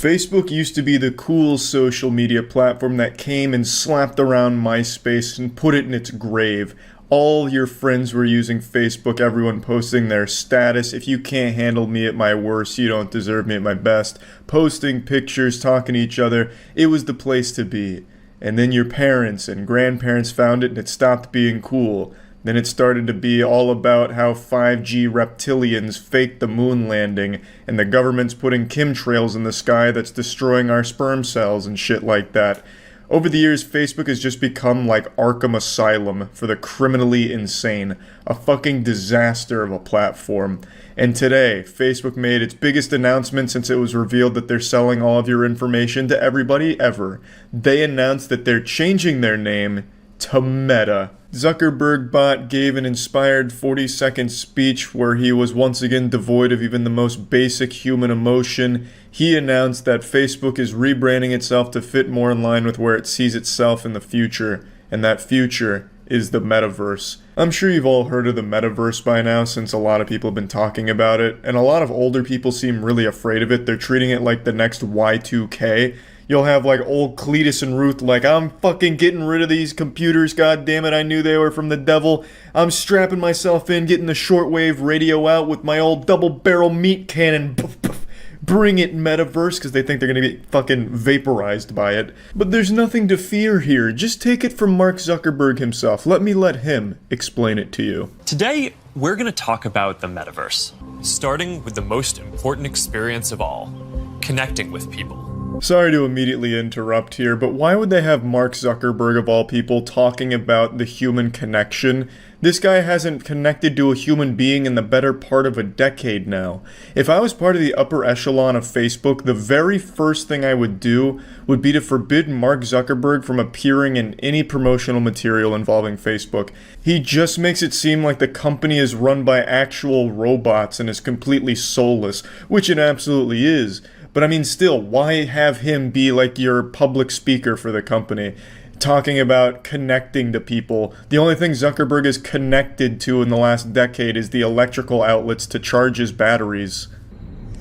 Facebook used to be the cool social media platform that came and slapped around MySpace and put it in its grave. All your friends were using Facebook, everyone posting their status. If you can't handle me at my worst, you don't deserve me at my best. Posting pictures, talking to each other, it was the place to be. And then your parents and grandparents found it and it stopped being cool. Then it started to be all about how 5G reptilians faked the moon landing, and the government's putting chemtrails in the sky that's destroying our sperm cells and shit like that. Over the years, Facebook has just become like Arkham Asylum for the criminally insane. A fucking disaster of a platform. And today, Facebook made its biggest announcement since it was revealed that they're selling all of your information to everybody ever. They announced that they're changing their name to Meta. Zuckerberg bot gave an inspired 40-second speech where he was once again devoid of even the most basic human emotion. He announced that Facebook is rebranding itself to fit more in line with where it sees itself in the future, and that future is the metaverse. I'm sure you've all heard of the metaverse by now since a lot of people have been talking about it, and a lot of older people seem really afraid of it. They're treating it like the next Y2K. You'll have like old Cletus and Ruth like, I'm fucking getting rid of these computers, god damn it, I knew they were from the devil. I'm strapping myself in, getting the shortwave radio out with my old double barrel meat cannon. Poof, poof. Bring it, metaverse, because they think they're gonna get fucking vaporized by it. But there's nothing to fear here. Just take it from Mark Zuckerberg himself. Let him explain it to you. Today, we're gonna talk about the metaverse, starting with the most important experience of all, connecting with people. Sorry to immediately interrupt here, but why would they have Mark Zuckerberg of all people talking about the human connection? This guy hasn't connected to a human being in the better part of a decade now. If I was part of the upper echelon of Facebook, the very first thing I would do would be to forbid Mark Zuckerberg from appearing in any promotional material involving Facebook. He just makes it seem like the company is run by actual robots and is completely soulless, which it absolutely is. But I mean, still, why have him be like your public speaker for the company, talking about connecting to people? The only thing Zuckerberg is connected to in the last decade is the electrical outlets to charge his batteries.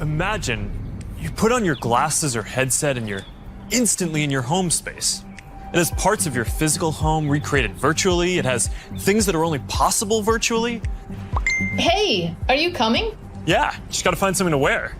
Imagine you put on your glasses or headset and you're instantly in your home space. It has parts of your physical home recreated virtually. It has things that are only possible virtually. Hey, are you coming? Yeah, just gotta find something to wear.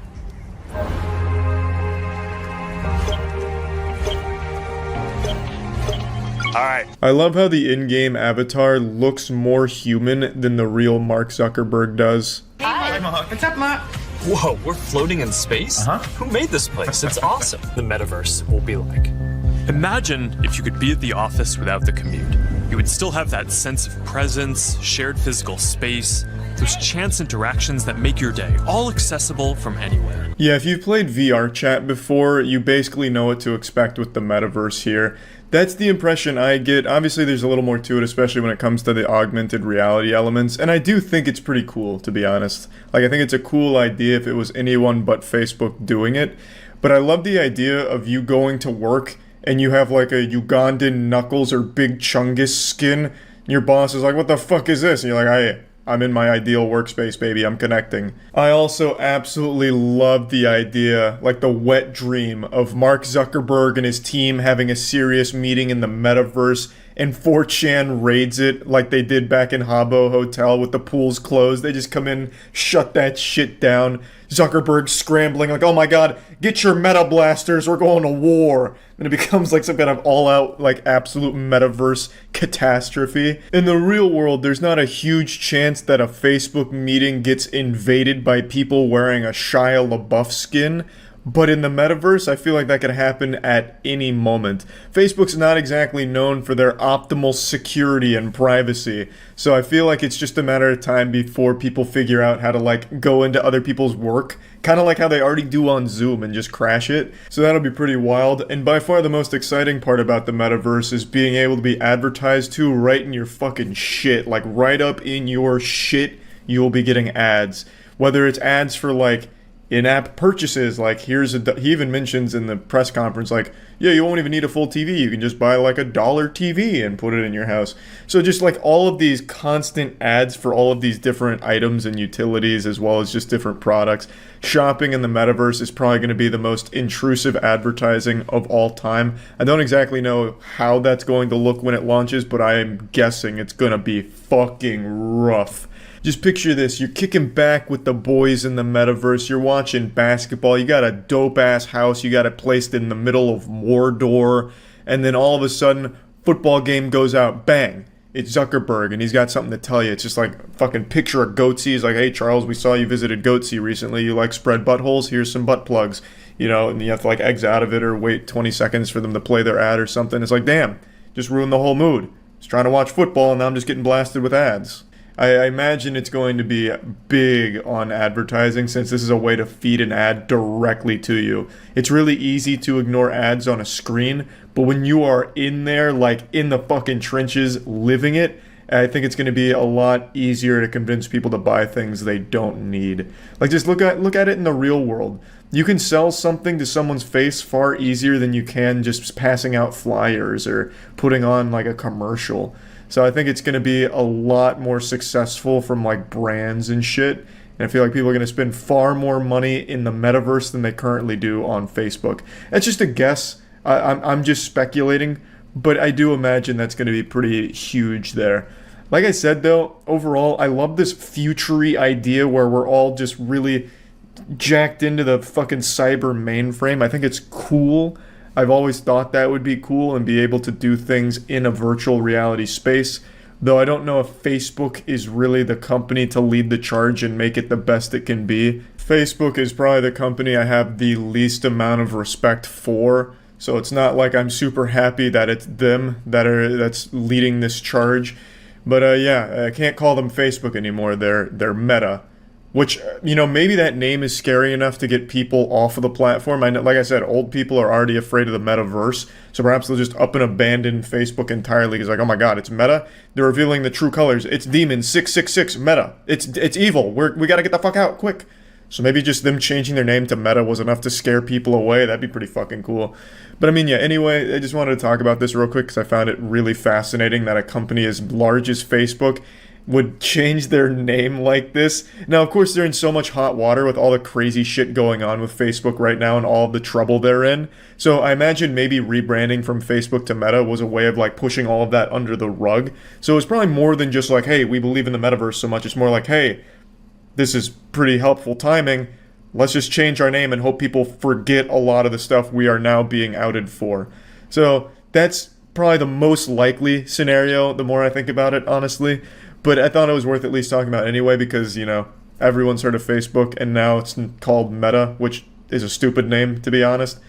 Alright. I love how the in-game avatar looks more human than the real Mark Zuckerberg does. Hi. What's up, Mark? Whoa, we're floating in space? Who made this place? It's awesome. The metaverse will be like. Imagine if you could be at the office without the commute. You would still have that sense of presence, shared physical space, those chance interactions that make your day all accessible from anywhere. Yeah, if you've played VR chat before, you basically know what to expect with the metaverse here. That's the impression I get. Obviously, there's a little more to it, especially when it comes to the augmented reality elements, and I do think it's pretty cool, to be honest. Like, I think it's a cool idea if it was anyone but Facebook doing it, but I love the idea of you going to work and you have like a Ugandan Knuckles or Big Chungus skin, and your boss is like, what the fuck is this? And you're like, I'm in my ideal workspace, baby. I'm connecting. I also absolutely love the idea, like the wet dream of Mark Zuckerberg and his team having a serious meeting in the metaverse, and 4chan raids it like they did back in Habbo Hotel with the pools closed. They just come in, shut that shit down. Zuckerberg scrambling like, oh my god, get your meta blasters, we're going to war. And it becomes like some kind of all-out, like, absolute metaverse catastrophe. In the real world, there's not a huge chance that a Facebook meeting gets invaded by people wearing a Shia LaBeouf skin. But in the metaverse, I feel like that could happen at any moment. Facebook's not exactly known for their optimal security and privacy, so I feel like it's just a matter of time before people figure out how to, like, go into other people's work, kind of like how they already do on Zoom and just crash it. So that'll be pretty wild, and by far the most exciting part about the metaverse is being able to be advertised to right in your fucking shit. Like, right up in your shit, you'll be getting ads. Whether it's ads for, like, in-app purchases. Like he even mentions in the press conference, like, yeah, you won't even need a full TV. You can just buy like a dollar TV and put it in your house. So just like all of these constant ads for all of these different items and utilities, as well as just different products. Shopping in the metaverse is probably going to be the most intrusive advertising of all time. I don't exactly know how that's going to look when it launches, but I am guessing it's going to be fucking rough. Just picture this, you're kicking back with the boys in the metaverse, you're watching basketball, you got a dope-ass house, you got it placed in the middle of Mordor, and then all of a sudden, football game goes out, bang, it's Zuckerberg, and he's got something to tell you. It's just like, fucking picture a Goatsy, he's like, hey Charles, we saw you visited Goatsy recently, you like spread buttholes, here's some butt plugs, you know, and you have to like exit out of it or wait 20 seconds for them to play their ad or something. It's like, damn, just ruined the whole mood. Just trying to watch football and now I'm just getting blasted with ads. I imagine it's going to be big on advertising since this is a way to feed an ad directly to you. It's really easy to ignore ads on a screen, but when you are in there, like in the fucking trenches, living it, I think it's going to be a lot easier to convince people to buy things they don't need. Like just look at it in the real world. You can sell something to someone's face far easier than you can just passing out flyers or putting on like a commercial. So I think it's going to be a lot more successful from like brands and shit. And I feel like people are going to spend far more money in the metaverse than they currently do on Facebook. That's just a guess. I'm just speculating, but I do imagine that's going to be pretty huge there. Like I said though, overall, I love this future-y idea where we're all just really jacked into the fucking cyber mainframe. I think it's cool. I've always thought that would be cool and be able to do things in a virtual reality space, though I don't know if Facebook is really the company to lead the charge and make it the best it can be. Facebook is probably the company I have the least amount of respect for, so it's not like I'm super happy that it's them that's leading this charge. But yeah, I can't call them Facebook anymore. They're Meta. Which, you know, maybe that name is scary enough to get people off of the platform. I know, like I said, old people are already afraid of the metaverse, so perhaps they'll just up and abandon Facebook entirely. It's like, oh my god, it's Meta? They're revealing the true colors. It's Demon 666 Meta. It's evil. We gotta get the fuck out, quick. So maybe just them changing their name to Meta was enough to scare people away. That'd be pretty fucking cool. But I mean, yeah, anyway, I just wanted to talk about this real quick because I found it really fascinating that a company as large as Facebook would change their name like this. Now, of course, they're in so much hot water with all the crazy shit going on with Facebook right now and all the trouble they're in. So I imagine maybe rebranding from Facebook to Meta was a way of like pushing all of that under the rug. So it's probably more than just like, hey, we believe in the metaverse so much. It's more like, hey, this is pretty helpful timing. Let's just change our name and hope people forget a lot of the stuff we are now being outed for. So that's probably the most likely scenario, the more I think about it, honestly. But I thought it was worth at least talking about anyway because, you know, everyone's heard of Facebook and now it's called Meta, which is a stupid name, to be honest.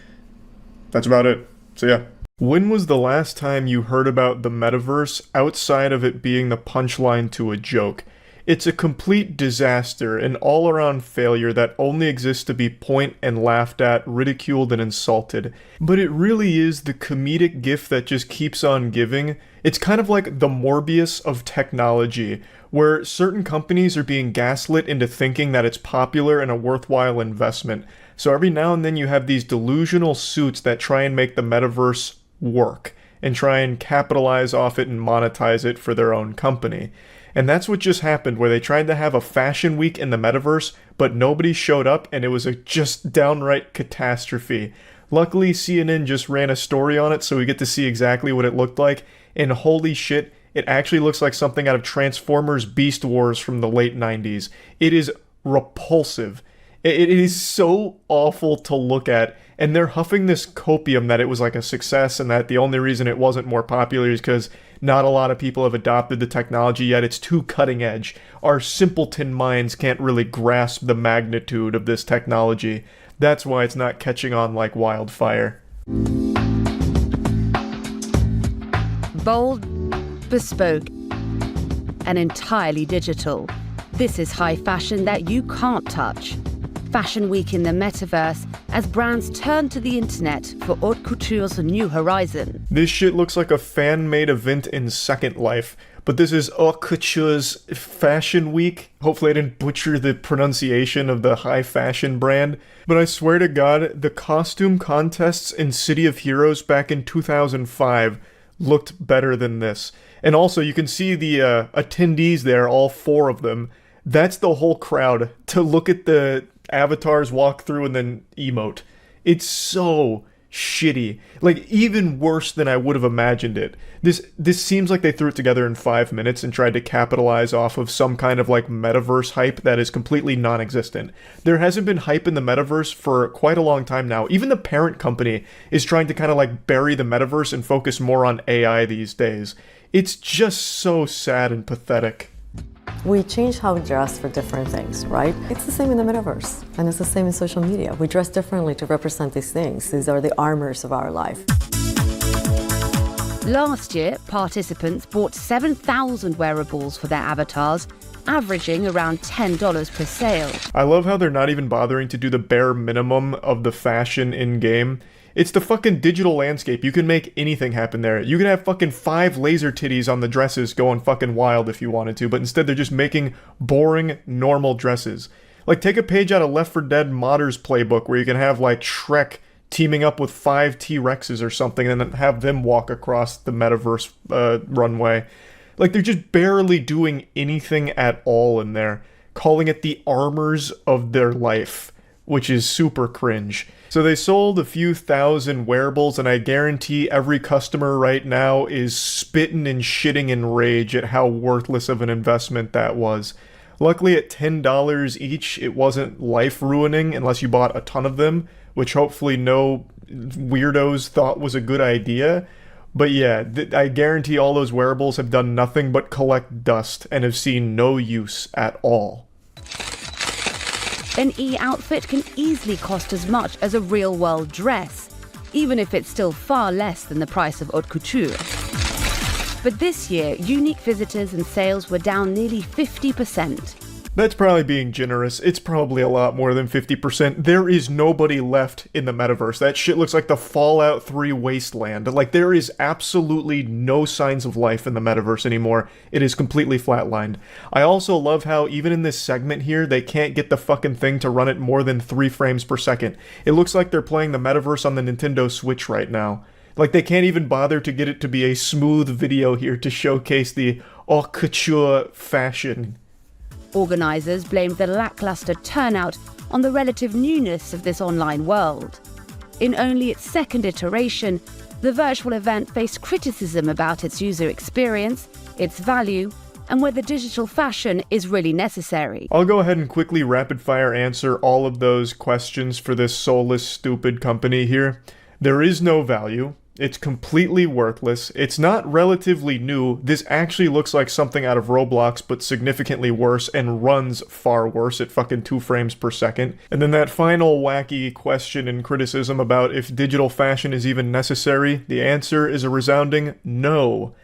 That's about it. So yeah. When was the last time you heard about the metaverse outside of it being the punchline to a joke? It's a complete disaster, an all-around failure that only exists to be point and laughed at, ridiculed and insulted. But it really is the comedic gift that just keeps on giving. It's kind of like the Morbius of technology, where certain companies are being gaslit into thinking that it's popular and a worthwhile investment. So every now and then you have these delusional suits that try and make the metaverse work, and try and capitalize off it and monetize it for their own company. And that's what just happened, where they tried to have a fashion week in the metaverse, but nobody showed up, and it was a just downright catastrophe. Luckily, CNN just ran a story on it, so we get to see exactly what it looked like, and holy shit, it actually looks like something out of Transformers Beast Wars from the late 90s. It is repulsive. It is so awful to look at, and they're huffing this copium that it was like a success and that the only reason it wasn't more popular is because not a lot of people have adopted the technology yet. It's too cutting edge. Our simpleton minds can't really grasp the magnitude of this technology. That's why it's not catching on like wildfire. Bold, bespoke, and entirely digital. This is high fashion that you can't touch. Fashion Week in the metaverse as brands turn to the internet for haute couture's new horizon. This shit looks like a fan-made event in Second Life, but this is Haute Couture's Fashion Week. Hopefully I didn't butcher the pronunciation of the high fashion brand, but I swear to God, the costume contests in City of Heroes back in 2005 looked better than this. And also, you can see the attendees there, all 4 of them. That's the whole crowd to look at the avatars walk through and then emote. It's so shitty. Like, even worse than I would have imagined it. This seems like they threw it together in 5 minutes and tried to capitalize off of some kind of like metaverse hype that is completely non-existent. There hasn't been hype in the metaverse for quite a long time now. Even the parent company is trying to kind of like bury the metaverse and focus more on AI these days. It's just so sad and pathetic. We change how we dress for different things, right? It's the same in the metaverse, and it's the same in social media. We dress differently to represent these things. These are the armors of our life. Last year, participants bought 7,000 wearables for their avatars, averaging around $10 per sale. I love how they're not even bothering to do the bare minimum of the fashion in-game. It's the fucking digital landscape. You can make anything happen there. You can have fucking 5 laser titties on the dresses going fucking wild if you wanted to, but instead they're just making boring, normal dresses. Like, take a page out of Left 4 Dead Modders playbook where you can have, like, Shrek teaming up with 5 T-Rexes or something and then have them walk across the metaverse runway. Like, they're just barely doing anything at all in there, calling it the armors of their life, which is super cringe. So they sold a few thousand wearables, and I guarantee every customer right now is spitting and shitting in rage at how worthless of an investment that was. Luckily at $10 each, it wasn't life-ruining unless you bought a ton of them, which hopefully no weirdos thought was a good idea. But yeah, I guarantee all those wearables have done nothing but collect dust and have seen no use at all. An e-outfit can easily cost as much as a real-world dress, even if it's still far less than the price of haute couture. But this year, unique visitors and sales were down nearly 50%. That's probably being generous. It's probably a lot more than 50%. There is nobody left in the metaverse. That shit looks like the Fallout 3 wasteland. Like, there is absolutely no signs of life in the metaverse anymore. It is completely flatlined. I also love how, even in this segment here, they can't get the fucking thing to run at more than 3 frames per second. It looks like they're playing the metaverse on the Nintendo Switch right now. Like, they can't even bother to get it to be a smooth video here to showcase the haute couture fashion. Organisers blamed the lackluster turnout on the relative newness of this online world. In only its second iteration, the virtual event faced criticism about its user experience, its value, and whether digital fashion is really necessary. I'll go ahead and quickly rapid-fire answer all of those questions for this soulless, stupid company here. There is no value. It's completely worthless. It's not relatively new. This actually looks like something out of Roblox, but significantly worse and runs far worse at fucking 2 frames per second. And then that final wacky question and criticism about if digital fashion is even necessary, the answer is a resounding no.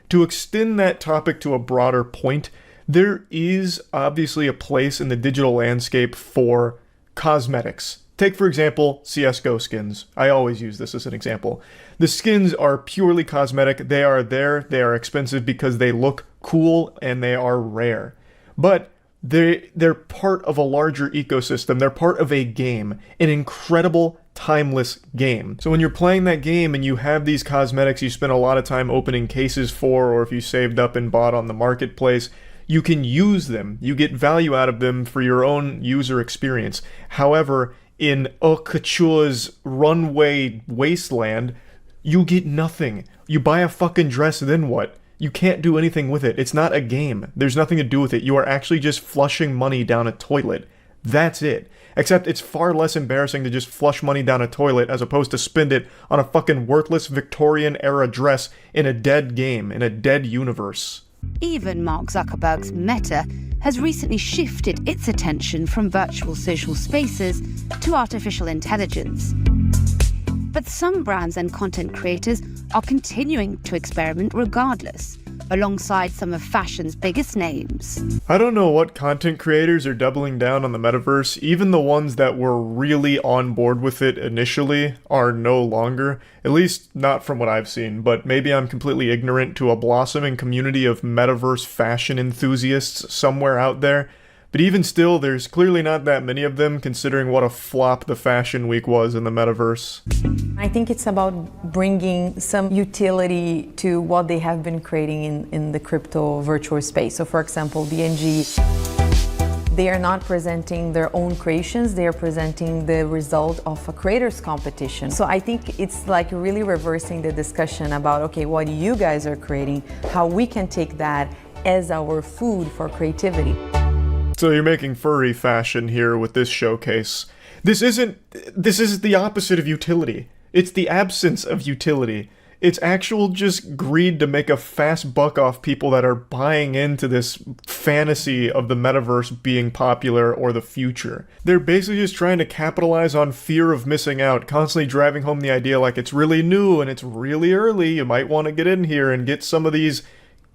To extend that topic to a broader point, there is obviously a place in the digital landscape for cosmetics. Take, for example, CSGO skins. I always use this as an example. The skins are purely cosmetic. They are there. They are expensive because they look cool and they are rare. But they're part of a larger ecosystem. They're part of a game, an incredible, timeless game. So when you're playing that game and you have these cosmetics you spend a lot of time opening cases for, or if you saved up and bought on the marketplace, you can use them. You get value out of them for your own user experience. However, in haute couture's runway wasteland, you get nothing. You buy a fucking dress, then what? You can't do anything with it. It's not a game. There's nothing to do with it. You are actually just flushing money down a toilet. That's it. Except it's far less embarrassing to just flush money down a toilet as opposed to spend it on a fucking worthless Victorian-era dress in a dead game, in a dead universe. Even Mark Zuckerberg's Meta has recently shifted its attention from virtual social spaces to artificial intelligence. But some brands and content creators are continuing to experiment regardless, alongside some of fashion's biggest names. I don't know what content creators are doubling down on the metaverse. Even the ones that were really on board with it initially are no longer, at least not from what I've seen, but maybe I'm completely ignorant to a blossoming community of metaverse fashion enthusiasts somewhere out there. But even still, there's clearly not that many of them, considering what a flop the fashion week was in the metaverse. I think it's about bringing some utility to what they have been creating in the crypto virtual space. So for example, BNG, they are not presenting their own creations, they are presenting the result of a creators competition. So I think it's like really reversing the discussion about, okay, what you guys are creating, how we can take that as our food for creativity. So you're making furry fashion here with this showcase. This is the opposite of utility. It's the absence of utility. It's actual just greed to make a fast buck off people that are buying into this fantasy of the metaverse being popular or the future. They're basically just trying to capitalize on fear of missing out, constantly driving home the idea like it's really new and it's really early, you might want to get in here and get some of these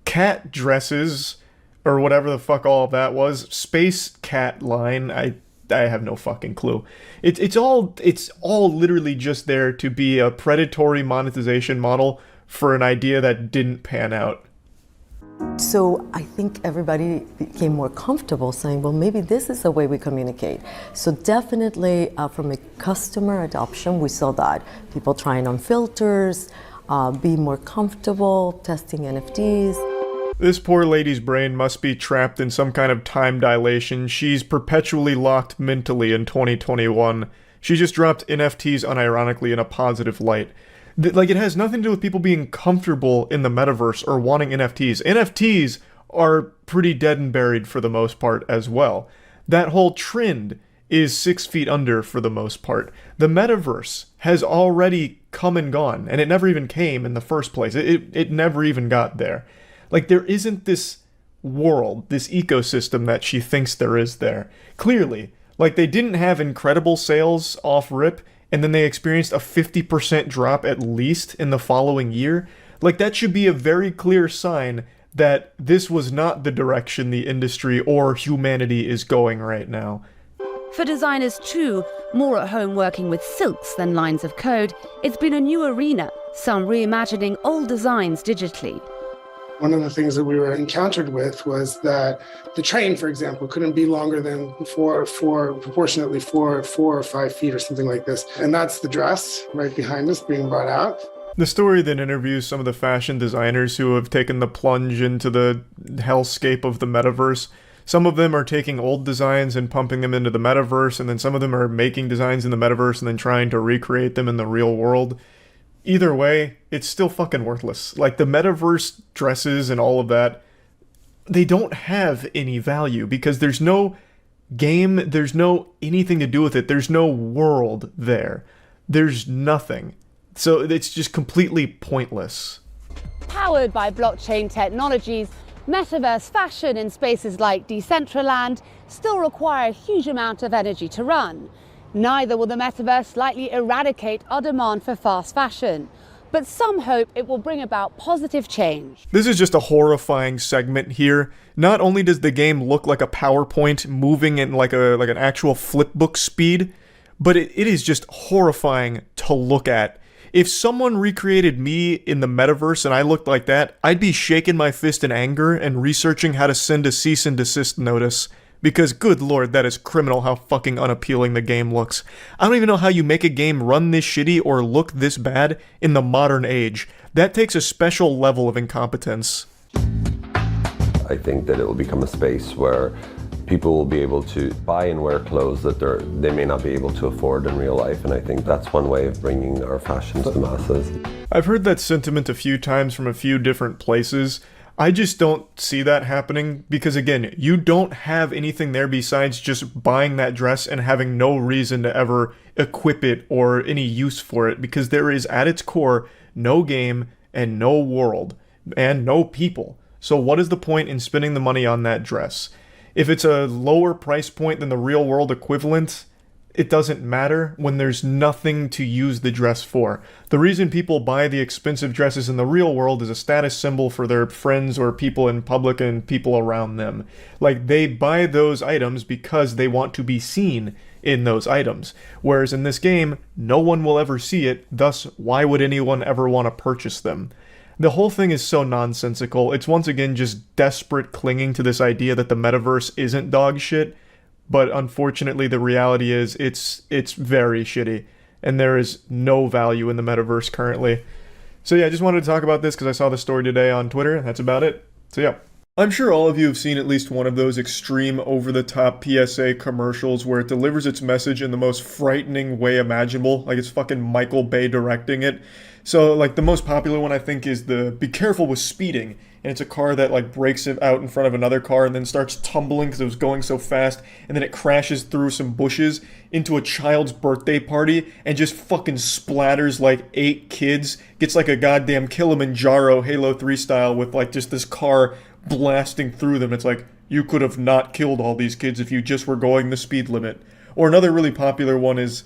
cat dresses or whatever the fuck all of that was, space cat line. I have no fucking clue. It's all literally just there to be a predatory monetization model for an idea that didn't pan out. So I think everybody became more comfortable saying, well, maybe this is the way we communicate. So definitely from a customer adoption, we saw that. People trying on filters, be more comfortable, testing NFTs. This poor lady's brain must be trapped in some kind of time dilation. She's perpetually locked mentally in 2021. She just dropped NFTs unironically in a positive light. Like, it has nothing to do with people being comfortable in the metaverse or wanting NFTs. NFTs are pretty dead and buried for the most part as well. That whole trend is 6 feet under for the most part. The metaverse has already come and gone, and it never even came in the first place. It never even got there. Like, there isn't this world, this ecosystem that she thinks there is there. Clearly. Like, they didn't have incredible sales off rip, and then they experienced a 50% drop at least in the following year. Like, that should be a very clear sign that this was not the direction the industry or humanity is going right now. For designers too, more at home working with silks than lines of code, it's been a new arena, some reimagining old designs digitally. One of the things that we were encountered with was that the train, for example, couldn't be longer than proportionately four or 5 feet or something like this. And that's the dress right behind us being brought out. The story then interviews some of the fashion designers who have taken the plunge into the hellscape of the metaverse. Some of them are taking old designs and pumping them into the metaverse, and then some of them are making designs in the metaverse and then trying to recreate them in the real world. Either way, it's still fucking worthless. Like, the metaverse dresses and all of that, they don't have any value because there's no game, there's no anything to do with it, there's no world there. There's nothing. So it's just completely pointless. Powered by blockchain technologies, metaverse fashion in spaces like Decentraland still require a huge amount of energy to run. Neither will the metaverse likely eradicate our demand for fast fashion, but some hope it will bring about positive change. This is just a horrifying segment here. Not only does the game look like a PowerPoint moving in like an actual flipbook speed, but it is just horrifying to look at. If someone recreated me in the metaverse and I looked like that, I'd be shaking my fist in anger and researching how to send a cease and desist notice. Because, good lord, that is criminal how fucking unappealing the game looks. I don't even know how you make a game run this shitty or look this bad in the modern age. That takes a special level of incompetence. I think that it will become a space where people will be able to buy and wear clothes that they may not be able to afford in real life, and I think that's one way of bringing our fashion to the masses. I've heard that sentiment a few times from a few different places. I just don't see that happening because, again, you don't have anything there besides just buying that dress and having no reason to ever equip it or any use for it, because there is at its core no game and no world and no people. So what is the point in spending the money on that dress? If it's a lower price point than the real world equivalent, it doesn't matter when there's nothing to use the dress for. The reason people buy the expensive dresses in the real world is a status symbol for their friends or people in public and people around them. Like, they buy those items because they want to be seen in those items. Whereas in this game, no one will ever see it, thus why would anyone ever want to purchase them? The whole thing is so nonsensical. It's once again just desperate clinging to this idea that the metaverse isn't dog shit, but unfortunately the reality is it's very shitty, and there is no value in the metaverse currently. So yeah, I just wanted to talk about this because I saw the story today on Twitter. That's about it. So yeah. I'm sure all of you have seen at least one of those extreme over-the-top PSA commercials where it delivers its message in the most frightening way imaginable, like it's fucking Michael Bay directing it. So, like, the most popular one I think is the "Be careful with speeding," and it's a car that, like, breaks it out in front of another car and then starts tumbling because it was going so fast, and then it crashes through some bushes into a child's birthday party and just fucking splatters, like, 8 kids, gets, like, a goddamn Kilimanjaro Halo 3 style with, like, just this car blasting through them. It's like, you could have not killed all these kids if you just were going the speed limit. Or another really popular one is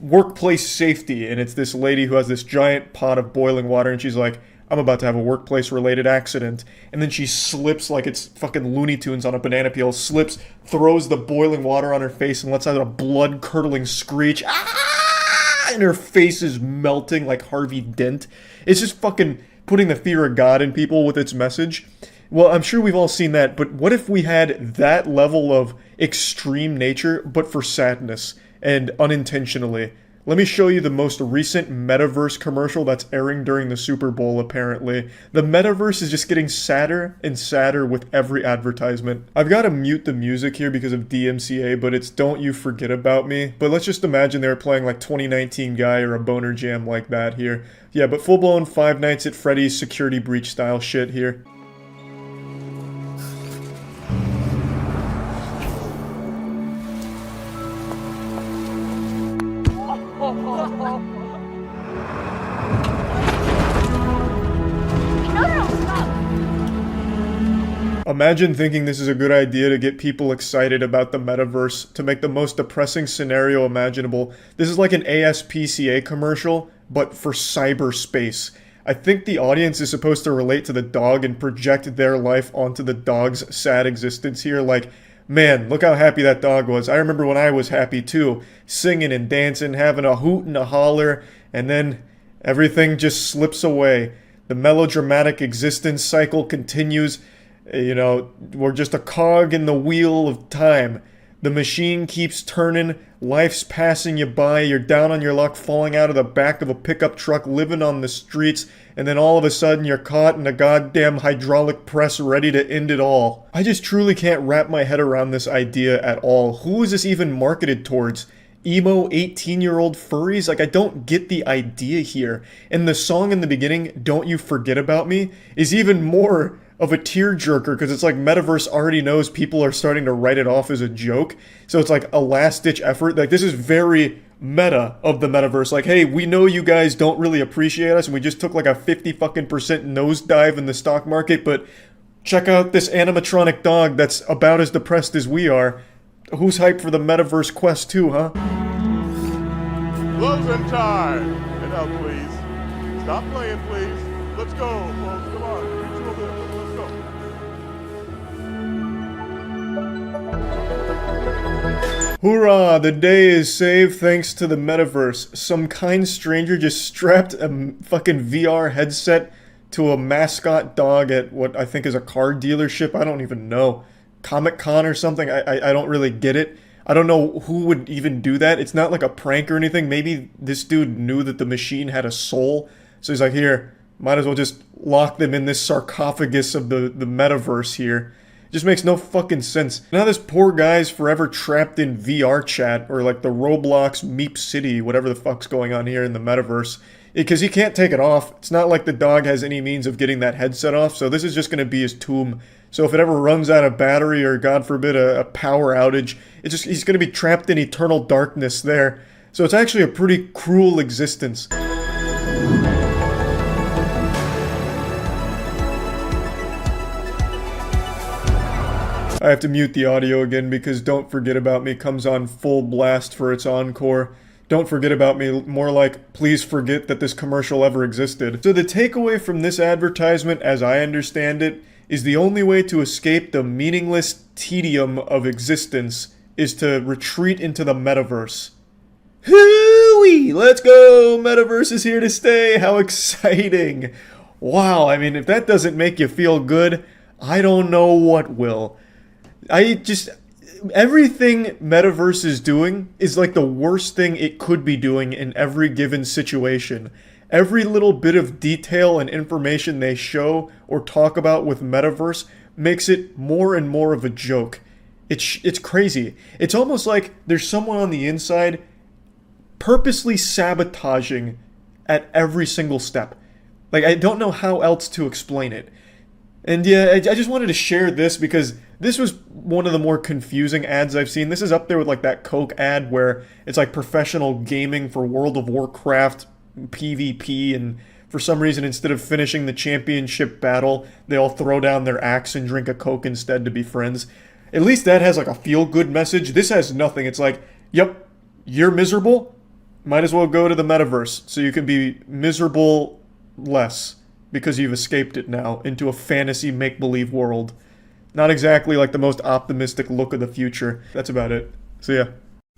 workplace safety, and it's this lady who has this giant pot of boiling water, and she's like, I'm about to have a workplace related accident, and then she slips like it's fucking Looney Tunes on a banana peel, slips, throws the boiling water on her face and lets out a blood curdling screech, ah! And her face is melting like Harvey Dent. It's just fucking putting the fear of God in people with its message. Well, I'm sure we've all seen that, but what if we had that level of extreme nature, but for sadness, and unintentionally? Let me show you the most recent metaverse commercial that's airing during the Super Bowl, apparently. The metaverse is just getting sadder and sadder with every advertisement. I've got to mute the music here because of DMCA, but it's Don't You Forget About Me. But let's just imagine they were playing like 2019 Guy or a Boner Jam like that here. Yeah, but full-blown Five Nights at Freddy's security breach style shit here. Imagine thinking this is a good idea to get people excited about the metaverse, to make the most depressing scenario imaginable. This is like an ASPCA commercial, but for cyberspace. I think the audience is supposed to relate to the dog and project their life onto the dog's sad existence here, like, man, look how happy that dog was. I remember when I was happy too, singing and dancing, having a hoot and a holler, and then everything just slips away. The melodramatic existence cycle continues. You know, we're just a cog in the wheel of time. The machine keeps turning, life's passing you by, you're down on your luck, falling out of the back of a pickup truck, living on the streets, and then all of a sudden you're caught in a goddamn hydraulic press ready to end it all. I just truly can't wrap my head around this idea at all. Who is this even marketed towards? Emo 18-year-old furries? Like, I don't get the idea here. And the song in the beginning, Don't You Forget About Me, is even more of a tearjerker because it's like Metaverse already knows people are starting to write it off as a joke. So it's like a last-ditch effort. Like, this is very meta of the Metaverse. Like, hey, we know you guys don't really appreciate us and we just took like a 50% nosedive in the stock market, but check out this animatronic dog that's about as depressed as we are. Who's hyped for the Metaverse Quest 2, huh? Closing time! Get out, please. Stop playing, please. Let's go, folks. Come on. Let's go. Hoorah! The day is saved thanks to the Metaverse. Some kind stranger just strapped a fucking VR headset to a mascot dog at what I think is a car dealership. I don't even know. Comic-Con or something. I don't really get it. I don't know who would even do that. It's not like a prank or anything. Maybe this dude knew that the machine had a soul. So he's like, here, might as well just lock them in this sarcophagus of the metaverse here. It just makes no fucking sense. Now this poor guy's forever trapped in VR chat or like the Roblox Meep City, whatever the fuck's going on here in the metaverse. Because he can't take it off. It's not like the dog has any means of getting that headset off, so this is just going to be his tomb. So if it ever runs out of battery or, God forbid, a power outage, he's going to be trapped in eternal darkness there. So it's actually a pretty cruel existence. I have to mute the audio again because Don't Forget About Me comes on full blast for its encore. Don't forget about me, more like, please forget that this commercial ever existed. So the takeaway from this advertisement, as I understand it, is the only way to escape the meaningless tedium of existence is to retreat into the metaverse. Hooey! Let's go! Metaverse is here to stay! How exciting! Wow, I mean, if that doesn't make you feel good, I don't know what will. Everything Metaverse is doing is like the worst thing it could be doing in every given situation. Every little bit of detail and information they show or talk about with Metaverse makes it more and more of a joke. It's crazy. It's almost like there's someone on the inside purposely sabotaging at every single step. Like, I don't know how else to explain it. And yeah, I just wanted to share this because this was one of the more confusing ads I've seen. This is up there with like that Coke ad where it's like professional gaming for World of Warcraft PvP, and for some reason instead of finishing the championship battle, they all throw down their axe and drink a Coke instead to be friends. At least that has like a feel-good message. This has nothing. It's like, yep, you're miserable? Might as well go to the metaverse so you can be miserable less. Because you've escaped it now into a fantasy make-believe world. Not exactly like the most optimistic look of the future. That's about it. So yeah.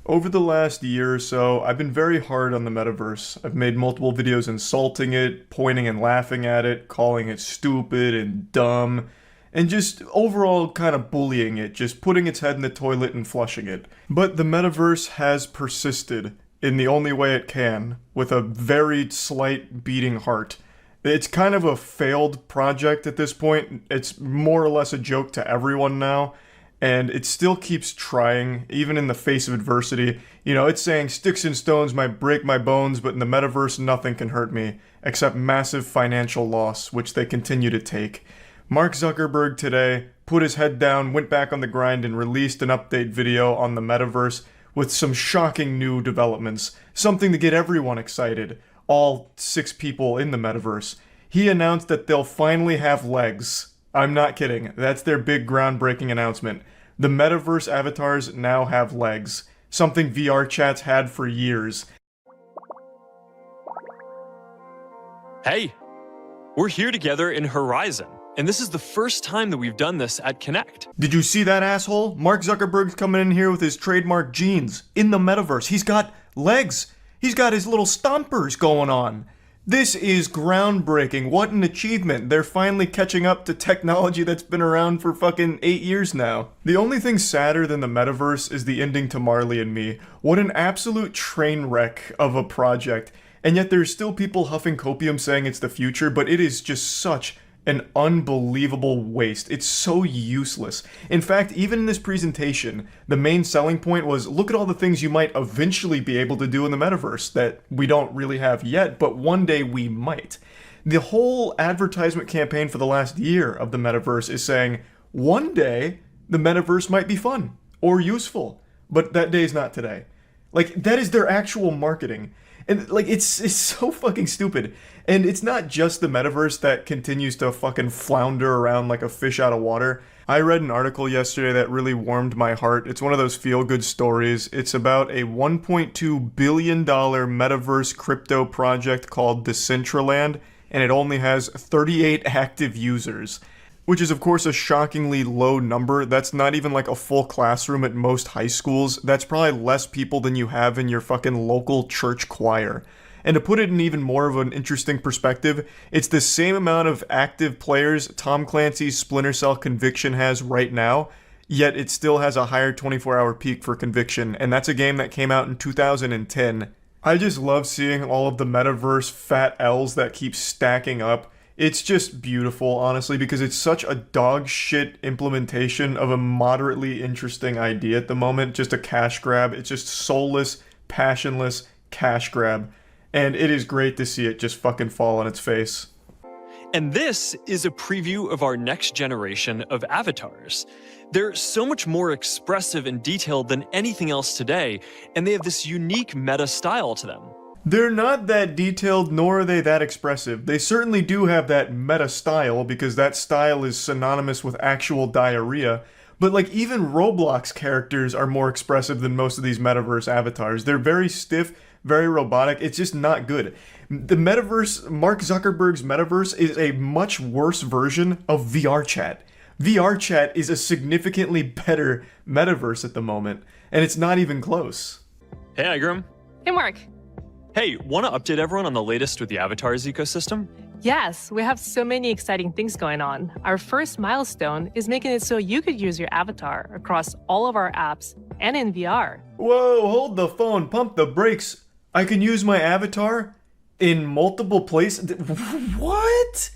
Over the last year or so, I've been very hard on the metaverse. I've made multiple videos insulting it, pointing and laughing at it, calling it stupid and dumb, and just overall kind of bullying it, just putting its head in the toilet and flushing it. But the metaverse has persisted in the only way it can, with a very slight beating heart. It's kind of a failed project at this point. It's more or less a joke to everyone now, and it still keeps trying, even in the face of adversity. You know, it's saying sticks and stones might break my bones, but in the metaverse, nothing can hurt me, except massive financial loss, which they continue to take. Mark Zuckerberg today put his head down, went back on the grind, and released an update video on the metaverse with some shocking new developments, something to get everyone excited. All 6 people in the metaverse. He announced that they'll finally have legs. I'm not kidding. That's their big groundbreaking announcement. The metaverse avatars now have legs. Something VR chats had for years. Hey, we're here together in Horizon, and this is the first time that we've done this at Connect. Did you see that, asshole? Mark Zuckerberg's coming in here with his trademark jeans in the metaverse. He's got legs. He's got his little stompers going on. This is groundbreaking. What an achievement. They're finally catching up to technology that's been around for fucking 8 years now. The only thing sadder than the metaverse is the ending to Marley and Me. What an absolute train wreck of a project. And yet there's still people huffing copium saying it's the future, but it is just such an unbelievable waste. It's so useless. In fact, even in this presentation, the main selling point was, look at all the things you might eventually be able to do in the metaverse that we don't really have yet, but one day we might. The whole advertisement campaign for the last year of the metaverse is saying, one day the metaverse might be fun or useful, but that day's not today. Like, that is their actual marketing. And, like, it's so fucking stupid. And it's not just the metaverse that continues to fucking flounder around like a fish out of water. I read an article yesterday that really warmed my heart. It's one of those feel-good stories. It's about a $1.2 billion metaverse crypto project called Decentraland, and it only has 38 active users. Which is, of course, a shockingly low number. That's not even like a full classroom at most high schools. That's probably less people than you have in your fucking local church choir. And to put it in even more of an interesting perspective, it's the same amount of active players Tom Clancy's Splinter Cell Conviction has right now, yet it still has a higher 24-hour peak for Conviction, and that's a game that came out in 2010. I just love seeing all of the metaverse fat L's that keep stacking up. It's just beautiful, honestly, because it's such a dog shit implementation of a moderately interesting idea at the moment. Just a cash grab. It's just soulless, passionless cash grab. And it is great to see it just fucking fall on its face. And this is a preview of our next generation of avatars. They're so much more expressive and detailed than anything else today, and they have this unique meta style to them. They're not that detailed, nor are they that expressive. They certainly do have that meta style, because that style is synonymous with actual diarrhea, But like even Roblox characters are more expressive than most of these metaverse avatars. They're very stiff, very robotic. It's just not good. The metaverse, Mark Zuckerberg's metaverse, is a much worse version of VR chat. VR chat is a significantly better metaverse at the moment, and it's not even close. Hey, Igram. Hey, Mark. Hey, want to update everyone on the latest with the avatars ecosystem? Yes, we have so many exciting things going on. Our first milestone is making it so you could use your avatar across all of our apps and in VR. Whoa, hold the phone, pump the brakes. I can use my avatar in multiple places? What?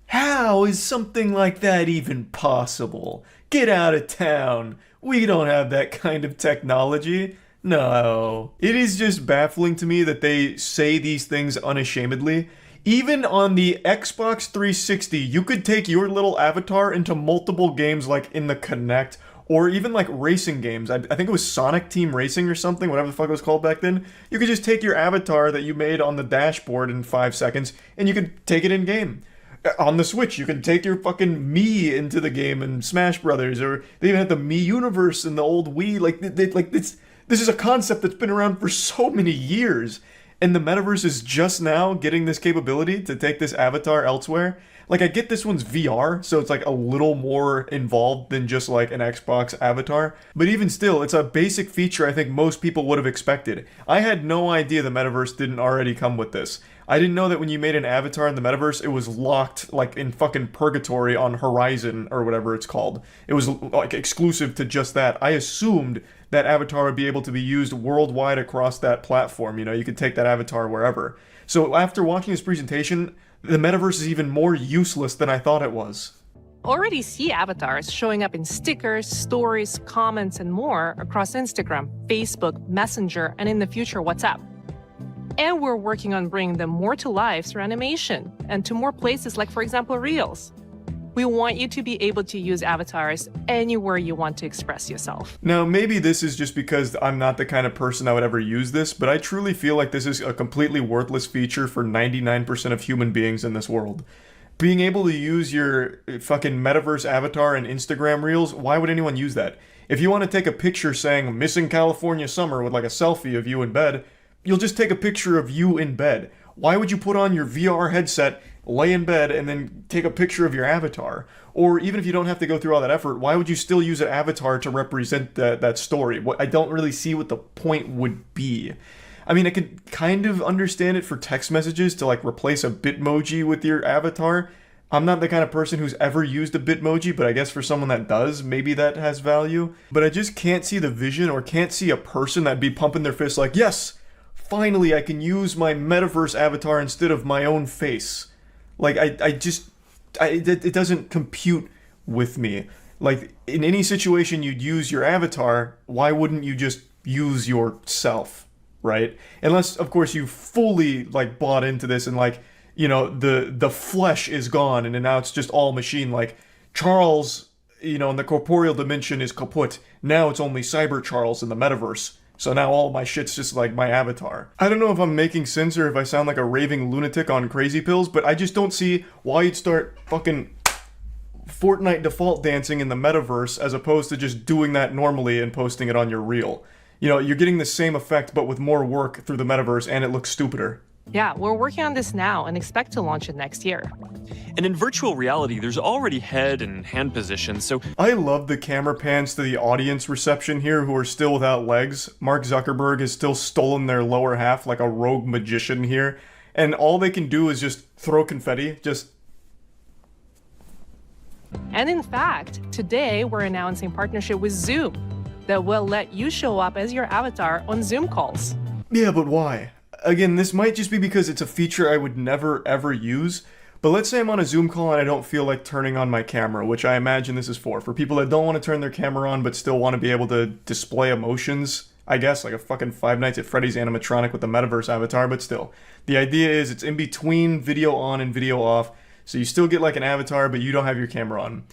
How is something like that even possible? Get out of town. We don't have that kind of technology. No. It is just baffling to me that they say these things unashamedly. Even on the Xbox 360, you could take your little avatar into multiple games like in the Kinect, or even like racing games. I think it was Sonic Team Racing or something, whatever the fuck it was called back then. You could just take your avatar that you made on the dashboard in 5 seconds, and you could take it in game. On the Switch, you can take your fucking Mii into the game in Smash Brothers, or they even had the Mii Universe in the old Wii. Like this is a concept that's been around for so many years, and the metaverse is just now getting this capability to take this avatar elsewhere. Like, I get this one's VR, so it's like a little more involved than just like an Xbox avatar, but even still, it's a basic feature I think most people would have expected. I had no idea the metaverse didn't already come with this. I didn't know that when you made an avatar in the metaverse, it was locked like in fucking purgatory on Horizon or whatever it's called. It was like exclusive to just that. I assumed that avatar would be able to be used worldwide across that platform. You know, you could take that avatar wherever. So after watching this presentation, the metaverse is even more useless than I thought it was. Already see avatars showing up in stickers, stories, comments, and more across Instagram, Facebook, Messenger, and in the future, WhatsApp. And we're working on bringing them more to life through animation and to more places like, for example, Reels. We want you to be able to use avatars anywhere you want to express yourself. Now, maybe this is just because I'm not the kind of person that would ever use this, but I truly feel like this is a completely worthless feature for 99% of human beings in this world. Being able to use your fucking metaverse avatar in Instagram Reels, why would anyone use that? If you want to take a picture saying, missing California summer with like a selfie of you in bed, you'll just take a picture of you in bed. Why would you put on your VR headset, lay in bed, and then take a picture of your avatar? Or even if you don't have to go through all that effort, why would you still use an avatar to represent that story? I don't really see what the point would be. I mean, I could kind of understand it for text messages to like replace a Bitmoji with your avatar. I'm not the kind of person who's ever used a Bitmoji, but I guess for someone that does, maybe that has value. But I just can't see the vision, or can't see a person that'd be pumping their fist like, yes, finally I can use my metaverse avatar instead of my own face. Like, it doesn't compute with me. Like, in any situation you'd use your avatar, why wouldn't you just use yourself, right? Unless, of course, you fully, like, bought into this and, like, you know, the flesh is gone and now it's just all machine. Like, Charles, you know, in the corporeal dimension is kaput. Now it's only Cyber Charles in the metaverse. So now all my shit's just like my avatar. I don't know if I'm making sense or if I sound like a raving lunatic on crazy pills, but I just don't see why you'd start fucking Fortnite default dancing in the metaverse as opposed to just doing that normally and posting it on your reel. You know, you're getting the same effect but with more work through the metaverse, and it looks stupider. Yeah, we're working on this now and expect to launch it next year. And in virtual reality, there's already head and hand positions, so I love the camera pans to the audience reception here who are still without legs. Mark Zuckerberg has still stolen their lower half like a rogue magician here, and all they can do is just throw confetti, just... And in fact, today we're announcing partnership with Zoom that will let you show up as your avatar on Zoom calls. Yeah, but why? Again, this might just be because it's a feature I would never ever use, but let's say I'm on a Zoom call and I don't feel like turning on my camera, which I imagine this is for people that don't want to turn their camera on but still want to be able to display emotions, I guess, like a fucking Five Nights at Freddy's animatronic with the metaverse avatar, but still. The idea is it's in between video on and video off, so you still get like an avatar, but you don't have your camera on.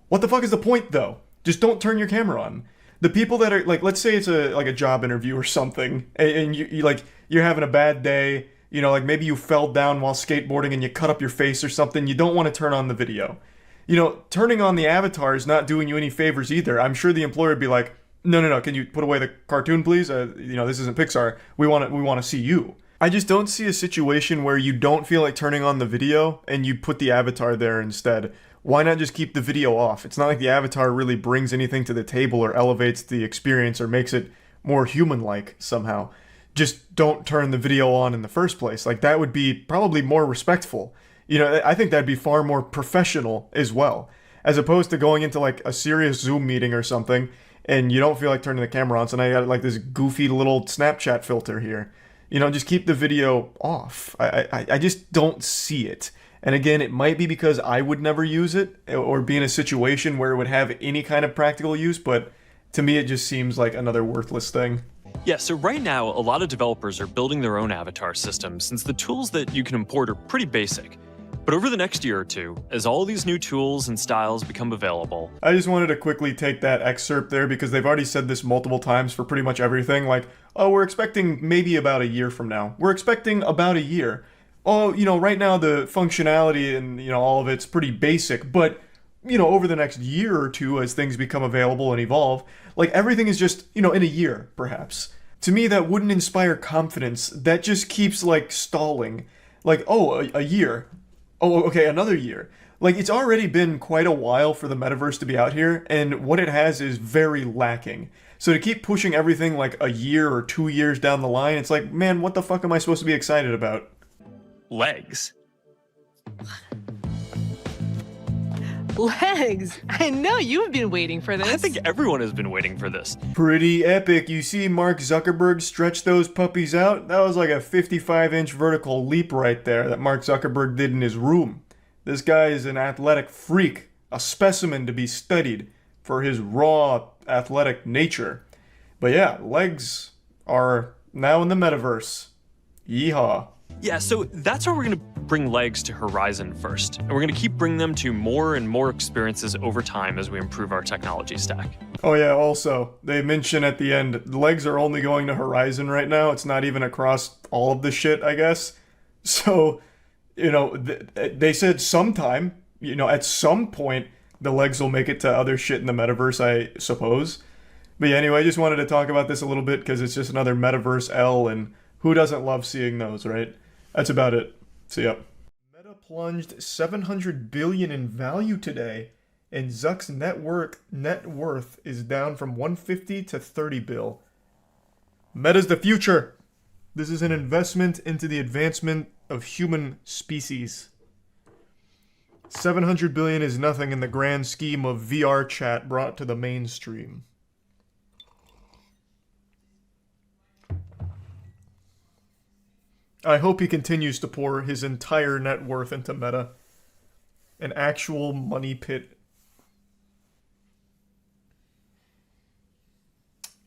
What the fuck is the point, though? Just don't turn your camera on. The people that are, like, let's say it's a job interview or something, and you're having a bad day, you know, like maybe you fell down while skateboarding and you cut up your face or something, you don't want to turn on the video. You know, turning on the avatar is not doing you any favors either. I'm sure the employer would be like, no, no, no, can you put away the cartoon, please? You know, this isn't Pixar. We want to see you. I just don't see a situation where you don't feel like turning on the video and you put the avatar there instead. Why not just keep the video off? It's not like the avatar really brings anything to the table or elevates the experience or makes it more human-like somehow. Just don't turn the video on in the first place. Like, that would be probably more respectful. You know, I think that'd be far more professional as well. As opposed to going into like a serious Zoom meeting or something and you don't feel like turning the camera on, so now you got like this goofy little Snapchat filter here. You know, just keep the video off. I just don't see it. And again, it might be because I would never use it or be in a situation where it would have any kind of practical use, but to me it just seems like another worthless thing. Yeah, so right now, a lot of developers are building their own avatar systems since the tools that you can import are pretty basic. But over the next year or two, as all these new tools and styles become available... I just wanted to quickly take that excerpt there because they've already said this multiple times for pretty much everything. Like, oh, we're expecting maybe about a year from now. We're expecting about a year. Oh, you know, right now the functionality and, you know, all of it's pretty basic, but, you know, over the next year or two as things become available and evolve, like everything is just, you know, in a year, perhaps. To me, that wouldn't inspire confidence. That just keeps, like, stalling. Like, oh, a year. Oh, okay, another year. Like, it's already been quite a while for the metaverse to be out here, and what it has is very lacking. So to keep pushing everything like a year or 2 years down the line, it's like, man, what the fuck am I supposed to be excited about? Legs. Legs! I know you've been waiting for this. I think everyone has been waiting for this. Pretty epic. You see Mark Zuckerberg stretch those puppies out? That was like a 55-inch vertical leap right there that Mark Zuckerberg did in his room. This guy is an athletic freak, a specimen to be studied for his raw athletic nature. But yeah, legs are now in the metaverse. Yeehaw. Yeah, so that's where we're going to bring legs to Horizon first. And we're going to keep bringing them to more and more experiences over time as we improve our technology stack. Oh yeah, also, they mention at the end, legs are only going to Horizon right now. It's not even across all of the shit, I guess. So, you know, they said sometime, you know, at some point, the legs will make it to other shit in the metaverse, I suppose. But yeah, anyway, I just wanted to talk about this a little bit because it's just another metaverse L, and who doesn't love seeing those, right? That's about it. See ya. Meta plunged $700 billion in value today, and Zuck's net worth is down from 150 to 30 bill. Meta's the future. This is an investment into the advancement of human species. 700 billion is nothing in the grand scheme of VR chat brought to the mainstream. I hope he continues to pour his entire net worth into Meta. An actual money pit.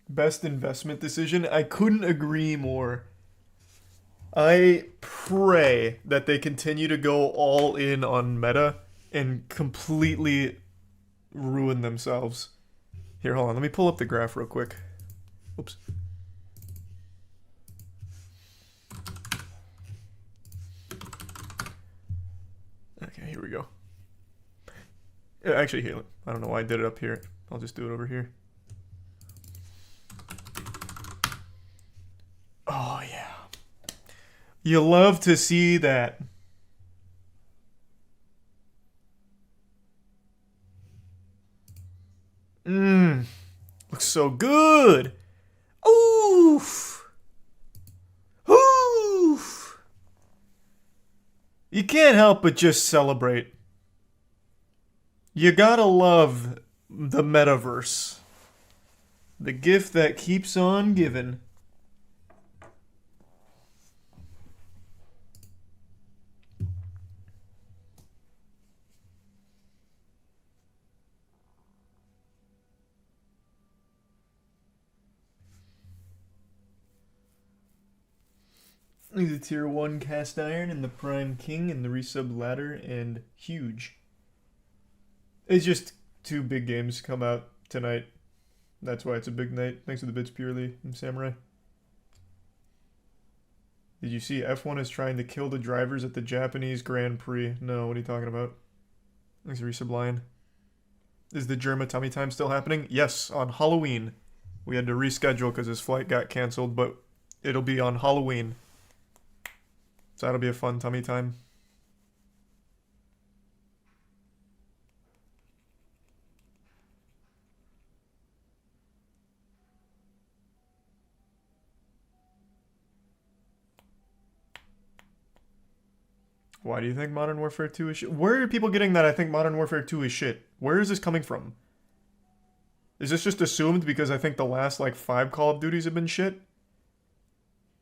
Best investment decision? I couldn't agree more. I pray that they continue to go all in on Meta and completely ruin themselves. Here, hold on. Let me pull up the graph real quick. Oops. Okay, here we go. Yeah, actually, here, I don't know why I did it up here. I'll just do it over here. Oh, yeah. You love to see that. Looks so good. Oof. Oof. You can't help but just celebrate. You gotta love the metaverse. The gift that keeps on giving. The tier 1 cast iron and the prime king and the resub ladder and huge. It's just 2 big games come out tonight. That's why it's a big night. Thanks for the bits purely, Samurai. Did you see F1 is trying to kill the drivers at the Japanese Grand Prix? No, what are you talking about? Thanks, Resublion. Is the Germa tummy time still happening? Yes, on Halloween. We had to reschedule because his flight got canceled, but it'll be on Halloween. So that'll be a fun tummy time. Why do you think Modern Warfare 2 is shit? Where are people getting that I think Modern Warfare 2 is shit? Where is this coming from? Is this just assumed because I think the last, like, 5 Call of Duties have been shit?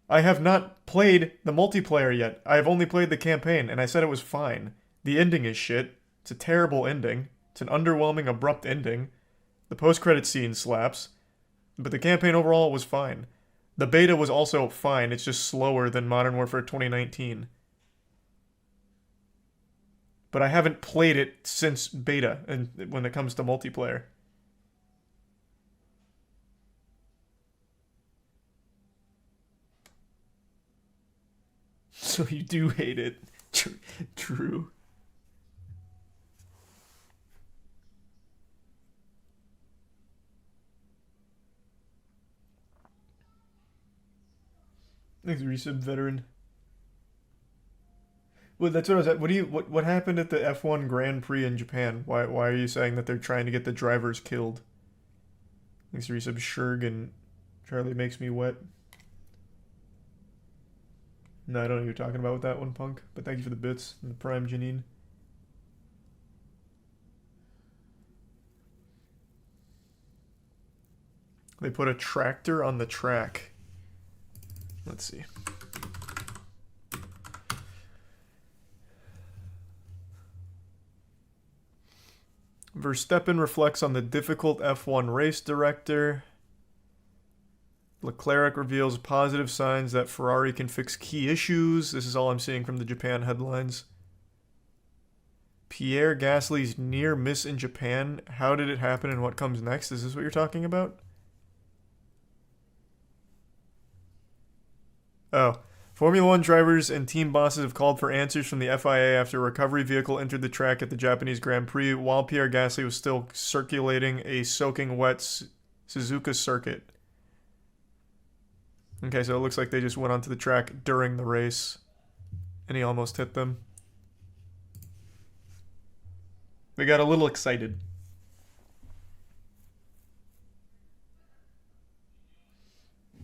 I have not played the multiplayer yet. I have only played the campaign, and I said it was fine. The ending is shit. It's a terrible ending. It's an underwhelming, abrupt ending. The post-credit scene slaps. But the campaign overall was fine. The beta was also fine. It's just slower than Modern Warfare 2019. But I haven't played it since beta, and when it comes to multiplayer. So you do hate it. True. Thanks, Resub Veteran. Well, that's what I was at. What happened at the F1 Grand Prix in Japan? Why are you saying that they're trying to get the drivers killed? Thanks, Resub Shurg and Charlie Makes Me Wet. No, I don't know what you're talking about with that one, Punk. But thank you for the bits and the Prime, Janine. They put a tractor on the track. Let's see. Verstappen reflects on the difficult F1 race director. Leclerc reveals positive signs that Ferrari can fix key issues. This is all I'm seeing from the Japan headlines. Pierre Gasly's near miss in Japan. How did it happen and what comes next? Is this what you're talking about? Oh. Formula One drivers and team bosses have called for answers from the FIA after a recovery vehicle entered the track at the Japanese Grand Prix while Pierre Gasly was still circulating a soaking wet Suzuka circuit. Okay, so it looks like they just went onto the track during the race, and he almost hit them. They got a little excited.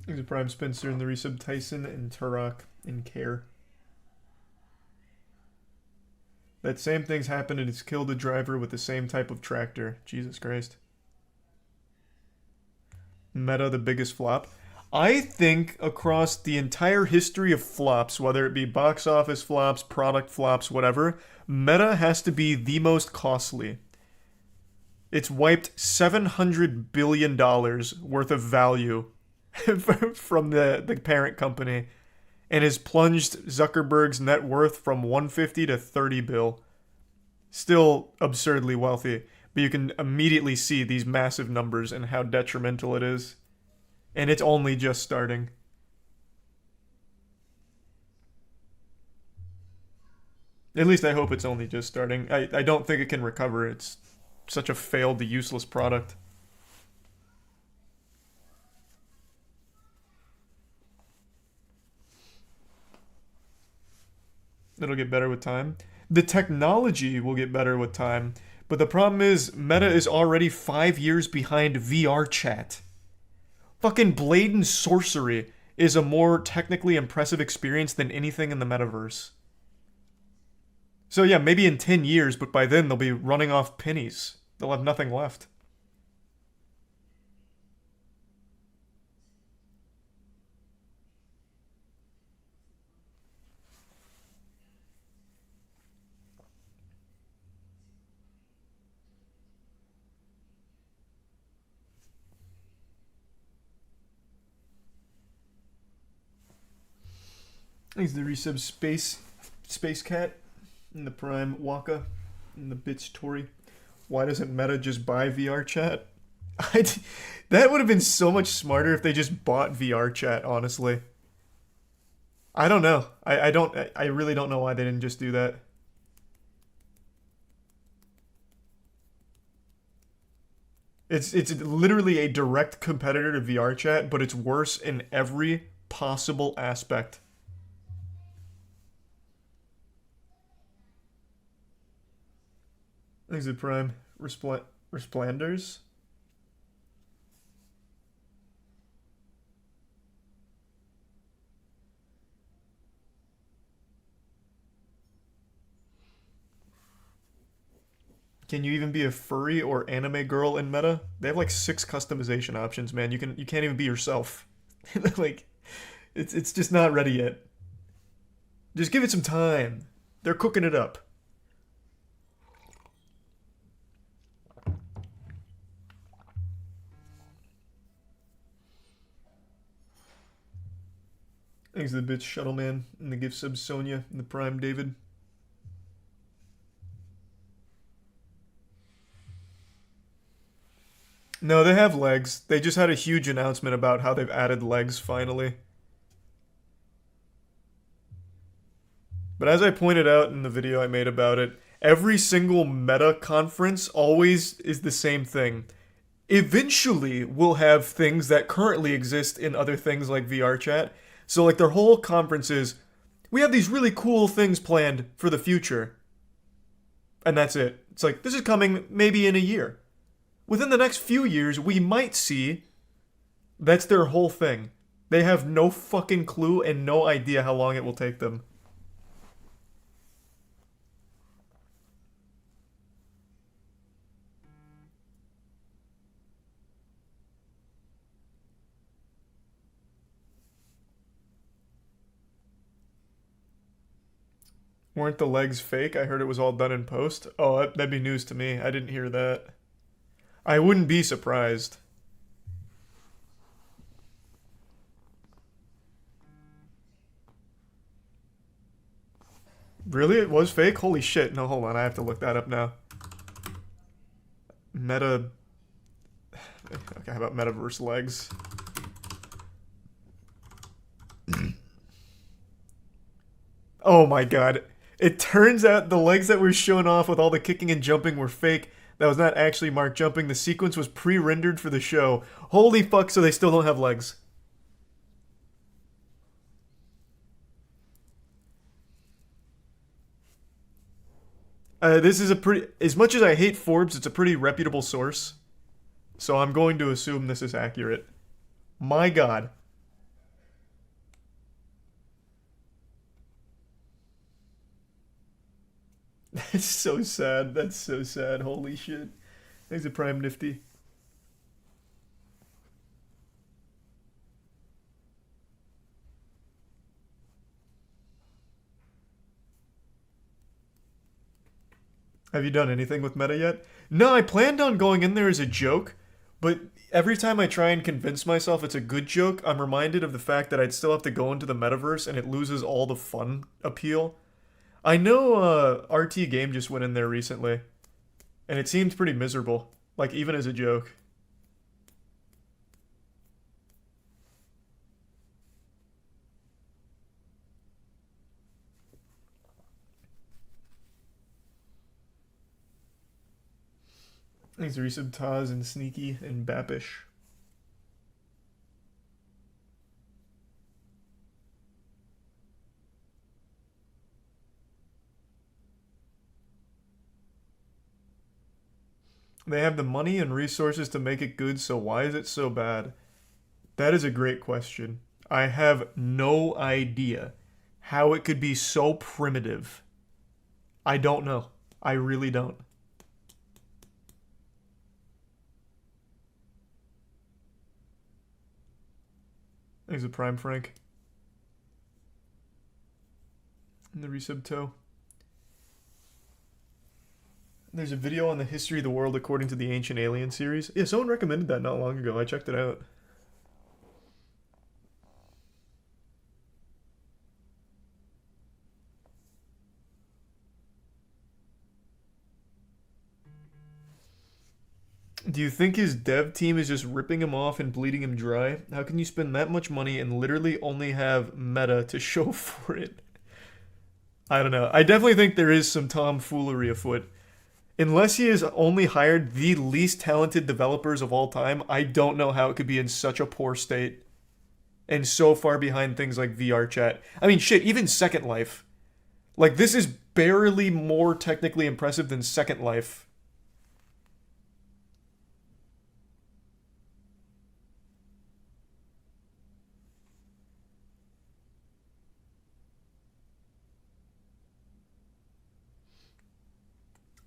There's a Prime Spencer and the Resub Tyson and Turok in Care. That same thing's happened and it's killed a driver with the same type of tractor. Jesus Christ. Meta, the biggest flop. I think across the entire history of flops, whether it be box office flops, product flops, whatever, Meta has to be the most costly. It's wiped $700 billion worth of value from the parent company and has plunged Zuckerberg's net worth from 150 to 30 bill. Still absurdly wealthy, but you can immediately see these massive numbers and how detrimental it is. And it's only just starting. At least I hope it's only just starting. I don't think it can recover. It's such a failed, useless product. It'll get better with time. The technology will get better with time. But the problem is, Meta is already 5 years behind VR chat. Fucking Blade and Sorcery is a more technically impressive experience than anything in the metaverse. So yeah, maybe in 10 years, but by then they'll be running off pennies. They'll have nothing left. He's the resub Space Cat, and the Prime Waka, and the Bitch Tori. Why doesn't Meta just buy VR chat? That would have been so much smarter if they just bought VR chat, honestly. I don't know. I really don't know why they didn't just do that. It's literally a direct competitor to VR chat, but it's worse in every possible aspect. Exit Prime. Resplenders? Can you even be a furry or anime girl in Meta? They have like 6 customization options, man. You can't even be yourself. Like, it's just not ready yet. Just give it some time. They're cooking it up. Thanks to the bitch Shuttle Man and the gift sub Sonia and the Prime David. No, they have legs. They just had a huge announcement about how they've added legs finally. But as I pointed out in the video I made about it, every single Meta conference always is the same thing. Eventually, we'll have things that currently exist in other things like VR chat. So like their whole conference is, we have these really cool things planned for the future. And that's it. It's like, this is coming maybe in a year. Within the next few years, we might see. That's their whole thing. They have no fucking clue and no idea how long it will take them. Weren't the legs fake? I heard it was all done in post. Oh, that'd be news to me. I didn't hear that. I wouldn't be surprised. Really? It was fake? Holy shit. No, hold on. I have to look that up now. Meta... Okay, how about Metaverse legs? Oh my god. It turns out the legs that were shown off with all the kicking and jumping were fake. That was not actually Mark jumping. The sequence was pre-rendered for the show. Holy fuck, so they still don't have legs. This is a pretty... As much as I hate Forbes, it's a pretty reputable source. So I'm going to assume this is accurate. My god. That's so sad. That's so sad. Holy shit. Thanks to Prime Nifty. Have you done anything with Meta yet? No, I planned on going in there as a joke, but every time I try and convince myself it's a good joke, I'm reminded of the fact that I'd still have to go into the metaverse and it loses all the fun appeal. I know RT Game just went in there recently, and it seemed pretty miserable, like even as a joke. Thanks to resub Taz and Sneaky and Bapish. They have the money and resources to make it good, so why is it so bad? That is a great question. I have no idea how it could be so primitive. I don't know. I really don't. There's a Prime Frank. And the resub toe. There's a video on the history of the world according to the Ancient Alien series. Yeah, someone recommended that not long ago. I checked it out. Do you think his dev team is just ripping him off and bleeding him dry? How can you spend that much money and literally only have Meta to show for it? I don't know. I definitely think there is some tomfoolery afoot. Unless he has only hired the least talented developers of all time, I don't know how it could be in such a poor state and so far behind things like VR chat. I mean, shit, even Second Life. Like, this is barely more technically impressive than Second Life.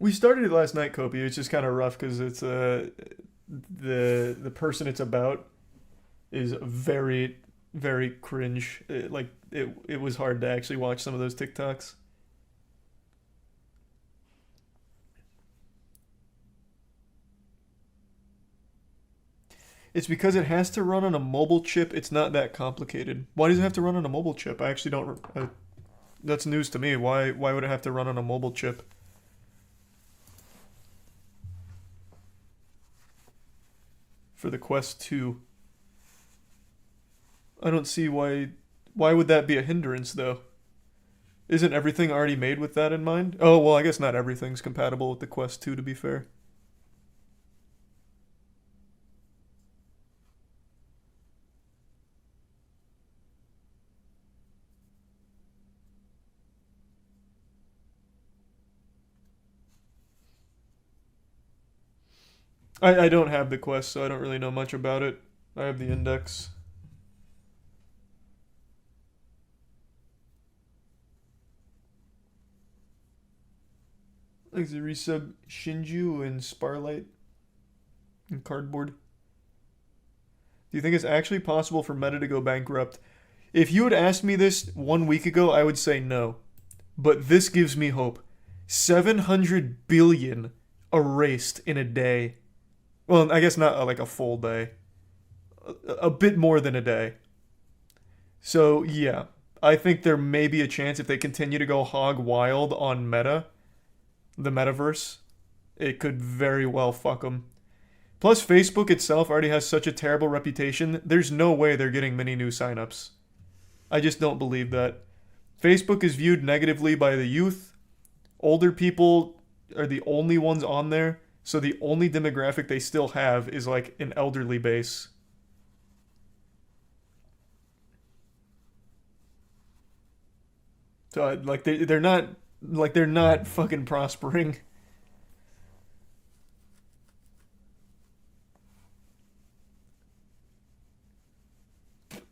We started it last night, Kopi. It's just kind of rough because it's the person it's about is very, very cringe. It was hard to actually watch some of those TikToks. It's because it has to run on a mobile chip. It's not that complicated. Why does it have to run on a mobile chip? I actually don't. That's news to me. Why would it have to run on a mobile chip? For the Quest 2. I don't see why would that be a hindrance though? Isn't everything already made with that in mind? Oh, well, I guess not everything's compatible with the Quest 2 to be fair. I don't have the Quest, so I don't really know much about it. I have the Index. Like the resub Shinju and Sparlight and Cardboard. Do you think it's actually possible for Meta to go bankrupt? If you had asked me this 1 week ago, I would say no. But this gives me hope. 700 billion erased in a day. Well, I guess not like a full day. A bit more than a day. So, yeah. I think there may be a chance if they continue to go hog wild on Meta, the metaverse, it could very well fuck them. Plus, Facebook itself already has such a terrible reputation, there's no way they're getting many new signups. I just don't believe that. Facebook is viewed negatively by the youth. Older people are the only ones on there. So the only demographic they still have is like an elderly base. So like they're not fucking prospering.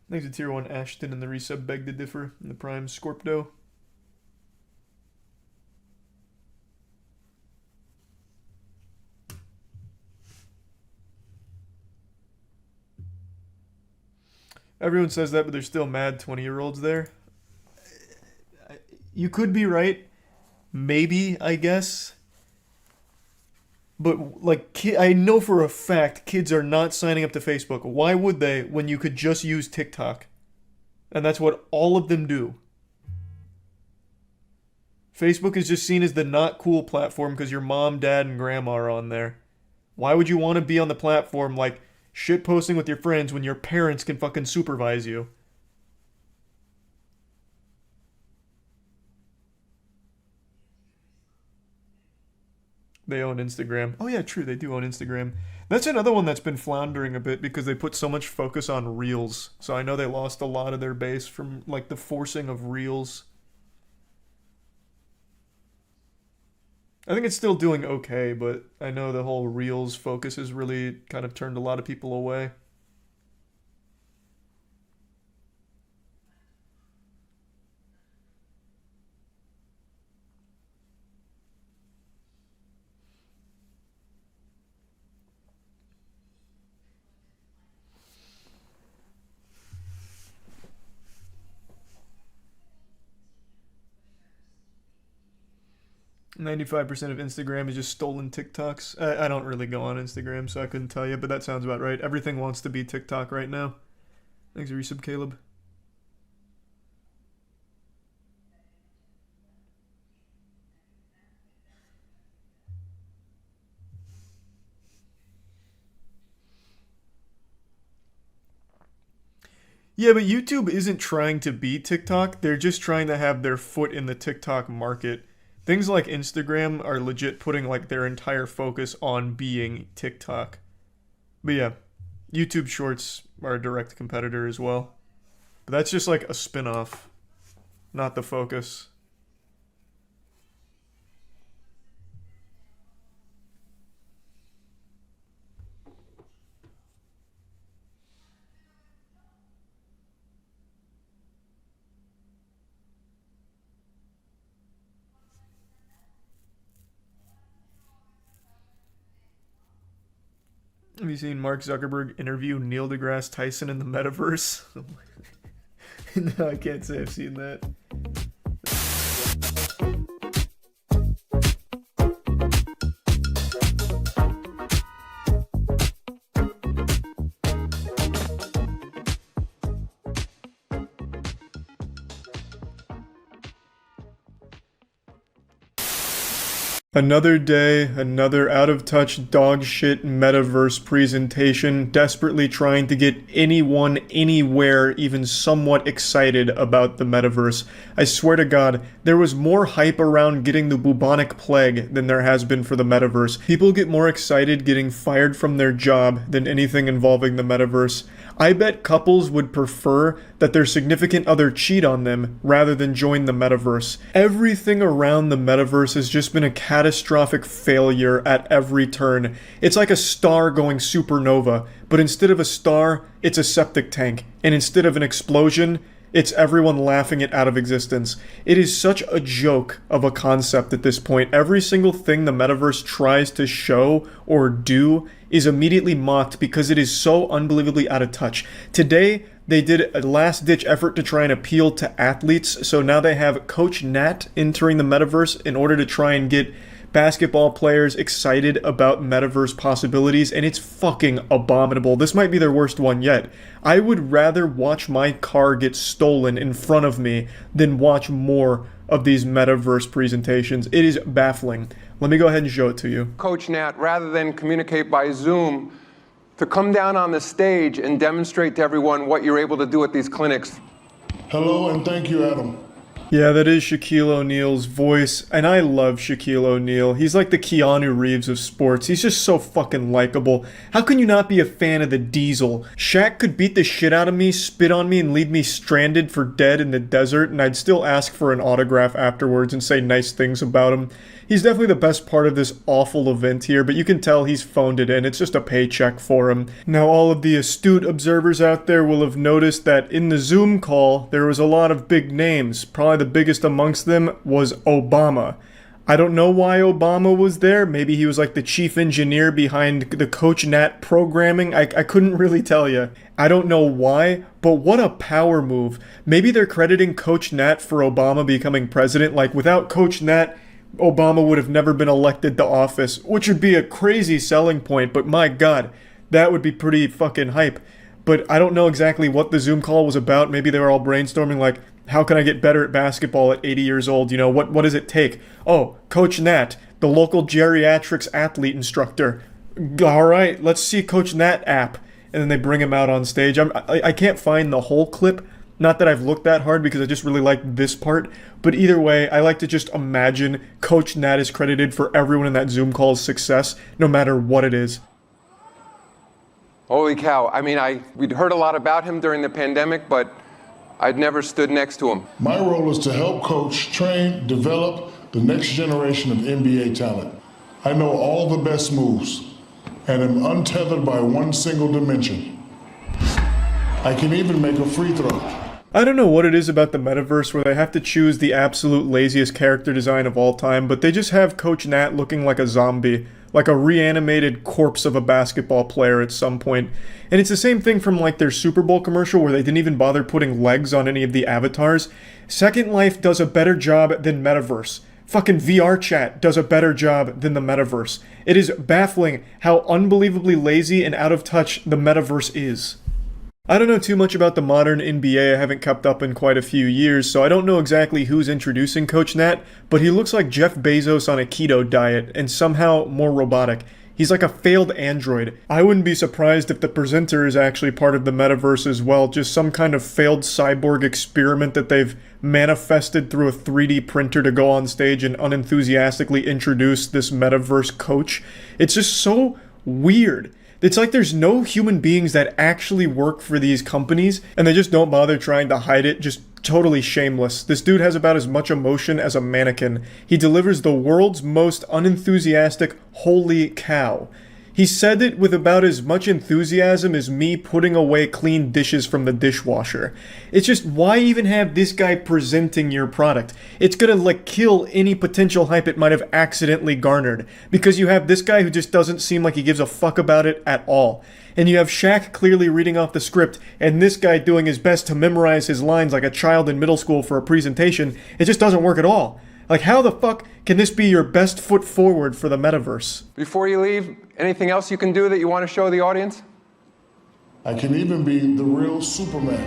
Thanks to Tier 1 Ashton and the resub beg to differ in the Prime Scorpio. Everyone says that, but there's still mad 20-year-olds there. You could be right. Maybe, I guess. But, like, I know for a fact kids are not signing up to Facebook. Why would they when you could just use TikTok? And that's what all of them do. Facebook is just seen as the not cool platform because your mom, dad, and grandma are on there. Why would you want to be on the platform, like, shit posting with your friends when your parents can fucking supervise you? They own Instagram. Oh yeah, true, they do own Instagram. That's another one that's been floundering a bit because they put so much focus on Reels. So I know they lost a lot of their base from like the forcing of Reels. I think it's still doing okay, but I know the whole Reels focus has really kind of turned a lot of people away. %95 of Instagram is just stolen TikToks. I don't really go on Instagram, so I couldn't tell you, but that sounds about right. Everything wants to be TikTok right now. Thanks for resub, Caleb. Yeah, but YouTube isn't trying to be TikTok. They're just trying to have their foot in the TikTok market. Things like Instagram are legit putting like their entire focus on being TikTok. But yeah, YouTube Shorts are a direct competitor as well. But that's just like a spin-off, not the focus. Have you seen Mark Zuckerberg interview Neil deGrasse Tyson in the metaverse? No, I can't say I've seen that. Another day, another out-of-touch dog-shit metaverse presentation, desperately trying to get anyone, anywhere, even somewhat excited about the metaverse. I swear to God, there was more hype around getting the bubonic plague than there has been for the metaverse. People get more excited getting fired from their job than anything involving the metaverse. I bet couples would prefer that their significant other cheat on them rather than join the metaverse. Everything around the metaverse has just been a catastrophic failure at every turn. It's like a star going supernova, but instead of a star, it's a septic tank, and instead of an explosion, it's everyone laughing it out of existence. It is such a joke of a concept at this point. Every single thing the metaverse tries to show or do is immediately mocked because it is so unbelievably out of touch. Today, they did a last-ditch effort to try and appeal to athletes, so now they have Coach Nat entering the metaverse in order to try and get basketball players excited about metaverse possibilities, and it's fucking abominable. This might be their worst one yet. I would rather watch my car get stolen in front of me than watch more of these metaverse presentations. It is baffling. Let me go ahead and show it to you. Coach Nat, rather than communicate by Zoom, to come down on the stage and demonstrate to everyone what you're able to do at these clinics. Hello, and thank you, Adam. Yeah, that is Shaquille O'Neal's voice, and I love Shaquille O'Neal. He's like the Keanu Reeves of sports. He's just so fucking likable. How can you not be a fan of the Diesel? Shaq could beat the shit out of me, spit on me, and leave me stranded for dead in the desert, and I'd still ask for an autograph afterwards and say nice things about him. He's definitely the best part of this awful event here, but you can tell he's phoned it in. It's just a paycheck for him. Now, all of the astute observers out there will have noticed that in the Zoom call, there was a lot of big names. Probably the biggest amongst them was Obama. I don't know why Obama was there. Maybe he was like the chief engineer behind the Coach Nat programming. I couldn't really tell you. I don't know why, but what a power move. Maybe they're crediting Coach Nat for Obama becoming president. Like, without Coach Nat, Obama would have never been elected to office, which would be a crazy selling point, but my God, that would be pretty fucking hype. But I don't know exactly what the Zoom call was about. Maybe they were all brainstorming like, how can I get better at basketball at 80 years old? You know, what does it take? Oh, Coach Nat, the local geriatrics athlete instructor. All right, let's see Coach Nat app. And then they bring him out on stage. I can't find the whole clip. Not that I've looked that hard because I just really like this part. But either way, I like to just imagine Coach Nat is credited for everyone in that Zoom call's success, no matter what it is. Holy cow. I mean, we'd heard a lot about him during the pandemic, but I'd never stood next to him. My role is to help coach, train, develop the next generation of NBA talent. I know all the best moves and am untethered by one single dimension. I can even make a free throw. I don't know what it is about the metaverse where they have to choose the absolute laziest character design of all time, but they just have Coach Nat looking like a zombie, like a reanimated corpse of a basketball player at some point. And it's the same thing from like their Super Bowl commercial where they didn't even bother putting legs on any of the avatars. Second Life does a better job than Metaverse. Fucking VR chat does a better job than the metaverse. It is baffling how unbelievably lazy and out of touch the metaverse is. I don't know too much about the modern NBA. I haven't kept up in quite a few years, so I don't know exactly who's introducing Coach Nat, but he looks like Jeff Bezos on a keto diet and somehow more robotic. He's like a failed android. I wouldn't be surprised if the presenter is actually part of the metaverse as well, just some kind of failed cyborg experiment that they've manifested through a 3D printer to go on stage and unenthusiastically introduce this metaverse coach. It's just so weird. It's like there's no human beings that actually work for these companies, and they just don't bother trying to hide it. Just totally shameless. This dude has about as much emotion as a mannequin. He delivers the world's most unenthusiastic holy cow. He said it with about as much enthusiasm as me putting away clean dishes from the dishwasher. It's just, why even have this guy presenting your product? It's gonna like kill any potential hype it might have accidentally garnered, because you have this guy who just doesn't seem like he gives a fuck about it at all. And you have Shaq clearly reading off the script, and this guy doing his best to memorize his lines like a child in middle school for a presentation. It just doesn't work at all. Like, how the fuck can this be your best foot forward for the metaverse? Before you leave, anything else you can do that you want to show the audience? I can even be the real Superman.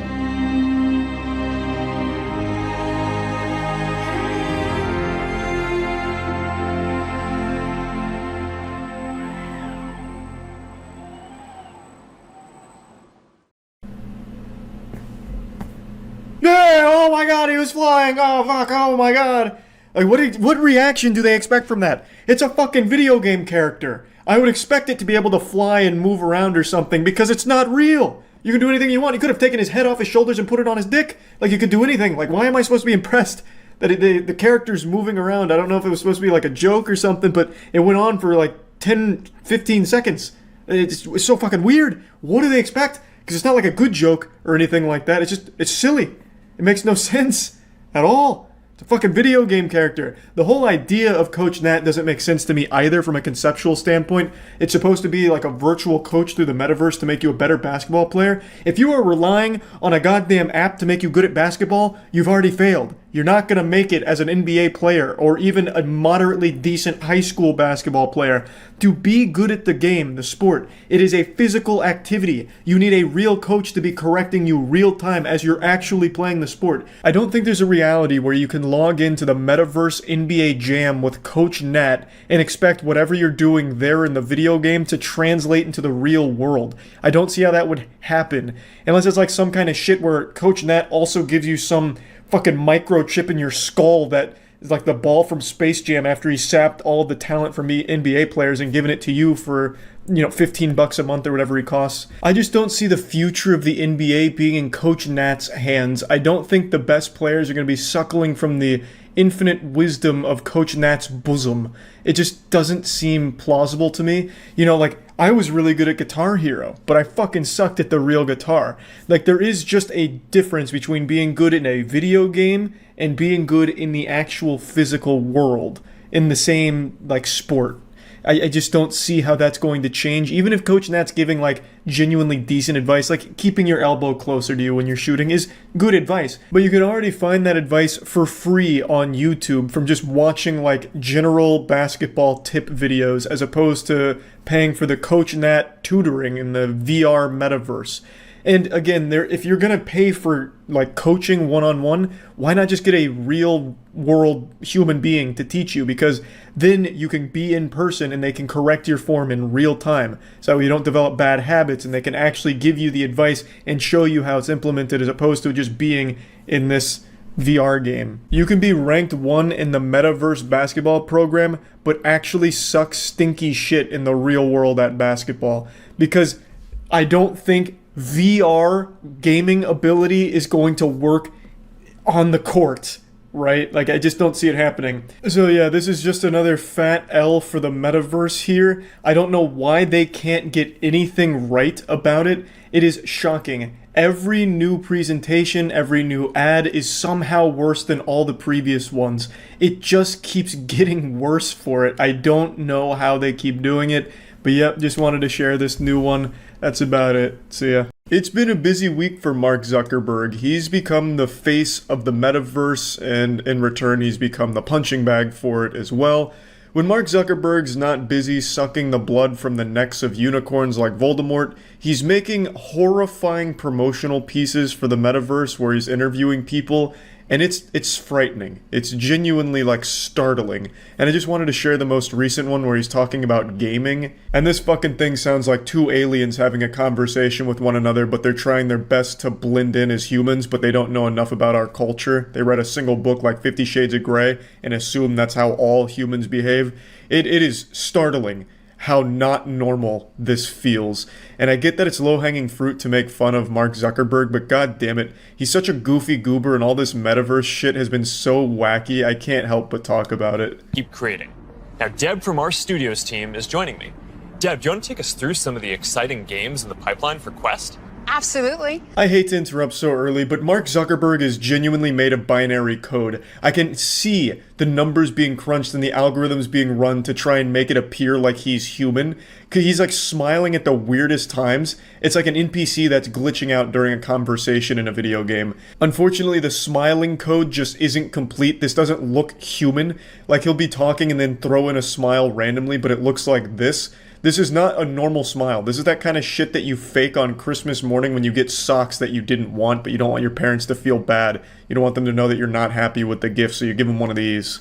Yeah, oh my god, he was flying, oh fuck, oh my god. Like, what reaction do they expect from that? It's a fucking video game character. I would expect it to be able to fly and move around or something, because it's not real. You can do anything you want. You could have taken his head off his shoulders and put it on his dick. Like, you could do anything. Like, why am I supposed to be impressed that the character's moving around? I don't know if it was supposed to be like a joke or something, but it went on for like 10, 15 seconds. It's so fucking weird. What do they expect? Because it's not like a good joke or anything like that. It's silly. It makes no sense at all. It's a fucking video game character. The whole idea of Coach Nat doesn't make sense to me either from a conceptual standpoint. It's supposed to be like a virtual coach through the metaverse to make you a better basketball player. If you are relying on a goddamn app to make you good at basketball, you've already failed. You're not going to make it as an NBA player or even a moderately decent high school basketball player. To be good at the game, the sport, it is a physical activity. You need a real coach to be correcting you real time as you're actually playing the sport. I don't think there's a reality where you can log into the Metaverse NBA Jam with Coach Nat and expect whatever you're doing there in the video game to translate into the real world. I don't see how that would happen. Unless it's like some kind of shit where Coach Nat also gives you some fucking microchip in your skull that is like the ball from Space Jam after he sapped all the talent from NBA players and given it to you for, $15 a month or whatever he costs. I just don't see the future of the NBA being in Coach Nat's hands. I don't think the best players are going to be suckling from the infinite wisdom of Coach Nat's bosom. It just doesn't seem plausible to me. I was really good at Guitar Hero, but I fucking sucked at the real guitar. Like, there is just a difference between being good in a video game and being good in the actual physical world in the same, sport. I just don't see how that's going to change. Even if Coach Nat's giving, genuinely decent advice, like keeping your elbow closer to you when you're shooting is good advice. But you can already find that advice for free on YouTube from just watching, general basketball tip videos as opposed to paying for the Coach Nat tutoring in the VR metaverse. And again, if you're going to pay for coaching one-on-one, why not just get a real world human being to teach you? Because then you can be in person and they can correct your form in real time. So you don't develop bad habits and they can actually give you the advice and show you how it's implemented as opposed to just being in this VR game. You can be ranked 1 in the metaverse basketball program, but actually suck stinky shit in the real world at basketball. Because I don't think VR gaming ability is going to work on the court, right? I just don't see it happening. So yeah, this is just another fat L for the metaverse here. I don't know why they can't get anything right about it. It is shocking. Every new presentation, every new ad is somehow worse than all the previous ones. It just keeps getting worse for it. I don't know how they keep doing it. But yep, just wanted to share this new one. That's about it. See ya. It's been a busy week for Mark Zuckerberg. He's become the face of the metaverse, and in return, he's become the punching bag for it as well. When Mark Zuckerberg's not busy sucking the blood from the necks of unicorns like Voldemort, he's making horrifying promotional pieces for the metaverse where he's interviewing people and it's frightening. It's genuinely like startling. And I just wanted to share the most recent one where he's talking about gaming, and this fucking thing sounds like two aliens having a conversation with one another, but they're trying their best to blend in as humans, but they don't know enough about our culture. They read a single book like 50 Shades of Grey and assume that's how all humans behave. It is startling how not normal this feels. And I get that it's low-hanging fruit to make fun of Mark Zuckerberg, but god damn it, he's such a goofy goober, and all this metaverse shit has been so wacky, I can't help but talk about it. Keep creating. Now, Deb from our studios team is joining me. Deb, do you want to take us through some of the exciting games in the pipeline for Quest? Absolutely. I hate to interrupt so early, but Mark Zuckerberg is genuinely made of binary code. I can see the numbers being crunched and the algorithms being run to try and make it appear like he's human. He's like smiling at the weirdest times. It's like an NPC that's glitching out during a conversation in a video game. Unfortunately, the smiling code just isn't complete. This doesn't look human. Like he'll be talking and then throw in a smile randomly, but it looks like this. This is not a normal smile. This is that kind of shit that you fake on Christmas morning when you get socks that you didn't want, but you don't want your parents to feel bad. You don't want them to know that you're not happy with the gift, so you give them one of these.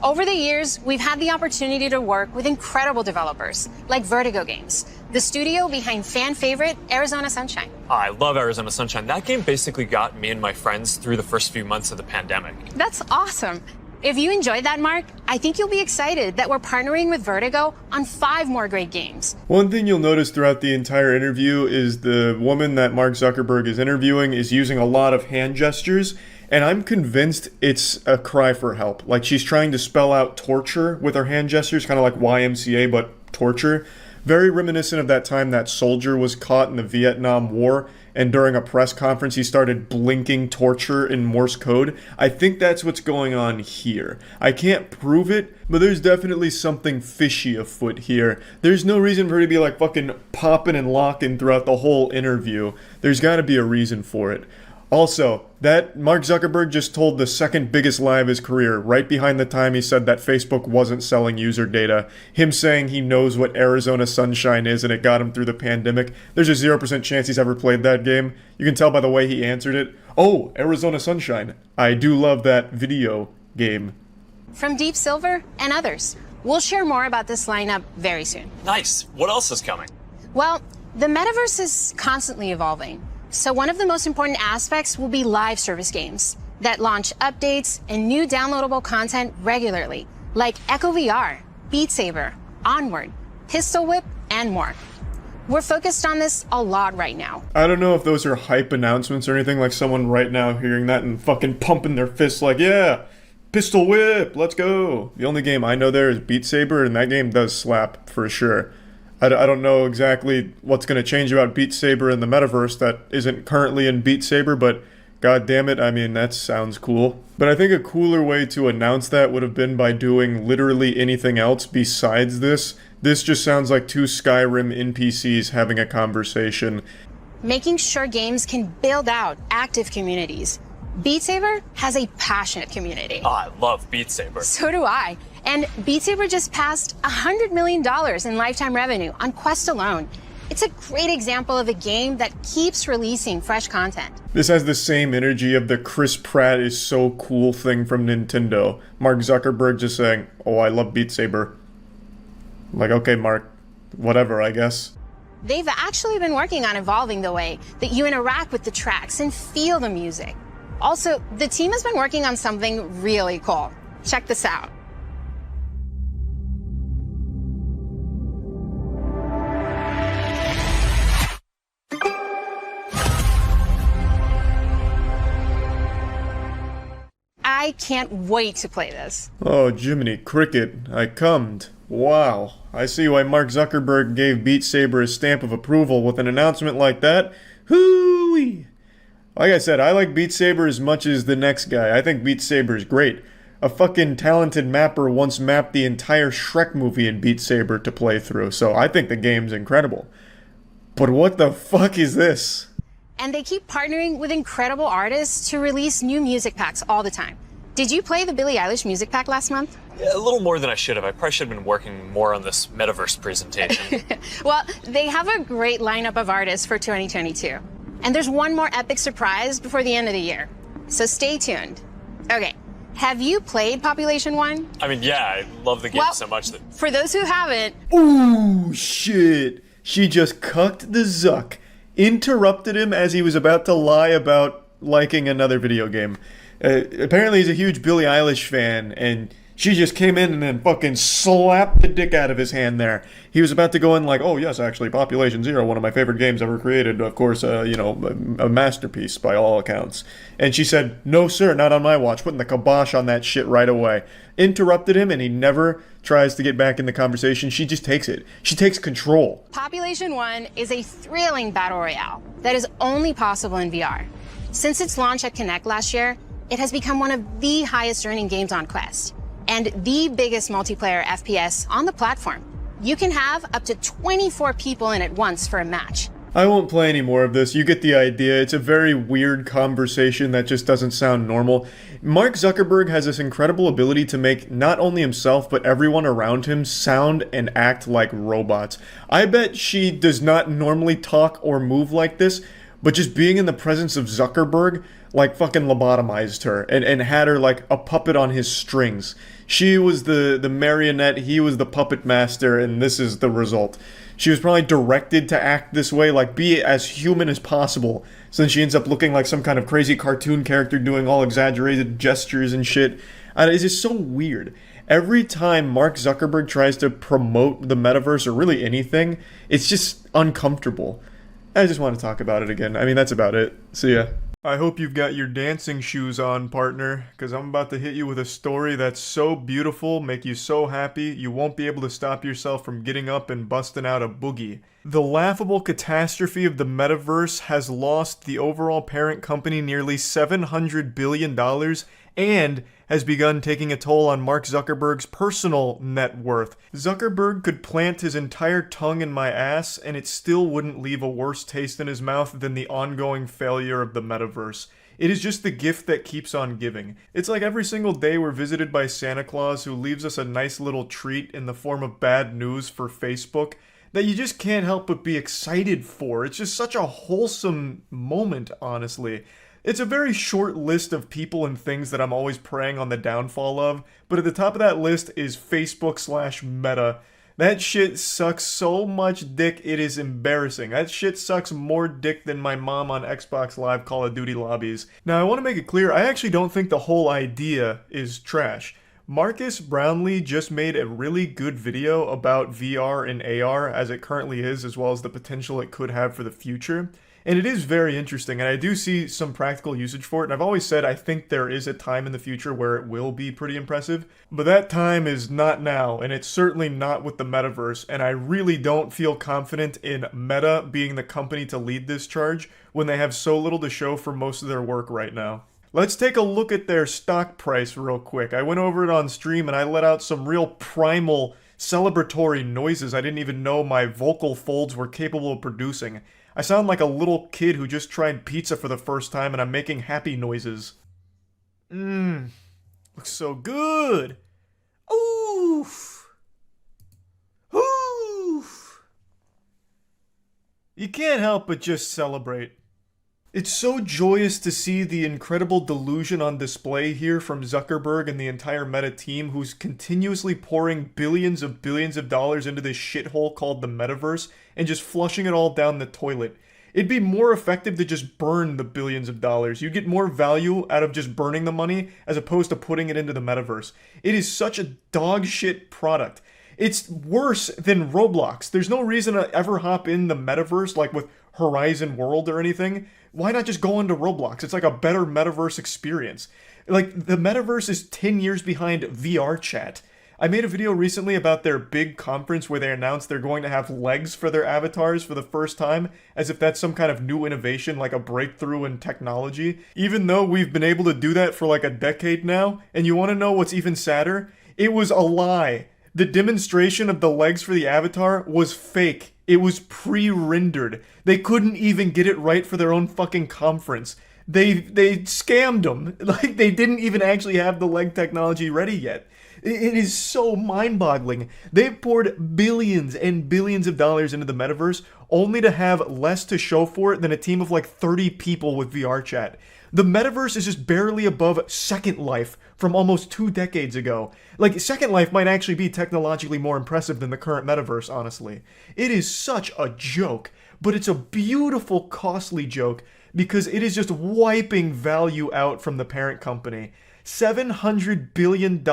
Over the years, we've had the opportunity to work with incredible developers, like Vertigo Games, the studio behind fan favorite Arizona Sunshine. I love Arizona Sunshine. That game basically got me and my friends through the first few months of the pandemic. That's awesome. If you enjoyed that, Mark, I think you'll be excited that we're partnering with Vertigo on 5 more great games. One thing you'll notice throughout the entire interview is the woman that Mark Zuckerberg is interviewing is using a lot of hand gestures, and I'm convinced it's a cry for help. Like she's trying to spell out torture with her hand gestures, kind of like YMCA, but torture. Very reminiscent of that time that soldier was caught in the Vietnam War, and during a press conference he started blinking torture in Morse code. I think that's what's going on here. I can't prove it, but there's definitely something fishy afoot here. There's no reason for her to be like fucking popping and locking throughout the whole interview. There's gotta be a reason for it. Also, that Mark Zuckerberg just told the second biggest lie of his career, right behind the time he said that Facebook wasn't selling user data. Him saying he knows what Arizona Sunshine is and it got him through the pandemic. There's a 0% chance he's ever played that game. You can tell by the way he answered it. Oh, Arizona Sunshine. I do love that video game. From Deep Silver and others. We'll share more about this lineup very soon. Nice. What else is coming? Well, the metaverse is constantly evolving. So one of the most important aspects will be live service games that launch updates and new downloadable content regularly, like Echo VR, Beat Saber, Onward, Pistol Whip, and more. We're focused on this a lot right now. I don't know if those are hype announcements or anything, like someone right now hearing that and fucking pumping their fists like, yeah, Pistol Whip, let's go. The only game I know there is Beat Saber, and that game does slap for sure. I don't know exactly what's going to change about Beat Saber in the metaverse that isn't currently in Beat Saber, but god damn it, I mean, that sounds cool. But I think a cooler way to announce that would have been by doing literally anything else besides this. This just sounds like two Skyrim NPCs having a conversation. Making sure games can build out active communities. Beat Saber has a passionate community. Oh, I love Beat Saber. So do I. And Beat Saber just passed $100 million in lifetime revenue on Quest alone. It's a great example of a game that keeps releasing fresh content. This has the same energy of the Chris Pratt is so cool thing from Nintendo. Mark Zuckerberg just saying, oh, I love Beat Saber. Like, okay, Mark, whatever, I guess. They've actually been working on evolving the way that you interact with the tracks and feel the music. Also, the team has been working on something really cool. Check this out. I can't wait to play this. Oh, Jiminy Cricket, I cummed. Wow, I see why Mark Zuckerberg gave Beat Saber a stamp of approval with an announcement like that. Hooey! Like I said, I like Beat Saber as much as the next guy. I think Beat Saber is great. A fucking talented mapper once mapped the entire Shrek movie in Beat Saber to play through, so I think the game's incredible. But what the fuck is this? And they keep partnering with incredible artists to release new music packs all the time. Did you play the Billie Eilish music pack last month? Yeah, a little more than I should have. I probably should have been working more on this metaverse presentation. Well, they have a great lineup of artists for 2022. And there's one more epic surprise before the end of the year. So stay tuned. Okay, have you played Population 1? I mean, yeah, I love the game Well, so much that... For those who haven't, Ooh, shit. She just cucked the Zuck. Interrupted him as he was about to lie about liking another video game. Apparently he's a huge Billie Eilish fan, and she just came in and then fucking slapped the dick out of his hand there. He was about to go in like, oh yes, actually, Population 0, one of my favorite games ever created. Of course, you know, a masterpiece by all accounts. And she said, no sir, not on my watch, putting the kibosh on that shit right away. Interrupted him, and he never tries to get back in the conversation. She just takes it. She takes control. Population 1 is a thrilling battle royale that is only possible in VR. Since its launch at Connect last year, it has become one of the highest earning games on Quest and the biggest multiplayer FPS on the platform. You can have up to 24 people in at once for a match. I won't play any more of this. You get the idea. It's a very weird conversation that just doesn't sound normal. Mark Zuckerberg has this incredible ability to make not only himself, but everyone around him sound and act like robots. I bet she does not normally talk or move like this, but just being in the presence of Zuckerberg, like, fucking lobotomized her and had her like a puppet on his strings. She was the marionette, he was the puppet master, and this is the result. She was probably directed to act this way, like be as human as possible. So then she ends up looking like some kind of crazy cartoon character doing all exaggerated gestures and shit. And it's just so weird. Every time Mark Zuckerberg tries to promote the metaverse or really anything, it's just uncomfortable. I just want to talk about it again. I mean, that's about it. See ya. I hope you've got your dancing shoes on, partner, because I'm about to hit you with a story that's so beautiful, make you so happy, you won't be able to stop yourself from getting up and busting out a boogie. The laughable catastrophe of the metaverse has lost the overall parent company nearly $700 billion and has begun taking a toll on Mark Zuckerberg's personal net worth. Zuckerberg could plant his entire tongue in my ass and it still wouldn't leave a worse taste in his mouth than the ongoing failure of the metaverse. It is just the gift that keeps on giving. It's like every single day we're visited by Santa Claus who leaves us a nice little treat in the form of bad news for Facebook that you just can't help but be excited for. It's just such a wholesome moment, honestly. It's a very short list of people and things that I'm always praying on the downfall of, but at the top of that list is Facebook/Meta. That shit sucks so much dick, it is embarrassing. That shit sucks more dick than my mom on Xbox Live Call of Duty lobbies. Now, I want to make it clear, I actually don't think the whole idea is trash. Marcus Brownlee just made a really good video about VR and AR as it currently is, as well as the potential it could have for the future. And it is very interesting, and I do see some practical usage for it, and I've always said I think there is a time in the future where it will be pretty impressive, but that time is not now, and it's certainly not with the metaverse, and I really don't feel confident in Meta being the company to lead this charge when they have so little to show for most of their work right now. Let's take a look at their stock price real quick. I went over it on stream and I let out some real primal celebratory noises I didn't even know my vocal folds were capable of producing. I sound like a little kid who just tried pizza for the first time and I'm making happy noises. Looks so good. Oof. Oof. You can't help but just celebrate. It's so joyous to see the incredible delusion on display here from Zuckerberg and the entire Meta team who's continuously pouring billions of dollars into this shithole called the metaverse and just flushing it all down the toilet. It'd be more effective to just burn the billions of dollars. You'd get more value out of just burning the money as opposed to putting it into the metaverse. It is such a dog shit product. It's worse than Roblox. There's no reason to ever hop in the metaverse like with Horizon World or anything. Why not just go into Roblox? It's like a better metaverse experience. Like, the metaverse is 10 years behind VR chat. I made a video recently about their big conference where they announced they're going to have legs for their avatars for the first time, as if that's some kind of new innovation, like a breakthrough in technology. Even though we've been able to do that for like a decade now, and you want to know what's even sadder? It was a lie. The demonstration of the legs for the avatar was fake. It was pre-rendered. They couldn't even get it right for their own fucking conference. They scammed them. Like, they didn't even actually have the leg technology ready yet. It is so mind-boggling. They've poured billions and billions of dollars into the metaverse only to have less to show for it than a team of like 30 people with VR chat. The metaverse is just barely above Second Life from almost 2 decades ago. Like, Second Life might actually be technologically more impressive than the current metaverse, honestly. It is such a joke, but it's a beautiful, costly joke because it is just wiping value out from the parent company. $700 billion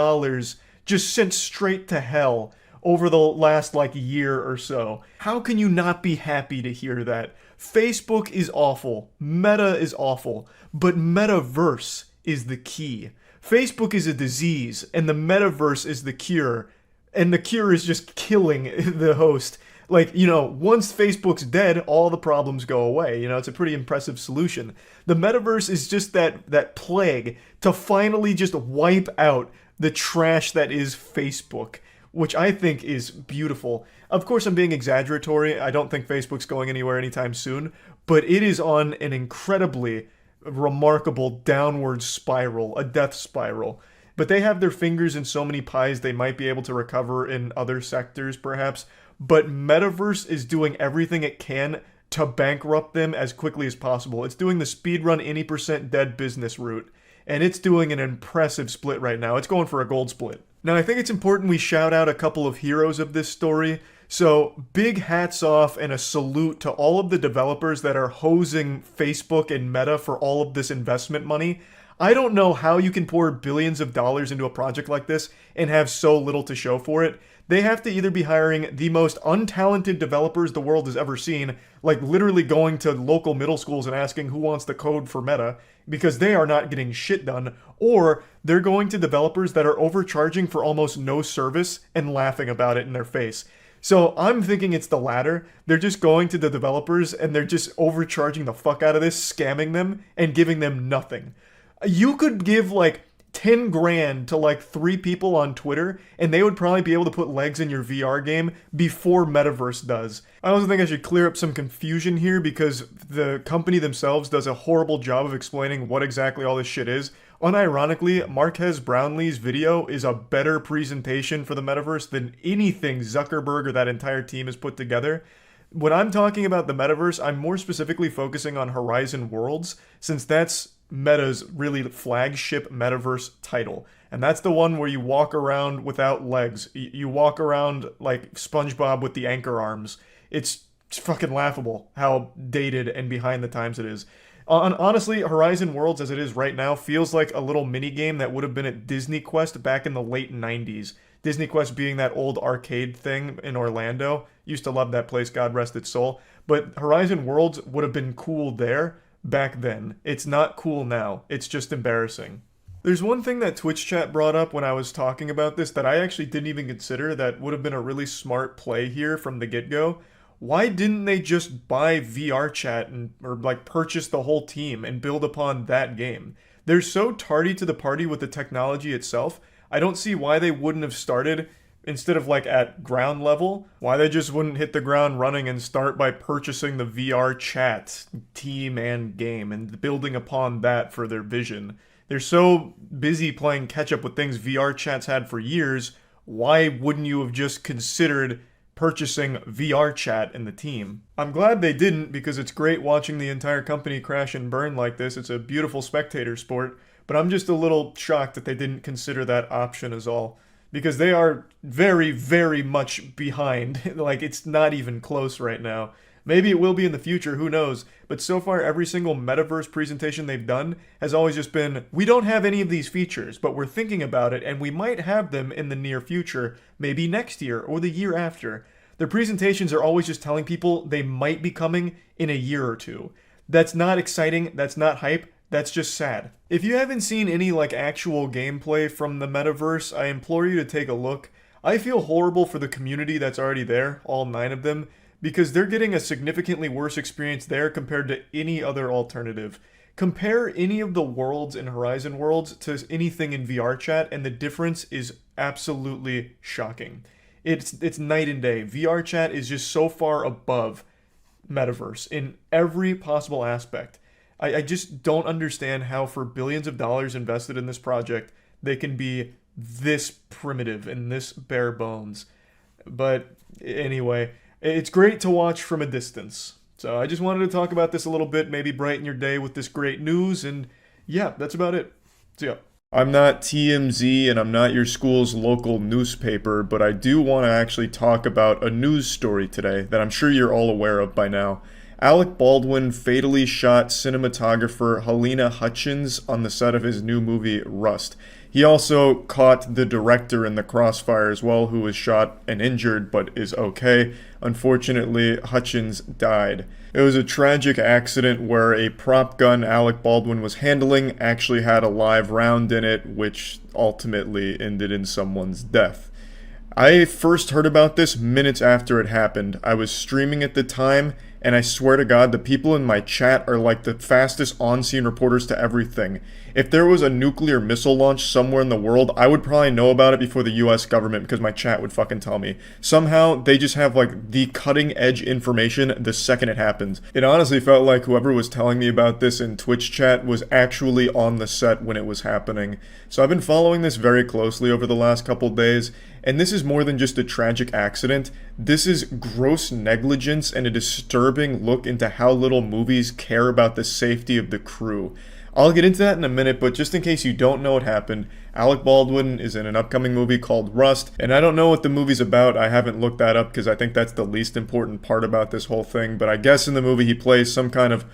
just sent straight to hell over the last year or so. How can you not be happy to hear that? Facebook is awful, Meta is awful, but metaverse is the key. Facebook is a disease, and the metaverse is the cure, and the cure is just killing the host. Once Facebook's dead, all the problems go away. It's a pretty impressive solution. The metaverse is just that plague to finally just wipe out the trash that is Facebook, which I think is beautiful. Of course, I'm being exaggeratory. I don't think Facebook's going anywhere anytime soon, but it is on an incredibly remarkable downward spiral, a death spiral. But they have their fingers in so many pies they might be able to recover in other sectors, perhaps. But Metaverse is doing everything it can to bankrupt them as quickly as possible. It's doing the speedrun any percent dead business route. And it's doing an impressive split right now. It's going for a gold split. Now, I think it's important we shout out a couple of heroes of this story. So, big hats off and a salute to all of the developers that are hosing Facebook and Meta for all of this investment money. I don't know how you can pour billions of dollars into a project like this and have so little to show for it. They have to either be hiring the most untalented developers the world has ever seen, like literally going to local middle schools and asking who wants the code for Meta, because they are not getting shit done, or they're going to developers that are overcharging for almost no service and laughing about it in their face. So I'm thinking it's the latter. They're just going to the developers and they're just overcharging the fuck out of this, scamming them, and giving them nothing. You could give 10 grand to 3 people on Twitter, and they would probably be able to put legs in your VR game before Metaverse does. I also think I should clear up some confusion here because the company themselves does a horrible job of explaining what exactly all this shit is. Unironically, Marques Brownlee's video is a better presentation for the Metaverse than anything Zuckerberg or that entire team has put together. When I'm talking about the Metaverse, I'm more specifically focusing on Horizon Worlds, since that's Meta's really flagship Metaverse title. And that's the one where you walk around without legs. You walk around like SpongeBob with the anchor arms. It's fucking laughable how dated and behind the times it is. Honestly, Horizon Worlds as it is right now feels like a little mini game that would have been at Disney Quest back in the late 90s. Disney Quest being that old arcade thing in Orlando. Used to love that place, God rest its soul. But Horizon Worlds would have been cool there back then. It's not cool now. It's just embarrassing. There's one thing that Twitch chat brought up when I was talking about this that I actually didn't even consider that would have been a really smart play here from the get-go. Why didn't they just buy VR chat or purchase the whole team and build upon that game? They're so tardy to the party with the technology itself. I don't see why they wouldn't have started instead of at ground level, why they just wouldn't hit the ground running and start by purchasing the VR chat team and game and building upon that for their vision. They're so busy playing catch up with things VR chat's had for years. Why wouldn't you have just considered purchasing VR chat in the team? I'm glad they didn't, because it's great watching the entire company crash and burn like this. It's a beautiful spectator sport, but I'm just a little shocked that they didn't consider that option as all, because they are very, very much behind. It's not even close right now. Maybe it will be in the future, who knows? But so far, every single Metaverse presentation they've done has always just been, we don't have any of these features, but we're thinking about it, and we might have them in the near future, maybe next year or the year after. Their presentations are always just telling people they might be coming in a year or two. That's not exciting, that's not hype, that's just sad. If you haven't seen any actual gameplay from the Metaverse, I implore you to take a look. I feel horrible for the community that's already there, all 9 of them, because they're getting a significantly worse experience there compared to any other alternative. Compare any of the worlds in Horizon Worlds to anything in VR chat, and the difference is absolutely shocking. It's night and day. VR chat is just so far above Metaverse in every possible aspect. I just don't understand how for billions of dollars invested in this project, they can be this primitive and this bare bones. But anyway, it's great to watch from a distance. So I just wanted to talk about this a little bit, maybe brighten your day with this great news, and Yeah, that's about it. See ya. I'm not TMZ and I'm not your school's local newspaper, but I do want to actually talk about a news story today that I'm sure you're all aware of by now. Alec Baldwin fatally shot cinematographer Helena Hutchins on the set of his new movie Rust. He also caught the director in the crossfire as well, who was shot and injured but is okay. Unfortunately, Hutchins died. It was a tragic accident where a prop gun Alec Baldwin was handling actually had a live round in it, which ultimately ended in someone's death. I first heard about this minutes after it happened. I was streaming at the time, and I swear to God, the people in my chat are like the fastest on-scene reporters to everything. If there was a nuclear missile launch somewhere in the world, I would probably know about it before the US government because my chat would fucking tell me. Somehow, they just have like the cutting-edge information the second it happens. It honestly felt like whoever was telling me about this in Twitch chat was actually on the set when it was happening. So I've been following this very closely over the last couple days, and this is more than just a tragic accident. This is gross negligence and a disturbing look into how little movies care about the safety of the crew. I'll get into that in a minute, but just in case you don't know what happened, Alec Baldwin is in an upcoming movie called Rust, and I don't know what the movie's about. I haven't looked that up because I think that's the least important part about this whole thing, but I guess in the movie he plays some kind of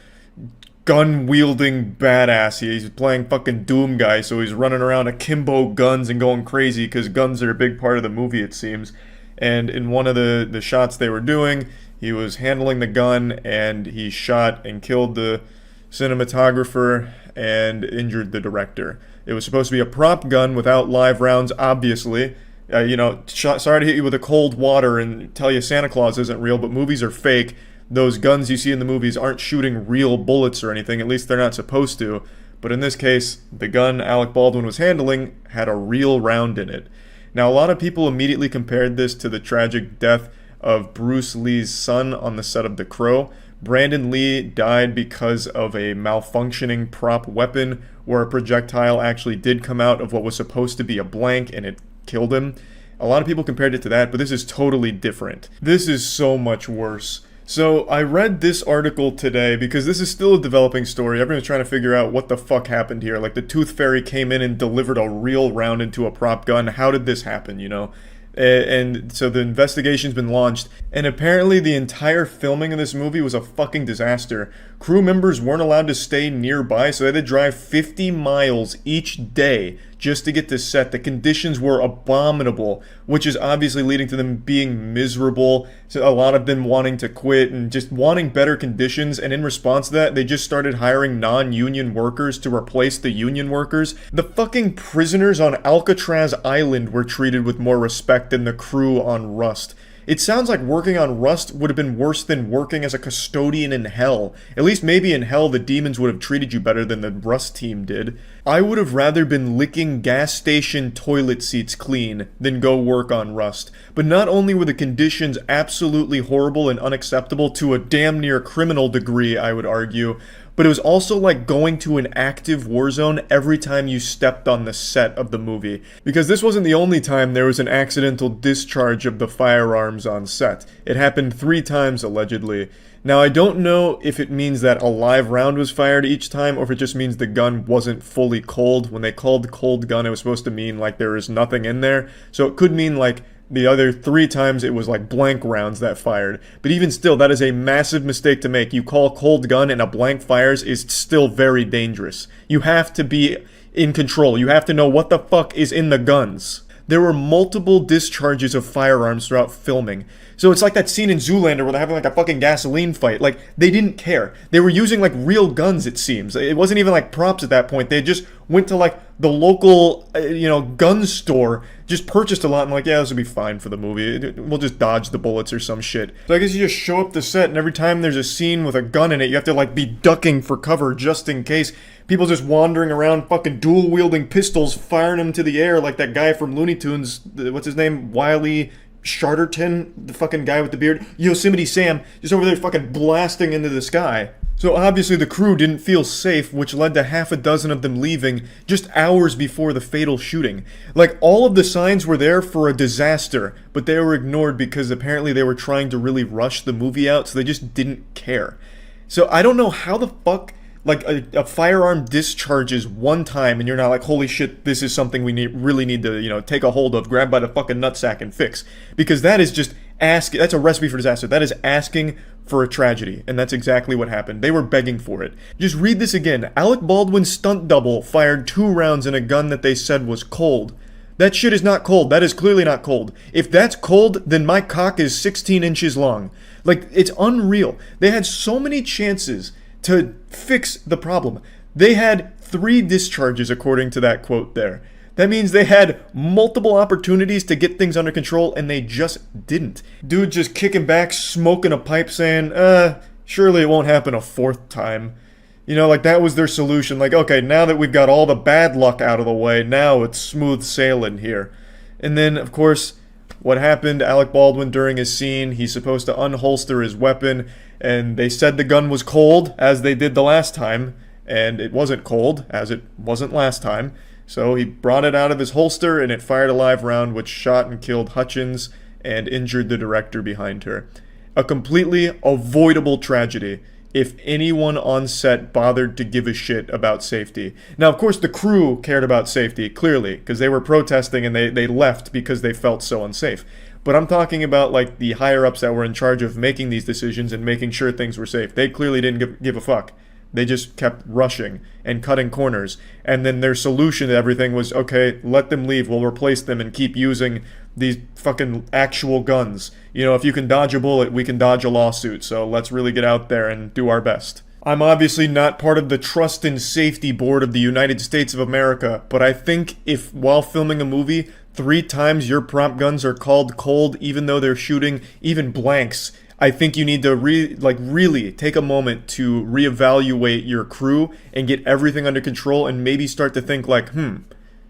gun-wielding badass. He's playing fucking Doom guy, so he's running around akimbo guns and going crazy because guns are a big part of the movie, it seems. And in one of the shots they were doing, he was handling the gun and he shot and killed the cinematographer and injured the director. It was supposed to be a prop gun without live rounds, obviously. Sorry to hit you with a cold water and tell you Santa Claus isn't real, but movies are fake. Those guns you see in the movies aren't shooting real bullets or anything, at least they're not supposed to. But in this case, the gun Alec Baldwin was handling had a real round in it. Now, a lot of people immediately compared this to the tragic death of Bruce Lee's son on the set of The Crow. Brandon Lee died because of a malfunctioning prop weapon where a projectile actually did come out of what was supposed to be a blank and it killed him. A lot of people compared it to that, but this is totally different. This is so much worse. So I read this article today because this is still a developing story. Everyone's trying to figure out what the fuck happened here. Like the Tooth Fairy came in and delivered a real round into a prop gun. How did this happen, you know? And so the investigation's been launched, and apparently the entire filming of this movie was a fucking disaster. Crew members weren't allowed to stay nearby, so they had to drive 50 miles each day just to get to set. The conditions were abominable, which is obviously leading to them being miserable, so a lot of them wanting to quit and just wanting better conditions, and in response to that, they just started hiring non-union workers to replace the union workers. The fucking prisoners on Alcatraz Island were treated with more respect than the crew on Rust. It sounds like working on Rust would have been worse than working as a custodian in hell. At least maybe in hell the demons would have treated you better than the Rust team did. I would have rather been licking gas station toilet seats clean than go work on Rust. But not only were the conditions absolutely horrible and unacceptable to a damn near criminal degree, I would argue, but it was also like going to an active war zone every time you stepped on the set of the movie. Because this wasn't the only time there was an accidental discharge of the firearms on set. It happened 3 times, allegedly. Now, I don't know if it means that a live round was fired each time, or if it just means the gun wasn't fully cold. When they called cold gun, it was supposed to mean like there is nothing in there. So it could mean like the other 3 times it was like blank rounds that fired. But even still, that is a massive mistake to make. You call cold gun and a blank fires is still very dangerous. You have to be in control. You have to know what the fuck is in the guns. There were multiple discharges of firearms throughout filming. So it's like that scene in Zoolander where they're having like a fucking gasoline fight. Like, they didn't care. They were using like real guns, it seems. It wasn't even like props at that point. They just went to like the local, gun store, just purchased a lot and like, yeah, this will be fine for the movie. We'll just dodge the bullets or some shit. So I guess you just show up the set and every time there's a scene with a gun in it, you have to like be ducking for cover just in case. People just wandering around fucking dual-wielding pistols, firing them to the air like that guy from Looney Tunes, what's his name? Wiley Shatterton, the fucking guy with the beard. Yosemite Sam, just over there fucking blasting into the sky. So obviously the crew didn't feel safe, which led to half a dozen of them leaving just hours before the fatal shooting. Like, all of the signs were there for a disaster, but they were ignored because apparently they were trying to really rush the movie out, so they just didn't care. So I don't know how the fuck Like a firearm discharges one time and you're not like, holy shit, this is something we really need to, take a hold of, grab by the fucking nutsack and fix. Because that is just that's a recipe for disaster. That is asking for a tragedy, and that's exactly what happened. They were begging for it. Just read this again. Alec Baldwin's stunt double fired 2 rounds in a gun that they said was cold. That shit is not cold. That is clearly not cold. If that's cold, then my cock is 16 inches long. Like, it's unreal. They had so many chances to fix the problem. They had 3 discharges, according to that quote there. That means they had multiple opportunities to get things under control, and they just didn't. Dude just kicking back, smoking a pipe, saying, surely it won't happen a 4th time. Like that was their solution. Like, okay, now that we've got all the bad luck out of the way, now it's smooth sailing here. And then, of course, what happened, Alec Baldwin during his scene, he's supposed to unholster his weapon, and they said the gun was cold, as they did the last time, and it wasn't cold, as it wasn't last time. So he brought it out of his holster, and it fired a live round, which shot and killed Hutchins and injured the director behind her. A completely avoidable tragedy if anyone on set bothered to give a shit about safety. Now, of course, the crew cared about safety, clearly, because they were protesting and they left because they felt so unsafe. But I'm talking about, like, the higher-ups that were in charge of making these decisions and making sure things were safe. They clearly didn't give a fuck. They just kept rushing and cutting corners. And then their solution to everything was, okay, let them leave. We'll replace them and keep using these fucking actual guns. If you can dodge a bullet, we can dodge a lawsuit. So let's really get out there and do our best. I'm obviously not part of the Trust and Safety Board of the United States of America, but I think if, while filming a movie, 3 times your prop guns are called cold, even though they're shooting even blanks, I think you need to really take a moment to reevaluate your crew and get everything under control and maybe start to think like,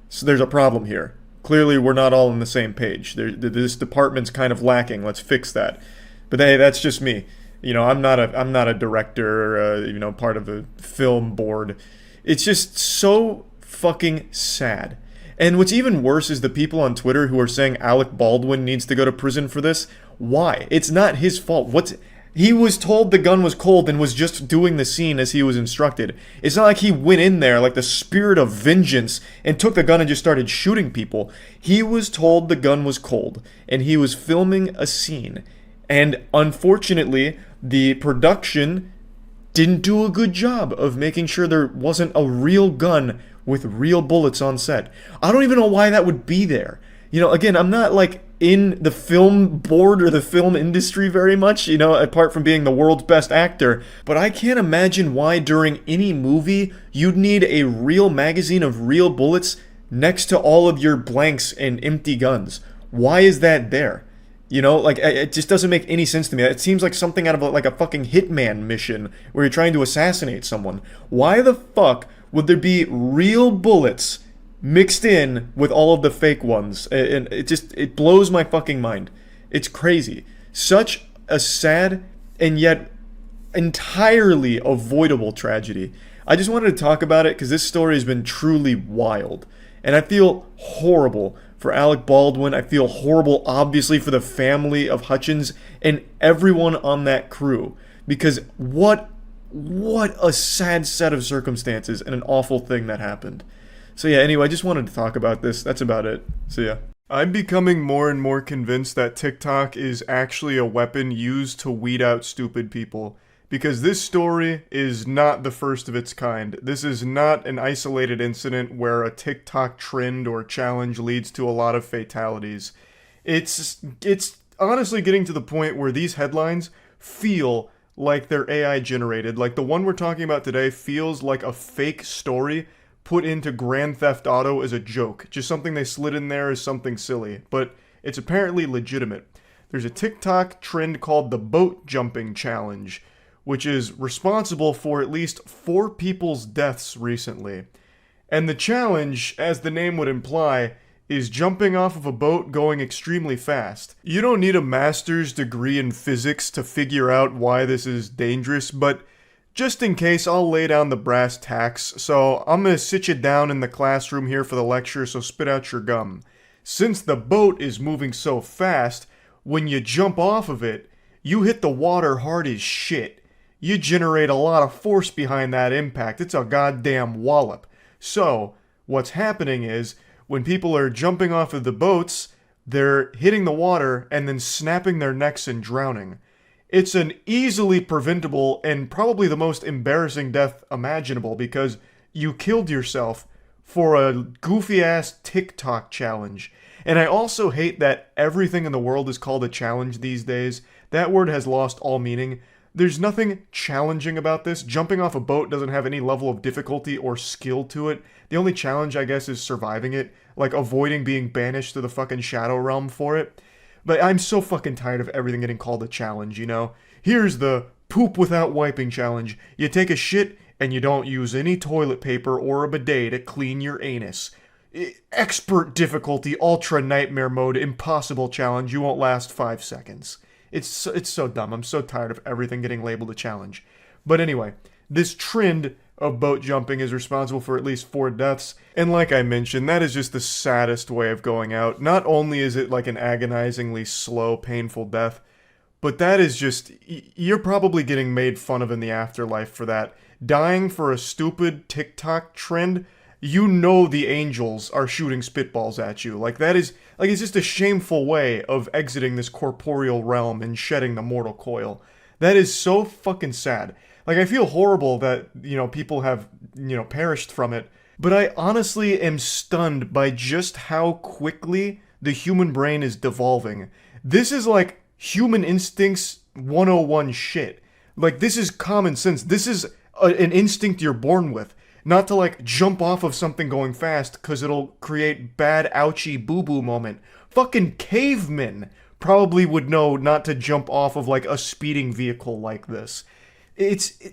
so there's a problem here. Clearly we're not all on the same page. This department's kind of lacking. Let's fix that. But hey, that's just me. I'm not a director or part of a film board. It's just so fucking sad. And what's even worse is the people on Twitter who are saying Alec Baldwin needs to go to prison for this. Why? It's not his fault. He was told the gun was cold and was just doing the scene as he was instructed. It's not like he went in there like the spirit of vengeance and took the gun and just started shooting people. He was told the gun was cold and he was filming a scene. And unfortunately, the production didn't do a good job of making sure there wasn't a real gun with real bullets on set. I don't even know why that would be there. Again, I'm not like in the film board or the film industry very much, apart from being the world's best actor, but I can't imagine why during any movie you'd need a real magazine of real bullets next to all of your blanks and empty guns. Why is that there? It just doesn't make any sense to me. It seems like something out of like a fucking hitman mission where you're trying to assassinate someone. Why the fuck would there be real bullets mixed in with all of the fake ones? And it blows my fucking mind. It's crazy. Such a sad and yet entirely avoidable tragedy. I just wanted to talk about it because this story has been truly wild. And I feel horrible for Alec Baldwin. I feel horrible, obviously, for the family of Hutchins and everyone on that crew. Because what a sad set of circumstances and an awful thing that happened. So yeah, anyway, I just wanted to talk about this. That's about it. See ya. I'm becoming more and more convinced that TikTok is actually a weapon used to weed out stupid people. Because this story is not the first of its kind. This is not an isolated incident where a TikTok trend or challenge leads to a lot of fatalities. It's honestly getting to the point where these headlines feel like they're AI generated. Like the one we're talking about today feels like a fake story put into Grand Theft Auto as a joke. Just something they slid in there as something silly. But it's apparently legitimate. There's a TikTok trend called the boat jumping challenge, which is responsible for at least 4 people's deaths recently. And the challenge, as the name would imply, is jumping off of a boat going extremely fast. You don't need a master's degree in physics to figure out why this is dangerous, but just in case, I'll lay down the brass tacks. So I'm gonna sit you down in the classroom here for the lecture, so spit out your gum. Since the boat is moving so fast, when you jump off of it, you hit the water hard as shit. you generate a lot of force behind that impact. It's a goddamn wallop. So, what's happening is, when people are jumping off of the boats, they're hitting the water and then snapping their necks and drowning. It's an easily preventable and probably the most embarrassing death imaginable because you killed yourself for a goofy-ass TikTok challenge. And I also hate that everything in the world is called a challenge these days. That word has lost all meaning. There's nothing challenging about this. Jumping off a boat doesn't have any level of difficulty or skill to it. The only challenge, I guess, is surviving it. Like, avoiding being banished to the fucking Shadow Realm for it. But I'm so fucking tired of everything getting called a challenge, you know? Here's the poop without wiping challenge. You take a shit and you don't use any toilet paper or a bidet to clean your anus. Expert difficulty, ultra nightmare mode, impossible challenge. You won't last 5 seconds. It's so dumb. I'm so tired of everything getting labeled a challenge. But anyway, this trend of boat jumping is responsible for at least 4 deaths. And like I mentioned, that is just the saddest way of going out. Not only is it like an agonizingly slow, painful death, but that is just, you're probably getting made fun of in the afterlife for that. Dying for a stupid TikTok trend, you know the angels are shooting spitballs at you. Like, that is, like, it's just a shameful way of exiting this corporeal realm and shedding the mortal coil. That is so fucking sad. Like, I feel horrible that, you know, people have, you know, perished from it. But I honestly am stunned by just how quickly the human brain is devolving. This is like human instincts 101 shit. Like, this is common sense. This is an instinct you're born with. Not to, like, jump off of something going fast because it'll create bad ouchie boo-boo moment. Fucking cavemen probably would know not to jump off of, like, a speeding vehicle like this.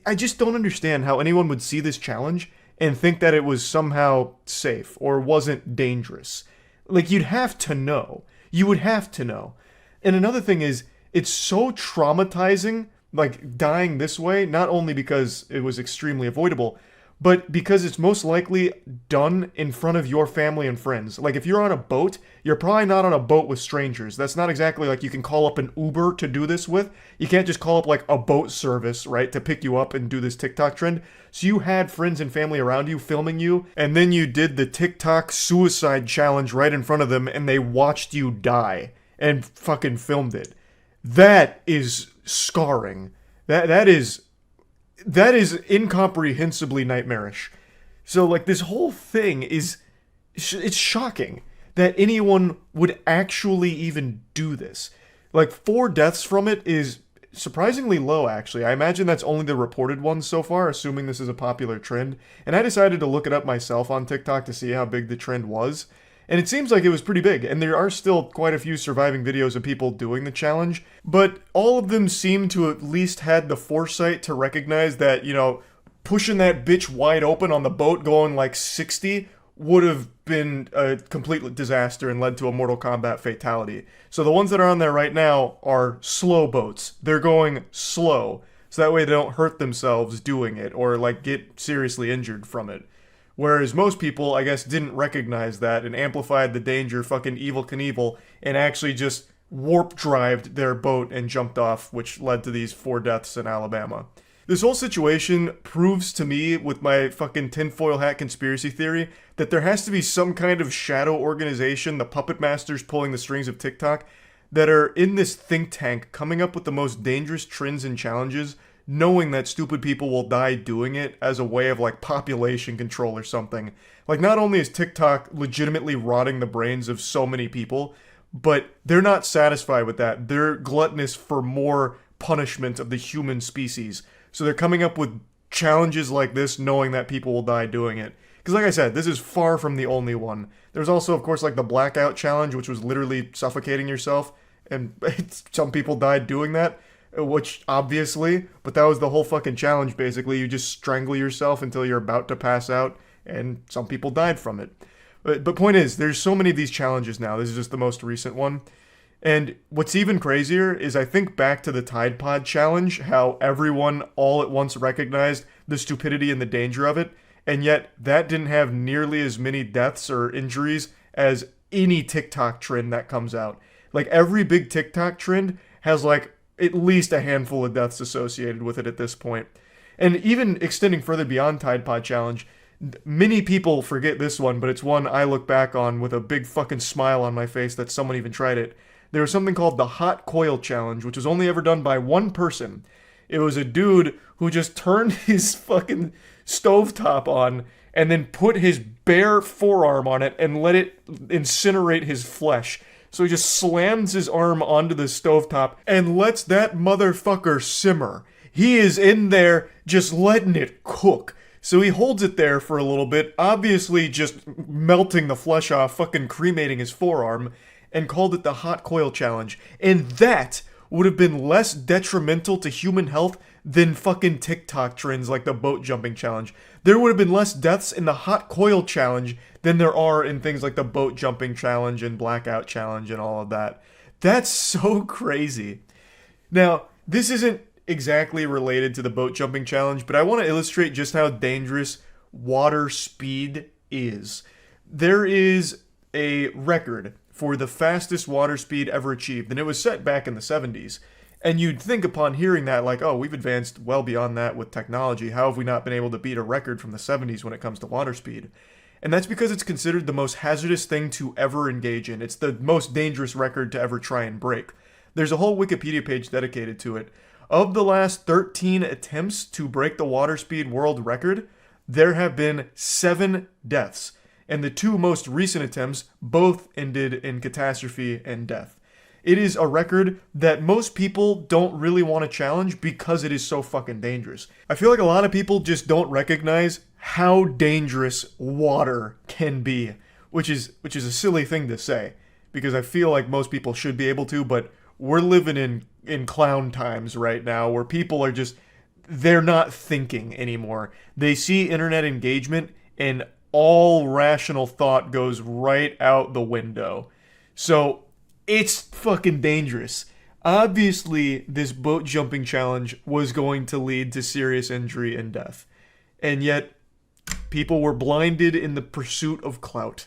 I just don't understand how anyone would see this challenge and think that it was somehow safe or wasn't dangerous. Like, you'd have to know. You would have to know. And another thing is, it's so traumatizing, like, dying this way, not only because it was extremely avoidable, but because it's most likely done in front of your family and friends. Like, if you're on a boat, you're probably not on a boat with strangers. That's not exactly like you can call up an Uber to do this with. You can't just call up, like, a boat service, right, to pick you up and do this TikTok trend. So you had friends and family around you filming you, and then you did the TikTok suicide challenge right in front of them, and they watched you die and fucking filmed it. That is scarring. That is incomprehensibly nightmarish. So, like, this whole thing is, it's shocking that anyone would actually even do this. Like, 4 deaths from it is surprisingly low, actually. I imagine that's only the reported ones so far, assuming this is a popular trend. And I decided to look it up myself on TikTok to see how big the trend was. And it seems like it was pretty big, and there are still quite a few surviving videos of people doing the challenge, but all of them seem to at least had the foresight to recognize that, you know, pushing that bitch wide open on the boat going like 60 would have been a complete disaster and led to a Mortal Kombat fatality. So the ones that are on there right now are slow boats. They're going slow, so that way they don't hurt themselves doing it or, like, get seriously injured from it. Whereas most people, I guess, didn't recognize that and amplified the danger, fucking Evel Knievel, and actually just warp-drived their boat and jumped off, which led to these 4 deaths in Alabama. This whole situation proves to me, with my fucking tinfoil hat conspiracy theory, that there has to be some kind of shadow organization, the puppet masters pulling the strings of TikTok, that are in this think tank coming up with the most dangerous trends and challenges, knowing that stupid people will die doing it as a way of, like, population control or something. Like, not only is TikTok legitimately rotting the brains of so many people, but they're not satisfied with that. They're gluttonous for more punishment of the human species. So they're coming up with challenges like this knowing that people will die doing it. Because like I said, this is far from the only one. There's also, of course, like the blackout challenge, which was literally suffocating yourself. And some people died doing that. Which, obviously, but that was the whole fucking challenge, basically. You just strangle yourself until you're about to pass out, and some people died from it. But point is, there's so many of these challenges now. This is just the most recent one. And what's even crazier is I think back to the Tide Pod challenge, how everyone all at once recognized the stupidity and the danger of it, and yet that didn't have nearly as many deaths or injuries as any TikTok trend that comes out. Like, every big TikTok trend has, like, at least a handful of deaths associated with it at this point. And even extending further beyond Tide Pod Challenge, many people forget this one, but it's one I look back on with a big fucking smile on my face that someone even tried it. There was something called the Hot Coil Challenge, which was only ever done by one person. It was a dude who just turned his fucking stovetop on and then put his bare forearm on it and let it incinerate his flesh. So he just slams his arm onto the stovetop and lets that motherfucker simmer. He is in there just letting it cook. So he holds it there for a little bit, obviously just melting the flesh off, fucking cremating his forearm, and called it the Hot Coil Challenge. And that would have been less detrimental to human health than fucking TikTok trends like the boat jumping challenge. There would have been less deaths in the Hot Coil Challenge than there are in things like the boat jumping challenge and blackout challenge and all of that. That's so crazy. Now, this isn't exactly related to the boat jumping challenge, but I want to illustrate just how dangerous water speed is. There is a record for the fastest water speed ever achieved, and it was set back in the 70s. And you'd think upon hearing that, like, oh, we've advanced well beyond that with technology. How have we not been able to beat a record from the 70s when it comes to water speed? And that's because it's considered the most hazardous thing to ever engage in. It's the most dangerous record to ever try and break. There's a whole Wikipedia page dedicated to it. Of the last 13 attempts to break the water speed world record, there have been 7 deaths. And the 2 most recent attempts both ended in catastrophe and death. It is a record that most people don't really want to challenge because it is so fucking dangerous. I feel like a lot of people just don't recognize how dangerous water can be, which is a silly thing to say, because I feel like most people should be able to, but we're living in clown times right now where people are just, they're not thinking anymore. They see internet engagement and all rational thought goes right out the window. So it's fucking dangerous. Obviously, this boat jumping challenge was going to lead to serious injury and death. And yet, people were blinded in the pursuit of clout.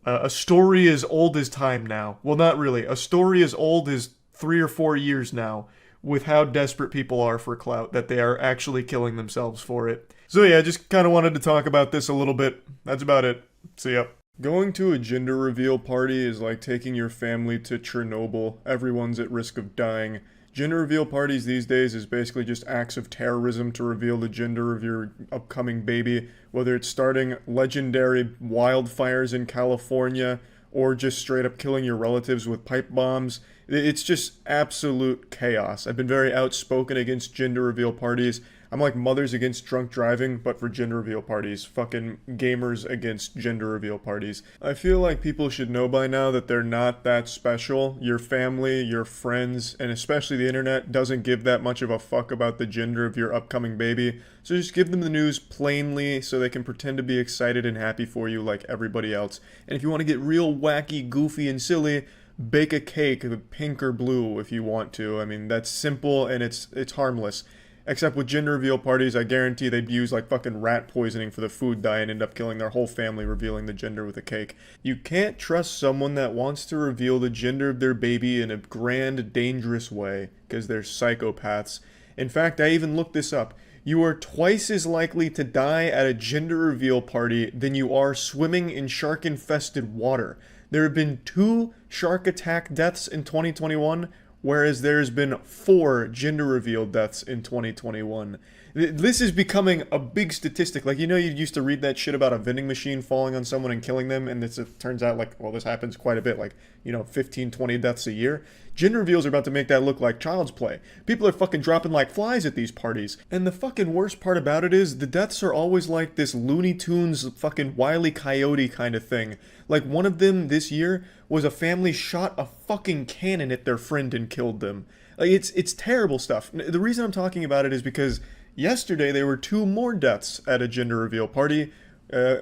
A story as old as time now. Well, not really. A story as old as 3 or 4 years now with how desperate people are for clout, that they are actually killing themselves for it. So yeah, just kind of wanted to talk about this a little bit. That's about it. See ya. Going to a gender reveal party is like taking your family to Chernobyl. Everyone's at risk of dying. Gender reveal parties these days is basically just acts of terrorism to reveal the gender of your upcoming baby, whether it's starting legendary wildfires in California or just straight up killing your relatives with pipe bombs. It's just absolute chaos. I've been very outspoken against gender reveal parties. I'm like mothers against drunk driving, but for gender reveal parties. Fucking gamers against gender reveal parties. I feel like people should know by now that they're not that special. Your family, your friends, and especially the internet doesn't give that much of a fuck about the gender of your upcoming baby. So just give them the news plainly so they can pretend to be excited and happy for you like everybody else. And if you want to get real wacky, goofy, and silly, bake a cake, pink or blue if you want to. I mean, that's simple and it's harmless. Except with gender reveal parties, I guarantee they'd use like fucking rat poisoning for the food dye and end up killing their whole family revealing the gender with a cake. You can't trust someone that wants to reveal the gender of their baby in a grand, dangerous way, because they're psychopaths. In fact, I even looked this up. You are twice as likely to die at a gender reveal party than you are swimming in shark-infested water. There have been 2 shark attack deaths in 2021, whereas there's been 4 gender reveal deaths in 2021. This is becoming a big statistic. Like, you know, you used to read that shit about a vending machine falling on someone and killing them, and it turns out, like, well, this happens quite a bit, like, 15, 20 deaths a year. Gender reveals are about to make that look like child's play. People are fucking dropping like flies at these parties. And the fucking worst part about it is, the deaths are always like this Looney Tunes fucking Wile E. Coyote kind of thing. Like, one of them this year was a family shot a fucking cannon at their friend and killed them. Like, it's terrible stuff. The reason I'm talking about it is because yesterday there were 2 more deaths at a gender reveal party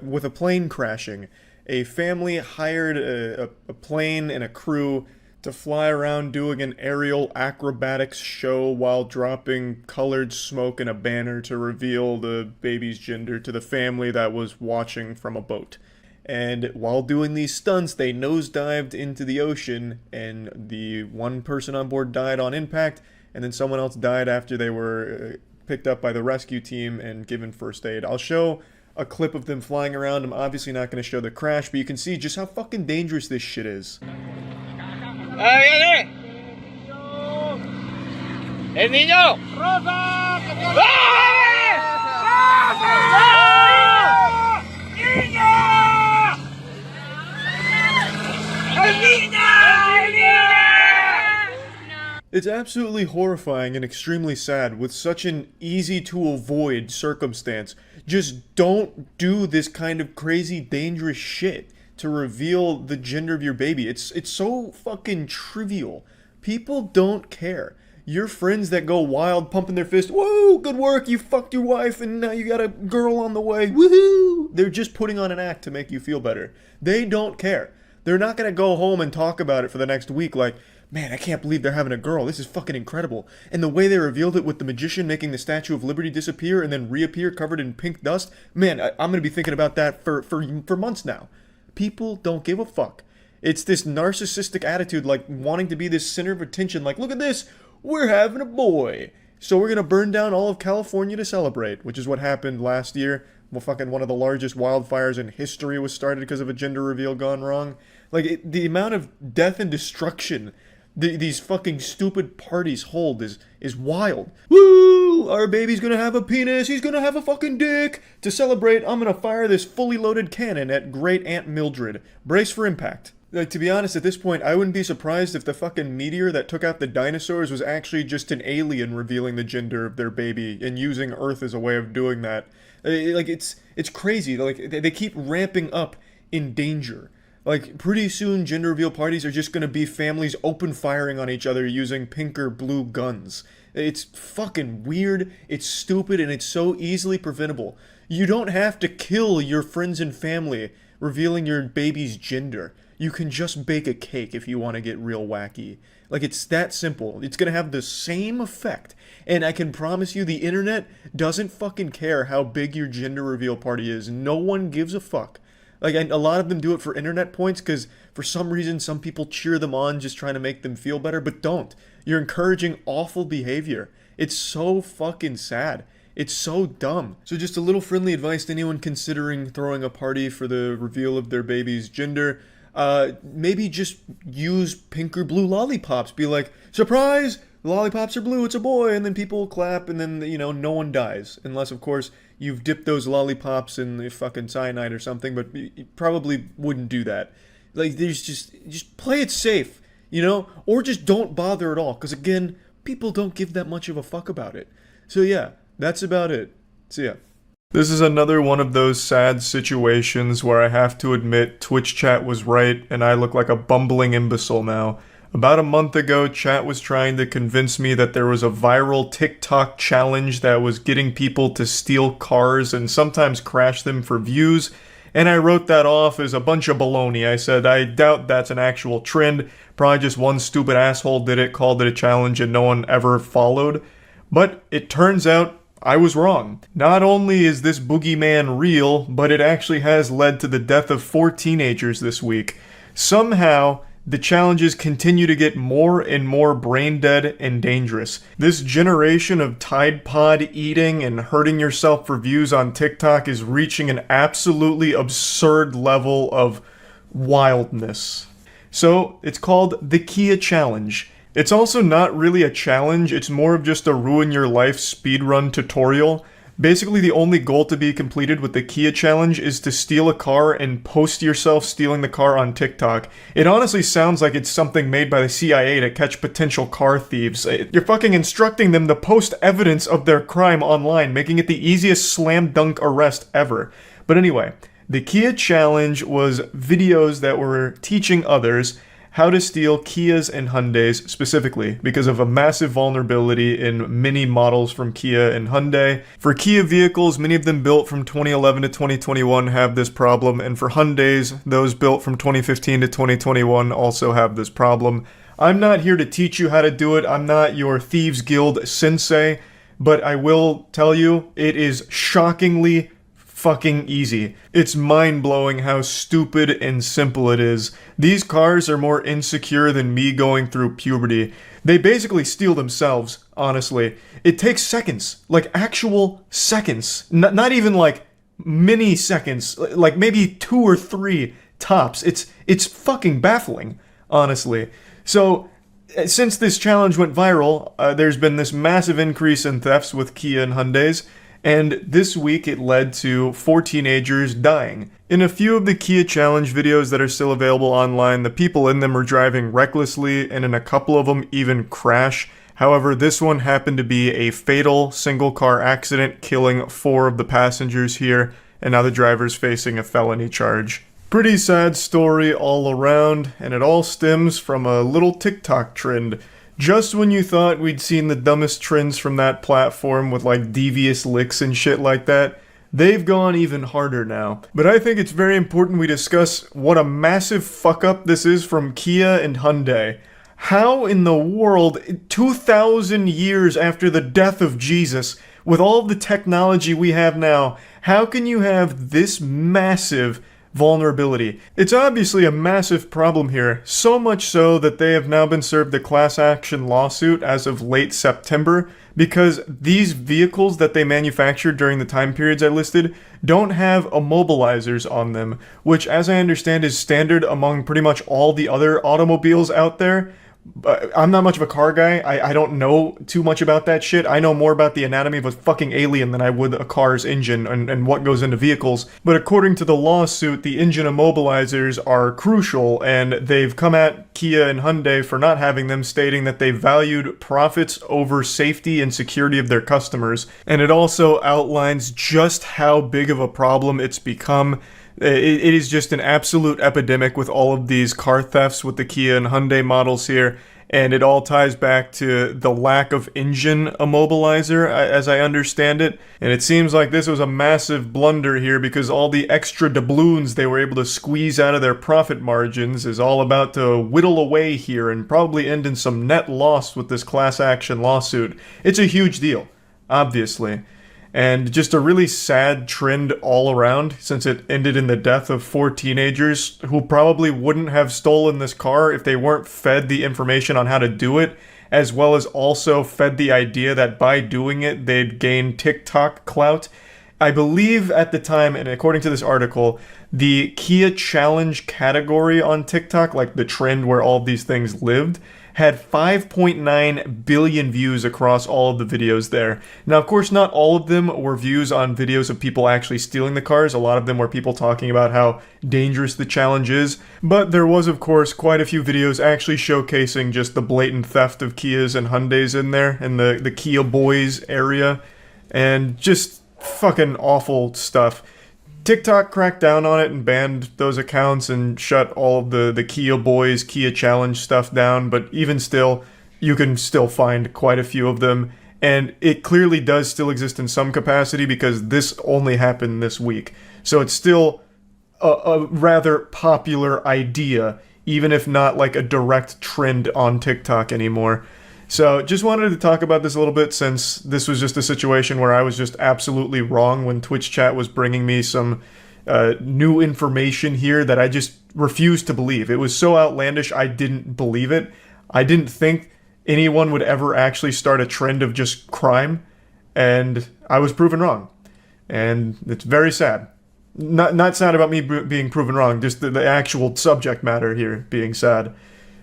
with a plane crashing. A family hired a plane and a crew to fly around doing an aerial acrobatics show while dropping colored smoke in a banner to reveal the baby's gender to the family that was watching from a boat. And while doing these stunts, they nosedived into the ocean, and the one person on board died on impact, and then someone else died after they were picked up by the rescue team and given first aid. I'll show a clip of them flying around. I'm obviously not going to show the crash, but you can see just how fucking dangerous this shit is. ¡El niño! ¡Rosa! ¡Niña! ¡El niño! It's absolutely horrifying and extremely sad with such an easy to avoid circumstance. Just don't do this kind of crazy dangerous shit to reveal the gender of your baby. It's so fucking trivial. People don't care. Your friends that go wild pumping their fist, whoa, good work, you fucked your wife and now you got a girl on the way, woohoo! They're just putting on an act to make you feel better. They don't care. They're not gonna go home and talk about it for the next week like, man, I can't believe they're having a girl. This is fucking incredible. And the way they revealed it with the magician making the Statue of Liberty disappear and then reappear covered in pink dust, man, I'm gonna be thinking about that for months now. People don't give a fuck. It's this narcissistic attitude, like wanting to be this center of attention, like, look at this, we're having a boy. So we're gonna burn down all of California to celebrate, which is what happened last year. Well, fucking one of the largest wildfires in history was started because of a gender reveal gone wrong. Like, the amount of death and destruction these fucking stupid parties hold is wild. Woo! Our baby's gonna have a penis, he's gonna have a fucking dick! To celebrate, I'm gonna fire this fully loaded cannon at Great Aunt Mildred. Brace for impact. Like, to be honest, at this point, I wouldn't be surprised if the fucking meteor that took out the dinosaurs was actually just an alien revealing the gender of their baby and using Earth as a way of doing that. Like, it's crazy. Like, they keep ramping up in danger. Like, pretty soon, gender reveal parties are just gonna be families open firing on each other using pink or blue guns. It's fucking weird, it's stupid, and it's so easily preventable. You don't have to kill your friends and family revealing your baby's gender. You can just bake a cake if you want to get real wacky. Like, it's that simple. It's gonna have the same effect. And I can promise you the internet doesn't fucking care how big your gender reveal party is. No one gives a fuck. Like, a lot of them do it for internet points because for some reason some people cheer them on just trying to make them feel better, but don't. You're encouraging awful behavior. It's so fucking sad. It's so dumb. So just a little friendly advice to anyone considering throwing a party for the reveal of their baby's gender. Maybe just use pink or blue lollipops. Be like, surprise! The lollipops are blue, it's a boy, and then people clap, and then, you know, no one dies. Unless, of course, you've dipped those lollipops in the fucking cyanide or something, but you probably wouldn't do that. Like, there's just play it safe, you know? Or just don't bother at all, because again, people don't give that much of a fuck about it. So yeah, that's about it. See ya. This is another one of those sad situations where I have to admit Twitch chat was right, and I look like a bumbling imbecile now. About a month ago, chat was trying to convince me that there was a viral TikTok challenge that was getting people to steal cars and sometimes crash them for views, and I wrote that off as a bunch of baloney. I said, I doubt that's an actual trend, probably just one stupid asshole did it, called it a challenge, and no one ever followed. But it turns out I was wrong. Not only is this boogeyman real, but it actually has led to the death of 4 teenagers this week. Somehow, the challenges continue to get more and more brain dead and dangerous. This generation of Tide Pod eating and hurting yourself for views on TikTok is reaching an absolutely absurd level of wildness. So, it's called the Kia Challenge. It's also not really a challenge, it's more of just a ruin your life speedrun tutorial. Basically, the only goal to be completed with the Kia Challenge is to steal a car and post yourself stealing the car on TikTok. It honestly sounds like it's something made by the CIA to catch potential car thieves. You're fucking instructing them to post evidence of their crime online, making it the easiest slam dunk arrest ever. But anyway, the Kia Challenge was videos that were teaching others how to steal Kias and Hyundais specifically because of a massive vulnerability in many models from Kia and Hyundai. For Kia vehicles, many of them built from 2011 to 2021 have this problem, and for Hyundais, those built from 2015 to 2021 also have this problem. I'm not here to teach you how to do it, I'm not your Thieves Guild sensei, but I will tell you, it is shockingly fucking easy. It's mind-blowing how stupid and simple it is. These cars are more insecure than me going through puberty. They basically steal themselves, honestly. It takes seconds, like actual seconds, not even like mini seconds, like maybe 2 or 3 tops. It's fucking baffling, honestly. So, since this challenge went viral, there's been this massive increase in thefts with Kia and Hyundais, and this week it led to 4 teenagers dying. In a few of the Kia Challenge videos that are still available online, the people in them were driving recklessly, and in a couple of them even crash. However, this one happened to be a fatal single-car accident, killing 4 of the passengers here, and now the driver's facing a felony charge. Pretty sad story all around, and it all stems from a little TikTok trend. Just when you thought we'd seen the dumbest trends from that platform with like devious licks and shit like that, they've gone even harder now. But I think it's very important we discuss what a massive fuck up this is from Kia and Hyundai. How in the world, 2,000 years after the death of Jesus, with all the technology we have now, how can you have this massive vulnerability? It's obviously a massive problem here, so much so that they have now been served a class action lawsuit as of late September, because these vehicles that they manufactured during the time periods I listed don't have immobilizers on them, which, as I understand, is standard among pretty much all the other automobiles out there. I'm not much of a car guy. I don't know too much about that shit. I know more about the anatomy of a fucking alien than I would a car's engine and what goes into vehicles. But according to the lawsuit, the engine immobilizers are crucial, and they've come at Kia and Hyundai for not having them, stating that they valued profits over safety and security of their customers. And it also outlines just how big of a problem it's become. It is just an absolute epidemic with all of these car thefts with the Kia and Hyundai models here, and it all ties back to the lack of engine immobilizer, as I understand it. And it seems like this was a massive blunder here, because all the extra doubloons they were able to squeeze out of their profit margins is all about to whittle away here and probably end in some net loss with this class action lawsuit. It's a huge deal, obviously. And just a really sad trend all around, since it ended in the death of 4 teenagers who probably wouldn't have stolen this car if they weren't fed the information on how to do it, as well as also fed the idea that by doing it, they'd gain TikTok clout. I believe at the time, and according to this article, the Kia Challenge category on TikTok, like the trend where all of these things lived, had 5.9 billion views across all of the videos there. Now, of course, not all of them were views on videos of people actually stealing the cars. A lot of them were people talking about how dangerous the challenge is. But there was, of course, quite a few videos actually showcasing just the blatant theft of Kias and Hyundais in there, in the Kia Boys area. And just fucking awful stuff. TikTok cracked down on it and banned those accounts and shut all of the Kia Boys, Kia Challenge stuff down, but even still, you can still find quite a few of them, and it clearly does still exist in some capacity because this only happened this week. So it's still a rather popular idea, even if not like a direct trend on TikTok anymore. So just wanted to talk about this a little bit, since this was just a situation where I was just absolutely wrong when Twitch chat was bringing me some new information here that I just refused to believe. It was so outlandish, I didn't believe it. I didn't think anyone would ever actually start a trend of just crime, and I was proven wrong. And it's very sad. Not sad about me being proven wrong, just the actual subject matter here being sad.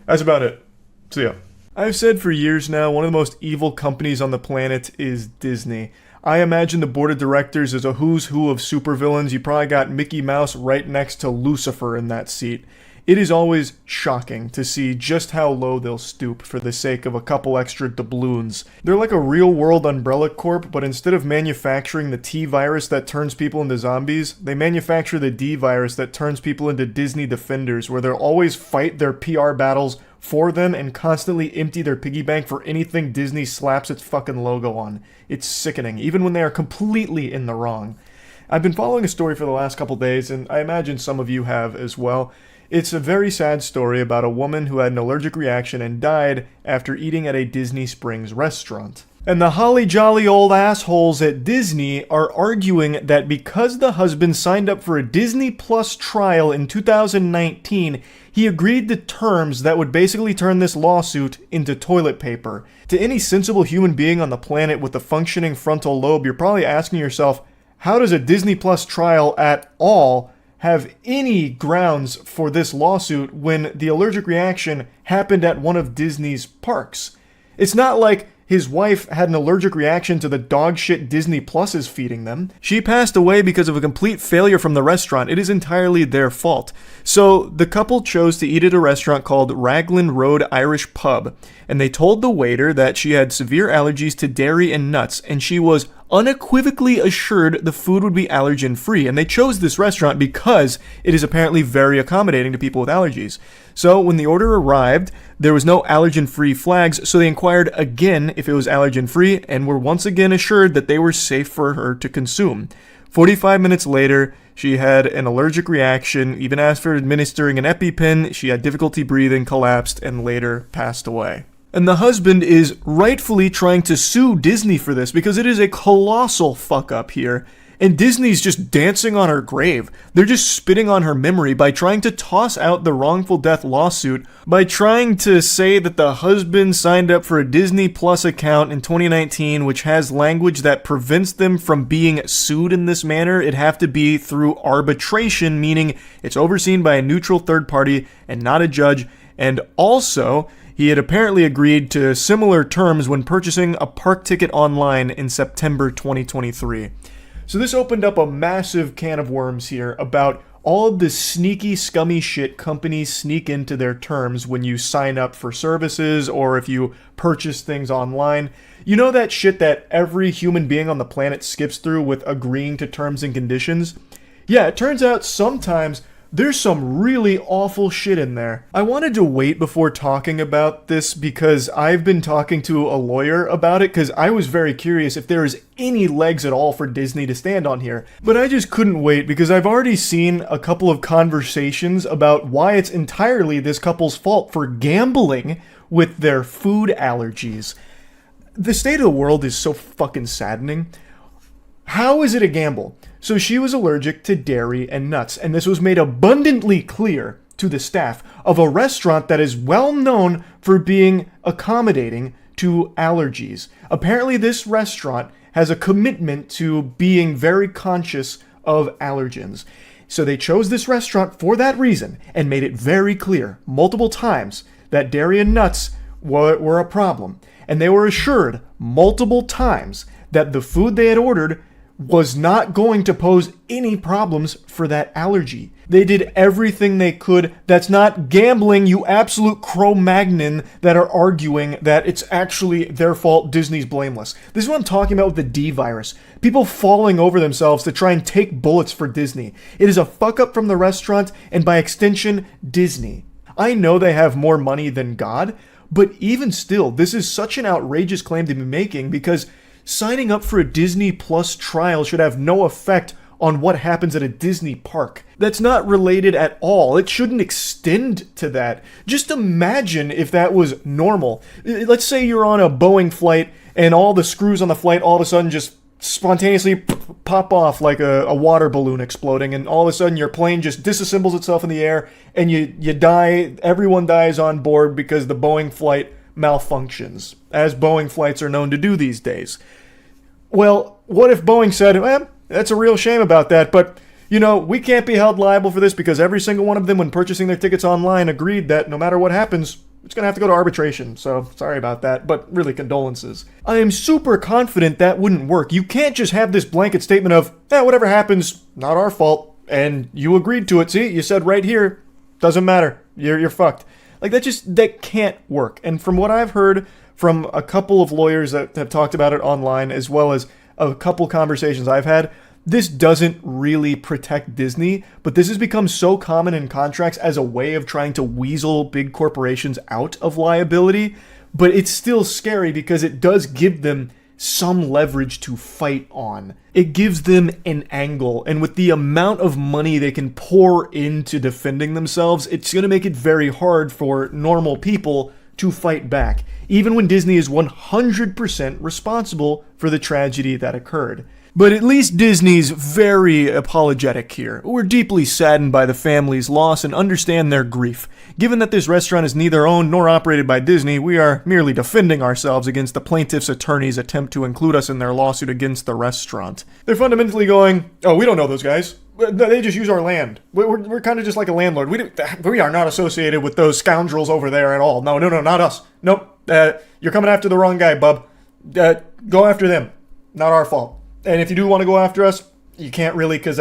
That's about it. See ya. I've said for years now, one of the most evil companies on the planet is Disney. I imagine the board of directors is a who's who of supervillains. You probably got Mickey Mouse right next to Lucifer in that seat. It is always shocking to see just how low they'll stoop for the sake of a couple extra doubloons. They're like a real-world Umbrella Corp, but instead of manufacturing the T-virus that turns people into zombies, they manufacture the D-virus that turns people into Disney Defenders, where they'll always fight their PR battles for them and constantly empty their piggy bank for anything Disney slaps its fucking logo on. It's sickening, even when they are completely in the wrong. I've been following a story for the last couple days, and I imagine some of you have as well. It's a very sad story about a woman who had an allergic reaction and died after eating at a Disney Springs restaurant. And the holly jolly old assholes at Disney are arguing that because the husband signed up for a Disney Plus trial in 2019, he agreed to terms that would basically turn this lawsuit into toilet paper. To any sensible human being on the planet with a functioning frontal lobe, you're probably asking yourself, how does a Disney Plus trial at all have any grounds for this lawsuit when the allergic reaction happened at one of Disney's parks? It's not like his wife had an allergic reaction to the dog shit Disney Plus is feeding them. She passed away because of a complete failure from the restaurant. It is entirely their fault. So the couple chose to eat at a restaurant called Raglan Road Irish Pub, and they told the waiter that she had severe allergies to dairy and nuts, and she was unequivocally assured the food would be allergen-free, and they chose this restaurant because it is apparently very accommodating to people with allergies. So when the order arrived, there was no allergen-free flags, so they inquired again if it was allergen-free, and were once again assured that they were safe for her to consume. 45 minutes later, she had an allergic reaction, even after administering an EpiPen, she had difficulty breathing, collapsed, and later passed away. And the husband is rightfully trying to sue Disney for this because it is a colossal fuck up here. And Disney's just dancing on her grave. They're just spitting on her memory by trying to toss out the wrongful death lawsuit, by trying to say that the husband signed up for a Disney Plus account in 2019, which has language that prevents them from being sued in this manner. It'd have to be through arbitration, meaning it's overseen by a neutral third party and not a judge. And also, he had apparently agreed to similar terms when purchasing a park ticket online in September 2023. So this opened up a massive can of worms here about all of the sneaky, scummy shit companies sneak into their terms when you sign up for services or if you purchase things online. You know that shit that every human being on the planet skips through with agreeing to terms and conditions? Yeah, it turns out sometimes there's some really awful shit in there. I wanted to wait before talking about this because I've been talking to a lawyer about it because I was very curious if there is any legs at all for Disney to stand on here. But I just couldn't wait because I've already seen a couple of conversations about why it's entirely this couple's fault for gambling with their food allergies. The state of the world is so fucking saddening. How is it a gamble? So she was allergic to dairy and nuts, and this was made abundantly clear to the staff of a restaurant that is well known for being accommodating to allergies. Apparently this restaurant has a commitment to being very conscious of allergens. So they chose this restaurant for that reason and made it very clear multiple times that dairy and nuts were a problem. And they were assured multiple times that the food they had ordered was not going to pose any problems for that allergy. They did everything they could. That's not gambling, you absolute Cro-Magnon that are arguing that it's actually their fault, Disney's blameless. This is what I'm talking about with the D virus. People falling over themselves to try and take bullets for Disney. It is a fuck up from the restaurant and by extension, Disney. I know they have more money than God, but even still, this is such an outrageous claim to be making because signing up for a Disney Plus trial should have no effect on what happens at a Disney park. That's not related at all. It shouldn't extend to that. Just imagine if that was normal. Let's say you're on a Boeing flight and all the screws on the flight all of a sudden just spontaneously pop off like a water balloon exploding, and all of a sudden your plane just disassembles itself in the air and you die. Everyone dies on board because the Boeing flight malfunctions, as Boeing flights are known to do these days. Well, what if Boeing said, that's a real shame about that, but, we can't be held liable for this because every single one of them, when purchasing their tickets online, agreed that no matter what happens, it's going to have to go to arbitration, so sorry about that, but really condolences. I am super confident that wouldn't work. You can't just have this blanket statement of, whatever happens, not our fault, and you agreed to it. See, you said right here, doesn't matter, you're fucked. Like, that can't work. And from what I've heard from a couple of lawyers that have talked about it online, as well as a couple conversations I've had, this doesn't really protect Disney, but this has become so common in contracts as a way of trying to weasel big corporations out of liability. But it's still scary because it does give them some leverage to fight on. It gives them an angle, and with the amount of money they can pour into defending themselves, it's going to make it very hard for normal people to fight back. even when Disney is 100% responsible for the tragedy that occurred. But at least Disney's very apologetic here. We're deeply saddened by the family's loss and understand their grief. Given that this restaurant is neither owned nor operated by Disney, we are merely defending ourselves against the plaintiff's attorney's attempt to include us in their lawsuit against the restaurant. They're fundamentally going, oh, we don't know those guys. They just use our land. We're kind of just like a landlord. We are not associated with those scoundrels over there at all. No, not us. Nope. You're coming after the wrong guy, bub. Go after them. Not our fault. And if you do want to go after us, you can't really because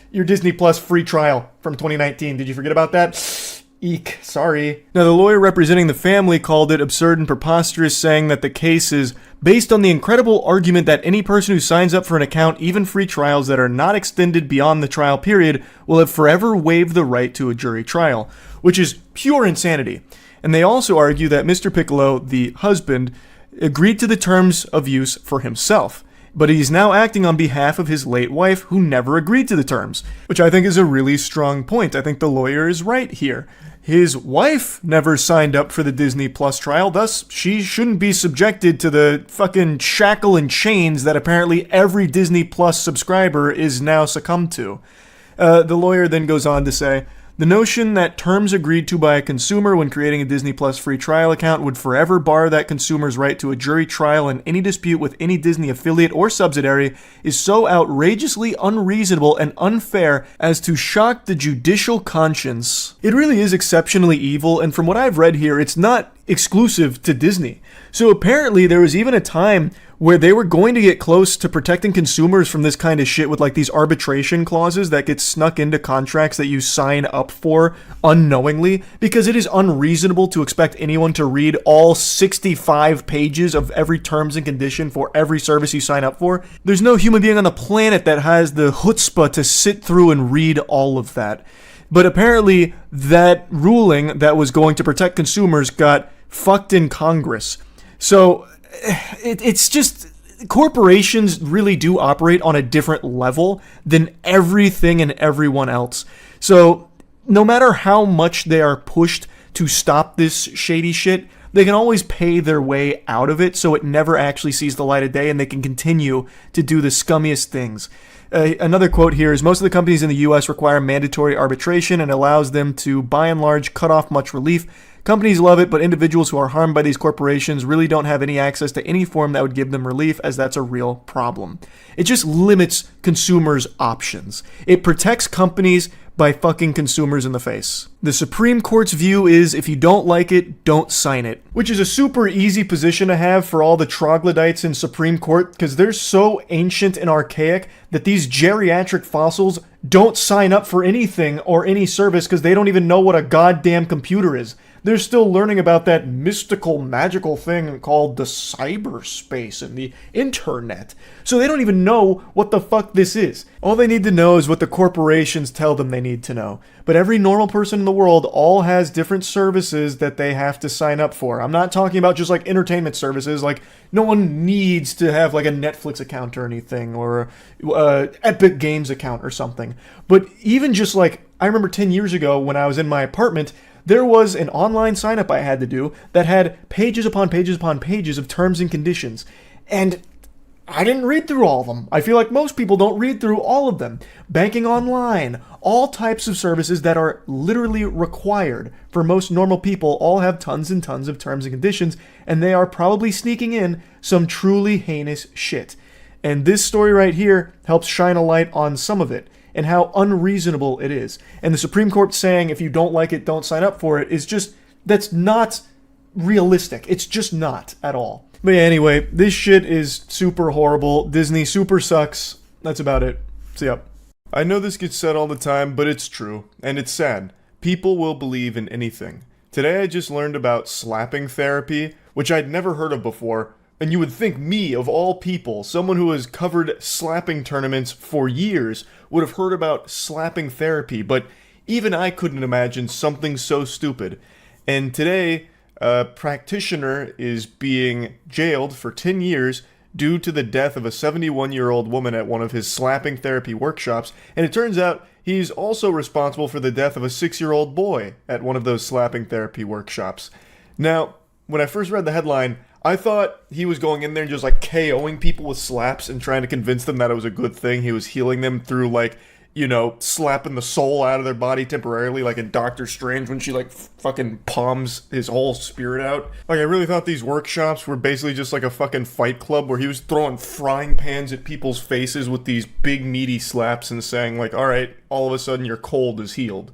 your Disney Plus free trial from 2019. Did you forget about that? Eek, sorry. Now, the lawyer representing the family called it absurd and preposterous, saying that the case is based on the incredible argument that any person who signs up for an account, even free trials that are not extended beyond the trial period, will have forever waived the right to a jury trial, which is pure insanity. And they also argue that Mr. Piccolo, the husband, agreed to the terms of use for himself. But he's now acting on behalf of his late wife, who never agreed to the terms, which I think is a really strong point. I think the lawyer is right here. His wife never signed up for the Disney Plus trial, thus she shouldn't be subjected to the fucking shackle and chains that apparently every Disney Plus subscriber is now succumbed to. The lawyer then goes on to say, the notion that terms agreed to by a consumer when creating a Disney Plus free trial account would forever bar that consumer's right to a jury trial in any dispute with any Disney affiliate or subsidiary is so outrageously unreasonable and unfair as to shock the judicial conscience. It really is exceptionally evil, and from what I've read here, it's not exclusive to Disney. So apparently there was even a time where they were going to get close to protecting consumers from this kind of shit with like these arbitration clauses that get snuck into contracts that you sign up for unknowingly, because it is unreasonable to expect anyone to read all 65 pages of every terms and condition for every service you sign up for. There's no human being on the planet that has the chutzpah to sit through and read all of that. But apparently that ruling that was going to protect consumers got fucked in Congress. So it's just, corporations really do operate on a different level than everything and everyone else. So no matter how much they are pushed to stop this shady shit, they can always pay their way out of it so it never actually sees the light of day and they can continue to do the scummiest things. Another quote here is, most of the companies in the U.S. require mandatory arbitration and allows them to, by and large, cut off much relief. Companies love it, but individuals who are harmed by these corporations really don't have any access to any form that would give them relief, as that's a real problem. It just limits consumers' options. It protects companies by fucking consumers in the face. The Supreme Court's view is, if you don't like it, don't sign it. Which is a super easy position to have for all the troglodytes in Supreme Court, because they're so ancient and archaic that these geriatric fossils don't sign up for anything or any service because they don't even know what a goddamn computer is. They're still learning about that mystical, magical thing called the cyberspace and the internet. So they don't even know what the fuck this is. All they need to know is what the corporations tell them they need to know. But every normal person in the world all has different services that they have to sign up for. I'm not talking about just like entertainment services. Like, no one needs to have like a Netflix account or anything, or a Epic Games account or something. But even just like, I remember 10 years ago when I was in my apartment, there was an online sign-up I had to do that had pages upon pages upon pages of terms and conditions. And I didn't read through all of them. I feel like most people don't read through all of them. Banking online, all types of services that are literally required for most normal people all have tons and tons of terms and conditions, and they are probably sneaking in some truly heinous shit. And this story right here helps shine a light on some of it and how unreasonable it is. And the Supreme Court saying, if you don't like it, don't sign up for it, is just, that's not realistic. It's just not at all. But yeah, anyway, this shit is super horrible. Disney super sucks. That's about it. See ya. I know this gets said all the time, but it's true. And it's sad. People will believe in anything. Today I just learned about slapping therapy, which I'd never heard of before. And you would think me, of all people, someone who has covered slapping tournaments for years, would have heard about slapping therapy, but even I couldn't imagine something so stupid. And today, a practitioner is being jailed for 10 years due to the death of a 71-year-old woman at one of his slapping therapy workshops, and it turns out he's also responsible for the death of a 6-year-old boy at one of those slapping therapy workshops. Now, when I first read the headline, I thought he was going in there and just like KOing people with slaps and trying to convince them that it was a good thing. He was healing them through like, you know, slapping the soul out of their body temporarily, like in Doctor Strange when she like fucking palms his whole spirit out. Like, I really thought these workshops were basically just like a fucking fight club where he was throwing frying pans at people's faces with these big meaty slaps and saying like, all right, all of a sudden your cold is healed.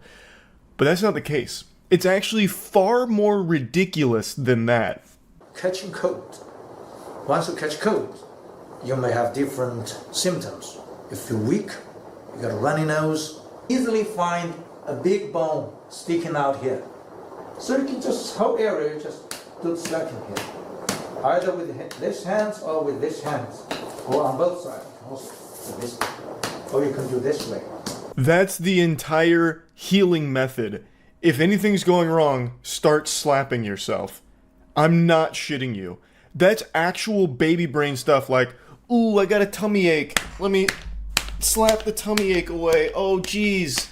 But that's not the case. It's actually far more ridiculous than that. Catching cold. Once you catch cold, you may have different symptoms. You feel weak, you got a runny nose, easily find a big bone sticking out here. So you can just, whole area, just do the slapping here. Either with this hands or with this hands, or on both sides, also with this, or you can do this way. That's the entire healing method. If anything's going wrong, start slapping yourself. I'm not shitting you. That's actual baby brain stuff like, ooh, I got a tummy ache. Let me slap the tummy ache away. Oh, geez.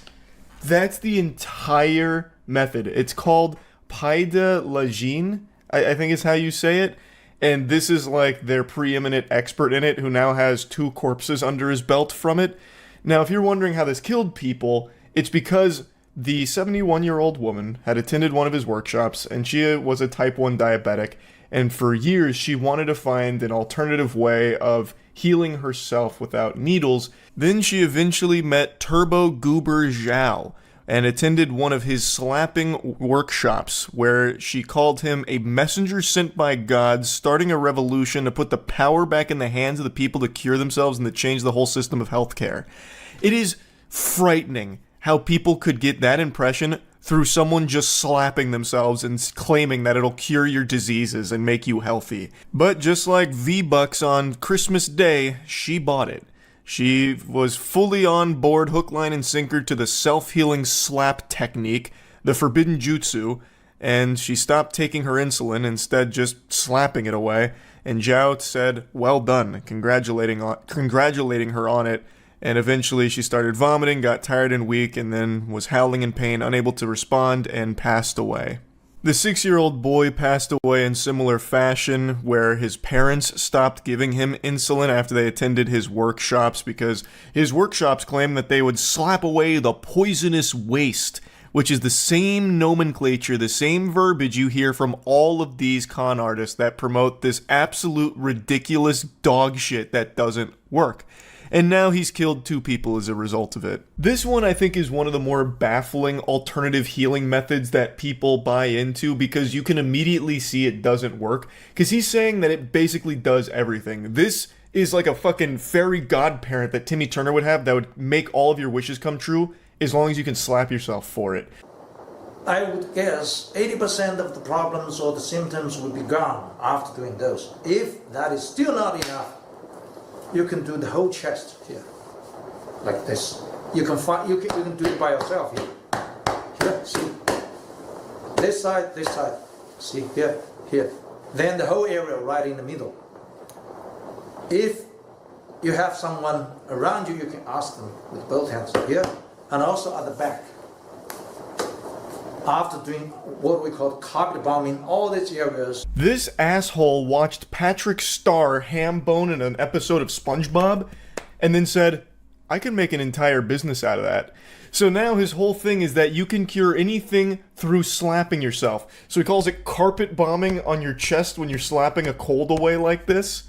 That's the entire method. It's called Pas de la Gene, I think is how you say it. And this is like their preeminent expert in it who now has 2 corpses under his belt from it. Now, if you're wondering how this killed people, it's because the 71-year-old woman had attended one of his workshops, and she was a type 1 diabetic, and for years she wanted to find an alternative way of healing herself without needles. Then she eventually met Turbo Goober Zhao and attended one of his slapping workshops where she called him a messenger sent by God, starting a revolution to put the power back in the hands of the people to cure themselves and to change the whole system of healthcare. It is frightening how people could get that impression through someone just slapping themselves and claiming that it'll cure your diseases and make you healthy. But just like V-Bucks on Christmas Day, she bought it. She was fully on board, hook, line, and sinker to the self-healing slap technique, the forbidden jutsu, and she stopped taking her insulin, instead just slapping it away, and Zhao said, well done, congratulating her on it. And eventually she started vomiting, got tired and weak, and then was howling in pain, unable to respond, and passed away. The 6-year-old boy passed away in similar fashion, where his parents stopped giving him insulin after they attended his workshops because his workshops claimed that they would slap away the poisonous waste, which is the same nomenclature, the same verbiage you hear from all of these con artists that promote this absolute ridiculous dog shit that doesn't work. And now he's killed 2 people as a result of it. This one I think is one of the more baffling alternative healing methods that people buy into because you can immediately see it doesn't work. Because he's saying that it basically does everything. This is like a fucking fairy godparent that Timmy Turner would have that would make all of your wishes come true as long as you can slap yourself for it. I would guess 80% of the problems or the symptoms would be gone after doing those. If that is still not enough, you can do the whole chest here, like this. You can do it by yourself here. Here, see. This side, see here, here. Then the whole area right in the middle. If you have someone around you, you can ask them with both hands here, and also at the back. After doing what we call carpet bombing, all these areas. This asshole watched Patrick Star ham bone in an episode of SpongeBob and then said, I can make an entire business out of that. So now his whole thing is that you can cure anything through slapping yourself. So he calls it carpet bombing on your chest when you're slapping a cold away like this.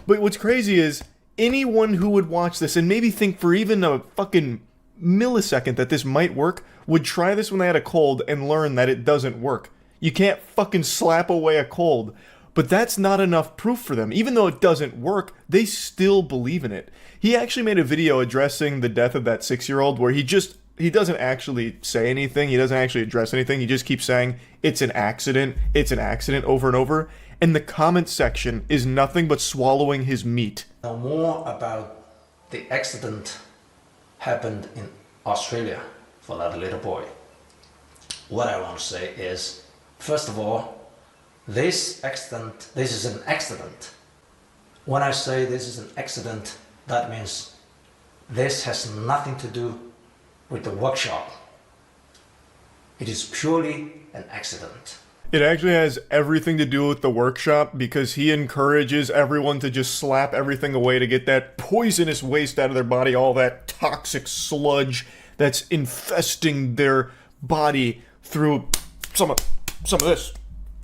But what's crazy is anyone who would watch this and maybe think for even a fucking millisecond that this might work would try this when they had a cold and learn that it doesn't work. You can't fucking slap away a cold. But that's not enough proof for them. Even though it doesn't work, they still believe in it. He actually made a video addressing the death of that 6-year-old where he doesn't actually say anything. He doesn't actually address anything. He just keeps saying, it's an accident over and over. And the comment section is nothing but swallowing his meat. Know more about the accident happened in Australia for that little boy. What I want to say is, first of all, this is an accident. When I say this is an accident, that means this has nothing to do with the workshop. It is purely an accident. It actually has everything to do with the workshop because he encourages everyone to just slap everything away to get that poisonous waste out of their body, all that toxic sludge that's infesting their body through some of this,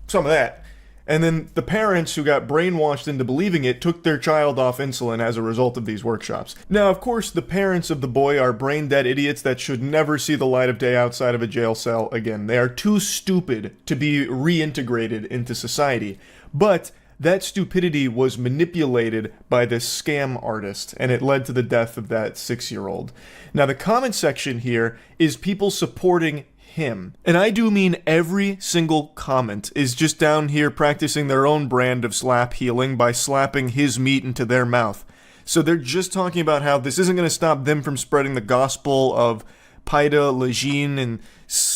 some of that. And then the parents who got brainwashed into believing it took their child off insulin as a result of these workshops. Now, of course, the parents of the boy are brain-dead idiots that should never see the light of day outside of a jail cell again. They are too stupid to be reintegrated into society. But that stupidity was manipulated by this scam artist, and it led to the death of that 6-year-old. Now, the comment section here is people supporting him. And I do mean every single comment is just down here practicing their own brand of slap healing by slapping his meat into their mouth. So they're just talking about how this isn't going to stop them from spreading the gospel of Paida Legine and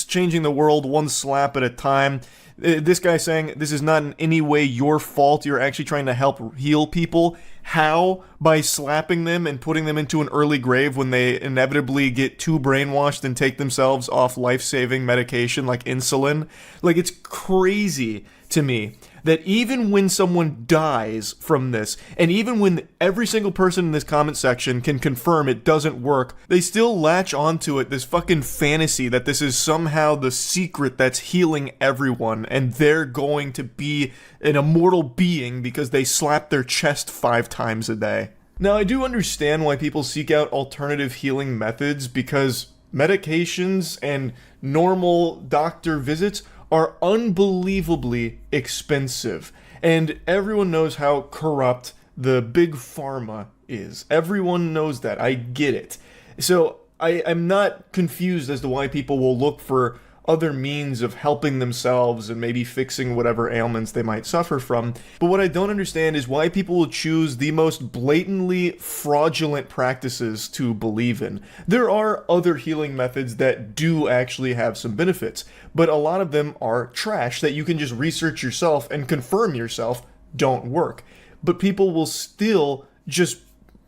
changing the world one slap at a time. This guy saying this is not in any way your fault. You're actually trying to help heal people. How? By slapping them and putting them into an early grave when they inevitably get too brainwashed and take themselves off life-saving medication like insulin. Like, it's crazy to me that even when someone dies from this, and even when every single person in this comment section can confirm it doesn't work, they still latch onto it, this fucking fantasy that this is somehow the secret that's healing everyone, and they're going to be an immortal being because they slap their chest 5 times a day. Now, I do understand why people seek out alternative healing methods, because medications and normal doctor visits are unbelievably expensive. And everyone knows how corrupt the big pharma is. Everyone knows that. I get it. So I'm not confused as to why people will look for other means of helping themselves and maybe fixing whatever ailments they might suffer from. But what I don't understand is why people will choose the most blatantly fraudulent practices to believe in. There are other healing methods that do actually have some benefits, but a lot of them are trash that you can just research yourself and confirm yourself don't work. But people will still just,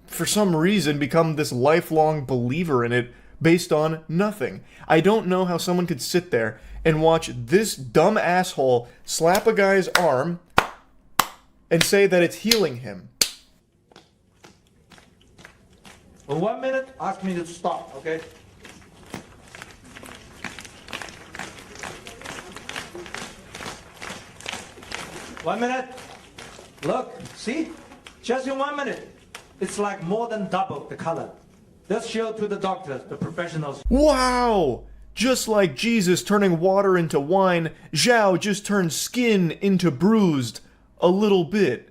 for some reason, become this lifelong believer in it based on nothing. I don't know how someone could sit there and watch this dumb asshole slap a guy's arm and say that it's healing him. For 1 minute, ask me to stop, okay? One minute. Look, see? Just in 1 minute. It's like more than double the color. Let's show to the doctors, the professionals. Wow! Just like Jesus turning water into wine, Zhao just turned skin into bruised a little bit.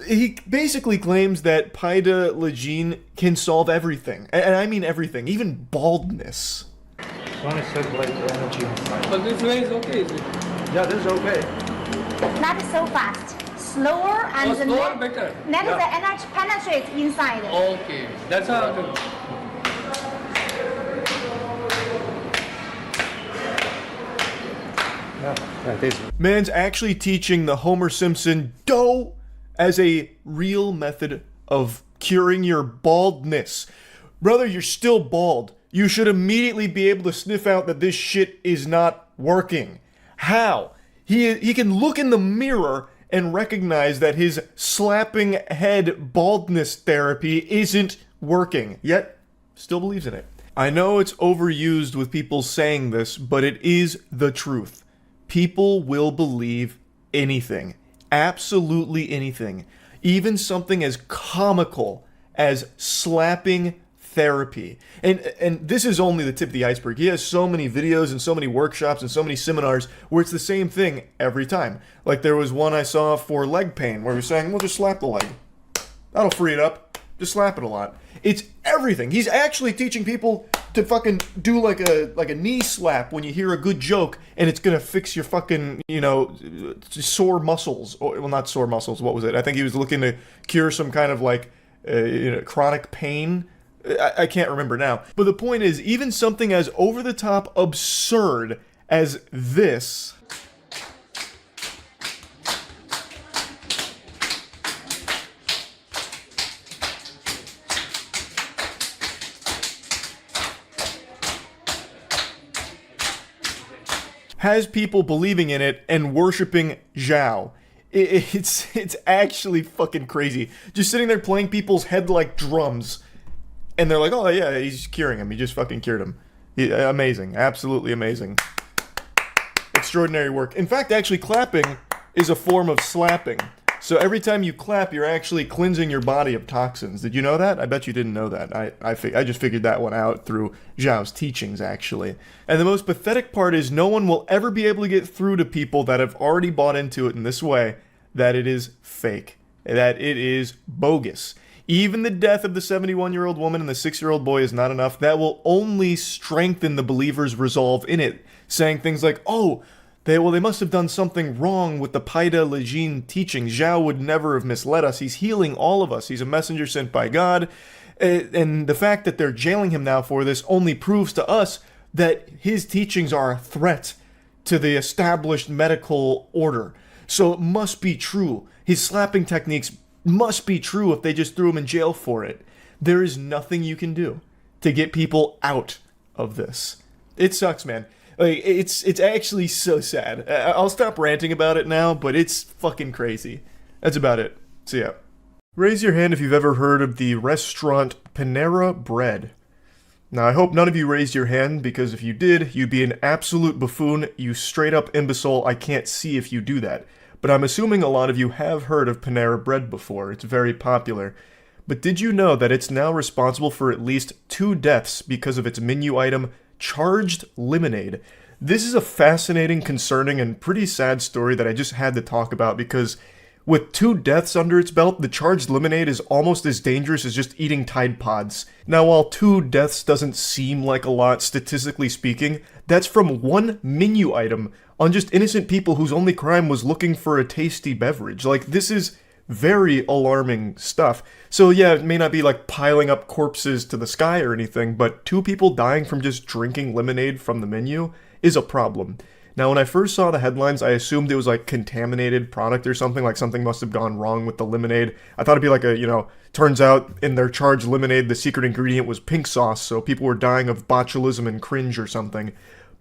He basically claims that Paida Legine can solve everything. And I mean everything, even baldness. Only circulate the energy inside. But this way is okay, is it? Yeah, this is okay. Not so fast. Slower and the slower better. let the energy penetrate inside. Okay, that's how. Man's actually teaching the Homer Simpson dough as a real method of curing your baldness. Brother, you're still bald. You should immediately be able to sniff out that this shit is not working. How? He can look in the mirror and recognize that his slapping head baldness therapy isn't working, yet still believes in it. I know it's overused with people saying this, but it is the truth. People will believe anything. Absolutely anything. Even something as comical as slapping therapy. And this is only the tip of the iceberg. He has so many videos and so many workshops and so many seminars where it's the same thing every time. Like there was one I saw for leg pain where he was saying, well, just slap the leg. That'll free it up. Just slap it a lot. It's everything. He's actually teaching people to fucking do like a knee slap when you hear a good joke, and it's gonna fix your fucking, sore muscles. Or, well, not sore muscles. What was it? I think he was looking to cure some kind of like chronic pain. I can't remember now. But the point is, even something as over-the-top absurd as this has people believing in it and worshiping Zhao. It's actually fucking crazy. Just sitting there playing people's head like drums. And they're like, oh yeah, he's curing him. He just fucking cured him. Amazing. Absolutely amazing. Extraordinary work. In fact, actually clapping is a form of slapping. So every time you clap, you're actually cleansing your body of toxins. Did you know that? I bet you didn't know that. I just figured that one out through Zhao's teachings, actually. And the most pathetic part is no one will ever be able to get through to people that have already bought into it in this way that it is fake, that it is bogus. Even the death of the 71-year-old woman and the 6-year-old boy is not enough. That will only strengthen the believer's resolve in it, saying things like, oh, they must have done something wrong with the Paida Lejin teaching. Zhao would never have misled us. He's healing all of us. He's a messenger sent by God. And the fact that they're jailing him now for this only proves to us that his teachings are a threat to the established medical order. So it must be true. His slapping techniques must be true if they just threw him in jail for it. There is nothing you can do to get people out of this. It sucks, man. Like, it's actually so sad. I'll stop ranting about it now, but it's fucking crazy. That's about it. So yeah. Raise your hand if you've ever heard of the restaurant Panera Bread. Now, I hope none of you raised your hand, because if you did, you'd be an absolute buffoon, you straight up imbecile. I can't see if you do that. But I'm assuming a lot of you have heard of Panera Bread before. It's very popular. But did you know that it's now responsible for at least 2 deaths because of its menu item, charged lemonade? This is a fascinating, concerning, and pretty sad story that I just had to talk about, because with 2 deaths under its belt, the charged lemonade is almost as dangerous as just eating Tide Pods. Now, while 2 deaths doesn't seem like a lot, statistically speaking, that's from one menu item on just innocent people whose only crime was looking for a tasty beverage. Like, this is very alarming stuff. So yeah, it may not be like piling up corpses to the sky or anything, but 2 people dying from just drinking lemonade from the menu is a problem. Now, when I first saw the headlines, I assumed it was like contaminated product or something, like something must have gone wrong with the lemonade. I thought it'd be like a, turns out in their charged lemonade, the secret ingredient was pink sauce, so people were dying of botulism and cringe or something.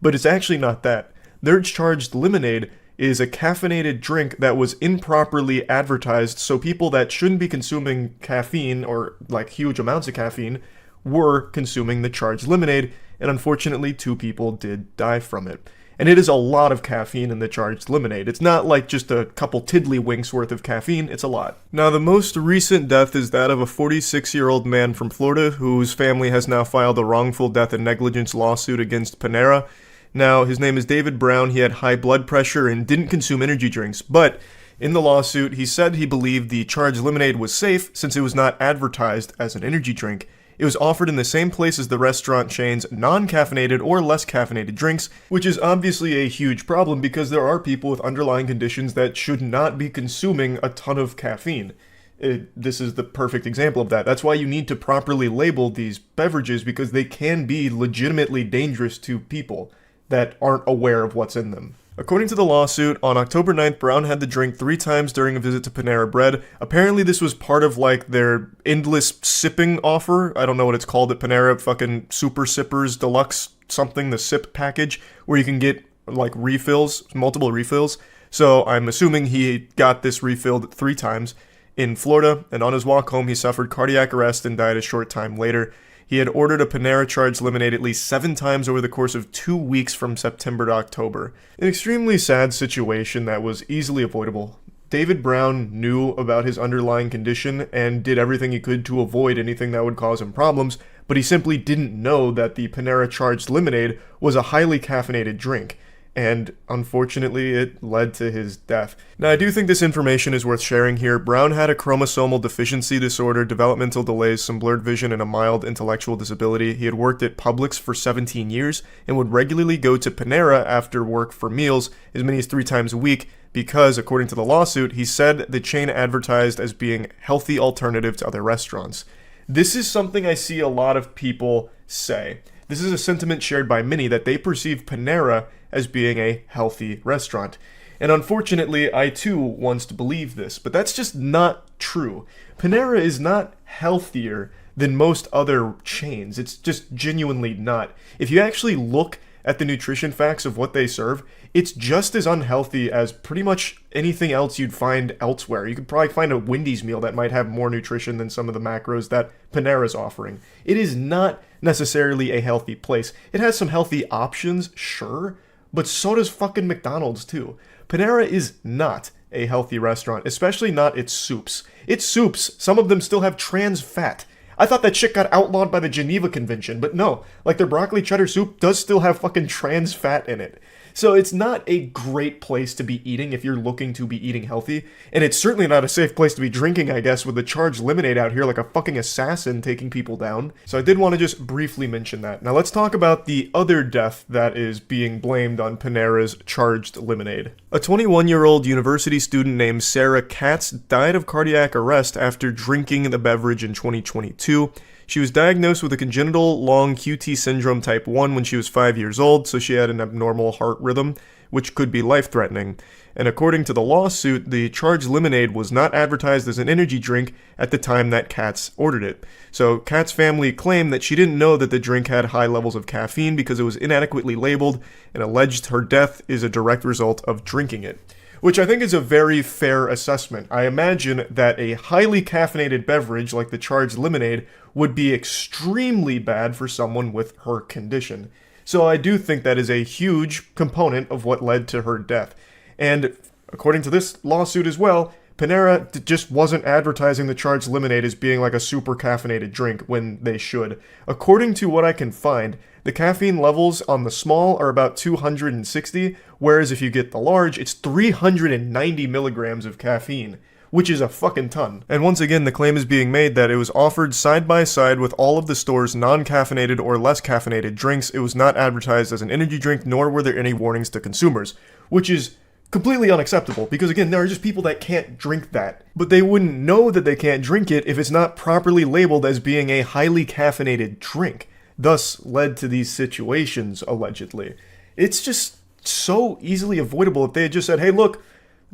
But it's actually not that. Their charged lemonade is a caffeinated drink that was improperly advertised, so people that shouldn't be consuming caffeine, or like huge amounts of caffeine, were consuming the charged lemonade, and unfortunately 2 people did die from it. And it is a lot of caffeine in the charged lemonade. It's not like just a couple tiddlywinks worth of caffeine, it's a lot. Now, the most recent death is that of a 46-year-old man from Florida whose family has now filed a wrongful death and negligence lawsuit against Panera. Now, his name is David Brown. He had high blood pressure and didn't consume energy drinks, but in the lawsuit, he said he believed the charged lemonade was safe since it was not advertised as an energy drink. It was offered in the same place as the restaurant chain's non-caffeinated or less caffeinated drinks, which is obviously a huge problem because there are people with underlying conditions that should not be consuming a ton of caffeine. This is the perfect example of that. That's why you need to properly label these beverages, because they can be legitimately dangerous to people that aren't aware of what's in them. According to the lawsuit, on October 9th, Brown had the drink 3 times during a visit to Panera Bread. Apparently this was part of like their endless sipping offer. I don't know what it's called at Panera, fucking Super Sippers Deluxe something, the sip package, where you can get like refills, multiple refills. So I'm assuming he got this refilled 3 times in Florida, and on his walk home he suffered cardiac arrest and died a short time later. He had ordered a Panera charged lemonade at least 7 times over the course of 2 weeks from September to October. An extremely sad situation that was easily avoidable. David Brown knew about his underlying condition and did everything he could to avoid anything that would cause him problems, but he simply didn't know that the Panera charged lemonade was a highly caffeinated drink. And unfortunately, it led to his death. Now, I do think this information is worth sharing here. Brown had a chromosomal deficiency disorder, developmental delays, some blurred vision, and a mild intellectual disability. He had worked at Publix for 17 years and would regularly go to Panera after work for meals as many as 3 times a week because, according to the lawsuit, he said the chain advertised as being a healthy alternative to other restaurants. This is something I see a lot of people say. This is a sentiment shared by many that they perceive Panera as being a healthy restaurant. And unfortunately, I too once believed this, but that's just not true. Panera is not healthier than most other chains. It's just genuinely not. If you actually look at the nutrition facts of what they serve, it's just as unhealthy as pretty much anything else you'd find elsewhere. You could probably find a Wendy's meal that might have more nutrition than some of the macros that Panera's offering. It is not necessarily a healthy place. It has some healthy options, sure, but so does fucking McDonald's too. Panera is not a healthy restaurant, especially not its soups. Its soups, some of them still have trans fat. I thought that shit got outlawed by the Geneva Convention, but no, like their broccoli cheddar soup does still have fucking trans fat in it. So it's not a great place to be eating if you're looking to be eating healthy, and it's certainly not a safe place to be drinking, I guess, with the charged lemonade out here like a fucking assassin taking people down. So I did want to just briefly mention that. Now let's talk about the other death that is being blamed on Panera's charged lemonade. A 21-year-old university student named Sarah Katz died of cardiac arrest after drinking the beverage in 2022. She was diagnosed with a congenital long QT syndrome type 1 when she was 5 years old, so she had an abnormal heart rhythm, which could be life-threatening. And according to the lawsuit, the charged lemonade was not advertised as an energy drink at the time that Katz ordered it. So Katz's family claimed that she didn't know that the drink had high levels of caffeine because it was inadequately labeled, and alleged her death is a direct result of drinking it. Which I think is a very fair assessment. I imagine that a highly caffeinated beverage like the charged lemonade would be extremely bad for someone with her condition. So I do think that is a huge component of what led to her death. And according to this lawsuit as well, Panera just wasn't advertising the charged lemonade as being like a super caffeinated drink when they should. According to what I can find, the caffeine levels on the small are about 260, whereas if you get the large, it's 390 milligrams of caffeine, which is a fucking ton. And once again, the claim is being made that it was offered side by side with all of the store's non-caffeinated or less caffeinated drinks. It was not advertised as an energy drink, nor were there any warnings to consumers, which is completely unacceptable, because again, there are just people that can't drink that. But they wouldn't know that they can't drink it if it's not properly labeled as being a highly caffeinated drink, thus led to these situations, allegedly. It's just so easily avoidable if they had just said, hey look,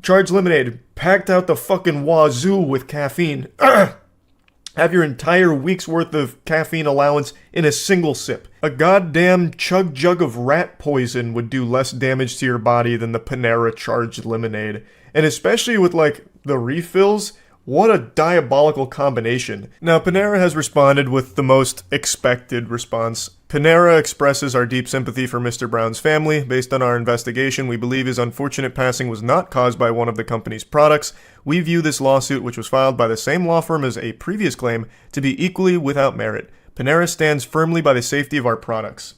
charged lemonade, packed out the fucking wazoo with caffeine. Have your entire week's worth of caffeine allowance in a single sip. A goddamn chug jug of rat poison would do less damage to your body than the Panera charged lemonade. And especially with like the refills, what a diabolical combination. Now, Panera has responded with the most expected response. Panera expresses our deep sympathy for Mr. Brown's family. Based on our investigation, we believe his unfortunate passing was not caused by one of the company's products. We view this lawsuit, which was filed by the same law firm as a previous claim, to be equally without merit. Panera stands firmly by the safety of our products.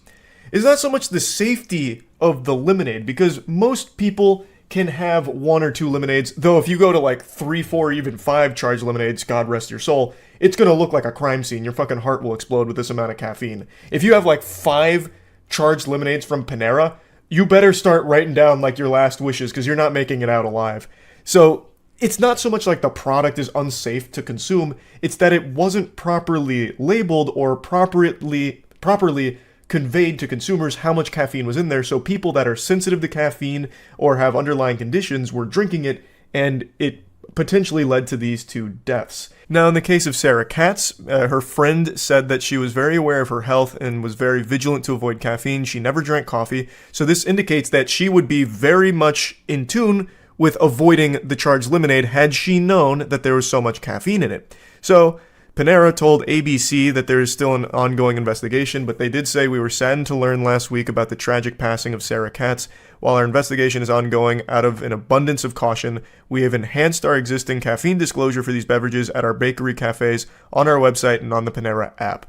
It's not so much the safety of the lemonade, because most people can have one or two lemonades, though if you go to like 3, 4, even 5 charged lemonades, God rest your soul, it's gonna look like a crime scene. Your fucking heart will explode with this amount of caffeine. If you have like 5 charged lemonades from Panera, you better start writing down like your last wishes, because you're not making it out alive. So it's not so much like the product is unsafe to consume, it's that it wasn't properly labeled or properly conveyed to consumers how much caffeine was in there, so people that are sensitive to caffeine or have underlying conditions were drinking it, and it potentially led to these 2 deaths. Now, in the case of Sarah Katz, her friend said that she was very aware of her health and was very vigilant to avoid caffeine. She never drank coffee, so this indicates that she would be very much in tune with avoiding the charged lemonade had she known that there was so much caffeine in it. So Panera told ABC that there is still an ongoing investigation, but they did say we were saddened to learn last week about the tragic passing of Sarah Katz. While our investigation is ongoing, out of an abundance of caution, we have enhanced our existing caffeine disclosure for these beverages at our bakery cafes, on our website, and on the Panera app.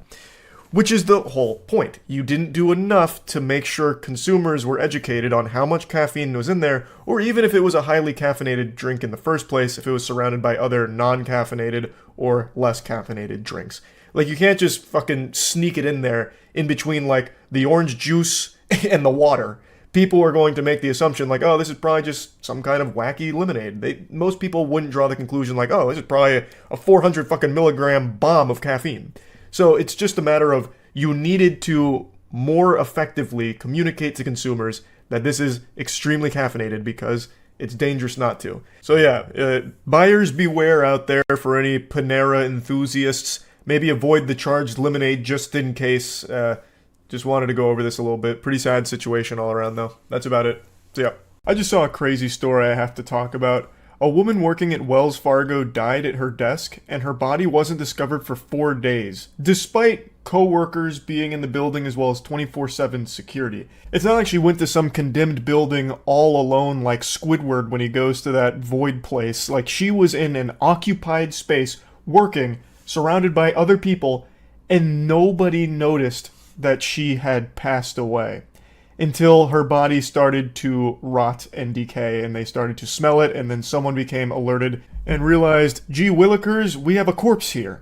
Which is the whole point. You didn't do enough to make sure consumers were educated on how much caffeine was in there, or even if it was a highly caffeinated drink in the first place, if it was surrounded by other non-caffeinated or less caffeinated drinks. Like, you can't just fucking sneak it in there in between, like, the orange juice and the water. People are going to make the assumption, like, oh, this is probably just some kind of wacky lemonade. Most people wouldn't draw the conclusion, like, oh, this is probably a 400 fucking milligram bomb of caffeine. So it's just a matter of you needed to more effectively communicate to consumers that this is extremely caffeinated because it's dangerous not to. So yeah, buyers beware out there for any Panera enthusiasts. Maybe avoid the charged lemonade just in case. Just wanted to go over this a little bit. Pretty sad situation all around though. That's about it. So yeah, I just saw a crazy story I have to talk about. A woman working at Wells Fargo died at her desk, and her body wasn't discovered for 4 days, despite co-workers being in the building as well as 24/7 security. It's not like she went to some condemned building all alone like Squidward when he goes to that void place. Like, she was in an occupied space, working, surrounded by other people, and nobody noticed that she had passed away. Until her body started to rot and decay, and they started to smell it, and then someone became alerted and realized, gee willikers, we have a corpse here.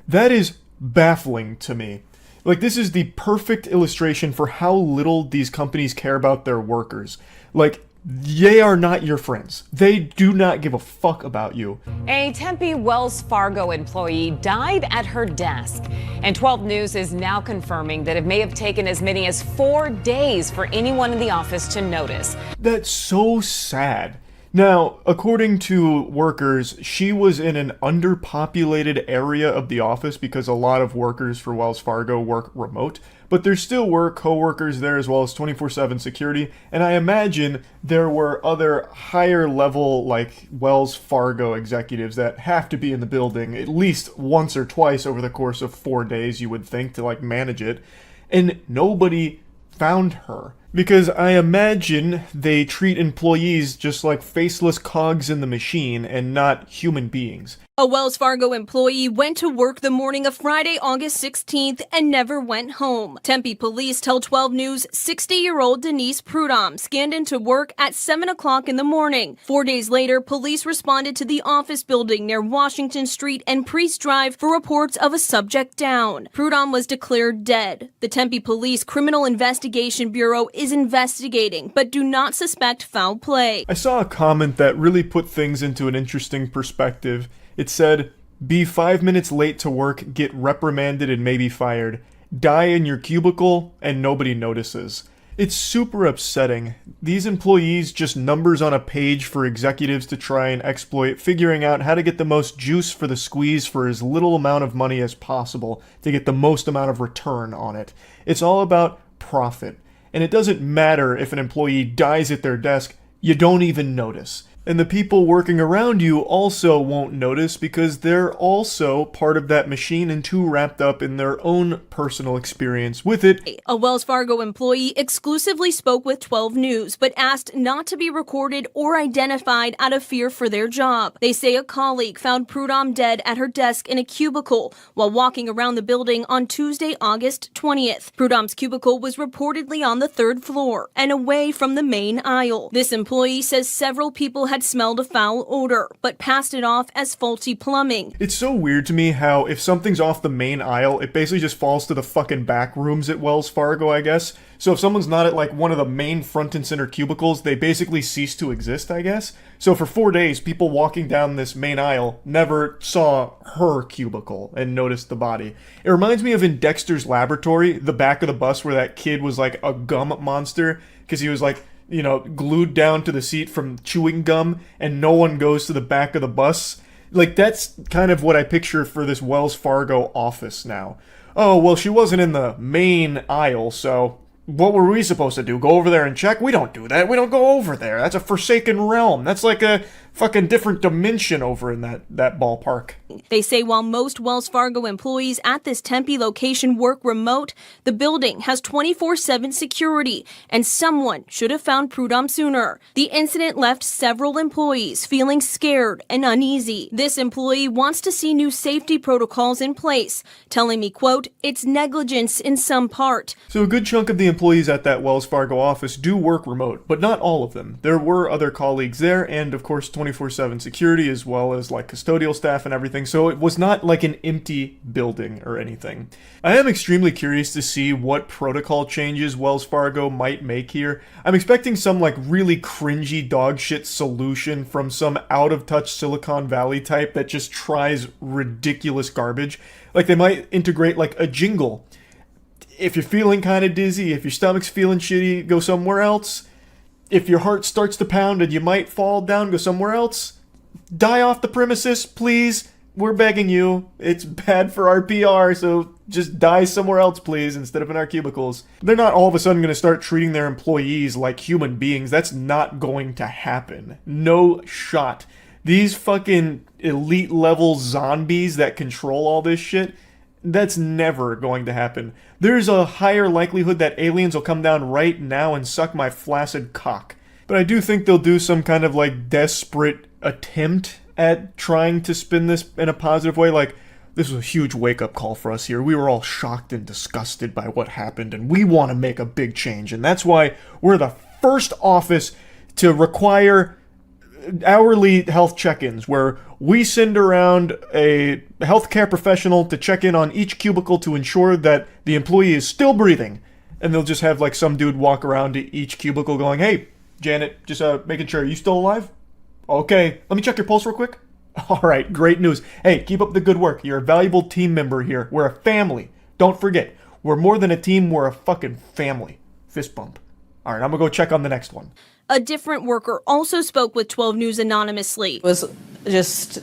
That is baffling to me. Like, this is the perfect illustration for how little these companies care about their workers. Like, they are not your friends. They do not give a fuck about you. A Tempe Wells Fargo employee died at her desk. And 12 News is now confirming that it may have taken as many as 4 days for anyone in the office to notice. That's so sad. Now, according to workers, she was in an underpopulated area of the office because a lot of workers for Wells Fargo work remote, but there still were co-workers there as well as 24/7 security, and I imagine there were other higher level like Wells Fargo executives that have to be in the building at least once or twice over the course of 4 days, you would think, to like manage it, and nobody found her. Because I imagine they treat employees just like faceless cogs in the machine and not human beings. A Wells Fargo employee went to work the morning of Friday, August 16th and never went home. Tempe police tell 12 News 60-year-old Denise Prudhomme scanned into work at 7 o'clock in the morning. 4 days later, police responded to the office building near Washington Street and Priest Drive for reports of a subject down. Prudhomme was declared dead. The Tempe Police Criminal Investigation Bureau is investigating, but do not suspect foul play. I saw a comment that really put things into an interesting perspective. It said, be 5 minutes late to work, get reprimanded and maybe fired. Die in your cubicle and nobody notices. It's super upsetting. These employees just numbers on a page for executives to try and exploit, figuring out how to get the most juice for the squeeze for as little amount of money as possible to get the most amount of return on it. It's all about profit. And it doesn't matter if an employee dies at their desk, you don't even notice. And the people working around you also won't notice because they're also part of that machine and too wrapped up in their own personal experience with it. A Wells Fargo employee exclusively spoke with 12 News, but asked not to be recorded or identified out of fear for their job. They say a colleague found Prudhomme dead at her desk in a cubicle while walking around the building on Tuesday, August 20th. Prudhomme's cubicle was reportedly on the 3rd floor and away from the main aisle. This employee says several people had smelled a foul odor, but passed it off as faulty plumbing. It's so weird to me how if something's off the main aisle, it basically just falls to the fucking back rooms at Wells Fargo, I guess. So if someone's not at like one of the main front and center cubicles, they basically cease to exist, I guess. So for 4 days, people walking down this main aisle never saw her cubicle and noticed the body. It reminds me of in Dexter's Laboratory, the back of the bus where that kid was like a gum monster, because he was like, you know, glued down to the seat from chewing gum, and no one goes to the back of the bus. Like, that's kind of what I picture for this Wells Fargo office now. Oh, well, she wasn't in the main aisle, so what were we supposed to do? Go over there and check? We don't do that. We don't go over there. That's a forsaken realm. That's like a fucking different dimension over in that ballpark. They say while most Wells Fargo employees at this Tempe location work remote, the building has 24/7 security, and someone should have found Prudhomme sooner. The incident left several employees feeling scared and uneasy. This employee wants to see new safety protocols in place, telling me, quote, it's negligence in some part. So a good chunk of the employees at that Wells Fargo office do work remote, but not all of them. There were other colleagues there, and of course 24/7 security as well as like custodial staff and everything, so it was not like an empty building or anything. I am extremely curious to see what protocol changes Wells Fargo might make here. I'm expecting some like really cringy dogshit solution from some out-of-touch Silicon Valley type that just tries ridiculous garbage. Like they might integrate like a jingle. If you're feeling kind of dizzy, if your stomach's feeling shitty, go somewhere else. If your heart starts to pound and you might fall down, go somewhere else. Die off the premises, please. we're begging you. It's bad for our PR, so just die somewhere else, please, instead of in our cubicles. They're not all of a sudden going to start treating their employees like human beings. That's not going to happen. No shot. These fucking elite level zombies that control all this shit, that's never going to happen. There's a higher likelihood that aliens will come down right now and suck my flaccid cock. But I do think they'll do some kind of like desperate attempt at trying to spin this in a positive way. Like, this was a huge wake-up call for us here. We were all shocked and disgusted by what happened, and we want to make a big change. And that's why we're the first office to require hourly health check-ins, where we send around a healthcare professional to check in on each cubicle to ensure that the employee is still breathing. And they'll just have like some dude walk around to each cubicle going, "Hey, Janet, just making sure, are you still alive? Okay, let me check your pulse real quick." All right, great news. Hey, keep up the good work. You're a valuable team member here. We're a family. Don't forget, we're more than a team, we're a fucking family. Fist bump. All right, I'm gonna go check on the next one. A different worker also spoke with 12 News anonymously. It was just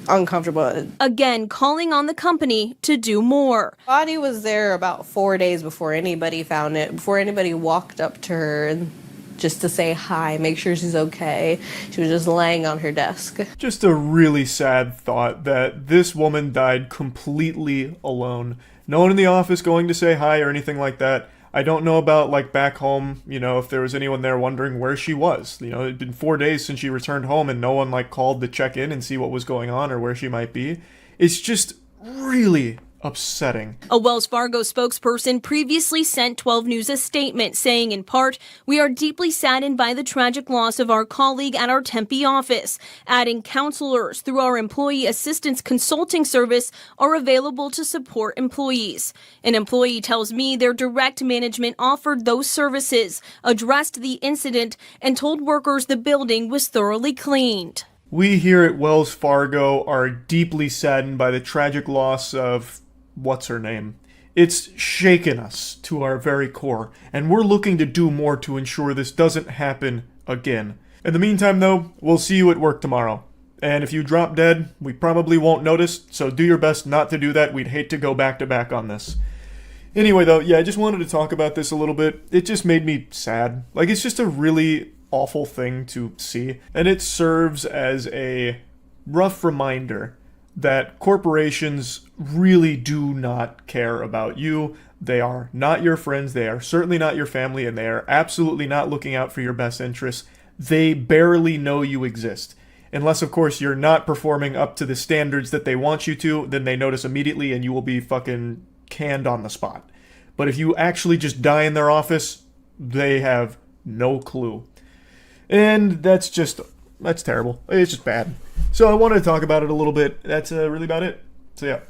uncomfortable. Again, calling on the company to do more. Body was there about 4 days before anybody found it, before anybody walked up to her and just to say hi, make sure she's okay. She was just laying on her desk. Just a really sad thought that this woman died completely alone. No one in the office going to say hi or anything like that. I don't know about, like, back home, you know, if there was anyone there wondering where she was. You know, it'd been 4 days since she returned home and no one, like, called to check in and see what was going on or where she might be. It's just really upsetting. A Wells Fargo spokesperson previously sent 12 News a statement saying, in part, "We are deeply saddened by the tragic loss of our colleague at our Tempe office," adding counselors through our employee assistance consulting service are available to support employees. An employee tells me their direct management offered those services, addressed the incident, and told workers the building was thoroughly cleaned. We here at Wells Fargo are deeply saddened by the tragic loss of what's her name. It's shaken us to our very core, and we're looking to do more to ensure this doesn't happen again. In the meantime, though, we'll see you at work tomorrow. And if you drop dead, we probably won't notice, so do your best not to do that. We'd hate to go back to back on this. Anyway, though, yeah, I just wanted to talk about this a little bit. It just made me sad. Like, it's just a really awful thing to see, and it serves as a rough reminder that corporations really do not care about you. They are not your friends, they are certainly not your family, and they are absolutely not looking out for your best interests. They barely know you exist. Unless, of course, you're not performing up to the standards that they want you to, then they notice immediately and you will be fucking canned on the spot. But if you actually just die in their office, they have no clue. And that's terrible. It's just bad. So I wanted to talk about it a little bit. That's really about it. So yeah.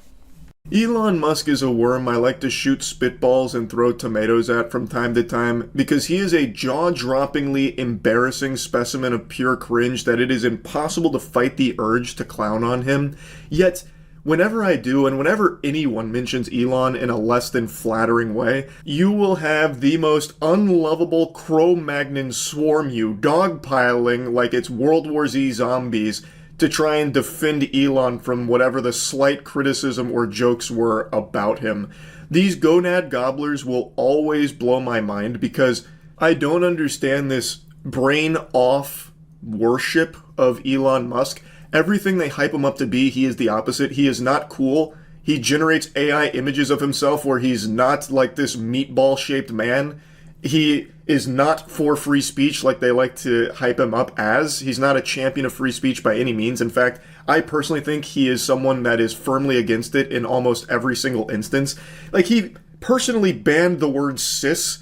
Elon Musk is a worm I like to shoot spitballs and throw tomatoes at from time to time because he is a jaw-droppingly embarrassing specimen of pure cringe that it is impossible to fight the urge to clown on him. Yet, whenever I do, and whenever anyone mentions Elon in a less than flattering way, you will have the most unlovable Cro-Magnon swarm you, dogpiling like it's World War Z zombies, to try and defend Elon from whatever the slight criticism or jokes were about him. These gonad gobblers will always blow my mind because I don't understand this brain-off worship of Elon Musk. Everything they hype him up to be, he is the opposite. He is not cool. He generates AI images of himself where he's not like this meatball-shaped man. He is not for free speech like they like to hype him up as. He's not a champion of free speech by any means. In fact, I personally think he is someone that is firmly against it in almost every single instance. Like, he personally banned the word cis.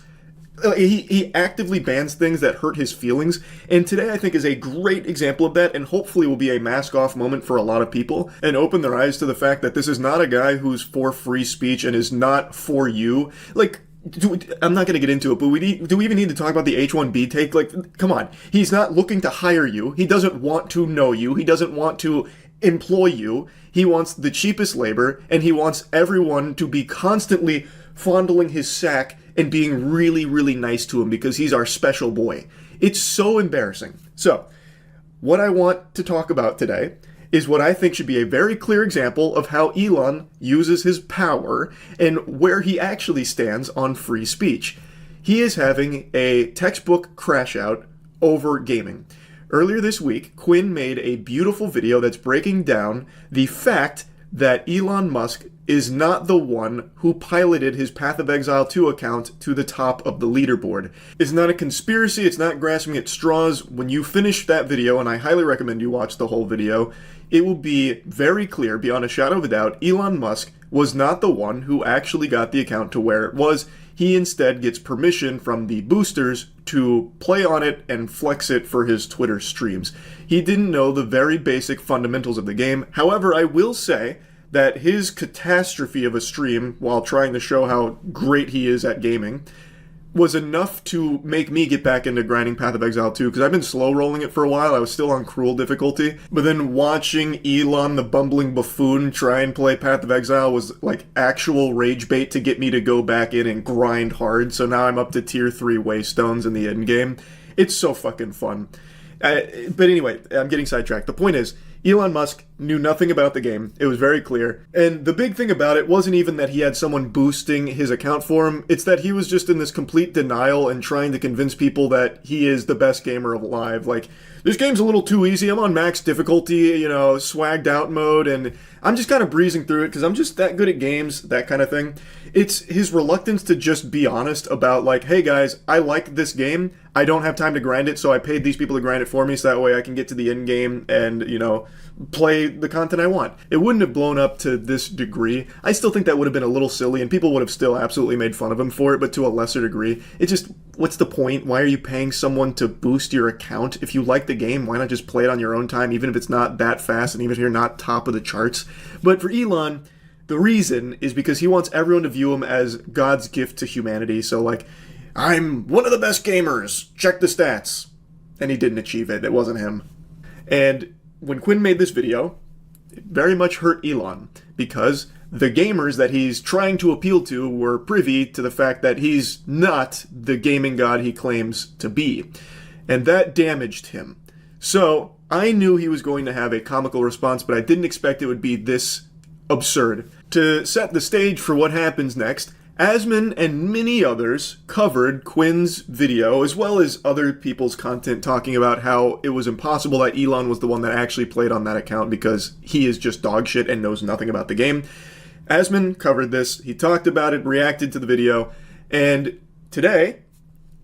He actively bans things that hurt his feelings, and today I think is a great example of that, and hopefully will be a mask-off moment for a lot of people, and open their eyes to the fact that this is not a guy who's for free speech and is not for you. Like, I'm not going to get into it, but do we even need to talk about the H-1B take? Like, come on. He's not looking to hire you. He doesn't want to know you. He doesn't want to employ you. He wants the cheapest labor, and he wants everyone to be constantly fondling his sack and being really, really nice to him because he's our special boy. It's so embarrassing. So, what I want to talk about today is what I think should be a very clear example of how Elon uses his power and where he actually stands on free speech. He is having a textbook crash out over gaming. Earlier this week, Quinn made a beautiful video that's breaking down the fact that Elon Musk is not the one who piloted his Path of Exile 2 account to the top of the leaderboard. It's not a conspiracy, it's not grasping at straws. When you finish that video, and I highly recommend you watch the whole video, it will be very clear, beyond a shadow of a doubt, Elon Musk was not the one who actually got the account to where it was. He instead gets permission from the boosters to play on it and flex it for his Twitter streams. He didn't know the very basic fundamentals of the game. However, I will say that his catastrophe of a stream, while trying to show how great he is at gaming, was enough to make me get back into grinding Path of Exile 2, because I've been slow rolling it for a while. I was still on cruel difficulty, but then watching Elon the bumbling buffoon try and play Path of Exile was like actual rage bait to get me to go back in and grind hard. So now I'm up to tier 3 waystones in the end game. It's so fucking fun. But anyway, I'm getting sidetracked. The point is, Elon Musk knew nothing about the game. It was very clear. And the big thing about it wasn't even that he had someone boosting his account for him. It's that he was just in this complete denial and trying to convince people that he is the best gamer alive. Like, this game's a little too easy. I'm on max difficulty, swagged out mode, and I'm just kind of breezing through it because I'm just that good at games, that kind of thing. It's his reluctance to just be honest about, like, hey guys, I like this game. I don't have time to grind it, so I paid these people to grind it for me so that way I can get to the end game and, play the content I want. It wouldn't have blown up to this degree. I still think that would have been a little silly, and people would have still absolutely made fun of him for it, but to a lesser degree. It just, what's the point? Why are you paying someone to boost your account? If you like the game, why not just play it on your own time, even if it's not that fast, and even if you're not top of the charts? But for Elon, the reason is because he wants everyone to view him as God's gift to humanity. So, like, I'm one of the best gamers. Check the stats. And he didn't achieve it. It wasn't him. And when Quinn made this video, it very much hurt Elon because the gamers that he's trying to appeal to were privy to the fact that he's not the gaming god he claims to be. And that damaged him. So I knew he was going to have a comical response, but I didn't expect it would be this absurd. To set the stage for what happens next, Asman and many others covered Quinn's video, as well as other people's content talking about how it was impossible that Elon was the one that actually played on that account because he is just dog shit and knows nothing about the game. Asman covered this, he talked about it, reacted to the video, and today,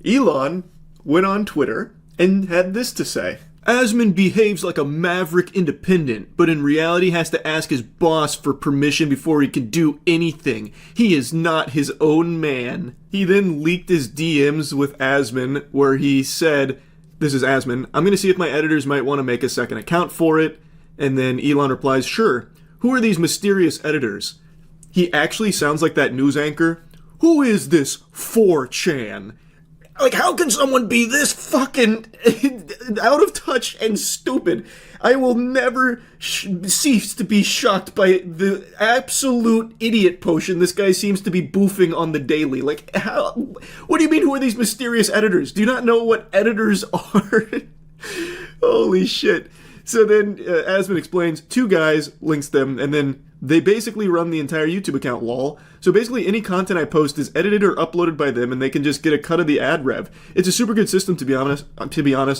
Elon went on Twitter and had this to say. Asman behaves like a maverick independent, but in reality has to ask his boss for permission before he can do anything. He is not his own man. He then leaked his DMs with Asman, where he said, this is Asman, I'm going to see if my editors might want to make a second account for it. And then Elon replies, sure. Who are these mysterious editors? He actually sounds like that news anchor. Who is this 4chan? Like, how can someone be this fucking out of touch and stupid? I will never cease to be shocked by the absolute idiot potion this guy seems to be boofing on the daily. Like, how? What do you mean, who are these mysterious editors? Do you not know what editors are? Holy shit. So then, Asman explains, 2 guys, links them, and then they basically run the entire YouTube account, lol. So basically any content I post is edited or uploaded by them and they can just get a cut of the ad rev. It's a super good system, to be honest.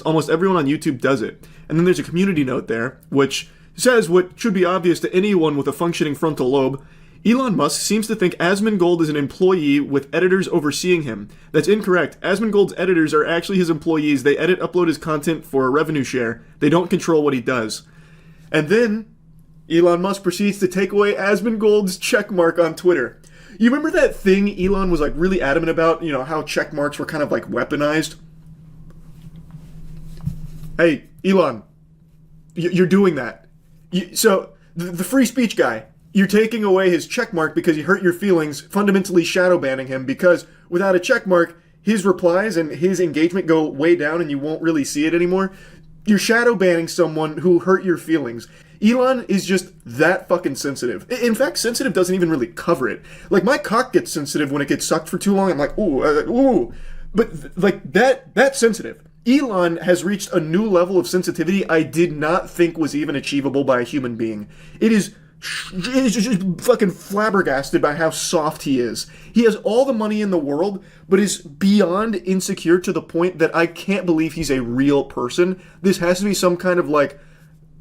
Almost everyone on YouTube does it. And then there's a community note there, which says what should be obvious to anyone with a functioning frontal lobe. Elon Musk seems to think Asmongold is an employee with editors overseeing him. That's incorrect. Asmongold's editors are actually his employees. They edit, upload his content for a revenue share. They don't control what he does. And then Elon Musk proceeds to take away Asmongold's checkmark on Twitter. You remember that thing Elon was like really adamant about, how checkmarks were kind of like weaponized? Hey, Elon, you're doing that. So the free speech guy, you're taking away his checkmark because he hurt your feelings, fundamentally shadow banning him because without a checkmark, his replies and his engagement go way down and you won't really see it anymore. You're shadow banning someone who hurt your feelings. Elon is just that fucking sensitive. In fact, sensitive doesn't even really cover it. Like, my cock gets sensitive when it gets sucked for too long. I'm like, ooh. But, like, that's sensitive. Elon has reached a new level of sensitivity I did not think was even achievable by a human being. It is just fucking flabbergasted by how soft he is. He has all the money in the world, but is beyond insecure to the point that I can't believe he's a real person. This has to be some kind of like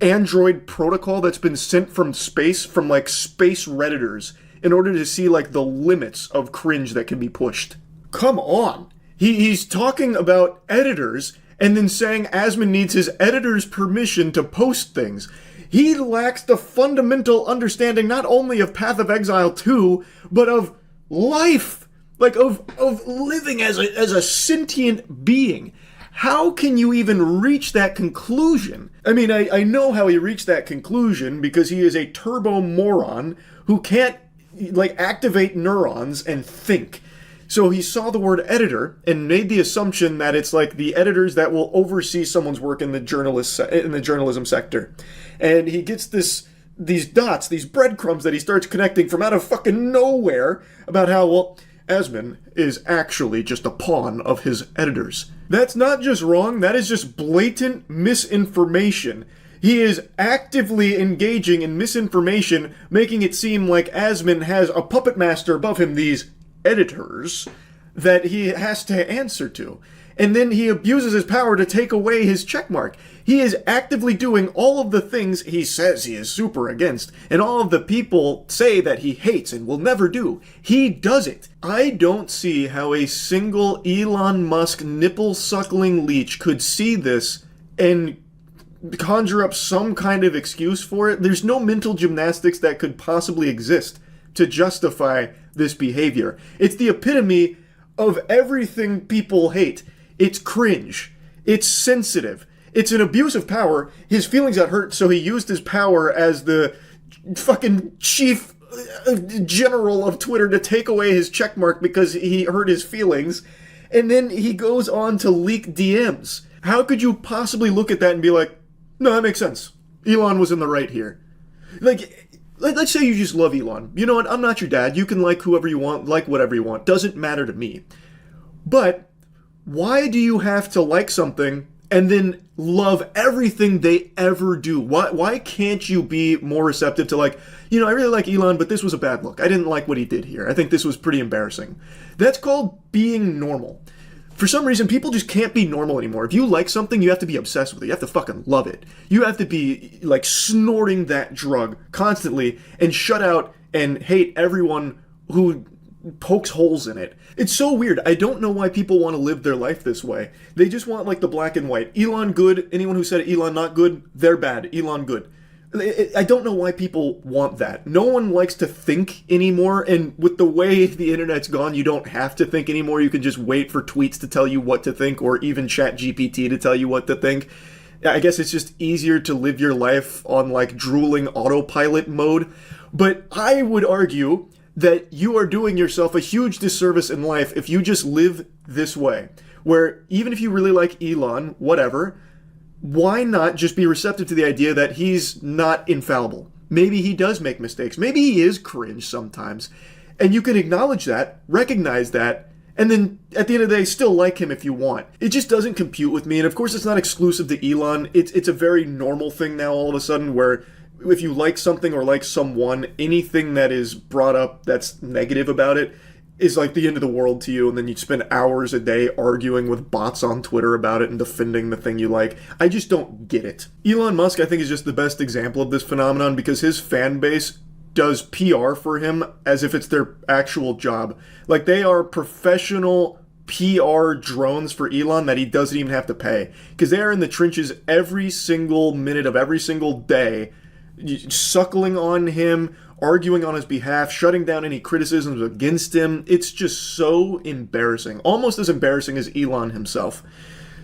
Android protocol that's been sent from space, from like space Redditors, in order to see like the limits of cringe that can be pushed. Come on. He's talking about editors and then saying Asmund needs his editor's permission to post things. He lacks the fundamental understanding not only of Path of Exile 2, but of life. Like, of living as a sentient being. How can you even reach that conclusion? I mean, I know how he reached that conclusion because he is a turbo moron who can't, like, activate neurons and think. So he saw the word editor and made the assumption that it's like the editors that will oversee someone's work in the journalism sector. And he gets these dots, these breadcrumbs that he starts connecting from out of fucking nowhere about how, well, Asmund is actually just a pawn of his editors. That's not just wrong, that is just blatant misinformation. He is actively engaging in misinformation, making it seem like Asmund has a puppet master above him, these editors, that he has to answer to. And then he abuses his power to take away his checkmark. He is actively doing all of the things he says he is super against, and all of the people say that he hates and will never do. He does it. I don't see how a single Elon Musk nipple-suckling leech could see this and conjure up some kind of excuse for it. There's no mental gymnastics that could possibly exist to justify this behavior. It's the epitome of everything people hate. It's cringe. It's sensitive. It's an abuse of power. His feelings got hurt, so he used his power as the fucking chief general of Twitter to take away his checkmark because he hurt his feelings. And then he goes on to leak DMs. How could you possibly look at that and be like, no, that makes sense. Elon was in the right here. Like, let's say you just love Elon. You know what? I'm not your dad. You can like whoever you want, like whatever you want. Doesn't matter to me. But why do you have to like something and then love everything they ever do? Why can't you be more receptive to like, you know, I really like Elon, but this was a bad look. I didn't like what he did here. I think this was pretty embarrassing. That's called being normal. For some reason, people just can't be normal anymore. If you like something, you have to be obsessed with it. You have to fucking love it. You have to be, like, snorting that drug constantly and shut out and hate everyone who pokes holes in it. It's so weird. I don't know why people want to live their life this way. They just want, like, the black and white. Elon good. Anyone who said Elon not good, they're bad. Elon good. I don't know why people want that. No one likes to think anymore, and with the way the internet's gone, you don't have to think anymore. You can just wait for tweets to tell you what to think, or even ChatGPT to tell you what to think. I guess it's just easier to live your life on, like, drooling autopilot mode. But I would argue that you are doing yourself a huge disservice in life if you just live this way, where even if you really like Elon, whatever, why not just be receptive to the idea that he's not infallible? Maybe he does make mistakes. Maybe he is cringe sometimes. And you can acknowledge that, recognize that, and then at the end of the day, still like him if you want. It just doesn't compute with me. And of course, it's not exclusive to Elon. It's a very normal thing now all of a sudden where if you like something or like someone, anything that is brought up that's negative about it is like the end of the world to you, and then you spend hours a day arguing with bots on Twitter about it and defending the thing you like. I just don't get it. Elon Musk, I think, is just the best example of this phenomenon because his fan base does PR for him as if it's their actual job. Like, they are professional PR drones for Elon that he doesn't even have to pay, because they are in the trenches every single minute of every single day, suckling on him, arguing on his behalf, shutting down any criticisms against him. It's just so embarrassing. Almost as embarrassing as Elon himself.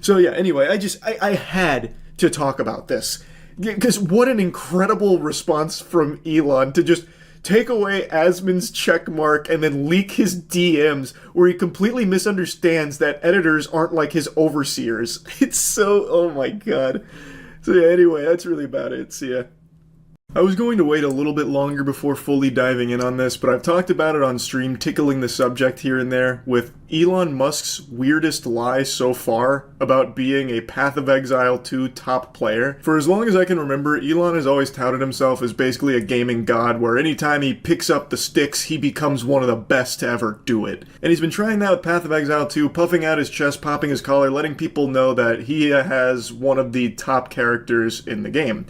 So yeah, anyway, I had to talk about this. Because what an incredible response from Elon to just take away Asmund's checkmark and then leak his DMs where he completely misunderstands that editors aren't like his overseers. It's so, oh my god. So yeah, anyway, that's really about it. See ya. I was going to wait a little bit longer before fully diving in on this, but I've talked about it on stream, tickling the subject here and there, with Elon Musk's weirdest lie so far about being a Path of Exile 2 top player. For as long as I can remember, Elon has always touted himself as basically a gaming god, where anytime he picks up the sticks, he becomes one of the best to ever do it. And he's been trying that with Path of Exile 2, puffing out his chest, popping his collar, letting people know that he has one of the top characters in the game.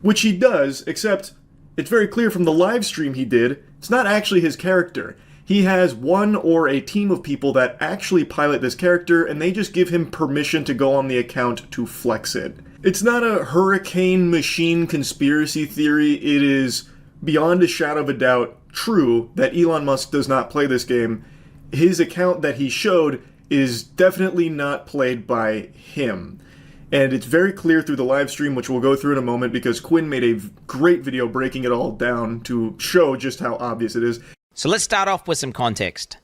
Which he does, except it's very clear from the live stream he did, it's not actually his character. He has one or a team of people that actually pilot this character, and they just give him permission to go on the account to flex it. It's not a hurricane machine conspiracy theory, it is beyond a shadow of a doubt true that Elon Musk does not play this game. His account that he showed is definitely not played by him. And it's very clear through the live stream, which we'll go through in a moment, because Quinn made a great video breaking it all down to show just how obvious it is. So let's start off with some context.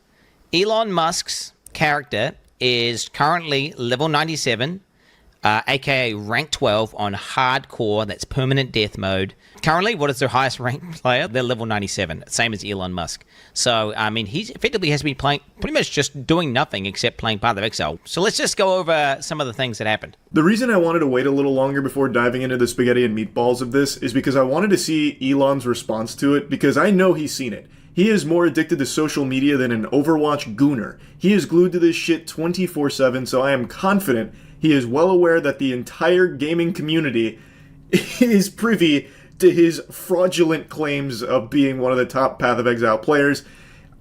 Elon Musk's character is currently level 97, aka rank 12 on hardcore, that's permanent death mode. Currently, what is their highest ranked player? They're level 97, same as Elon Musk. So, I mean, he effectively has been playing, pretty much just doing nothing except playing Path of Exile. So let's just go over some of the things that happened. The reason I wanted to wait a little longer before diving into the spaghetti and meatballs of this is because I wanted to see Elon's response to it, because I know he's seen it. He is more addicted to social media than an Overwatch gooner. He is glued to this shit 24/7, so I am confident he is well aware that the entire gaming community is privy to his fraudulent claims of being one of the top Path of Exile players,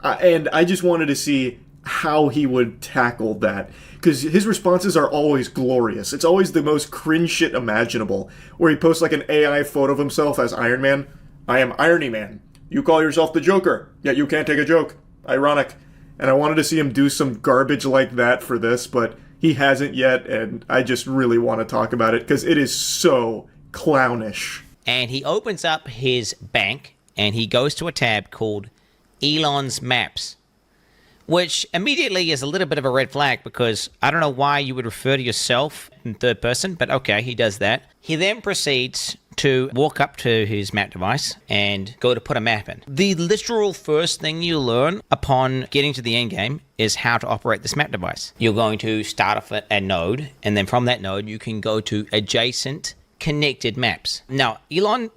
and I just wanted to see how he would tackle that, because his responses are always glorious. It's always the most cringe shit imaginable, where he posts like an AI photo of himself as Iron Man. I am Irony Man. You call yourself the Joker, yet you can't take a joke. Ironic. And I wanted to see him do some garbage like that for this, but he hasn't yet, and I just really want to talk about it, because it is so clownish. And he opens up his bank, and he goes to a tab called Elon's Maps, which immediately is a little bit of a red flag, because I don't know why you would refer to yourself in third person, but okay, he does that. He then proceeds to walk up to his map device and go to put a map in. The literal first thing you learn upon getting to the end game is how to operate this map device. You're going to start off at a node, and then from that node you can go to adjacent connected maps. Now, Elon,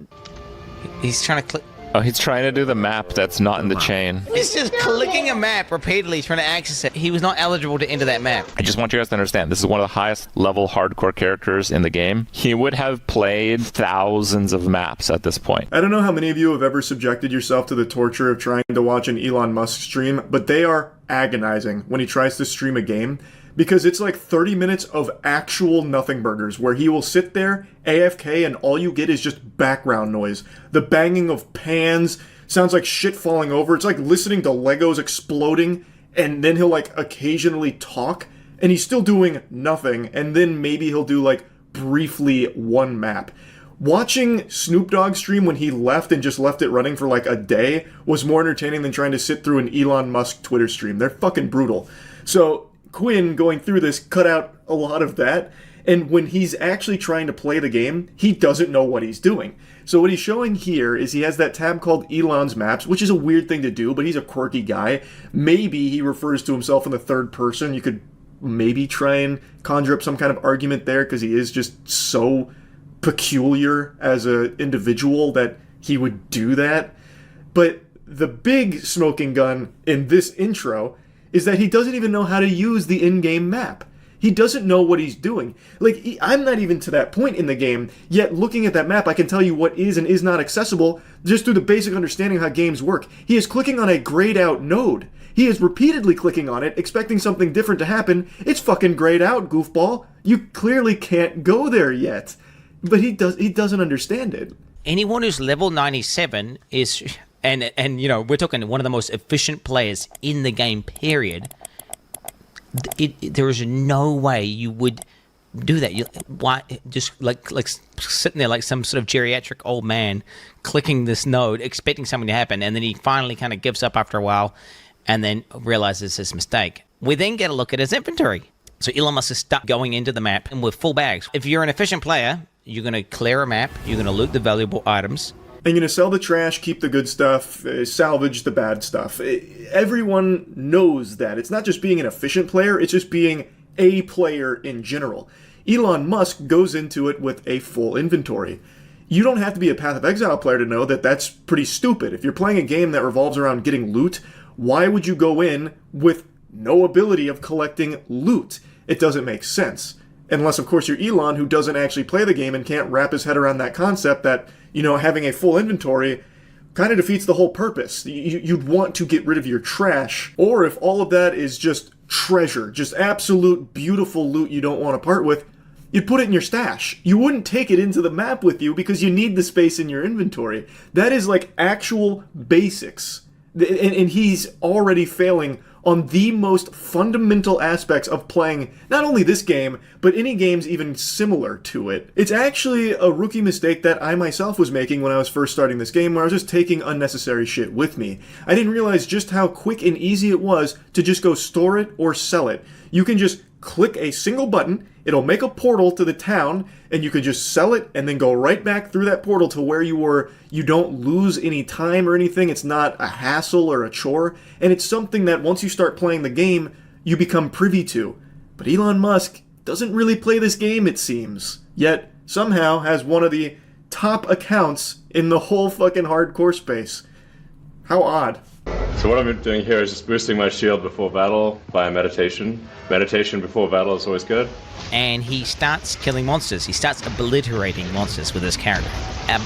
he's trying to click. Oh, he's trying to do the map that's not in the chain. He's just clicking a map repeatedly, trying to access it. He was not eligible to enter that map. I just want you guys to understand, this is one of the highest level hardcore characters in the game. He would have played thousands of maps at this point. I don't know how many of you have ever subjected yourself to the torture of trying to watch an Elon Musk stream, but they are agonizing when he tries to stream a game, because it's like 30 minutes of actual nothing burgers where he will sit there AFK and all you get is just background noise. The banging of pans sounds like shit falling over. It's like listening to Legos exploding, and then he'll like occasionally talk and he's still doing nothing, and then maybe he'll do like briefly one map. Watching Snoop Dogg stream when he left and just left it running for like a day was more entertaining than trying to sit through an Elon Musk Twitter stream. They're fucking brutal. So Quinn, going through this, cut out a lot of that, and when he's actually trying to play the game, he doesn't know what he's doing. So what he's showing here is he has that tab called Elon's Maps, which is a weird thing to do, but he's a quirky guy. Maybe he refers to himself in the third person. You could maybe try and conjure up some kind of argument there, because he is just so peculiar as an individual that he would do that. But the big smoking gun in this intro is that he doesn't even know how to use the in-game map. He doesn't know what he's doing. Like, I'm not even to that point in the game, yet looking at that map, I can tell you what is and is not accessible just through the basic understanding of how games work. He is clicking on a grayed out node. He is repeatedly clicking on it, expecting something different to happen. It's fucking grayed out, goofball. You clearly can't go there yet. But he doesn't understand it. Anyone who's level 97 is... And you know, we're talking one of the most efficient players in the game, period. There is no way you would do that. Why just like sitting there like some sort of geriatric old man clicking this node, expecting something to happen, and then he finally kind of gives up after a while and then realizes his mistake. We then get a look at his inventory. So Elon Musk is stuck going into the map and with full bags. If you're an efficient player, you're going to clear a map, you're going to loot the valuable items, And, sell the trash, keep the good stuff, salvage the bad stuff. Everyone knows that. It's not just being an efficient player, it's just being a player in general. Elon Musk goes into it with a full inventory. You don't have to be a Path of Exile player to know that that's pretty stupid. If you're playing a game that revolves around getting loot, why would you go in with no ability of collecting loot? It doesn't make sense. Unless, of course, you're Elon, who doesn't actually play the game and can't wrap his head around that concept that, having a full inventory kind of defeats the whole purpose. You'd want to get rid of your trash. Or if all of that is just treasure, just absolute beautiful loot you don't want to part with, you'd put it in your stash. You wouldn't take it into the map with you because you need the space in your inventory. That is like actual basics. And he's already failing on the most fundamental aspects of playing not only this game, but any games even similar to it. It's actually a rookie mistake that I myself was making when I was first starting this game, where I was just taking unnecessary shit with me. I didn't realize just how quick and easy it was to just go store it or sell it. You can just click a single button, it'll make a portal to the town, and you can just sell it and then go right back through that portal to where you were. You don't lose any time or anything. It's not a hassle or a chore, and it's something that once you start playing the game, you become privy to. But Elon Musk doesn't really play this game, it seems, yet somehow has one of the top accounts in the whole fucking hardcore space. How odd. So what I've been doing here is just boosting my shield before battle via meditation. Meditation before battle is always good. And he starts killing monsters. He starts obliterating monsters with his character.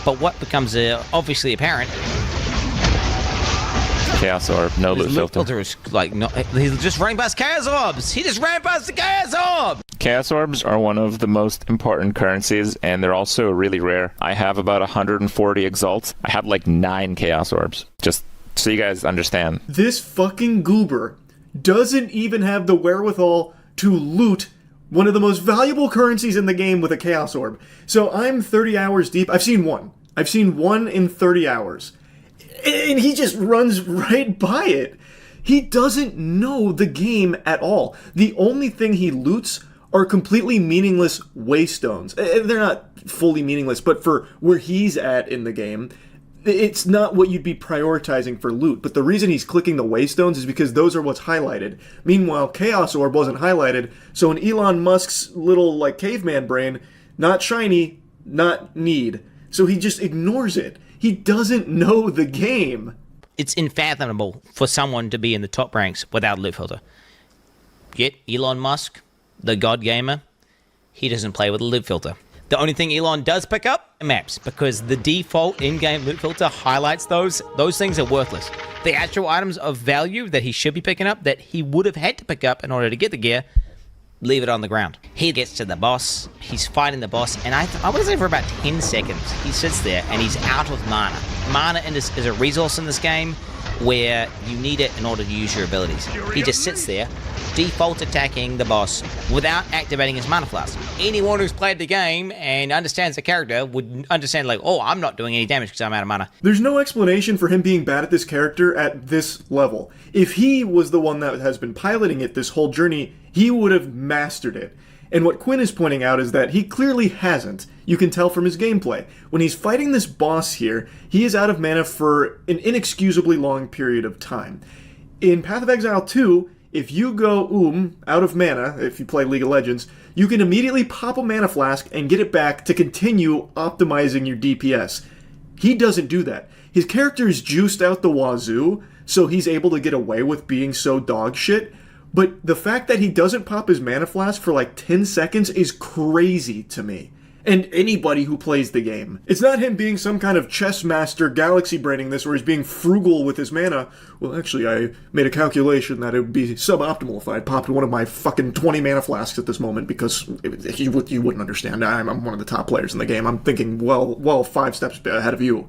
But what becomes obviously apparent... Chaos Orb, no loot filter. Is like, no, he's just running past Chaos Orbs! He just ran past the Chaos Orb! Chaos Orbs are one of the most important currencies, and they're also really rare. I have about 140 Exalts. I have like 9 Chaos Orbs. Just so you guys understand. This fucking goober doesn't even have the wherewithal to loot one of the most valuable currencies in the game with a Chaos Orb. So I'm 30 hours deep. I've seen one. I've seen one in 30 hours. And he just runs right by it. He doesn't know the game at all. The only thing he loots are completely meaningless waystones. They're not fully meaningless, but for where he's at in the game, it's not what you'd be prioritizing for loot. But the reason he's clicking the waystones is because those are what's highlighted. Meanwhile, Chaos Orb wasn't highlighted, so in Elon Musk's little caveman brain, not shiny, not need. So he just ignores it. He doesn't know the game. It's unfathomable for someone to be in the top ranks without a loot filter. Yet Elon Musk, the god gamer, he doesn't play with a loot filter. The only thing Elon does pick up are maps, because the default in-game loot filter highlights those. Those things are worthless. The actual items of value that he should be picking up, that he would have had to pick up in order to get the gear, leave it on the ground. He gets to the boss, he's fighting the boss, and I want to say for about 10 seconds, he sits there and he's out of mana. Mana is a resource in this game where you need it in order to use your abilities. He just sits there, default attacking the boss without activating his mana flask. Anyone who's played the game and understands the character would understand, oh, I'm not doing any damage because I'm out of mana. There's no explanation for him being bad at this character at this level. If he was the one that has been piloting it this whole journey, he would have mastered it. And what Quinn is pointing out is that he clearly hasn't. You can tell from his gameplay. When he's fighting this boss here, he is out of mana for an inexcusably long period of time. In Path of Exile 2, if you go out of mana, if you play League of Legends, you can immediately pop a mana flask and get it back to continue optimizing your DPS. He doesn't do that. His character is juiced out the wazoo, so he's able to get away with being so dog shit. But the fact that he doesn't pop his mana flask for 10 seconds is crazy to me. And anybody who plays the game. It's not him being some kind of chess master galaxy braining this where he's being frugal with his mana. Well, actually, I made a calculation that it would be suboptimal if I had popped one of my fucking 20 mana flasks at this moment, because you wouldn't understand. I'm one of the top players in the game. I'm thinking well 5 steps ahead of you.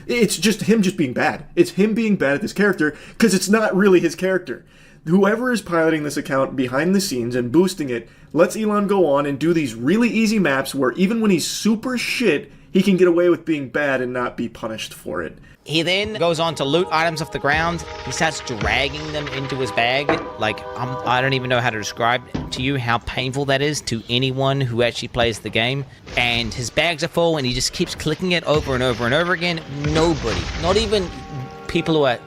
It's just him just being bad. It's him being bad at this character because it's not really his character. Whoever is piloting this account behind the scenes and boosting it lets Elon go on and do these really easy maps where even when he's super shit, he can get away with being bad and not be punished for it. He then goes on to loot items off the ground. He starts dragging them into his bag. Like, I don't even know how to describe to you how painful that is to anyone who actually plays the game. And his bags are full, and he just keeps clicking it over and over and over again. Nobody, not even people who are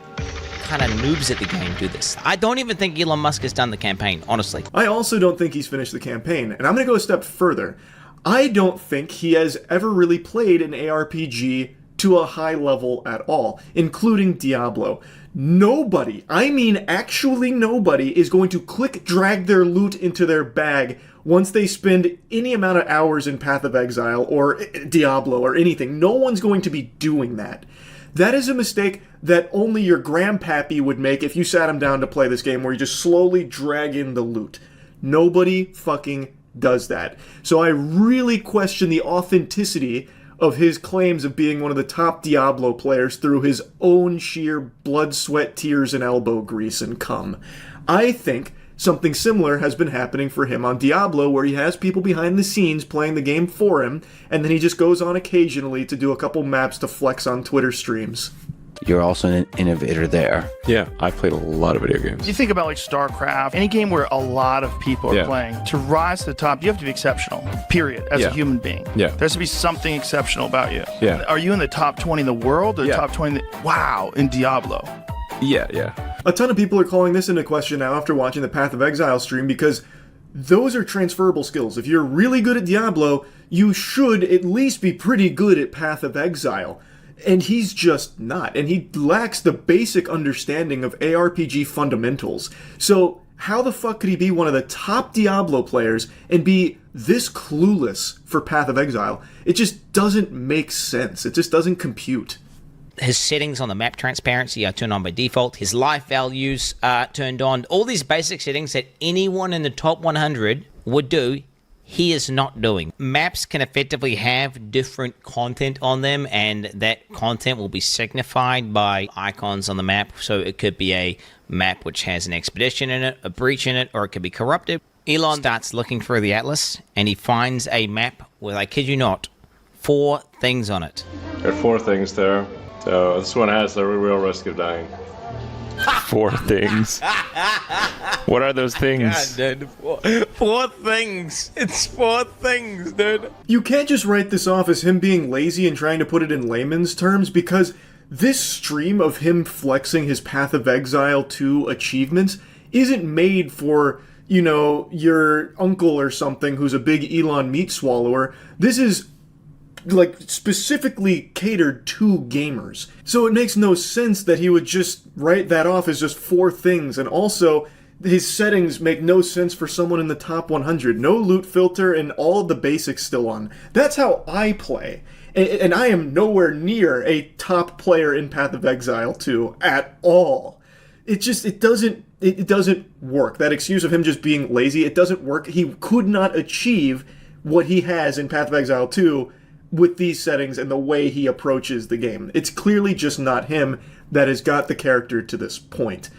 kind of noobs at the game, do this. I don't even think Elon Musk has done the campaign, honestly. I also don't think he's finished the campaign, and I'm going to go a step further. I don't think he has ever really played an ARPG to a high level at all, including Diablo. Nobody, I mean actually nobody, is going to drag their loot into their bag once they spend any amount of hours in Path of Exile or Diablo or anything. No one's going to be doing that. That is a mistake that only your grandpappy would make if you sat him down to play this game, where you just slowly drag in the loot. Nobody fucking does that. So I really question the authenticity of his claims of being one of the top Diablo players through his own sheer blood, sweat, tears, and elbow grease and cum. I think something similar has been happening for him on Diablo, where he has people behind the scenes playing the game for him, and then he just goes on occasionally to do a couple maps to flex on Twitter streams. You're also an innovator there. Yeah, I've played a lot of video games. You think about like StarCraft, any game where a lot of people are playing. To rise to the top, you have to be exceptional, period, as a human being. Yeah. There has to be something exceptional about you. Yeah. Are you in the top 20 in the world or top 20 wow, in Diablo? Yeah. A ton of people are calling this into question now after watching the Path of Exile stream, because those are transferable skills. If you're really good at Diablo, you should at least be pretty good at Path of Exile. And he's just not. And he lacks the basic understanding of ARPG fundamentals. So how the fuck could he be one of the top Diablo players and be this clueless for Path of Exile? It just doesn't make sense. It just doesn't compute. His settings on the map transparency are turned on by default. His life values are turned on. All these basic settings that anyone in the top 100 would do, he is not doing. Maps can effectively have different content on them, and that content will be signified by icons on the map. So it could be a map which has an expedition in it, a breach in it, or it could be corrupted. Elon starts looking through the atlas, and he finds a map with, I kid you not, 4 things on it. There are 4 things there. So this one has a real risk of dying. 4 things. What are those things? God, dude. 4 things. It's 4 things, dude. You can't just write this off as him being lazy and trying to put it in layman's terms, because this stream of him flexing his Path of Exile 2 achievements isn't made for, you know, your uncle or something who's a big Elon meat swallower. This is like specifically catered to gamers. So it makes no sense that he would just write that off as just 4 things. And also, his settings make no sense for someone in the top 100. No loot filter and all of the basics still on. That's how I play. And I am nowhere near a top player in Path of Exile 2 at all. It doesn't work. That excuse of him just being lazy, it doesn't work. He could not achieve what he has in Path of Exile 2 with these settings and the way he approaches the game. It's clearly just not him that has got the character to this point.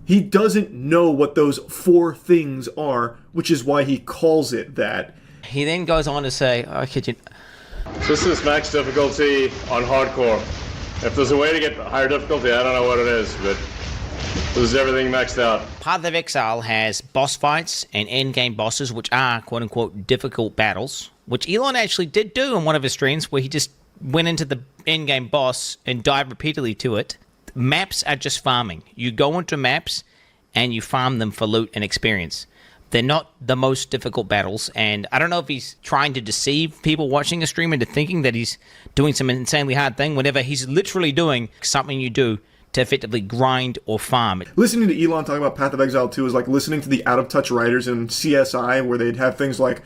He doesn't know what those 4 things are, which is why he calls it that. He then goes on to say, This is max difficulty on hardcore. If there's a way to get higher difficulty, I don't know what it is, but this is everything maxed out. Path of Exile has boss fights and endgame bosses, which are quote-unquote difficult battles, which Elon actually did do in one of his streams, where he just went into the endgame boss and died repeatedly to it. Maps are just farming. You go into maps and you farm them for loot and experience. They're not the most difficult battles, and I don't know if he's trying to deceive people watching a stream into thinking that he's doing some insanely hard thing, whenever he's literally doing something you do to effectively grind or farm. Listening to Elon talk about Path of Exile 2 is like listening to the out-of-touch writers in CSI, where they'd have things like,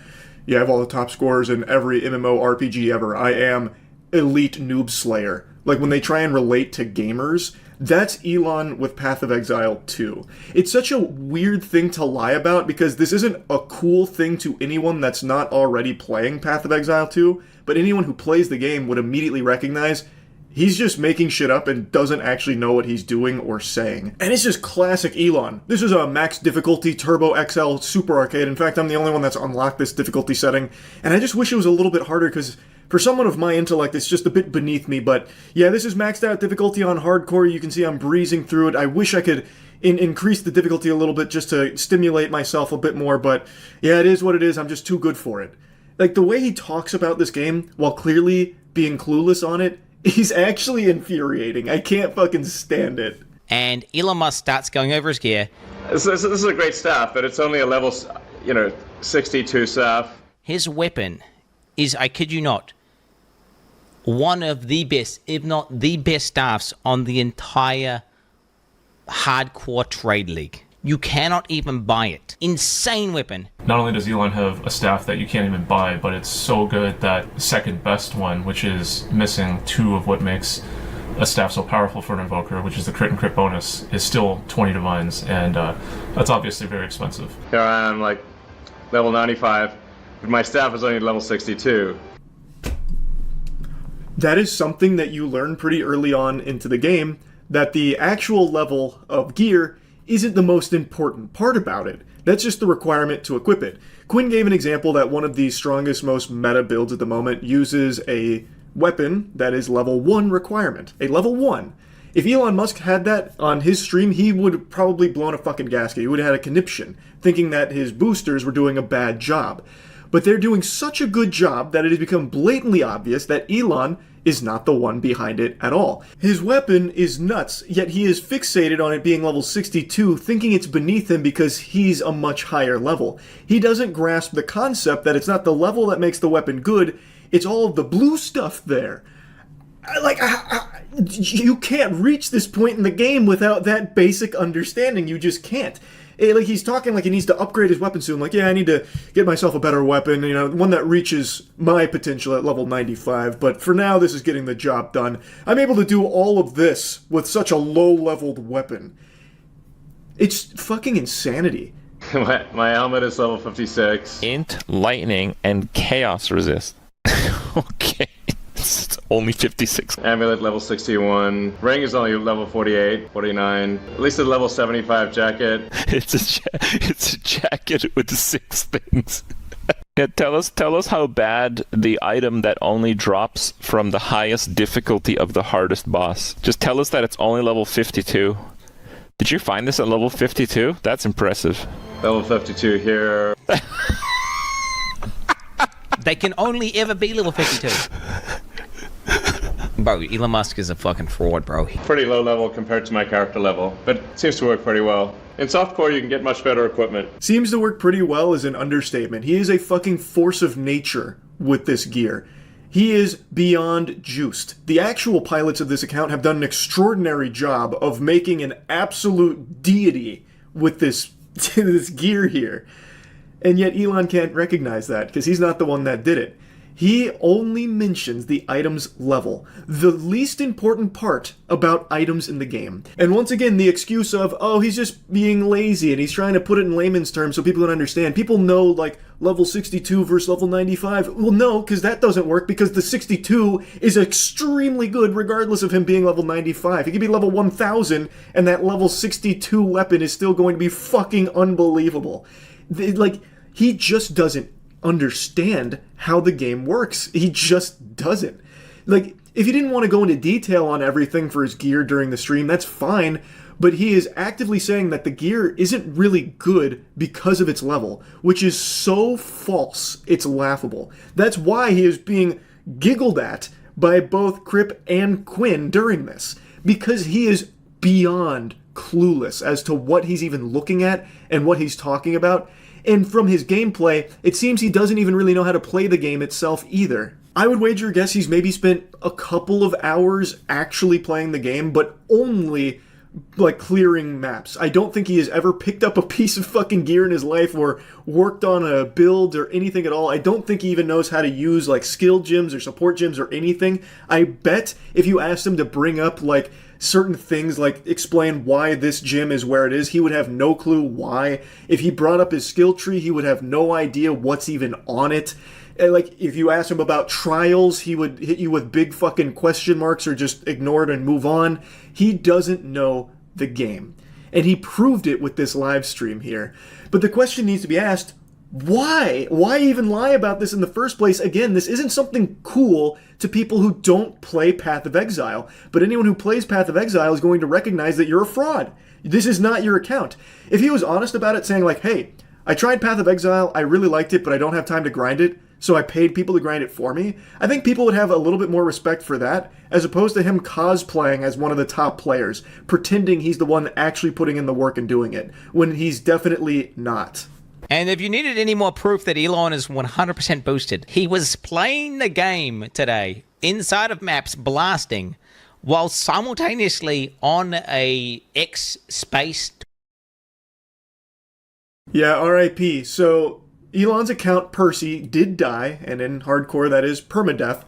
yeah, I have all the top scores in every MMORPG ever. I am elite noob slayer. Like, when they try and relate to gamers, that's Elon with Path of Exile 2. It's such a weird thing to lie about, because this isn't a cool thing to anyone that's not already playing Path of Exile 2, but anyone who plays the game would immediately recognize he's just making shit up and doesn't actually know what he's doing or saying. And it's just classic Elon. This is a max difficulty Turbo XL Super Arcade. In fact, I'm the only one that's unlocked this difficulty setting. And I just wish it was a little bit harder, because For someone of my intellect, it's just a bit beneath me, but yeah, this is maxed out difficulty on hardcore. You can see I'm breezing through it. I wish I could increase the difficulty a little bit just to stimulate myself a bit more, but yeah, it is what it is. I'm just too good for it. Like, the way he talks about this game, while clearly being clueless on it, is actually infuriating. I can't fucking stand it. And Elon Musk starts going over his gear. This is a great staff, but it's only a level, 62 staff. His weapon is, I kid you not, one of the best, if not the best staffs on the entire hardcore trade league. You cannot even buy it. Insane weapon. Not only does Elon have a staff that you can't even buy, but it's so good that second best one, which is missing 2 of what makes a staff so powerful for an invoker, which is the crit and crit bonus, is still 20 divines, and that's obviously very expensive. Here I am, like, level 95, but my staff is only level 62. That is something that you learn pretty early on into the game, that the actual level of gear isn't the most important part about it. That's just the requirement to equip it. Quinn gave an example that one of the strongest, most meta builds at the moment uses a weapon that is level 1 requirement. A level 1. If Elon Musk had that on his stream, he would have probably blown a fucking gasket. He would have had a conniption, thinking that his boosters were doing a bad job. But they're doing such a good job that it has become blatantly obvious that Elon is not the one behind it at all. His weapon is nuts, yet he is fixated on it being level 62, thinking it's beneath him because he's a much higher level. He doesn't grasp the concept that it's not the level that makes the weapon good, it's all of the blue stuff there. You can't reach this point in the game without that basic understanding. You just can't. He's talking like he needs to upgrade his weapon soon. Like, yeah, I need to get myself a better weapon, one that reaches my potential at level 95. But for now, this is getting the job done. I'm able to do all of this with such a low-leveled weapon. It's fucking insanity. My helmet is level 56. Int, lightning, and chaos resist. Okay. It's only 56. Amulet level 61. Ring is only level 48, 49. At least a level 75 jacket. It's a jacket with 6 things. Yeah, tell us how bad the item that only drops from the highest difficulty of the hardest boss. Just tell us that it's only level 52. Did you find this at level 52? That's impressive. Level 52 here. They can only ever be level 52. Bro, Elon Musk is a fucking fraud, bro. Pretty low level compared to my character level, but it seems to work pretty well. In softcore, you can get much better equipment. Seems to work pretty well is an understatement. He is a fucking force of nature with this gear. He is beyond juiced. The actual pilots of this account have done an extraordinary job of making an absolute deity with this gear here. And yet Elon can't recognize that, because he's not the one that did it. He only mentions the item's level, the least important part about items in the game. And once again, the excuse of, oh, he's just being lazy and he's trying to put it in layman's terms so people can understand. People know, like, level 62 versus level 95. Well, no, because that doesn't work, because the 62 is extremely good regardless of him being level 95. He could be level 1000 and that level 62 weapon is still going to be fucking unbelievable. He just doesn't understand how the game works. He just doesn't. Like, if he didn't want to go into detail on everything for his gear during the stream, that's fine, but he is actively saying that the gear isn't really good because of its level, which is so false, it's laughable. That's why he is being giggled at by both Crip and Quinn during this, because he is beyond clueless as to what he's even looking at and what he's talking about. And from his gameplay, it seems he doesn't even really know how to play the game itself either. I would wager a guess he's maybe spent a couple of hours actually playing the game, but only, like, clearing maps. I don't think he has ever picked up a piece of fucking gear in his life or worked on a build or anything at all. I don't think he even knows how to use, like, skill gems or support gems or anything. I bet if you asked him to bring up, like, certain things, like explain why this gym is where it is, he would have no clue why. If he brought up his skill tree, he would have no idea what's even on it. Like, if you ask him about trials, he would hit you with big fucking question marks or just ignore it and move on. He doesn't know the game. And he proved it with this live stream here. But the question needs to be asked, Why? Why even lie about this in the first place? Again, this isn't something cool to people who don't play Path of Exile, but anyone who plays Path of Exile is going to recognize that you're a fraud. This is not your account. If he was honest about it, saying like, hey, I tried Path of Exile, I really liked it, but I don't have time to grind it, so I paid people to grind it for me, I think people would have a little bit more respect for that, as opposed to him cosplaying as one of the top players, pretending he's the one actually putting in the work and doing it, when he's definitely not. And if you needed any more proof that Elon is 100% boosted, he was playing the game today inside of maps, blasting, while simultaneously on a X space. Yeah, RIP. So Elon's account, Percy, did die, and in hardcore that is permadeath.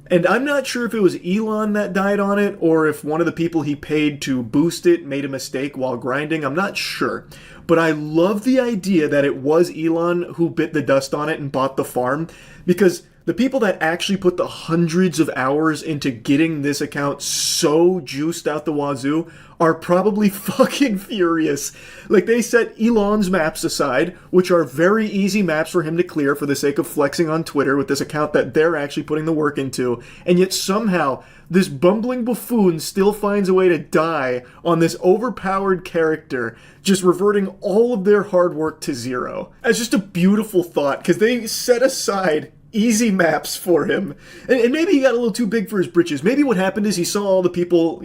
And I'm not sure if it was Elon that died on it, or if one of the people he paid to boost it made a mistake while grinding. I'm not sure. But I love the idea that it was Elon who bit the dust on it and bought the farm, because the people that actually put the hundreds of hours into getting this account so juiced out the wazoo are probably fucking furious. Like, they set Elon's maps aside, which are very easy maps for him to clear for the sake of flexing on Twitter with this account that they're actually putting the work into, and yet somehow this bumbling buffoon still finds a way to die on this overpowered character, just reverting all of their hard work to zero. It's just a beautiful thought, because they set aside easy maps for him. And maybe he got a little too big for his britches. Maybe what happened is he saw all the people,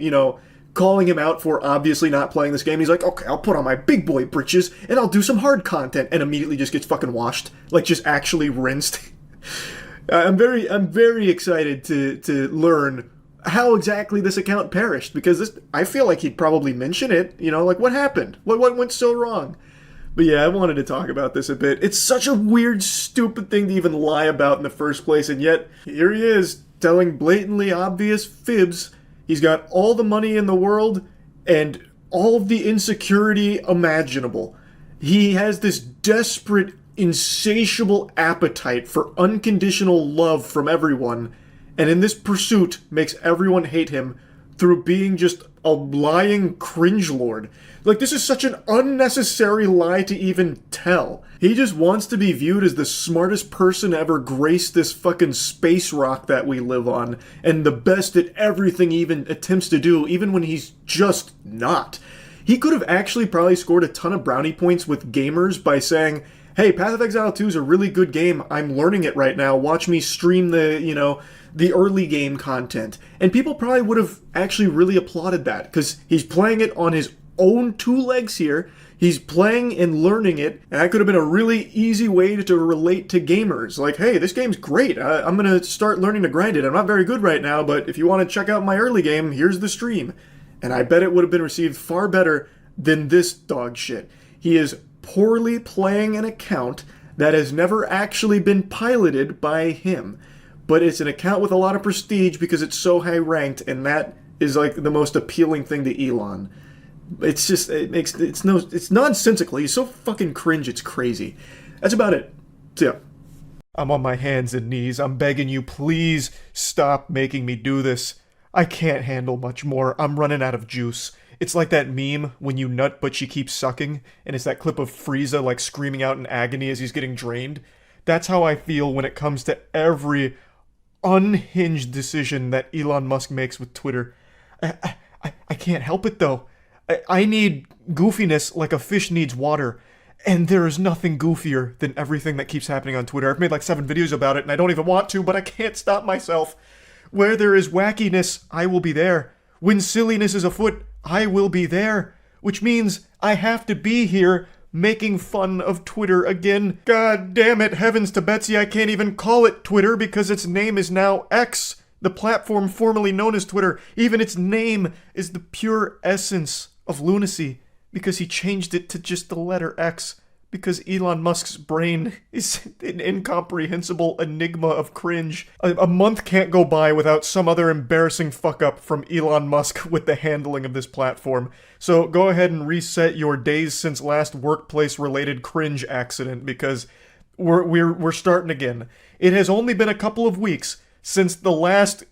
calling him out for obviously not playing this game. He's like, okay, I'll put on my big boy britches and I'll do some hard content, and immediately just gets fucking washed. Like, just actually rinsed. I'm very excited to learn how exactly this account perished, because I feel like he'd probably mention it, like, what happened? What went so wrong? But yeah, I wanted to talk about this a bit. It's such a weird, stupid thing to even lie about in the first place, and yet here he is, telling blatantly obvious fibs. He's got all the money in the world and all of the insecurity imaginable. He has this desperate, insatiable appetite for unconditional love from everyone, and in this pursuit makes everyone hate him through being just a lying cringe-lord. Like, this is such an unnecessary lie to even tell. He just wants to be viewed as the smartest person ever graced this fucking space rock that we live on, and the best at everything he even attempts to do, even when he's just not. He could have actually probably scored a ton of brownie points with gamers by saying, hey, Path of Exile 2 is a really good game, I'm learning it right now, watch me stream the early game content. And people probably would have actually really applauded that, because he's playing it on his own two legs here. He's playing and learning it, and that could have been a really easy way to relate to gamers. Like, hey, this game's great. I'm going to start learning to grind it. I'm not very good right now, but if you want to check out my early game, here's the stream. And I bet it would have been received far better than this dog shit. He is poorly playing an account that has never actually been piloted by him. But it's an account with a lot of prestige because it's so high ranked, and that is like the most appealing thing to Elon. It's just, it's nonsensical. He's so fucking cringe, it's crazy. That's about it. So yeah. I'm on my hands and knees. I'm begging you, please stop making me do this. I can't handle much more. I'm running out of juice. It's like that meme when you nut but she keeps sucking, and it's that clip of Frieza like screaming out in agony as he's getting drained. That's how I feel when it comes to every unhinged decision that Elon Musk makes with Twitter. I can't help it though. I need goofiness like a fish needs water, and there is nothing goofier than everything that keeps happening on Twitter. I've made like 7 videos about it, and I don't even want to, but I can't stop myself. Where there is wackiness, I will be there. When silliness is afoot, I will be there. Which means I have to be here making fun of Twitter again. God damn it, heavens to Betsy, I can't even call it Twitter because its name is now X. The platform formerly known as Twitter, even its name is the pure essence of lunacy, because he changed it to just the letter X, because Elon Musk's brain is an incomprehensible enigma of cringe. A month can't go by without some other embarrassing fuck-up from Elon Musk with the handling of this platform. So go ahead and reset your days since last workplace-related cringe accident, because we're starting again. It has only been a couple of weeks since the last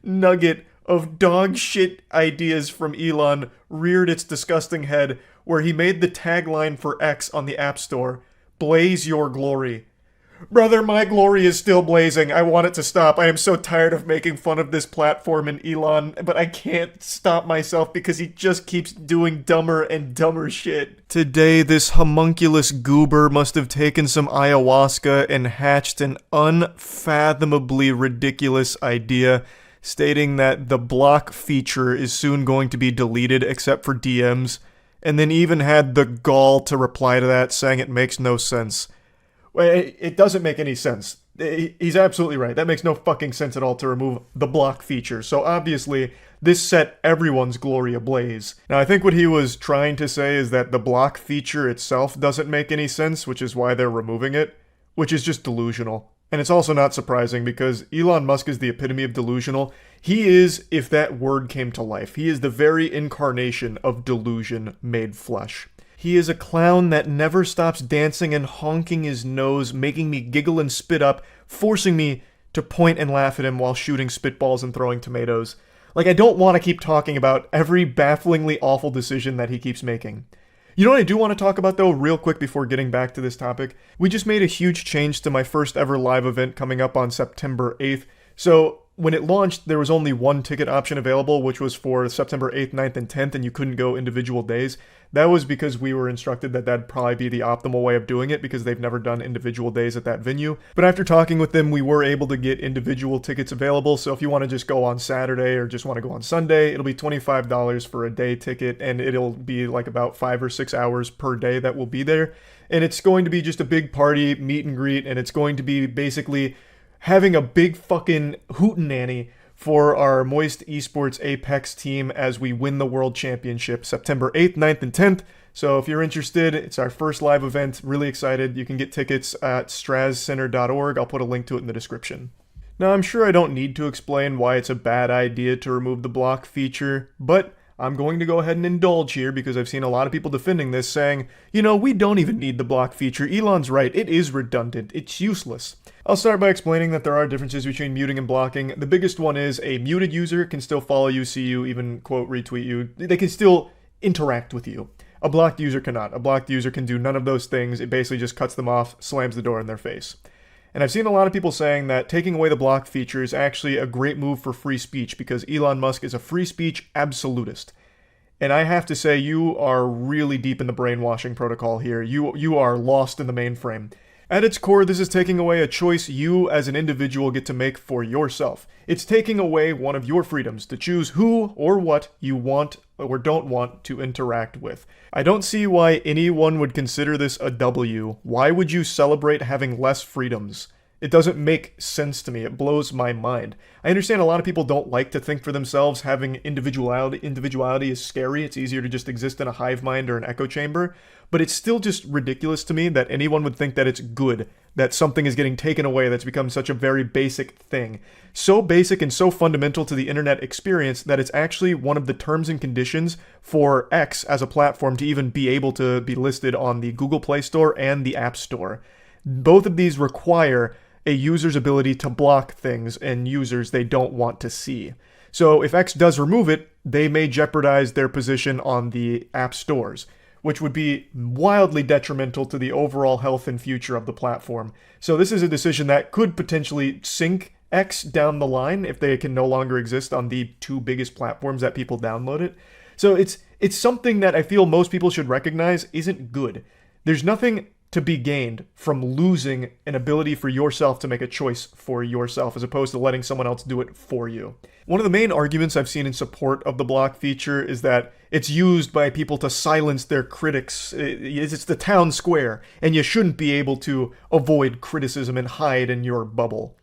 nugget of dog shit ideas from Elon reared its disgusting head where he made the tagline for X on the App Store, "Blaze your glory." Brother, my glory is still blazing. I want it to stop. I am so tired of making fun of this platform and Elon, but I can't stop myself because he just keeps doing dumber and dumber shit. Today, this homunculus goober must have taken some ayahuasca and hatched an unfathomably ridiculous idea, stating that the block feature is soon going to be deleted except for DMs, and then even had the gall to reply to that, saying it makes no sense. It doesn't make any sense. He's absolutely right. That makes no fucking sense at all to remove the block feature. So obviously, this set everyone's glory ablaze. Now, I think what he was trying to say is that the block feature itself doesn't make any sense, which is why they're removing it, which is just delusional. And it's also not surprising because Elon Musk is the epitome of delusional. He is, if that word came to life, he is the very incarnation of delusion made flesh. He is a clown that never stops dancing and honking his nose, making me giggle and spit up, forcing me to point and laugh at him while shooting spitballs and throwing tomatoes. Like, I don't want to keep talking about every bafflingly awful decision that he keeps making. You know what I do want to talk about, though, real quick before getting back to this topic? We just made a huge change to my first ever live event coming up on September 8th. So, when it launched, there was only one ticket option available, which was for September 8th, 9th, and 10th, and you couldn't go individual days. That was because we were instructed that that'd probably be the optimal way of doing it because they've never done individual days at that venue. But after talking with them, we were able to get individual tickets available. So if you want to just go on Saturday or just want to go on Sunday, it'll be $25 for a day ticket, and it'll be like about 5 or 6 hours per day that will be there. And it's going to be just a big party, meet and greet, and it's going to be basically having a big fucking hootenanny for our Moist Esports Apex team as we win the World Championship September 8th, 9th, and 10th. So if you're interested, it's our first live event. Really excited. You can get tickets at strazcenter.org. I'll put a link to it in the description. Now, I'm sure I don't need to explain why it's a bad idea to remove the block feature, but I'm going to go ahead and indulge here because I've seen a lot of people defending this, saying, you know, we don't even need the block feature. Elon's right. It is redundant. It's useless. I'll start by explaining that there are differences between muting and blocking. The biggest one is a muted user can still follow you, see you, even quote retweet you. They can still interact with you. A blocked user cannot. A blocked user can do none of those things. It basically just cuts them off, slams the door in their face. And I've seen a lot of people saying that taking away the block feature is actually a great move for free speech because Elon Musk is a free speech absolutist. And I have to say, you are really deep in the brainwashing protocol here. You are lost in the mainframe. At its core, this is taking away a choice you as an individual get to make for yourself. It's taking away one of your freedoms to choose who or what you want or don't want to interact with. I don't see why anyone would consider this a W. Why would you celebrate having less freedoms? It doesn't make sense to me. It blows my mind. I understand a lot of people don't like to think for themselves. Having individuality is scary. It's easier to just exist in a hive mind or an echo chamber. But it's still just ridiculous to me that anyone would think that it's good, that something is getting taken away that's become such a very basic thing. So basic and so fundamental to the internet experience that it's actually one of the terms and conditions for X as a platform to even be able to be listed on the Google Play Store and the App Store. Both of these require a user's ability to block things and users they don't want to see. So if X does remove it, they may jeopardize their position on the app stores, which would be wildly detrimental to the overall health and future of the platform. So this is a decision that could potentially sink X down the line if they can no longer exist on the two biggest platforms that people download it. So it's something that I feel most people should recognize isn't good. There's nothing to be gained from losing an ability for yourself to make a choice for yourself as opposed to letting someone else do it for you. One of the main arguments I've seen in support of the block feature is that it's used by people to silence their critics. It's the town square, and you shouldn't be able to avoid criticism and hide in your bubble.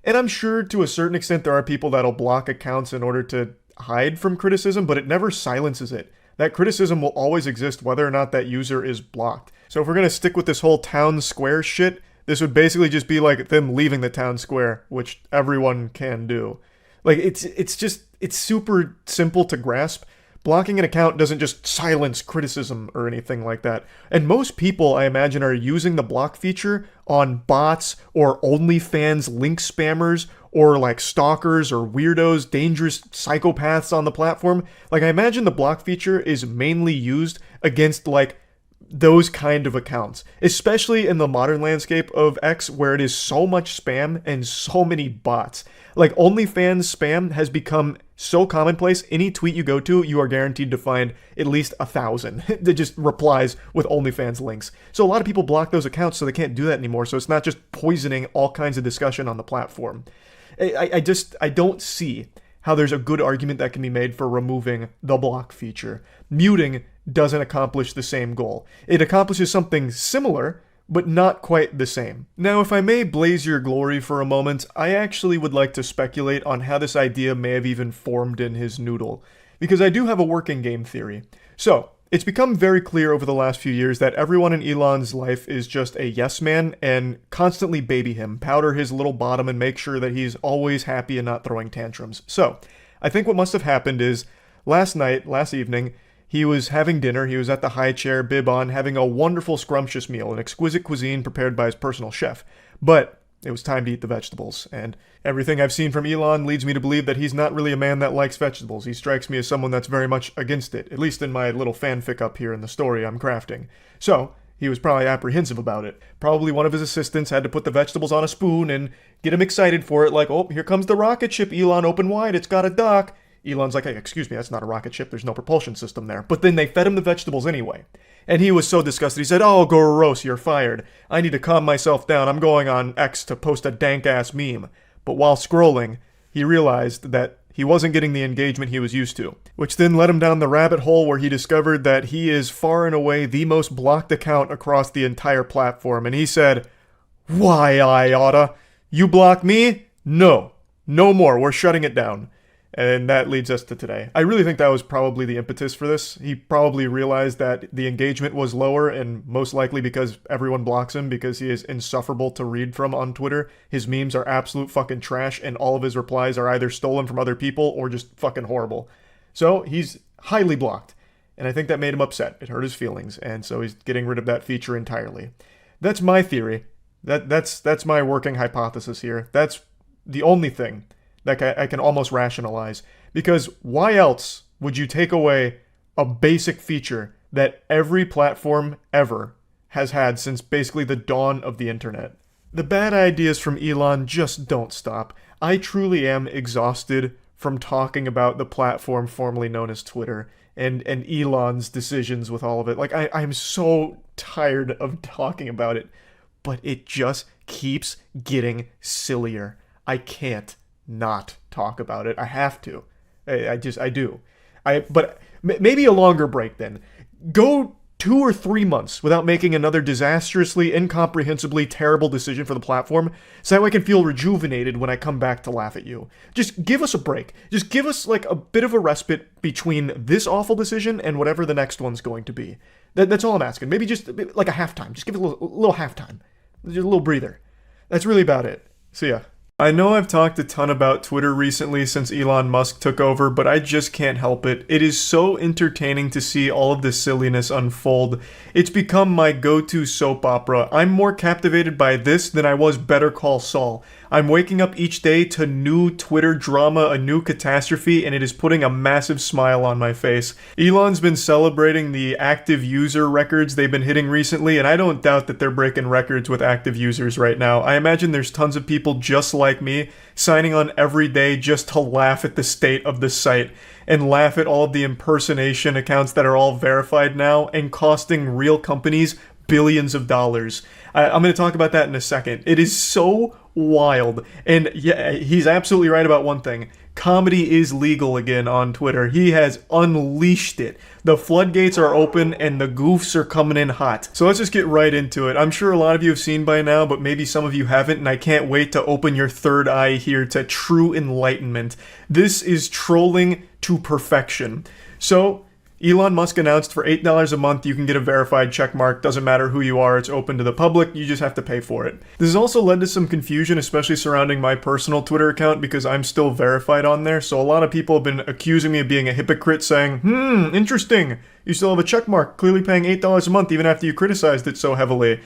And I'm sure to a certain extent there are people that'll block accounts in order to hide from criticism, but it never silences it. That criticism will always exist whether or not that user is blocked. So if we're going to stick with this whole town square shit, this would basically just be like them leaving the town square, which everyone can do. Like, it's super simple to grasp. Blocking an account doesn't just silence criticism or anything like that. And most people, I imagine, are using the block feature on bots or OnlyFans link spammers or like stalkers or weirdos, dangerous psychopaths on the platform. Like, I imagine the block feature is mainly used against like those kind of accounts, especially in the modern landscape of X, where it is so much spam and so many bots. Like, OnlyFans spam has become so commonplace. Any tweet you go to, you are guaranteed to find at least 1,000 that just replies with OnlyFans links. So a lot of people block those accounts, so they can't do that anymore. So it's not just poisoning all kinds of discussion on the platform. I don't see how there's a good argument that can be made for removing the block feature. Muting doesn't accomplish the same goal. It accomplishes something similar, but not quite the same. Now, if I may blaze your glory for a moment, I actually would like to speculate on how this idea may have even formed in his noodle, because I do have a working game theory. So, it's become very clear over the last few years that everyone in Elon's life is just a yes man and constantly baby him, powder his little bottom, and make sure that he's always happy and not throwing tantrums. So, I think what must have happened is, last evening, he was having dinner, he was at the high chair, bib on, having a wonderful scrumptious meal, an exquisite cuisine prepared by his personal chef. But it was time to eat the vegetables, and everything I've seen from Elon leads me to believe that he's not really a man that likes vegetables. He strikes me as someone that's very much against it, at least in my little fanfic up here in the story I'm crafting. So, he was probably apprehensive about it. Probably one of his assistants had to put the vegetables on a spoon and get him excited for it, like, oh, here comes the rocket ship, Elon, open wide, it's got a dock. Elon's like, hey, excuse me, that's not a rocket ship, there's no propulsion system there. But then they fed him the vegetables anyway. And he was so disgusted, he said, oh, gross, you're fired. I need to calm myself down, I'm going on X to post a dank-ass meme. But while scrolling, he realized that he wasn't getting the engagement he was used to, which then led him down the rabbit hole where he discovered that he is far and away the most blocked account across the entire platform. And he said, why, I oughta? You block me? No. No more, we're shutting it down. And that leads us to today. I really think that was probably the impetus for this. He probably realized that the engagement was lower, and most likely because everyone blocks him because he is insufferable to read from on Twitter. His memes are absolute fucking trash, and all of his replies are either stolen from other people or just fucking horrible. So he's highly blocked, and I think that made him upset. It hurt his feelings, and so he's getting rid of that feature entirely. That's my theory. That's my working hypothesis here. That's the only thing that I can almost rationalize. Because why else would you take away a basic feature that every platform ever has had since basically the dawn of the internet? The bad ideas from Elon just don't stop. I truly am exhausted from talking about the platform formerly known as Twitter and Elon's decisions with all of it. Like, I'm so tired of talking about it, but it just keeps getting sillier. I can't not talk about it. I have to. I do. But maybe a longer break then. Go 2 or 3 months without making another disastrously, incomprehensibly terrible decision for the platform, so that way I can feel rejuvenated when I come back to laugh at you. Just give us a break. Just give us like a bit of a respite between this awful decision and whatever the next one's going to be. That's all I'm asking. Maybe just like a halftime. Just give it a little halftime. Just a little breather. That's really about it. See ya. I know I've talked a ton about Twitter recently since Elon Musk took over, but I just can't help it. It is so entertaining to see all of this silliness unfold. It's become my go-to soap opera. I'm more captivated by this than I was Better Call Saul. I'm waking up each day to new Twitter drama, a new catastrophe, and it is putting a massive smile on my face. Elon's been celebrating the active user records they've been hitting recently, and I don't doubt that they're breaking records with active users right now. I imagine there's tons of people just like me signing on every day just to laugh at the state of the site and laugh at all of the impersonation accounts that are all verified now and costing real companies billions of dollars. I'm going to talk about that in a second. It is so wild. And yeah, he's absolutely right about one thing. Comedy is legal again on Twitter. He has unleashed it. The floodgates are open and the goofs are coming in hot. So let's just get right into it. I'm sure a lot of you have seen by now, but maybe some of you haven't, and I can't wait to open your third eye here to true enlightenment. This is trolling to perfection. So Elon Musk announced for $8 a month you can get a verified checkmark. Doesn't matter who you are, it's open to the public, you just have to pay for it. This has also led to some confusion, especially surrounding my personal Twitter account because I'm still verified on there, so a lot of people have been accusing me of being a hypocrite, saying, interesting, you still have a checkmark, clearly paying $8 a month even after you criticized it so heavily.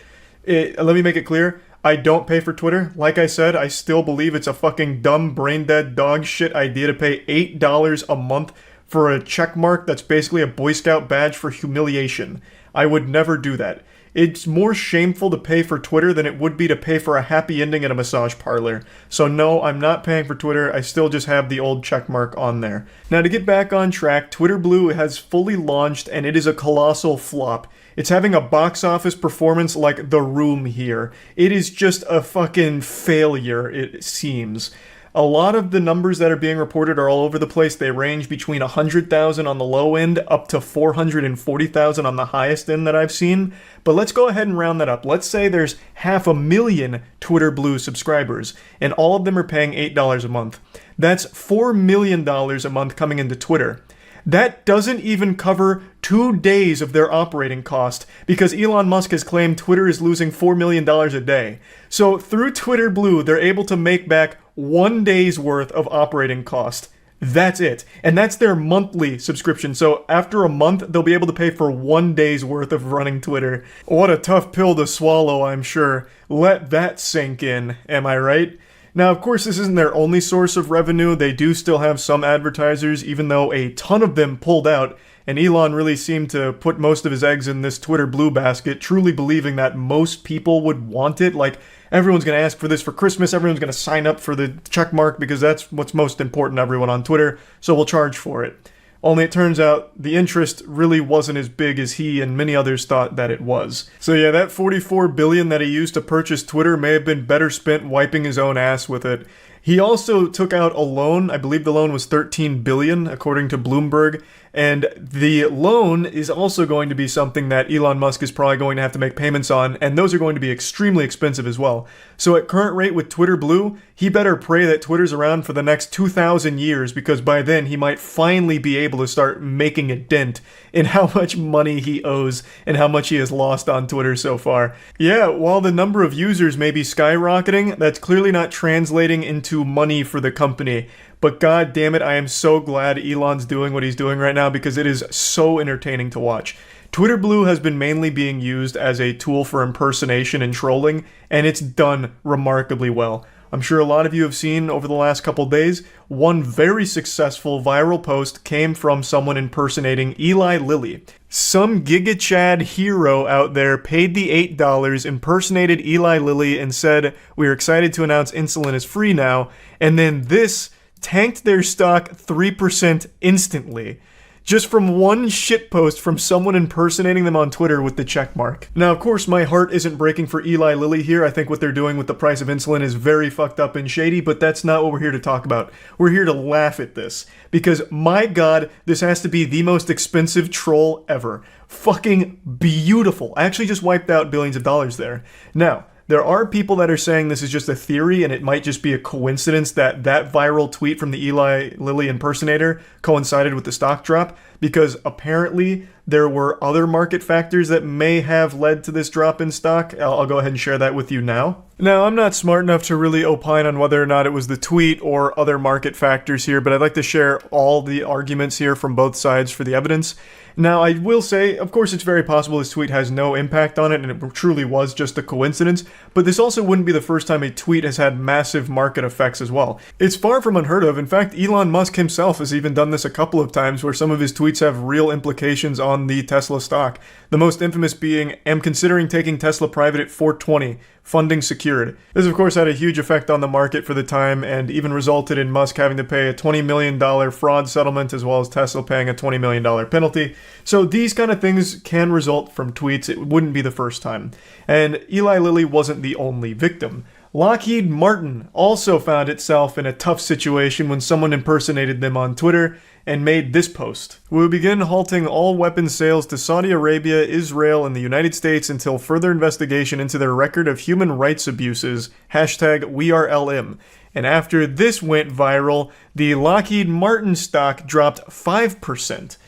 Let me make it clear, I don't pay for Twitter. Like I said, I still believe it's a fucking dumb, brain-dead, dog shit idea to pay $8 a month for a check mark that's basically a Boy Scout badge for humiliation. I would never do that. It's more shameful to pay for Twitter than it would be to pay for a happy ending at a massage parlor. So no, I'm not paying for Twitter. I still just have the old check mark on there. Now to get back on track, Twitter Blue has fully launched and it is a colossal flop. It's having a box office performance like The Room here. It is just a fucking failure, it seems. A lot of the numbers that are being reported are all over the place. They range between 100,000 on the low end up to 440,000 on the highest end that I've seen. But let's go ahead and round that up. Let's say there's 500,000 Twitter Blue subscribers, and all of them are paying $8 a month. That's $4 million a month coming into Twitter. That doesn't even cover 2 days of their operating cost, because Elon Musk has claimed Twitter is losing $4 million a day. So through Twitter Blue, they're able to make back 1 day's worth of operating cost. That's it. And that's their monthly subscription. So after a month, they'll be able to pay for 1 day's worth of running Twitter. What a tough pill to swallow, I'm sure. Let that sink in, am I right? Now, of course, this isn't their only source of revenue. They do still have some advertisers, even though a ton of them pulled out, and Elon really seemed to put most of his eggs in this Twitter Blue basket, truly believing that most people would want it. Like, everyone's going to ask for this for Christmas, everyone's going to sign up for the check mark because that's what's most important to everyone on Twitter, so we'll charge for it. Only it turns out the interest really wasn't as big as he and many others thought that it was. So yeah, that $44 billion that he used to purchase Twitter may have been better spent wiping his own ass with it. He also took out a loan. I believe the loan was $13 billion, according to Bloomberg. And the loan is also going to be something that Elon Musk is probably going to have to make payments on, and those are going to be extremely expensive as well. So at current rate with Twitter Blue, he better pray that Twitter's around for the next 2,000 years, because by then he might finally be able to start making a dent in how much money he owes and how much he has lost on Twitter so far. Yeah, while the number of users may be skyrocketing, that's clearly not translating into money for the company. But god damn it, I am so glad Elon's doing what he's doing right now because it is so entertaining to watch. Twitter Blue has been mainly being used as a tool for impersonation and trolling, and it's done remarkably well. I'm sure a lot of you have seen over the last couple days, one very successful viral post came from someone impersonating Eli Lilly. Some Giga Chad hero out there paid the $8, impersonated Eli Lilly, and said, "We're excited to announce insulin is free now," and then this tanked their stock 3% instantly. Just from one shitpost from someone impersonating them on Twitter with the check mark. Now, of course, my heart isn't breaking for Eli Lilly here. I think what they're doing with the price of insulin is very fucked up and shady, but that's not what we're here to talk about. We're here to laugh at this. Because, my god, this has to be the most expensive troll ever. Fucking beautiful. I actually just wiped out billions of dollars there. Now, there are people that are saying this is just a theory and it might just be a coincidence that that viral tweet from the Eli Lilly impersonator coincided with the stock drop, because apparently there were other market factors that may have led to this drop in stock. I'll go ahead and share that with you now. Now, I'm not smart enough to really opine on whether or not it was the tweet or other market factors here, but I'd like to share all the arguments here from both sides for the evidence. Now, I will say, of course, it's very possible this tweet has no impact on it, and it truly was just a coincidence, but this also wouldn't be the first time a tweet has had massive market effects as well. It's far from unheard of. In fact, Elon Musk himself has even done this a couple of times where some of his tweets have real implications on the Tesla stock. The most infamous being, "Am considering taking Tesla private at $420. Funding secured." This, of course, had a huge effect on the market for the time and even resulted in Musk having to pay a $20 million fraud settlement as well as Tesla paying a $20 million penalty. So these kind of things can result from tweets. It wouldn't be the first time. And Eli Lilly wasn't the only victim. Lockheed Martin also found itself in a tough situation when someone impersonated them on Twitter and made this post. "We will begin halting all weapons sales to Saudi Arabia, Israel, and the United States until further investigation into their record of human rights abuses. #WeAreLM. And after this went viral, the Lockheed Martin stock dropped 5%.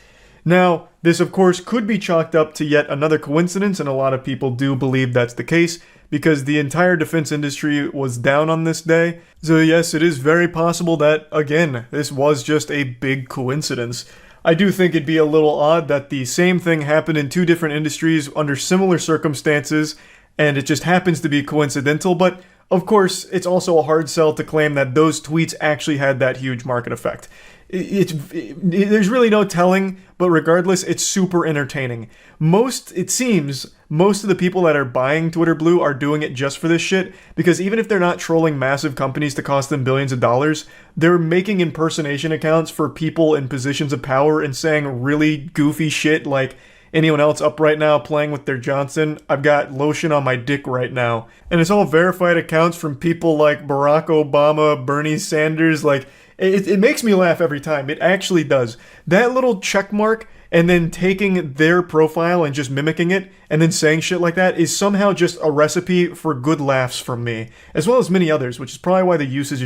Now, this of course could be chalked up to yet another coincidence, and a lot of people do believe that's the case, because the entire defense industry was down on this day. So yes, it is very possible that, again, this was just a big coincidence. I do think it'd be a little odd that the same thing happened in two different industries under similar circumstances, and it just happens to be coincidental, but of course, it's also a hard sell to claim that those tweets actually had that huge market effect. There's really no telling, but regardless, it's super entertaining. It seems most of the people that are buying Twitter Blue are doing it just for this shit, because even if they're not trolling massive companies to cost them billions of dollars, they're making impersonation accounts for people in positions of power and saying really goofy shit like, anyone else up right now playing with their Johnson? I've got lotion on my dick right now. And it's all verified accounts from people like Barack Obama, Bernie Sanders. Like, it makes me laugh every time. It actually does. That little check mark and then taking their profile and just mimicking it and then saying shit like that is somehow just a recipe for good laughs from me, as well as many others, which is probably why the usage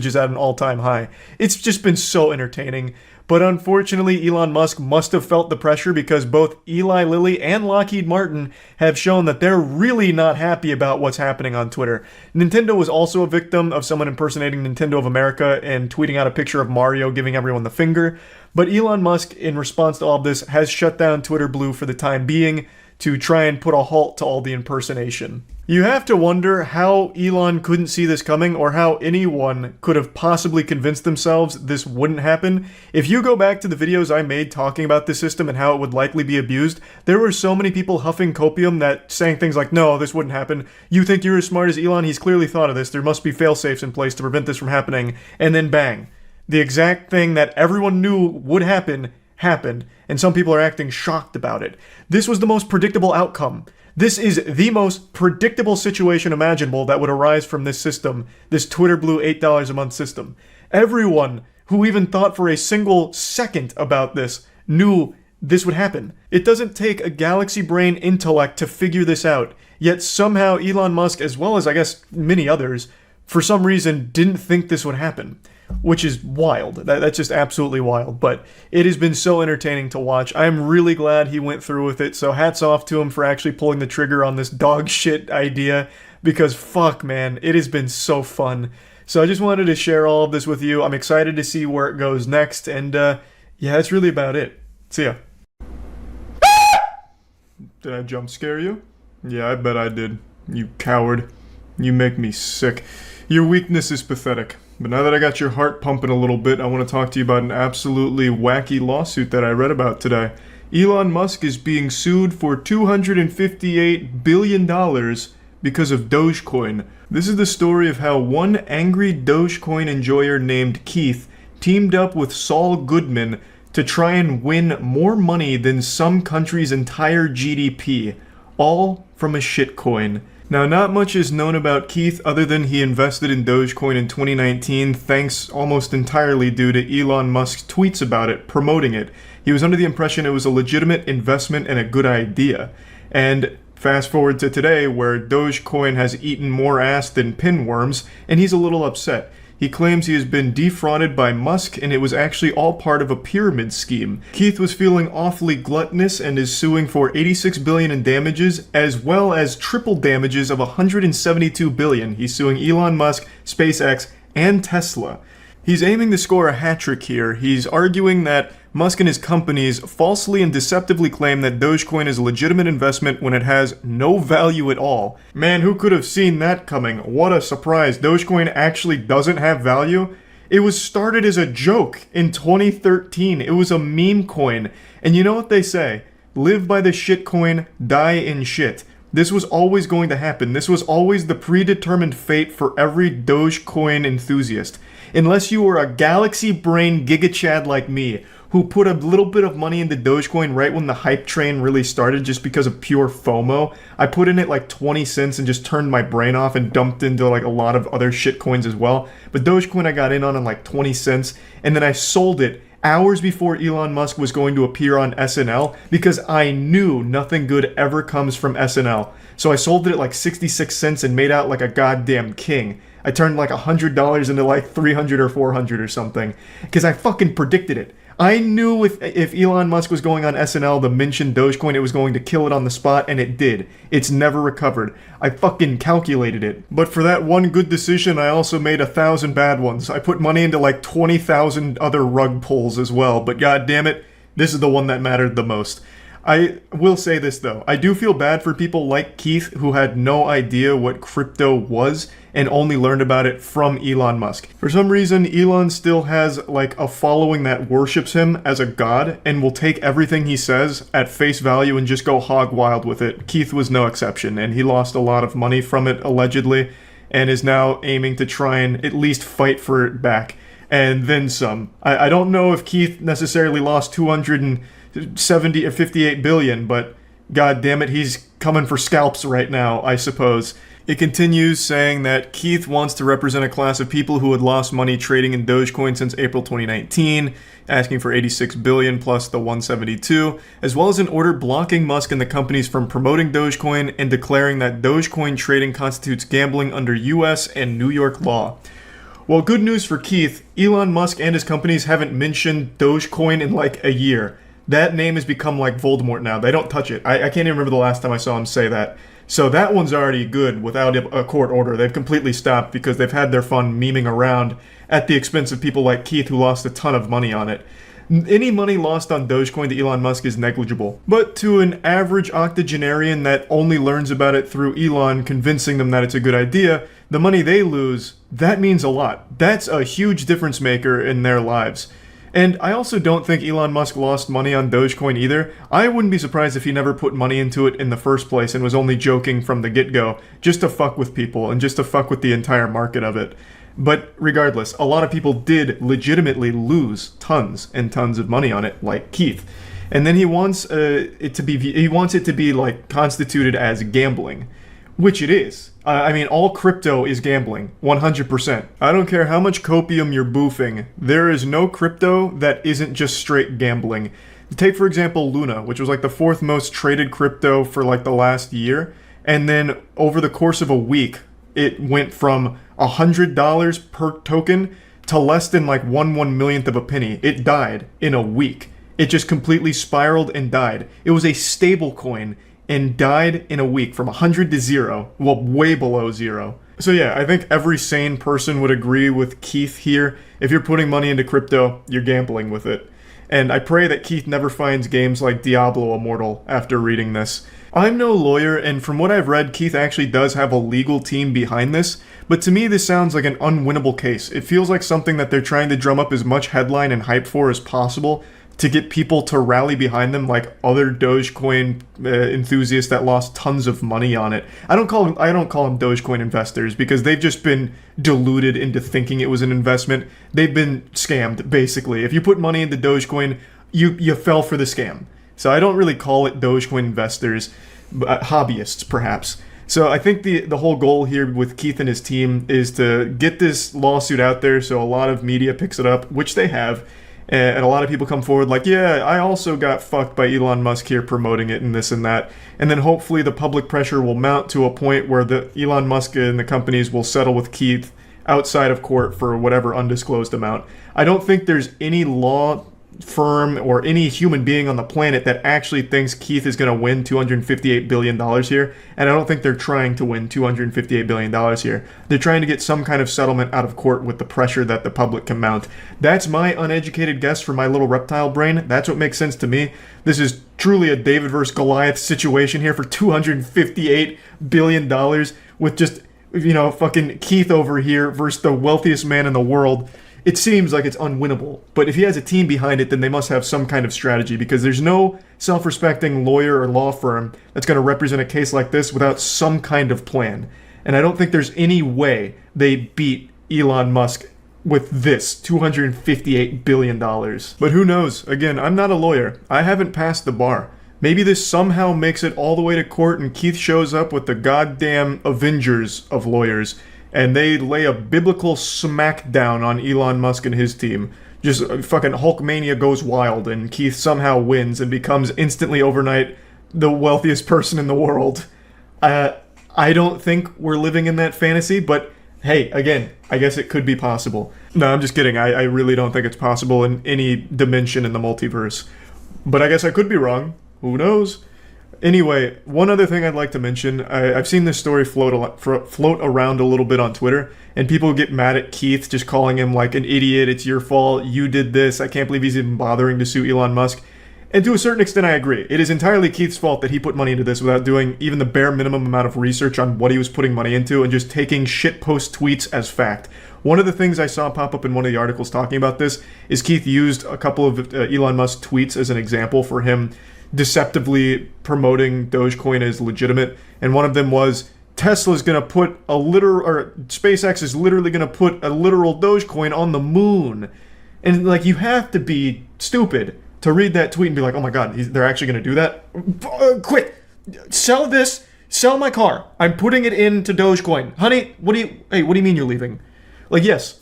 is at an all-time high. It's just been so entertaining. But unfortunately, Elon Musk must have felt the pressure because both Eli Lilly and Lockheed Martin have shown that they're really not happy about what's happening on Twitter. Nintendo was also a victim of someone impersonating Nintendo of America and tweeting out a picture of Mario giving everyone the finger. But Elon Musk, in response to all of this, has shut down Twitter Blue for the time being to try and put a halt to all the impersonation. You have to wonder how Elon couldn't see this coming, or how anyone could have possibly convinced themselves this wouldn't happen. If you go back to the videos I made talking about this system and how it would likely be abused, there were so many people huffing copium that saying things like, no, this wouldn't happen. You think you're as smart as Elon? He's clearly thought of this. There must be fail-safes in place to prevent this from happening. And then bang. The exact thing that everyone knew would happen, happened. And some people are acting shocked about it. This was the most predictable outcome. This is the most predictable situation imaginable that would arise from this system, this Twitter Blue $8 a month system. Everyone who even thought for a single second about this knew this would happen. It doesn't take a galaxy brain intellect to figure this out, yet somehow Elon Musk, as well as I guess many others, for some reason didn't think this would happen. Which is wild. That's just absolutely wild. But it has been so entertaining to watch. I'm really glad he went through with it. So hats off to him for actually pulling the trigger on this dog shit idea. Because fuck, man, it has been so fun. So I just wanted to share all of this with you. I'm excited to see where it goes next. And yeah, that's really about it. See ya. Did I jump scare you? Yeah, I bet I did. You coward. You make me sick. Your weakness is pathetic. But now that I got your heart pumping a little bit, I want to talk to you about an absolutely wacky lawsuit that I read about today. Elon Musk is being sued for $258 billion because of Dogecoin. This is the story of how one angry Dogecoin enjoyer named Keith teamed up with Saul Goodman to try and win more money than some country's entire GDP, all from a shitcoin. Now, not much is known about Keith other than he invested in Dogecoin in 2019, thanks almost entirely due to Elon Musk's tweets about it, promoting it. He was under the impression it was a legitimate investment and a good idea. And fast forward to today, where Dogecoin has eaten more ass than pinworms, and he's a little upset. He claims he has been defrauded by Musk, and it was actually all part of a pyramid scheme. Keith was feeling awfully gluttonous and is suing for $86 billion in damages, as well as triple damages of $172 billion. He's suing Elon Musk, SpaceX, and Tesla. He's aiming to score a hat trick here. He's arguing that Musk and his companies falsely and deceptively claim that Dogecoin is a legitimate investment when it has no value at all. Man, who could have seen that coming? What a surprise. Dogecoin actually doesn't have value? It was started as a joke in 2013. It was a meme coin. And you know what they say? Live by the shit coin, die in shit. This was always going to happen. This was always the predetermined fate for every Dogecoin enthusiast. Unless you were a galaxy brain gigachad like me, who put a little bit of money into Dogecoin right when the hype train really started just because of pure FOMO. I put in it like 20 cents and just turned my brain off and dumped into like a lot of other shit coins as well. But Dogecoin I got in on like 20 cents and then I sold it hours before Elon Musk was going to appear on SNL because I knew nothing good ever comes from SNL. So I sold it at like 66 cents and made out like a goddamn king. I turned like $100 into like 300 or 400 or something because I fucking predicted it. I knew if Elon Musk was going on SNL to mention Dogecoin, it was going to kill it on the spot, and it did. It's never recovered. I fucking calculated it. But for that one good decision, I also made 1,000 bad ones. I put money into like 20,000 other rug pulls as well, but god damn it, this is the one that mattered the most. I will say this, though. I do feel bad for people like Keith who had no idea what crypto was and only learned about it from Elon Musk. For some reason, Elon still has like a following that worships him as a god and will take everything he says at face value and just go hog wild with it. Keith was no exception, and he lost a lot of money from it, allegedly, and is now aiming to try and at least fight for it back. And then some. I don't know if Keith necessarily lost 270 or 58 billion, but god damn it, he's coming for scalps right now, I suppose. It continues saying that Keith wants to represent a class of people who had lost money trading in Dogecoin since April 2019, asking for 86 billion plus the 172, as well as an order blocking Musk and the companies from promoting Dogecoin and declaring that Dogecoin trading constitutes gambling under US and New York law. Well, good news for Keith, Elon Musk and his companies haven't mentioned Dogecoin in like a year. That name has become like Voldemort now. They don't touch it. I can't even remember the last time I saw him say that. So that one's already good without a court order. They've completely stopped because they've had their fun memeing around at the expense of people like Keith who lost a ton of money on it. Any money lost on Dogecoin to Elon Musk is negligible. But to an average octogenarian that only learns about it through Elon convincing them that it's a good idea, the money they lose, that means a lot. That's a huge difference maker in their lives. And I also don't think Elon Musk lost money on Dogecoin either. I wouldn't be surprised if he never put money into it in the first place and was only joking from the get-go, just to fuck with people and just to fuck with the entire market of it. But regardless, a lot of people did legitimately lose tons and tons of money on it, like Keith. And then he wants it to be like constituted as gambling, which it is. I mean, all crypto is gambling, 100%. I don't care how much copium you're boofing, there is no crypto that isn't just straight gambling. Take, for example, Luna, which was like the 4th most traded crypto for like the last year, and then over the course of a week, it went from $100 per token to less than like 1/1,000,000th of a penny. It died in a week. It just completely spiraled and died. It was a stable coin and died in a week from 100 to 0, well, way below 0. So yeah, I think every sane person would agree with Keith here. If you're putting money into crypto, you're gambling with it. And I pray that Keith never finds games like Diablo Immortal after reading this. I'm no lawyer, and from what I've read, Keith actually does have a legal team behind this, but to me this sounds like an unwinnable case. It feels like something that they're trying to drum up as much headline and hype for as possible, to get people to rally behind them like other Dogecoin enthusiasts that lost tons of money on it. I don't call them Dogecoin investors because they've just been deluded into thinking it was an investment. They've been scammed, basically. If you put money into Dogecoin, you fell for the scam. So I don't really call it Dogecoin investors, but hobbyists perhaps. So I think the whole goal here with Keith and his team is to get this lawsuit out there so a lot of media picks it up, which they have. And a lot of people come forward like, yeah, I also got fucked by Elon Musk here promoting it and this and that. And then hopefully the public pressure will mount to a point where the Elon Musk and the companies will settle with Keith outside of court for whatever undisclosed amount. I don't think there's any law firm or any human being on the planet that actually thinks Keith is going to win $258 billion here, and I don't think they're trying to win $258 billion here. They're trying to get some kind of settlement out of court with the pressure that the public can mount. That's my uneducated guess from my little reptile brain. That's what makes sense to me. This is truly a David versus Goliath situation here for $258 billion with just, fucking Keith over here versus the wealthiest man in the world. It seems like it's unwinnable, but if he has a team behind it, then they must have some kind of strategy, because there's no self-respecting lawyer or law firm that's going to represent a case like this without some kind of plan. And I don't think there's any way they beat Elon Musk with this $258 billion. But who knows? Again, I'm not a lawyer. I haven't passed the bar. Maybe this somehow makes it all the way to court and Keith shows up with the goddamn Avengers of lawyers, and they lay a biblical smackdown on Elon Musk and his team. Just fucking Hulkmania goes wild, and Keith somehow wins and becomes instantly overnight the wealthiest person in the world. I don't think we're living in that fantasy, but hey, again, I guess it could be possible. No, I'm just kidding. I really don't think it's possible in any dimension in the multiverse. But I guess I could be wrong. Who knows? Anyway, one other thing I'd like to mention, I've seen this story float around a little bit on Twitter, and people get mad at Keith, just calling him like an idiot, it's your fault, you did this, I can't believe he's even bothering to sue Elon Musk. And to a certain extent, I agree. It is entirely Keith's fault that he put money into this without doing even the bare minimum amount of research on what he was putting money into and just taking shitpost tweets as fact. One of the things I saw pop up in one of the articles talking about this is Keith used a couple of Elon Musk tweets as an example for him deceptively promoting Dogecoin as legitimate. And one of them was, Tesla's going to put a literal, or SpaceX is literally going to put a literal Dogecoin on the moon. And like, you have to be stupid to read that tweet and be like, oh my god, they're actually going to do that? Quick, sell this, sell my car. I'm putting it into Dogecoin. Honey, what do you mean you're leaving? Like, yes,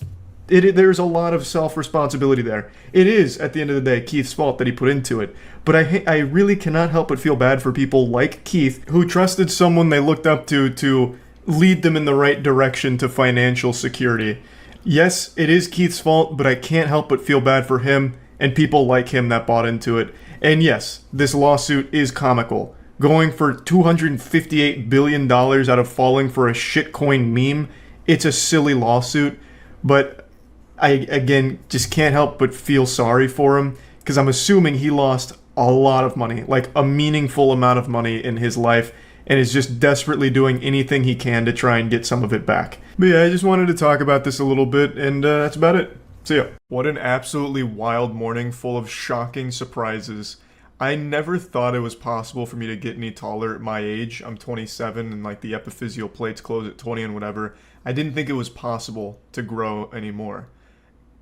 there's a lot of self-responsibility there. It is, at the end of the day, Keith's fault that he put into it. But I really cannot help but feel bad for people like Keith who trusted someone they looked up to lead them in the right direction to financial security. Yes, it is Keith's fault, but I can't help but feel bad for him and people like him that bought into it. And yes, this lawsuit is comical. Going for $258 billion out of falling for a shitcoin meme, it's a silly lawsuit. But I, again, just can't help but feel sorry for him, because I'm assuming he lost a lot of money, like a meaningful amount of money in his life, and is just desperately doing anything he can to try and get some of it back. But yeah, I just wanted to talk about this a little bit, and that's about it. See ya. What an absolutely wild morning full of shocking surprises. I never thought it was possible for me to get any taller at my age. I'm 27 and like the epiphyseal plates close at 20 and whatever. I didn't think it was possible to grow anymore.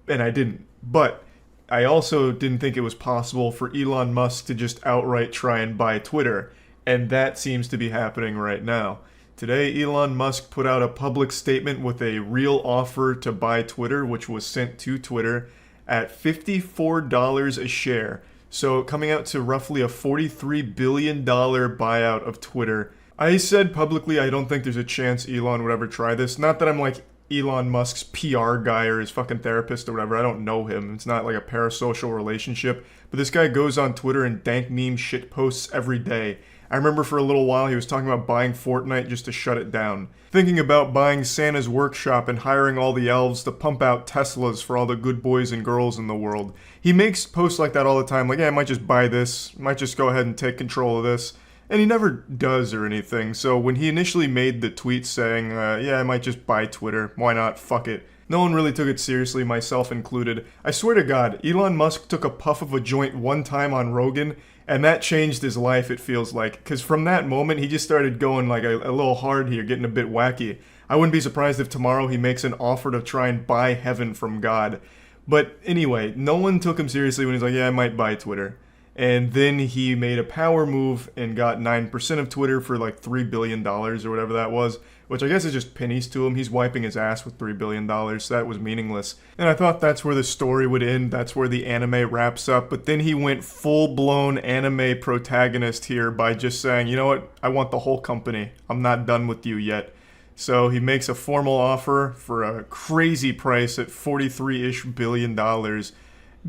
And I didn't. But I also didn't think it was possible for Elon Musk to just outright try and buy Twitter. And that seems to be happening right now. Today, Elon Musk put out a public statement with a real offer to buy Twitter, which was sent to Twitter at $54 a share. So coming out to roughly a $43 billion buyout of Twitter. I said publicly I don't think there's a chance Elon would ever try this. Not that I'm like Elon Musk's PR guy or his fucking therapist or whatever. I don't know him. It's not like a parasocial relationship. But this guy goes on Twitter and dank meme shit posts every day. I remember for a little while he was talking about buying Fortnite just to shut it down. Thinking about buying Santa's workshop and hiring all the elves to pump out Teslas for all the good boys and girls in the world. He makes posts like that all the time, like, yeah, I might just buy this, might just go ahead and take control of this. And he never does or anything, so when he initially made the tweet saying, yeah, I might just buy Twitter, why not, fuck it. No one really took it seriously, myself included. I swear to God, Elon Musk took a puff of a joint one time on Rogan, and that changed his life, it feels like. Because from that moment, he just started going like a little hard here, getting a bit wacky. I wouldn't be surprised if tomorrow he makes an offer to try and buy heaven from God. But anyway, no one took him seriously when he's like, yeah, I might buy Twitter. And then he made a power move and got 9% of Twitter for like $3 billion or whatever that was, which I guess is just pennies to him. He's wiping his ass with $3 billion, so that was meaningless. And I thought that's where the story would end, that's where the anime wraps up, but then he went full-blown anime protagonist here by just saying, you know what, I want the whole company. I'm not done with you yet. So he makes a formal offer for a crazy price at $43-ish billion,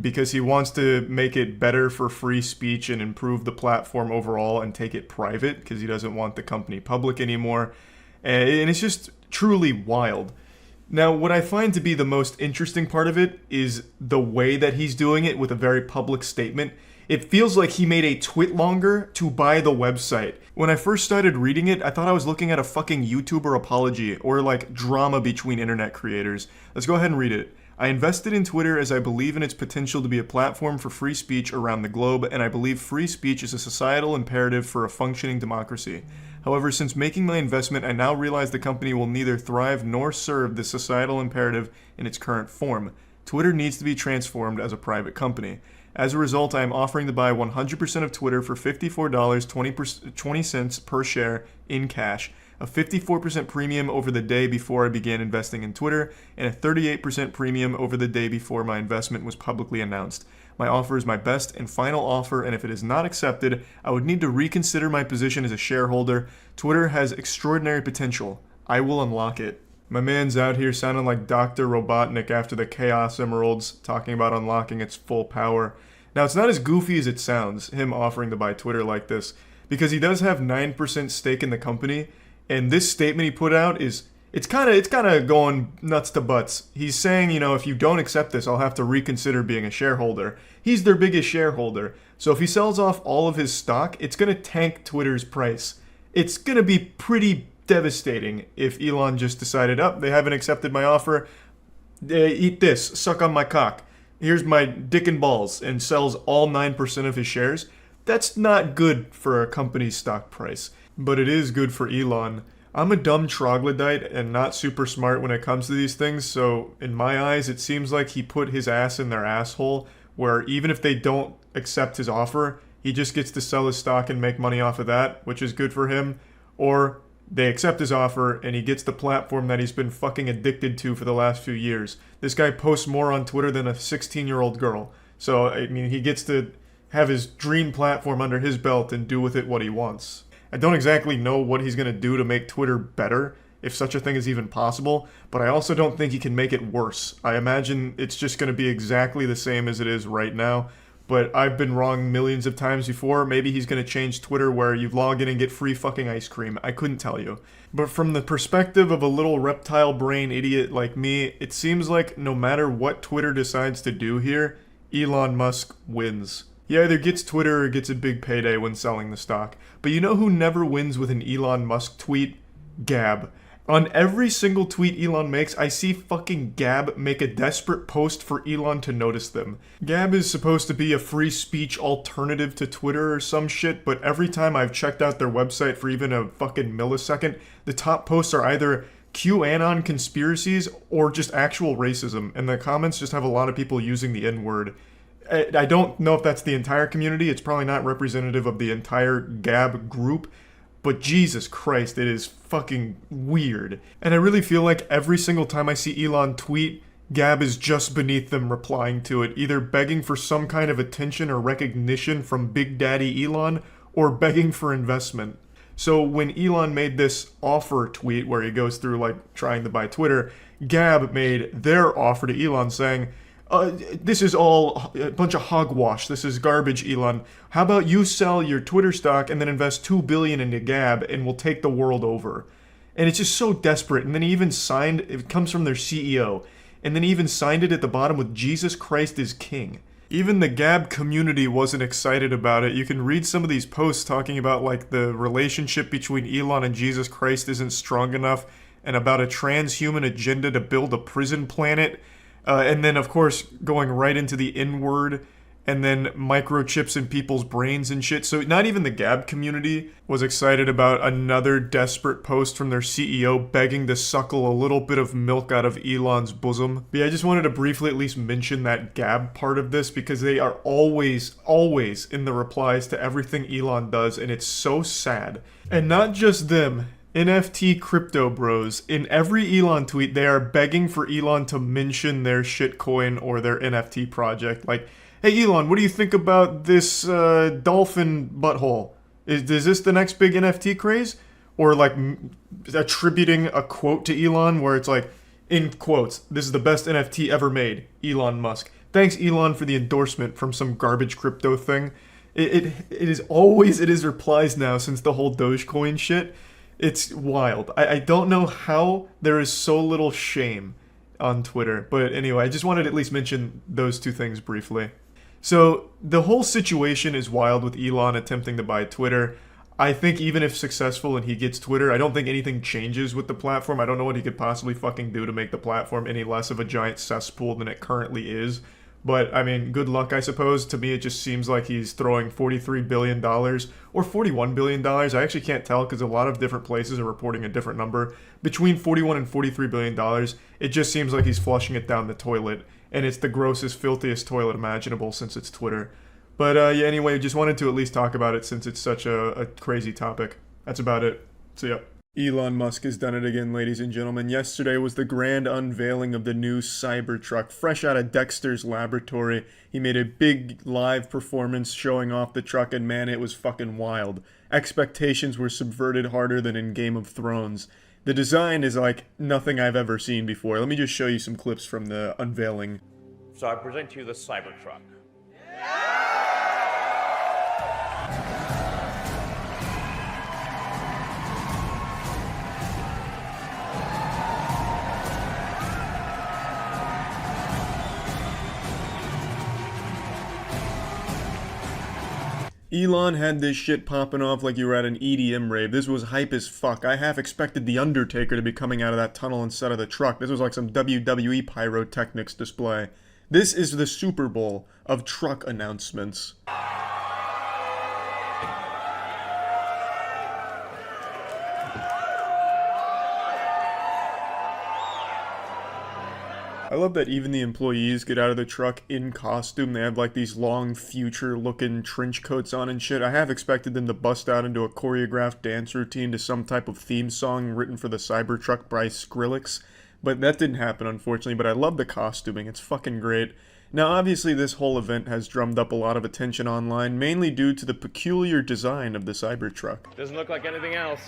because he wants to make it better for free speech and improve the platform overall and take it private, because he doesn't want the company public anymore. And it's just truly wild. Now, what I find to be the most interesting part of it is the way that he's doing it with a very public statement. It feels like he made a twit longer to buy the website. When I first started reading it, I thought I was looking at a fucking YouTuber apology or like drama between internet creators. Let's go ahead and read it. I invested in Twitter as I believe in its potential to be a platform for free speech around the globe, and I believe free speech is a societal imperative for a functioning democracy. However, since making my investment, I now realize the company will neither thrive nor serve this societal imperative in its current form. Twitter needs to be transformed as a private company. As a result, I am offering to buy 100% of Twitter for $54.20 per share in cash, a 54% premium over the day before I began investing in Twitter, and a 38% premium over the day before my investment was publicly announced. My offer is my best and final offer, and if it is not accepted, I would need to reconsider my position as a shareholder. Twitter has extraordinary potential. I will unlock it. My man's out here sounding like Dr. Robotnik after the Chaos Emeralds, talking about unlocking its full power. Now, it's not as goofy as it sounds, him offering to buy Twitter like this, because he does have 9% stake in the company, and this statement he put out is it's kind of going nuts to butts. He's saying, you know, if you don't accept this, I'll have to reconsider being a shareholder. He's their biggest shareholder. So if he sells off all of his stock, it's going to tank Twitter's price. It's going to be pretty devastating if Elon just decided, they haven't accepted my offer. Eat this, suck on my cock. Here's my dick and balls, and sells all 9% of his shares. That's not good for a company's stock price, but it is good for Elon. I'm a dumb troglodyte and not super smart when it comes to these things, so in my eyes, it seems like he put his ass in their asshole, where even if they don't accept his offer, he just gets to sell his stock and make money off of that, which is good for him, or they accept his offer and he gets the platform that he's been fucking addicted to for the last few years. This guy posts more on Twitter than a 16-year-old girl. So, I mean, he gets to have his dream platform under his belt and do with it what he wants. I don't exactly know what he's going to do to make Twitter better, if such a thing is even possible, but I also don't think he can make it worse. I imagine it's just going to be exactly the same as it is right now. But I've been wrong millions of times before. Maybe he's going to change Twitter where you log in and get free fucking ice cream. I couldn't tell you. But from the perspective of a little reptile brain idiot like me, it seems like no matter what Twitter decides to do here, Elon Musk wins. He either gets Twitter or gets a big payday when selling the stock. But you know who never wins with an Elon Musk tweet? Gab. On every single tweet Elon makes, I see fucking Gab make a desperate post for Elon to notice them. Gab is supposed to be a free speech alternative to Twitter or some shit, but every time I've checked out their website for even a fucking millisecond, the top posts are either QAnon conspiracies or just actual racism, and the comments just have a lot of people using the N-word. I don't know if that's the entire community, it's probably not representative of the entire Gab group, but Jesus Christ, it is fucking weird. And I really feel like every single time I see Elon tweet, Gab is just beneath them replying to it, either begging for some kind of attention or recognition from Big Daddy Elon, or begging for investment. So when Elon made this offer tweet where he goes through like trying to buy Twitter, Gab made their offer to Elon saying, this is all a bunch of hogwash. This is garbage, Elon. How about you sell your Twitter stock and then invest $2 billion into Gab and we'll take the world over. And it's just so desperate. And then he even signed, it comes from their CEO, and then he even signed it at the bottom with Jesus Christ is King. Even the Gab community wasn't excited about it. You can read some of these posts talking about like the relationship between Elon and Jesus Christ isn't strong enough, and about a transhuman agenda to build a prison planet. And then, of course, going right into the N-word, and then microchips in people's brains and shit. So not even the Gab community was excited about another desperate post from their CEO begging to suckle a little bit of milk out of Elon's bosom. But yeah, I just wanted to briefly at least mention that Gab part of this, because they are always in the replies to everything Elon does, and it's so sad. And not just them. NFT crypto bros, in every Elon tweet, they are begging for Elon to mention their shitcoin or their NFT project. Like, hey Elon, what do you think about this dolphin butthole? Is this the next big NFT craze? Or like attributing a quote to Elon where it's like, in quotes, this is the best NFT ever made, Elon Musk. Thanks Elon for the endorsement from some garbage crypto thing. It is always in his replies now since the whole Dogecoin shit. It's wild. I don't know how there is so little shame on Twitter. But anyway, I just wanted to at least mention those two things briefly. So the whole situation is wild with Elon attempting to buy Twitter. I think even if successful and he gets Twitter, I don't think anything changes with the platform. I don't know what he could possibly fucking do to make the platform any less of a giant cesspool than it currently is. But, I mean, good luck, I suppose. To me, it just seems like he's throwing $43 billion or $41 billion. I actually can't tell because a lot of different places are reporting a different number. Between $41 and $43 billion, it just seems like he's flushing it down the toilet. And it's the grossest, filthiest toilet imaginable since it's Twitter. But, yeah, anyway, just wanted to at least talk about it since it's such a crazy topic. That's about it. See ya. Elon Musk has done it again, ladies and gentlemen. Yesterday was the grand unveiling of the new Cybertruck, fresh out of Dexter's laboratory. He made a big live performance showing off the truck, and man, it was fucking wild. Expectations were subverted harder than in Game of Thrones. The design is like nothing I've ever seen before. Let me just show you some clips from the unveiling. So I present to you the Cybertruck. Elon had this shit popping off like you were at an EDM rave. This was hype as fuck. I half expected The Undertaker to be coming out of that tunnel instead of the truck. This was like some WWE pyrotechnics display. This is the Super Bowl of truck announcements. I love that even the employees get out of the truck in costume. They have like these long future looking trench coats on and shit. I have expected them to bust out into a choreographed dance routine to some type of theme song written for the Cybertruck by Skrillex. But that didn't happen, unfortunately. But I love the costuming. It's fucking great. Now, obviously, this whole event has drummed up a lot of attention online, mainly due to the peculiar design of the Cybertruck. Doesn't look like anything else.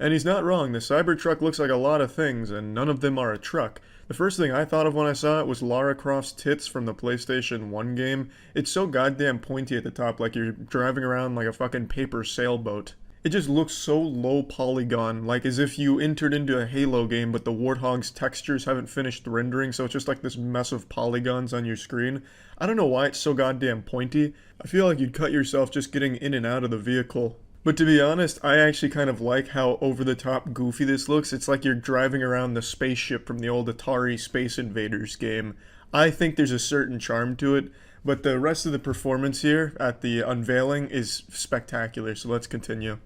And he's not wrong, the Cybertruck looks like a lot of things, and none of them are a truck. The first thing I thought of when I saw it was Lara Croft's tits from the PlayStation 1 game. It's so goddamn pointy at the top, like you're driving around like a fucking paper sailboat. It just looks so low polygon, like as if you entered into a Halo game but the Warthog's textures haven't finished rendering, so it's just like this mess of polygons on your screen. I don't know why it's so goddamn pointy. I feel like you'd cut yourself just getting in and out of the vehicle. But to be honest, I actually kind of like how over-the-top goofy this looks. It's like you're driving around the spaceship from the old Atari Space Invaders game. I think there's a certain charm to it, but the rest of the performance here at the unveiling is spectacular, so let's continue.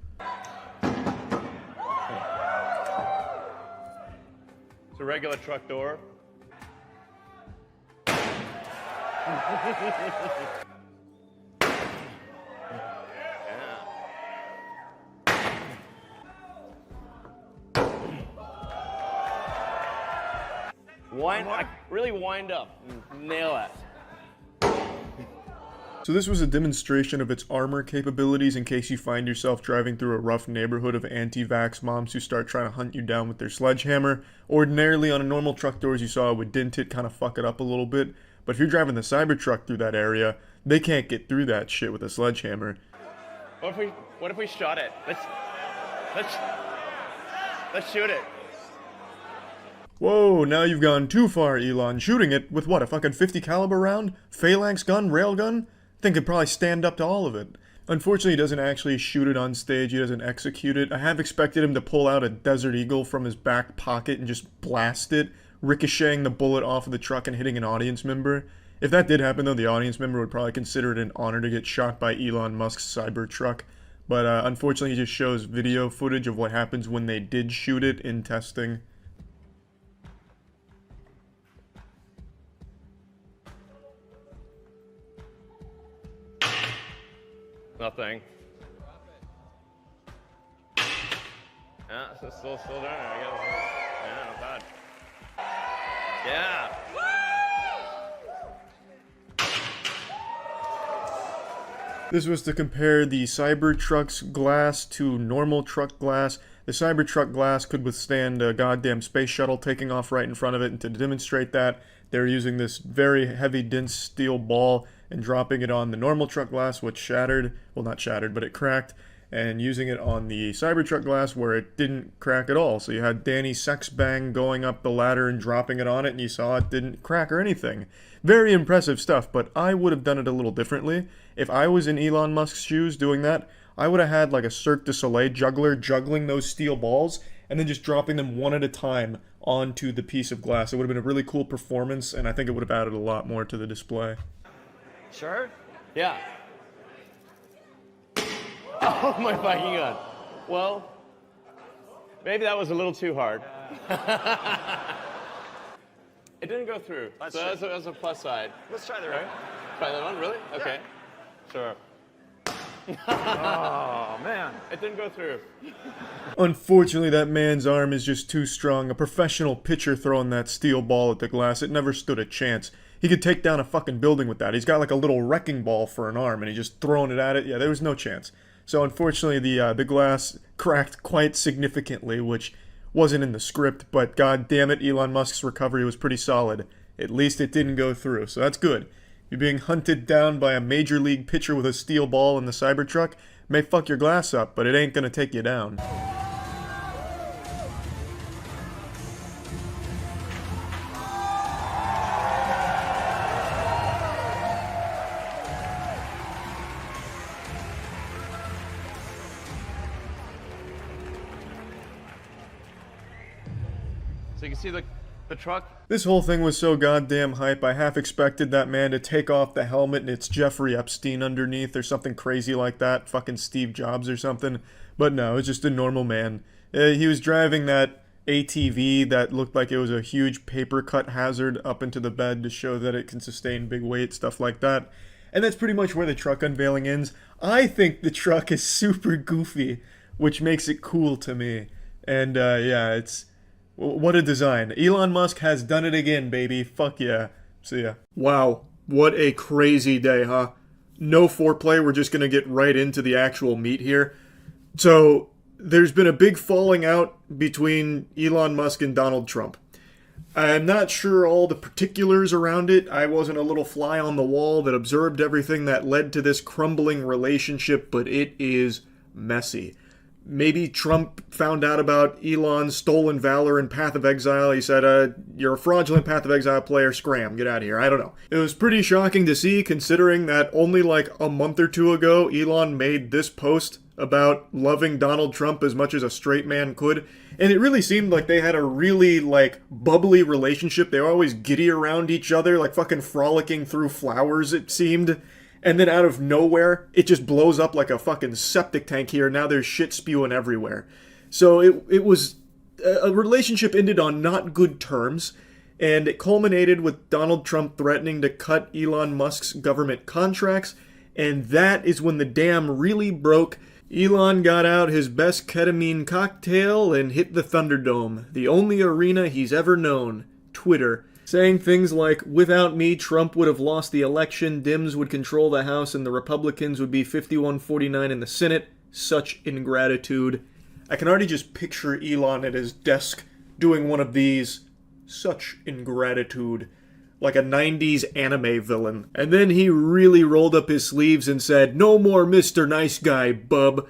It's a regular truck door. Really wind up and nail it. So this was a demonstration of its armor capabilities in case you find yourself driving through a rough neighborhood of anti-vax moms who start trying to hunt you down with their sledgehammer. Ordinarily on a normal truck door, as you saw, it would dent it, kind of fuck it up a little bit. But if you're driving the Cybertruck through that area, they can't get through that shit with a sledgehammer. What if we shot it? Let's shoot it. Whoa, now you've gone too far, Elon. Shooting it with what, a fucking 50 caliber round? Phalanx gun? Railgun? Think it'd probably stand up to all of it. Unfortunately, he doesn't actually shoot it on stage, he doesn't execute it. I have expected him to pull out a Desert Eagle from his back pocket and just blast it, ricocheting the bullet off of the truck and hitting an audience member. If that did happen though, the audience member would probably consider it an honor to get shot by Elon Musk's Cybertruck. But unfortunately, he just shows video footage of what happens when they did shoot it in testing. Nothing. Yeah, it's still doing it, I guess. Yeah, not bad. Yeah. This was to compare the Cybertruck's glass to normal truck glass. The Cybertruck glass could withstand a goddamn space shuttle taking off right in front of it, and to demonstrate that, they're using this very heavy, dense steel ball and dropping it on the normal truck glass, which shattered. Well, not shattered, but it cracked. And using it on the Cybertruck glass where it didn't crack at all. So you had Danny Sexbang going up the ladder and dropping it on it, and you saw it didn't crack or anything. Very impressive stuff, but I would have done it a little differently. If I was in Elon Musk's shoes doing that, I would have had like a Cirque du Soleil juggler juggling those steel balls and then just dropping them one at a time onto the piece of glass. It would have been a really cool performance, and I think it would have added a lot more to the display. Sure? Yeah. Oh my fucking god. Well, maybe that was a little too hard. It didn't go through. So that's a plus side. Let's try the right. Try that one, really? Okay. Sure. Oh, man. It didn't go through. Unfortunately, that man's arm is just too strong. A professional pitcher throwing that steel ball at the glass, it never stood a chance. He could take down a fucking building with that. He's got like a little wrecking ball for an arm, and he's just throwing it at it. Yeah, there was no chance. So unfortunately, the glass cracked quite significantly, which wasn't in the script, but god damn it, Elon Musk's recovery was pretty solid. At least it didn't go through, so that's good. You're being hunted down by a major league pitcher with a steel ball in the Cybertruck. May fuck your glass up, but it ain't gonna take you down. you can see the truck. This whole thing was so goddamn hype, I half expected that man to take off the helmet and it's Jeffrey Epstein underneath or something crazy like that, fucking Steve Jobs or something. But no, it's just a normal man. He was driving that ATV that looked like it was a huge paper cut hazard up into the bed to show that it can sustain big weight, stuff like that. And that's pretty much where the truck unveiling ends. I think the truck is super goofy, which makes it cool to me. And yeah, it's... what a design. Elon Musk has done it again, baby. Fuck yeah. See ya. Wow, what a crazy day, huh? No foreplay, we're just gonna get right into the actual meat here. So, there's been a big falling out between Elon Musk and Donald Trump. I'm not sure all the particulars around it. I wasn't a little fly on the wall that observed everything that led to this crumbling relationship, but it is messy. Maybe Trump found out about Elon's stolen valor and Path of Exile. He said, you're a fraudulent Path of Exile player, scram, get out of here. I don't know. It was pretty shocking to see, considering that only like a month or two ago, Elon made this post about loving Donald Trump as much as a straight man could. And it really seemed like they had a really, like, bubbly relationship. They were always giddy around each other, like fucking frolicking through flowers, it seemed. And then out of nowhere, it just blows up like a fucking septic tank here. Now there's shit spewing everywhere. So it was... a relationship ended on not good terms. And it culminated with Donald Trump threatening to cut Elon Musk's government contracts. And that is when the dam really broke. Elon got out his best ketamine cocktail and hit the Thunderdome, the only arena he's ever known, Twitter, saying things like, without me, Trump would have lost the election, Dems would control the House, and the Republicans would be 51-49 in the Senate. Such ingratitude. I can already just picture Elon at his desk doing one of these. Such ingratitude. Like a 90s anime villain. And then he really rolled up his sleeves and said, no more Mr. Nice Guy, bub.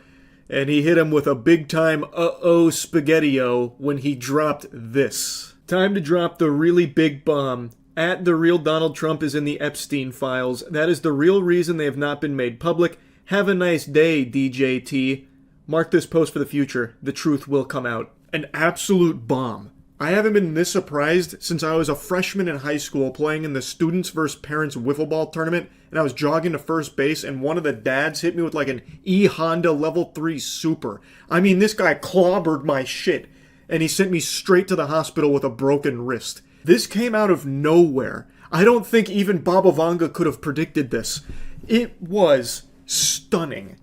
And he hit him with a big-time uh-oh spaghetti-o when he dropped this. Time to drop the really big bomb. At the real Donald Trump is in the Epstein files. That is the real reason they have not been made public. Have a nice day, DJT. Mark this post for the future. The truth will come out. An absolute bomb. I haven't been this surprised since I was a freshman in high school playing in the Students vs. Parents Wiffle Ball tournament, and I was jogging to first base, and one of the dads hit me with like an E-Honda Level 3 Super. I mean, this guy clobbered my shit, and he sent me straight to the hospital with a broken wrist. This came out of nowhere. I don't think even Baba Vanga could have predicted this. It was stunning.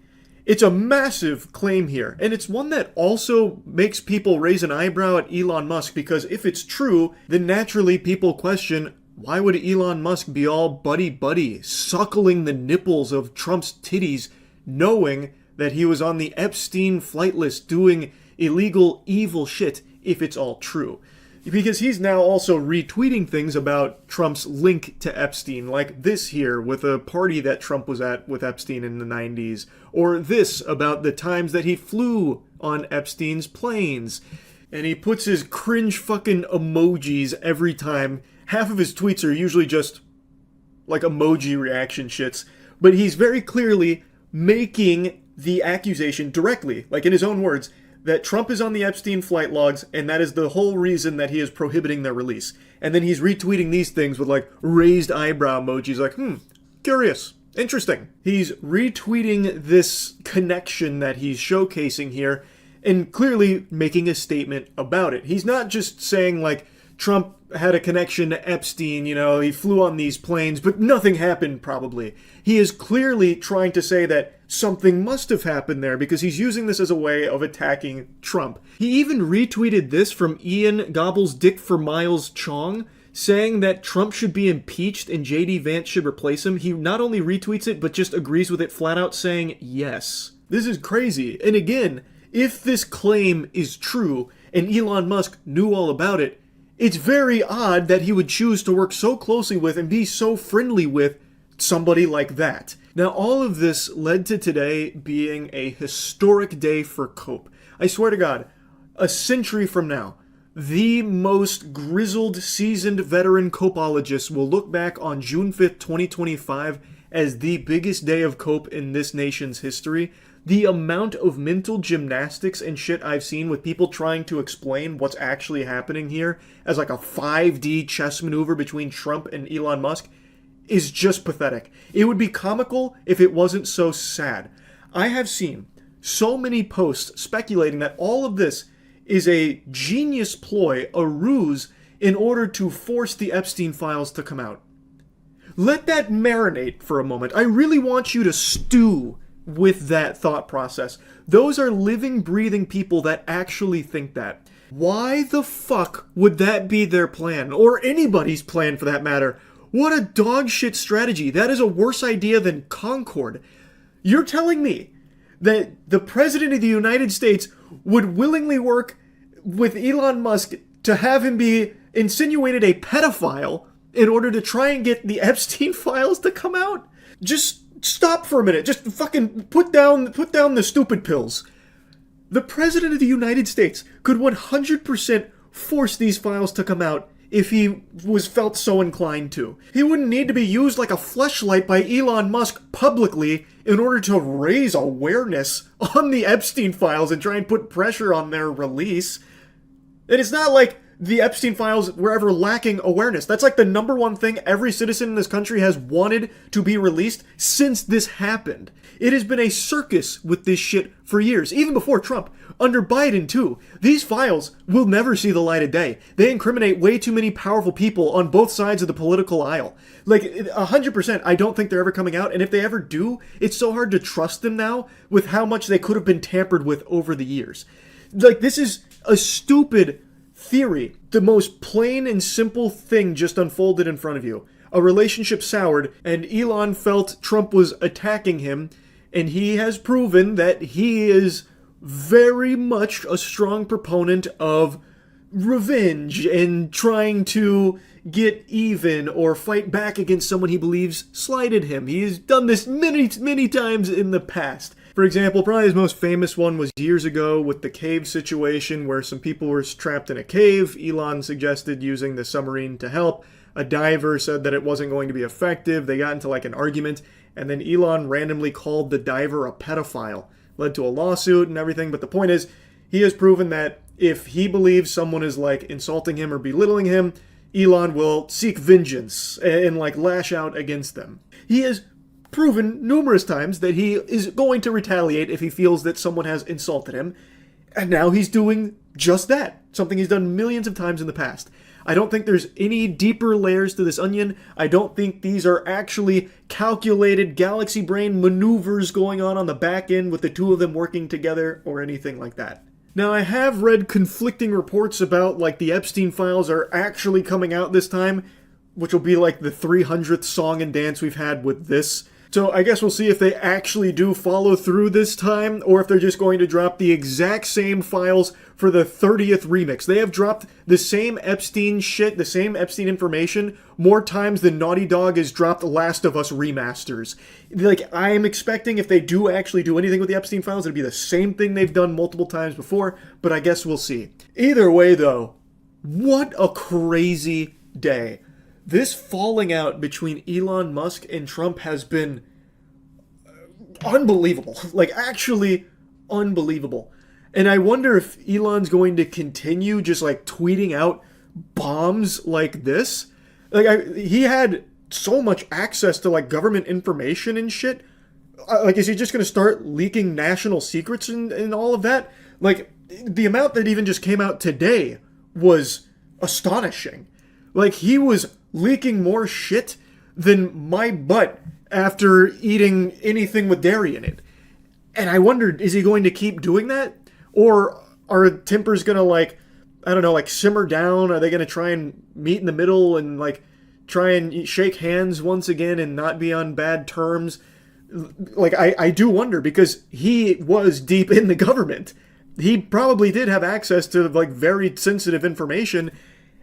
It's a massive claim here, and it's one that also makes people raise an eyebrow at Elon Musk, because if it's true, then naturally people question, why would Elon Musk be all buddy-buddy, suckling the nipples of Trump's titties, knowing that he was on the Epstein flight list doing illegal, evil shit, if it's all true? Because he's now also retweeting things about Trump's link to Epstein, like this here with a party that Trump was at with Epstein in the 90s, or this about the times that he flew on Epstein's planes. And he puts his cringe fucking emojis every time. Half of his tweets are usually just like emoji reaction shits, but he's very clearly making the accusation directly, like in his own words, that Trump is on the Epstein flight logs, and that is the whole reason that he is prohibiting their release. And then he's retweeting these things with, like, raised eyebrow emojis, like, curious, interesting. He's retweeting this connection that he's showcasing here, and clearly making a statement about it. He's not just saying, like, Trump had a connection to Epstein, you know, he flew on these planes, but nothing happened, probably. He is clearly trying to say that something must have happened there, because he's using this as a way of attacking Trump. He even retweeted this from Ian Gobbles Dick for Miles Chong, saying that Trump should be impeached and J.D. Vance should replace him. He not only retweets it, but just agrees with it flat out, saying yes. This is crazy. And again, if this claim is true, and Elon Musk knew all about it, it's very odd that he would choose to work so closely with and be so friendly with somebody like that. Now, all of this led to today being a historic day for Cope. I swear to God, a century from now, the most grizzled, seasoned veteran Copeologists will look back on June 5th, 2025 as the biggest day of Cope in this nation's history. the amount of mental gymnastics and shit I've seen with people trying to explain what's actually happening here as like a 5D chess maneuver between Trump and Elon Musk is just pathetic. It would be comical if it wasn't so sad. I have seen so many posts speculating that all of this is a genius ploy, a ruse, in order to force the Epstein files to come out. Let that marinate for a moment. I really want you to stew with that thought process. Those are living, breathing people that actually think that. Why the fuck would that be their plan? Or anybody's plan for that matter? What a dog shit strategy. That is a worse idea than Concord. You're telling me that the President of the United States would willingly work with Elon Musk to have him be insinuated a pedophile in order to try and get the Epstein files to come out? Just stop for a minute. Just fucking put down the stupid pills. The President of the United States could 100% force these files to come out if he was felt so inclined to. He wouldn't need to be used like a fleshlight by Elon Musk publicly in order to raise awareness on the Epstein files and try and put pressure on their release. And it's not like the Epstein files were ever lacking awareness. That's like the number one thing every citizen in this country has wanted to be released since this happened. It has been a circus with this shit for years, even before Trump. Under Biden, too. These files will never see the light of day. They incriminate way too many powerful people on both sides of the political aisle. Like, 100%, I don't think they're ever coming out, and if they ever do, it's so hard to trust them now with how much they could have been tampered with over the years. Like, this is a stupid theory. The most plain and simple thing just unfolded in front of you. A relationship soured, and Elon felt Trump was attacking him, and he has proven that he is very much a strong proponent of revenge and trying to get even or fight back against someone he believes slighted him. He has done this many, many times in the past. For example, probably his most famous one was years ago with the cave situation where some people were trapped in a cave. Elon suggested using the submarine to help. A diver said that it wasn't going to be effective. They got into like an argument, and then Elon randomly called the diver a pedophile. Led to a lawsuit and everything, but the point is, he has proven that if he believes someone is like insulting him or belittling him, Elon will seek vengeance and like lash out against them. He has proven numerous times that he is going to retaliate if he feels that someone has insulted him, and now he's doing just that, something he's done millions of times in the past. I don't think there's any deeper layers to this onion. I don't think these are actually calculated galaxy brain maneuvers going on the back end with the two of them working together or anything like that. Now, I have read conflicting reports about like the Epstein files are actually coming out this time, which will be like the 300th song and dance we've had with this. So I guess we'll see if they actually do follow through this time, or if they're just going to drop the exact same files for the 30th remix. They have dropped the same Epstein shit, the same Epstein information, more times than Naughty Dog has dropped Last of Us remasters. Like, I'm expecting if they do actually do anything with the Epstein files, it'll be the same thing they've done multiple times before, but I guess we'll see. Either way, though, what a crazy day. This falling out between Elon Musk and Trump has been unbelievable. Like, actually unbelievable. And I wonder if Elon's going to continue just, like, tweeting out bombs like this. Like, he had so much access to, like, government information and shit. Like, is he just going to start leaking national secrets and all of that? Like, the amount that even just came out today was astonishing. Like, he was leaking more shit than my butt after eating anything with dairy in it. And I wondered, is he going to keep doing that? Or are tempers going to, like, I don't know, like, simmer down? Are they going to try and meet in the middle and, like, try and shake hands once again and not be on bad terms? Like, I do wonder, because he was deep in the government. He probably did have access to, like, very sensitive information.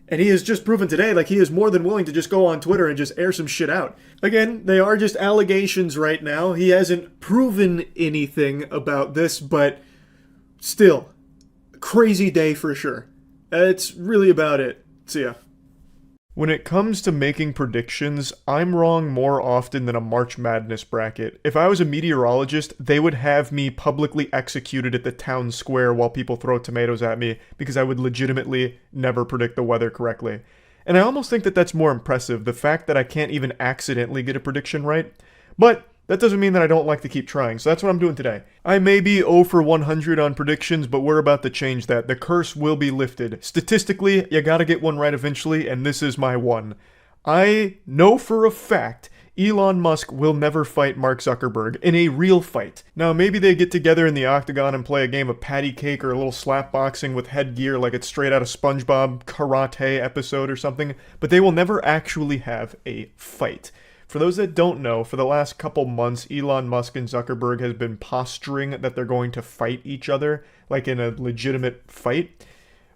And he has just proven today, like, he is more than willing to just go on Twitter and just air some shit out. Again, they are just allegations right now. He hasn't proven anything about this, but still, crazy day for sure. That's really about it. See ya. When it comes to making predictions, I'm wrong more often than a March Madness bracket. If I was a meteorologist, they would have me publicly executed at the town square while people throw tomatoes at me because I would legitimately never predict the weather correctly. And I almost think that that's more impressive, the fact that I can't even accidentally get a prediction right. But that doesn't mean that I don't like to keep trying, so that's what I'm doing today. I may be 0 for 100 on predictions, but we're about to change that. The curse will be lifted. Statistically, you gotta get one right eventually, and this is my one. I know for a fact Elon Musk will never fight Mark Zuckerberg in a real fight. Now, maybe they get together in the octagon and play a game of patty cake or a little slap boxing with headgear like it's straight out of SpongeBob karate episode or something, but they will never actually have a fight. For those that don't know, for the last couple months, Elon Musk and Zuckerberg has been posturing that they're going to fight each other, like in a legitimate fight.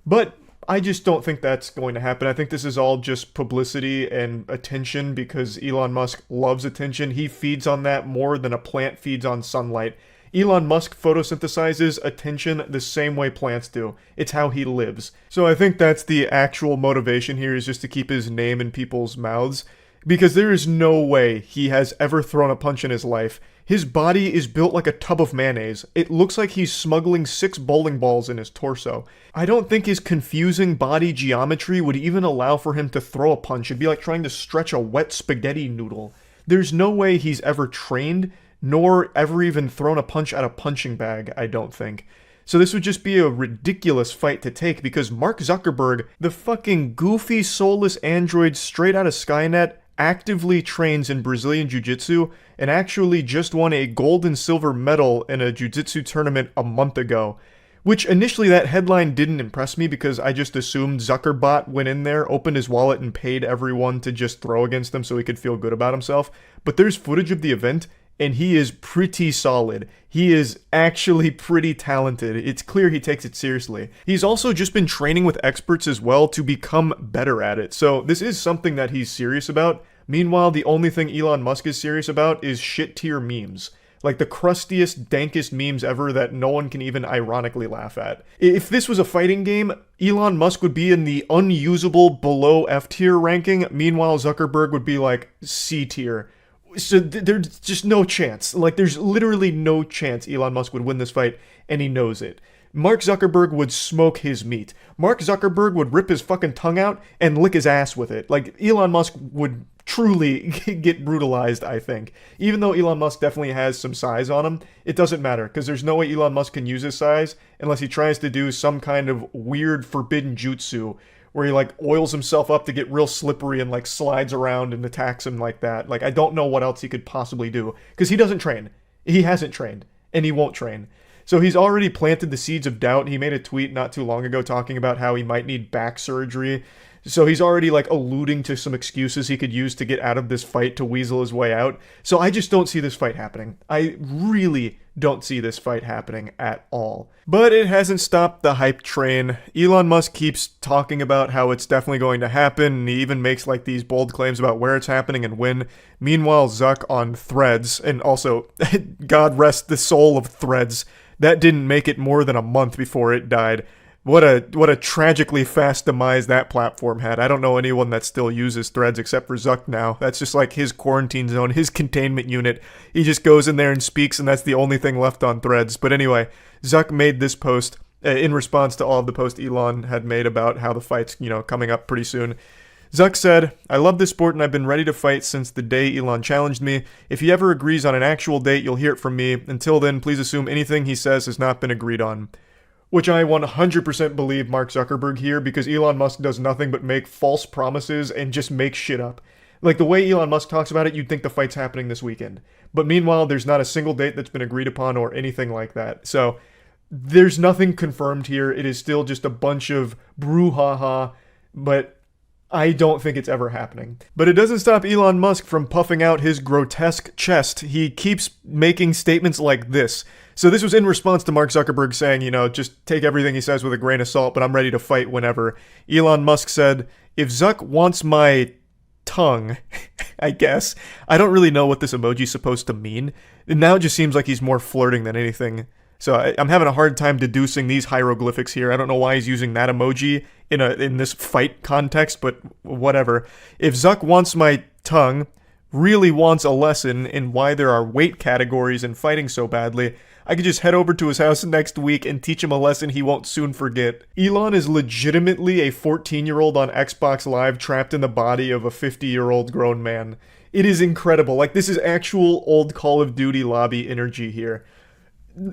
But I just don't think that's going to happen. I think this is all just publicity and attention because Elon Musk loves attention. He feeds on that more than a plant feeds on sunlight. Elon Musk photosynthesizes attention the same way plants do. It's how he lives. So I think that's the actual motivation here, is just to keep his name in people's mouths. Because there is no way he has ever thrown a punch in his life. His body is built like a tub of mayonnaise. It looks like he's smuggling 6 bowling balls in his torso. I don't think his confusing body geometry would even allow for him to throw a punch. It'd be like trying to stretch a wet spaghetti noodle. There's no way he's ever trained, nor ever even thrown a punch at a punching bag, I don't think. So this would just be a ridiculous fight to take because Mark Zuckerberg, the fucking goofy, soulless android straight out of Skynet, actively trains in Brazilian Jiu-Jitsu and actually just won a gold and silver medal in a Jiu-Jitsu tournament a month ago. Which initially that headline didn't impress me because I just assumed Zuckerbot went in there, opened his wallet and paid everyone to just throw against him so he could feel good about himself. But there's footage of the event and he is pretty solid. He is actually pretty talented. It's clear he takes it seriously. He's also just been training with experts as well to become better at it. So this is something that he's serious about. Meanwhile, the only thing Elon Musk is serious about is shit-tier memes. Like the crustiest, dankest memes ever that no one can even ironically laugh at. If this was a fighting game, Elon Musk would be in the unusable below F-tier ranking. Meanwhile, Zuckerberg would be like C-tier. So there's just no chance. Like, there's literally no chance Elon Musk would win this fight, and he knows it. Mark Zuckerberg would smoke his meat. Mark Zuckerberg would rip his fucking tongue out and lick his ass with it. Like, Elon Musk would truly get brutalized, I think. Even though Elon Musk definitely has some size on him, it doesn't matter, because there's no way Elon Musk can use his size unless he tries to do some kind of weird forbidden jutsu where he like oils himself up to get real slippery and like slides around and attacks him like that. Like, I don't know what else he could possibly do because he doesn't train. He hasn't trained and he won't train. So he's already planted the seeds of doubt. He made a tweet not too long ago talking about how he might need back surgery. So he's already like alluding to some excuses he could use to get out of this fight to weasel his way out. So I just don't see this fight happening. I really don't see this fight happening at all. But it hasn't stopped the hype train. Elon Musk keeps talking about how it's definitely going to happen, and he even makes like these bold claims about where it's happening and when. Meanwhile, Zuck on Threads, and also, God rest the soul of Threads, that didn't make it more than a month before it died. What a tragically fast demise that platform had. I don't know anyone that still uses Threads except for Zuck now. That's just like his quarantine zone, his containment unit. He just goes in there and speaks, and that's the only thing left on Threads. But anyway, Zuck made this post in response to all of the posts Elon had made about how the fight's, coming up pretty soon. Zuck said, "I love this sport and I've been ready to fight since the day Elon challenged me. If he ever agrees on an actual date, you'll hear it from me. Until then, please assume anything he says has not been agreed on." Which I 100% believe Mark Zuckerberg here, because Elon Musk does nothing but make false promises and just make shit up. Like, the way Elon Musk talks about it, you'd think the fight's happening this weekend. But meanwhile, there's not a single date that's been agreed upon or anything like that. So, there's nothing confirmed here. It is still just a bunch of brouhaha, but I don't think it's ever happening. But it doesn't stop Elon Musk from puffing out his grotesque chest. He keeps making statements like this. So this was in response to Mark Zuckerberg saying, just take everything he says with a grain of salt, but I'm ready to fight whenever. Elon Musk said, "If Zuck wants my tongue," I guess. I don't really know what this emoji's supposed to mean. And now it just seems like he's more flirting than anything. So I'm having a hard time deducing these hieroglyphics here. I don't know why he's using that emoji in this fight context, but whatever. If Zuck wants my tongue, really wants a lesson in why there are weight categories in fighting so badly, I could just head over to his house next week and teach him a lesson he won't soon forget. Elon is legitimately a 14-year-old on Xbox Live trapped in the body of a 50-year-old grown man. It is incredible. Like, this is actual old Call of Duty lobby energy here.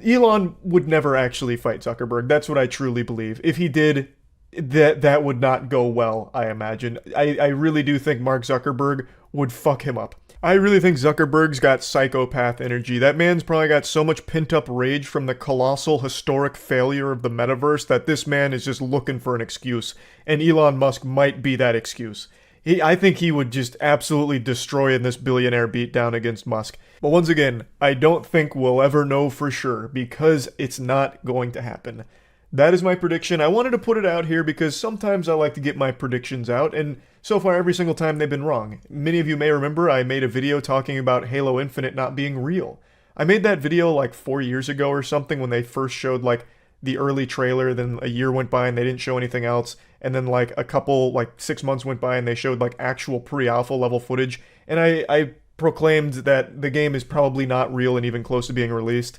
Elon would never actually fight Zuckerberg. That's what I truly believe. If he did, that would not go well, I imagine. I really do think Mark Zuckerberg would fuck him up. I really think Zuckerberg's got psychopath energy. That man's probably got so much pent-up rage from the colossal historic failure of the metaverse that this man is just looking for an excuse. And Elon Musk might be that excuse. I think he would just absolutely destroy in this billionaire beatdown against Musk. But once again, I don't think we'll ever know for sure because it's not going to happen. That is my prediction. I wanted to put it out here because sometimes I like to get my predictions out, and so far every single time they've been wrong. Many of you may remember I made a video talking about Halo Infinite not being real. I made that video like 4 years ago or something when they first showed like the early trailer, then a year went by and they didn't show anything else, and then like 6 months went by and they showed like actual pre-alpha level footage, and I proclaimed that the game is probably not real and even close to being released.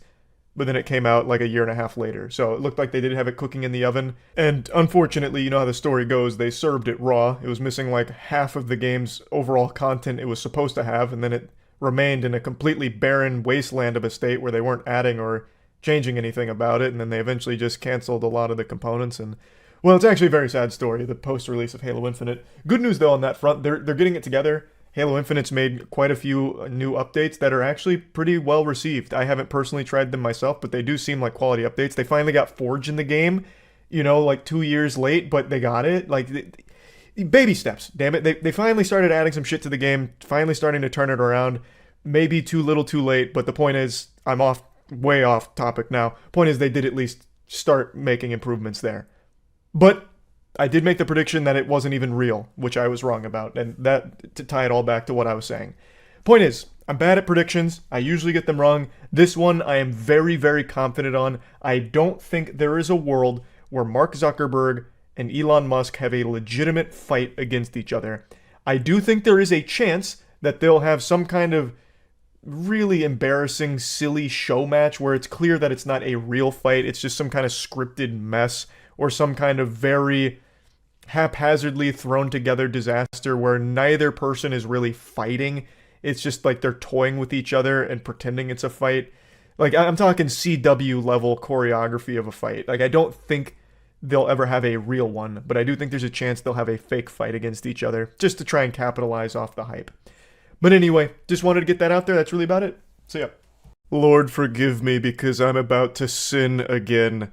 But then it came out like a year and a half later, so it looked like they did have it cooking in the oven. And unfortunately, you know how the story goes, they served it raw. It was missing like half of the game's overall content it was supposed to have, and then it remained in a completely barren wasteland of a state where they weren't adding or changing anything about it, and then they eventually just canceled a lot of the components. And well, it's actually a very sad story, the post-release of Halo Infinite. Good news though on that front, they're getting it together. Halo Infinite's made quite a few new updates that are actually pretty well received. I haven't personally tried them myself, but they do seem like quality updates. They finally got Forge in the game, you know, like 2 years late, but they got it. Like, baby steps, damn it. They finally started adding some shit to the game, finally starting to turn it around. Maybe too little too late, but the point is, I'm way off topic now. Point is, they did at least start making improvements there. But I did make the prediction that it wasn't even real, which I was wrong about, and that to tie it all back to what I was saying. Point is, I'm bad at predictions. I usually get them wrong. This one I am very, very confident on. I don't think there is a world where Mark Zuckerberg and Elon Musk have a legitimate fight against each other. I do think there is a chance that they'll have some kind of really embarrassing, silly show match where it's clear that it's not a real fight, it's just some kind of scripted mess, or some kind of very haphazardly thrown together disaster where neither person is really fighting. It's just like they're toying with each other and pretending it's a fight. Like, I'm talking CW level choreography of a fight. Like, I don't think they'll ever have a real one, but I do think there's a chance they'll have a fake fight against each other just to try and capitalize off the hype. But anyway, just wanted to get that out there. That's really about it. So yeah. Lord forgive me because I'm about to sin again.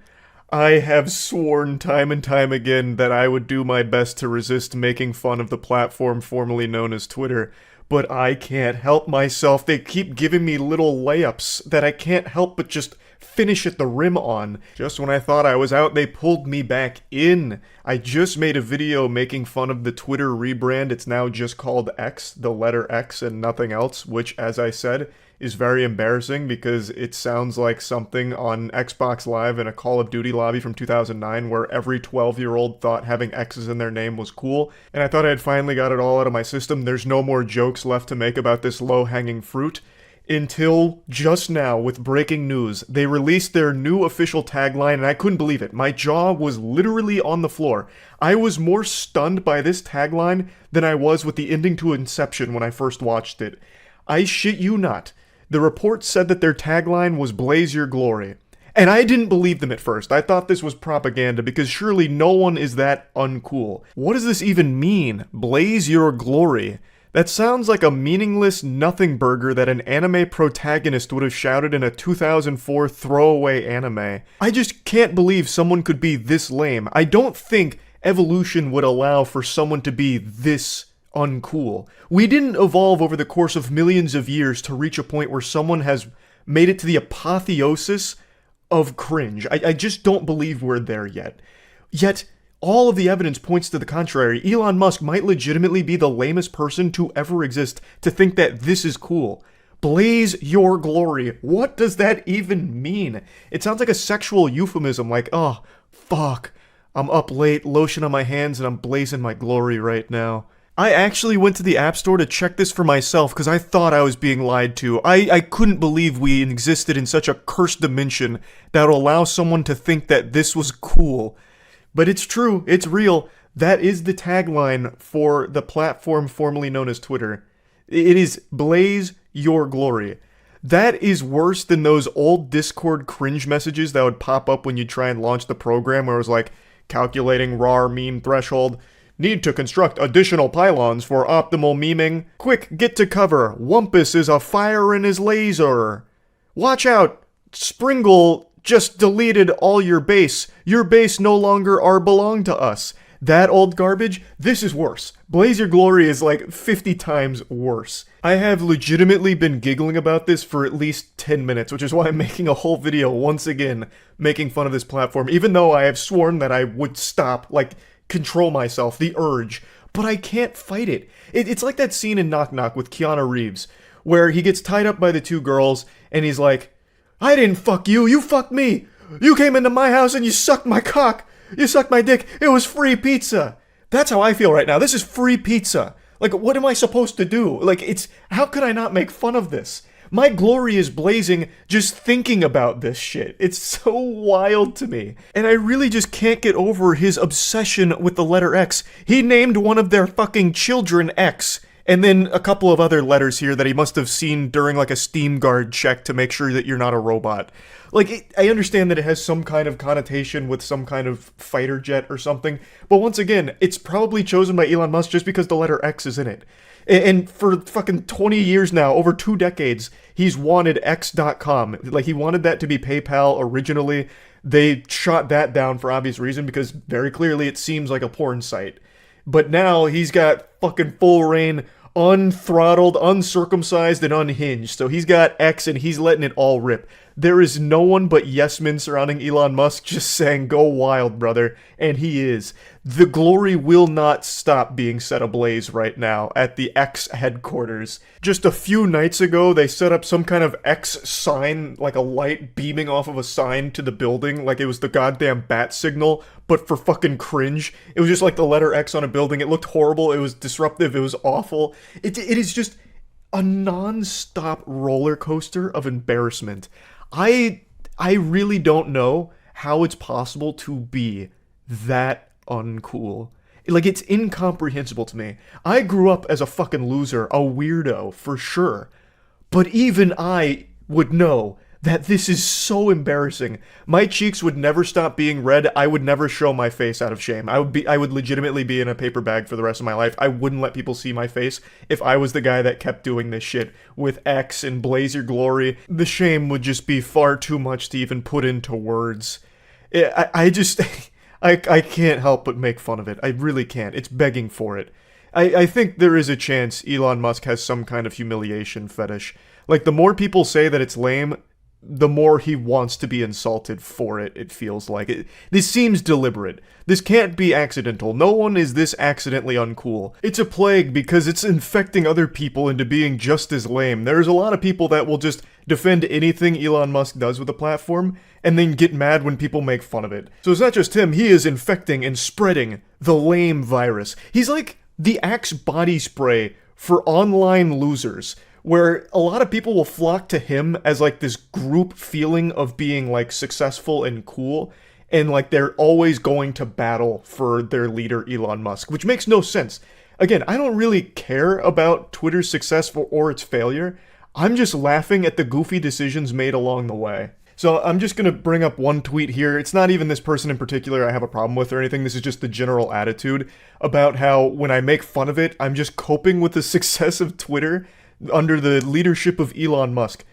I have sworn time and time again that I would do my best to resist making fun of the platform formerly known as Twitter, but I can't help myself. They keep giving me little layups that I can't help but just finish at the rim on. Just when I thought I was out, they pulled me back in. I just made a video making fun of the Twitter rebrand. It's now just called X, the letter X and nothing else, which, as I said, is very embarrassing because it sounds like something on Xbox Live in a Call of Duty lobby from 2009 where every 12-year-old thought having X's in their name was cool, and I thought I had finally got it all out of my system. There's no more jokes left to make about this low-hanging fruit. Until just now, with breaking news, they released their new official tagline, and I couldn't believe it. My jaw was literally on the floor. I was more stunned by this tagline than I was with the ending to Inception when I first watched it. I shit you not. The report said that their tagline was "Blaze Your Glory." And I didn't believe them at first. I thought this was propaganda because surely no one is that uncool. What does this even mean? Blaze Your Glory. That sounds like a meaningless nothing burger that an anime protagonist would have shouted in a 2004 throwaway anime. I just can't believe someone could be this lame. I don't think evolution would allow for someone to be this uncool. We didn't evolve over the course of millions of years to reach a point where someone has made it to the apotheosis of cringe. I just don't believe we're there yet. Yet, all of the evidence points to the contrary. Elon Musk might legitimately be the lamest person to ever exist to think that this is cool. Blaze your glory. What does that even mean? It sounds like a sexual euphemism, like, oh, fuck. I'm up late, lotion on my hands, and I'm blazing my glory right now. I actually went to the App Store to check this for myself because I thought I was being lied to. I couldn't believe we existed in such a cursed dimension that would allow someone to think that this was cool. But it's true, it's real. That is the tagline for the platform formerly known as Twitter. It is blaze your glory. That is worse than those old Discord cringe messages that would pop up when you try and launch the program where it was like, calculating RAR meme threshold, need to construct additional pylons for optimal memeing, quick get to cover, Wumpus is a fire in his laser. Watch out, Springle just deleted all your base no longer are belong to us. That old garbage, this is worse. Blaze Your Glory is like 50 times worse. I have legitimately been giggling about this for at least 10 minutes, which is why I'm making a whole video once again making fun of this platform, even though I have sworn that I would stop, like, control myself, the urge, but I can't fight it. It's like that scene in Knock Knock with Keanu Reeves, where he gets tied up by the two girls, and he's like, I didn't fuck you, you fucked me! You came into my house and you sucked my cock! You sucked my dick, it was free pizza! That's how I feel right now, this is free pizza! Like, what am I supposed to do? Like, how could I not make fun of this? My glory is blazing just thinking about this shit. It's so wild to me. And I really just can't get over his obsession with the letter X. He named one of their fucking children X. And then a couple of other letters here that he must have seen during like a Steam Guard check to make sure that you're not a robot. Like, I understand that it has some kind of connotation with some kind of fighter jet or something, but once again, it's probably chosen by Elon Musk just because the letter X is in it. And for fucking 20 years now, over 2 decades, he's wanted X.com. Like, he wanted that to be PayPal originally. They shot that down for obvious reason because very clearly it seems like a porn site. But now he's got fucking full reign, unthrottled, uncircumcised, and unhinged. So he's got X and he's letting it all rip. There is no one but yes men surrounding Elon Musk just saying, go wild, brother. And he is. The glory will not stop being set ablaze right now at the X headquarters. Just a few nights ago, they set up some kind of X sign, like a light beaming off of a sign to the building, like it was the goddamn bat signal, but for fucking cringe. It was just like the letter X on a building. It looked horrible. It was disruptive. It was awful. It is just a non-stop roller coaster of embarrassment. I really don't know how it's possible to be that uncool. Like, it's incomprehensible to me. I grew up as a fucking loser, a weirdo, for sure. But even I would know that this is so embarrassing. My cheeks would never stop being red. I would never show my face out of shame. I would legitimately be in a paper bag for the rest of my life. I wouldn't let people see my face if I was the guy that kept doing this shit with X and Blaze Your Glory. The shame would just be far too much to even put into words. I can't help but make fun of it. I really can't. It's begging for it. I think there is a chance Elon Musk has some kind of humiliation fetish. Like, the more people say that it's lame, the more he wants to be insulted for it, it feels like. This seems deliberate. This can't be accidental. No one is this accidentally uncool. It's a plague because it's infecting other people into being just as lame. There's a lot of people that will just defend anything Elon Musk does with the platform, and then get mad when people make fun of it. So it's not just him, he is infecting and spreading the lame virus. He's like the Axe body spray for online losers, where a lot of people will flock to him as like this group feeling of being like successful and cool, and like they're always going to battle for their leader Elon Musk, which makes no sense. Again, I don't really care about Twitter's success or its failure. I'm just laughing at the goofy decisions made along the way. So I'm just going to bring up one tweet here. It's not even this person in particular I have a problem with or anything. This is just the general attitude about how when I make fun of it, I'm just coping with the success of Twitter under the leadership of Elon Musk.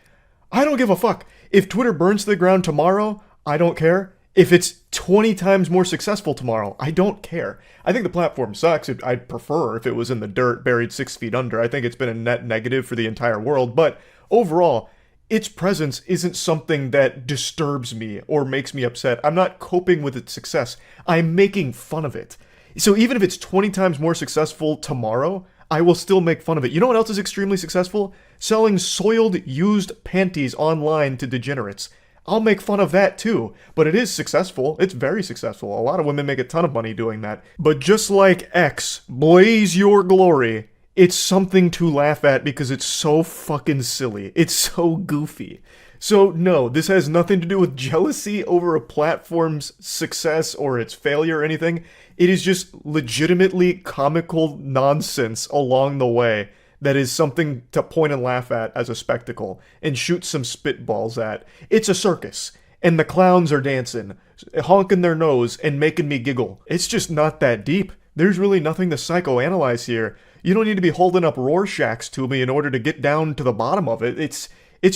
I don't give a fuck. If Twitter burns to the ground tomorrow, I don't care. If it's 20 times more successful tomorrow, I don't care. I think the platform sucks. I'd prefer if it was in the dirt, buried 6 feet under. I think it's been a net negative for the entire world, but overall, its presence isn't something that disturbs me or makes me upset. I'm not coping with its success. I'm making fun of it. So even if it's 20 times more successful tomorrow, I will still make fun of it. You know what else is extremely successful? Selling soiled used panties online to degenerates. I'll make fun of that too, but it is successful. It's very successful. A lot of women make a ton of money doing that. But just like X, blaze your glory, it's something to laugh at because it's so fucking silly. It's so goofy. So no, this has nothing to do with jealousy over a platform's success or its failure or anything. It is just legitimately comical nonsense along the way that is something to point and laugh at as a spectacle and shoot some spitballs at. It's a circus, and the clowns are dancing, honking their nose and making me giggle. It's just not that deep. There's really nothing to psychoanalyze here. You don't need to be holding up Rorschachs to me in order to get down to the bottom of it. It's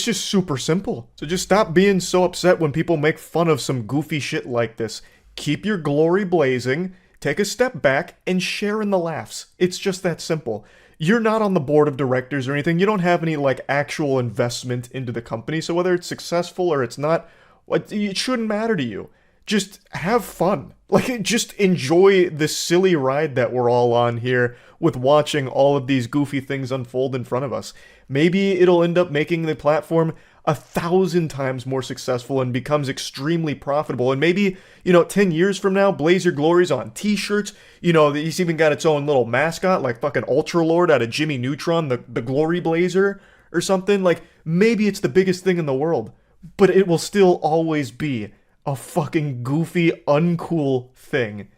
just super simple. So just stop being so upset when people make fun of some goofy shit like this. Keep your glory blazing, take a step back, and share in the laughs. It's just that simple. You're not on the board of directors or anything. You don't have any, like, actual investment into the company. So whether it's successful or it's not, it shouldn't matter to you. Just have fun. Like, just enjoy the silly ride that we're all on here with watching all of these goofy things unfold in front of us. Maybe it'll end up making the platform 1,000 times more successful and becomes extremely profitable. And maybe, 10 years from now, Blaze Your Glory's on t-shirts. He's even got its own little mascot, like fucking Ultra Lord out of Jimmy Neutron, the Glory Blazer or something. Like, maybe it's the biggest thing in the world, but it will still always be a fucking goofy, uncool thing.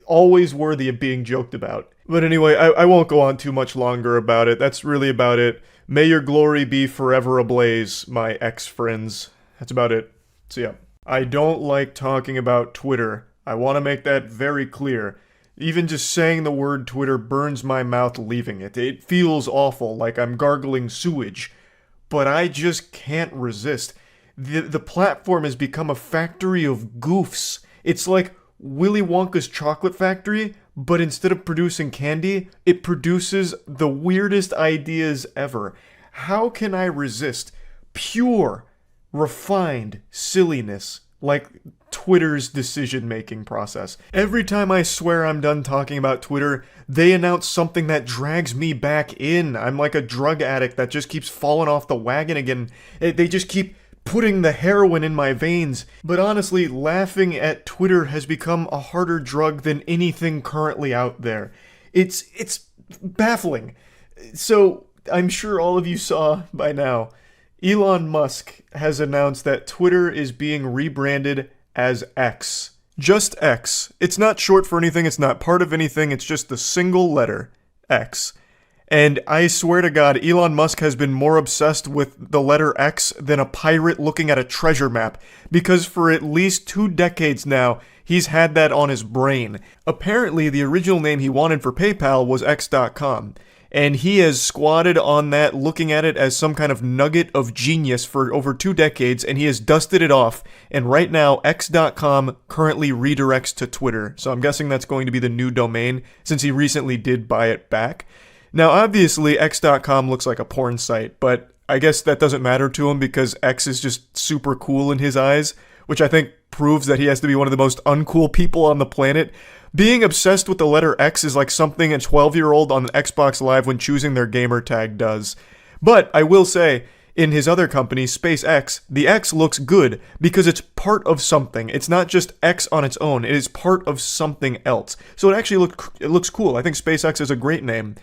Always worthy of being joked about. But anyway, I won't go on too much longer about it. That's really about it. May your glory be forever ablaze, my ex-friends. That's about it. So yeah. I don't like talking about Twitter. I want to make that very clear. Even just saying the word Twitter burns my mouth leaving it. It feels awful, like I'm gargling sewage. But I just can't resist. The platform has become a factory of goofs. It's like Willy Wonka's chocolate factory, but instead of producing candy, it produces the weirdest ideas ever. How can I resist pure, refined silliness like Twitter's decision-making process? Every time I swear I'm done talking about Twitter, they announce something that drags me back in. I'm like a drug addict that just keeps falling off the wagon again. They just keep putting the heroin in my veins. But honestly, laughing at Twitter has become a harder drug than anything currently out there. It's baffling. So, I'm sure all of you saw by now, Elon Musk has announced that Twitter is being rebranded as X. Just X. It's not short for anything, it's not part of anything, it's just the single letter, X. And I swear to God, Elon Musk has been more obsessed with the letter X than a pirate looking at a treasure map, because for at least 2 decades now, he's had that on his brain. Apparently, the original name he wanted for PayPal was X.com, and he has squatted on that, looking at it as some kind of nugget of genius for over 2 decades, and he has dusted it off, and right now, X.com currently redirects to Twitter, so I'm guessing that's going to be the new domain, since he recently did buy it back. Now, obviously, X.com looks like a porn site, but I guess that doesn't matter to him because X is just super cool in his eyes, which I think proves that he has to be one of the most uncool people on the planet. Being obsessed with the letter X is like something a 12-year-old on Xbox Live when choosing their gamer tag does. But I will say, in his other company, SpaceX, the X looks good because it's part of something. It's not just X on its own, it is part of something else. So it actually looks cool. I think SpaceX is a great name.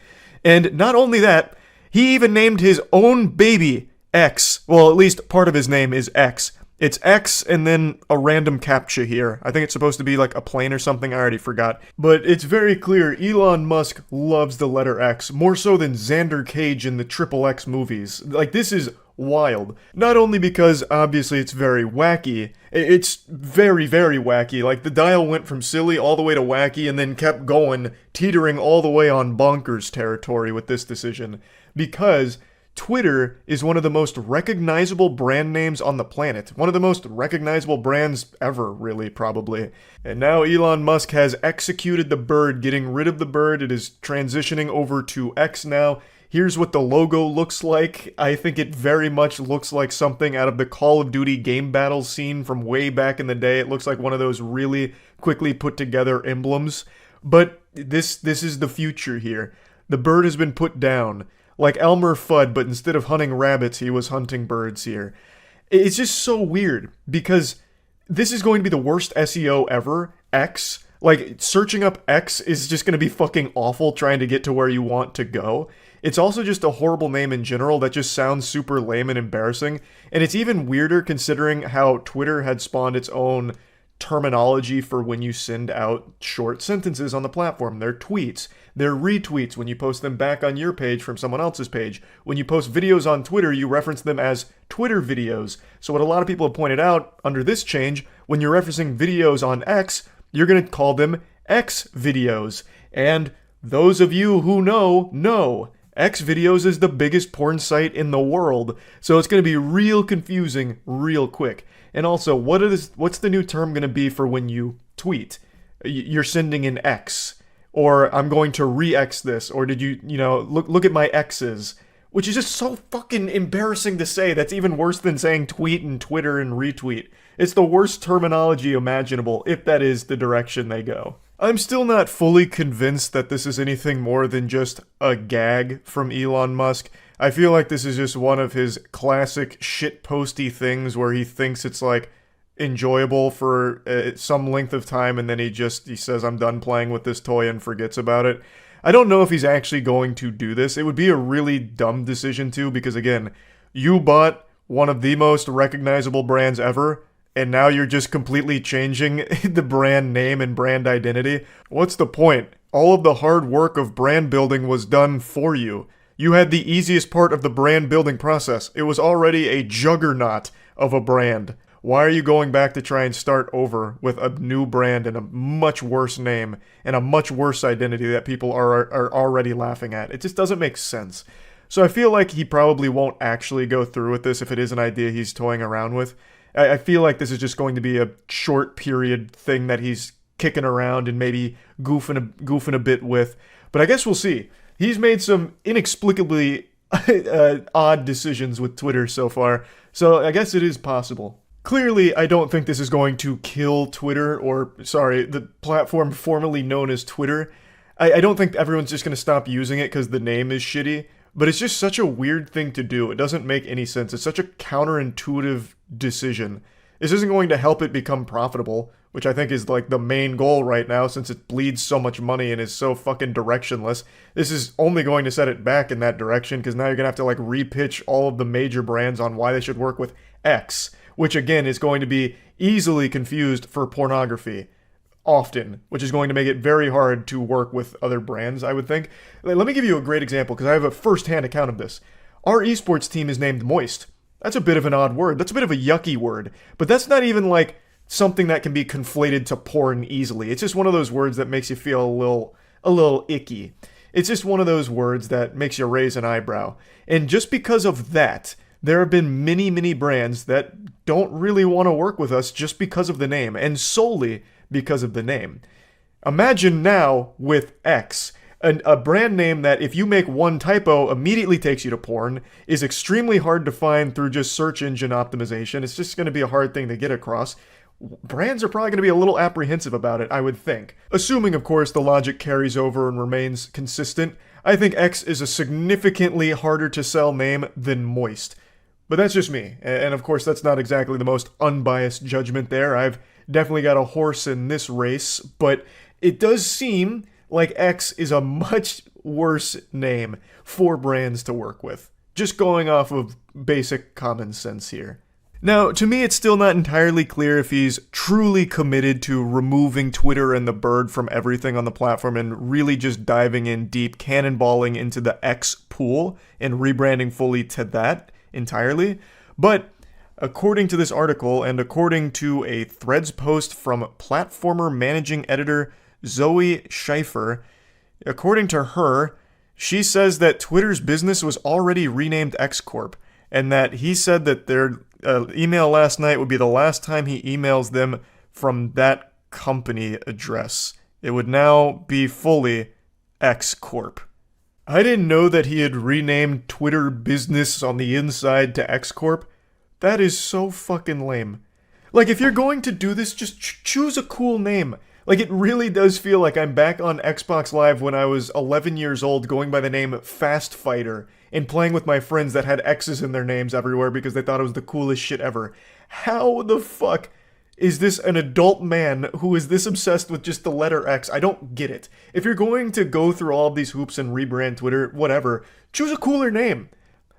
And not only that, he even named his own baby X. Well, at least part of his name is X. It's X and then a random captcha here. I think it's supposed to be like a plane or something, I already forgot. But it's very clear Elon Musk loves the letter X, more so than Xander Cage in the XXX movies. Like, this is wild. Not only because, obviously, it's very wacky, it's very, very wacky. Like, the dial went from silly all the way to wacky and then kept going, teetering all the way on bonkers territory with this decision. Because Twitter is one of the most recognizable brand names on the planet. One of the most recognizable brands ever, really, probably. And now Elon Musk has executed the bird, getting rid of the bird. It is transitioning over to X now. Here's what the logo looks like. I think it very much looks like something out of the Call of Duty game battle scene from way back in the day. It looks like one of those really quickly put together emblems. But this is the future here. The bird has been put down. Like Elmer Fudd, but instead of hunting rabbits, he was hunting birds here. It's just so weird, because this is going to be the worst SEO ever. X. Like, searching up X is just going to be fucking awful trying to get to where you want to go. It's also just a horrible name in general that just sounds super lame and embarrassing. And it's even weirder considering how Twitter had spawned its own terminology for when you send out short sentences on the platform. They're tweets. They're retweets when you post them back on your page from someone else's page. When you post videos on Twitter, you reference them as Twitter videos. So what a lot of people have pointed out under this change, when you're referencing videos on X, you're going to call them X videos. And those of you who know X videos is the biggest porn site in the world. So it's going to be real confusing real quick. And also, what's the new term going to be for when you tweet? You're sending an X. Or I'm going to re-X this. Or did you look at my X's. Which is just so fucking embarrassing to say. That's even worse than saying tweet and Twitter and retweet. It's the worst terminology imaginable, if that is the direction they go. I'm still not fully convinced that this is anything more than just a gag from Elon Musk. I feel like this is just one of his classic shitposty things where he thinks it's like enjoyable for some length of time and then he says I'm done playing with this toy and forgets about it. I don't know if he's actually going to do this. It would be a really dumb decision too, because again, you bought one of the most recognizable brands ever, and now you're just completely changing the brand name and brand identity. What's the point? All of the hard work of brand building was done for you. You had the easiest part of the brand building process. It was already a juggernaut of a brand. Why are you going back to try and start over with a new brand and a much worse name and a much worse identity that people are already laughing at? It just doesn't make sense. So I feel like he probably won't actually go through with this if it is an idea he's toying around with. I feel like this is just going to be a short period thing that he's kicking around and maybe goofing a bit with. But I guess we'll see. He's made some inexplicably odd decisions with Twitter so far, so I guess it is possible. Clearly, I don't think this is going to kill Twitter, the platform formerly known as Twitter. I don't think everyone's just going to stop using it because the name is shitty, but it's just such a weird thing to do. It doesn't make any sense. It's such a counterintuitive decision. This isn't going to help it become profitable, which I think is like the main goal right now since it bleeds so much money and is so fucking directionless. This is only going to set it back in that direction because now you're going to have to like repitch all of the major brands on why they should work with X, which again is going to be easily confused for pornography often, which is going to make it very hard to work with other brands, I would think. Let me give you a great example because I have a first-hand account of this. Our esports team is named Moist. That's a bit of an odd word. That's a bit of a yucky word, but that's not even like something that can be conflated to porn easily. It's just one of those words that makes you feel a little icky. It's just one of those words that makes you raise an eyebrow. And just because of that, there have been many brands that don't really want to work with us just because of the name, and solely because of the name. Imagine now with X, a brand name that if you make one typo immediately takes you to porn, is extremely hard to find through just search engine optimization. It's just going to be a hard thing to get across. Brands are probably going to be a little apprehensive about it, I would think. Assuming, of course, the logic carries over and remains consistent, I think X is a significantly harder to sell name than Moist. But that's just me, and of course that's not exactly the most unbiased judgment there. I've definitely got a horse in this race, but it does seem like X is a much worse name for brands to work with. Just going off of basic common sense here. Now, to me, it's still not entirely clear if he's truly committed to removing Twitter and the bird from everything on the platform and really just diving in deep, cannonballing into the X pool and rebranding fully to that entirely. But according to this article, and according to a Threads post from platformer managing editor Zoe Schaefer, according to her, she says that Twitter's business was already renamed X Corp, and that he said that their email last night would be the last time he emails them from that company address. It would now be fully X Corp. I didn't know that he had renamed Twitter business on the inside to X Corp. That is so fucking lame. Like, if you're going to do this, just choose a cool name. Like, it really does feel like I'm back on Xbox Live when I was 11 years old, going by the name Fast Fighter, and playing with my friends that had X's in their names everywhere because they thought it was the coolest shit ever. How the fuck is this an adult man who is this obsessed with just the letter X? I don't get it. If you're going to go through all of these hoops and rebrand Twitter, whatever, choose a cooler name.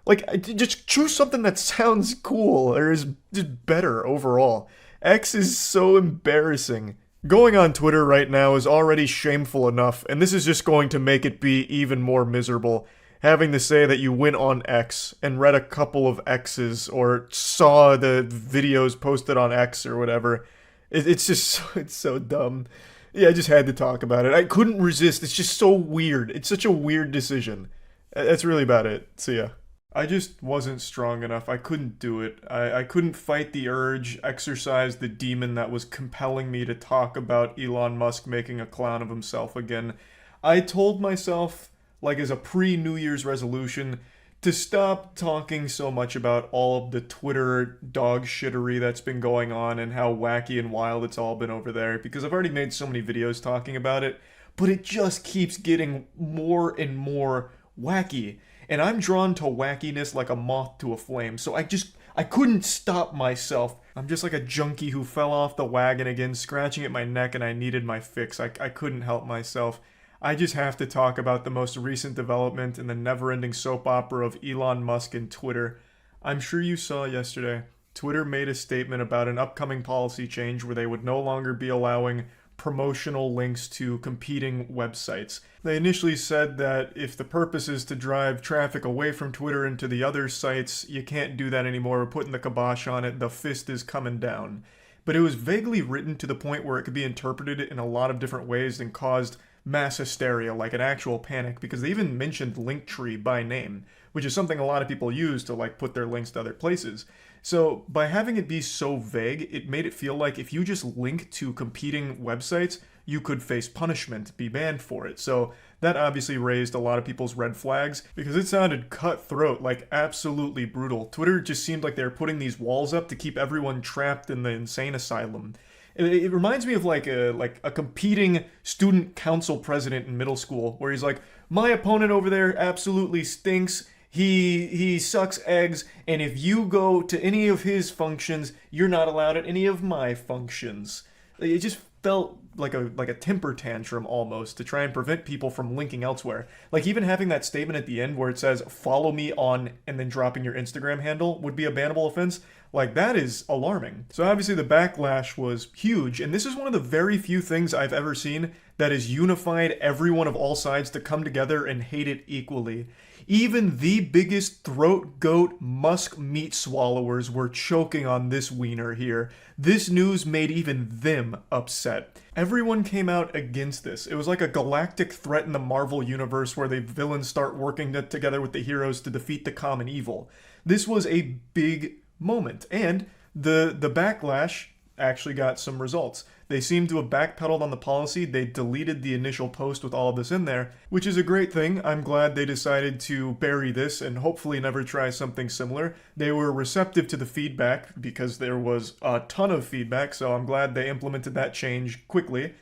Like, just choose something that sounds cool or is just better overall. X is so embarrassing. Going on Twitter right now is already shameful enough, and this is just going to make it be even more miserable. Having to say that you went on X and read a couple of X's or saw the videos posted on X or whatever. It's just, it's so dumb. Yeah, I just had to talk about it. I couldn't resist. It's just so weird. It's such a weird decision. That's really about it. See ya. I just wasn't strong enough. I couldn't do it. I couldn't fight the urge, exercise the demon that was compelling me to talk about Elon Musk making a clown of himself again. I told myself, like as a pre-New Year's resolution, to stop talking so much about all of the Twitter dog shittery that's been going on and how wacky and wild it's all been over there, because I've already made so many videos talking about it, but it just keeps getting more and more wacky. And I'm drawn to wackiness like a moth to a flame, so I couldn't stop myself. I'm just like a junkie who fell off the wagon again, scratching at my neck, and I needed my fix. I couldn't help myself. I just have to talk about the most recent development in the never-ending soap opera of Elon Musk and Twitter. I'm sure you saw yesterday, Twitter made a statement about an upcoming policy change where they would no longer be allowing promotional links to competing websites. They initially said that if the purpose is to drive traffic away from Twitter into the other sites, you can't do that anymore. We're putting the kibosh on it. The fist is coming down. But it was vaguely written to the point where it could be interpreted in a lot of different ways and caused mass hysteria, like an actual panic, because they even mentioned Linktree by name, which is something a lot of people use to like put their links to other places. So by having it be so vague, it made it feel like if you just link to competing websites, you could face punishment, be banned for it. So that obviously raised a lot of people's red flags because it sounded cutthroat, like absolutely brutal. Twitter just seemed like they were putting these walls up to keep everyone trapped in the insane asylum. It reminds me of like a competing student council president in middle school where he's like, my opponent over there absolutely stinks. He sucks eggs, and if you go to any of his functions, you're not allowed at any of my functions. It just felt like a temper tantrum almost to try and prevent people from linking elsewhere. Like even having that statement at the end where it says, follow me on, and then dropping your Instagram handle would be a bannable offense. Like that is alarming. So obviously the backlash was huge, and this is one of the very few things I've ever seen that has unified everyone of all sides to come together and hate it equally. Even the biggest throat goat Musk meat swallowers were choking on this wiener here. This news made even them upset. Everyone came out against this. It was like a galactic threat in the Marvel universe where the villains start working together with the heroes to defeat the common evil. This was a big moment, and the backlash actually got some results. They seem to have backpedaled on the policy. They deleted the initial post with all of this in there, which is a great thing. I'm glad they decided to bury this and hopefully never try something similar. They were receptive to the feedback because there was a ton of feedback, so I'm glad they implemented that change quickly.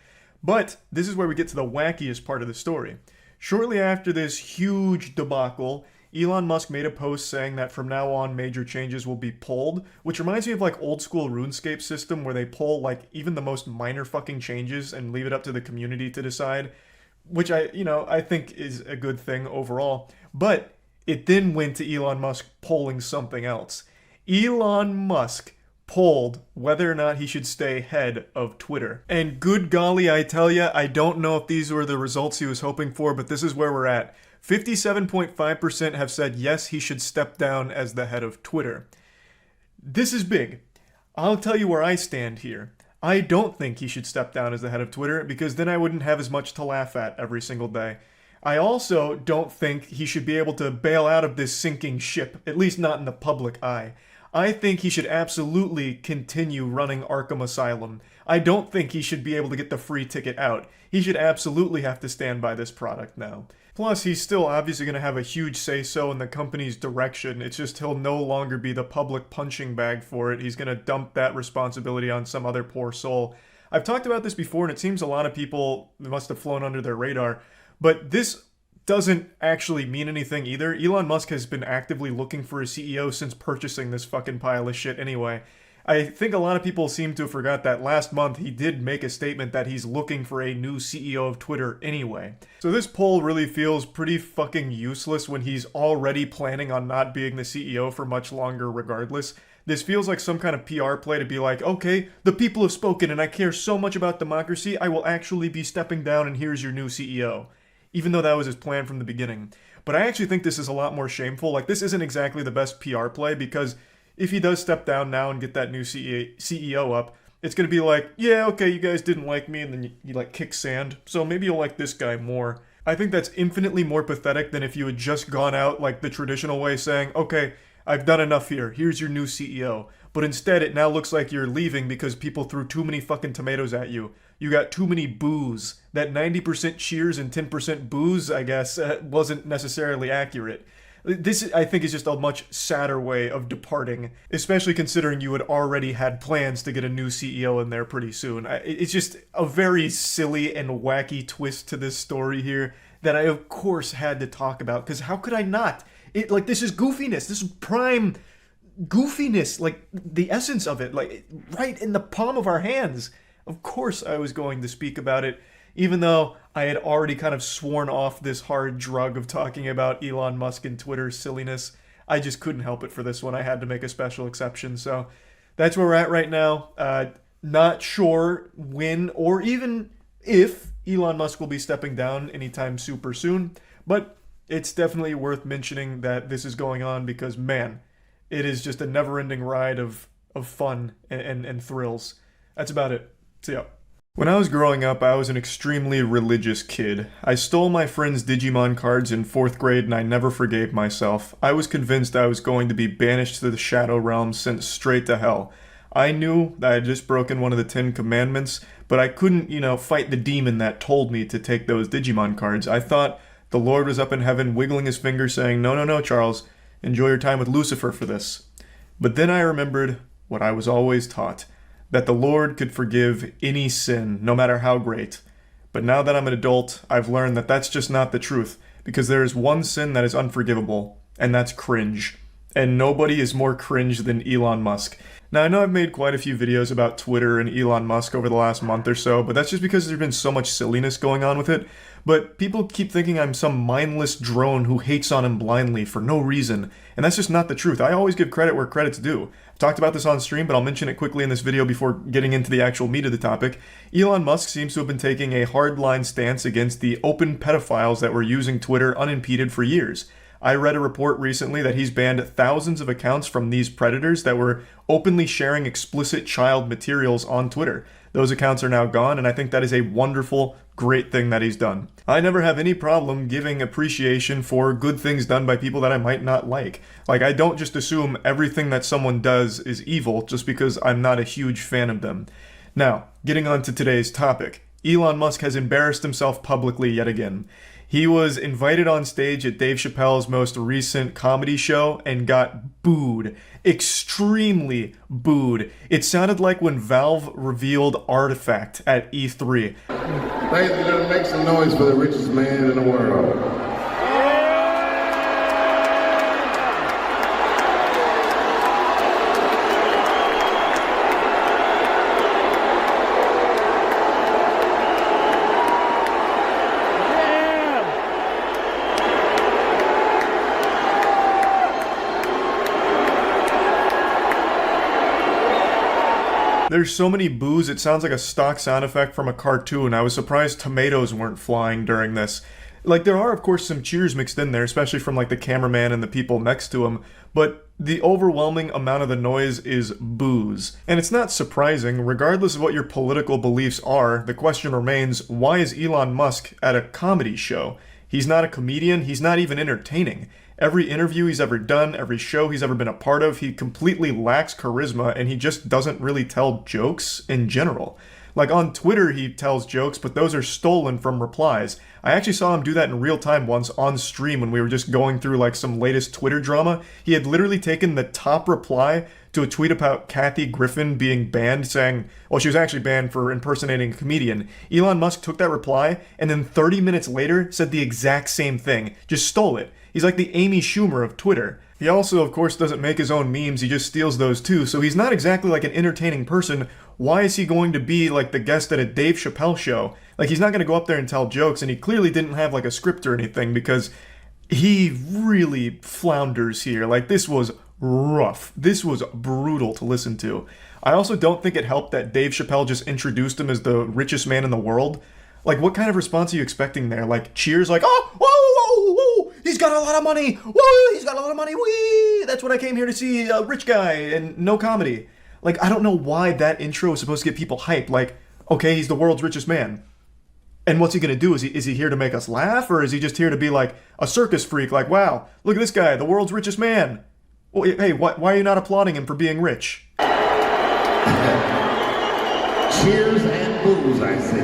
But this is where we get to the wackiest part of the story. Shortly after this huge debacle, Elon Musk made a post saying that from now on major changes will be pulled, which reminds me of like old school RuneScape system where they pull like even the most minor fucking changes and leave it up to the community to decide, which I think is a good thing overall. But it then went to Elon Musk polling something else. Elon Musk polled whether or not he should stay head of Twitter. And good golly, I tell ya, I don't know if these were the results he was hoping for, but this is where we're at. 57.5% have said yes, he should step down as the head of Twitter. This is big. I'll tell you where I stand here. I don't think he should step down as the head of Twitter because then I wouldn't have as much to laugh at every single day. I also don't think he should be able to bail out of this sinking ship, at least not in the public eye. I think he should absolutely continue running Arkham Asylum. I don't think he should be able to get the free ticket out. He should absolutely have to stand by this product now. Plus, he's still obviously going to have a huge say-so in the company's direction. It's just he'll no longer be the public punching bag for it. He's going to dump that responsibility on some other poor soul. I've talked about this before, and it seems a lot of people must have flown under their radar, but this doesn't actually mean anything either. Elon Musk has been actively looking for a CEO since purchasing this fucking pile of shit anyway. I think a lot of people seem to have forgot that last month he did make a statement that he's looking for a new CEO of Twitter anyway. So this poll really feels pretty fucking useless when he's already planning on not being the CEO for much longer regardless. This feels like some kind of PR play to be like, okay, the people have spoken and I care so much about democracy, I will actually be stepping down and here's your new CEO. Even though that was his plan from the beginning. But I actually think this is a lot more shameful. Like, this isn't exactly the best PR play because if he does step down now and get that new CEO up, it's going to be like, yeah, okay, you guys didn't like me, and then you like kick sand, so maybe you'll like this guy more. I think that's infinitely more pathetic than if you had just gone out like the traditional way saying, okay, I've done enough here, here's your new CEO. But instead, it now looks like you're leaving because people threw too many fucking tomatoes at you. You got too many boos. That 90% cheers and 10% boos, I guess, wasn't necessarily accurate. This, I think, is just a much sadder way of departing, especially considering you had already had plans to get a new CEO in there pretty soon. It's just a very silly and wacky twist to this story here that I, of course, had to talk about, because how could I not? This is goofiness. This is prime goofiness, like, the essence of it, like, right in the palm of our hands. Of course I was going to speak about it, even though I had already kind of sworn off this hard drug of talking about Elon Musk and Twitter's silliness. I just couldn't help it for this one. I had to make a special exception. So that's where we're at right now. Not sure when or even if Elon Musk will be stepping down anytime super soon, but it's definitely worth mentioning that this is going on because, man, it is just a never-ending ride of fun and thrills. That's about it. See ya. When I was growing up, I was an extremely religious kid. I stole my friend's Digimon cards in 4th grade and I never forgave myself. I was convinced I was going to be banished to the Shadow Realm, sent straight to hell. I knew that I had just broken one of the 10 commandments, but I couldn't, fight the demon that told me to take those Digimon cards. I thought the Lord was up in heaven wiggling his finger saying, no, Charles, enjoy your time with Lucifer for this. But then I remembered what I was always taught, that the Lord could forgive any sin, no matter how great. But now that I'm an adult, I've learned that that's just not the truth, because there is one sin that is unforgivable, and that's cringe. And nobody is more cringe than Elon Musk. Now, I know I've made quite a few videos about Twitter and Elon Musk over the last month or so, but that's just because there's been so much silliness going on with it. But people keep thinking I'm some mindless drone who hates on him blindly for no reason, and that's just not the truth. I always give credit where credit's due. I've talked about this on stream, but I'll mention it quickly in this video before getting into the actual meat of the topic. Elon Musk seems to have been taking a hardline stance against the open pedophiles that were using Twitter unimpeded for years. I read a report recently that he's banned thousands of accounts from these predators that were openly sharing explicit child materials on Twitter. Those accounts are now gone, and I think that is a wonderful, great thing that he's done. I never have any problem giving appreciation for good things done by people that I might not like. Like, I don't just assume everything that someone does is evil just because I'm not a huge fan of them. Now, getting on to today's topic. Elon Musk has embarrassed himself publicly yet again. He was invited on stage at Dave Chappelle's most recent comedy show and got booed. Extremely booed. It sounded like when Valve revealed Artifact at E3. Ladies and gentlemen, make some noise for the richest man in the world. There's so many boos, it sounds like a stock sound effect from a cartoon. I was surprised tomatoes weren't flying during this. Like, there are, of course, some cheers mixed in there, especially from, like, the cameraman and the people next to him, but the overwhelming amount of the noise is boos. And it's not surprising, regardless of what your political beliefs are, the question remains, why is Elon Musk at a comedy show? He's not a comedian, he's not even entertaining. Every interview he's ever done, every show he's ever been a part of, he completely lacks charisma and he just doesn't really tell jokes in general. Like on Twitter he tells jokes, but those are stolen from replies. I actually saw him do that in real time once on stream when we were just going through like some latest Twitter drama. He had literally taken the top reply, to a tweet about Kathy Griffin being banned, saying, well, she was actually banned for impersonating a comedian. Elon Musk took that reply and then 30 minutes later said the exact same thing. Just stole it. He's like the Amy Schumer of Twitter. He also, of course, doesn't make his own memes, he just steals those too, so he's not exactly like an entertaining person. Why is he going to be like the guest at a Dave Chappelle show? Like, he's not going to go up there and tell jokes, and he clearly didn't have like a script or anything, because he really flounders here. Like, this was rough. This was brutal to listen to. I also don't think it helped that Dave Chappelle just introduced him as the richest man in the world. Like, what kind of response are you expecting there? Like, cheers like, oh, whoa, whoa, whoa, he's got a lot of money, whoa, he's got a lot of money, wee, that's what I came here to see, a rich guy, and no comedy. Like, I don't know why that intro is supposed to get people hyped. Like, okay, he's the world's richest man. And what's he gonna do? Is he here to make us laugh? Or is he just here to be like a circus freak? Like, wow, look at this guy, the world's richest man. Well, hey, why are you not applauding him for being rich? Cheers and booze, I see.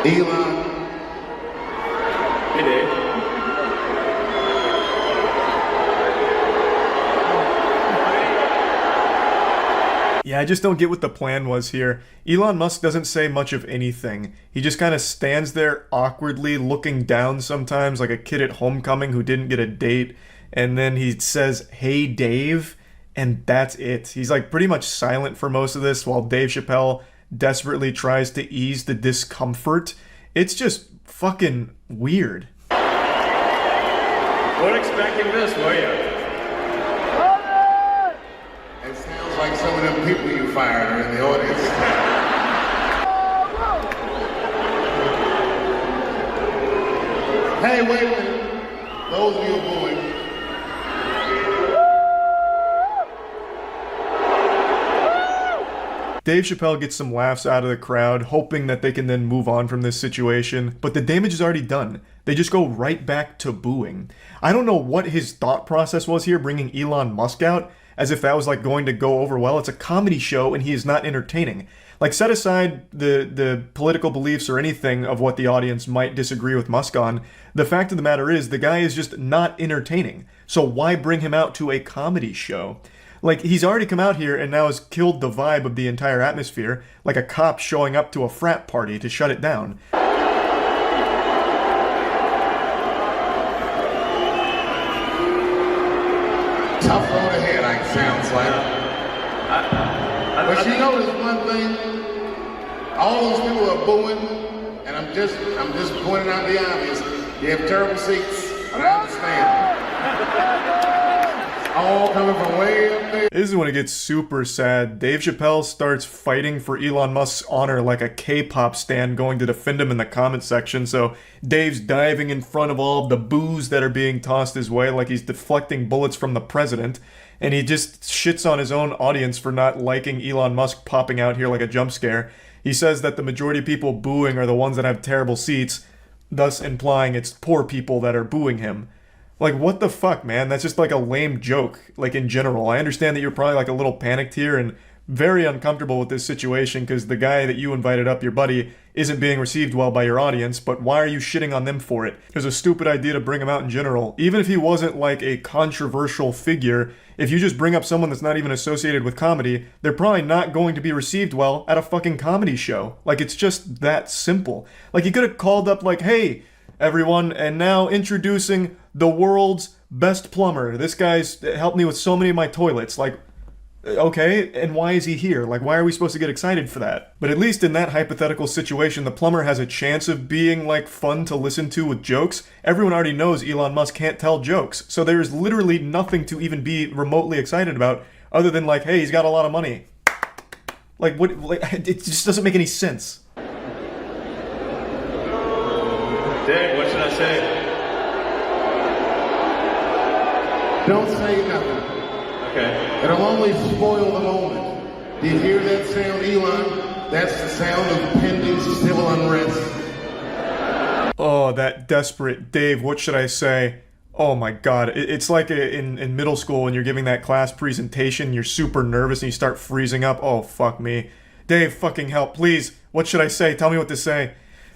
Elon. Hey, Dave. Yeah, I just don't get what the plan was here. Elon Musk doesn't say much of anything. He just kind of stands there awkwardly looking down sometimes like a kid at homecoming who didn't get a date. And then he says, hey, Dave, and that's it. He's like pretty much silent for most of this while Dave Chappelle desperately tries to ease the discomfort. It's just fucking weird. Weren't expecting this, were you? It sounds like some of them people you fired are in the audience. Hey, wait a minute. Those of you booing. Dave Chappelle gets some laughs out of the crowd, hoping that they can then move on from this situation, but the damage is already done. They just go right back to booing. I don't know what his thought process was here, bringing Elon Musk out, as if that was like going to go over well. It's a comedy show and he is not entertaining. Like, set aside the political beliefs or anything of what the audience might disagree with Musk on, the fact of the matter is the guy is just not entertaining. So why bring him out to a comedy show? Like, he's already come out here and now has killed the vibe of the entire atmosphere, like a cop showing up to a frat party to shut it down. Tough road ahead, it sounds like. But you know there's one thing. All those people are booing, and I'm just pointing out the obvious. You have terrible seats, and I understand. All coming from way up there. This is when it gets super sad. Dave Chappelle starts fighting for Elon Musk's honor like a K-pop stan going to defend him in the comment section. So Dave's diving in front of all of the boos that are being tossed his way like he's deflecting bullets from the president. And he just shits on his own audience for not liking Elon Musk popping out here like a jump scare. He says that the majority of people booing are the ones that have terrible seats, thus implying it's poor people that are booing him. Like, what the fuck, man? That's just like a lame joke, like, in general. I understand that you're probably like a little panicked here and very uncomfortable with this situation because the guy that you invited up, your buddy, isn't being received well by your audience, but why are you shitting on them for it? It was a stupid idea to bring him out in general. Even if he wasn't like a controversial figure, if you just bring up someone that's not even associated with comedy, they're probably not going to be received well at a fucking comedy show. Like, it's just that simple. Like, he could have called up like, hey, everyone, and now introducing the world's best plumber. This guy's helped me with so many of my toilets. Like, okay, and why is he here? Like, why are we supposed to get excited for that? But at least in that hypothetical situation, the plumber has a chance of being, like, fun to listen to with jokes. Everyone already knows Elon Musk can't tell jokes, so there is literally nothing to even be remotely excited about other than, like, hey, he's got a lot of money. Like, what? Like, it just doesn't make any sense. Dave, what should I say? Don't say nothing. Okay. It'll only spoil the moment. Do you hear that sound, Elon? That's the sound of pending civil unrest. Oh, that desperate Dave, what should I say? Oh my god, it's like in middle school when you're giving that class presentation, you're super nervous and you start freezing up. Oh, fuck me. Dave, fucking help, please. What should I say? Tell me what to say.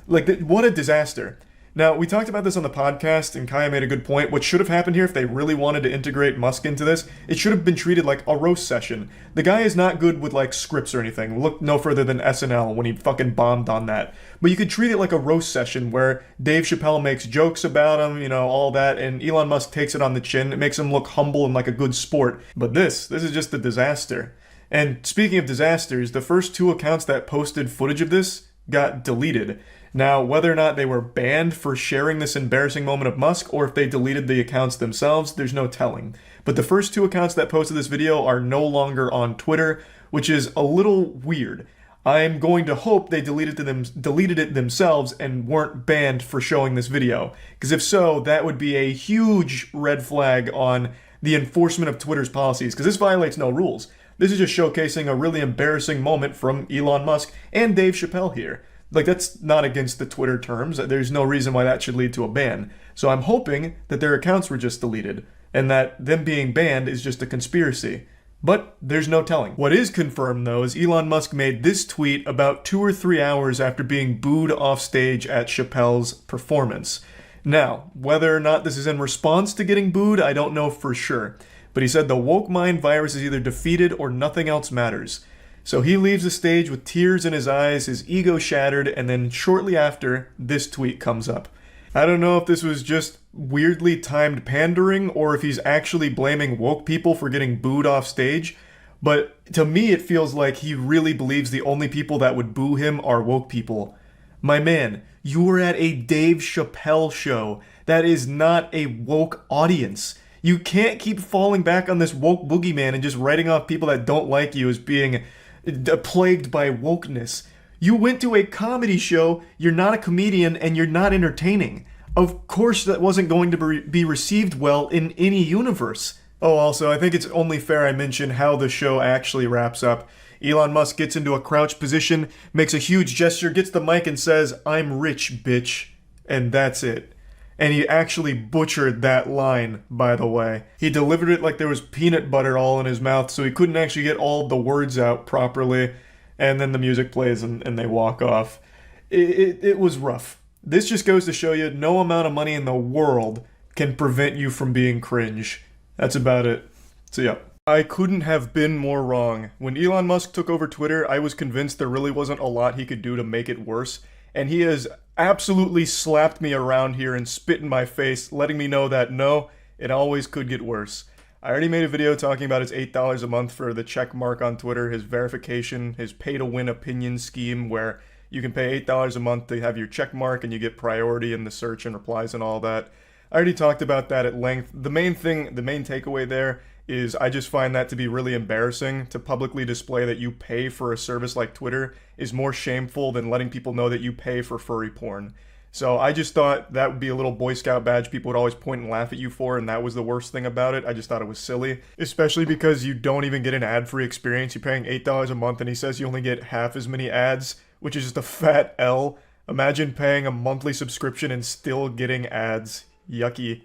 Like, what a disaster. Now, we talked about this on the podcast, and Kaya made a good point. What should have happened here, if they really wanted to integrate Musk into this, it should have been treated like a roast session. The guy is not good with, like, scripts or anything. Look no further than SNL when he fucking bombed on that. But you could treat it like a roast session where Dave Chappelle makes jokes about him, you know, all that, and Elon Musk takes it on the chin. It makes him look humble and like a good sport. But this is just a disaster. And speaking of disasters, the first 2 accounts that posted footage of this got deleted. Now, whether or not they were banned for sharing this embarrassing moment of Musk, or if they deleted the accounts themselves, there's no telling. But the first 2 accounts that posted this video are no longer on Twitter, which is a little weird. I'm going to hope they deleted it themselves and weren't banned for showing this video. Because if so, that would be a huge red flag on the enforcement of Twitter's policies, because this violates no rules. This is just showcasing a really embarrassing moment from Elon Musk and Dave Chappelle here. Like, that's not against the Twitter terms. There's no reason why that should lead to a ban. So I'm hoping that their accounts were just deleted, and that them being banned is just a conspiracy. But there's no telling. What is confirmed, though, is Elon Musk made this tweet about 2 or 3 hours after being booed off stage at Chappelle's performance. Now, whether or not this is in response to getting booed, I don't know for sure. But he said the woke mind virus is either defeated or nothing else matters. So he leaves the stage with tears in his eyes, his ego shattered, and then shortly after, this tweet comes up. I don't know if this was just weirdly timed pandering or if he's actually blaming woke people for getting booed off stage, but to me it feels like he really believes the only people that would boo him are woke people. My man, you were at a Dave Chappelle show. That is not a woke audience. You can't keep falling back on this woke boogeyman and just writing off people that don't like you as being plagued by wokeness. You went to a comedy show, you're not a comedian, and you're not entertaining. Of course that wasn't going to be received well in any universe. Oh, also, I think it's only fair I mention how the show actually wraps up. Elon Musk gets into a crouch position, makes a huge gesture, gets the mic and says, "I'm rich, bitch." And that's it. And he actually butchered that line, by the way. He delivered it like there was peanut butter all in his mouth, so he couldn't actually get all the words out properly. And then the music plays and they walk off. It was rough. This just goes to show you no amount of money in the world can prevent you from being cringe. That's about it. So yeah. I couldn't have been more wrong. When Elon Musk took over Twitter, I was convinced there really wasn't a lot he could do to make it worse. And he has absolutely slapped me around here and spit in my face, letting me know that no, it always could get worse. I already made a video talking about his $8 a month for the check mark on Twitter, his verification, his pay-to-win opinion scheme where you can pay $8 a month to have your check mark and you get priority in the search and replies and all that. I already talked about that at length. The main takeaway there is I just find that to be really embarrassing. To publicly display that you pay for a service like Twitter is more shameful than letting people know that you pay for furry porn. So I just thought that would be a little Boy Scout badge people would always point and laugh at you for, and that was the worst thing about it. I just thought it was silly, especially because you don't even get an ad-free experience. You're paying $8 a month and he says you only get half as many ads, which is just a fat L. Imagine paying a monthly subscription and still getting ads. Yucky.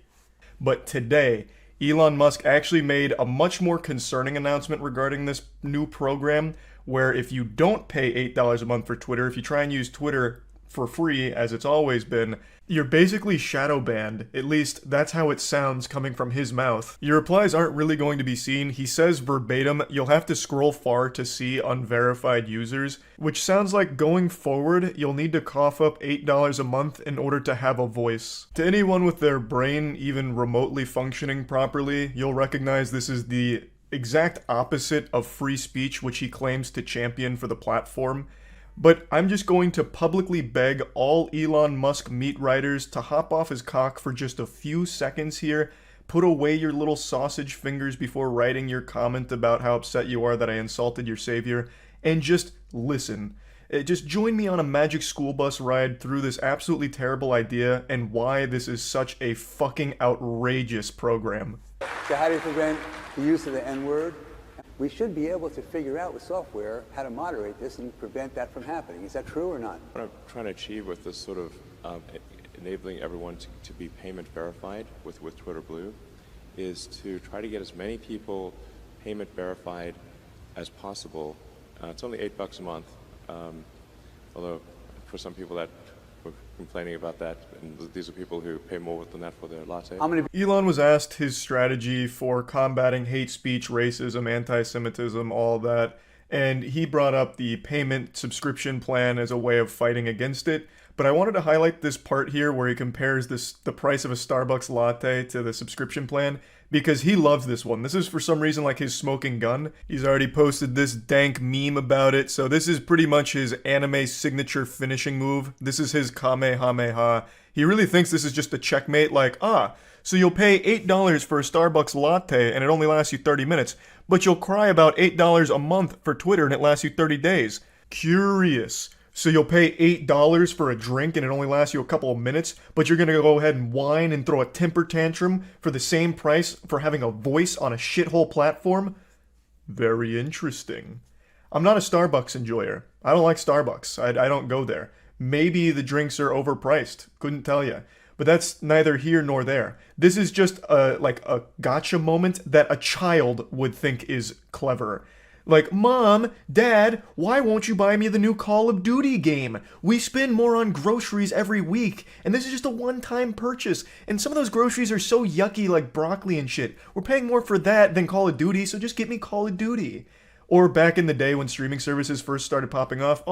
But today, Elon Musk actually made a much more concerning announcement regarding this new program, where if you don't pay $8 a month for Twitter, if you try and use Twitter for free, as it's always been, you're basically shadow banned. At least that's how it sounds coming from his mouth. Your replies aren't really going to be seen. He says verbatim, you'll have to scroll far to see unverified users, which sounds like going forward, you'll need to cough up $8 a month in order to have a voice. To anyone with their brain even remotely functioning properly, you'll recognize this is the exact opposite of free speech, which he claims to champion for the platform. But I'm just going to publicly beg all Elon Musk meat riders to hop off his cock for just a few seconds here, put away your little sausage fingers before writing your comment about how upset you are that I insulted your savior, and just listen. Just join me on a magic school bus ride through this absolutely terrible idea and why this is such a fucking outrageous program. So how do you prevent the use of the N-word? We should be able to figure out with software how to moderate this and prevent that from happening. Is that true or not? What I'm trying to achieve with this sort of enabling everyone to be payment verified with Twitter Blue is to try to get as many people payment verified as possible. It's only $8 a month, although for some people that were complaining about that, and these are people who pay more than that for their latte. Elon was asked his strategy for combating hate speech, racism, anti-Semitism, all of that, and he brought up the payment subscription plan as a way of fighting against it. But I wanted to highlight this part here where he compares the price of a Starbucks latte to the subscription plan, because he loves this one. This is for some reason like his smoking gun. He's already posted this dank meme about it, so this is pretty much his anime signature finishing move. This is his Kamehameha. He really thinks this is just a checkmate, like, so you'll pay $8 for a Starbucks latte and it only lasts you 30 minutes, but you'll cry about $8 a month for Twitter and it lasts you 30 days. Curious. So you'll pay $8 for a drink and it only lasts you a couple of minutes, but you're gonna go ahead and whine and throw a temper tantrum for the same price for having a voice on a shithole platform? Very interesting. I'm not a Starbucks enjoyer. I don't like Starbucks. I don't go there. Maybe the drinks are overpriced. Couldn't tell you. But that's neither here nor there. This is just like a gotcha moment that a child would think is clever. Like, Mom, Dad, why won't you buy me the new Call of Duty game? We spend more on groceries every week, and this is just a one-time purchase. And some of those groceries are so yucky, like broccoli and shit. We're paying more for that than Call of Duty, so just get me Call of Duty. Or back in the day when streaming services first started popping off,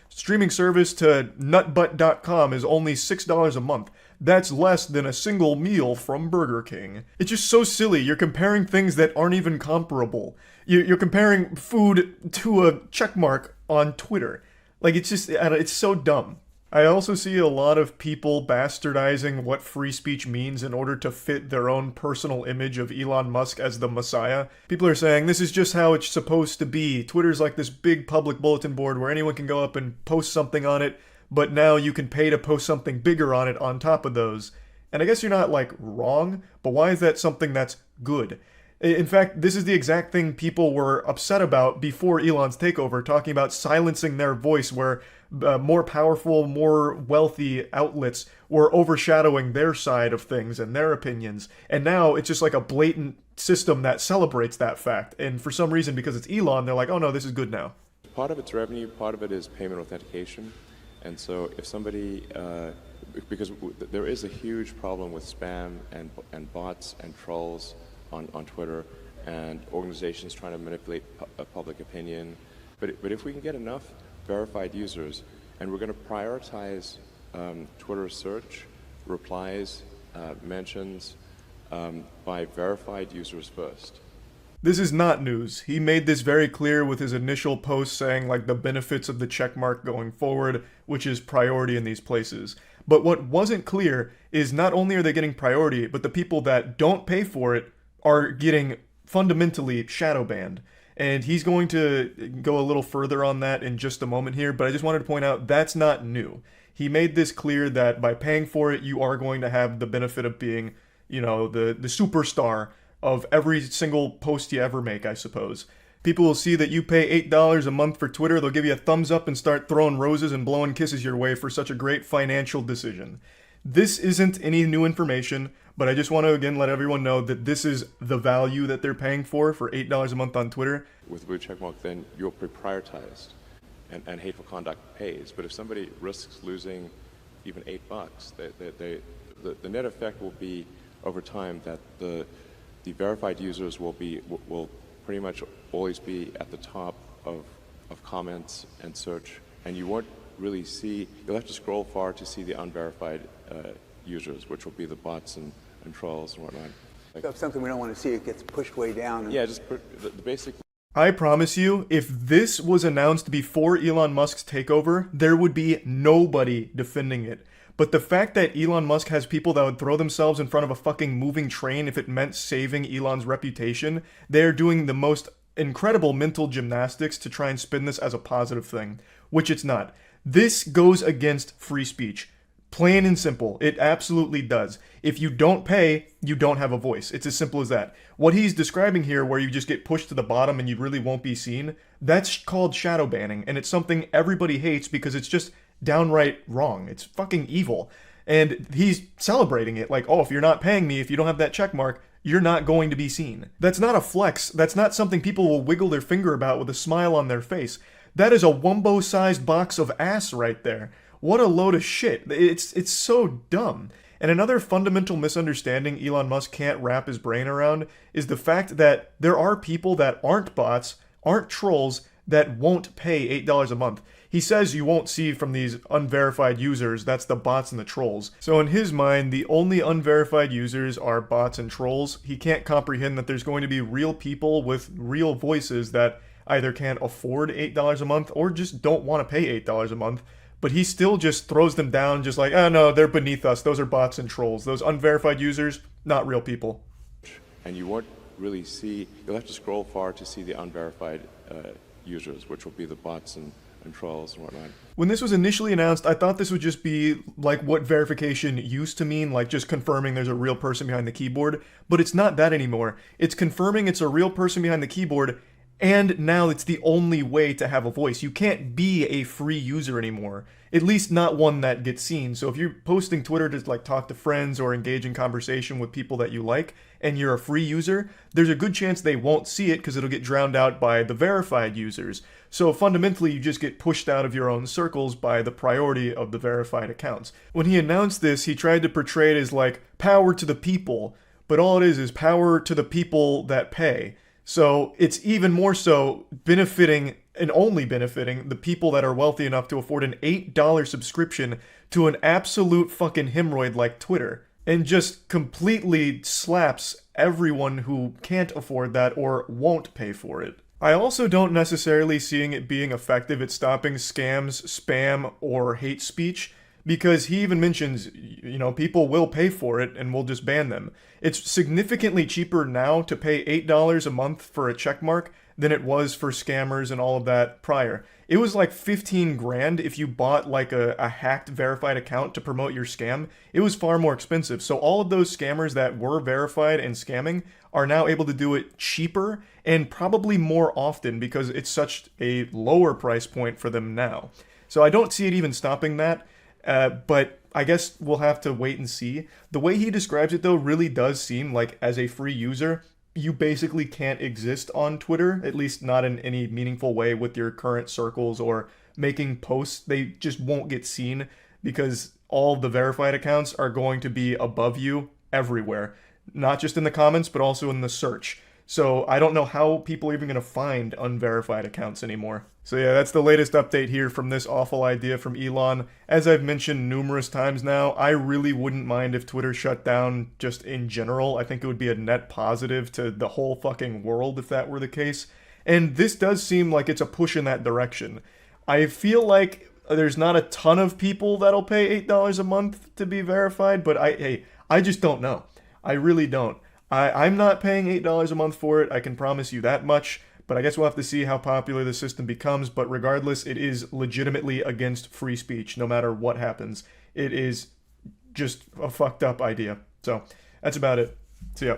streaming service to nutbutt.com is only $6 a month. That's less than a single meal from Burger King. It's just so silly. You're comparing things that aren't even comparable. You're comparing food to a checkmark on Twitter. Like, it's just, it's so dumb. I also see a lot of people bastardizing what free speech means in order to fit their own personal image of Elon Musk as the Messiah. People are saying this is just how it's supposed to be. Twitter's like this big public bulletin board where anyone can go up and post something on it, but now you can pay to post something bigger on it on top of those. And I guess you're not, like, wrong, but why is that something that's good? In fact, this is the exact thing people were upset about before Elon's takeover, talking about silencing their voice, where more powerful, more wealthy outlets were overshadowing their side of things and their opinions. And now it's just like a blatant system that celebrates that fact. And for some reason, because it's Elon, they're like, oh no, this is good now. Part of it's revenue, part of it is payment authentication. And so if somebody, because there is a huge problem with spam and bots and trolls on Twitter, and organizations trying to manipulate public opinion. But if we can get enough verified users, and we're going to prioritize Twitter search, replies, mentions by verified users first. This is not news. He made this very clear with his initial post saying, like, the benefits of the checkmark going forward, which is priority in these places. But what wasn't clear is not only are they getting priority, but the people that don't pay for it are getting fundamentally shadow banned. And he's going to go a little further on that in just a moment here, but I just wanted to point out that's not new. He made this clear that by paying for it, you are going to have the benefit of being, you know, the superstar of every single post you ever make, I suppose. People will see that you pay $8 a month for Twitter, they'll give you a thumbs up and start throwing roses and blowing kisses your way for such a great financial decision. This isn't any new information, but I just want to again let everyone know that this is the value that they're paying for $8 a month on Twitter. With blue checkmark, then you're prioritized, and hateful conduct pays. But if somebody risks losing even $8, the net effect will be over time that the verified users will pretty much always be at the top of comments and search, and you won't really see. You'll have to scroll far to see the unverified users, which will be the bots and trolls and whatnot. So if something we don't want to see, it gets pushed way down. Yeah, just the basic. I promise you, if this was announced before Elon Musk's takeover, there would be nobody defending it. But the fact that Elon Musk has people that would throw themselves in front of a fucking moving train if it meant saving Elon's reputation, they're doing the most incredible mental gymnastics to try and spin this as a positive thing, which it's not. This goes against free speech. Plain and simple. It absolutely does. If you don't pay, you don't have a voice. It's as simple as that. What he's describing here, where you just get pushed to the bottom and you really won't be seen, that's called shadow banning, and it's something everybody hates because it's just downright wrong. It's fucking evil. And he's celebrating it like, oh, if you're not paying me, if you don't have that check mark, you're not going to be seen. That's not a flex. That's not something people will wiggle their finger about with a smile on their face. That is a Wumbo-sized box of ass right there. What a load of shit. It's so dumb. And another fundamental misunderstanding Elon Musk can't wrap his brain around is the fact that there are people that aren't bots, aren't trolls, that won't pay $8 a month. He says you won't see from these unverified users, that's the bots and the trolls. So in his mind, the only unverified users are bots and trolls. He can't comprehend that there's going to be real people with real voices that either can't afford $8 a month or just don't want to pay $8 a month. But he still just throws them down just like, oh no, they're beneath us. Those are bots and trolls. Those unverified users, not real people. And you won't really see, you'll have to scroll far to see the unverified users, which will be the bots and trolls and whatnot. When this was initially announced, I thought this would just be like what verification used to mean, like just confirming there's a real person behind the keyboard. But it's not that anymore. It's confirming it's a real person behind the keyboard, and now it's the only way to have a voice. You can't be a free user anymore. At least not one that gets seen. So if you're posting Twitter to like talk to friends or engage in conversation with people that you like, and you're a free user, there's a good chance they won't see it because it'll get drowned out by the verified users. So fundamentally, you just get pushed out of your own circles by the priority of the verified accounts. When he announced this, he tried to portray it as like power to the people, but all it is power to the people that pay. So it's even more so benefiting and only benefiting the people that are wealthy enough to afford an $8 subscription to an absolute fucking hemorrhoid like Twitter, and just completely slaps everyone who can't afford that or won't pay for it. I also don't necessarily seeing it being effective at stopping scams, spam, or hate speech, because he even mentions, you know, people will pay for it and we'll just ban them. It's significantly cheaper now to pay $8 a month for a checkmark than it was for scammers and all of that prior. It was like 15 grand if you bought like a hacked verified account to promote your scam. It was far more expensive. So all of those scammers that were verified and scamming are now able to do it cheaper and probably more often because it's such a lower price point for them now. So I don't see it even stopping that. But I guess we'll have to wait and see. The way he describes it, though, really does seem like as a free user, you basically can't exist on Twitter, at least not in any meaningful way with your current circles or making posts. They just won't get seen because all the verified accounts are going to be above you everywhere, not just in the comments, but also in the search. So I don't know how people are even going to find unverified accounts anymore. So yeah, that's the latest update here from this awful idea from Elon. As I've mentioned numerous times now, I really wouldn't mind if Twitter shut down just in general. I think it would be a net positive to the whole fucking world if that were the case. And this does seem like it's a push in that direction. I feel like there's not a ton of people that'll pay $8 a month to be verified, but I just don't know. I really don't. I'm not paying $8 a month for it, I can promise you that much, but I guess we'll have to see how popular the system becomes, but regardless, it is legitimately against free speech, no matter what happens. It is just a fucked up idea. So, that's about it. See ya.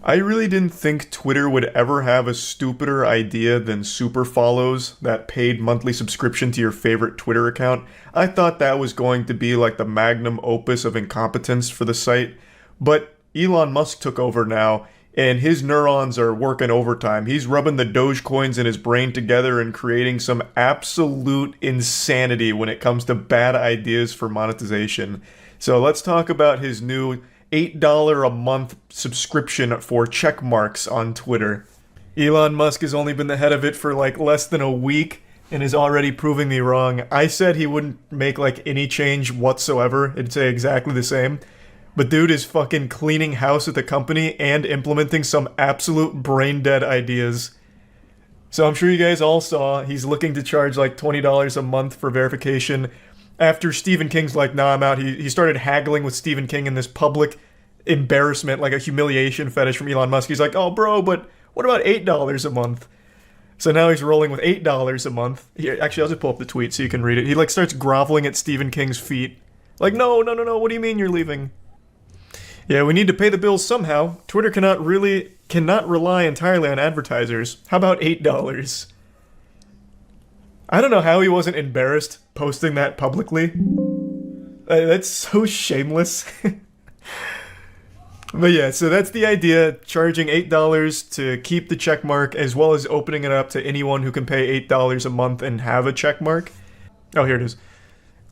I really didn't think Twitter would ever have a stupider idea than super follows, that paid monthly subscription to your favorite Twitter account. I thought that was going to be like the magnum opus of incompetence for the site, but Elon Musk took over now, and his neurons are working overtime. He's rubbing the Dogecoins in his brain together and creating some absolute insanity when it comes to bad ideas for monetization. So let's talk about his new $8 a month subscription for check marks on Twitter. Elon Musk has only been the head of it for like less than a week and is already proving me wrong. I said he wouldn't make like any change whatsoever. It'd say exactly the same. But dude is fucking cleaning house at the company and implementing some absolute brain-dead ideas. So I'm sure you guys all saw, he's looking to charge like $20 a month for verification. After Stephen King's like, nah, I'm out, he started haggling with Stephen King in this public embarrassment, like a humiliation fetish from Elon Musk. He's like, oh bro, but what about $8 a month? So now he's rolling with $8 a month. Here, actually, I'll just pull up the tweet so you can read it. He like starts groveling at Stephen King's feet. Like, no, what do you mean you're leaving? Yeah, we need to pay the bills somehow. Twitter cannot rely entirely on advertisers. How about $8? I don't know how he wasn't embarrassed posting that publicly. That's so shameless. But yeah, so that's the idea, charging $8 to keep the checkmark, as well as opening it up to anyone who can pay $8 a month and have a checkmark. Oh, here it is.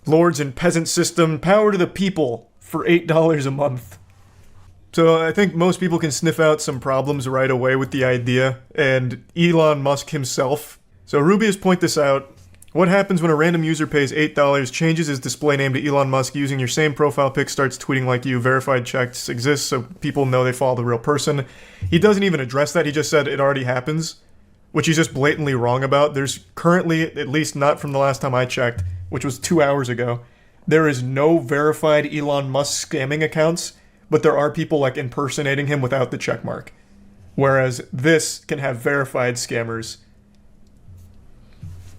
Lords and peasant system, power to the people for $8 a month. So I think most people can sniff out some problems right away with the idea, and Elon Musk himself. So Rubius point this out. What happens when a random user pays $8, changes his display name to Elon Musk using your same profile pic, starts tweeting like you, verified checks exist so people know they follow the real person. He doesn't even address that, he just said it already happens, which he's just blatantly wrong about. There's currently, at least not from the last time I checked, which was 2 hours ago, there is no verified Elon Musk scamming accounts, but there are people like impersonating him without the checkmark. Whereas this can have verified scammers.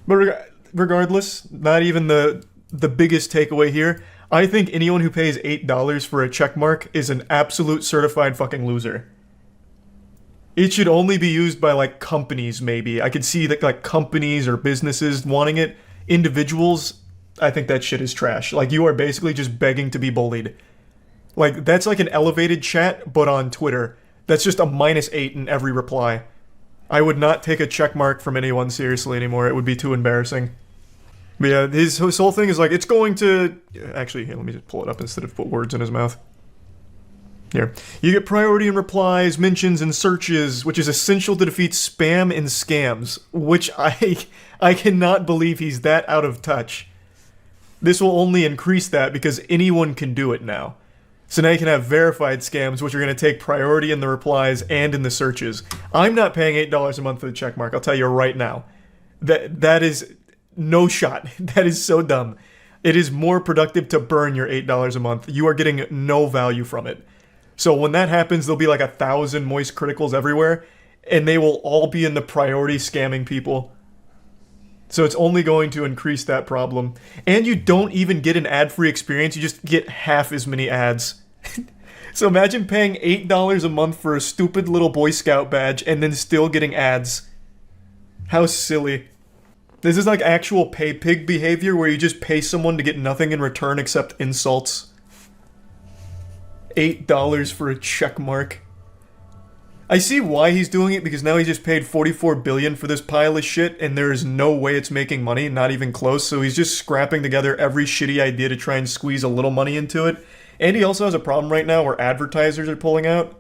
But regardless, not even the biggest takeaway here. I think anyone who pays $8 for a checkmark is an absolute certified fucking loser. It should only be used by like companies, maybe. I could see that like companies or businesses wanting it. Individuals, I think that shit is trash. Like, you are basically just begging to be bullied. Like, that's like an elevated chat, but on Twitter. That's just a -8 in every reply. I would not take a checkmark from anyone seriously anymore. It would be too embarrassing. But yeah, his whole thing is like, it's going to... Actually, here, let me just pull it up instead of put words in his mouth. Here. You get priority in replies, mentions, and searches, which is essential to defeat spam and scams. Which I cannot believe he's that out of touch. This will only increase that because anyone can do it now. So now you can have verified scams, which are going to take priority in the replies and in the searches. I'm not paying $8 a month for the checkmark, I'll tell you right now. That is no shot. That is so dumb. It is more productive to burn your $8 a month. You are getting no value from it. So when that happens, there'll be like 1,000 moist criticals everywhere, and they will all be in the priority scamming people. So it's only going to increase that problem. And you don't even get an ad-free experience, you just get half as many ads. So imagine paying $8 a month for a stupid little Boy Scout badge and then still getting ads. How silly. This is like actual pay pig behavior where you just pay someone to get nothing in return except insults. $8 for a check mark. I see why he's doing it, because now he just paid $44 billion for this pile of shit, and there is no way it's making money, not even close, so he's just scrapping together every shitty idea to try and squeeze a little money into it. And he also has a problem right now where advertisers are pulling out.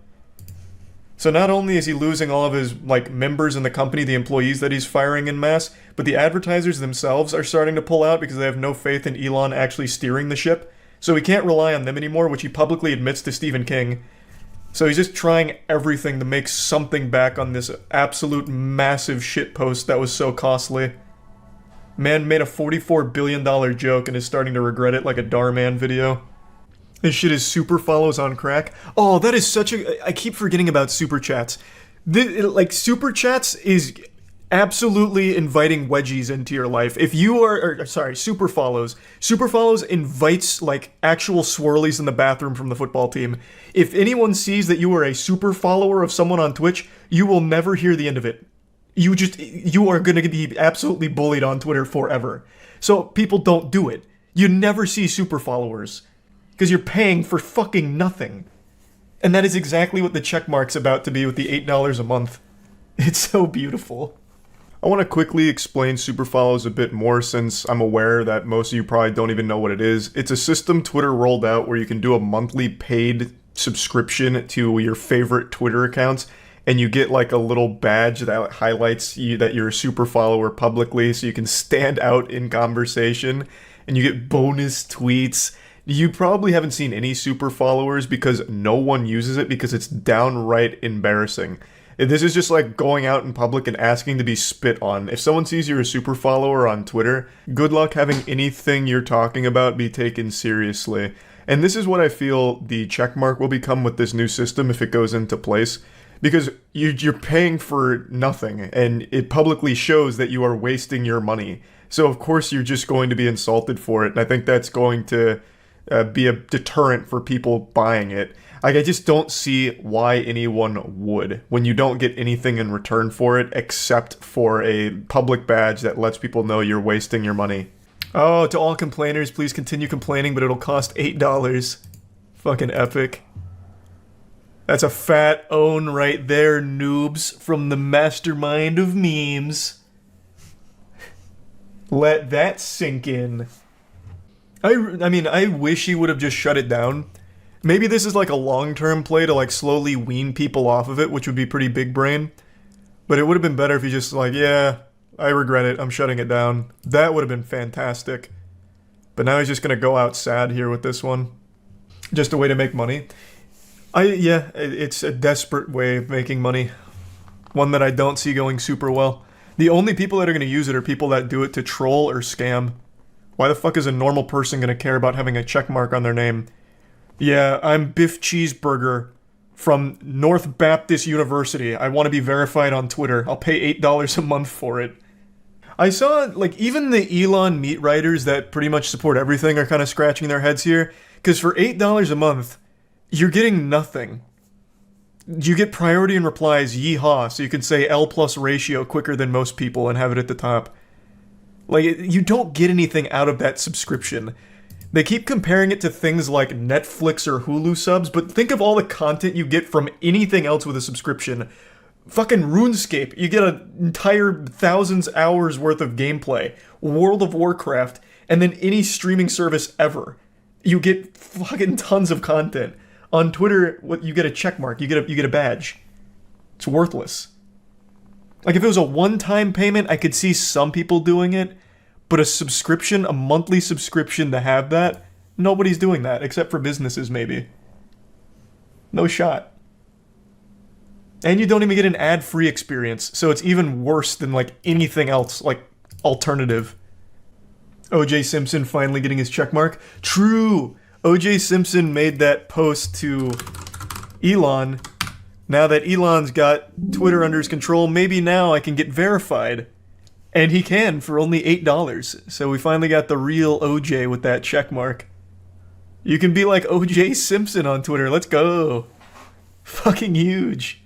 So not only is he losing all of his, like, members in the company, the employees that he's firing en masse, but the advertisers themselves are starting to pull out because they have no faith in Elon actually steering the ship. So he can't rely on them anymore, which he publicly admits to Stephen King. So he's just trying everything to make something back on this absolute massive shitpost that was so costly. Man made a $44 billion joke and is starting to regret it like a Darman video. This shit is super follows on crack. Oh, that is such a... I keep forgetting about super chats. Like, super chats is absolutely inviting wedgies into your life. If you are... sorry, super follows. Super follows invites, like, actual swirlies in the bathroom from the football team. If anyone sees that you are a super follower of someone on Twitch, you will never hear the end of it. You are going to be absolutely bullied on Twitter forever. So people don't do it. You never see super followers. Because you're paying for fucking nothing. And that is exactly what the checkmark's about to be with the $8 a month. It's so beautiful. I want to quickly explain super follows a bit more, since I'm aware that most of you probably don't even know what it is. It's a system Twitter rolled out where you can do a monthly paid subscription to your favorite Twitter accounts, and you get like a little badge that highlights you that you're a super follower publicly, so you can stand out in conversation, and you get bonus tweets. You probably haven't seen any super followers because no one uses it because it's downright embarrassing. This is just like going out in public and asking to be spit on. If someone sees you're a super follower on Twitter, good luck having anything you're talking about be taken seriously. And this is what I feel the checkmark will become with this new system if it goes into place. Because you're paying for nothing, and it publicly shows that you are wasting your money. So of course you're just going to be insulted for it, and I think that's going to be a deterrent for people buying it. Like, I just don't see why anyone would, when you don't get anything in return for it except for a public badge that lets people know you're wasting your money. Oh, to all complainers, please continue complaining, but it'll cost $8. Fucking epic. That's a fat own right there, noobs, from the mastermind of memes. Let that sink in. I mean, I wish he would have just shut it down. Maybe this is like a long-term play to like slowly wean people off of it, which would be pretty big brain. But it would have been better if he just like, yeah, I regret it, I'm shutting it down. That would have been fantastic. But now he's just gonna go out sad here with this one. Just a way to make money. Yeah, it's a desperate way of making money. One that I don't see going super well. The only people that are gonna use it are people that do it to troll or scam. Why the fuck is a normal person gonna care about having a check mark on their name? Yeah, I'm Biff Cheeseburger from North Baptist University. I want to be verified on Twitter. I'll pay $8 a month for it. I saw, like, even the Elon meat writers that pretty much support everything are kind of scratching their heads here. Because for $8 a month, you're getting nothing. You get priority in replies, yeehaw, so you can say L plus ratio quicker than most people and have it at the top. Like, you don't get anything out of that subscription. They keep comparing it to things like Netflix or Hulu subs, but think of all the content you get from anything else with a subscription. Fucking RuneScape, you get an entire thousands hours worth of gameplay. World of Warcraft, and then any streaming service ever. You get fucking tons of content. On Twitter, you get a check mark, you get a badge. It's worthless. Like if it was a one-time payment, I could see some people doing it. But a subscription, a monthly subscription to have that, nobody's doing that, except for businesses maybe. No shot. And you don't even get an ad-free experience, so it's even worse than like anything else, like alternative. O.J. Simpson finally getting his checkmark. True! O.J. Simpson made that post to Elon. Now that Elon's got Twitter under his control, maybe now I can get verified. And he can for only $8. So we finally got the real OJ with that check mark. You can be like OJ Simpson on Twitter. Let's go. Fucking huge.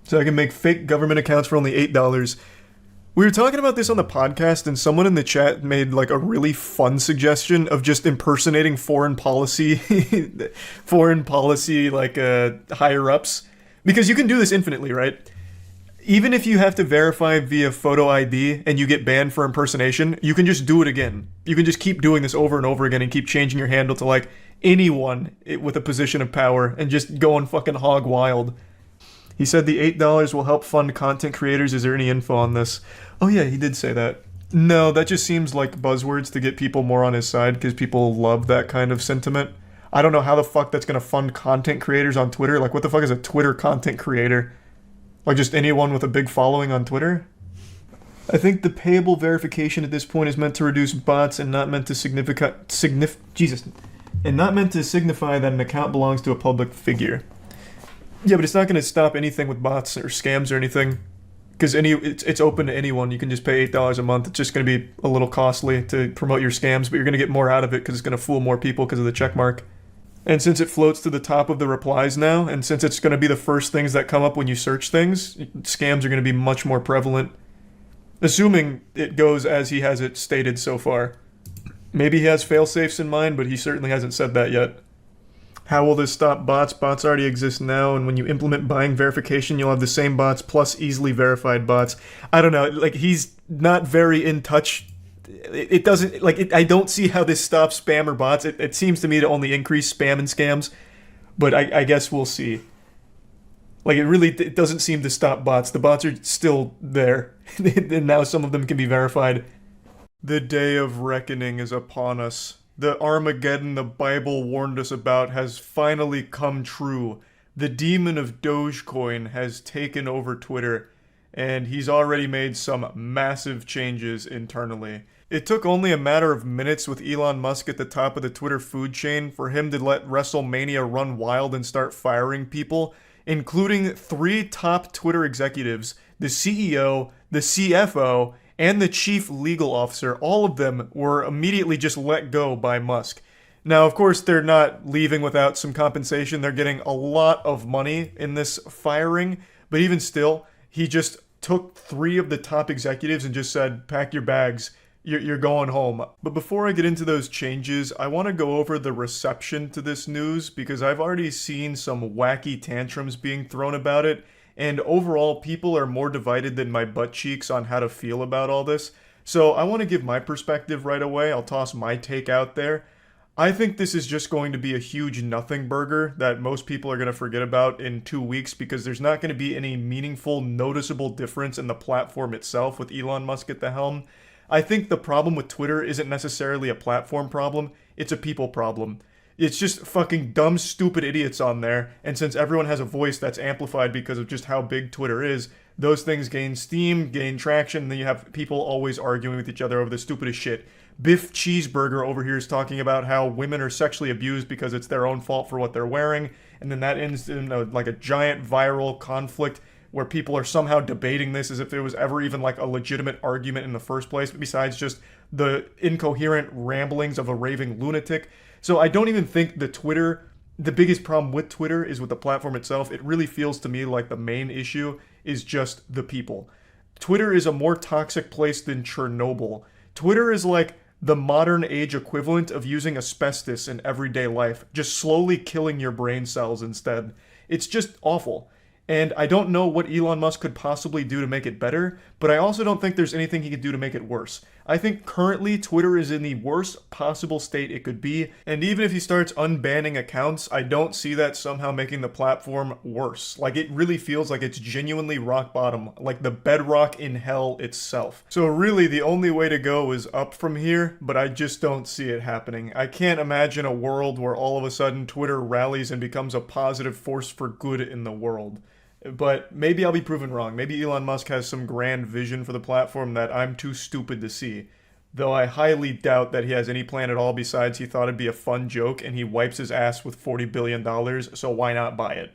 So I can make fake government accounts for only $8. We were talking about this on the podcast and someone in the chat made like a really fun suggestion of just impersonating foreign policy like higher ups. Because you can do this infinitely, right? Even if you have to verify via photo ID and you get banned for impersonation, you can just do it again. You can just keep doing this over and over again and keep changing your handle to like anyone with a position of power and just going fucking hog wild. He said the $8 will help fund content creators. Is there any info on this? Oh yeah, he did say that. No, that just seems like buzzwords to get people more on his side because people love that kind of sentiment. I don't know how the fuck that's going to fund content creators on Twitter. Like what the fuck is a Twitter content creator? Like just anyone with a big following on Twitter? I think the payable verification at this point is meant to reduce bots and not meant to signify that an account belongs to a public figure. Yeah, but it's not going to stop anything with bots or scams or anything. Because it's open to anyone. You can just pay $8 a month. It's just going to be a little costly to promote your scams, but you're going to get more out of it because it's going to fool more people because of the check mark. And since it floats to the top of the replies now, and since it's going to be the first things that come up when you search things, scams are going to be much more prevalent. Assuming it goes as he has it stated so far. Maybe he has fail-safes in mind, but he certainly hasn't said that yet. How will this stop bots? Bots already exist now, and when you implement buying verification, you'll have the same bots plus easily verified bots. I don't know, like, he's not very in touch. It doesn't, like, I don't see how this stops spam or bots. It seems to me to only increase spam and scams, but I guess we'll see. Like, it doesn't seem to stop bots. The bots are still there, and now some of them can be verified. The day of reckoning is upon us. The Armageddon the Bible warned us about has finally come true. The demon of Dogecoin has taken over Twitter, and he's already made some massive changes internally. It took only a matter of minutes with Elon Musk at the top of the Twitter food chain for him to let WrestleMania run wild and start firing people, including 3 top Twitter executives, the CEO, the CFO, and the chief legal officer. All of them were immediately just let go by Musk. Now, of course, they're not leaving without some compensation. They're getting a lot of money in this firing, but even still, he just took 3 of the top executives and just said, pack your bags. You're going home. But before I get into those changes, I want to go over the reception to this news because I've already seen some wacky tantrums being thrown about it, and overall people are more divided than my butt cheeks on how to feel about all this. So I want to give my perspective right away. I'll toss my take out there. I think this is just going to be a huge nothing burger that most people are going to forget about in 2 weeks because there's not going to be any meaningful, noticeable difference in the platform itself with Elon Musk at the helm. I think the problem with Twitter isn't necessarily a platform problem, it's a people problem. It's just fucking dumb, stupid idiots on there, and since everyone has a voice that's amplified because of just how big Twitter is, those things gain steam, gain traction, and then you have people always arguing with each other over the stupidest shit. Biff Cheeseburger over here is talking about how women are sexually abused because it's their own fault for what they're wearing, and then that ends in like a giant viral conflict where people are somehow debating this as if there was ever even like a legitimate argument in the first place, besides just the incoherent ramblings of a raving lunatic. So I don't even think the biggest problem with Twitter is with the platform itself. It really feels to me like the main issue is just the people. Twitter is a more toxic place than Chernobyl. Twitter is like the modern age equivalent of using asbestos in everyday life, just slowly killing your brain cells instead. It's just awful. And I don't know what Elon Musk could possibly do to make it better, but I also don't think there's anything he could do to make it worse. I think currently Twitter is in the worst possible state it could be, and even if he starts unbanning accounts, I don't see that somehow making the platform worse. Like, it really feels like it's genuinely rock bottom, like the bedrock in hell itself. So really, the only way to go is up from here, but I just don't see it happening. I can't imagine a world where all of a sudden Twitter rallies and becomes a positive force for good in the world. But maybe I'll be proven wrong. Maybe Elon Musk has some grand vision for the platform that I'm too stupid to see. Though I highly doubt that he has any plan at all besides he thought it'd be a fun joke and he wipes his ass with $40 billion, so why not buy it?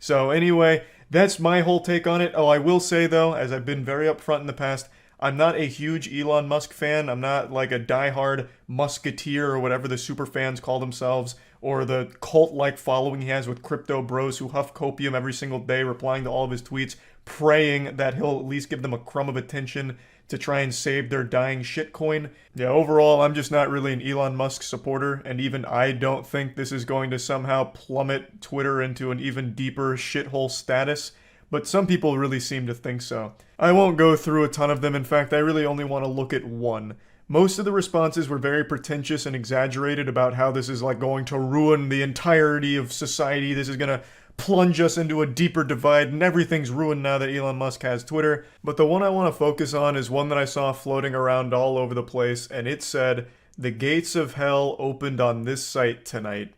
So anyway, that's my whole take on it. Oh, I will say though, as I've been very upfront in the past, I'm not a huge Elon Musk fan. I'm not like a diehard Musketeer or whatever the super fans call themselves, or the cult-like following he has with crypto bros who huff copium every single day, replying to all of his tweets, praying that he'll at least give them a crumb of attention to try and save their dying shitcoin. Yeah, overall, I'm just not really an Elon Musk supporter, and even I don't think this is going to somehow plummet Twitter into an even deeper shithole status. But some people really seem to think so. I won't go through a ton of them. In fact, I really only want to look at one. Most of the responses were very pretentious and exaggerated about how this is like going to ruin the entirety of society. This is going to plunge us into a deeper divide and everything's ruined now that Elon Musk has Twitter. But the one I want to focus on is one that I saw floating around all over the place, and it said, "The gates of hell opened on this site tonight."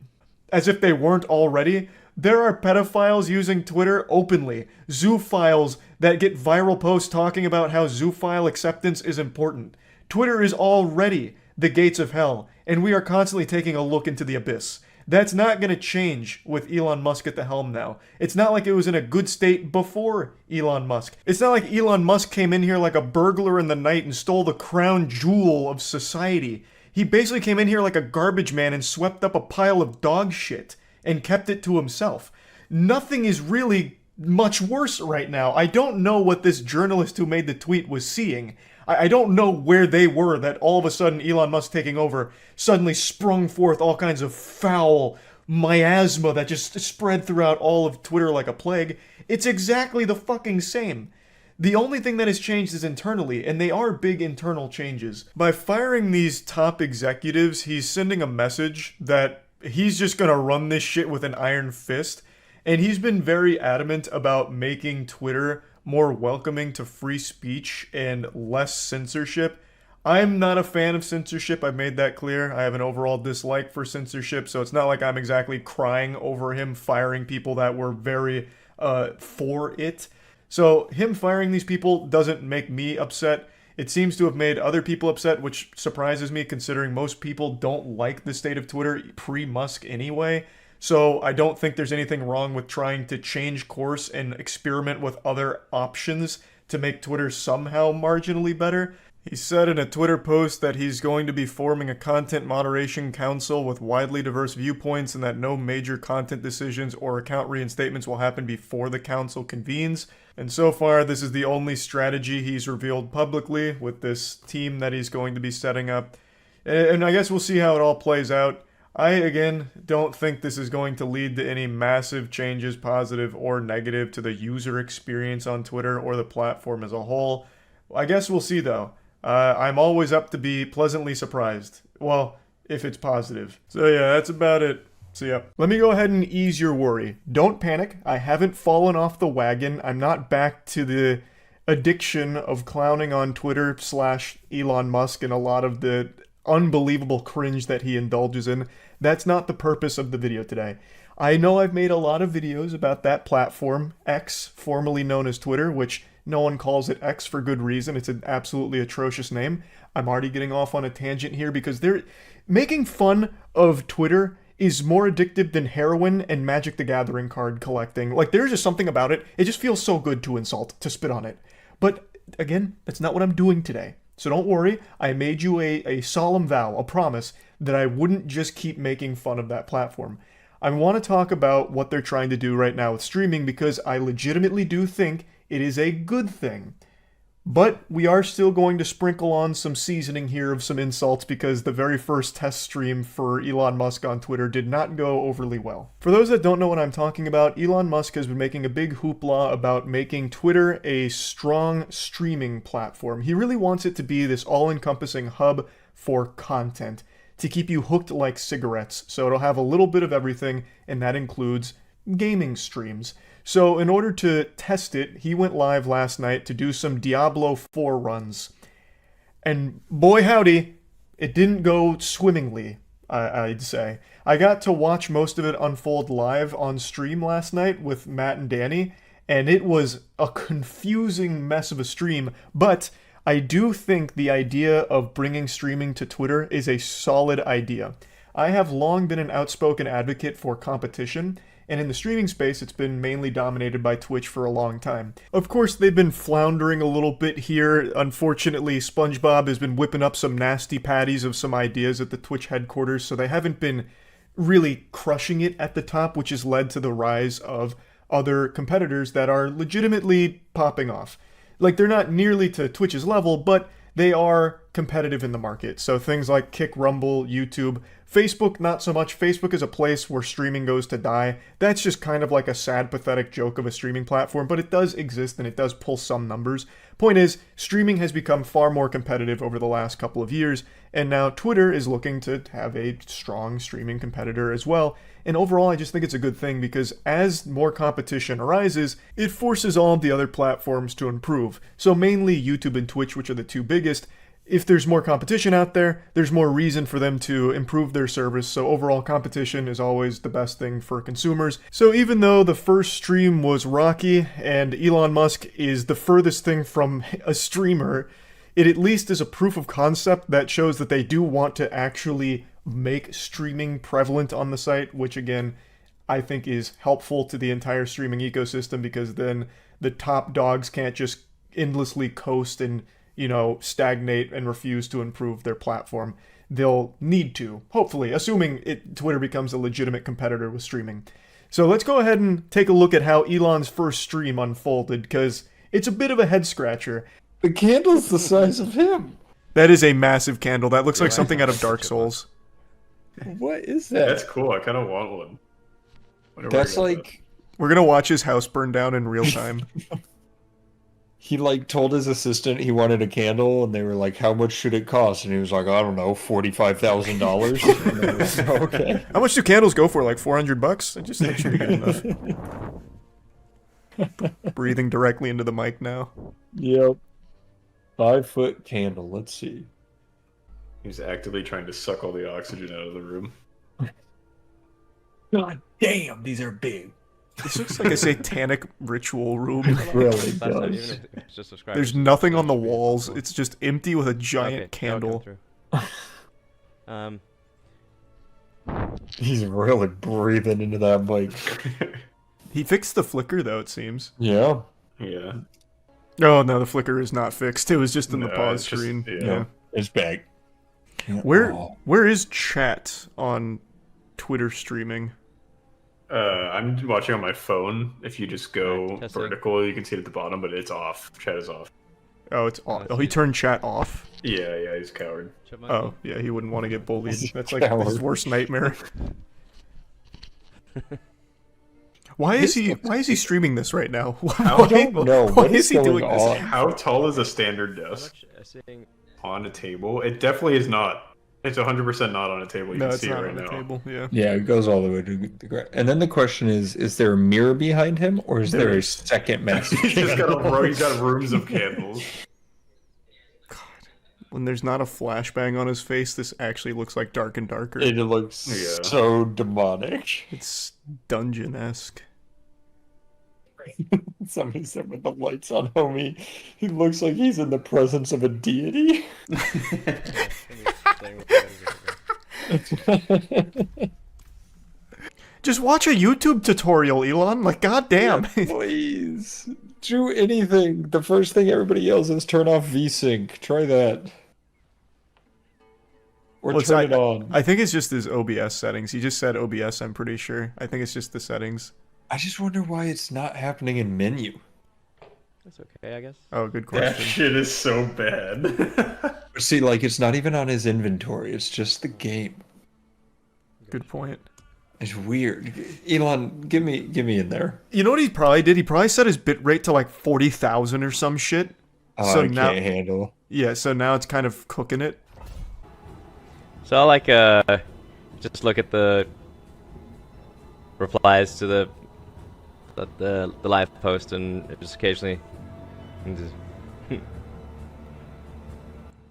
As if they weren't already. There are pedophiles using Twitter openly. Zoophiles that get viral posts talking about how zoophile acceptance is important. Twitter is already the gates of hell, and we are constantly taking a look into the abyss. That's not going to change with Elon Musk at the helm now. It's not like it was in a good state before Elon Musk. It's not like Elon Musk came in here like a burglar in the night and stole the crown jewel of society. He basically came in here like a garbage man and swept up a pile of dog shit and kept it to himself. Nothing is really much worse right now. I don't know what this journalist who made the tweet was seeing. I don't know where they were that all of a sudden Elon Musk taking over suddenly sprung forth all kinds of foul miasma that just spread throughout all of Twitter like a plague. It's exactly the fucking same. The only thing that has changed is internally, and they are big internal changes. By firing these top executives, he's sending a message that he's just gonna run this shit with an iron fist, and he's been very adamant about making Twitter more welcoming to free speech and less censorship. I'm not a fan of censorship, I've made that clear. I have an overall dislike for censorship, so it's not like I'm exactly crying over him firing people that were very for it. So him firing these people doesn't make me upset. It seems to have made other people upset, which surprises me considering most people don't like the state of Twitter pre-Musk anyway. So I don't think there's anything wrong with trying to change course and experiment with other options to make Twitter somehow marginally better. He said in a Twitter post that he's going to be forming a content moderation council with widely diverse viewpoints and that no major content decisions or account reinstatements will happen before the council convenes. And so far, this is the only strategy he's revealed publicly with this team that he's going to be setting up. And I guess we'll see how it all plays out. I, again, don't think this is going to lead to any massive changes, positive or negative, to the user experience on Twitter or the platform as a whole. I guess we'll see, though. I'm always up to be pleasantly surprised. Well, if it's positive. So yeah, that's about it. So yeah, let me go ahead and ease your worry. Don't panic. I haven't fallen off the wagon. I'm not back to the addiction of clowning on Twitter / Elon Musk and a lot of the unbelievable cringe that he indulges in. That's not the purpose of the video today. I know I've made a lot of videos about that platform, X, formerly known as Twitter, which no one calls it X for good reason. It's an absolutely atrocious name. I'm already getting off on a tangent here because they're making fun of Twitter is more addictive than heroin and Magic the Gathering card collecting. Like, there's just something about it. It just feels so good to insult, to spit on it. But again, that's not what I'm doing today. So don't worry, I made you a solemn vow, a promise, that I wouldn't just keep making fun of that platform. I want to talk about what they're trying to do right now with streaming because I legitimately do think it is a good thing. But we are still going to sprinkle on some seasoning here of some insults because the very first test stream for Elon Musk on Twitter did not go overly well. For those that don't know what I'm talking about, Elon Musk has been making a big hoopla about making Twitter a strong streaming platform. He really wants it to be this all-encompassing hub for content to keep you hooked like cigarettes. So it'll have a little bit of everything, and that includes gaming streams. So in order to test it, he went live last night to do some Diablo 4 runs. And boy howdy, it didn't go swimmingly, I'd say. I got to watch most of it unfold live on stream last night with Matt and Danny, and it was a confusing mess of a stream, but I do think the idea of bringing streaming to Twitter is a solid idea. I have long been an outspoken advocate for competition, and in the streaming space, it's been mainly dominated by Twitch for a long time. Of course, they've been floundering a little bit here. Unfortunately, SpongeBob has been whipping up some nasty patties of some ideas at the Twitch headquarters, so they haven't been really crushing it at the top, which has led to the rise of other competitors that are legitimately popping off. Like, they're not nearly to Twitch's level, but they are competitive in the market. So things like Kick, Rumble, YouTube, Facebook, not so much. Facebook is a place where streaming goes to die. That's just kind of like a sad, pathetic joke of a streaming platform, but it does exist and it does pull some numbers. Point is, streaming has become far more competitive over the last couple of years, and now Twitter is looking to have a strong streaming competitor as well. And overall, I just think it's a good thing because as more competition arises, it forces all of the other platforms to improve. So mainly YouTube and Twitch, which are the two biggest. If there's more competition out there, there's more reason for them to improve their service, so overall competition is always the best thing for consumers. So even though the first stream was rocky, and Elon Musk is the furthest thing from a streamer, it at least is a proof of concept that shows that they do want to actually make streaming prevalent on the site, which again, I think is helpful to the entire streaming ecosystem because then the top dogs can't just endlessly coast and stagnate and refuse to improve their platform. They'll need to, hopefully, assuming Twitter becomes a legitimate competitor with streaming. So let's go ahead and take a look at how Elon's first stream unfolded, because it's a bit of a head scratcher. The candle's the size of him. That is a massive candle. That looks like something out of Dark Souls. What is that? That's cool. I kind of want one. That's like... We're going to watch his house burn down in real time. He told his assistant he wanted a candle, and they were like, "How much should it cost?" And he was like, "I don't know, $45,000." Okay. How much do candles go for? Like $400? I just think it should be good enough. Breathing directly into the mic now. Yep. 5-foot candle. Let's see. He's actively trying to suck all the oxygen out of the room. God damn, these are big. This looks like a satanic ritual room. It really does. There's nothing on the walls. It's just empty with a giant candle. He's really breathing into that mic. He fixed the flicker, though, it seems. Yeah. Yeah. Oh, no, the flicker is not fixed. It was just in the pause screen. Yeah. It's back. Where is chat on Twitter streaming? I'm watching on my phone. If you just go vertical, you can see it at the bottom, but it's off. Chat is off. Oh, it's off. Oh, he turned chat off? Yeah, he's a coward. Oh, yeah, he wouldn't want to get bullied. That's like his worst nightmare. Why is he streaming this right now? I don't know. Why is he doing this? How tall is a standard desk? on a table. It definitely is not. It's 100% not on a table. You No, can it's see not it right on the now. table. Yeah. Yeah, it goes all the way to the ground. And then the question is there a mirror behind him, or is there a second massive He's just candle? he's got rooms of candles. When there's not a flashbang on his face, this actually looks like dark and darker. It looks so demonic. It's dungeon-esque. Somebody said with the lights on, homie, he looks like he's in the presence of a deity. Just watch a YouTube tutorial, Elon. Like, goddamn. Yeah, please. Do anything. The first thing everybody yells is turn off VSync. Try that. Or turn it on. I think it's just his OBS settings. He just said OBS, I'm pretty sure. I think it's just the settings. I just wonder why it's not happening in menu. That's okay, I guess. Oh, good question. That shit is so bad. See, like, it's not even on his inventory. It's just the game. Good point. It's weird. Elon, give me in there. You know what he probably did? He probably set his bitrate to like 40,000 or some shit. Oh, so I now, can't handle. Yeah, so now it's kind of cooking it. So I like just look at the replies to the live post and just occasionally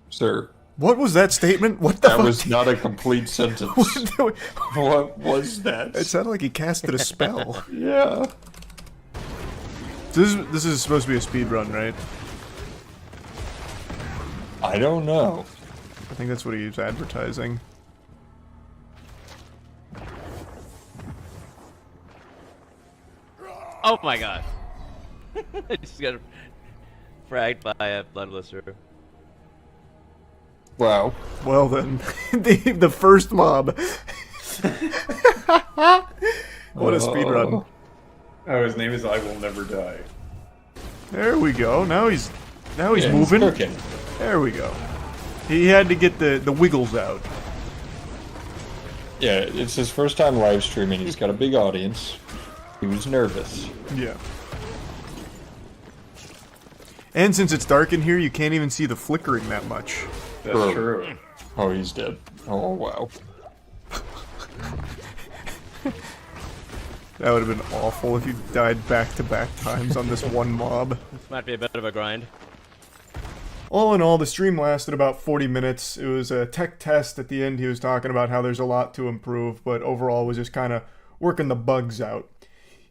Sir. What was that statement? What the That fuck? was not a complete sentence. What was that? It sounded like he casted a spell. Yeah. This is supposed to be a speed run, right? I don't know. I think that's what he was advertising. Oh my god. I just got fragged by a blood blister. Wow. Well then, the first mob. What a speed run. Oh, his name is I Will Never Die. There we go. Now he's Yeah, moving. he's cooking. There we go. He had to get the wiggles out. Yeah, it's his first time live streaming. He's got a big audience. He was nervous. Yeah. And since it's dark in here, you can't even see the flickering that much. That's true. Oh, he's dead. Oh, wow. That would have been awful if you died back-to-back times on this one mob. This might be a bit of a grind. All in all, the stream lasted about 40 minutes. It was a tech test. At the end, he was talking about how there's a lot to improve, but overall was just kind of working the bugs out.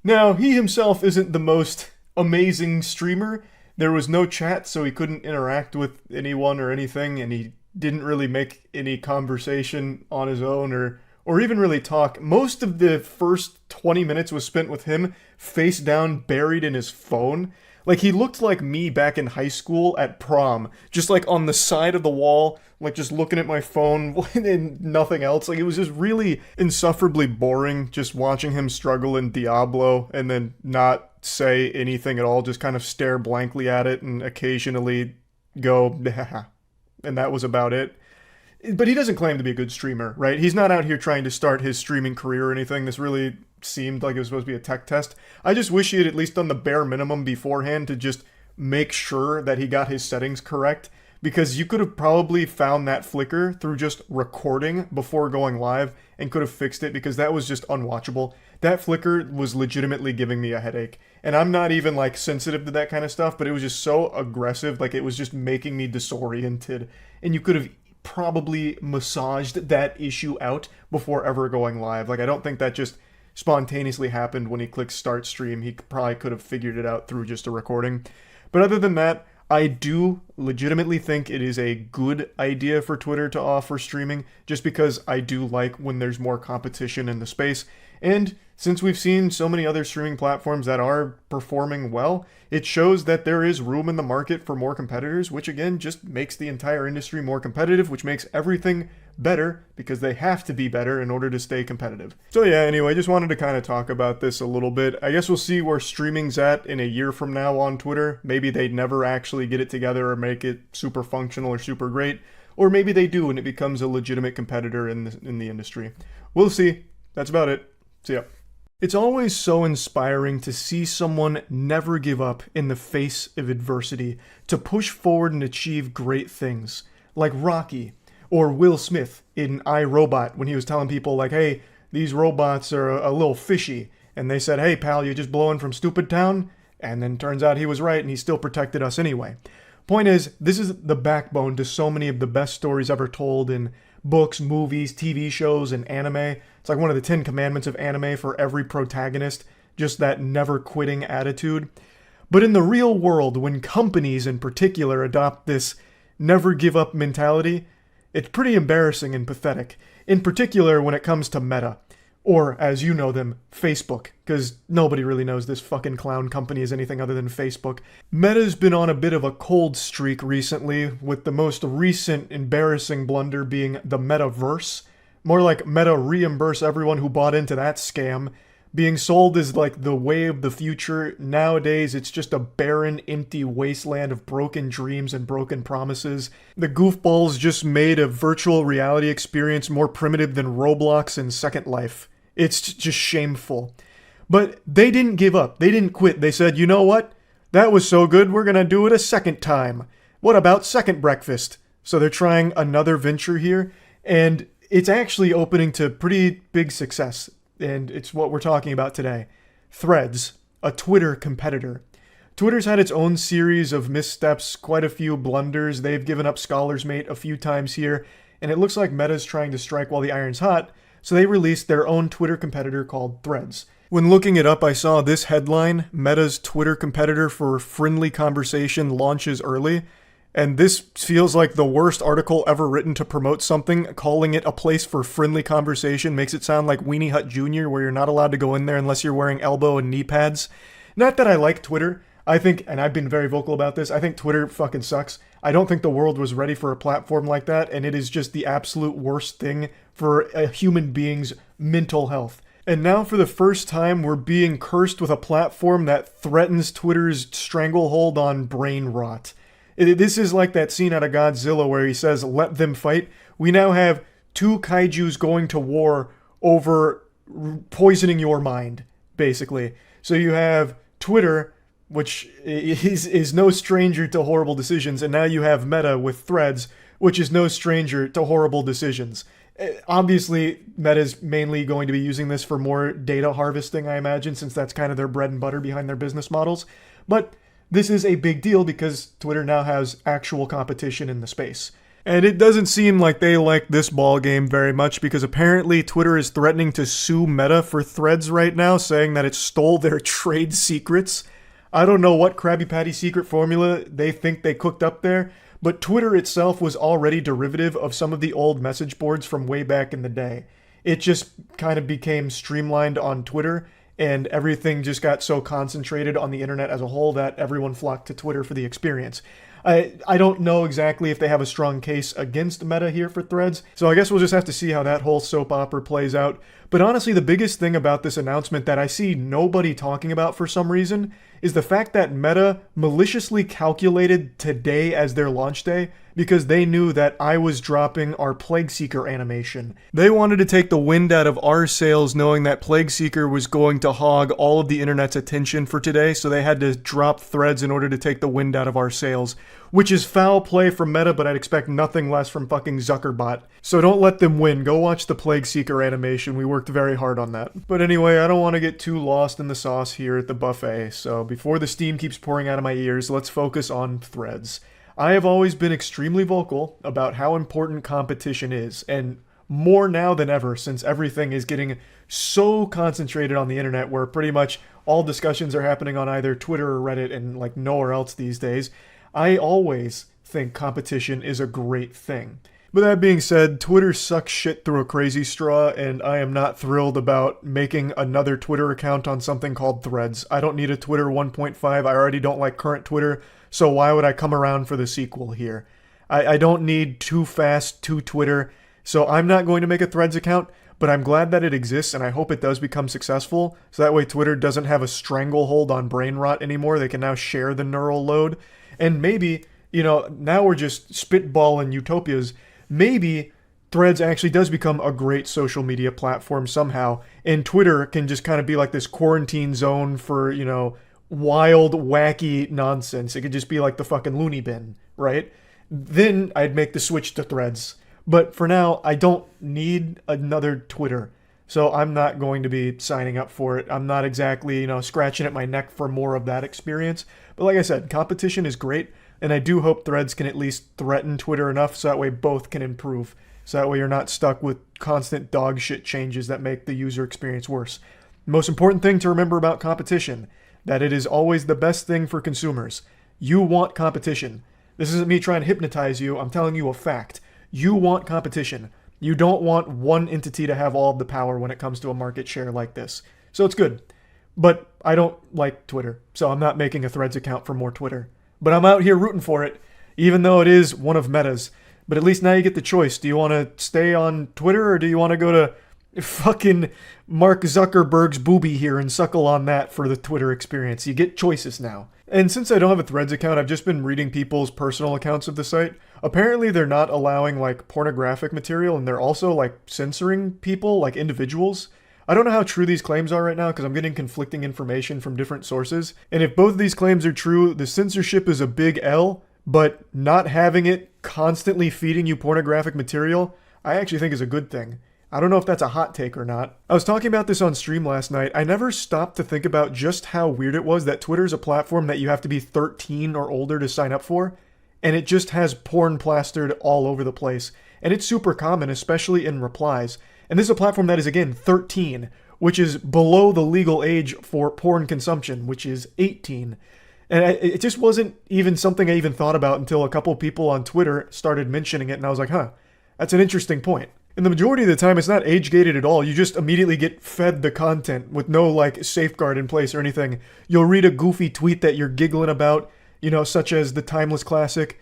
Now, he himself isn't the most amazing streamer. There was no chat, so he couldn't interact with anyone or anything, and he didn't really make any conversation on his own or even really talk. Most of the first 20 minutes was spent with him face down, buried in his phone. Like, he looked like me back in high school at prom, just like on the side of the wall, like just looking at my phone and nothing else. Like, it was just really insufferably boring just watching him struggle in Diablo and then not say anything at all, just kind of stare blankly at it and occasionally go, and that was about it. But he doesn't claim to be a good streamer, right? He's not out here trying to start his streaming career or anything. This really seemed like it was supposed to be a tech test. I just wish he had at least done the bare minimum beforehand to just make sure that he got his settings correct, because you could have probably found that flicker through just recording before going live and could have fixed it, because that was just unwatchable. That flicker was legitimately giving me a headache. And I'm not even like sensitive to that kind of stuff, but it was just so aggressive, like it was just making me disoriented. And you could have probably massaged that issue out before ever going live. Like, I don't think that just spontaneously happened when he clicked start stream. He probably could have figured it out through just a recording. But other than that, I do legitimately think it is a good idea for Twitter to offer streaming, just because I do like when there's more competition in the space. And since we've seen so many other streaming platforms that are performing well, it shows that there is room in the market for more competitors, which again just makes the entire industry more competitive, which makes everything better, because they have to be better in order to stay competitive. So yeah, anyway, just wanted to kind of talk about this a little bit. I guess we'll see where streaming's at in a year from now on Twitter. Maybe they never actually get it together or make it super functional or super great, or maybe they do and it becomes a legitimate competitor in the industry. We'll see. That's about it. See ya. It's always so inspiring to see someone never give up in the face of adversity, to push forward and achieve great things. like Rocky or Will Smith in I, Robot when he was telling people like, hey, these robots are a little fishy. And they said, hey, pal, you're just blowing from Stupid Town? And then turns out he was right and he still protected us anyway. Point is, this is the backbone to so many of the best stories ever told in books, movies, TV shows, and anime. It's like one of the 10 commandments of anime for every protagonist, just that never quitting attitude. But in the real world, when companies in particular adopt this never give up mentality, it's pretty embarrassing and pathetic. In particular when it comes to Meta. Or, as you know them, Facebook, because nobody really knows this fucking clown company as anything other than Facebook. Meta's been on a bit of a cold streak recently, with the most recent embarrassing blunder being the Metaverse. More like Meta reimburse everyone who bought into that scam. Being sold as like the way of the future, nowadays it's just a barren, empty wasteland of broken dreams and broken promises. The goofballs just made a virtual reality experience more primitive than Roblox and Second Life. It's just shameful. But they didn't give up. They didn't quit. They said, you know what? That was so good, we're gonna do it a second time. What about second breakfast? So they're trying another venture here, and it's actually opening to pretty big success. And it's what we're talking about today. Threads, a Twitter competitor. Twitter's had its own series of missteps, quite a few blunders. They've given up Scholar's Mate a few times here, and it looks like Meta's trying to strike while the iron's hot, so they released their own Twitter competitor called Threads. When looking it up, I saw this headline: Meta's Twitter competitor for friendly conversation launches early. And this feels like the worst article ever written to promote something. Calling it a place for friendly conversation makes it sound like Weenie Hut Jr., where you're not allowed to go in there unless you're wearing elbow and knee pads. Not that I like Twitter. I think, and I've been very vocal about this, I think Twitter fucking sucks. I don't think the world was ready for a platform like that, and it is just the absolute worst thing for a human being's mental health. And now for the first time, we're being cursed with a platform that threatens Twitter's stranglehold on brain rot. This is like that scene out of Godzilla where he says, let them fight. We now have two kaijus going to war over poisoning your mind, basically. So you have Twitter, which is no stranger to horrible decisions, and now you have Meta with Threads, which is no stranger to horrible decisions. Obviously, Meta's mainly going to be using this for more data harvesting, I imagine, since that's kind of their bread and butter behind their business models. But this is a big deal because Twitter now has actual competition in the space. And it doesn't seem like they like this ball game very much, because apparently Twitter is threatening to sue Meta for Threads right now, saying that it stole their trade secrets. I don't know what Krabby Patty secret formula they think they cooked up there, but Twitter itself was already derivative of some of the old message boards from way back in the day. It just kind of became streamlined on Twitter, and everything just got so concentrated on the internet as a whole that everyone flocked to Twitter for the experience. I don't know exactly if they have a strong case against Meta here for Threads, so I guess we'll just have to see how that whole soap opera plays out. But honestly, the biggest thing about this announcement that I see nobody talking about for some reason is the fact that Meta maliciously calculated today as their launch day because they knew that I was dropping our Plague Seeker animation. They wanted to take the wind out of our sails knowing that Plague Seeker was going to hog all of the internet's attention for today, so they had to drop Threads in order to take the wind out of our sails, which is foul play from Meta, but I'd expect nothing less from fucking Zuckerbot. So don't let them win. Go watch the Plague Seeker animation. We worked very hard on that. But anyway, I don't want to get too lost in the sauce here at the buffet, so before the steam keeps pouring out of my ears, let's focus on Threads. I have always been extremely vocal about how important competition is, and more now than ever since everything is getting so concentrated on the internet where pretty much all discussions are happening on either Twitter or Reddit and like nowhere else these days. I always think competition is a great thing. But that being said, Twitter sucks shit through a crazy straw, and I am not thrilled about making another Twitter account on something called Threads. I don't need a Twitter 1.5. I already don't like current Twitter, so why would I come around for the sequel here? I don't need too fast to Twitter, so I'm not going to make a Threads account, but I'm glad that it exists, and I hope it does become successful, so that way Twitter doesn't have a stranglehold on brain rot anymore. They can now share the neural load, and maybe, now we're just spitballing utopias. Maybe Threads actually does become a great social media platform somehow, and Twitter can just kind of be like this quarantine zone for, wild, wacky nonsense. It could just be like the fucking loony bin, right? then I'd make the switch to Threads. But for now, I don't need another Twitter. So I'm not going to be signing up for it. I'm not exactly, scratching at my neck for more of that experience. But like I said, competition is great, and I do hope Threads can at least threaten Twitter enough so that way both can improve. So that way you're not stuck with constant dog shit changes that make the user experience worse. The most important thing to remember about competition, that it is always the best thing for consumers. You want competition. This isn't me trying to hypnotize you. I'm telling you a fact. You want competition. You don't want one entity to have all of the power when it comes to a market share like this. So it's good. But I don't like Twitter, so I'm not making a Threads account for more Twitter. But I'm out here rooting for it, even though it is one of Meta's. But at least now you get the choice. Do you want to stay on Twitter, or do you want to go to fucking Mark Zuckerberg's booby here and suckle on that for the Twitter experience? You get choices now. And since I don't have a Threads account, I've just been reading people's personal accounts of the site. Apparently they're not allowing pornographic material, and they're also censoring people, individuals. I don't know how true these claims are right now because I'm getting conflicting information from different sources. And if both of these claims are true, the censorship is a big L, but not having it constantly feeding you pornographic material, I actually think is a good thing. I don't know if that's a hot take or not. I was talking about this on stream last night. I never stopped to think about just how weird it was that Twitter's a platform that you have to be 13 or older to sign up for, and it just has porn plastered all over the place. And it's super common, especially in replies. And this is a platform that is, again, 13, which is below the legal age for porn consumption, which is 18. And it just wasn't even something I even thought about until a couple people on Twitter started mentioning it, and I was like, that's an interesting point. And the majority of the time, it's not age-gated at all. You just immediately get fed the content with no, safeguard in place or anything. You'll read a goofy tweet that you're giggling about, such as the timeless classic,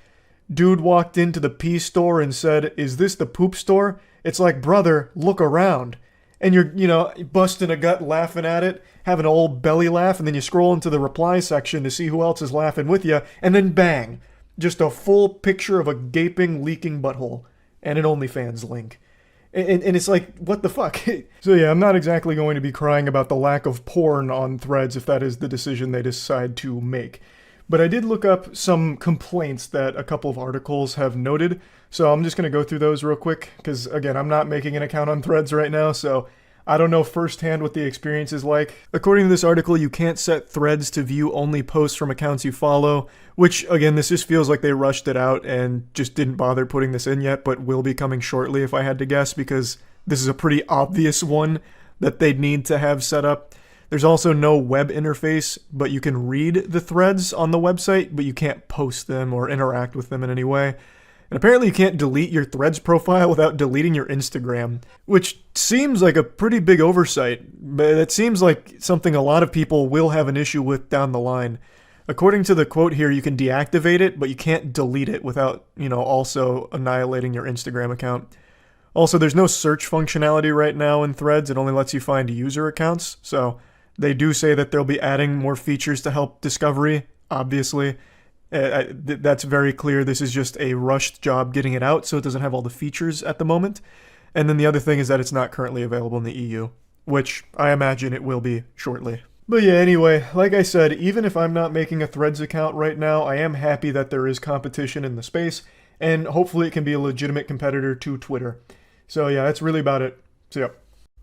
dude walked into the pee store and said, "Is this the poop store?" It's like, brother, look around. And you're, busting a gut laughing at it, having an old belly laugh, and then you scroll into the reply section to see who else is laughing with you, and then bang, just a full picture of a gaping, leaking butthole, and an OnlyFans link. And it's like, what the fuck? So yeah, I'm not exactly going to be crying about the lack of porn on Threads if that is the decision they decide to make. But I did look up some complaints that a couple of articles have noted, so I'm just going to go through those real quick, because again, I'm not making an account on Threads right now, so I don't know firsthand what the experience is like. According to this article, you can't set Threads to view only posts from accounts you follow, which, again, this just feels like they rushed it out and just didn't bother putting this in yet, but will be coming shortly if I had to guess, because this is a pretty obvious one that they'd need to have set up. There's also no web interface, but you can read the threads on the website, but you can't post them or interact with them in any way. And apparently you can't delete your Threads profile without deleting your Instagram, which seems like a pretty big oversight, but it seems like something a lot of people will have an issue with down the line. According to the quote here, you can deactivate it, but you can't delete it without, also annihilating your Instagram account. Also, there's no search functionality right now in Threads. It only lets you find user accounts, so they do say that they'll be adding more features to help discovery, obviously. That's very clear. This is just a rushed job getting it out, so it doesn't have all the features at the moment. And then the other thing is that it's not currently available in the EU, which I imagine it will be shortly. But yeah, anyway, like I said, even if I'm not making a Threads account right now, I am happy that there is competition in the space, and hopefully it can be a legitimate competitor to Twitter. So yeah, that's really about it. So yeah.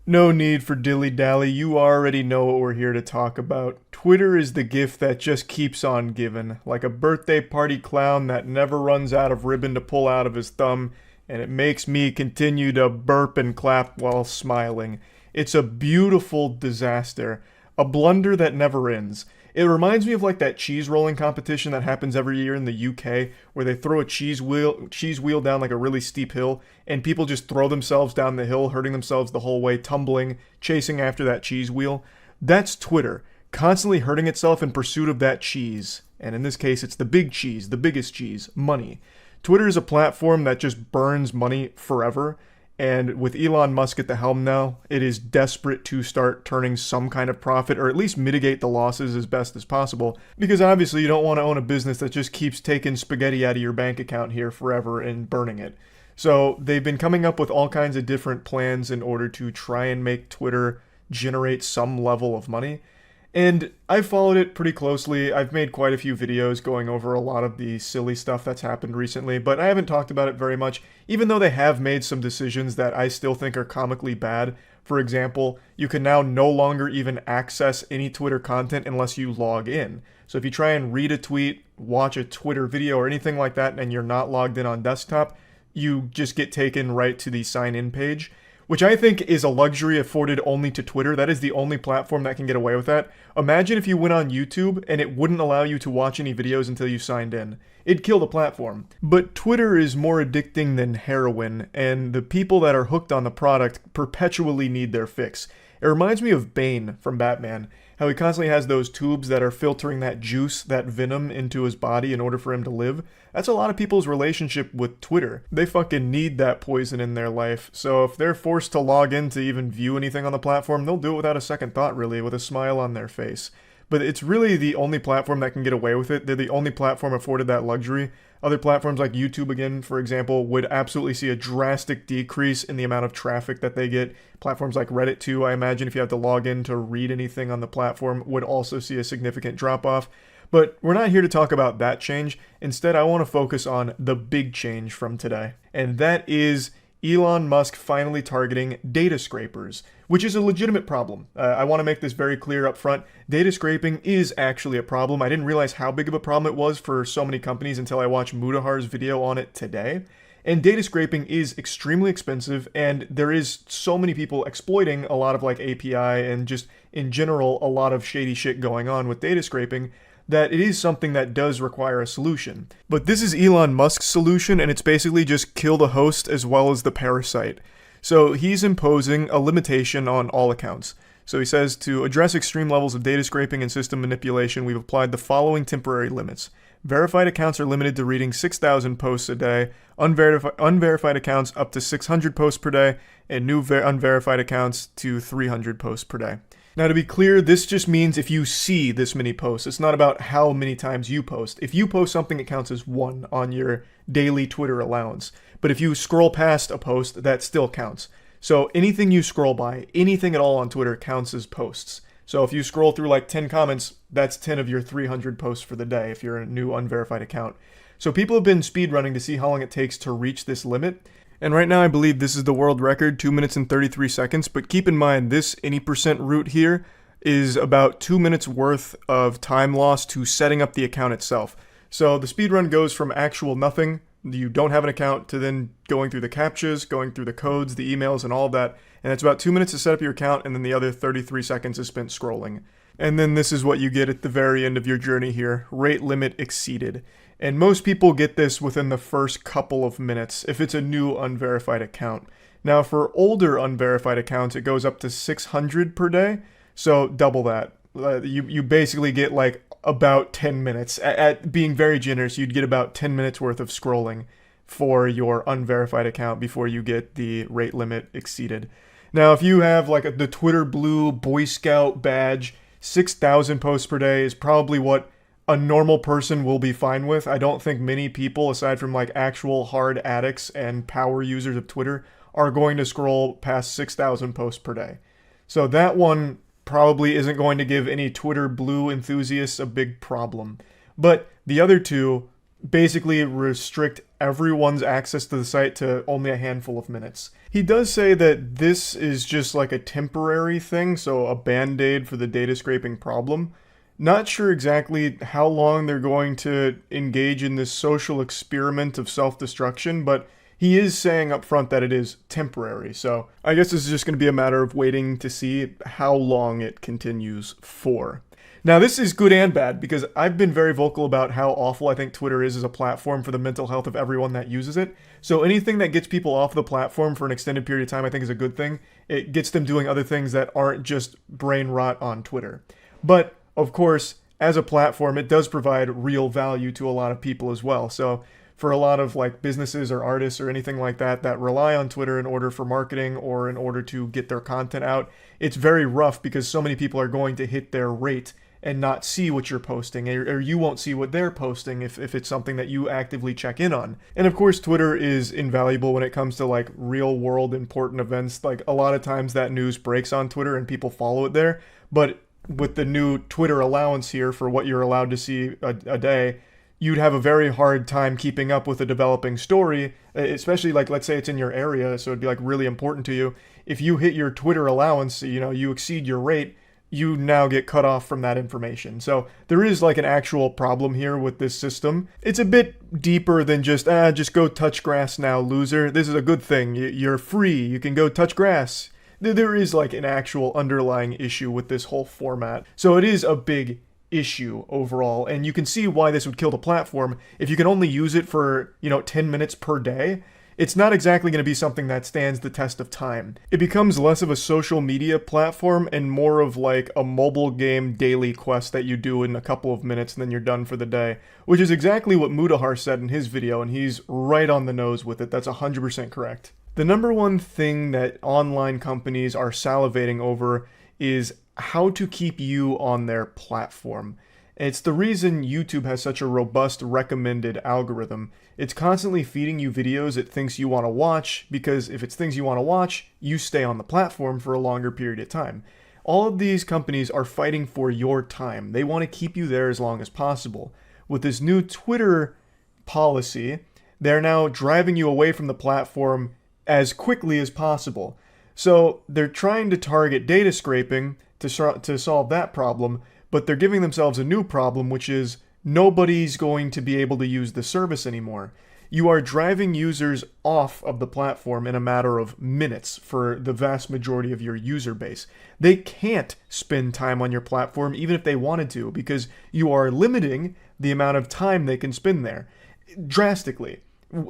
No need for dilly-dally, you already know what we're here to talk about. Twitter is the gift that just keeps on giving, like a birthday party clown that never runs out of ribbon to pull out of his thumb, and it makes me continue to burp and clap while smiling. It's a beautiful disaster, a blunder that never ends. It reminds me of that cheese rolling competition that happens every year in the UK, where they throw a cheese wheel down a really steep hill, and people just throw themselves down the hill, hurting themselves the whole way, tumbling, chasing after that cheese wheel. That's Twitter, constantly hurting itself in pursuit of that cheese. And in this case, it's the big cheese, the biggest cheese, money. Twitter is a platform that just burns money forever. And with Elon Musk at the helm now, it is desperate to start turning some kind of profit, or at least mitigate the losses as best as possible. Because obviously you don't want to own a business that just keeps taking spaghetti out of your bank account here forever and burning it. So they've been coming up with all kinds of different plans in order to try and make Twitter generate some level of money. And I've followed it pretty closely. I've made quite a few videos going over a lot of the silly stuff that's happened recently, but I haven't talked about it very much, even though they have made some decisions that I still think are comically bad. For example, you can now no longer even access any Twitter content unless you log in. So if you try and read a tweet, watch a Twitter video, or anything like that, and you're not logged in on desktop, you just get taken right to the sign-in page, which I think is a luxury afforded only to Twitter. That is the only platform that can get away with that. Imagine if you went on YouTube and it wouldn't allow you to watch any videos until you signed in. It'd kill the platform. But Twitter is more addicting than heroin, and the people that are hooked on the product perpetually need their fix. It reminds me of Bane from Batman, how he constantly has those tubes that are filtering that juice, that venom, into his body in order for him to live. That's a lot of people's relationship with Twitter. They fucking need that poison in their life, so if they're forced to log in to even view anything on the platform, they'll do it without a second thought, really, with a smile on their face. But it's really the only platform that can get away with it. They're the only platform afforded that luxury. Other platforms like YouTube, again, for example, would absolutely see a drastic decrease in the amount of traffic that they get. Platforms like Reddit, too, I imagine if you have to log in to read anything on the platform, would also see a significant drop-off. But we're not here to talk about that change. Instead, I want to focus on the big change from today. And that is Elon Musk finally targeting data scrapers, which is a legitimate problem. I want to make this very clear up front. Data scraping is actually a problem. I didn't realize how big of a problem it was for so many companies until I watched Mudahar's video on it today. And data scraping is extremely expensive, and there is so many people exploiting a lot of like API and just in general a lot of shady shit going on with data scraping, that it is something that does require a solution. But this is Elon Musk's solution, and it's basically just kill the host as well as the parasite. So he's imposing a limitation on all accounts. So he says, to address extreme levels of data scraping and system manipulation, we've applied the following temporary limits. Verified accounts are limited to reading 6,000 posts a day, unverified accounts up to 600 posts per day, and new unverified accounts to 300 posts per day. Now, to be clear, this just means if you see this many posts. It's not about how many times you post. If you post something, it counts as 1 on your daily Twitter allowance. But if you scroll past a post, that still counts. So anything you scroll by, anything at all on Twitter counts as posts. So if you scroll through like 10 comments, that's 10 of your 300 posts for the day if you're a new unverified account. So people have been speedrunning to see how long it takes to reach this limit. And right now I believe this is the world record, 2 minutes and 33 seconds. But keep in mind, this any percent route here is about 2 minutes worth of time lost to setting up the account itself. So the speedrun goes from actual nothing, you don't have an account, to then going through the captchas, going through the codes, the emails, and all of that. And it's about 2 minutes to set up your account, and then the other 33 seconds is spent scrolling. And then this is what you get at the very end of your journey here. Rate limit exceeded. And most people get this within the first couple of minutes if it's a new unverified account. Now for older unverified accounts, it goes up to 600 per day, so double that. You basically get like about 10 minutes. At being very generous, you'd get about 10 minutes worth of scrolling for your unverified account before you get the rate limit exceeded. Now if you have like the Twitter Blue Boy Scout badge, 6,000 posts per day is probably what a normal person will be fine with. I don't think many people, aside from like actual hard addicts and power users of Twitter, are going to scroll past 6,000 posts per day. So that one probably isn't going to give any Twitter Blue enthusiasts a big problem. But the other two basically restrict everyone's access to the site to only a handful of minutes. He does say that this is just like a temporary thing, so a band-aid for the data scraping problem. Not sure exactly how long they're going to engage in this social experiment of self-destruction, but he is saying up front that it is temporary. So I guess this is just going to be a matter of waiting to see how long it continues for. Now this is good and bad because I've been very vocal about how awful I think Twitter is as a platform for the mental health of everyone that uses it. So anything that gets people off the platform for an extended period of time I think is a good thing. It gets them doing other things that aren't just brain rot on Twitter. But of course, as a platform, it does provide real value to a lot of people as well. So for a lot of like businesses or artists or anything like that that rely on Twitter in order for marketing or in order to get their content out, it's very rough because so many people are going to hit their rate and not see what you're posting, or you won't see what they're posting if it's something that you actively check in on. And of course, Twitter is invaluable when it comes to like real world important events. Like a lot of times that news breaks on Twitter and people follow it there, but with the new Twitter allowance here for what you're allowed to see a day, you'd have a very hard time keeping up with a developing story, especially like, let's say it's in your area, so it'd be like really important to you. If you hit your Twitter allowance, you know, you exceed your rate, you now get cut off from that information. So there is like an actual problem here with this system. It's a bit deeper than just go touch grass now, loser. This is a good thing. You're free. You can go touch grass. There is like an actual underlying issue with this whole format. So it is a big issue overall, and you can see why this would kill the platform. If you can only use it for, 10 minutes per day, it's not exactly going to be something that stands the test of time. It becomes less of a social media platform and more of like a mobile game daily quest that you do in a couple of minutes and then you're done for the day, which is exactly what Mudahar said in his video, and he's right on the nose with it. That's 100% correct. The number one thing that online companies are salivating over is how to keep you on their platform. It's the reason YouTube has such a robust recommended algorithm. It's constantly feeding you videos it thinks you want to watch, because if it's things you want to watch, you stay on the platform for a longer period of time. All of these companies are fighting for your time. They want to keep you there as long as possible. With this new Twitter policy, they're now driving you away from the platform as quickly as possible. So they're trying to target data scraping to solve that problem, but they're giving themselves a new problem, which is nobody's going to be able to use the service anymore. You are driving users off of the platform in a matter of minutes for the vast majority of your user base. They can't spend time on your platform even if they wanted to, because you are limiting the amount of time they can spend there drastically.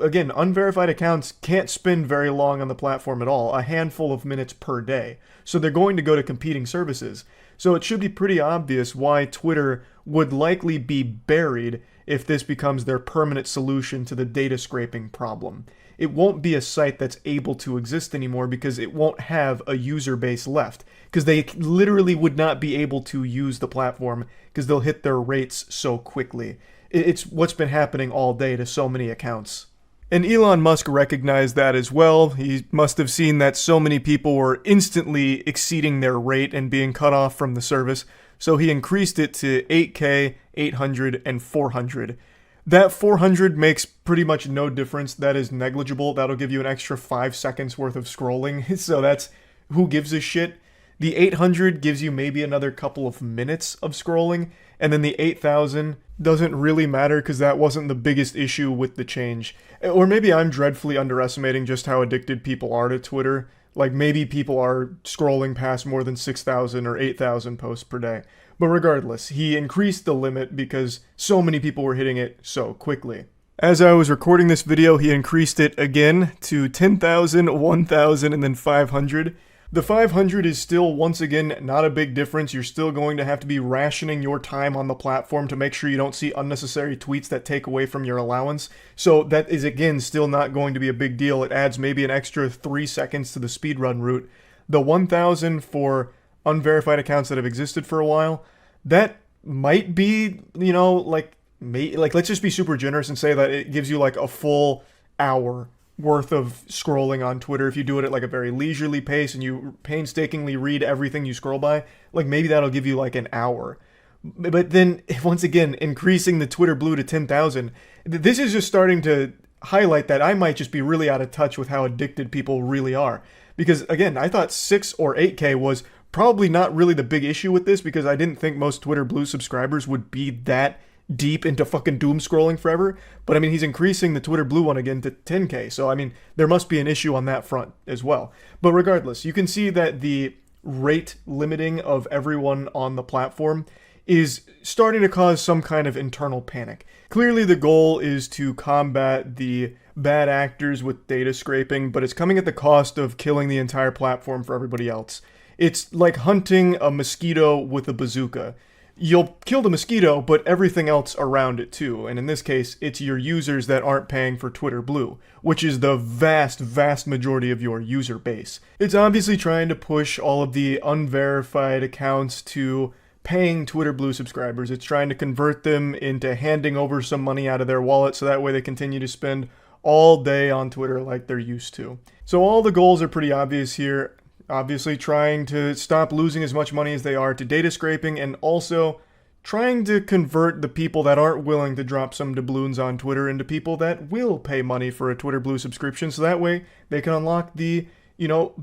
Again, unverified accounts can't spend very long on the platform at all, a handful of minutes per day. So they're going to go to competing services. So it should be pretty obvious why Twitter would likely be buried if this becomes their permanent solution to the data scraping problem. It won't be a site that's able to exist anymore because it won't have a user base left, because they literally would not be able to use the platform because they'll hit their rates so quickly. It's what's been happening all day to so many accounts. And Elon Musk recognized that as well. He must have seen that so many people were instantly exceeding their rate and being cut off from the service, so he increased it to 8K, 800, and 400. That 400 makes pretty much no difference. That is negligible. That'll give you an extra 5 seconds worth of scrolling, so that's who gives a shit. The 800 gives you maybe another couple of minutes of scrolling, and then the 8,000 doesn't really matter because that wasn't the biggest issue with the change. Or maybe I'm dreadfully underestimating just how addicted people are to Twitter. Like maybe people are scrolling past more than 6,000 or 8,000 posts per day. But regardless, he increased the limit because so many people were hitting it so quickly. As I was recording this video, he increased it again to 10,000, 1,000, and then 500. The 500 is still, once again, not a big difference. You're still going to have to be rationing your time on the platform to make sure you don't see unnecessary tweets that take away from your allowance. So that is, again, still not going to be a big deal. It adds maybe an extra 3 seconds to the speedrun route. The 1,000 for unverified accounts that have existed for a while, that might be, let's just be super generous and say that it gives you like a full hour worth of scrolling on Twitter if you do it at like a very leisurely pace and you painstakingly read everything you scroll by. Like maybe that'll give you like an hour. But then once again, increasing the Twitter Blue to 10,000, this is just starting to highlight that I might just be really out of touch with how addicted people really are. Because again, I thought 6 or 8K was probably not really the big issue with this, because I didn't think most Twitter Blue subscribers would be that deep into fucking doom scrolling forever. But I mean, he's increasing the Twitter Blue one again to 10K. So I mean, there must be an issue on that front as well. But regardless, you can see that the rate limiting of everyone on the platform is starting to cause some kind of internal panic. Clearly the goal is to combat the bad actors with data scraping, but it's coming at the cost of killing the entire platform for everybody else. It's like hunting a mosquito with a bazooka. You'll kill the mosquito, but everything else around it too. And in this case, it's your users that aren't paying for Twitter Blue, which is the vast, vast majority of your user base. It's obviously trying to push all of the unverified accounts to paying Twitter Blue subscribers. It's trying to convert them into handing over some money out of their wallet so that way they continue to spend all day on Twitter like they're used to. So all the goals are pretty obvious here. obviously trying to stop losing as much money as they are to data scraping, and also trying to convert the people that aren't willing to drop some doubloons on Twitter into people that will pay money for a Twitter Blue subscription, so that way they can unlock the,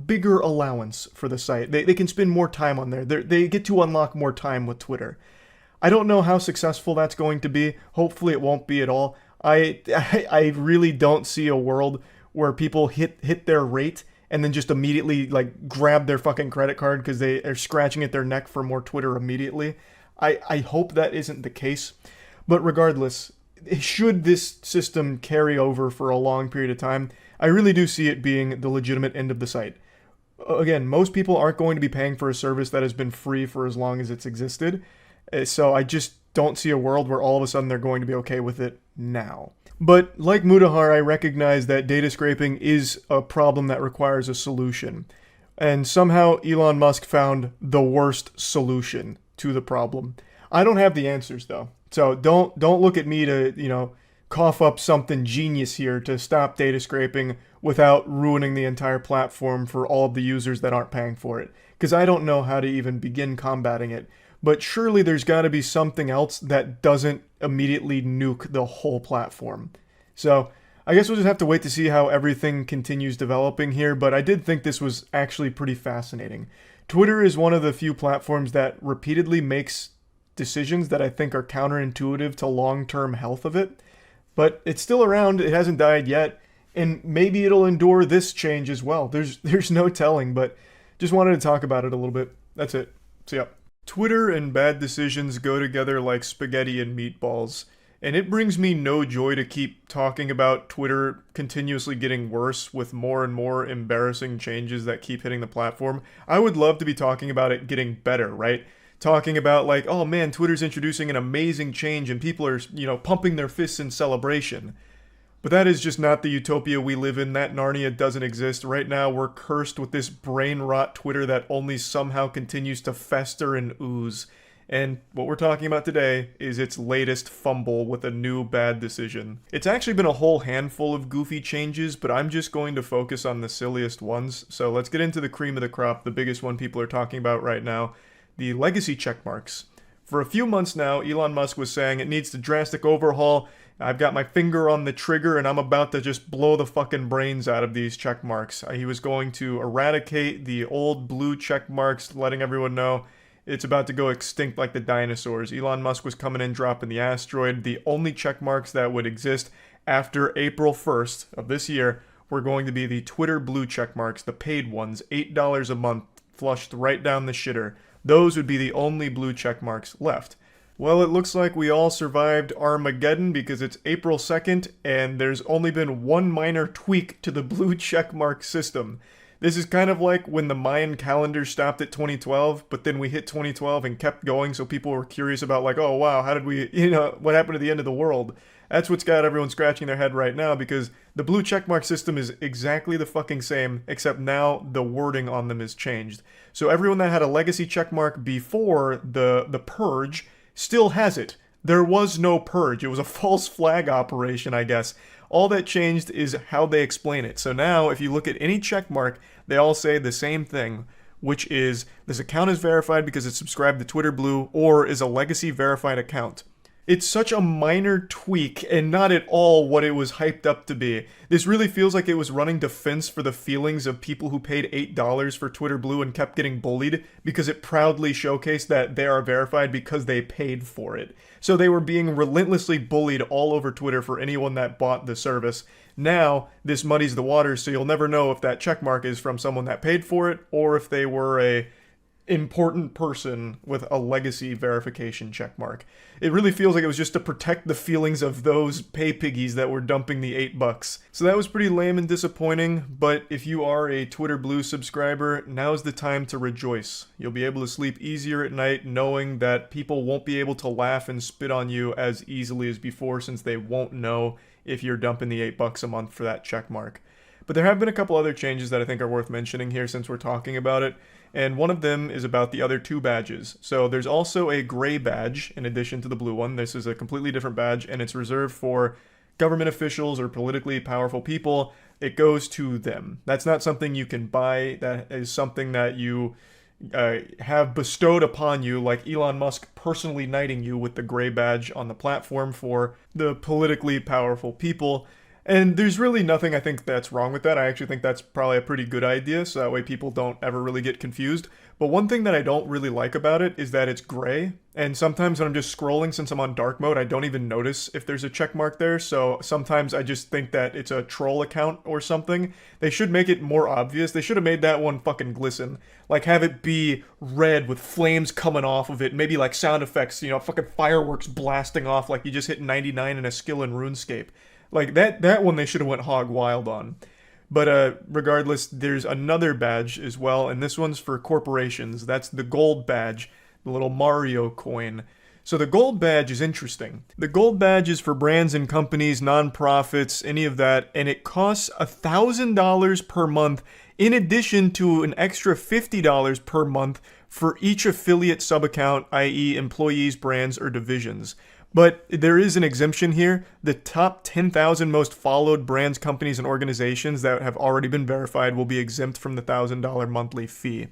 bigger allowance for the site. They can spend more time on there. They get to unlock more time with Twitter. I don't know how successful that's going to be. Hopefully it won't be at all. I really don't see a world where people hit their rate and then just immediately grab their fucking credit card because they are scratching at their neck for more Twitter immediately. I hope that isn't the case. But regardless, should this system carry over for a long period of time, I really do see it being the legitimate end of the site. Again, most people aren't going to be paying for a service that has been free for as long as it's existed. So I just don't see a world where all of a sudden they're going to be okay with it now. But like Mudahar, I recognize that data scraping is a problem that requires a solution. And somehow Elon Musk found the worst solution to the problem. I don't have the answers though. So don't look at me to, cough up something genius here to stop data scraping without ruining the entire platform for all of the users that aren't paying for it. Because I don't know how to even begin combating it. But surely there's got to be something else that doesn't immediately nuke the whole platform. So I guess we'll just have to wait to see how everything continues developing here, but I did think this was actually pretty fascinating. Twitter is one of the few platforms that repeatedly makes decisions that I think are counterintuitive to long-term health of it. But it's still around, it hasn't died yet, and maybe it'll endure this change as well. There's no telling, but just wanted to talk about it a little bit. That's it. See ya. Twitter and bad decisions go together like spaghetti and meatballs, and it brings me no joy to keep talking about Twitter continuously getting worse with more and more embarrassing changes that keep hitting the platform. I would love to be talking about it getting better, right? Talking about oh man, Twitter's introducing an amazing change and people are, pumping their fists in celebration. But that is just not the utopia we live in. That Narnia doesn't exist. Right now, we're cursed with this brain rot Twitter that only somehow continues to fester and ooze. And what we're talking about today is its latest fumble with a new bad decision. It's actually been a whole handful of goofy changes, but I'm just going to focus on the silliest ones. So let's get into the cream of the crop, the biggest one people are talking about right now, the legacy checkmarks. For a few months now, Elon Musk was saying it needs a drastic overhaul. I've got my finger on the trigger and I'm about to just blow the fucking brains out of these check marks. He was going to eradicate the old blue check marks, letting everyone know it's about to go extinct like the dinosaurs. Elon Musk was coming in, dropping the asteroid. The only check marks that would exist after April 1st of this year were going to be the Twitter blue check marks, the paid ones, $8 a month, flushed right down the shitter. Those would be the only blue check marks left. Well, it looks like we all survived Armageddon because it's April 2nd and there's only been one minor tweak to the blue checkmark system. This is kind of like when the Mayan calendar stopped at 2012, but then we hit 2012 and kept going, so people were curious about oh wow, how did we, what happened to the end of the world? That's what's got everyone scratching their head right now, because the blue checkmark system is exactly the fucking same, except now the wording on them is changed. So everyone that had a legacy checkmark before the purge still has it. There was no purge. It was a false flag operation, I guess. All that changed is how they explain it. So now, if you look at any checkmark, they all say the same thing, which is this account is verified because it's subscribed to Twitter Blue or is a legacy verified account. It's such a minor tweak and not at all what it was hyped up to be. This really feels like it was running defense for the feelings of people who paid $8 for Twitter Blue and kept getting bullied because it proudly showcased that they are verified because they paid for it. So they were being relentlessly bullied all over Twitter for anyone that bought the service. Now, this muddies the waters, so you'll never know if that checkmark is from someone that paid for it or if they were a important person with a legacy verification checkmark. It really feels like it was just to protect the feelings of those pay piggies that were dumping the $8. So that was pretty lame and disappointing, but if you are a Twitter Blue subscriber, now's the time to rejoice. You'll be able to sleep easier at night knowing that people won't be able to laugh and spit on you as easily as before, since they won't know if you're dumping the $8 a month for that checkmark. But there have been a couple other changes that I think are worth mentioning here since we're talking about it, and one of them is about the other two badges. So there's also a gray badge in addition to the blue one. This is a completely different badge, and it's reserved for government officials or politically powerful people, it goes to them. That's not something you can buy. That is something that you have bestowed upon you, like Elon Musk personally knighting you with the gray badge on the platform for the politically powerful people. And there's really nothing I think that's wrong with that. I actually think that's probably a pretty good idea, so that way people don't ever really get confused. But one thing that I don't really like about it is that it's gray. And sometimes when I'm just scrolling, since I'm on dark mode, I don't even notice if there's a check mark there. So sometimes I just think that it's a troll account or something. They should make it more obvious. They should have made that one fucking glisten. Like, have it be red with flames coming off of it. Maybe like sound effects, fucking fireworks blasting off like you just hit 99 in a skill in RuneScape. Like, that one they should have went hog wild on. But regardless, there's another badge as well, and this one's for corporations. That's the gold badge, the little Mario coin. So the gold badge is interesting. The gold badge is for brands and companies, non-profits, any of that, and it costs $1,000 per month in addition to an extra $50 per month for each affiliate sub-account, i.e. employees, brands, or divisions. But there is an exemption here. The top 10,000 most followed brands, companies, and organizations that have already been verified will be exempt from the $1,000 monthly fee.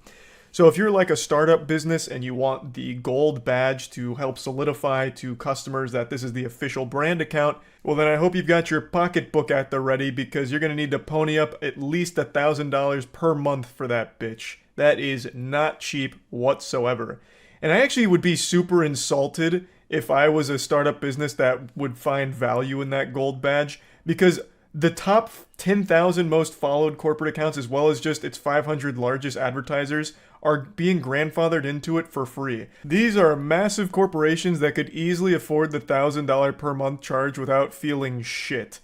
So if you're like a startup business and you want the gold badge to help solidify to customers that this is the official brand account, well then I hope you've got your pocketbook at the ready, because you're going to need to pony up at least $1,000 per month for that bitch. That is not cheap whatsoever. And I actually would be super insulted if I was a startup business that would find value in that gold badge, because the top 10,000 most followed corporate accounts, as well as just its 500 largest advertisers, are being grandfathered into it for free. These are massive corporations that could easily afford the $1,000 per month charge without feeling shit.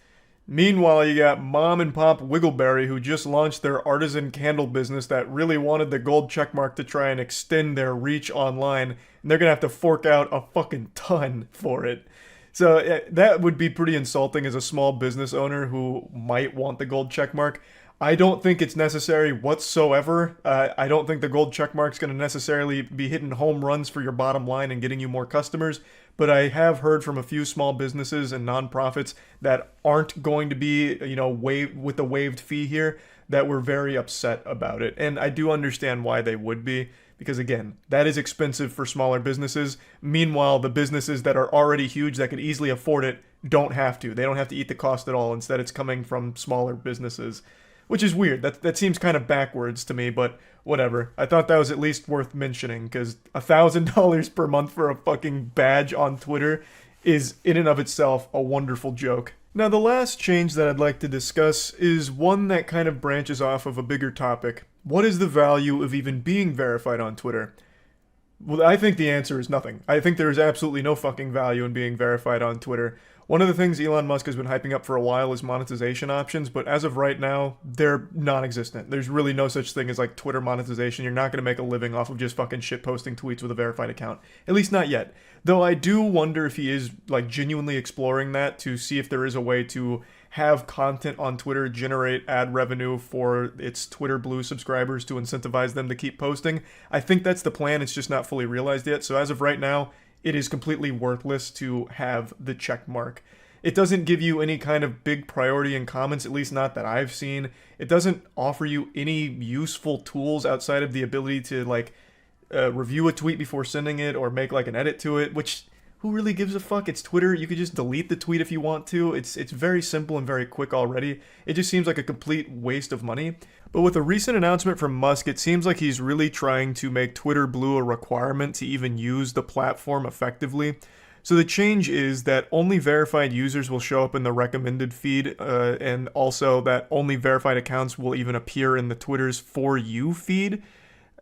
Meanwhile, you got mom and pop Wiggleberry, who just launched their artisan candle business that really wanted the gold checkmark to try and extend their reach online, and they're gonna have to fork out a fucking ton for it. So that would be pretty insulting as a small business owner who might want the gold checkmark. I don't think it's necessary whatsoever. I don't think the gold checkmark's going to necessarily be hitting home runs for your bottom line and getting you more customers. But I have heard from a few small businesses and nonprofits that aren't going to be, with the waived fee here, that were very upset about it. And I do understand why they would be, because again, that is expensive for smaller businesses. Meanwhile, the businesses that are already huge that could easily afford it don't have to. They don't have to eat the cost at all. Instead, it's coming from smaller businesses, which is weird. That seems kind of backwards to me, but whatever. I thought that was at least worth mentioning, because $1,000 per month for a fucking badge on Twitter is in and of itself a wonderful joke. Now, the last change that I'd like to discuss is one that kind of branches off of a bigger topic. What is the value of even being verified on Twitter? Well, I think the answer is nothing. I think there is absolutely no fucking value in being verified on Twitter. One of the things Elon Musk has been hyping up for a while is monetization options, but as of right now, they're non-existent. There's really no such thing as like Twitter monetization. You're not going to make a living off of just fucking shit-posting tweets with a verified account. At least not yet. Though I do wonder if he is like genuinely exploring that to see if there is a way to have content on Twitter generate ad revenue for its Twitter Blue subscribers to incentivize them to keep posting. I think that's the plan. It's just not fully realized yet. So as of right now, it is completely worthless to have the check mark. It doesn't give you any kind of big priority in comments, at least not that I've seen. It doesn't offer you any useful tools outside of the ability to review a tweet before sending it or make like an edit to it, which who really gives a fuck? It's Twitter. You could just delete the tweet if you want to. It's very simple and very quick already. It just seems like a complete waste of money. But with a recent announcement from Musk, it seems like he's really trying to make Twitter Blue a requirement to even use the platform effectively. So the change is that only verified users will show up in the recommended feed, and also that only verified accounts will even appear in the Twitter's For You feed,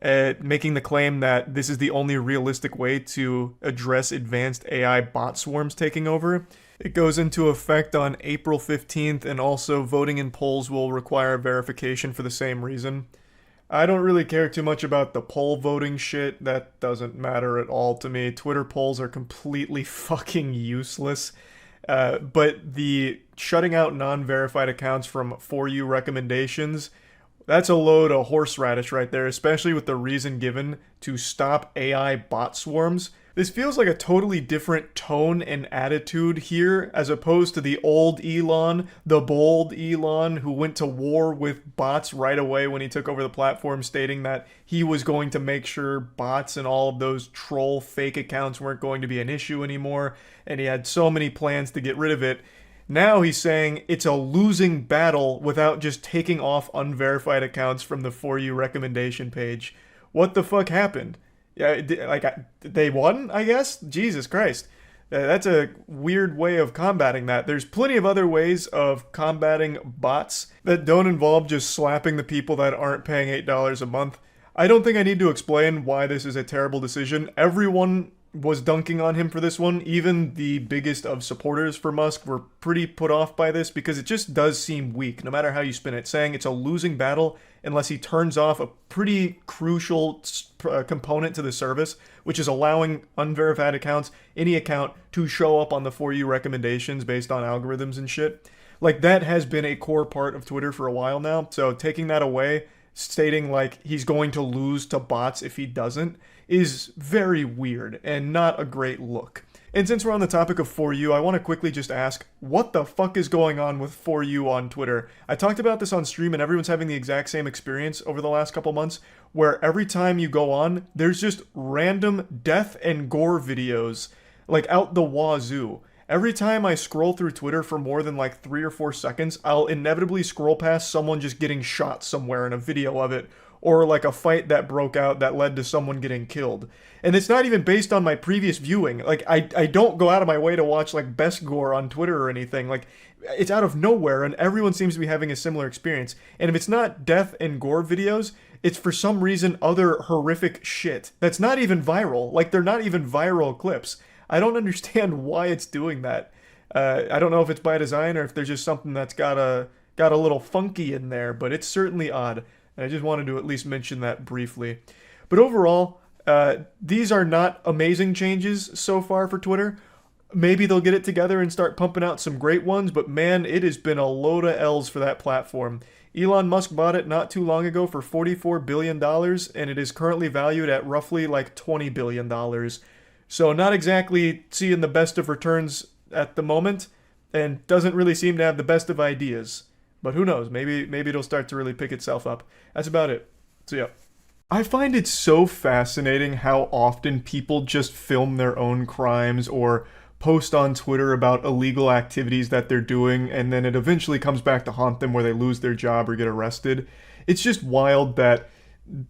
making the claim that this is the only realistic way to address advanced AI bot swarms taking over. It goes into effect on April 15th, and also voting in polls will require verification for the same reason. I don't really care too much about the poll voting shit. That doesn't matter at all to me. Twitter polls are completely fucking useless. But the shutting out non-verified accounts from For You recommendations, that's a load of horseradish right there, especially with the reason given to stop AI bot swarms, This feels like a totally different tone and attitude here, as opposed to the old Elon, the bold Elon, who went to war with bots right away when he took over the platform, stating that he was going to make sure bots and all of those troll fake accounts weren't going to be an issue anymore, and he had so many plans to get rid of it. Now he's saying it's a losing battle without just taking off unverified accounts from the For You recommendation page. What the fuck happened? Yeah, they won, I guess? Jesus Christ. That's a weird way of combating that. There's plenty of other ways of combating bots that don't involve just slapping the people that aren't paying $8 a month. I don't think I need to explain why this is a terrible decision. Everyone was dunking on him for this one. Even the biggest of supporters for Musk were pretty put off by this because it just does seem weak, no matter how you spin it, saying it's a losing battle unless he turns off a pretty crucial component to the service, which is allowing unverified accounts, any account, to show up on the For You recommendations based on algorithms and shit. Like, that has been a core part of Twitter for a while now, so taking that away, stating like he's going to lose to bots if he doesn't, is very weird and not a great look. And since we're on the topic of For You, I want to quickly just ask, what the fuck is going on with For You on Twitter? I talked about this on stream and everyone's having the exact same experience over the last couple months, where every time you go on, there's just random death and gore videos, like out the wazoo. Every time I scroll through Twitter for more than like 3 or 4 seconds, I'll inevitably scroll past someone just getting shot somewhere in a video of it, or like a fight that broke out that led to someone getting killed. And it's not even based on my previous viewing. Like, I don't go out of my way to watch like best gore on Twitter or anything. Like, it's out of nowhere, and everyone seems to be having a similar experience. And if it's not death and gore videos, it's for some reason other horrific shit that's not even viral. Like, they're not even viral clips. I don't understand why it's doing that. I don't know if it's by design or if there's just something that's got a little funky in there, but it's certainly odd. And I just wanted to at least mention that briefly. But overall, these are not amazing changes so far for Twitter. Maybe they'll get it together and start pumping out some great ones, but man, it has been a load of L's for that platform. Elon Musk bought it not too long ago for $44 billion, and it is currently valued at roughly like $20 billion. So not exactly seeing the best of returns at the moment, and doesn't really seem to have the best of ideas. But who knows, maybe it'll start to really pick itself up. That's about it. So yeah. I find it so fascinating how often people just film their own crimes or post on Twitter about illegal activities that they're doing, and then it eventually comes back to haunt them where they lose their job or get arrested. It's just wild that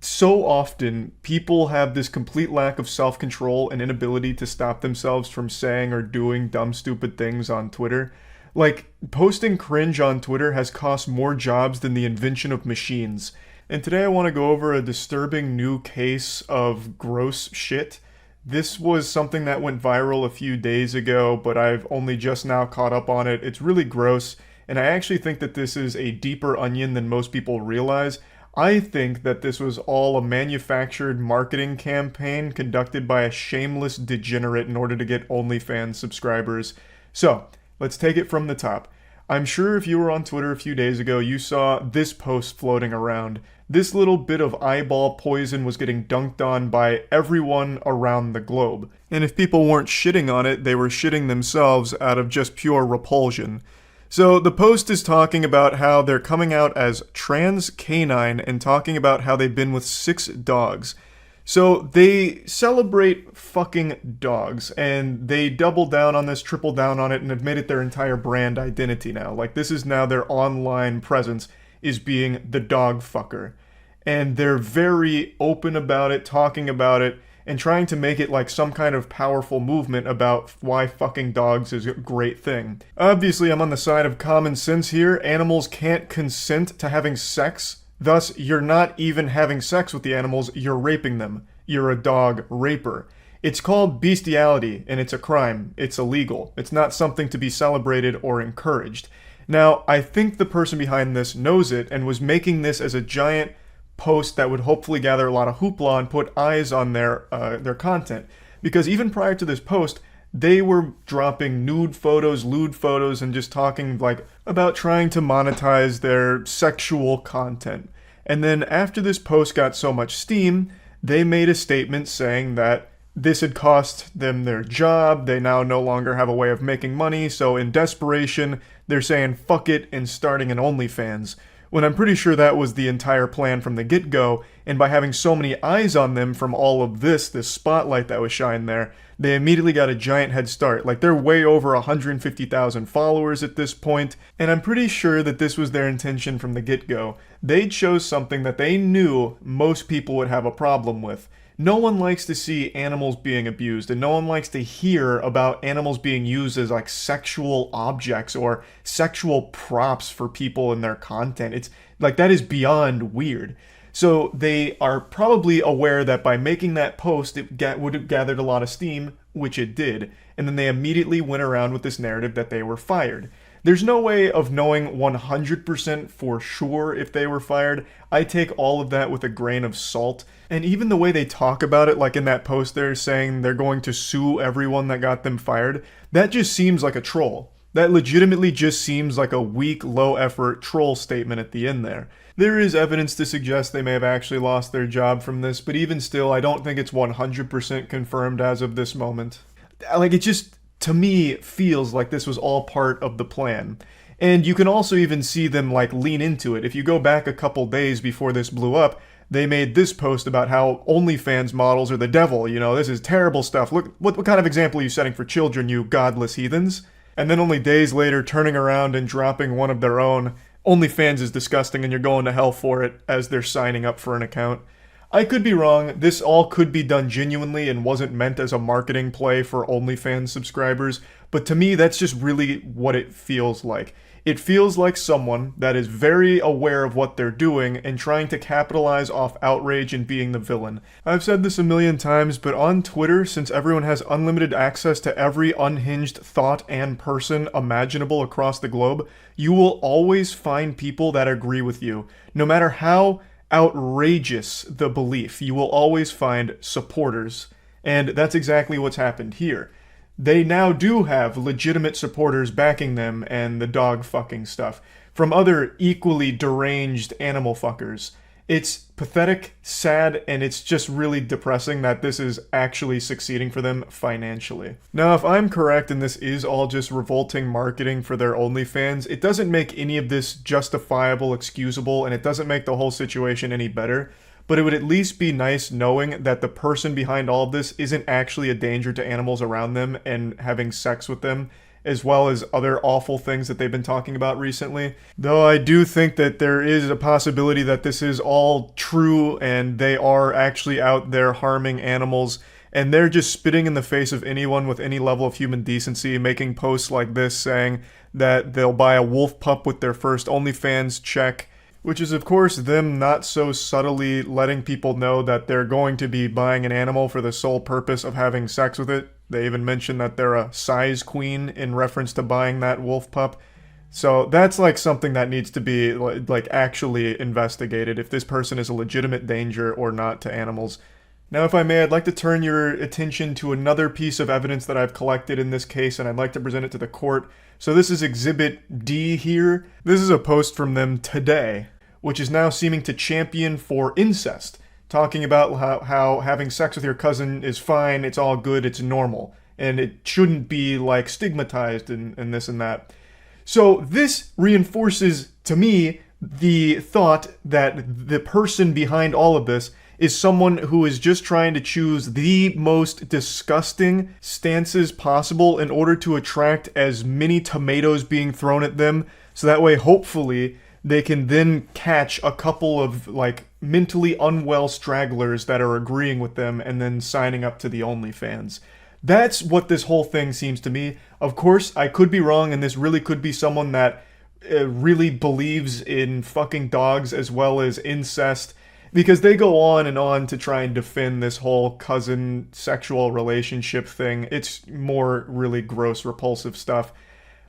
so often people have this complete lack of self-control and inability to stop themselves from saying or doing dumb, stupid things on Twitter. Like, posting cringe on Twitter has cost more jobs than the invention of machines. And today I want to go over a disturbing new case of gross shit. This was something that went viral a few days ago, but I've only just now caught up on it. It's really gross, and I actually think that this is a deeper onion than most people realize. I think that this was all a manufactured marketing campaign conducted by a shameless degenerate in order to get OnlyFans subscribers. So, let's take it from the top. I'm sure if you were on Twitter a few days ago, you saw this post floating around. This little bit of eyeball poison was getting dunked on by everyone around the globe. And if people weren't shitting on it, they were shitting themselves out of just pure repulsion. So the post is talking about how they're coming out as trans canine and talking about how they've been with 6 dogs. So they celebrate fucking dogs, and they double down on this, triple down on it, and have made it their entire brand identity now. Like, this is now their online presence, is being the dog fucker. And they're very open about it, talking about it, and trying to make it like some kind of powerful movement about why fucking dogs is a great thing. Obviously, I'm on the side of common sense here. Animals can't consent to having sex. Thus, you're not even having sex with the animals, you're raping them. You're a dog raper. It's called bestiality, and it's a crime. It's illegal. It's not something to be celebrated or encouraged. Now, I think the person behind this knows it and was making this as a giant post that would hopefully gather a lot of hoopla and put eyes on their content. Because even prior to this post, they were dropping nude photos, lewd photos, and just talking like about trying to monetize their sexual content. And then after this post got so much steam, they made a statement saying that this had cost them their job. They now no longer have a way of making money. So in desperation, they're saying fuck it and starting an OnlyFans. When I'm pretty sure that was the entire plan from the get-go, and by having so many eyes on them from all of this spotlight that was shined there, they immediately got a giant head start. Like, they're way over 150,000 followers at this point, and I'm pretty sure that this was their intention from the get-go. They chose something that they knew most people would have a problem with. No one likes to see animals being abused, and no one likes to hear about animals being used as like sexual objects or sexual props for people in their content. It's like, that is beyond weird. So they are probably aware that by making that post, it would have gathered a lot of steam, which it did, and then they immediately went around with this narrative that they were fired. There's no way of knowing 100% for sure if they were fired. I take all of that with a grain of salt. And even the way they talk about it, like in that post they're saying they're going to sue everyone that got them fired, that just seems like a troll. That legitimately just seems like a weak, low-effort troll statement at the end there. There is evidence to suggest they may have actually lost their job from this, but even still, I don't think it's 100% confirmed as of this moment. Like, it just, to me, feels like this was all part of the plan. And you can also even see them, like, lean into it. If you go back a couple days before this blew up, they made this post about how OnlyFans models are the devil. You know, this is terrible stuff. Look, what kind of example are you setting for children, you godless heathens? And then only days later, turning around and dropping one of their own. OnlyFans is disgusting and you're going to hell for it, as they're signing up for an account. I could be wrong. This all could be done genuinely and wasn't meant as a marketing play for OnlyFans subscribers, but to me, that's just really what it feels like. It feels like someone that is very aware of what they're doing and trying to capitalize off outrage and being the villain. I've said this a million times, but on Twitter, since everyone has unlimited access to every unhinged thought and person imaginable across the globe, you will always find people that agree with you. No matter how outrageous the belief, you will always find supporters. And that's exactly what's happened here. They now do have legitimate supporters backing them and the dog fucking stuff from other equally deranged animal fuckers. It's pathetic, sad, and it's just really depressing that this is actually succeeding for them financially. Now, if I'm correct and this is all just revolting marketing for their OnlyFans, it doesn't make any of this justifiable, excusable, and it doesn't make the whole situation any better. But it would at least be nice knowing that the person behind all of this isn't actually a danger to animals around them and having sex with them, as well as other awful things that they've been talking about recently. Though I do think that there is a possibility that this is all true and they are actually out there harming animals, and they're just spitting in the face of anyone with any level of human decency, making posts like this saying that they'll buy a wolf pup with their first OnlyFans check, which is, of course, them not so subtly letting people know that they're going to be buying an animal for the sole purpose of having sex with it. They even mention that they're a size queen in reference to buying that wolf pup. So that's like something that needs to be like actually investigated, if this person is a legitimate danger or not to animals. Now, if I may, I'd like to turn your attention to another piece of evidence that I've collected in this case, and I'd like to present it to the court. So this is Exhibit D here. This is a post from them today, which is now seeming to champion for incest, talking about how having sex with your cousin is fine, it's all good, it's normal, and it shouldn't be like stigmatized and this and that. So this reinforces to me the thought that the person behind all of this is someone who is just trying to choose the most disgusting stances possible in order to attract as many tomatoes being thrown at them, so that way hopefully they can then catch a couple of like mentally unwell stragglers that are agreeing with them and then signing up to the OnlyFans. That's what this whole thing seems to me. Of course, I could be wrong, and this really could be someone that really believes in fucking dogs as well as incest, because they go on and on to try and defend this whole cousin sexual relationship thing. It's more really gross, repulsive stuff.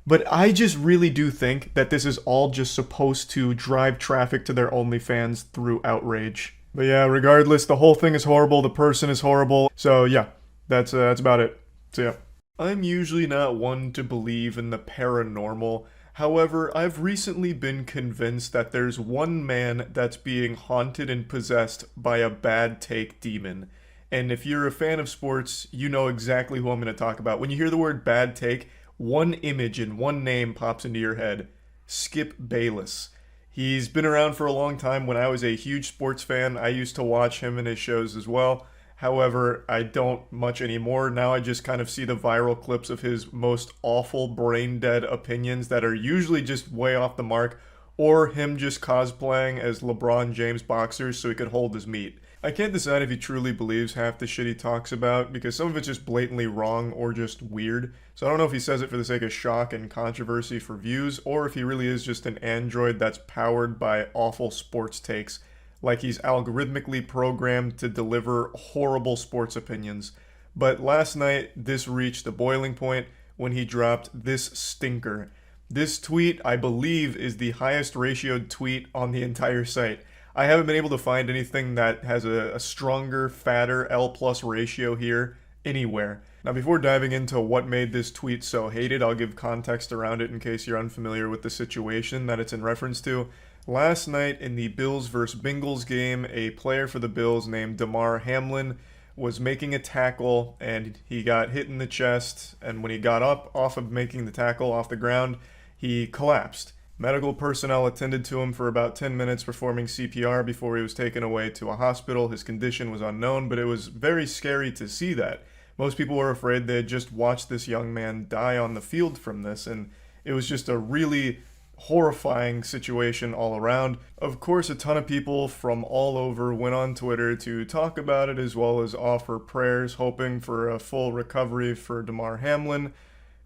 But I just really do think that this is all just supposed to drive traffic to their OnlyFans through outrage. But yeah, regardless, the whole thing is horrible, the person is horrible. So yeah, that's about it. So yeah. I'm usually not one to believe in the paranormal. However, I've recently been convinced that there's one man that's being haunted and possessed by a bad take demon. And if you're a fan of sports, you know exactly who I'm going to talk about. When you hear the word bad take, one image and one name pops into your head. Skip Bayless. He's been around for a long time. When I was a huge sports fan, I used to watch him and his shows as well. However, I don't much anymore. Now I just kind of see the viral clips of his most awful brain-dead opinions that are usually just way off the mark, or him just cosplaying as LeBron James boxers so he could hold his meat. I can't decide if he truly believes half the shit he talks about, because some of it's just blatantly wrong or just weird. So I don't know if he says it for the sake of shock and controversy for views, or if he really is just an android that's powered by awful sports takes, like he's algorithmically programmed to deliver horrible sports opinions. But last night, this reached the boiling point when he dropped this stinker. This tweet, I believe, is the highest ratioed tweet on the entire site. I haven't been able to find anything that has a stronger, fatter L+ ratio here anywhere. Now, before diving into what made this tweet so hated, I'll give context around it in case you're unfamiliar with the situation that it's in reference to. Last night in the Bills vs. Bengals game, a player for the Bills named Damar Hamlin was making a tackle and he got hit in the chest, and when he got up off of making the tackle off the ground, he collapsed. Medical personnel attended to him for about 10 minutes performing CPR before he was taken away to a hospital. His condition was unknown, but it was very scary to see that. Most people were afraid they had just watched this young man die on the field from this, and it was just a really horrifying situation all around. Of course, a ton of people from all over went on Twitter to talk about it as well as offer prayers, hoping for a full recovery for Damar Hamlin.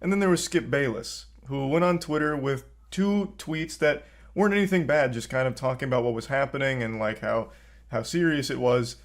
And then there was Skip Bayless, who went on Twitter with 2 tweets that weren't anything bad, just kind of talking about what was happening and like how serious it was.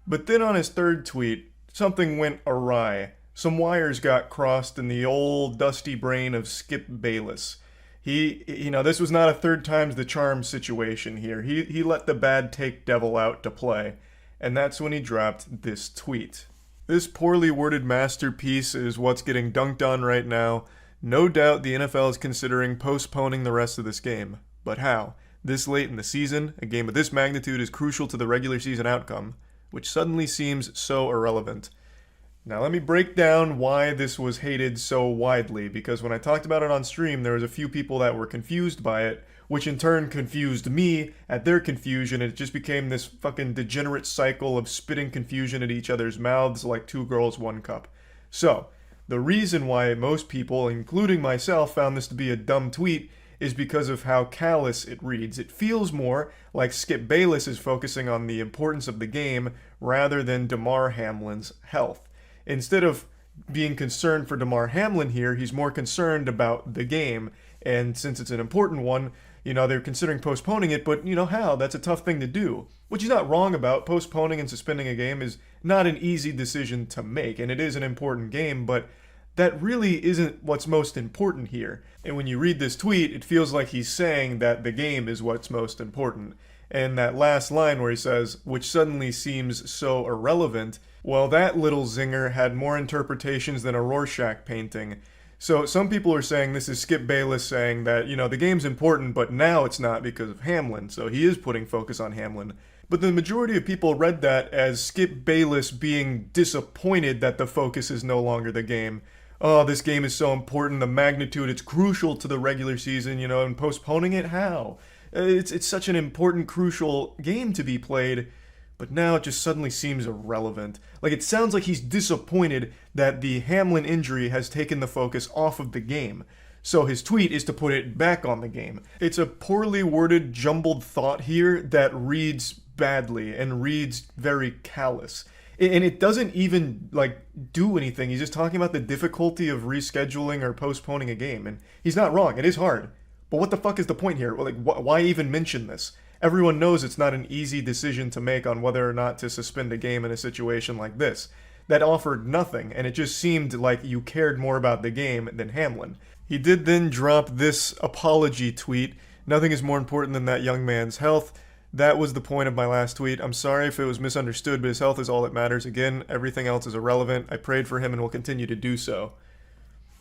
But then on his 3rd tweet, something went awry. Some wires got crossed in the old dusty brain of Skip Bayless. This was not a 3rd time's the charm situation here. He let the bad take devil out to play. And that's when he dropped this tweet. This poorly worded masterpiece is what's getting dunked on right now. No doubt the NFL is considering postponing the rest of this game. But how? This late in the season, a game of this magnitude is crucial to the regular season outcome, which suddenly seems so irrelevant. Now let me break down why this was hated so widely, because when I talked about it on stream, there was a few people that were confused by it, which in turn confused me at their confusion, and it just became this fucking degenerate cycle of spitting confusion at each other's mouths like 2 girls, 1 cup. So, the reason why most people, including myself, found this to be a dumb tweet is because of how callous it reads. It feels more like Skip Bayless is focusing on the importance of the game rather than Damar Hamlin's health. Instead of being concerned for Damar Hamlin here, he's more concerned about the game. And since it's an important one, they're considering postponing it, but how? That's a tough thing to do. Which he's not wrong about. Postponing and suspending a game is not an easy decision to make, and it is an important game, but that really isn't what's most important here. And when you read this tweet, it feels like he's saying that the game is what's most important. And that last line where he says, which suddenly seems so irrelevant, well, that little zinger had more interpretations than a Rorschach painting. So some people are saying this is Skip Bayless saying that, the game's important, but now it's not because of Hamlin, so he is putting focus on Hamlin. But the majority of people read that as Skip Bayless being disappointed that the focus is no longer the game. Oh, this game is so important, the magnitude, it's crucial to the regular season, and postponing it, how? It's such an important, crucial game to be played, but now it just suddenly seems irrelevant. Like, it sounds like he's disappointed that the Hamlin injury has taken the focus off of the game. So his tweet is to put it back on the game. It's a poorly worded, jumbled thought here that reads badly and reads very callous. And it doesn't even, do anything. He's just talking about the difficulty of rescheduling or postponing a game. And he's not wrong. It is hard. But what the fuck is the point here? Why even mention this? Everyone knows it's not an easy decision to make on whether or not to suspend a game in a situation like this. That offered nothing, and it just seemed like you cared more about the game than Hamlin. He did then drop this apology tweet. Nothing is more important than that young man's health. That was the point of my last tweet. I'm sorry if it was misunderstood, but his health is all that matters. Again, everything else is irrelevant. I prayed for him and will continue to do so.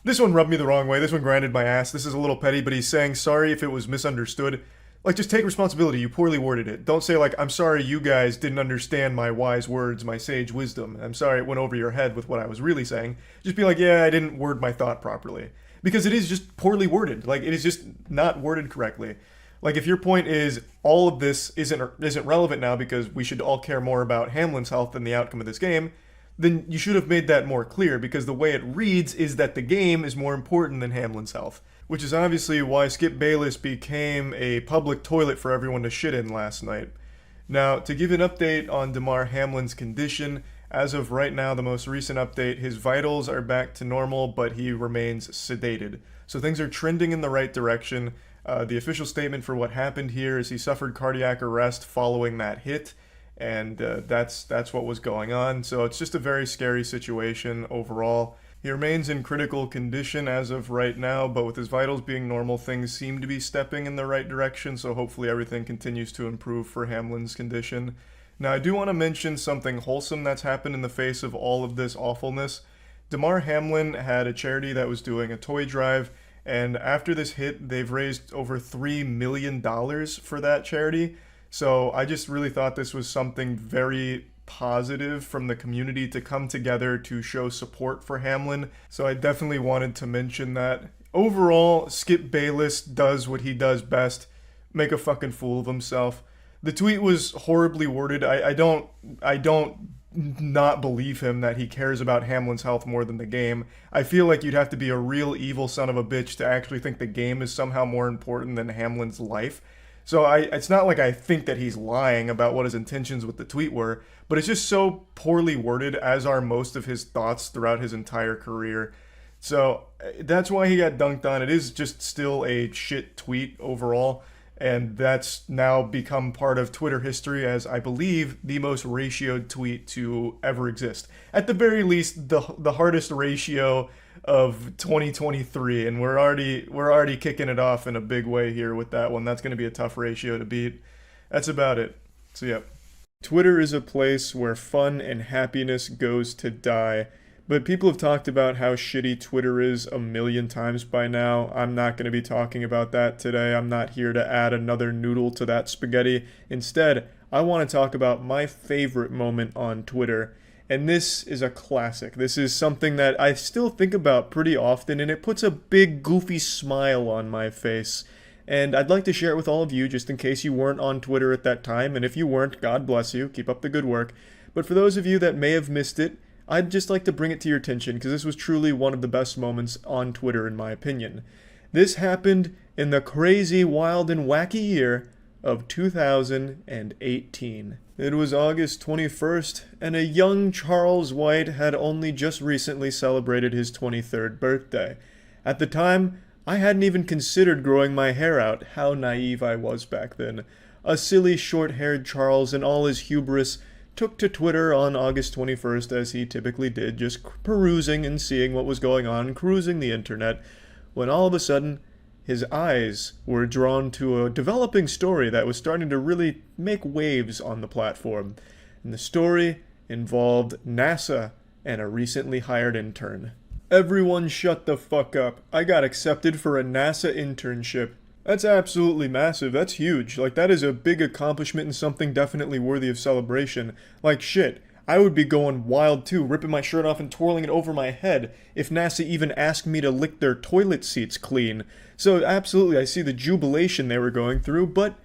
This one rubbed me the wrong way. This one grinded my ass. This is a little petty, but he's saying, sorry if it was misunderstood. Like, just take responsibility. You poorly worded it. Don't say, like, I'm sorry you guys didn't understand my wise words, my sage wisdom. I'm sorry it went over your head with what I was really saying. Just be like, yeah, I didn't word my thought properly. Because it is just poorly worded. Like, it is just not worded correctly. Like, if your point is all of this isn't relevant now because we should all care more about Hamlin's health than the outcome of this game, then you should have made that more clear, because the way it reads is that the game is more important than Hamlin's health. Which is obviously why Skip Bayless became a public toilet for everyone to shit in last night. Now, to give an update on Damar Hamlin's condition, as of right now, the most recent update, his vitals are back to normal, but he remains sedated. So things are trending in the right direction. The official statement for what happened here is he suffered cardiac arrest following that hit, and that's what was going on. So it's just a very scary situation overall. He remains in critical condition as of right now, but with his vitals being normal, things seem to be stepping in the right direction, so hopefully everything continues to improve for Hamlin's condition. Now, I do want to mention something wholesome that's happened in the face of all of this awfulness. Damar Hamlin had a charity that was doing a toy drive, and after this hit, they've raised over $3 million for that charity. So I just really thought this was something very positive from the community to come together to show support for Hamlin. So I definitely wanted to mention that. Overall, Skip Bayless does what he does best, make a fucking fool of himself. The tweet was horribly worded. I don't not believe him that he cares about Hamlin's health more than the game. I feel like you'd have to be a real evil son of a bitch to actually think the game is somehow more important than Hamlin's life. So it's not like I think that he's lying about what his intentions with the tweet were, but it's just so poorly worded, as are most of his thoughts throughout his entire career. So that's why he got dunked on. It is just still a shit tweet overall, and that's now become part of Twitter history as, I believe, the most ratioed tweet to ever exist. At the very least, the hardest ratio of 2023, and we're already kicking it off in a big way here with that one. That's going to be a tough ratio to beat. That's about it. So yeah, Twitter is a place where fun and happiness goes to die. But people have talked about how shitty Twitter is a million times by now. I'm not going to be talking about that today. I'm not here to add another noodle to that spaghetti. Instead, I want to talk about my favorite moment on Twitter. And this is a classic. This is something that I still think about pretty often, and it puts a big goofy smile on my face. And I'd like to share it with all of you, just in case you weren't on Twitter at that time. And if you weren't, God bless you. Keep up the good work. But for those of you that may have missed it, I'd just like to bring it to your attention, because this was truly one of the best moments on Twitter, in my opinion. This happened in the crazy, wild, and wacky year of 2018. It was August 21st, and a young Charles White had only just recently celebrated his 23rd birthday. At the time, I hadn't even considered growing my hair out. How naive I was back then. A silly, short-haired Charles, in all his hubris, took to Twitter on August 21st, as he typically did, just perusing and seeing what was going on, cruising the internet, when all of a sudden, his eyes were drawn to a developing story that was starting to really make waves on the platform. And the story involved NASA and a recently hired intern. Everyone shut the fuck up. I got accepted for a NASA internship. That's absolutely massive. That's huge. Like, that is a big accomplishment and something definitely worthy of celebration. Like, shit, I would be going wild too, ripping my shirt off and twirling it over my head if NASA even asked me to lick their toilet seats clean. So absolutely, I see the jubilation they were going through, but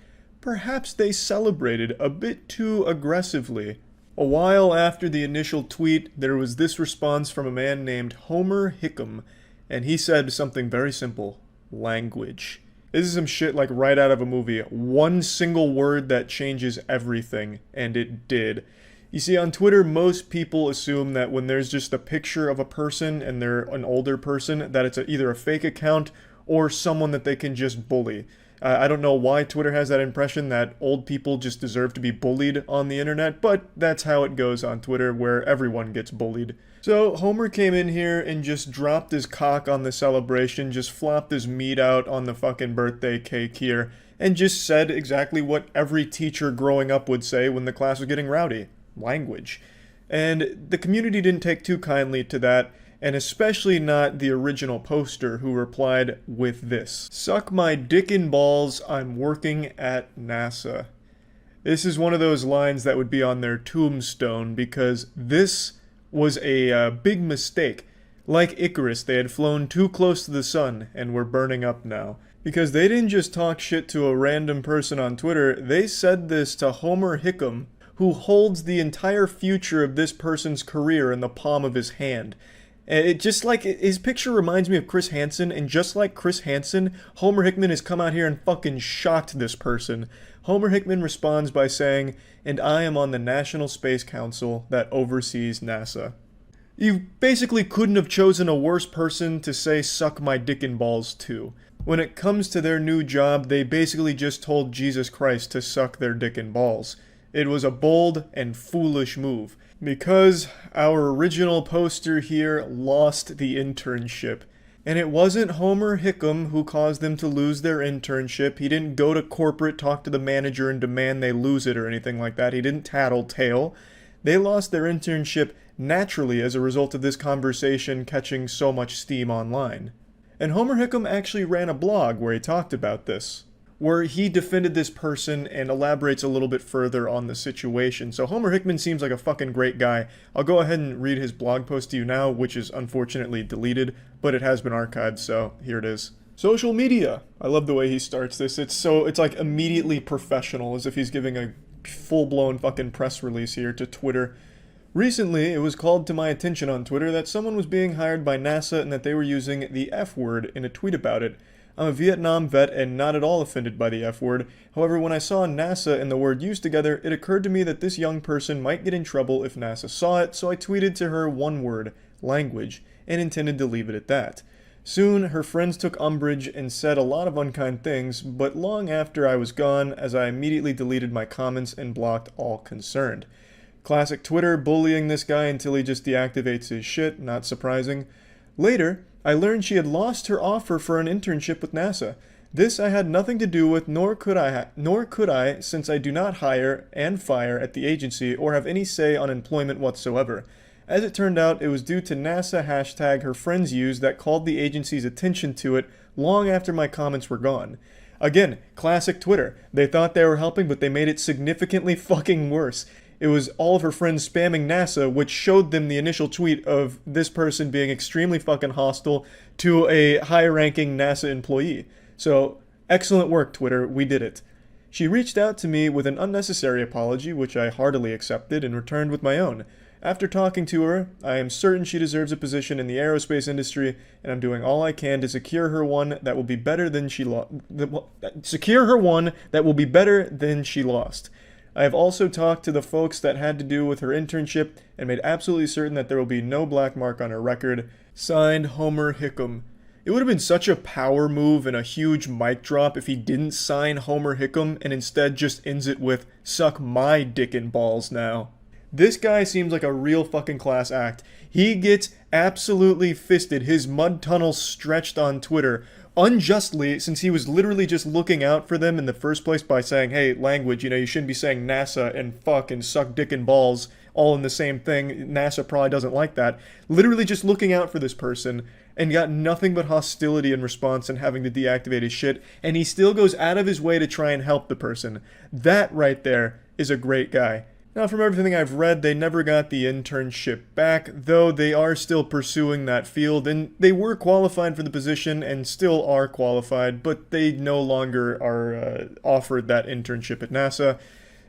perhaps they celebrated a bit too aggressively. A while after the initial tweet, there was this response from a man named Homer Hickam, and he said something very simple: language. This is some shit like right out of a movie. One single word that changes everything, and it did. You see, on Twitter, most people assume that when there's just a picture of a person and they're an older person, that it's either a fake account or someone that they can just bully. I don't know why Twitter has that impression that old people just deserve to be bullied on the internet, but that's how it goes on Twitter, where everyone gets bullied. So Homer came in here and just dropped his cock on the celebration, just flopped his meat out on the fucking birthday cake here, and just said exactly what every teacher growing up would say when the class was getting rowdy: language. And the community didn't take too kindly to that, and especially not the original poster who replied with this: "Suck my dick and balls, I'm working at NASA." This is one of those lines that would be on their tombstone, because this was a big mistake. Like Icarus, they had flown too close to the sun and were burning up now. Because they didn't just talk shit to a random person on Twitter, they said this to Homer Hickam, who holds the entire future of this person's career in the palm of his hand. It just like, his picture reminds me of Chris Hansen, and just like Chris Hansen, Homer Hickman has come out here and fucking shocked this person. Homer Hickman responds by saying, "And I am on the National Space Council that oversees NASA." You basically couldn't have chosen a worse person to say "suck my dick and balls" to. When it comes to their new job, they basically just told Jesus Christ to suck their dick and balls. It was a bold and foolish move, because our original poster here lost the internship. And it wasn't Homer Hickam who caused them to lose their internship. He didn't go to corporate, talk to the manager, and demand they lose it or anything like that. He didn't tattletale. They lost their internship naturally as a result of this conversation catching so much steam online. And Homer Hickam actually ran a blog where he talked about this, where he defended this person and elaborates a little bit further on the situation. So Homer Hickman seems like a fucking great guy. I'll go ahead and read his blog post to you now, which is unfortunately deleted, but it has been archived, so here it is. Social media. I love the way he starts this. It's like immediately professional, as if he's giving a full-blown fucking press release here to Twitter. Recently, it was called to my attention on Twitter that someone was being hired by NASA and that they were using the F word in a tweet about it. I'm a Vietnam vet and not at all offended by the F word. However, when I saw NASA and the word used together, it occurred to me that this young person might get in trouble if NASA saw it, so I tweeted to her one word, language, and intended to leave it at that. Soon, her friends took umbrage and said a lot of unkind things, but long after I was gone, as I immediately deleted my comments and blocked all concerned. Classic Twitter, bullying this guy until he just deactivates his shit, not surprising. Later, I learned she had lost her offer for an internship with NASA. This I had nothing to do with, nor could I, since I do not hire and fire at the agency or have any say on employment whatsoever. As it turned out, it was due to NASA hashtag her friends used that called the agency's attention to it long after my comments were gone. Again, classic Twitter. They thought they were helping, but they made it significantly fucking worse. It was all of her friends spamming NASA, which showed them the initial tweet of this person being extremely fucking hostile to a high-ranking NASA employee. So, excellent work, Twitter. We did it. She reached out to me with an unnecessary apology, which I heartily accepted and returned with my own. After talking to her, I am certain she deserves a position in the aerospace industry, and I'm doing all I can to secure her one that will be better than she lost. I have also talked to the folks that had to do with her internship and made absolutely certain that there will be no black mark on her record. Signed, Homer Hickam. It would have been such a power move and a huge mic drop if he didn't sign Homer Hickam and instead just ends it with, "Suck my dick and balls now." This guy seems like a real fucking class act. He gets absolutely fisted, his mud tunnel stretched on Twitter, unjustly, since he was literally just looking out for them in the first place by saying, hey, language, you shouldn't be saying NASA and fuck and suck dick and balls all in the same thing. NASA probably doesn't like that. Literally just looking out for this person, and got nothing but hostility in response and having to deactivate his shit, and he still goes out of his way to try and help the person. That right there is a great guy. Now, from everything I've read, they never got the internship back, though they are still pursuing that field, and they were qualified for the position and still are qualified, but they no longer are offered that internship at NASA,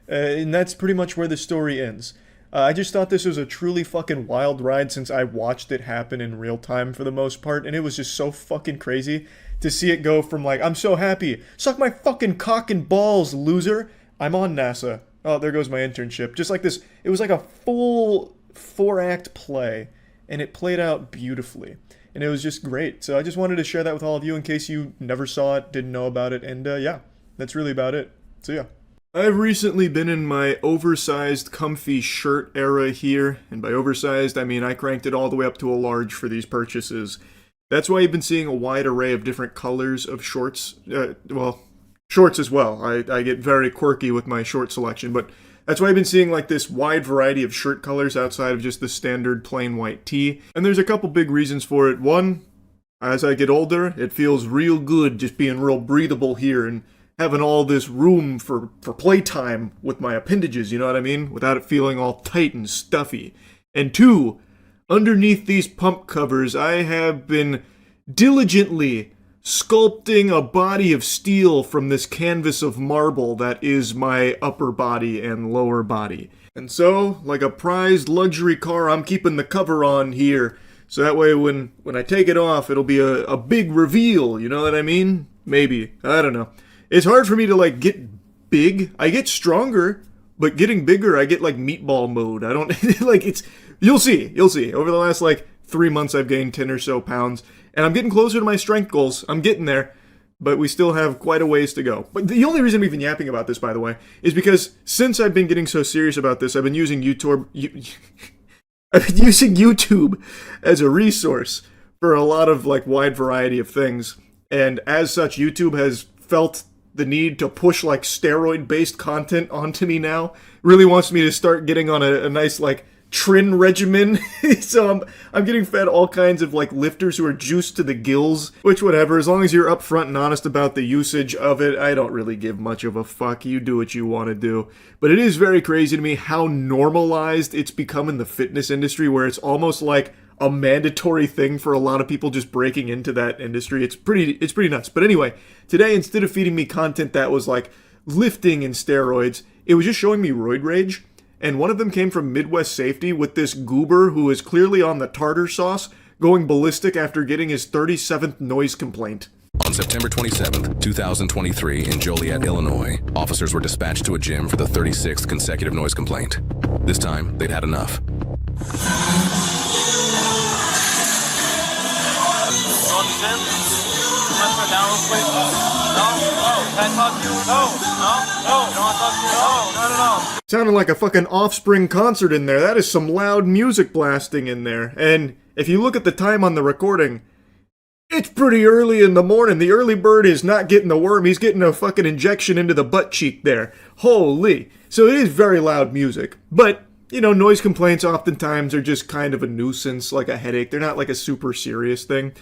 and that's pretty much where the story ends. I just thought this was a truly fucking wild ride since I watched it happen in real time for the most part, and it was just so fucking crazy to see it go from like, I'm so happy, suck my fucking cock and balls, loser, I'm on NASA. Oh, there goes my internship. Just like this, it was like a full 4-act play, and it played out beautifully. And it was just great. So I just wanted to share that with all of you in case you never saw it, didn't know about it, and yeah, that's really about it. So yeah. I've recently been in my oversized, comfy shirt era here, and by oversized, I mean I cranked it all the way up to a large for these purchases. That's why you've been seeing a wide array of different colors of shorts. Shorts as well. I get very quirky with my short selection, but That's why I've been seeing like this wide variety of shirt colors outside of just the standard plain white tee. And there's a couple big reasons for it. One, as I get older, it feels real good just being real breathable here and having all this room for playtime with my appendages, you know what I mean? Without it feeling all tight and stuffy. And two, underneath these pump covers, I have been diligently sculpting a body of steel from this canvas of marble that is my upper body and lower body. And so, like a prized luxury car, I'm keeping the cover on here, so that way when I take it off, it'll be a big reveal, you know what I mean? Maybe. I don't know. It's hard for me to, like, get big. I get stronger, but getting bigger, I get, like, meatball mode. I don't, like, it's, you'll see. Over the last, like, 3 months, I've gained 10 or so pounds, and I'm getting closer to my strength goals. I'm getting there, but we still have quite a ways to go. But the only reason we've been yapping about this, by the way, is because since I've been getting so serious about this, I've been using I've been using YouTube as a resource for a lot of, like, wide variety of things, and as such, YouTube has felt the need to push, like, steroid-based content onto me now. Really wants me to start getting on a nice, like, trin regimen. So I'm getting fed all kinds of, like, lifters who are juiced to the gills, which whatever, as long as you're upfront and honest about the usage of it, I don't really give much of a fuck. You do what you want to do. But it is very crazy to me how normalized it's become in the fitness industry, where it's almost like a mandatory thing for a lot of people just breaking into that industry. It's pretty nuts. But anyway, today, instead of feeding me content that was like lifting and steroids, it was just showing me roid rage. And one of them came from Midwest Safety with this goober who is clearly on the tartar sauce, going ballistic after getting his 37th noise complaint. On September 27th, 2023, in Joliet, Illinois, officers were dispatched to a gym for the 36th consecutive noise complaint. This time, they'd had enough. Sounded like a fucking Offspring concert in there. That is some loud music blasting in there. And if you look at the time on the recording, it's pretty early in the morning. The early bird is not getting the worm. He's getting a fucking injection into the butt cheek there. Holy. So it is very loud music. But, you know, noise complaints oftentimes are just kind of a nuisance, like a headache. They're not like a super serious thing.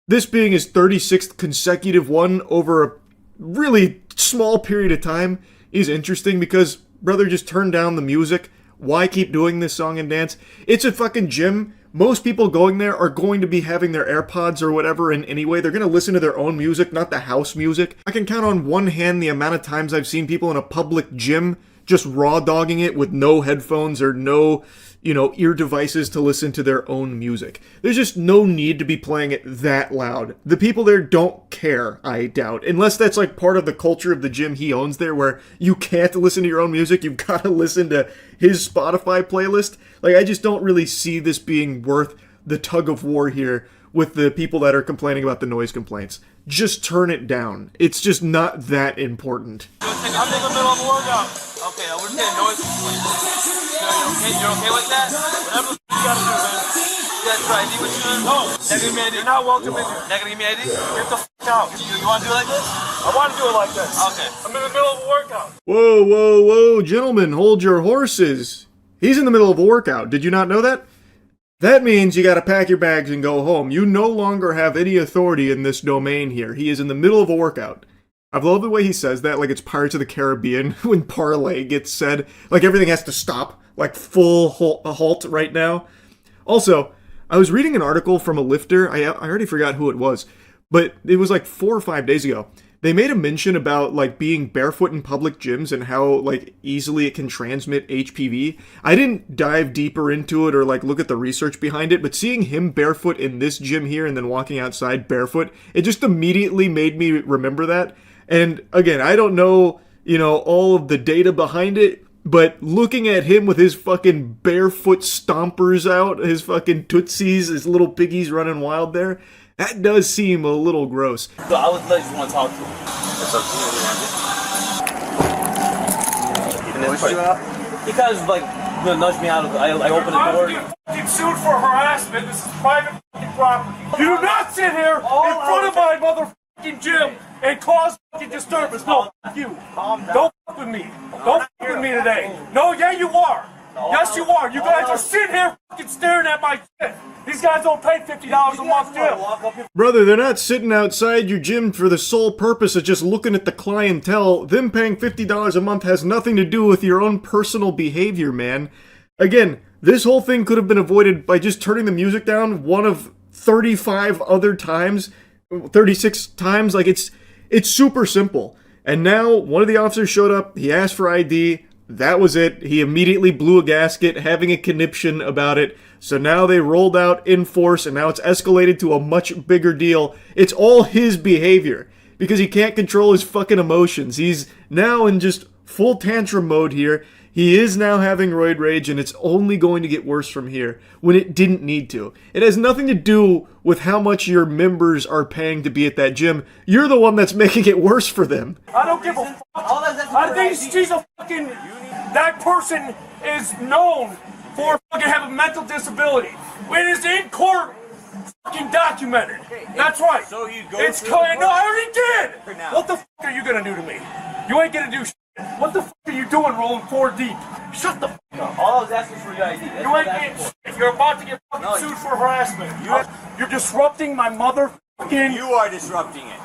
This being his 36th consecutive one over a really small period of time is interesting because brother just turned down the music. Why keep doing this song and dance? It's a fucking gym. Most people going there are going to be having their AirPods or whatever in anyway. They're going to listen to their own music, not the house music. I can count on one hand the amount of times I've seen people in a public gym just raw dogging it with no headphones or no, you know, ear devices to listen to their own music. There's just no need to be playing it that loud. The people there don't care, I doubt. Unless that's like part of the culture of the gym he owns there where you can't listen to your own music, you've got to listen to his Spotify playlist. Like, I just don't really see this being worth the tug of war here with the people that are complaining about the noise complaints. Just turn it down. It's just not that important. I'm in the middle of a workout. Okay, we're getting noise complaints. You're okay with that? Whatever you gotta do, man. You gotta try ID with you? No. Negative ID. You're not welcome in here. Negative ID? Get the f*** out. You wanna do it like this? I wanna do it like this. Okay. I'm in the middle of a workout. Whoa, whoa, whoa, gentlemen, hold your horses. He's in the middle of a workout. Did you not know that? That means you gotta pack your bags and go home. You no longer have any authority in this domain here. He is in the middle of a workout. I love the way he says that, like it's Pirates of the Caribbean when parlay gets said. Like everything has to stop, like full halt right now. Also, I was reading an article from a lifter. I already forgot who it was, but it was like 4 or 5 days ago. They made a mention about like being barefoot in public gyms and how like easily it can transmit HPV. I didn't dive deeper into it or like look at the research behind it, but seeing him barefoot in this gym here and then walking outside barefoot, it just immediately made me remember that. And again, I don't know, you know, all of the data behind it, but looking at him with his fucking barefoot stompers out, his fucking tootsies, his little piggies running wild there, that does seem a little gross. So I would just want to talk to him. It's up to you. He kind of like nudged me out of. I opened the door. Get fucking sued for harassment. This is private property. You do not sit here in front of my motherfucking gym and cause fucking disturbance. No, you. Don't fuck with me. Don't fuck with me today. No just sitting here fucking staring at my shit. These guys don't pay $50 a month, too. Brother, they're not sitting outside your gym for the sole purpose of just looking at the clientele. Them paying $50 a month has nothing to do with your own personal behavior, man. Again, this whole thing could have been avoided by just turning the music down one of 35 other times, 36 times. Like, it's super simple. And now, one of the officers showed up, he asked for ID, that was it. He immediately blew a gasket, having a conniption about it. So now they rolled out in force, and now it's escalated to a much bigger deal. It's all his behavior, because he can't control his fucking emotions. He's now in just full tantrum mode here. He is now having roid rage, and it's only going to get worse from here, when it didn't need to. It has nothing to do with how much your members are paying to be at that gym. You're the one that's making it worse for them. I don't give a fuck. I think she's a fucking... That person is known for fucking having mental disability. It is in court fucking documented. That's right. So you go it's coming. No, I already did. What the fuck are you gonna do to me? You ain't gonna do shit. What the fuck are you doing rolling 4 deep? Shut the fuck up. All I was asking for your ID. You ain't getting shit. You're about to get fucking sued for harassment. You're disrupting my motherfucking... You are disrupting it.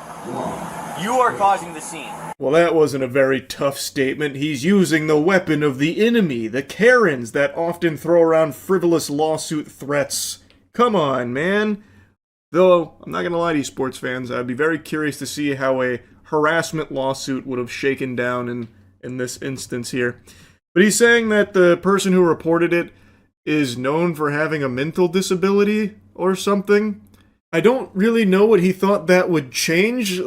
You are causing the scene. Well, that wasn't a very tough statement. He's using the weapon of the enemy, the Karens that often throw around frivolous lawsuit threats. Come on, man. Though, I'm not gonna lie to you, sports fans, I'd be very curious to see how a harassment lawsuit would have shaken down in this instance here. But he's saying that the person who reported it is known for having a mental disability or something. I don't really know what he thought that would change.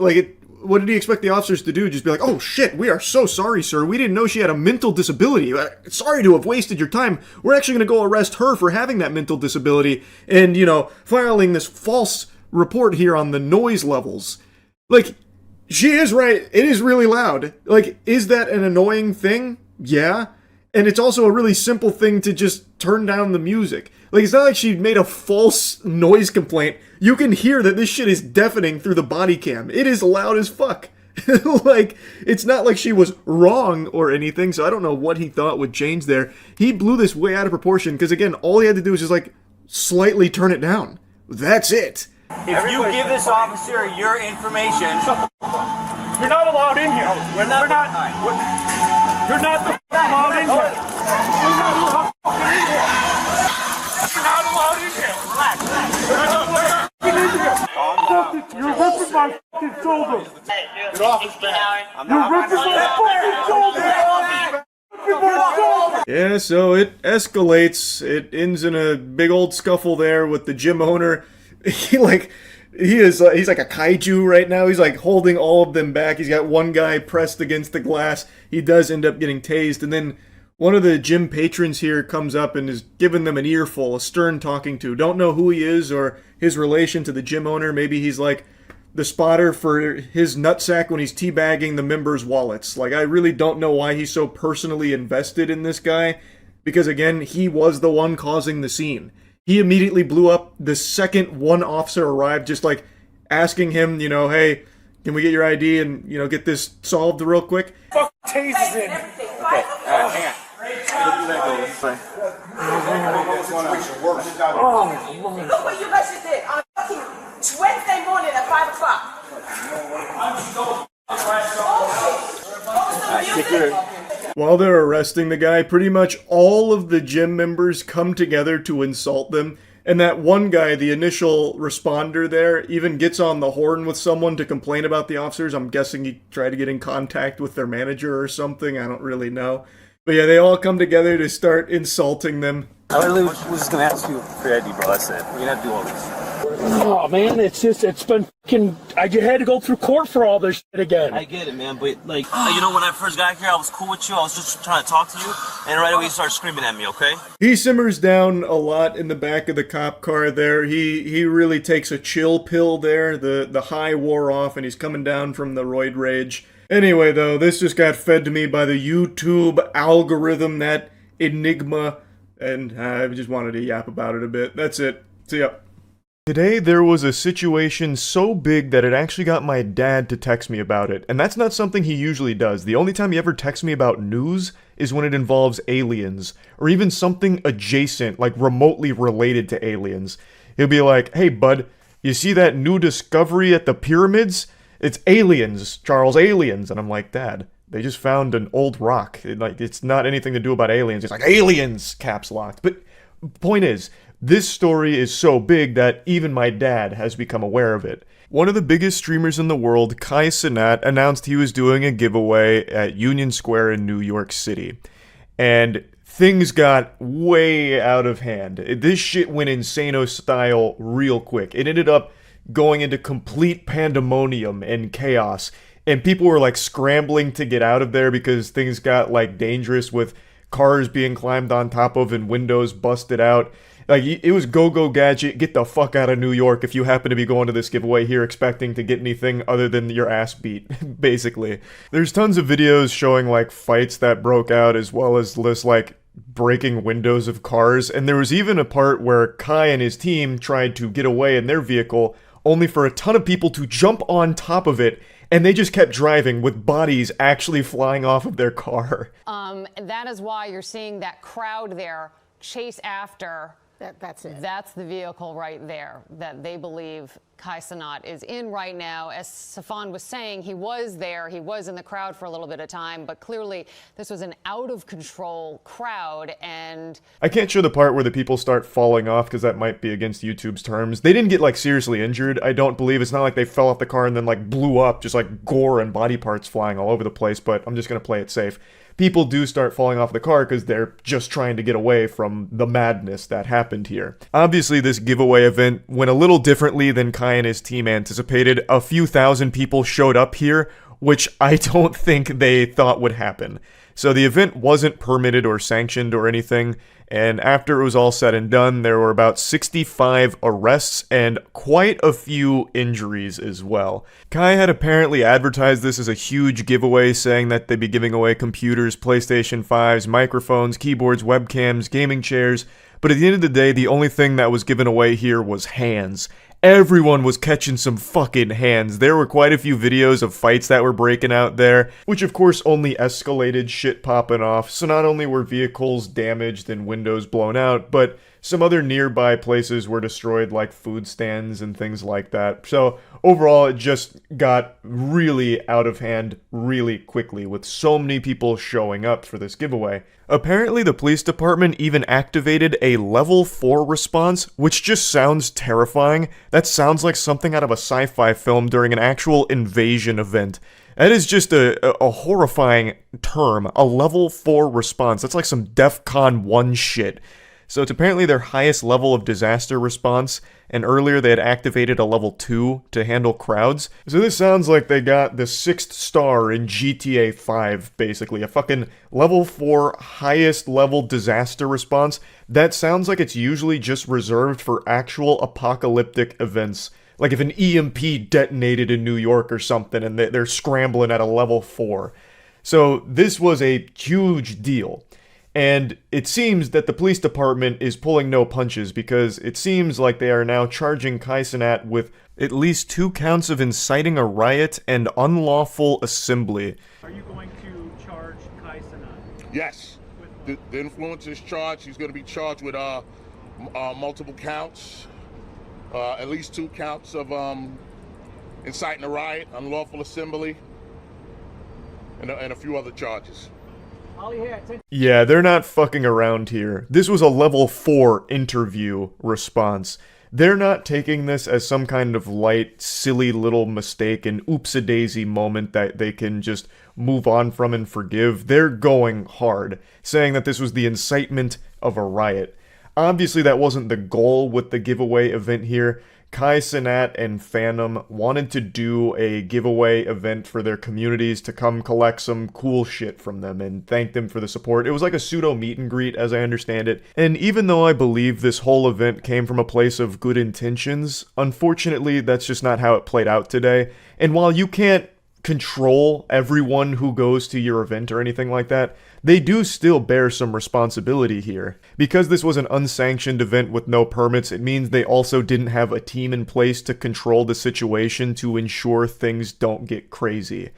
What did he expect the officers to do? Just be like, oh shit, we are so sorry, sir. We didn't know she had a mental disability. Sorry to have wasted your time. We're actually going to go arrest her for having that mental disability and, filing this false report here on the noise levels. Like, she is right. It is really loud. Like, is that an annoying thing? Yeah. And it's also a really simple thing to just turn down the music. Like, it's not like she made a false noise complaint. You can hear that this shit is deafening through the body cam. It is loud as fuck. Like, it's not like she was wrong or anything, so I don't know what he thought would change there. He blew this way out of proportion, because again, all he had to do was just, slightly turn it down. That's it. If you give this officer your information... You're not allowed in here. You're not allowed in here. You're not allowed in here. You're not allowed in here. Relax. You're ripping my fucking shoulder. Get off his back. You're ripping my fucking shoulder. Yeah, so it escalates. It ends in a big old scuffle there with the gym owner. He's like a kaiju right now. He's holding all of them back. He's got one guy pressed against the glass. He does end up getting tased, and then one of the gym patrons here comes up and is giving them an earful, a stern talking to. Don't know who he is or his relation to the gym owner. Maybe he's the spotter for his nutsack when he's teabagging the members' wallets. I really don't know why he's so personally invested in this guy, because again, he was the one causing the scene. He immediately blew up the second one officer arrived, just asking him, hey, can we get your ID and, get this solved real quick? Fuck tasers in. Okay, hang on. Look what you guys just did on fucking Wednesday morning at 5 o'clock. While they're arresting the guy, pretty much all of the gym members come together to insult them. And that one guy, the initial responder there, even gets on the horn with someone to complain about the officers. I'm guessing he tried to get in contact with their manager or something. I don't really know. But yeah, they all come together to start insulting them. I literally was just going to ask you for your ID, bro. That's it. We're going to have to do all this. Oh, man, it's been fucking... I had to go through court for all this shit again. I get it, man, but, when I first got here, I was cool with you. I was just trying to talk to you, and right away you started screaming at me, okay? He simmers down a lot in the back of the cop car there. He really takes a chill pill there. The high wore off, and he's coming down from the roid rage. Anyway, though, this just got fed to me by the YouTube algorithm, that enigma, and I just wanted to yap about it a bit. That's it. See ya. Today there was a situation so big that it actually got my dad to text me about it, and that's not something he usually does. The only time he ever texts me about news is when it involves aliens, or even something adjacent, like remotely related to aliens. He'll be like, "Hey bud, you see that new discovery at the pyramids? It's aliens, Charles, aliens." And I'm like, "Dad, they just found an old rock. It's not anything to do about aliens." It's like, "Aliens!" caps locked. But point is, this story is so big that even my dad has become aware of it. One of the biggest streamers in the world, Kai Cenat, announced he was doing a giveaway at Union Square in New York City. And things got way out of hand. This shit went insano style real quick. It ended up going into complete pandemonium and chaos. And people were like scrambling to get out of there because things got like dangerous with cars being climbed on top of and windows busted out. Like, it was go gadget, get the fuck out of New York if you happen to be going to this giveaway here expecting to get anything other than your ass beat, basically. There's tons of videos showing, like, fights that broke out as well as this, like, breaking windows of cars, and there was even a part where Kai and his team tried to get away in their vehicle, only for a ton of people to jump on top of it, and they just kept driving with bodies actually flying off of their car. That is why you're seeing that crowd there chase after. That's it. That's the vehicle right there that they believe Kai Cenat is in right now. As Safan was saying, he was there. He was in the crowd for a little bit of time, but clearly this was an out-of-control crowd, and I can't show the part where the people start falling off because that might be against YouTube's terms. They didn't get, like, seriously injured, I don't believe. It's not like they fell off the car and then, like, blew up, just, like, gore and body parts flying all over the place, but I'm just gonna play it safe. People do start falling off the car because they're just trying to get away from the madness that happened here. Obviously, this giveaway event went a little differently than Kai and his team anticipated. A few thousand people showed up here, which I don't think they thought would happen. So the event wasn't permitted or sanctioned or anything, and after it was all said and done, there were about 65 arrests and quite a few injuries as well. Kai had apparently advertised this as a huge giveaway, saying that they'd be giving away computers, PlayStation 5s, microphones, keyboards, webcams, gaming chairs, but at the end of the day, the only thing that was given away here was hands. Everyone was catching some fucking hands. There were quite a few videos of fights that were breaking out there, which of course only escalated, shit popping off. So not only were vehicles damaged and windows blown out, but some other nearby places were destroyed, like food stands and things like that. So overall, it just got really out of hand really quickly, with so many people showing up for this giveaway. Apparently, the police department even activated a level 4 response, which just sounds terrifying. That sounds like something out of a sci-fi film during an actual invasion event. That is just a horrifying term, a level 4 response. That's like some DEFCON 1 shit. So it's apparently their highest level of disaster response, and earlier they had activated a level 2 to handle crowds. So this sounds like they got the 6th star in GTA 5, basically. A fucking level 4 highest level disaster response. That sounds like it's usually just reserved for actual apocalyptic events. Like if an EMP detonated in New York or something and they're scrambling at a level 4. So this was a huge deal. And it seems that the police department is pulling no punches, because it seems like they are now charging Kai Cenat with at least 2 counts of inciting a riot and unlawful assembly. Are you going to charge Kai Cenat? Yes. The influence is charged. He's going to be charged with multiple counts, at least 2 counts of inciting a riot, unlawful assembly, and a few other charges. Yeah, they're not fucking around here. This was a level 4 interview response. They're not taking this as some kind of light, silly little mistake, an oops-a-daisy moment that they can just move on from and forgive. They're going hard, saying that this was the incitement of a riot. Obviously, that wasn't the goal with the giveaway event here. Kai Cenat and Phantom wanted to do a giveaway event for their communities to come collect some cool shit from them and thank them for the support. It was like a pseudo meet and greet, as I understand it. And even though I believe this whole event came from a place of good intentions, unfortunately, that's just not how it played out today. And while you can't control everyone who goes to your event or anything like that, they do still bear some responsibility here. Because this was an unsanctioned event with no permits, it means they also didn't have a team in place to control the situation to ensure things don't get crazy.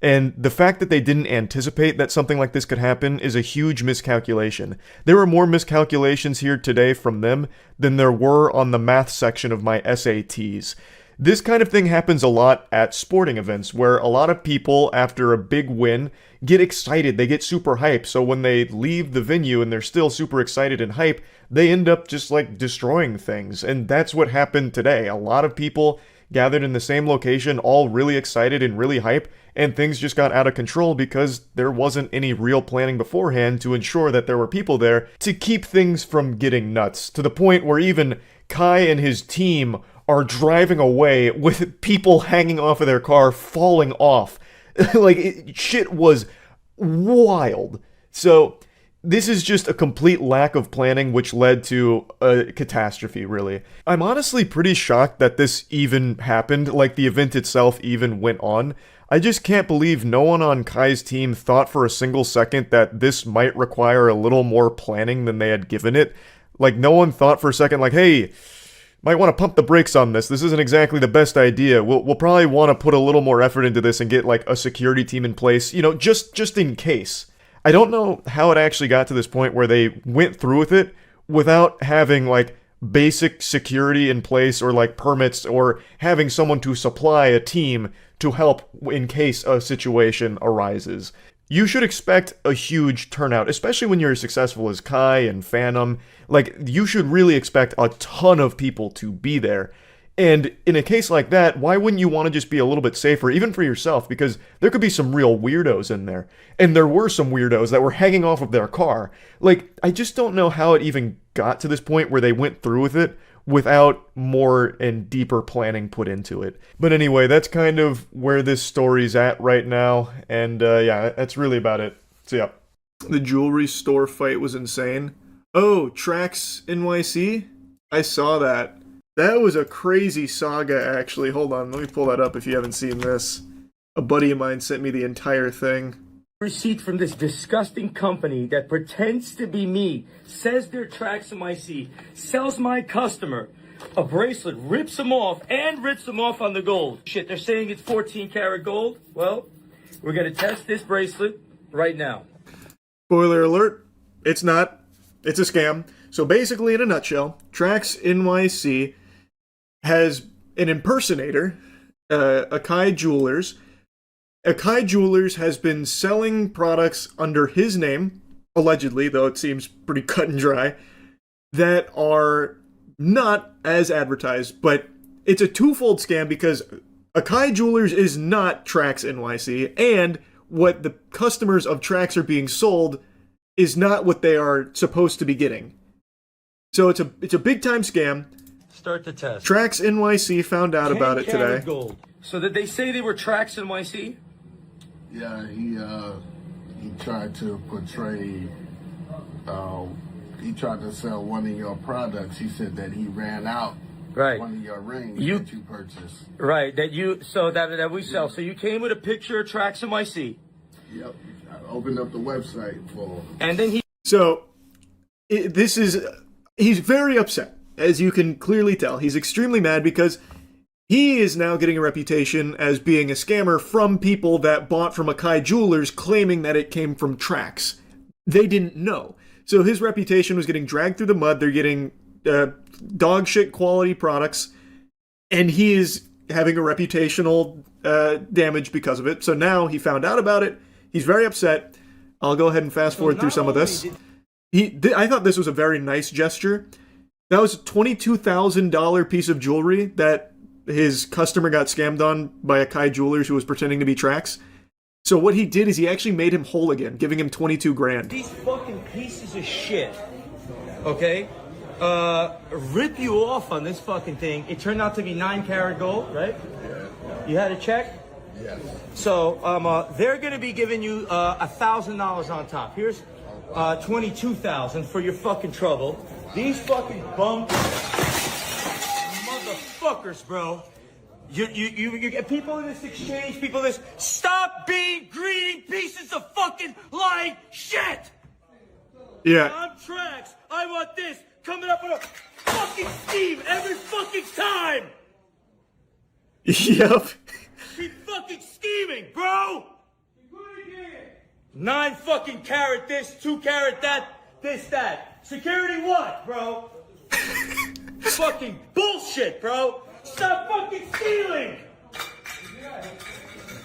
And the fact that they didn't anticipate that something like this could happen is a huge miscalculation. There were more miscalculations here today from them than there were on the math section of my SATs. This kind of thing happens a lot at sporting events, where a lot of people, after a big win, get excited, they get super hyped, so when they leave the venue and they're still super excited and hype, they end up just like destroying things, and that's what happened today. A lot of people gathered in the same location, all really excited and really hype, and things just got out of control because there wasn't any real planning beforehand to ensure that there were people there to keep things from getting nuts, to the point where even Kai and his team are driving away with people hanging off of their car, falling off. Shit was wild. So this is just a complete lack of planning, which led to a catastrophe, really. I'm honestly pretty shocked that this even happened, like the event itself even went on. I just can't believe no one on Kai's team thought for a single second that this might require a little more planning than they had given it. Like, no one thought for a second, like, hey, might want to pump the brakes on this. This isn't exactly the best idea. We'll probably want to put a little more effort into this and get, like, a security team in place, you know, just in case. I don't know how it actually got to this point where they went through with it without having, like, basic security in place or, like, permits or having someone to supply a team to help in case a situation arises. You should expect a huge turnout, especially when you're as successful as Kai and Phantom. Like, you should really expect a ton of people to be there. And in a case like that, why wouldn't you want to just be a little bit safer, even for yourself? Because there could be some real weirdos in there. And there were some weirdos that were hanging off of their car. Like, I just don't know how it even got to this point where they went through with it without more and deeper planning put into it. But anyway, that's kind of where this story's at right now. And yeah, that's really about it. So yeah. The jewelry store fight was insane. Oh, Trax NYC? I saw that. That was a crazy saga, actually. Hold on, let me pull that up if you haven't seen this. A buddy of mine sent me the entire thing. Receipt from this disgusting company that pretends to be me, says they're Trax NYC, sells my customer a bracelet, rips them off, and rips them off on the gold. Shit, they're saying it's 14 karat gold? Well, we're gonna test this bracelet right now. Spoiler alert, It's not. It's a scam. So basically, in a nutshell, Trax NYC has an impersonator, Akai Jewelers. Akai Jewelers has been selling products under his name, allegedly, though it seems pretty cut and dry, that are not as advertised. But it's a twofold scam because Akai Jewelers is not Trax NYC, and what the customers of Trax are being sold is not what they are supposed to be getting. So it's a big time scam. Start the test. Trax NYC found out about it today. Gold. So did they say they were Trax NYC? Yeah, he tried to portray. He tried to sell one of your products. He said that he ran out. Right. One of your rings that you purchased. Right. That we sell. So you came with a picture of Trax NYC. Yep. I opened up the website for. And then he. So he's very upset, as you can clearly tell. He's extremely mad because he is now getting a reputation as being a scammer from people that bought from Akai Jewelers claiming that it came from Trax. They didn't know. So his reputation was getting dragged through the mud. They're getting dog shit quality products, and he is having a reputational damage because of it. So now he found out about it. He's very upset. I'll go ahead and fast forward through some of this. I thought this was a very nice gesture. That was a $22,000 piece of jewelry that his customer got scammed on by Akai Jewelers who was pretending to be Trax. So what he did is he actually made him whole again, giving him $22,000. These fucking pieces of shit, okay, rip you off on this fucking thing. It turned out to be 9 karat gold, right? Yeah. You had a check? Yes. So they're going to be giving you $1,000 on top. Here's $22,000 for your fucking trouble. These fucking bum motherfuckers, bro. You get people in this exchange, people in this. Stop being greedy pieces of fucking lying shit! Yeah. On tracks, I want this coming up on a fucking scheme every fucking time! Yep. Keep fucking scheming, bro! 9 fucking carat this, 2 carat that, this, that. Security what, bro? Fucking bullshit, bro! Stop fucking stealing!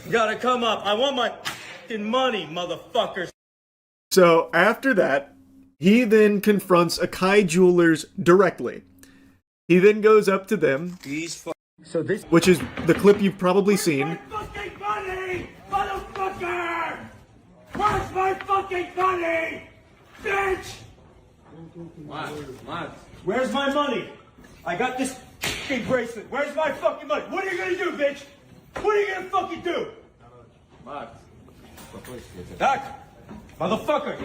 You gotta come up. I want my fucking money, motherfuckers. So after that, he then confronts Akai Jewelers directly. He then goes up to them, which is the clip you've probably seen. Fucking money, motherfucker! Where's my fucking money, bitch? Where's my money? I got this fucking bracelet. Where's my fucking money? What are you gonna do, bitch? What are you gonna fucking do? Doc, motherfucker,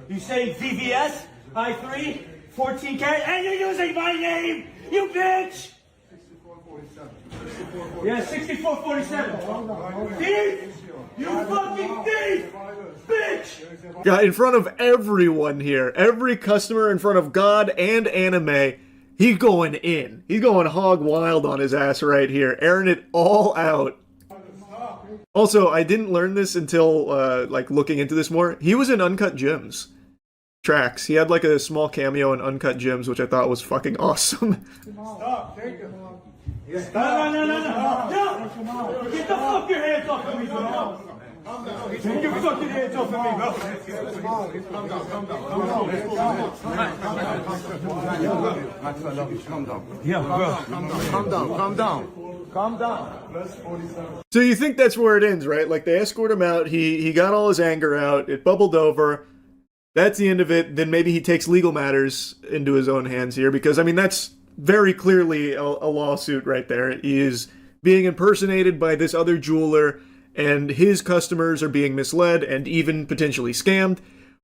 you say VVS, I3, 14 carat, and you're using my name, you bitch! Yeah, 6447. Thief! You fucking thief! Bitch! Yeah, in front of everyone here, every customer, in front of God and anime, he's going in. He's going hog wild on his ass right here, airing it all out. Also, I didn't learn this until, like, looking into this more. He was in Uncut Gems. Tracks. He had, like, a small cameo in Uncut Gems, which I thought was fucking awesome. Stop, take it. No! Get the fuck your hands off of me, bro! Take your fucking hands off of me, bro! Calm down. Yeah, bro. Calm down. So you think that's where it ends, right? Like, they escort him out, he got all his anger out, it bubbled over, that's the end of it, then maybe he takes legal matters into his own hands here, because, I mean, that's very clearly a lawsuit right there. He is being impersonated by this other jeweler, and his customers are being misled and even potentially scammed.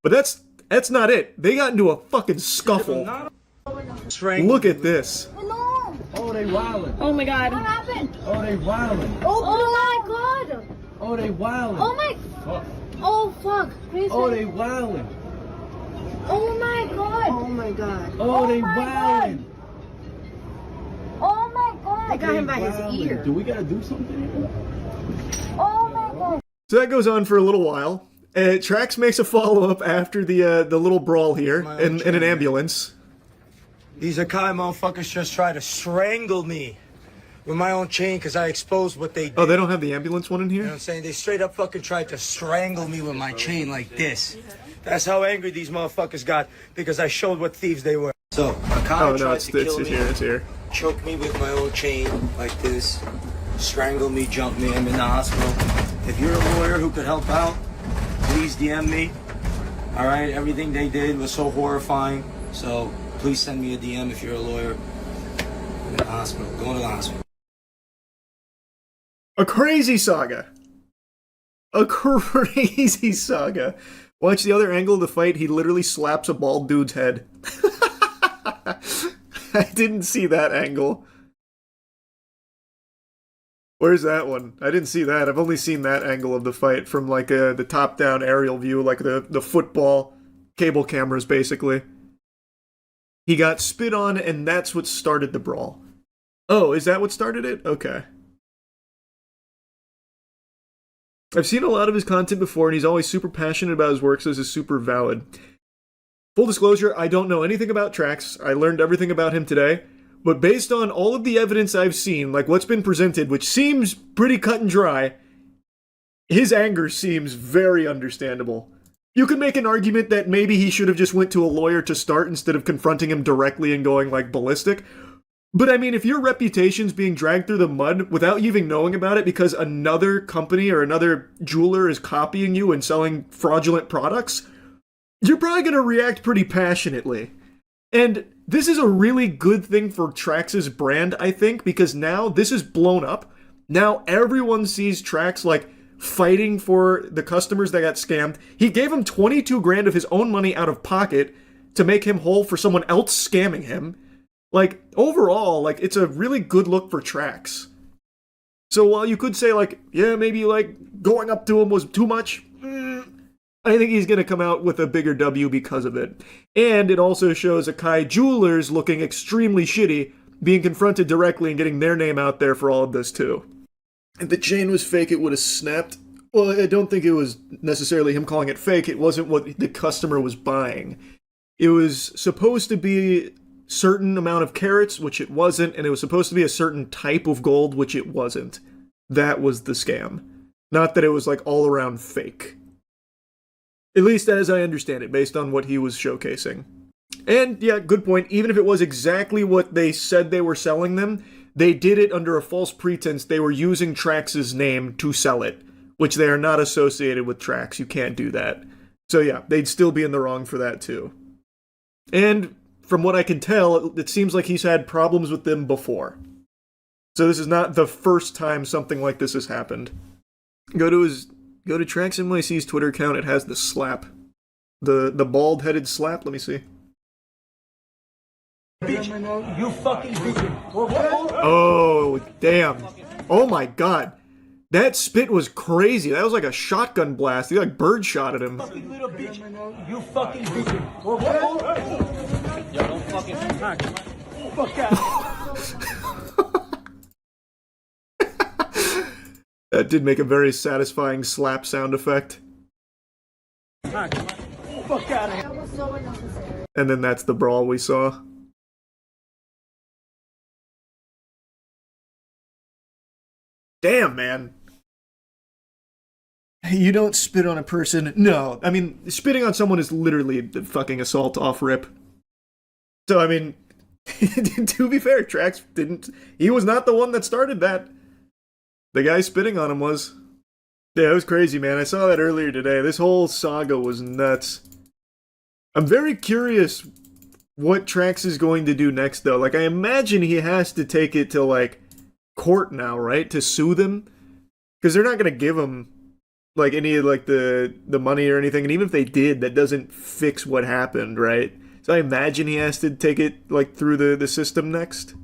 But that's not it. They got into a fucking scuffle. Look at this. Oh, they wildin'. Oh my god. What happened? Oh, they wildin'. Oh my god. Oh, they wildin'. Oh my. Oh fuck. Please. Oh, they wildin'. Oh my god. Oh my god. Oh, they wildin'. Oh my god. They got him by his ear. Do we gotta do something here? Oh my god. So that goes on for a little while. Trax makes a follow-up after the little brawl here in an ambulance. These Akai motherfuckers just try to strangle me with my own chain because I exposed what they did. Oh, they don't have the ambulance one in here? You know what I'm saying? They straight up fucking tried to strangle me with my chain like this. That's how angry these motherfuckers got because I showed what thieves they were. So, Akai tried to kill me, it's here. Choke me with my own chain like this, strangle me, jump me, I'm in the hospital. If you're a lawyer who could help out, please DM me. All right, everything they did was so horrifying, so please send me a DM if you're a lawyer. I'm in the hospital, going to the hospital. A crazy saga. A crazy saga. Watch the other angle of the fight, he literally slaps a bald dude's head. I didn't see that angle. Where's that one? I didn't see that. I've only seen that angle of the fight from like the top-down aerial view, like the football cable cameras, basically. He got spit on, and that's what started the brawl. Oh, is that what started it? Okay. I've seen a lot of his content before, and he's always super passionate about his work, so this is super valid. Full disclosure, I don't know anything about Trax. I learned everything about him today. But based on all of the evidence I've seen, like what's been presented, which seems pretty cut and dry, his anger seems very understandable. You could make an argument that maybe he should have just went to a lawyer to start instead of confronting him directly and going, like, ballistic. But I mean, if your reputation's being dragged through the mud without you even knowing about it because another company or another jeweler is copying you and selling fraudulent products, you're probably going to react pretty passionately. And this is a really good thing for Trax's brand, I think, because now this is blown up. Now everyone sees Trax, like, fighting for the customers that got scammed. He gave him 22 grand of his own money out of pocket to make him whole for someone else scamming him. Like, overall, like, it's a really good look for Trax. So while you could say, like, yeah, maybe, like, going up to him was too much, I think he's going to come out with a bigger W because of it. And it also shows Akai Jewelers looking extremely shitty, being confronted directly and getting their name out there for all of this, too. If the chain was fake, it would have snapped. Well, I don't think it was necessarily him calling it fake. It wasn't what the customer was buying. It was supposed to be certain amount of carats, which it wasn't, and it was supposed to be a certain type of gold, which it wasn't. That was the scam. Not that it was, like, all around fake. At least as I understand it, based on what he was showcasing. And, yeah, good point. Even if it was exactly what they said they were selling them, they did it under a false pretense. They were using Trax's name to sell it, which they are not associated with Trax. You can't do that. So, yeah, they'd still be in the wrong for that, too. And from what I can tell, it seems like he's had problems with them before. So this is not the first time something like this has happened. Go to Trax NYC's Twitter account. It has the slap. The bald-headed slap. Let me see. You fucking bitch. Oh, damn. Oh my god. That spit was crazy. That was like a shotgun blast. He like bird shot at him. Little bitch. You fucking bitch. Yo, don't fucking fuck out. That did make a very satisfying slap sound effect. Fuck out of here. And then that's the brawl we saw. Damn, man. You don't spit on a person. No, I mean, spitting on someone is literally the fucking assault off rip. So, I mean, to be fair, Trax didn't... He was not the one that started that. The guy spitting on him was. Yeah, it was crazy, man. I saw that earlier today. This whole saga was nuts. I'm very curious what Trax is going to do next, though. Like, I imagine he has to take it to, like, court now, right? To sue them? Because they're not going to give him, like, any of, like, the money or anything. And even if they did, that doesn't fix what happened, right? So I imagine he has to take it, like, through the system next.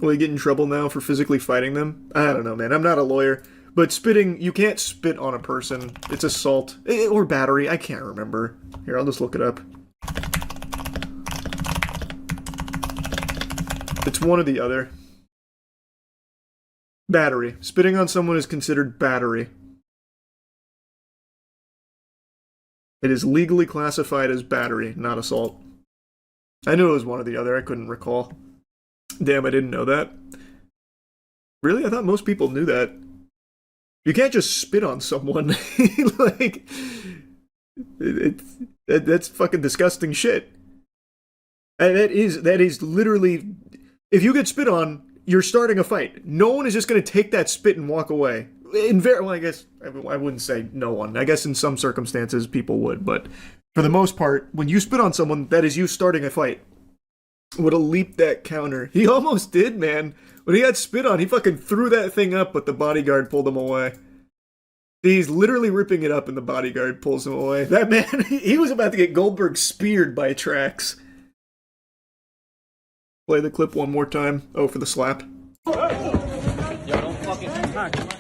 Will he get in trouble now for physically fighting them? I don't know, man. I'm not a lawyer. But spitting, you can't spit on a person. It's assault. Or battery. I can't remember. Here, I'll just look it up. It's one or the other. Battery. Spitting on someone is considered battery. It is legally classified as battery, not assault. I knew it was one or the other. I couldn't recall. Damn, I didn't know that. Really? I thought most people knew that. You can't just spit on someone. Like, that's fucking disgusting shit. And that is literally... If you get spit on, you're starting a fight. No one is just going to take that spit and walk away. Well, I guess I wouldn't say no one. I guess in some circumstances people would, but for the most part, when you spit on someone, that is you starting a fight. Would have leaped that counter. He almost did, man. When he got spit on, he fucking threw that thing up, but the bodyguard pulled him away. He's literally ripping it up, and the bodyguard pulls him away. That man, he was about to get Goldberg speared by Trax. Play the clip one more time. Oh, for the slap. Yo, don't fucking fuck out.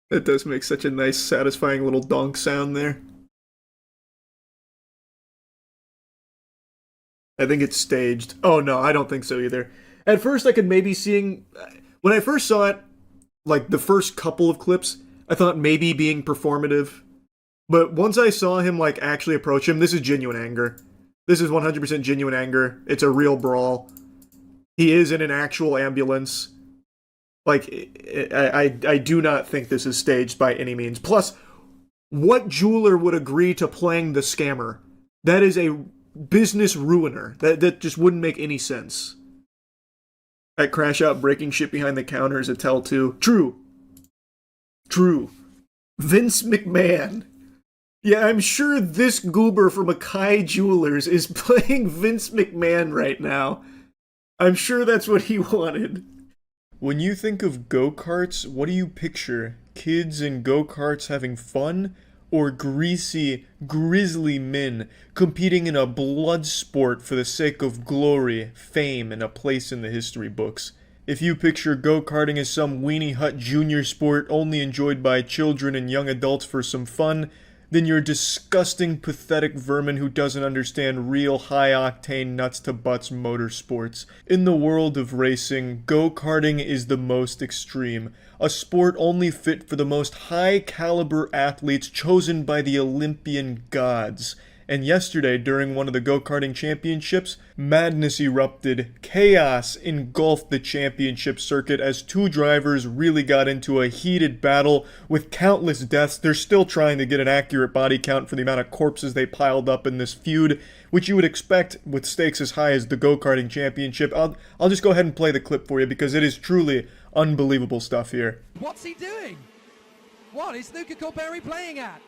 That does make such a nice, satisfying little donk sound there. I think it's staged. Oh, no, I don't think so either. At first, I could maybe seeing... When I first saw it, like, the first couple of clips, I thought maybe being performative. But once I saw him, like, actually approach him, this is genuine anger. This is 100% genuine anger. It's a real brawl. He is in an actual ambulance. Like, I do not think this is staged by any means. Plus, what jeweler would agree to playing the scammer? That is a business ruiner. That just wouldn't make any sense. At Crash Out breaking shit behind the counter is a tell too. True. Vince McMahon. Yeah, I'm sure this goober from Akai Jewelers is playing Vince McMahon right now. I'm sure that's what he wanted. When you think of go-karts, what do you picture? Kids in go-karts having fun? or greasy, grisly men competing in a blood sport for the sake of glory, fame, and a place in the history books. If you picture go-karting as some weenie hut junior sport only enjoyed by children and young adults for some fun, then you're a disgusting, pathetic vermin who doesn't understand real high-octane nuts-to-butts motorsports. In the world of racing, go-karting is the most extreme, a sport only fit for the most high-caliber athletes chosen by the Olympian gods. And yesterday, during one of the go-karting championships, madness erupted. Chaos engulfed the championship circuit as two drivers really got into a heated battle with countless deaths. They're still trying to get an accurate body count for the amount of corpses they piled up in this feud, which you would expect with stakes as high as the go-karting championship. I'll just go ahead and play the clip for you because it is truly unbelievable stuff here. What's he doing? What is Luca Corberi playing at?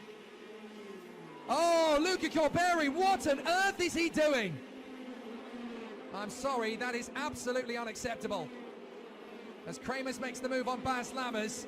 Oh, Luca Corberi, what on earth is he doing? I'm sorry, that is absolutely unacceptable. As Kramers makes the move on Bas Lammers,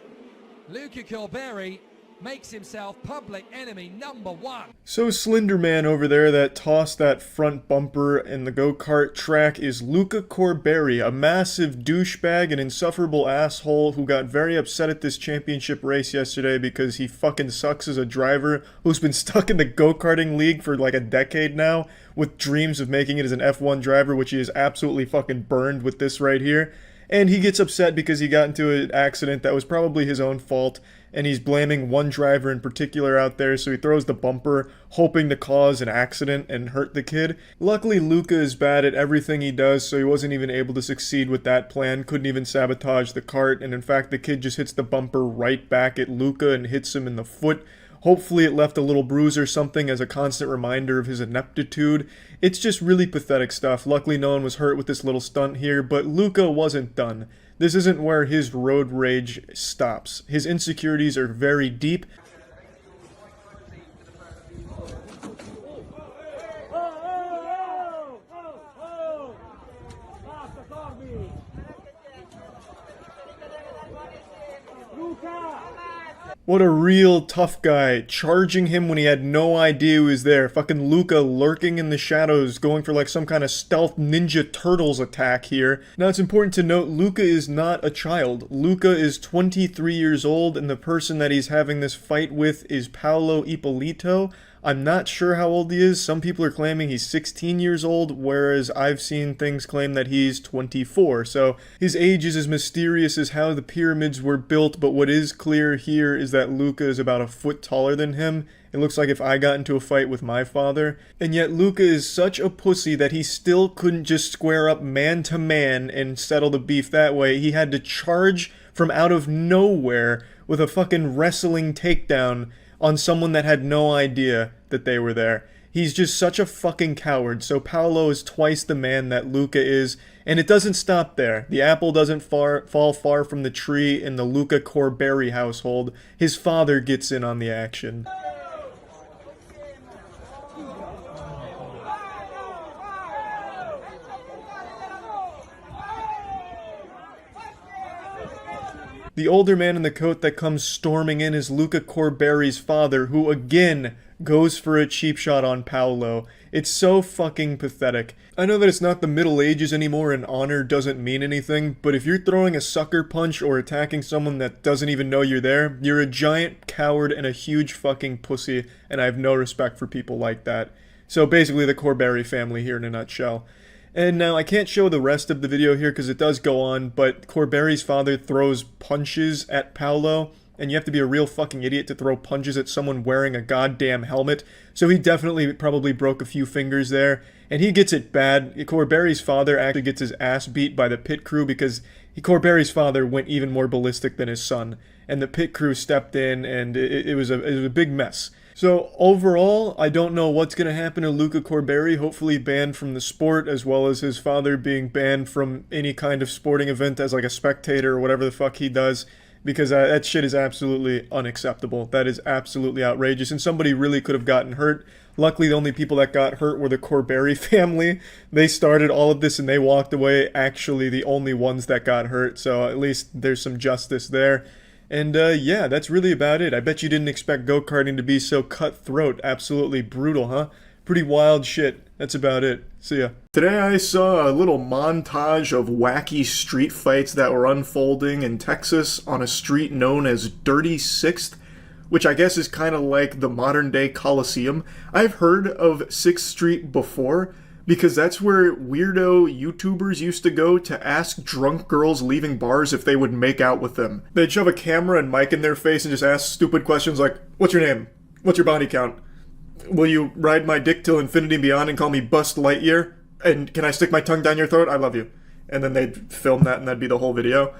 Luca Corberi makes himself public enemy number one. So Slenderman over there that tossed that front bumper in the go-kart track is Luca Corberi, a massive douchebag and insufferable asshole who got very upset at this championship race yesterday because he fucking sucks as a driver who's been stuck in the go-karting league for like a decade now with dreams of making it as an F1 driver, which he is absolutely fucking burned with this right here. And he gets upset because he got into an accident that was probably his own fault, and he's blaming one driver in particular out there, so he throws the bumper, hoping to cause an accident and hurt the kid. Luckily, Luca is bad at everything he does, so he wasn't even able to succeed with that plan, couldn't even sabotage the kart, and in fact, the kid just hits the bumper right back at Luca and hits him in the foot. Hopefully it left a little bruise or something as a constant reminder of his ineptitude. It's just really pathetic stuff. Luckily no one was hurt with this little stunt here, but Luca wasn't done. This isn't where his road rage stops. His insecurities are very deep. What a real tough guy, charging him when he had no idea he was there. Fucking Luca lurking in the shadows, going for like some kind of stealth Ninja Turtles attack here. Now it's important to note, Luca is not a child. Luca is 23 years old, and the person that he's having this fight with is Paolo Ippolito. I'm not sure how old he is. Some people are claiming he's 16 years old, whereas I've seen things claim that he's 24. So his age is as mysterious as how the pyramids were built, but what is clear here is that Luca is about a foot taller than him. It looks like if I got into a fight with my father. And yet Luca is such a pussy that he still couldn't just square up man to man and settle the beef that way. He had to charge from out of nowhere with a fucking wrestling takedown on someone that had no idea that they were there. He's just such a fucking coward. So Paolo is twice the man that Luca is, and it doesn't stop there. The apple doesn't fall far from the tree in the Luca Corberi household. His father gets in on the action. The older man in the coat that comes storming in is Luca Corberi's father, who again goes for a cheap shot on Paolo. It's so fucking pathetic. I know that it's not the Middle Ages anymore and honor doesn't mean anything, but if you're throwing a sucker punch or attacking someone that doesn't even know you're there, you're a giant coward and a huge fucking pussy, and I have no respect for people like that. So basically the Corberi family here in a nutshell. And now I can't show the rest of the video here because it does go on, but Corberi's father throws punches at Paolo, and you have to be a real fucking idiot to throw punches at someone wearing a goddamn helmet. So he definitely probably broke a few fingers there, and he gets it bad. Corberi's father actually gets his ass beat by the pit crew because Corberi's father went even more ballistic than his son, and the pit crew stepped in, and it was a big mess. So overall, I don't know what's going to happen to Luca Corberi, hopefully banned from the sport, as well as his father being banned from any kind of sporting event as like a spectator or whatever the fuck he does, because that shit is absolutely unacceptable. That is absolutely outrageous, and somebody really could have gotten hurt. Luckily, the only people that got hurt were the Corberi family. They started all of this and they walked away, actually the only ones that got hurt, so at least there's some justice there. And yeah, that's really about it. I bet you didn't expect go-karting to be so cutthroat, absolutely brutal, huh? Pretty wild shit. That's about it. See ya. Today I saw a little montage of wacky street fights that were unfolding in Texas on a street known as Dirty Sixth, which I guess is kind of like the modern-day Coliseum. I've heard of 6th Street before, because that's where weirdo YouTubers used to go to ask drunk girls leaving bars if they would make out with them. They'd shove a camera and mic in their face and just ask stupid questions like, what's your name? What's your body count? Will you ride my dick till infinity and beyond and call me Bust Lightyear? And can I stick my tongue down your throat? I love you. And then they'd film that and that'd be the whole video.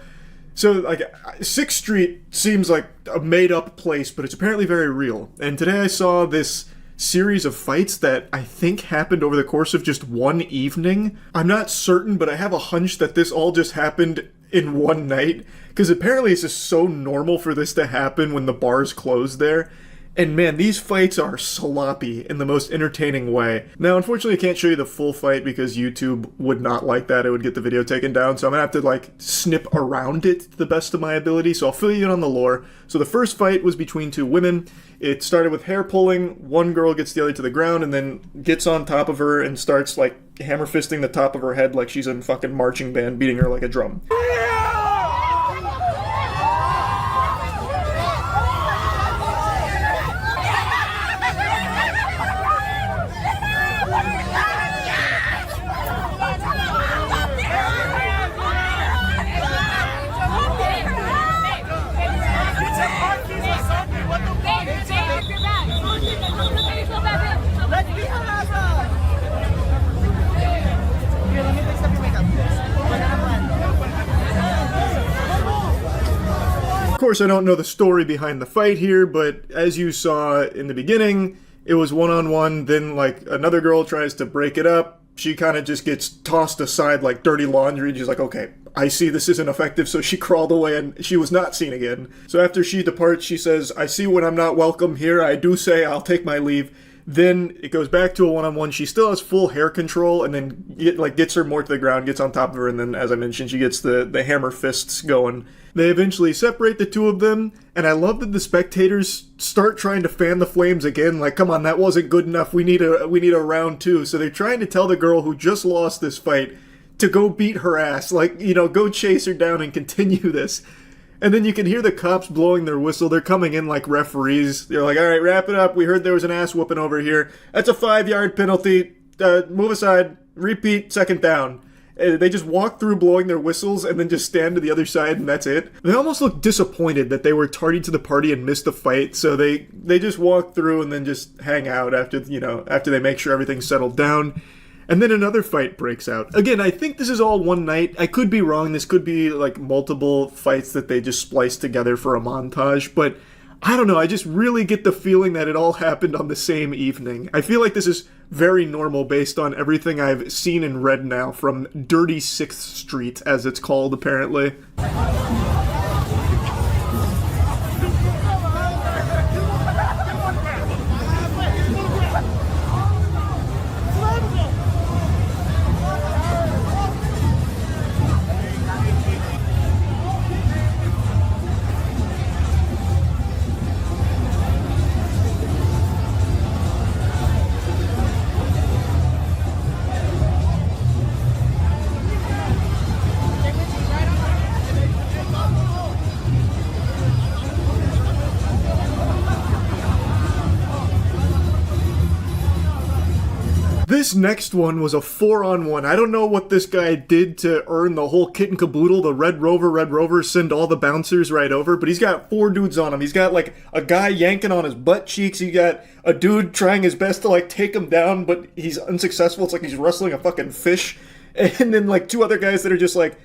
So, like, 6th Street seems like a made-up place, but it's apparently very real. And today I saw this series of fights that I think happened over the course of just one evening. I'm not certain, but I have a hunch that this all just happened in one night, because apparently it's just so normal for this to happen when the bars close there. And man, these fights are sloppy in the most entertaining way. Now, unfortunately, I can't show you the full fight because YouTube would not like that. It would get the video taken down. So I'm gonna have to like snip around it to the best of my ability. So I'll fill you in on the lore. So the first fight was between two women. It started with hair pulling. One girl gets the other to the ground and then gets on top of her and starts like hammer fisting the top of her head like she's in fucking marching band, beating her like a drum. Of course, I don't know the story behind the fight here, but as you saw in the beginning, it was one-on-one, then like another girl tries to break it up. She kind of just gets tossed aside like dirty laundry, and she's like, okay, I see this isn't effective, so she crawled away and she was not seen again. So after she departs, she says, I see when I'm not welcome here, I do say I'll take my leave. Then it goes back to a one-on-one. She still has full hair control, and then gets her more to the ground, gets on top of her, and then, as I mentioned, she gets the hammer fists going. They eventually separate the two of them, and I love that the spectators start trying to fan the flames again. Like, come on, that wasn't good enough. We need a round two. So they're trying to tell the girl who just lost this fight to go beat her ass. Like, go chase her down and continue this. And then you can hear the cops blowing their whistle. They're coming in like referees. They're like, all right, wrap it up. We heard there was an ass whooping over here. That's a 5-yard penalty. Move aside. Repeat, second down. They just walk through blowing their whistles and then just stand to the other side and that's it. They almost look disappointed that they were tardy to the party and missed the fight. So they just walk through and then just hang out after they make sure everything's settled down. And then another fight breaks out. Again, I think this is all one night. I could be wrong. This could be like multiple fights that they just spliced together for a montage. But I don't know. I just really get the feeling that it all happened on the same evening. I feel like this is very normal based on everything I've seen and read now from Dirty 6th Street, as it's called apparently. This next one was a 4-on-1. I don't know what this guy did to earn the whole kit and caboodle, the Red Rover, send all the bouncers right over, but he's got 4 dudes on him. He's got like a guy yanking on his butt cheeks. You got a dude trying his best to like take him down, but he's unsuccessful. It's like he's wrestling a fucking fish. And then like 2 other guys that are just like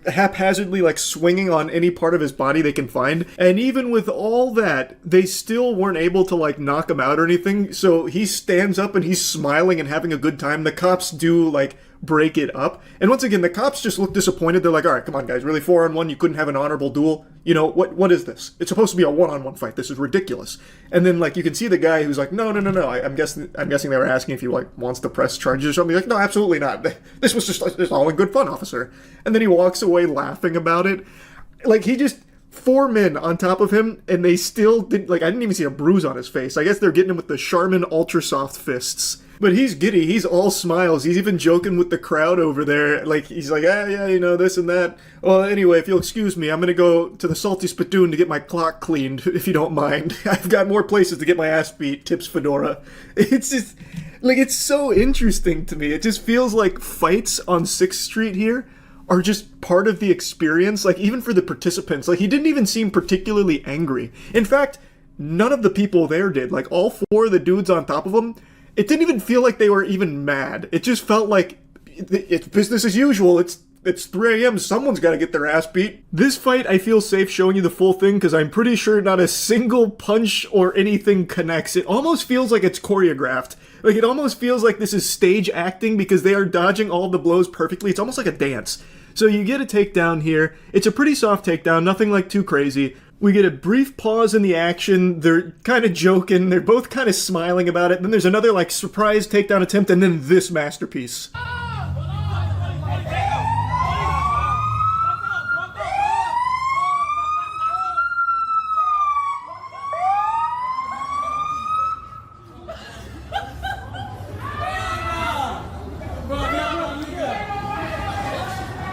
haphazardly like swinging on any part of his body they can find. And even with all that, they still weren't able to like knock him out or anything. So he stands up and he's smiling and having a good time. The cops do like break it up. And once again, the cops just look disappointed. They're like, all right, come on guys, really 4-on-1? You couldn't have an honorable duel? What is this? It's supposed to be a 1-on-1 fight. This is ridiculous. And then like you can see the guy who's like, no. I'm guessing they were asking if he like wants to press charges or something. He's like, no, absolutely not. This was just all in good fun, officer. And then he walks away laughing about it. Like he just 4 men on top of him, and they still didn't, like, I didn't even see a bruise on his face. I guess they're getting him with the Charmin Ultra Soft fists. But he's giddy, he's all smiles, he's even joking with the crowd over there, like, he's like, yeah, you know, this and that. Well, anyway, if you'll excuse me, I'm gonna go to the Salty Spittoon to get my clock cleaned, if you don't mind. I've got more places to get my ass beat, tips Fedora. It's just, like, it's so interesting to me. It just feels like fights on 6th Street here are just part of the experience, like, even for the participants. Like, he didn't even seem particularly angry. In fact, none of the people there did. Like, all 4 of the dudes on top of him, it didn't even feel like they were even mad. It just felt like it's business as usual. It's 3 a.m. Someone's got to get their ass beat. This fight, I feel safe showing you the full thing because I'm pretty sure not a single punch or anything connects. It almost feels like it's choreographed. Like, it almost feels like this is stage acting because they are dodging all the blows perfectly. It's almost like a dance. So you get a takedown here. It's a pretty soft takedown, nothing like too crazy. We get a brief pause in the action. They're kind of joking. They're both kind of smiling about it. Then there's another, like, surprise takedown attempt, and then this masterpiece.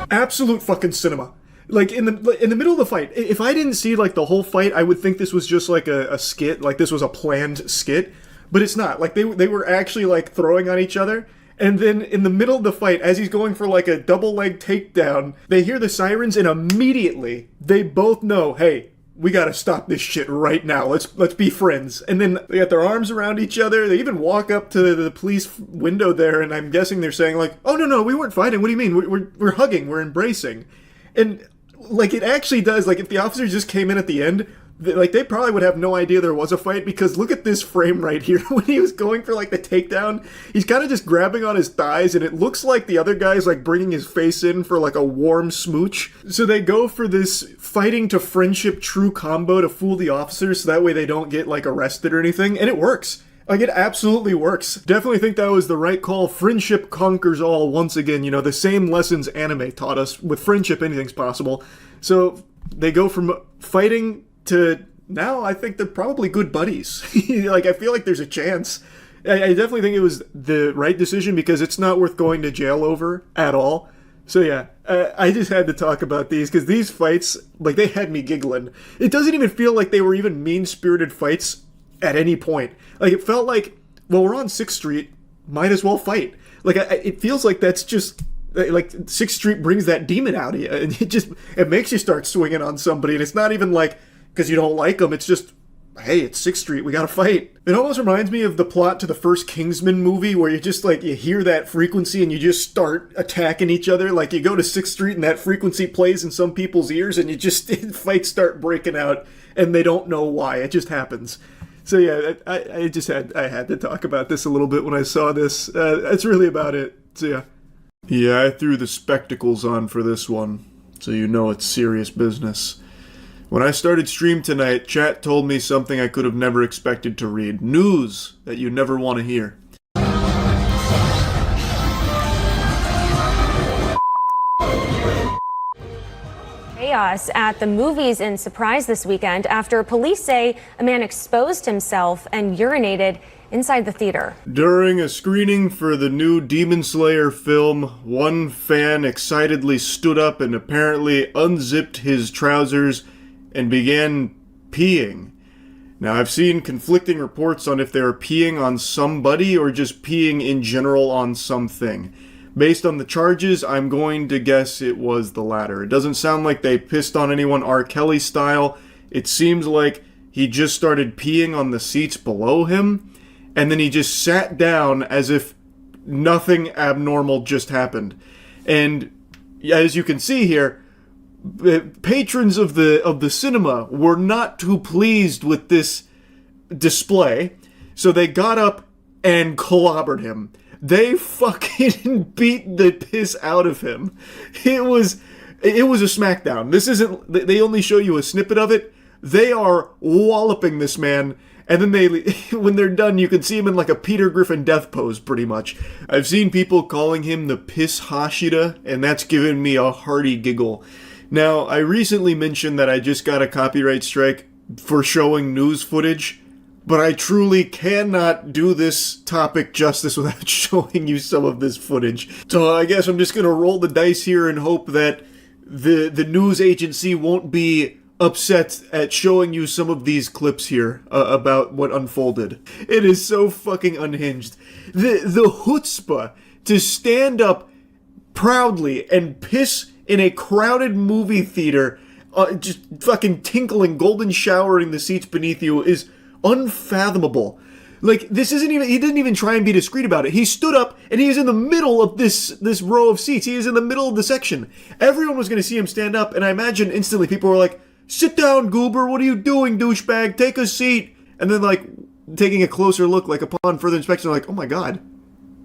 Absolute fucking cinema. Like, in the middle of the fight, if I didn't see, like, the whole fight, I would think this was just, like, a skit. Like, this was a planned skit. But it's not. Like, they were actually, like, throwing on each other. And then, in the middle of the fight, as he's going for, like, a double leg takedown, they hear the sirens, and immediately, they both know, hey, we gotta stop this shit right now. Let's be friends. And then they got their arms around each other. They even walk up to the police window there, and I'm guessing they're saying, like, oh, no, we weren't fighting. What do you mean? We're hugging. We're embracing. And, like, it actually does, like, if the officers just came in at the end, they probably would have no idea there was a fight, because look at this frame right here. When he was going for, like, the takedown, he's kind of just grabbing on his thighs, and it looks like the other guy's, like, bringing his face in for, like, a warm smooch. So they go for this fighting to friendship true combo to fool the officers, so that way they don't get, like, arrested or anything, and it works. Like, it absolutely works. Definitely think that was the right call. Friendship conquers all once again. You know, the same lessons anime taught us. With friendship, anything's possible. So they go from fighting to now I think they're probably good buddies. Like, I feel like there's a chance. I definitely think it was the right decision because it's not worth going to jail over at all. So yeah, I just had to talk about these because these fights, like, they had me giggling. It doesn't even feel like they were even mean-spirited fights at any point. Like, it felt like, well, we're on 6th Street, might as well fight. Like, it feels like that's just, like, 6th Street brings that demon out of you, and it makes you start swinging on somebody, and it's not even like, because you don't like them, it's just, hey, it's 6th Street, we gotta fight. It almost reminds me of the plot to the first Kingsman movie, where you just, like, you hear that frequency and you just start attacking each other. Like, you go to 6th Street and that frequency plays in some people's ears, and you just, fights start breaking out, and they don't know why, it just happens. So yeah, I had to talk about this a little bit when I saw this. That's really about it. So yeah. Yeah, I threw the spectacles on for this one, so you know it's serious business. When I started stream tonight, chat told me something I could have never expected to read. News that you never want to hear. Chaos at the movies in Surprise this weekend after police say a man exposed himself and urinated inside the theater. During a screening for the new Demon Slayer film, one fan excitedly stood up and apparently unzipped his trousers and began peeing. Now, I've seen conflicting reports on if they were peeing on somebody or just peeing in general on something. Based on the charges, I'm going to guess it was the latter. It doesn't sound like they pissed on anyone R. Kelly style. It seems like he just started peeing on the seats below him, and then he just sat down as if nothing abnormal just happened. And as you can see here, patrons of the cinema were not too pleased with this display, so they got up and clobbered him. They fucking beat the piss out of him. It was a smackdown. This isn't, they only show you a snippet of it. They are walloping this man, and then when they're done, you can see him in like a Peter Griffin death pose, pretty much. I've seen people calling him the Piss Hashira, and that's given me a hearty giggle. Now, I recently mentioned that I just got a copyright strike for showing news footage, but I truly cannot do this topic justice without showing you some of this footage. So I guess I'm just gonna roll the dice here and hope that the news agency won't be upset at showing you some of these clips here about what unfolded. It is so fucking unhinged. The chutzpah to stand up proudly and piss in a crowded movie theater, just fucking tinkling, golden showering the seats beneath you is unfathomable. Like, this isn't even, he didn't even try and be discreet about it. He stood up and he is in the middle of this row of seats. He is in the middle of the section. Everyone was going to see him stand up, and I imagine instantly people were like, "Sit down, goober, what are you doing, douchebag? Take a seat." And then, like, taking a closer look, like, upon further inspection, like, "Oh my god,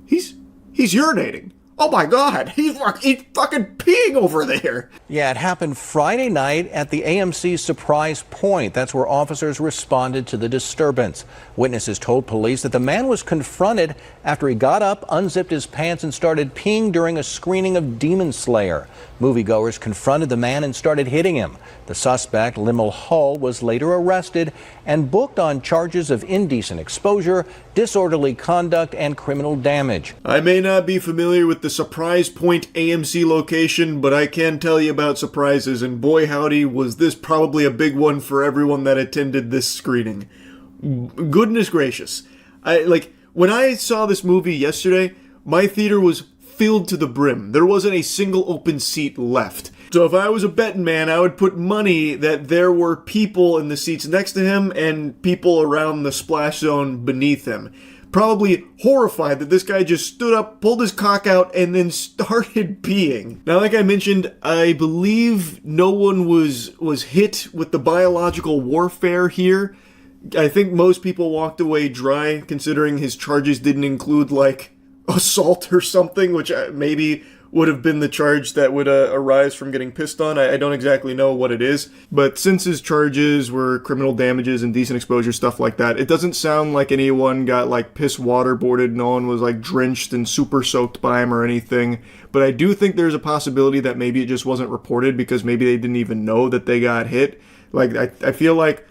he's urinating. Oh my god, he's fucking peeing over there." Yeah, it happened Friday night at the AMC Surprise Point. That's where officers responded to the disturbance. Witnesses told police that the man was confronted after he got up, unzipped his pants, and started peeing during a screening of Demon Slayer. Moviegoers confronted the man and started hitting him. The suspect, Limmel Hull, was later arrested and booked on charges of indecent exposure, disorderly conduct, and criminal damage. I may not be familiar with the Surprise Point AMC location, but I can tell you about surprises, and boy howdy was this probably a big one for everyone that attended this screening. Goodness gracious. When I saw this movie yesterday, my theater was filled to the brim. There wasn't a single open seat left. So if I was a betting man, I would put money that there were people in the seats next to him and people around the splash zone beneath him. Probably horrified that this guy just stood up, pulled his cock out, and then started peeing. Now, like I mentioned, I believe no one was hit with the biological warfare here. I think most people walked away dry, considering his charges didn't include, like, assault or something, which maybe would have been the charge that would arise from getting pissed on. I don't exactly know what it is, but since his charges were criminal damages, indecent exposure, stuff like that, it doesn't sound like anyone got, like, piss waterboarded. No one was, like, drenched and super soaked by him or anything, but I do think there's a possibility that maybe it just wasn't reported because maybe they didn't even know that they got hit. Like, I feel like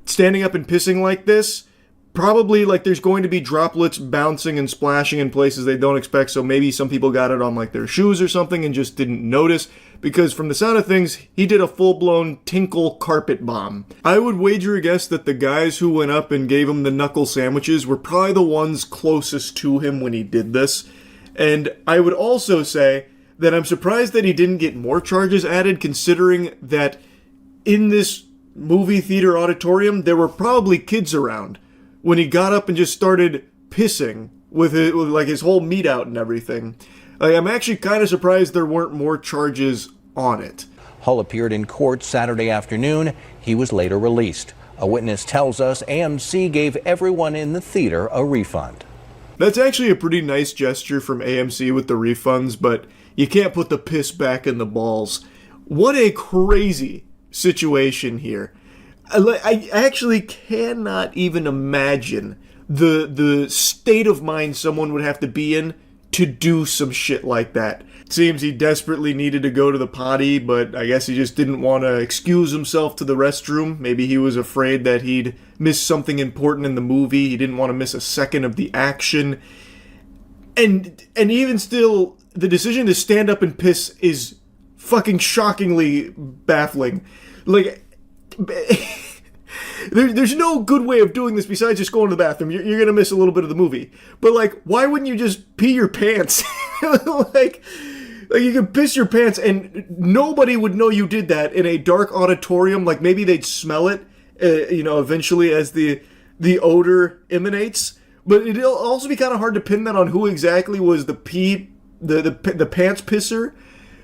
standing up and pissing like this, probably, like, there's going to be droplets bouncing and splashing in places they don't expect, so maybe some people got it on, like, their shoes or something and just didn't notice, because from the sound of things, he did a full-blown tinkle carpet bomb. I would wager a guess that the guys who went up and gave him the knuckle sandwiches were probably the ones closest to him when he did this, and I would also say that I'm surprised that he didn't get more charges added, considering that in this movie theater auditorium, there were probably kids around when he got up and just started pissing with like his whole meat out and everything. I'm actually kind of surprised there weren't more charges on it. Hull appeared in court Saturday afternoon. He was later released. A witness tells us AMC gave everyone in the theater a refund. That's actually a pretty nice gesture from AMC with the refunds, but you can't put the piss back in the balls. What a crazy situation here. I actually cannot even imagine the state of mind someone would have to be in to do some shit like that. It seems he desperately needed to go to the potty, but I guess he just didn't want to excuse himself to the restroom. Maybe he was afraid that he'd miss something important in the movie. He didn't want to miss a second of the action. And even still, the decision to stand up and piss is fucking shockingly baffling. Like, there's no good way of doing this besides just going to the bathroom. You're going to miss a little bit of the movie. But, like, why wouldn't you just pee your pants? like you could piss your pants and nobody would know you did that in a dark auditorium. Like, maybe they'd smell it, eventually as the odor emanates. But it'll also be kind of hard to pin that on who exactly was the pants pisser.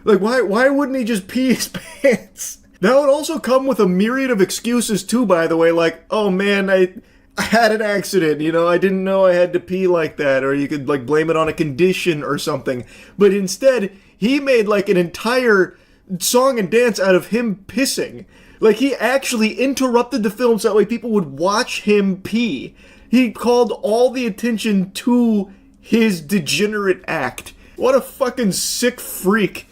Like, why wouldn't he just pee his pants? That would also come with a myriad of excuses too, by the way, like, oh man, I had an accident, I didn't know I had to pee like that, or you could, like, blame it on a condition or something. But instead, he made, like, an entire song and dance out of him pissing. Like, he actually interrupted the film so that way people would watch him pee. He called all the attention to his degenerate act. What a fucking sick freak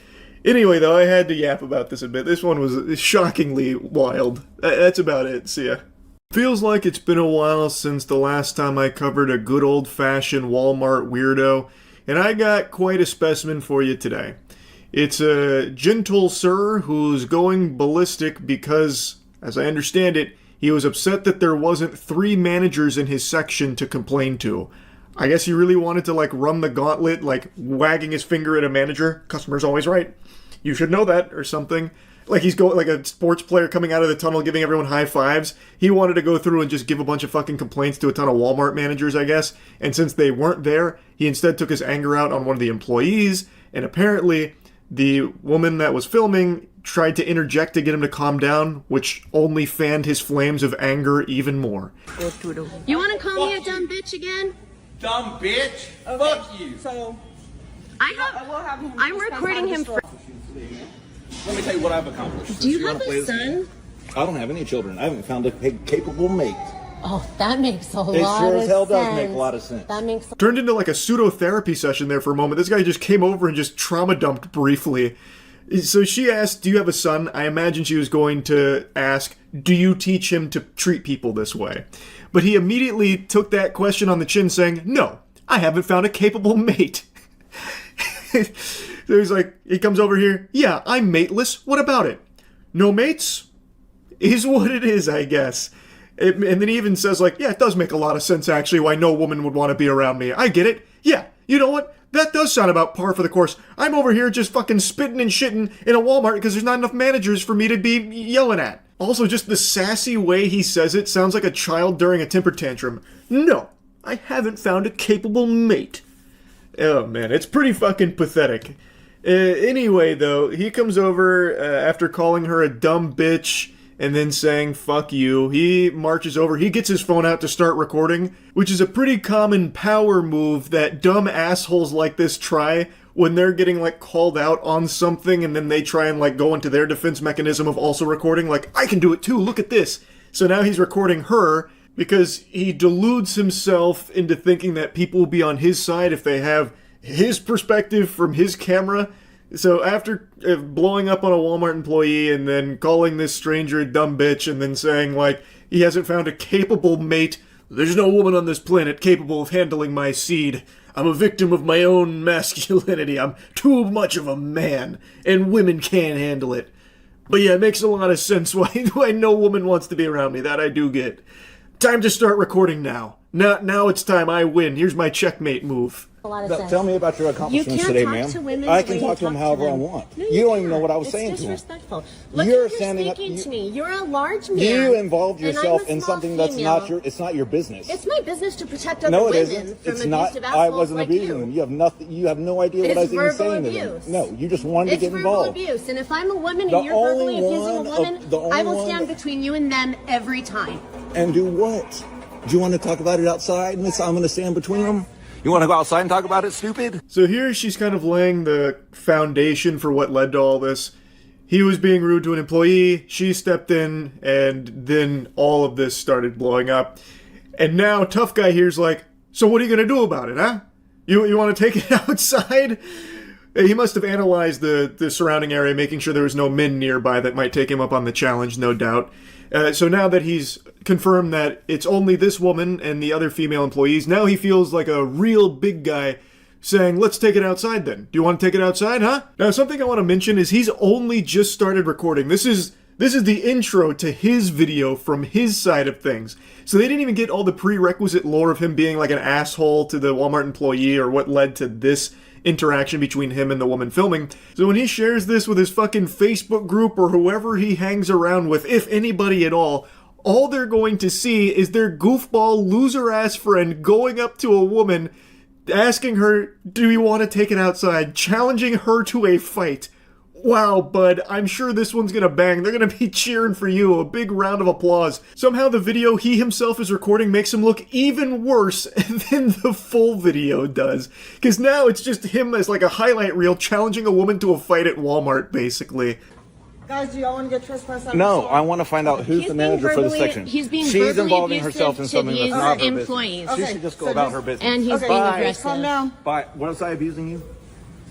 Anyway, though, I had to yap about this a bit. This one was shockingly wild. That's about it. See ya. Feels like it's been a while since the last time I covered a good old-fashioned Walmart weirdo, and I got quite a specimen for you today. It's a gentle sir who's going ballistic because, as I understand it, he was upset that there wasn't 3 managers in his section to complain to. I guess he really wanted to, like, run the gauntlet, like, wagging his finger at a manager. Customer's always right. You should know that, or something. Like he's going, like a sports player coming out of the tunnel giving everyone high fives. He wanted to go through and just give a bunch of fucking complaints to a ton of Walmart managers, I guess. And since they weren't there, he instead took his anger out on one of the employees. And apparently, the woman that was filming tried to interject to get him to calm down, which only fanned his flames of anger even more. You want to call me a dumb bitch again? Dumb bitch? Okay. Fuck you. So, I'm recording him for... Let me tell you what I've accomplished. Do you have a son? I don't have any children. I haven't found a capable mate. Oh, that makes a lot of sense. It sure as hell does make a lot of sense. That makes... Turned into like a pseudo-therapy session there for a moment. This guy just came over and just trauma dumped briefly. So she asked, do you have a son? I imagine she was going to ask, do you teach him to treat people this way? But he immediately took that question on the chin saying, no, I haven't found a capable mate. So he's like, he comes over here, yeah, I'm mateless, what about it? No mates? Is what it is, I guess. And then he even says like, yeah, it does make a lot of sense actually why no woman would want to be around me. I get it. Yeah, you know what? That does sound about par for the course. I'm over here just fucking spitting and shitting in a Walmart because there's not enough managers for me to be yelling at. Also, just the sassy way he says it sounds like a child during a temper tantrum. No, I haven't found a capable mate. Oh man, it's pretty fucking pathetic. Anyway, though, he comes over after calling her a dumb bitch and then saying, fuck you. He marches over, he gets his phone out to start recording, which is a pretty common power move that dumb assholes like this try when they're getting, like, called out on something and then they try and, like, go into their defense mechanism of also recording, like, I can do it too, look at this. So now he's recording her because he deludes himself into thinking that people will be on his side if they have his perspective from his camera. So after blowing up on a Walmart employee and then calling this stranger a dumb bitch and then saying, like, he hasn't found a capable mate, there's no woman on this planet capable of handling my seed. I'm a victim of my own masculinity. I'm too much of a man, and women can't handle it. But yeah, it makes a lot of sense why no woman wants to be around me. That I do get. Time to start recording now. Now it's time. I win. Here's my checkmate move. Tell me about your accomplishments today, ma'am. I can talk to them however I want. No, you don't even know what I was saying to them. Disrespectful. Look, You're you're standing up. speaking to me. You're a large man. You involved and yourself I'm a in small something that's female. not your. It's not your business. It's my business to protect other No, it women isn't. from It's not. abusive I assholes wasn't like abusing you. them. You have nothing. You have no idea what It's I was even verbal saying abuse. to them. No, you just wanted to It's get verbal involved. abuse, and if I'm a woman The and you're verbally only abusing a one of- woman, the only I will one stand that- between you and them every time. And do what? Do you want to talk about it outside? And I'm going to stand between them. You want to go outside and talk about it, stupid? So here she's kind of laying the foundation for what led to all this. He was being rude to an employee, she stepped in, and then all of this started blowing up. And now Tough Guy here's like, so what are you going to do about it, huh? You want to take it outside? He must have analyzed the surrounding area, making sure there was no men nearby that might take him up on the challenge, no doubt. So now that he's confirmed that it's only this woman and the other female employees, now he feels like a real big guy saying, let's take it outside then. Do you want to take it outside, huh? Now, something I want to mention is he's only just started recording. This is the intro to his video from his side of things. So they didn't even get all the prerequisite lore of him being like an asshole to the Walmart employee or what led to this interaction between him and the woman filming. So when he shares this with his fucking Facebook group or whoever he hangs around with, if anybody at all they're going to see is their goofball loser-ass friend going up to a woman, asking her, do you want to take it outside, challenging her to a fight. Wow, bud, I'm sure this one's gonna bang. They're gonna be cheering for you. A big round of applause. Somehow the video he himself is recording makes him look even worse than the full video does. Because now it's just him as like a highlight reel challenging a woman to a fight at Walmart, basically. Guys, do y'all want to get trespassed out? No, I want to find out who's the manager for the section. He's being She's verbally involving abusive herself in to something that's these not her employees. business. She should just go about her business. And he's being Bye. aggressive. Calm down. Bye. Was I abusing you?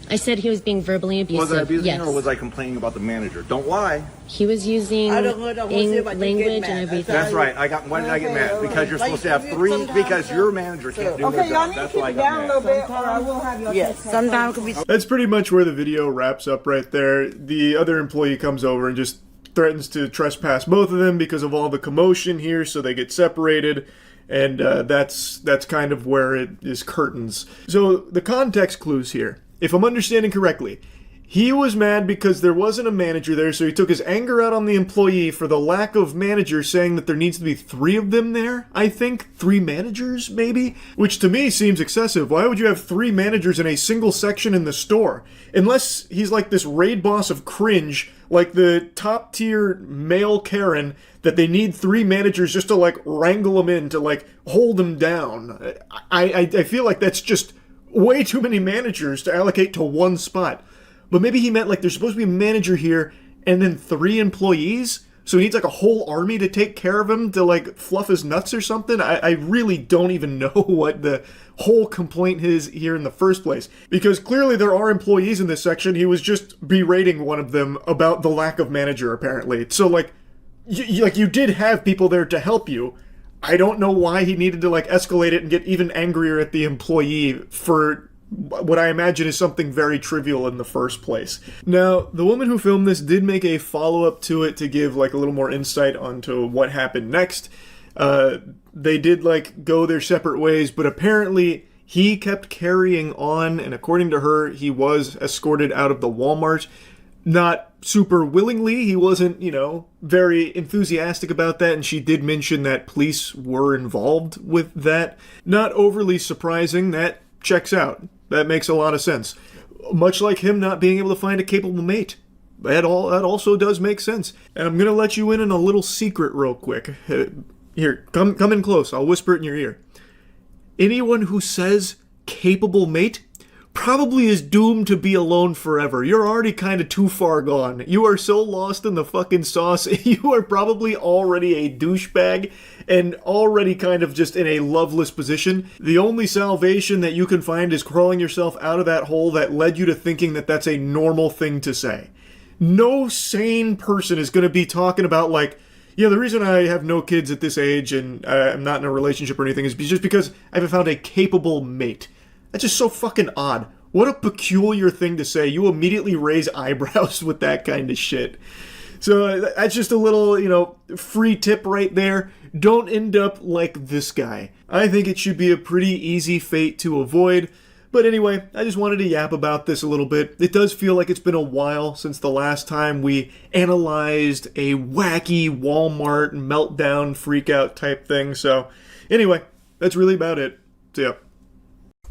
I said he was being verbally abusive. Was I abusing yes. him or was I complaining about the manager? Don't lie. He was using language and everything. That's right. Why did I get mad? Because you're supposed to have three, because your manager can't do their job. That's why I got mad. A little bit, or I will have your Yes, sometimes it could be. That's pretty much where the video wraps up right there. The other employee comes over and just threatens to trespass both of them because of all the commotion here, so they get separated. And that's kind of where it is curtains. So the context clues here. If I'm understanding correctly, he was mad because there wasn't a manager there, so he took his anger out on the employee for the lack of manager, saying that there needs to be 3 of them there, I think. 3 managers, maybe? Which to me seems excessive. Why would you have 3 managers in a single section in the store? Unless he's like this raid boss of cringe, like the top tier male Karen, that they need 3 managers just to like wrangle them in, to like hold them down. I feel like that's just way too many managers to allocate to one spot. But maybe he meant like there's supposed to be a manager here and then 3 employees? So he needs like a whole army to take care of him, to like fluff his nuts or something? I really don't even know what the whole complaint is here in the first place. Because clearly there are employees in this section. He was just berating one of them about the lack of manager, apparently. So like, you did have people there to help you. I don't know why he needed to like escalate it and get even angrier at the employee for what I imagine is something very trivial in the first place. Now, the woman who filmed this did make a follow-up to it to give like a little more insight onto what happened next. They did like go their separate ways, but apparently he kept carrying on, and according to her, he was escorted out of the Walmart. Not super willingly. He wasn't, very enthusiastic about that, and she did mention that police were involved with that. Not overly surprising. That checks out. That makes a lot of sense. Much like him not being able to find a capable mate. That also does make sense. And I'm going to let you in on a little secret real quick. Here, come in close. I'll whisper it in your ear. Anyone who says capable mate probably is doomed to be alone forever. You're already kind of too far gone. You are so lost in the fucking sauce. You are probably already a douchebag and already kind of just in a loveless position. The only salvation that you can find is crawling yourself out of that hole that led you to thinking that that's a normal thing to say. No sane person is going to be talking about like, yeah, the reason I have no kids at this age and I'm not in a relationship or anything is just because I haven't found a capable mate. That's just so fucking odd. What a peculiar thing to say. You immediately raise eyebrows with that kind of shit. So that's just a little, free tip right there. Don't end up like this guy. I think it should be a pretty easy fate to avoid. But anyway, I just wanted to yap about this a little bit. It does feel like it's been a while since the last time we analyzed a wacky Walmart meltdown freakout type thing. So anyway, that's really about it. So yeah.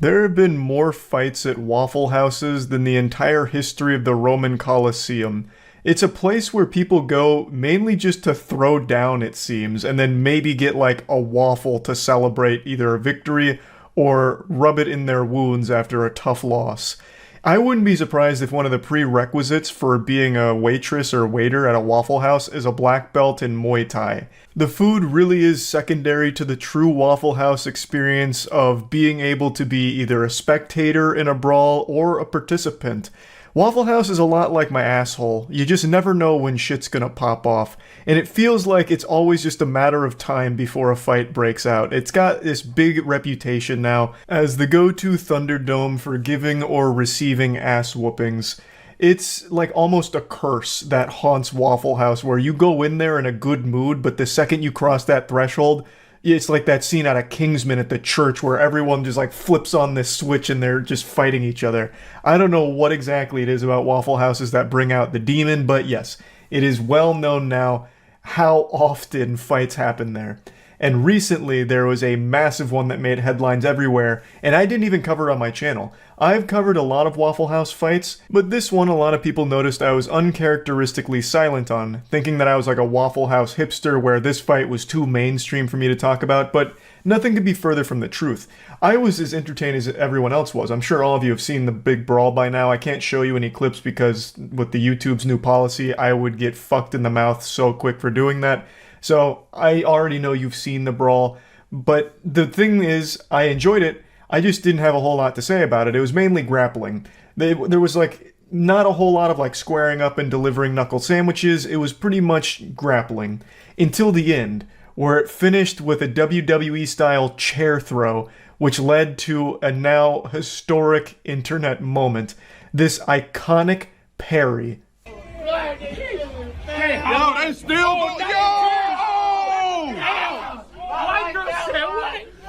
There have been more fights at Waffle Houses than the entire history of the Roman Colosseum. It's a place where people go mainly just to throw down, it seems, and then maybe get like a waffle to celebrate either a victory or rub it in their wounds after a tough loss. I wouldn't be surprised if one of the prerequisites for being a waitress or waiter at a Waffle House is a black belt in Muay Thai. The food really is secondary to the true Waffle House experience of being able to be either a spectator in a brawl or a participant. Waffle House is a lot like my asshole. You just never know when shit's gonna pop off. And it feels like it's always just a matter of time before a fight breaks out. It's got this big reputation now as the go-to Thunderdome for giving or receiving ass whoopings. It's like almost a curse that haunts Waffle House, where you go in there in a good mood, but the second you cross that threshold, it's like that scene out of Kingsman at the church where everyone just like flips on this switch and they're just fighting each other. I don't know what exactly it is about Waffle Houses that bring out the demon, but yes, it is well known now how often fights happen there. And recently there was a massive one that made headlines everywhere, and I didn't even cover it on my channel. I've covered a lot of Waffle House fights, but this one a lot of people noticed I was uncharacteristically silent on, thinking that I was like a Waffle House hipster where this fight was too mainstream for me to talk about, but nothing could be further from the truth. I was as entertained as everyone else was. I'm sure all of you have seen the big brawl by now. I can't show you any clips because with the YouTube's new policy, I would get fucked in the mouth so quick for doing that. So I already know you've seen the brawl, but the thing is, I enjoyed it. I just didn't have a whole lot to say about it. It was mainly grappling. There was like not a whole lot of like squaring up and delivering knuckle sandwiches. It was pretty much grappling until the end, where it finished with a WWE style chair throw, which led to a now historic internet moment. This iconic parry. Yo, they still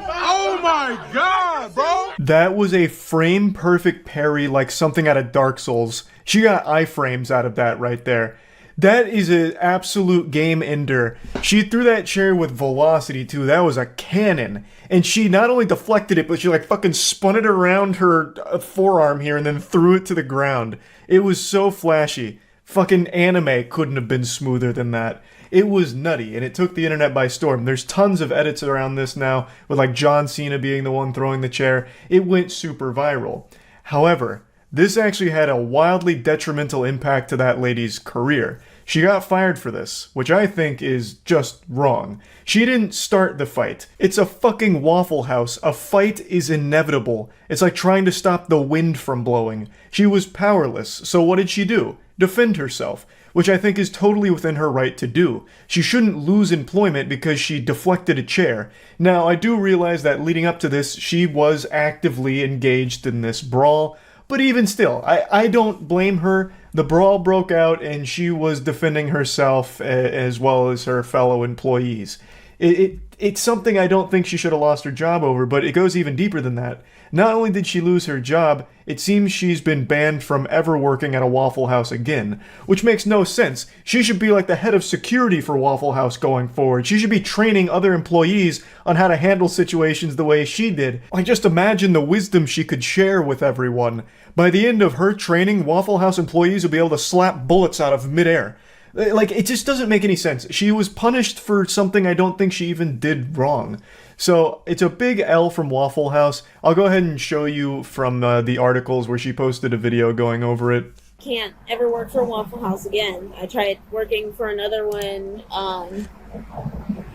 Oh my god, bro! That was a frame perfect parry like something out of Dark Souls. She got iframes out of that right there. That is an absolute game ender. She threw that chair with velocity too. That was a cannon. And she not only deflected it, but she like fucking spun it around her forearm here and then threw it to the ground. It was so flashy. Fucking anime couldn't have been smoother than that. It was nutty, and it took the internet by storm. There's tons of edits around this now, with like John Cena being the one throwing the chair. It went super viral. However, this actually had a wildly detrimental impact to that lady's career. She got fired for this, which I think is just wrong. She didn't start the fight. It's a fucking Waffle House. A fight is inevitable. It's like trying to stop the wind from blowing. She was powerless, so what did she do? Defend herself, which I think is totally within her right to do. She shouldn't lose employment because she deflected a chair. Now, I do realize that leading up to this, she was actively engaged in this brawl, but even still, I don't blame her. The brawl broke out and she was defending herself as well as her fellow employees. It's something I don't think she should have lost her job over, but it goes even deeper than that. Not only did she lose her job, it seems she's been banned from ever working at a Waffle House again, which makes no sense. She should be like the head of security for Waffle House going forward. She should be training other employees on how to handle situations the way she did. Like, just imagine the wisdom she could share with everyone. By the end of her training, Waffle House employees will be able to slap bullets out of midair. Like, it just doesn't make any sense. She was punished for something I don't think she even did wrong. So, it's a big L from Waffle House. I'll go ahead and show you from the articles where she posted a video going over it. Can't ever work for Waffle House again. I tried working for another one,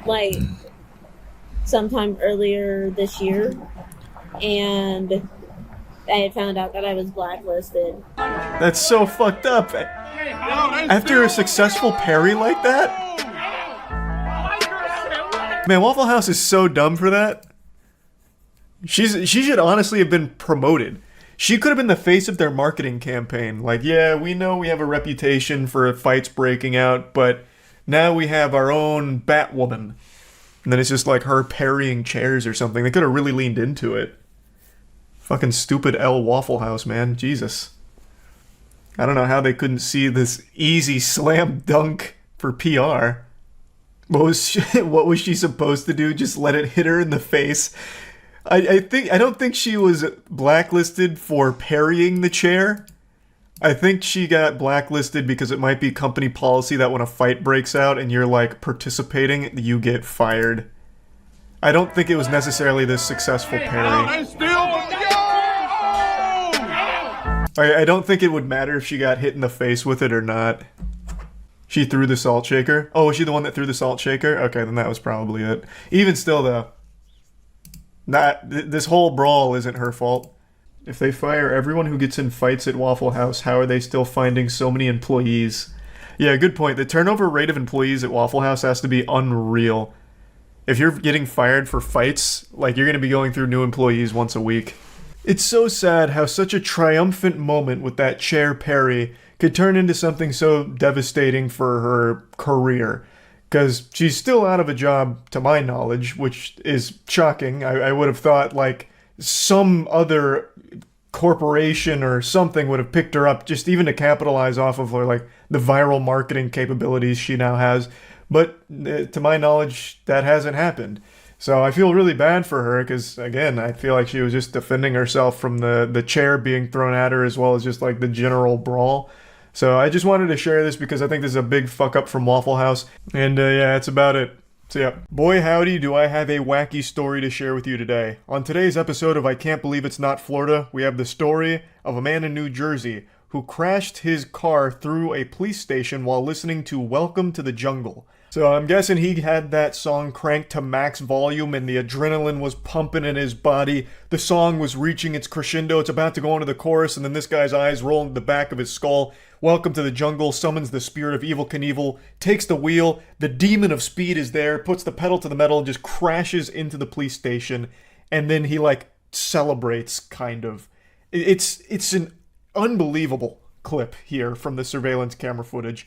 like, sometime earlier this year, and I had found out that I was blacklisted. That's so fucked up. After a successful parry like that? Man, Waffle House is so dumb for that. She should honestly have been promoted. She could have been the face of their marketing campaign. Like, yeah, we know we have a reputation for fights breaking out, but now we have our own Batwoman. And then it's just like her parrying chairs or something. They could have really leaned into it. Fucking stupid L Waffle House, man. Jesus. I don't know how they couldn't see this easy slam dunk for PR. What was she supposed to do? Just let it hit her in the face? I don't think she was blacklisted for parrying the chair. I think she got blacklisted because it might be company policy that when a fight breaks out and you're like participating, you get fired. I don't think it was necessarily this successful parry. I don't think it would matter if she got hit in the face with it or not. She threw the salt shaker? Oh, was she the one that threw the salt shaker? Okay, then that was probably it. Even still, though, this whole brawl isn't her fault. If they fire everyone who gets in fights at Waffle House, how are they still finding so many employees? Yeah, good point. The turnover rate of employees at Waffle House has to be unreal. If you're getting fired for fights, like, you're going to be going through new employees once a week. It's so sad how such a triumphant moment with that chair parry could turn into something so devastating for her career. Because she's still out of a job, to my knowledge, which is shocking. I would have thought, like, some other corporation or something would have picked her up, just even to capitalize off of her, like, the viral marketing capabilities she now has. But, to my knowledge, that hasn't happened. So I feel really bad for her because, again, I feel like she was just defending herself from the chair being thrown at her as well as just, like, the general brawl. So I just wanted to share this because I think this is a big fuck up from Waffle House. And yeah, that's about it. So yeah, boy howdy do I have a wacky story to share with you today. On today's episode of I Can't Believe It's Not Florida, we have the story of a man in New Jersey who crashed his car through a police station while listening to Welcome to the Jungle. So I'm guessing he had that song cranked to max volume and the adrenaline was pumping in his body. The song was reaching its crescendo. It's about to go into the chorus, and then this guy's eyes roll into the back of his skull. Welcome to the jungle, summons the spirit of Evel Knievel, takes the wheel. The demon of speed is there, puts the pedal to the metal, and just crashes into the police station. And then he, like, celebrates, kind of. It's an unbelievable clip here from the surveillance camera footage.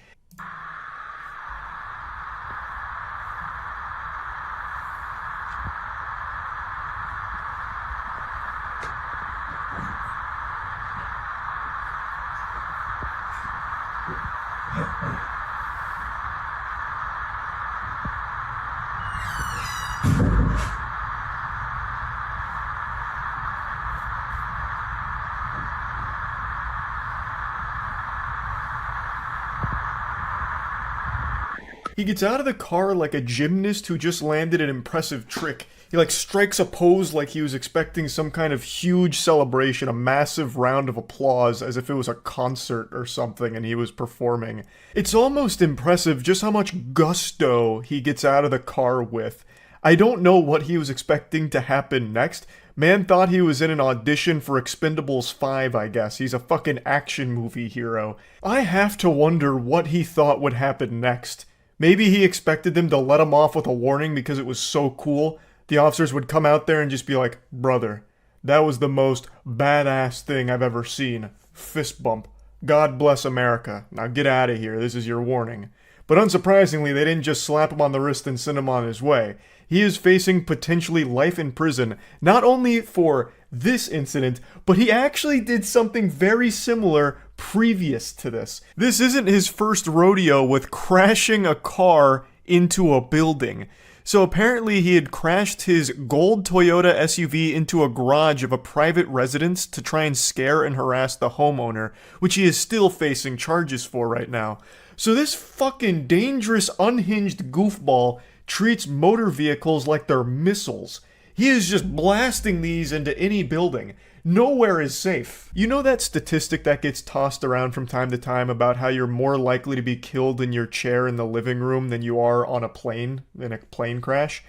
He gets out of the car like a gymnast who just landed an impressive trick. He like strikes a pose like he was expecting some kind of huge celebration, a massive round of applause as if it was a concert or something and he was performing. It's almost impressive just how much gusto he gets out of the car with. I don't know what he was expecting to happen next. Man thought he was in an audition for Expendables 5, I guess. He's a fucking action movie hero. I have to wonder what he thought would happen next. Maybe he expected them to let him off with a warning because it was so cool. The officers would come out there and just be like, brother, that was the most badass thing I've ever seen. Fist bump. God bless America. Now get out of here. This is your warning. But unsurprisingly, they didn't just slap him on the wrist and send him on his way. He is facing potentially life in prison, not only for this incident, but he actually did something very similar previous to this. This isn't his first rodeo with crashing a car into a building. So apparently he had crashed his gold Toyota SUV into a garage of a private residence to try and scare and harass the homeowner, which he is still facing charges for right now. So this fucking dangerous, unhinged goofball treats motor vehicles like they're missiles. He is just blasting these into any building. Nowhere is safe. You know that statistic that gets tossed around from time to time about how you're more likely to be killed in your chair in the living room than you are on a plane, in a plane crash?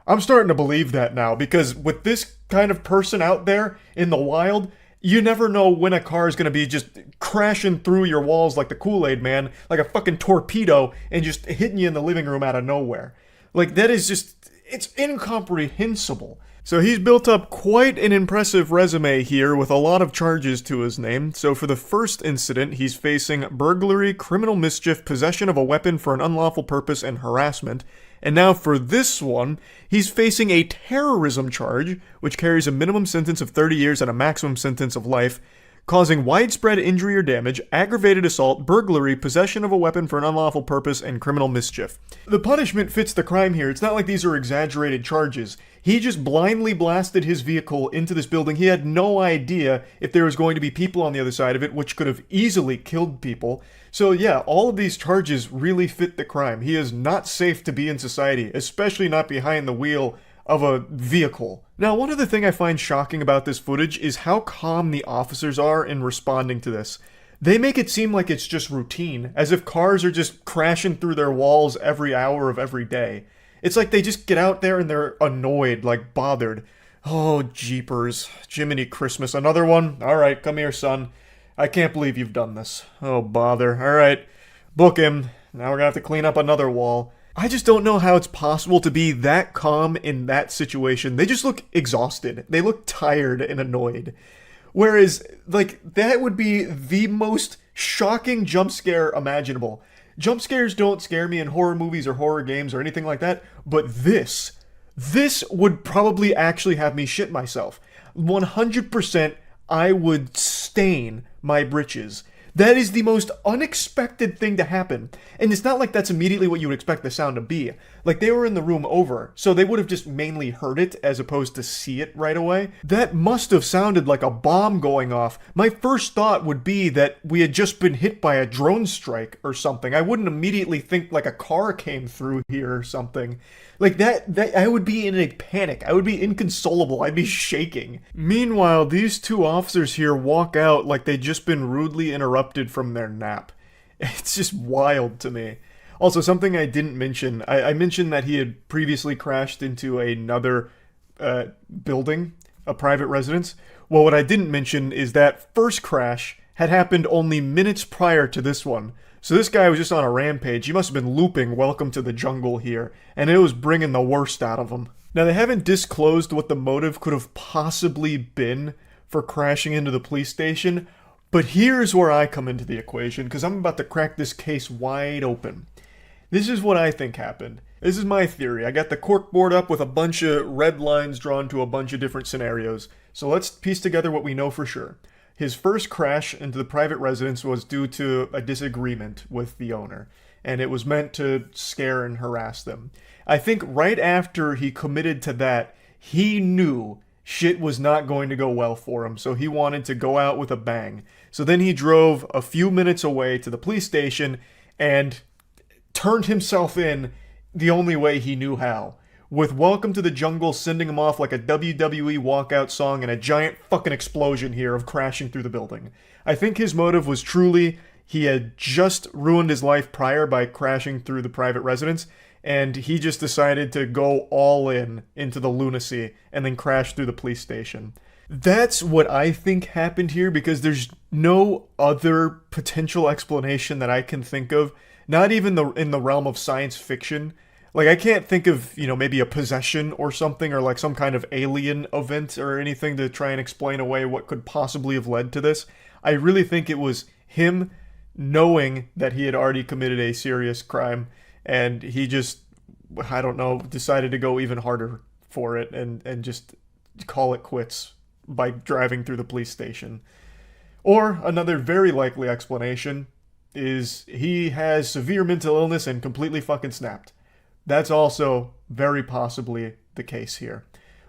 I'm starting to believe that now, because with this kind of person out there in the wild, you never know when a car is going to be just crashing through your walls like the Kool-Aid Man, like a fucking torpedo, and just hitting you in the living room out of nowhere. Like, that is just, it's incomprehensible. So he's built up quite an impressive resume here with a lot of charges to his name. So for the first incident, he's facing burglary, criminal mischief, possession of a weapon for an unlawful purpose, and harassment. And now for this one, he's facing a terrorism charge, which carries a minimum sentence of 30 years and a maximum sentence of life, causing widespread injury or damage, aggravated assault, burglary, possession of a weapon for an unlawful purpose, and criminal mischief. The punishment fits the crime here. It's not like these are exaggerated charges. He just blindly blasted his vehicle into this building. He had no idea if there was going to be people on the other side of it, which could have easily killed people. So yeah, all of these charges really fit the crime. He is not safe to be in society, especially not behind the wheel of a vehicle. Now, one other thing I find shocking about this footage is how calm the officers are in responding to this. They make it seem like it's just routine, as if cars are just crashing through their walls every hour of every day. It's like they just get out there and they're annoyed, like bothered. Oh, jeepers. Jiminy Christmas. Another one? Alright, come here, son. I can't believe you've done this. Oh, bother. Alright, book him. Now we're gonna have to clean up another wall. I just don't know how it's possible to be that calm in that situation. They just look exhausted. They look tired and annoyed. Whereas, like, that would be the most shocking jump scare imaginable. Jump scares don't scare me in horror movies or horror games or anything like that, but this would probably actually have me shit myself. 100% I would stain my britches. That is the most unexpected thing to happen. And it's not like that's immediately what you would expect the sound to be. Like, they were in the room over, so they would have just mainly heard it as opposed to see it right away. That must have sounded like a bomb going off. My first thought would be that we had just been hit by a drone strike or something. I wouldn't immediately think like a car came through here or something. Like that I would be in a panic. I would be inconsolable. I'd be shaking. Meanwhile, these two officers here walk out like they'd just been rudely interrupted from their nap. It's just wild to me. Also, something I didn't mention, I mentioned that he had previously crashed into another building, a private residence. Well, what I didn't mention is that first crash had happened only minutes prior to this one. So this guy was just on a rampage. He must have been looping Welcome to the Jungle here, and it was bringing the worst out of him. Now, they haven't disclosed what the motive could have possibly been for crashing into the police station, but here's where I come into the equation, because I'm about to crack this case wide open. This is what I think happened. This is my theory. I got the corkboard up with a bunch of red lines drawn to a bunch of different scenarios. So let's piece together what we know for sure. His first crash into the private residence was due to a disagreement with the owner, and it was meant to scare and harass them. I think right after he committed to that, he knew shit was not going to go well for him, so he wanted to go out with a bang. So then he drove a few minutes away to the police station and turned himself in the only way he knew how. With Welcome to the Jungle sending him off like a WWE walkout song and a giant fucking explosion here of crashing through the building. I think his motive was truly he had just ruined his life prior by crashing through the private residence, and he just decided to go all in into the lunacy and then crash through the police station. That's what I think happened here, because there's no other potential explanation that I can think of, not even in the realm of science fiction. Like, I can't think of, maybe a possession or something, or like some kind of alien event or anything to try and explain away what could possibly have led to this. I really think it was him knowing that he had already committed a serious crime, and he just, I don't know, decided to go even harder for it and just call it quits by driving through the police station. Or another very likely explanation is he has severe mental illness and completely fucking snapped. That's also very possibly the case here.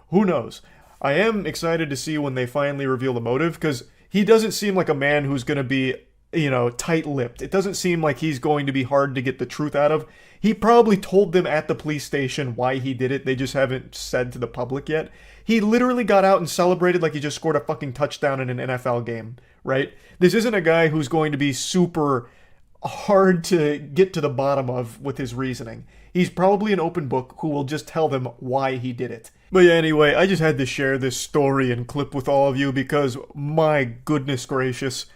Who knows? I am excited to see when they finally reveal the motive, because he doesn't seem like a man who's going to be, tight-lipped. It doesn't seem like he's going to be hard to get the truth out of. He probably told them at the police station why he did it. They just haven't said to the public yet. He literally got out and celebrated like he just scored a fucking touchdown in an NFL game, right? This isn't a guy who's going to be super hard to get to the bottom of with his reasoning. He's probably an open book who will just tell them why he did it. But yeah, anyway, I just had to share this story and clip with all of you because, my goodness gracious,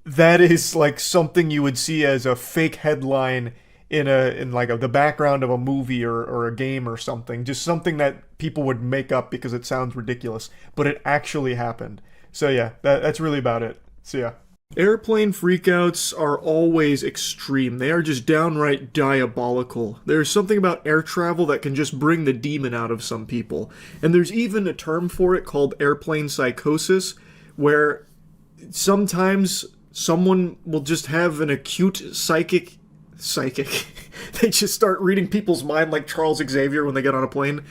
that is like something you would see as a fake headline in the background of a movie or a game or something. Just something that people would make up because it sounds ridiculous, but it actually happened. So yeah, that's really about it. See ya. Airplane freakouts are always extreme. They are just downright diabolical. There's something about air travel that can just bring the demon out of some people. And there's even a term for it called airplane psychosis, where sometimes someone will just have an acute psychic. They just start reading people's mind like Charles Xavier when they get on a plane.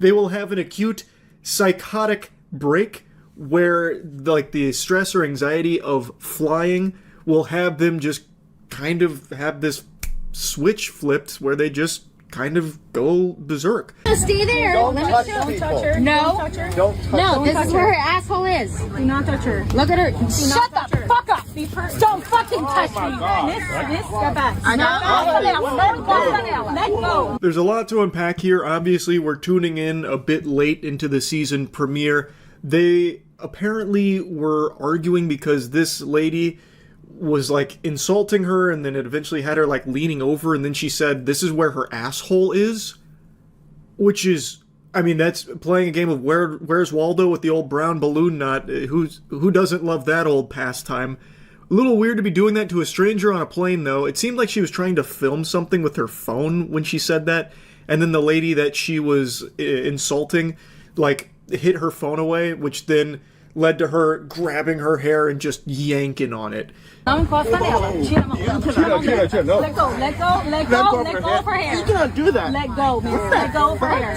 They will have an acute psychotic break where like the stress or anxiety of flying will have them just kind of have this switch flipped where they just kind of go berserk. Stay there. Don't touch her. No. Don't touch her. No, this is where her asshole is. Do not touch her. Look at her. Shut the fuck up. Don't fucking touch me. Step back. Let go. There's a lot to unpack here. Obviously, we're tuning in a bit late into the season premiere. They apparently were arguing because this lady was like insulting her, and then it eventually had her like leaning over, and then she said this is where her asshole is, which is, I mean, that's playing a game of Where's Waldo with the old brown balloon knot. Who doesn't love that old pastime? A little weird to be doing that to a stranger on a plane, though. It seemed like she was trying to film something with her phone when she said that, and then the lady that she was insulting like hit her phone away, which then led to her grabbing her hair and just yanking on it. Let go of her hair. You cannot do that. Let go, miss. Let go of her hair.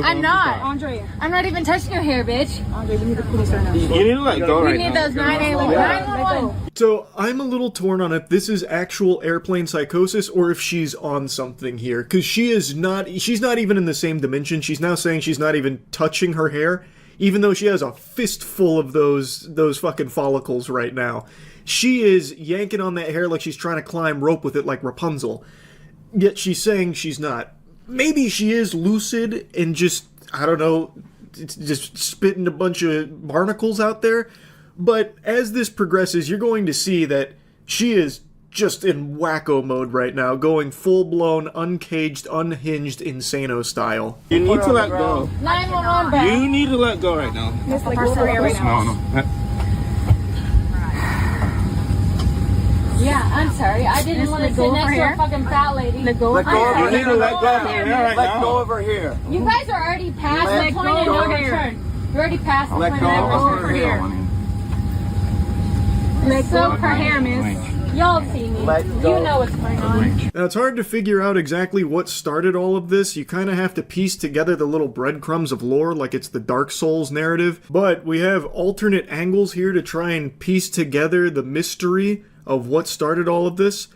I'm not. Andre. I'm not even touching your hair, bitch. Andre, we need the police right now. You need to let go We right need now. those 911. So I'm a little torn on if this is actual airplane psychosis or if she's on something here, because she's not even in the same dimension. She's now saying she's not even touching her hair. even though she has a fistful of those fucking follicles right now. She is yanking on that hair like she's trying to climb rope with it like Rapunzel. Yet she's saying she's not. Maybe she is lucid and just, I don't know, just spitting a bunch of barnacles out there. But as this progresses, you're going to see that she is just in wacko mode right now, going full-blown, uncaged, unhinged, insano style. You need to let go. 911 back. You need to let go right now. Miss, like, over here right now. No. Yeah, I'm sorry. I didn't want to sit next to a fucking fat lady. Let go. Let go. You need to let go over here right now. Let go over here. You guys are already past the point of no return. You're already past the point of no return. Over here. Let go over here, miss. Y'all see me. You know what's going on. Now, it's hard to figure out exactly what started all of this. You kind of have to piece together the little breadcrumbs of lore like it's the Dark Souls narrative. But we have alternate angles here to try and piece together the mystery of what started all of this.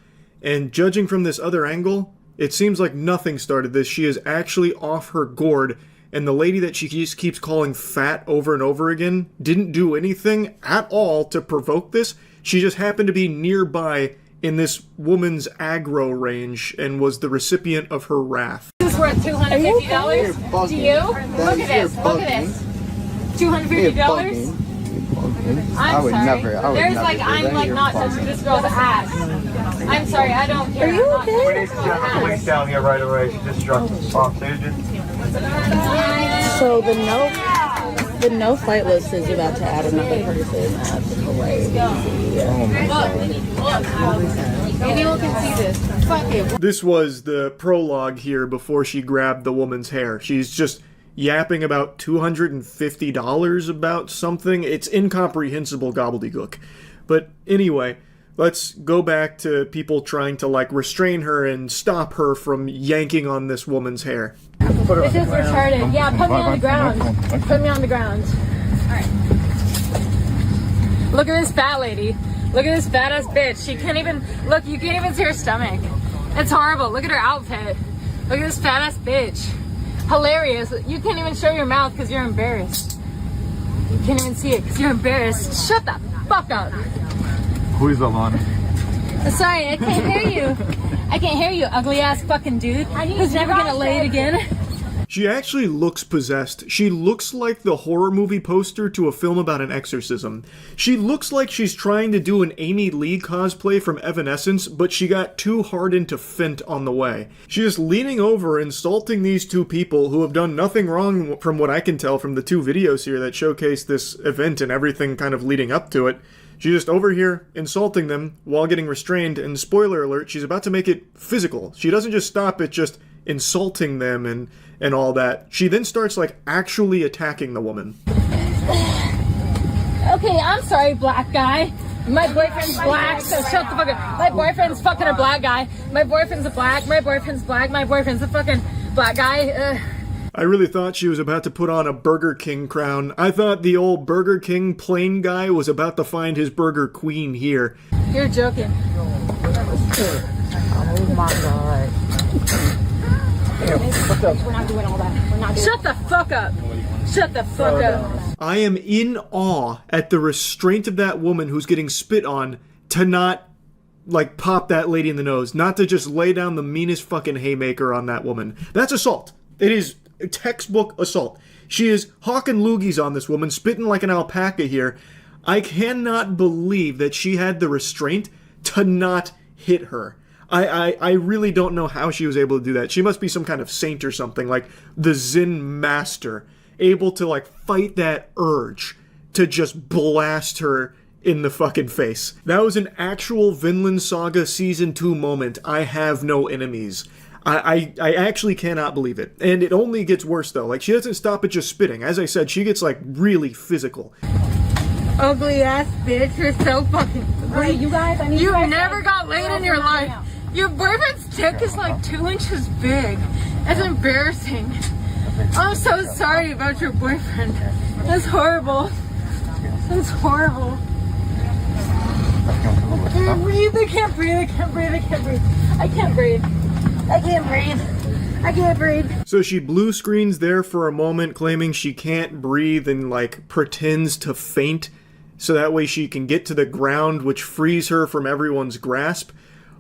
And judging from this other angle, it seems like nothing started this. She is actually off her gourd. And the lady that she just keeps calling fat over and over again didn't do anything at all to provoke this. She just happened to be nearby in this woman's aggro range and was the recipient of her wrath. This is worth $250 to you? Look at this. Look at this. $250? I'm sorry. There's like, I'm like not touching this girl's ass. I'm sorry, I don't care. Are you okay? We need to get the police down here right away. She just struck us off. So the no flight list is about to add another person. That's crazy. Oh my god. Anyone can see this. Fuck it. This was the prologue here before she grabbed the woman's hair. She's just yapping about $250 about something. It's incomprehensible gobbledygook. But anyway, let's go back to people trying to like restrain her and stop her from yanking on this woman's hair. This is retarded. Yeah, put me on the ground. Put me on the ground. Alright. Look at this fat lady. Look at this fat ass bitch. She can't even, look, you can't even see her stomach. It's horrible. Look at her outfit. Look at this fat ass bitch. Hilarious. You can't even show your mouth because you're embarrassed. You can't even see it because you're embarrassed. Shut the fuck up. Who is Alana? Sorry, I can't hear you. I can't hear you, ugly ass fucking dude who's never gonna lay it again. She actually looks possessed. She looks like the horror movie poster to a film about an exorcism. She looks like she's trying to do an Amy Lee cosplay from Evanescence, but she got too hard into Fent on the way. She's just leaning over, insulting these two people who have done nothing wrong from what I can tell from the two videos here that showcase this event and everything kind of leading up to it. She's just over here insulting them while getting restrained, and spoiler alert, she's about to make it physical. She doesn't just stop at just insulting them and all that. She then starts like actually attacking the woman. Okay, I'm sorry, black guy. My boyfriend's black, so shut the fuck up. My boyfriend's fucking a black guy. My boyfriend's a black. My boyfriend's black. My boyfriend's a fucking black guy. I really thought she was about to put on a Burger King crown. I thought the old Burger King plain guy was about to find his Burger Queen here. You're joking. Oh my god. We're not doing all that. We're not doing Shut the fuck up. Shut the fuck up. I am in awe at the restraint of that woman who's getting spit on to not, like, pop that lady in the nose. Not to just lay down the meanest fucking haymaker on that woman. That's assault. It is textbook assault. She is hawking loogies on this woman, spitting like an alpaca here. I cannot believe that she had the restraint to not hit her. I really don't know how she was able to do that. She must be some kind of saint or something, like the Zen master, able to like fight that urge to just blast her in the fucking face. That was an actual Vinland Saga Season 2 moment. I have no enemies. I actually cannot believe it. And it only gets worse though. Like, she doesn't stop at just spitting. As I said, she gets like really physical. Ugly ass bitch, you're so fucking ugly. You guys, I need you never got laid in your life. Your boyfriend's dick is like 2 inches big. That's embarrassing. I'm so sorry about your boyfriend. That's horrible. That's horrible. I can't breathe, I can't breathe, I can't breathe, I can't breathe. I can't breathe. I can't breathe. I can't breathe. So she blue screens there for a moment, claiming she can't breathe and, like, pretends to faint so that way she can get to the ground, which frees her from everyone's grasp.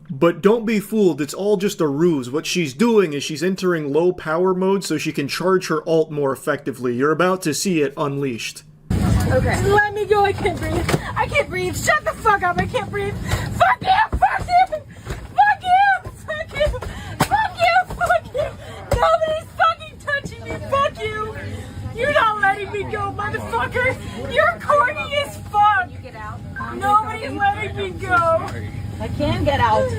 But don't be fooled, it's all just a ruse. What she's doing is she's entering low power mode so she can charge her ult more effectively. You're about to see it unleashed. Okay. Let me go, I can't breathe. I can't breathe. Shut the fuck up, I can't breathe. Fuck you! Fuck you! Fuck you! Fuck you! Fuck you! Fuck you! Nobody's fucking touching me! Fuck you! You're not letting me go, motherfucker! You're corny as fuck! Nobody's letting me go! I can get out.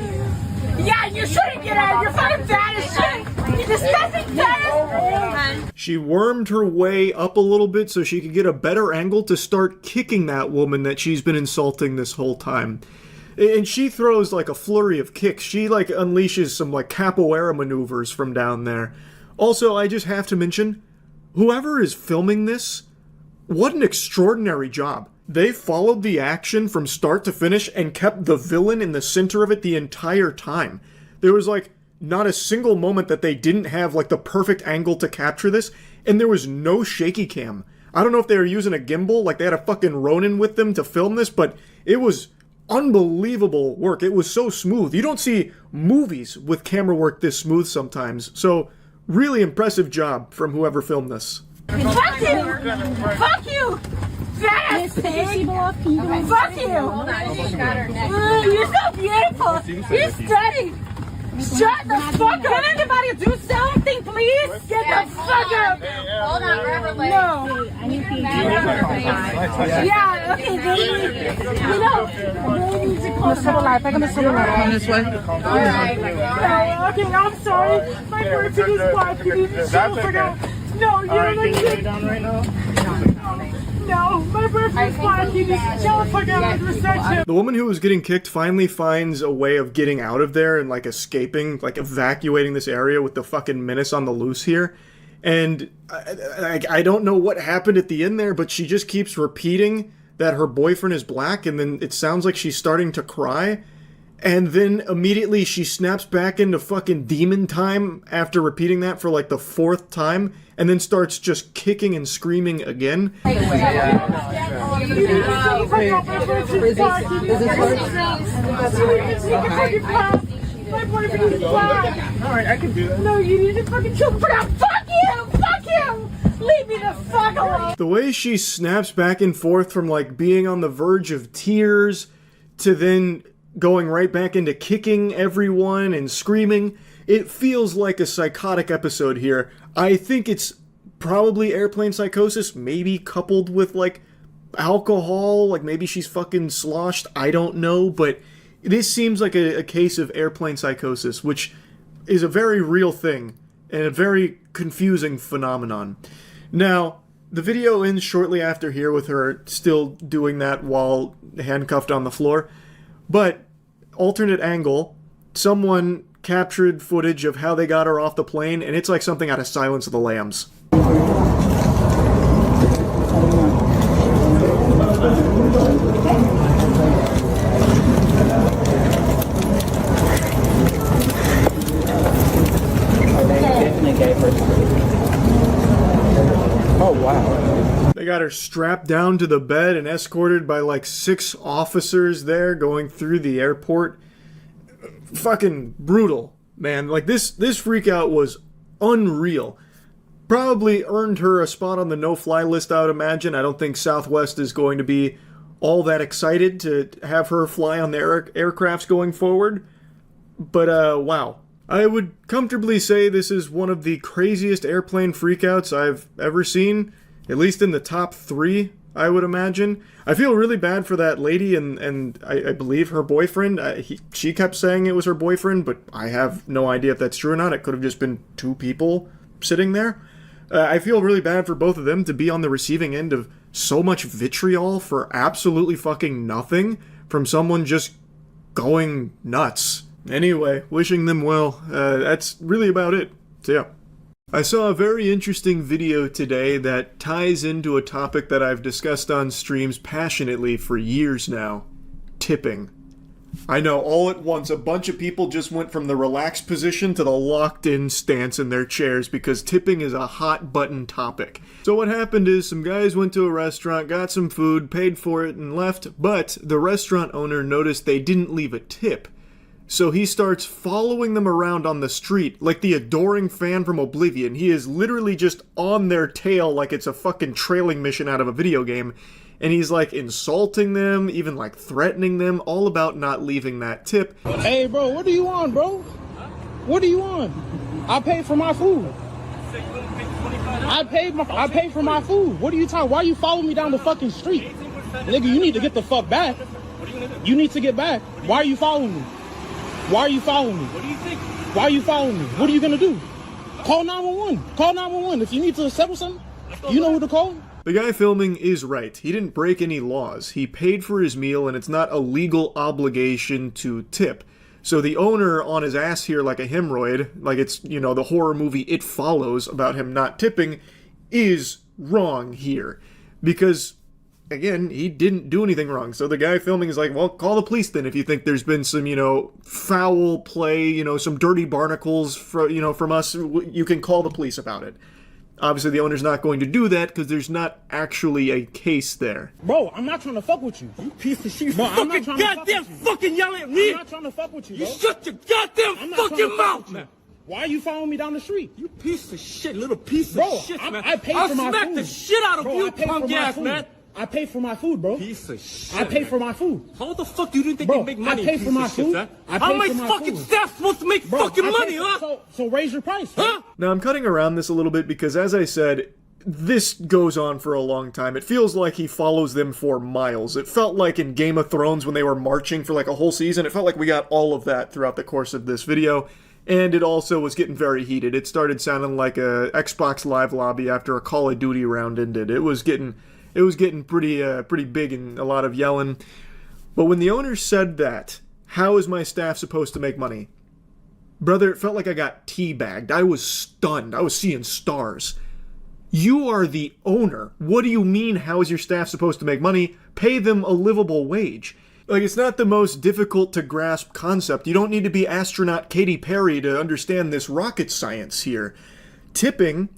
Yeah, you shouldn't get out! You're fucking bad as shit! You disgusting bad! She wormed her way up a little bit so she could get a better angle to start kicking that woman that she's been insulting this whole time. And she throws like a flurry of kicks. She like unleashes some like capoeira maneuvers from down there. Also, I just have to mention, whoever is filming this, what an extraordinary job. They followed the action from start to finish and kept the villain in the center of it the entire time. There was like not a single moment that they didn't have like the perfect angle to capture this, and there was no shaky cam. I don't know if they were using a gimbal, like they had a fucking Ronin with them to film this, but it was unbelievable work. It was so smooth. You don't see movies with camera work this smooth sometimes. So really impressive job from whoever filmed this. Fuck you! Fuck you! Fat ass pig! Fuck you! You're so beautiful! You're stunning! Shut the fuck up! Can anybody do something, please? Get the fuck up! Hold on, grab her No! I need to Yeah, okay, baby. You know, we need to close the life. I'm gonna sit around this way. Alright. Okay, I'm sorry. My birthday is black. You need to shut the fuck up. No, you don't need to. Down right now? No, my birthday's black. You need to chill the fuck out of reception. The woman who was getting kicked finally finds a way of getting out of there and like escaping, like evacuating this area with the fucking menace on the loose here. And I don't know what happened at the end there, but she just keeps repeating that her boyfriend is black, and then it sounds like she's starting to cry. And then immediately she snaps back into fucking demon time after repeating that for like the 4th time, and then starts just kicking and screaming again. My boyfriend is black. Alright, I can do that. No, you need to fucking chill the fuck out. Fuck you! Fuck you! Leave me the fuck alone! The way she snaps back and forth from like being on the verge of tears to then going right back into kicking everyone and screaming, it feels like a psychotic episode here. I think it's probably airplane psychosis, maybe coupled with like alcohol, like maybe she's fucking sloshed, I don't know, but this seems like a case of airplane psychosis, which is a very real thing and a very confusing phenomenon. Now, the video ends shortly after here with her still doing that while handcuffed on the floor, but alternate angle, someone captured footage of how they got her off the plane, and it's like something out of Silence of the Lambs. Oh, wow. They got her strapped down to the bed and escorted by like 6 officers there going through the airport. Fucking brutal, man. Like this freak out was unreal. Probably earned her a spot on the no-fly list, I would imagine. I don't think Southwest is going to be all that excited to have her fly on their aircrafts going forward. But, wow. I would comfortably say this is one of the craziest airplane freakouts I've ever seen. At least in the top 3, I would imagine. I feel really bad for that lady and I believe her boyfriend. She kept saying it was her boyfriend, but I have no idea if that's true or not. It could have just been 2 people sitting there. I feel really bad for both of them to be on the receiving end of so much vitriol for absolutely fucking nothing from someone just going nuts. Anyway, wishing them well. That's really about it. So yeah. I saw a very interesting video today that ties into a topic that I've discussed on streams passionately for years now. Tipping. I know, all at once, a bunch of people just went from the relaxed position to the locked-in stance in their chairs because tipping is a hot-button topic. So what happened is some guys went to a restaurant, got some food, paid for it, and left, but the restaurant owner noticed they didn't leave a tip. So he starts following them around on the street like the adoring fan from Oblivion. He is literally just on their tail like it's a fucking trailing mission out of a video game. And he's like insulting them, even like threatening them, all about not leaving that tip. Hey bro, what do you want, bro? What do you want? I paid for my food. I paid for my food. What are you talking? Why you following me down the fucking street? Nigga, you need to get the fuck back. You need to get back. Why are you following me? Why are you following me? What do you think? Why are you following me? What are you gonna do? Call 911. Call 911. If you need to settle something, you know who to call. The guy filming is right. He didn't break any laws. He paid for his meal, and it's not a legal obligation to tip. So the owner on his ass here like a hemorrhoid, like it's, you know, the horror movie It Follows about him not tipping, is wrong here. Because, again, he didn't do anything wrong. So the guy filming is like, well, call the police then if you think there's been some, you know, foul play, you know, some dirty barnacles from us. You can call the police about it. Obviously, the owner's not going to do that because there's not actually a case there. Bro, I'm not trying to fuck with you. You piece of shit. Bro, I'm not trying to goddamn fucking yelling at me. I'm not trying to fuck with you, bro. You shut your goddamn fucking mouth, man. Why are you following me down the street? You piece of shit, little piece of shit, man. I paid for my food. I'll smack the shit out of you, punk ass, man. I pay for my food, bro. Piece of shit. I pay for my food. How the fuck do you think they make money? I pay for my food. How am I fucking staff supposed to make fucking money, huh? So raise your price, huh? Now, I'm cutting around this a little bit because, as I said, this goes on for a long time. It feels like he follows them for miles. It felt like in Game of Thrones when they were marching for like a whole season. It felt like we got all of that throughout the course of this video. And it also was getting very heated. It started sounding like a Xbox Live lobby after a Call of Duty round ended. It was getting pretty big and a lot of yelling. But when the owner said that, how is my staff supposed to make money? Brother, it felt like I got teabagged. I was stunned. I was seeing stars. You are the owner. What do you mean, how is your staff supposed to make money? Pay them a livable wage. Like, it's not the most difficult to grasp concept. You don't need to be astronaut Katy Perry to understand this rocket science here. Tipping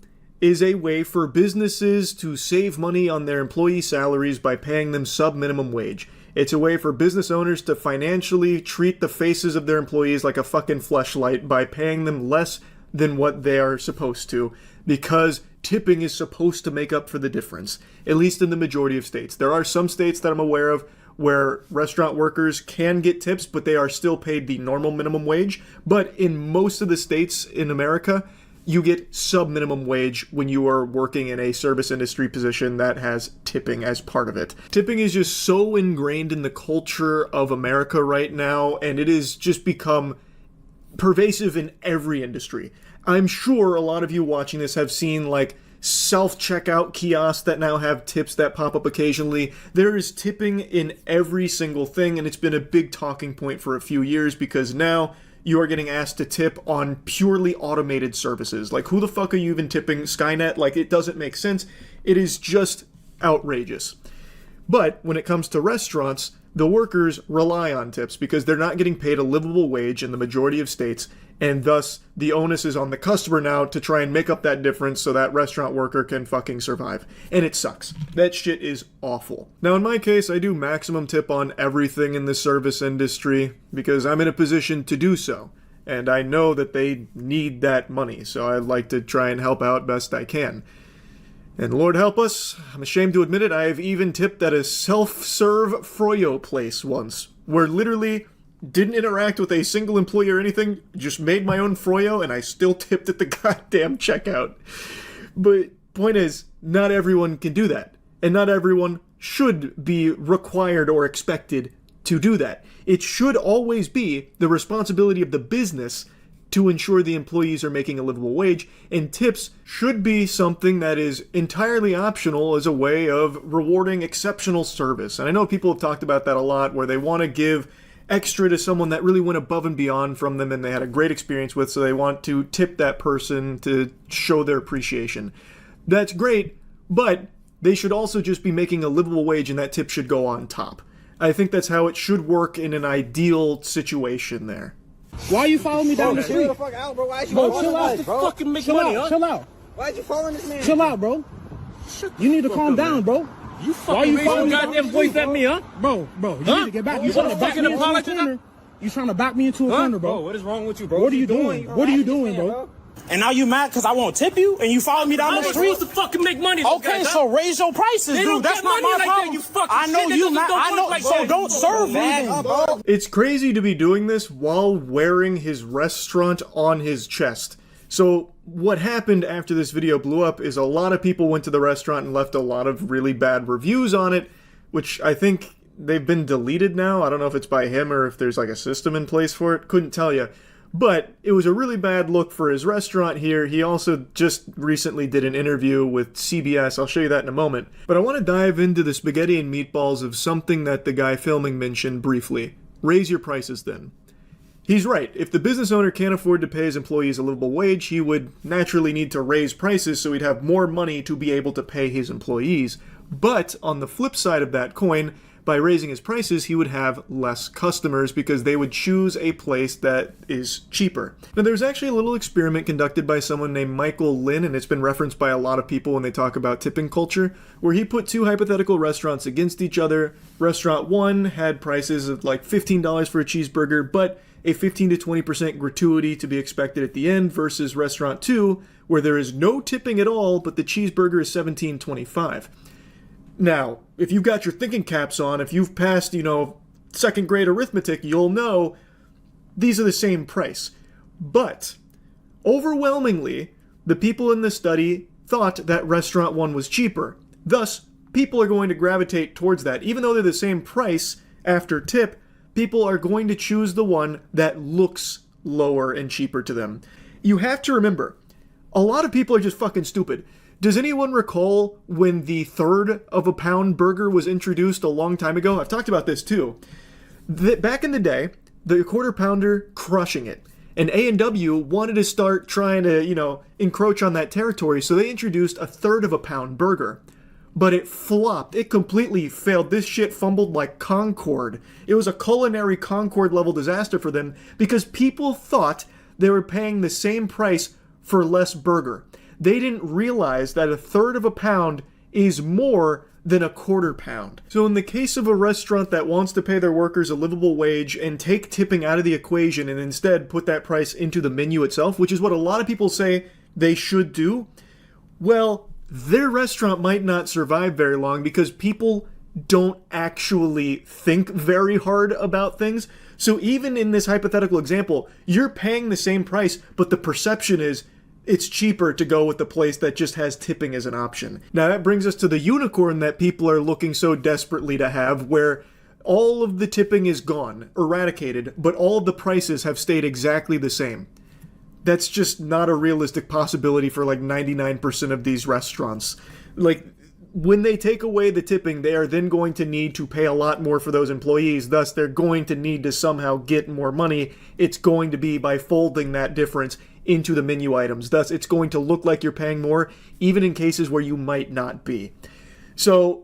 is a way for businesses to save money on their employee salaries by paying them sub-minimum wage. It's a way for business owners to financially treat the faces of their employees like a fucking fleshlight by paying them less than what they are supposed to, because tipping is supposed to make up for the difference, at least in the majority of states. There are some states that I'm aware of where restaurant workers can get tips, but they are still paid the normal minimum wage. But in most of the states in America, you get sub-minimum wage when you are working in a service industry position that has tipping as part of it. Tipping is just so ingrained in the culture of America right now, and it has just become pervasive in every industry. I'm sure a lot of you watching this have seen, like, self-checkout kiosks that now have tips that pop up occasionally. There is tipping in every single thing, and it's been a big talking point for a few years because now you are getting asked to tip on purely automated services. Like, who the fuck are you even tipping? Skynet? Like, it doesn't make sense. It is just outrageous. But when it comes to restaurants, the workers rely on tips because they're not getting paid a livable wage in the majority of states, and thus the onus is on the customer now to try and make up that difference so that restaurant worker can fucking survive. And it sucks. That shit is awful. Now, in my case, I do maximum tip on everything in the service industry because I'm in a position to do so. And I know that they need that money, so I'd like to try and help out best I can. And Lord help us, I'm ashamed to admit it, I've even tipped at a self-serve froyo place once, where literally didn't interact with a single employee or anything, just made my own froyo, and I still tipped at the goddamn checkout. But point is, not everyone can do that, and not everyone should be required or expected to do that. It should always be the responsibility of the business to ensure the employees are making a livable wage, and tips should be something that is entirely optional as a way of rewarding exceptional service. And I know people have talked about that a lot, where they want to give extra to someone that really went above and beyond from them and they had a great experience with, so they want to tip that person to show their appreciation. That's great, but they should also just be making a livable wage, and that tip should go on top. I think that's how it should work in an ideal situation there. Why you following me down the street? Chill the fuck out, bro. Why you Bro, following chill out. us, bro? Fucking make money, huh? Chill out. Why'd you following this man? Chill out, bro. You need to calm down, bro. You Why you following goddamn voice at me, huh? Bro, you need to get back. You trying to back me into a corner. You trying to back me into a corner, bro. What is wrong with you, bro? What are you doing? What are you doing, bro? And now you mad because I won't tip you and you follow me down the street? I'm supposed to fucking make money. Okay, so raise your prices, dude. That's not my problem. I know you mad. I know. So don't serve me. It's crazy to be doing this while wearing his restaurant on his chest. So what happened after this video blew up is a lot of people went to the restaurant and left a lot of really bad reviews on it, which I think they've been deleted now. I don't know if it's by him or if there's like a system in place for it. Couldn't tell you. But it was a really bad look for his restaurant here. He also just recently did an interview with CBS. I'll show you that in a moment. But I want to dive into the spaghetti and meatballs of something that the guy filming mentioned briefly. Raise your prices then. He's right. If the business owner can't afford to pay his employees a livable wage, he would naturally need to raise prices so he'd have more money to be able to pay his employees. But on the flip side of that coin, by raising his prices, he would have less customers because they would choose a place that is cheaper. Now, there's actually a little experiment conducted by someone named Michael Lynn, and it's been referenced by a lot of people when they talk about tipping culture, where he put two hypothetical restaurants against each other. Restaurant 1 had prices of like $15 for a cheeseburger, but a 15 to 20% gratuity to be expected at the end, versus Restaurant 2, where there is no tipping at all, but the cheeseburger is $17.25. Now, if you've got your thinking caps on, if you've passed, second grade arithmetic, you'll know these are the same price. But, overwhelmingly, the people in this study thought that Restaurant 1 was cheaper. Thus, people are going to gravitate towards that. Even though they're the same price after tip, people are going to choose the one that looks lower and cheaper to them. You have to remember, a lot of people are just fucking stupid. Does anyone recall when the third of a pound burger was introduced a long time ago? I've talked about this too. Back in the day, the quarter pounder crushing it. And A&W wanted to start trying to, encroach on that territory, so they introduced a third of a pound burger. But it flopped. It completely failed. This shit fumbled like Concorde. It was a culinary Concorde level disaster for them because people thought they were paying the same price for less burger. They didn't realize that a third of a pound is more than a quarter pound. So in the case of a restaurant that wants to pay their workers a livable wage and take tipping out of the equation and instead put that price into the menu itself, which is what a lot of people say they should do, well, their restaurant might not survive very long because people don't actually think very hard about things. So even in this hypothetical example, you're paying the same price, but the perception is it's cheaper to go with the place that just has tipping as an option. Now that brings us to the unicorn that people are looking so desperately to have, where all of the tipping is gone, eradicated, but all of the prices have stayed exactly the same. That's just not a realistic possibility for like 99% of these restaurants. Like, when they take away the tipping, they are then going to need to pay a lot more for those employees. Thus, they're going to need to somehow get more money. It's going to be by folding that difference into the menu items. Thus, it's going to look like you're paying more, even in cases where you might not be. So,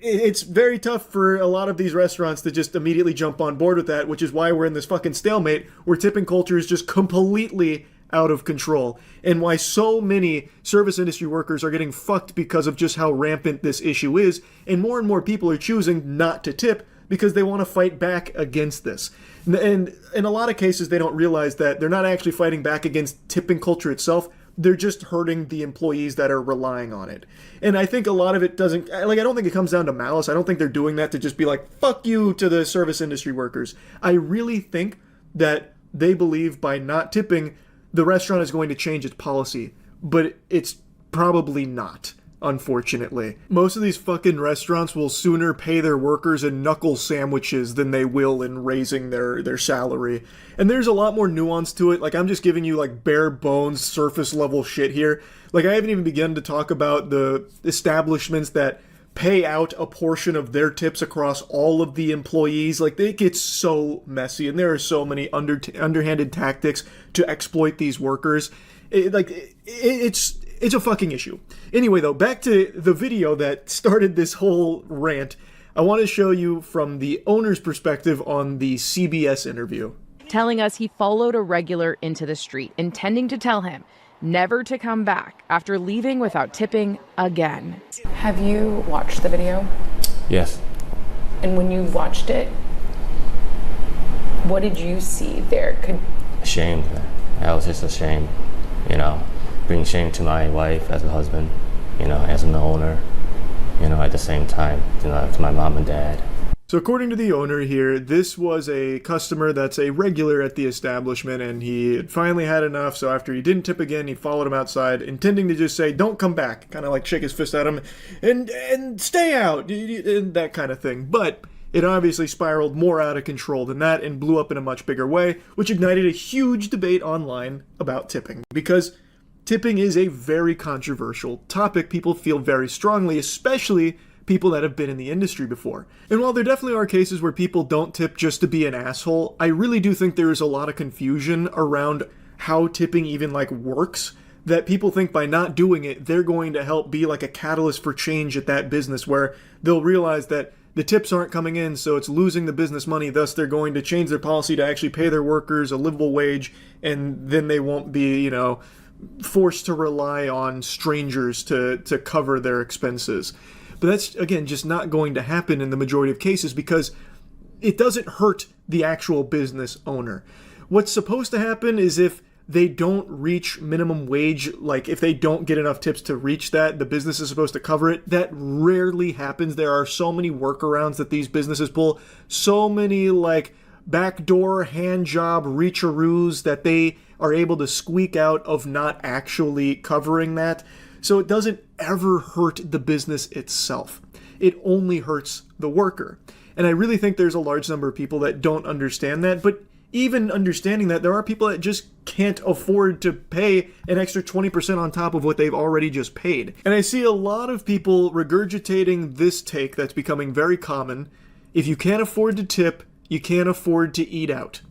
it's very tough for a lot of these restaurants to just immediately jump on board with that, which is why we're in this fucking stalemate where tipping culture is just completely out of control, and why so many service industry workers are getting fucked because of just how rampant this issue is, and more people are choosing not to tip because they want to fight back against this. And in a lot of cases, they don't realize that they're not actually fighting back against tipping culture itself. They're just hurting the employees that are relying on it. And I think a lot of it doesn't, I don't think it comes down to malice. I don't think they're doing that to just be like, fuck you to the service industry workers. I really think that they believe by not tipping, the restaurant is going to change its policy, but it's probably not, unfortunately. Most of these fucking restaurants will sooner pay their workers in knuckle sandwiches than they will in raising their salary. And there's a lot more nuance to it. Like, I'm just giving you like bare bones, surface level shit here. Like, I haven't even begun to talk about the establishments that pay out a portion of their tips across all of the employees. Like, it gets so messy, and there are so many underhanded tactics to exploit these workers. It's a fucking issue. Anyway, though, back to the video that started this whole rant. I want to show you from the owner's perspective on the CBS interview. Telling us he followed a regular into the street, intending to tell him never to come back after leaving without tipping again. Have you watched the video? Yes. And when you watched it, what did you see there? Ashamed. I was just ashamed, bringing shame to my wife as a husband, as an owner, at the same time, to my mom and dad. So according to the owner here, this was a customer that's a regular at the establishment, and he had finally had enough, so after he didn't tip again, he followed him outside, intending to just say, don't come back, kind of like shake his fist at him, and stay out, and that kind of thing. But it obviously spiraled more out of control than that and blew up in a much bigger way, which ignited a huge debate online about tipping. Because tipping is a very controversial topic. People feel very strongly, especially people that have been in the industry before. And while there definitely are cases where people don't tip just to be an asshole, I really do think there is a lot of confusion around how tipping even works, that people think by not doing it, they're going to help be like a catalyst for change at that business, where they'll realize that the tips aren't coming in, so it's losing the business money, thus they're going to change their policy to actually pay their workers a livable wage, and then they won't be, forced to rely on strangers to cover their expenses. But that's, again, just not going to happen in the majority of cases because it doesn't hurt the actual business owner. What's supposed to happen is if they don't reach minimum wage, like if they don't get enough tips to reach that, the business is supposed to cover it. That rarely happens. There are so many workarounds that these businesses pull, so many backdoor hand job reacharoos that they are able to squeak out of not actually covering that. So it doesn't ever hurt the business itself. It only hurts the worker. And I really think there's a large number of people that don't understand that, but even understanding that, there are people that just can't afford to pay an extra 20% on top of what they've already just paid. And I see a lot of people regurgitating this take that's becoming very common. If you can't afford to tip, you can't afford to eat out.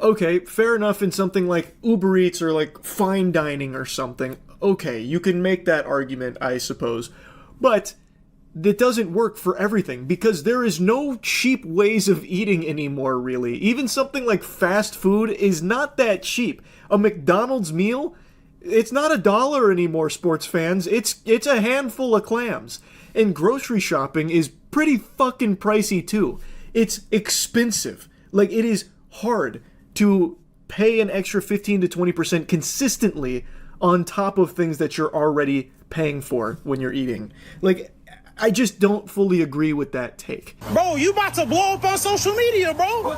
Okay, fair enough in something like Uber Eats or fine dining or something. Okay, you can make that argument, I suppose. But it doesn't work for everything because there is no cheap ways of eating anymore, really. Even something like fast food is not that cheap. A McDonald's meal, it's not $1 anymore, sports fans. It's a handful of clams. And grocery shopping is pretty fucking pricey too. It's expensive. It is hard to pay an extra 15 to 20% consistently on top of things that you're already paying for when you're eating. I just don't fully agree with that take. Bro, you about to blow up on social media, bro.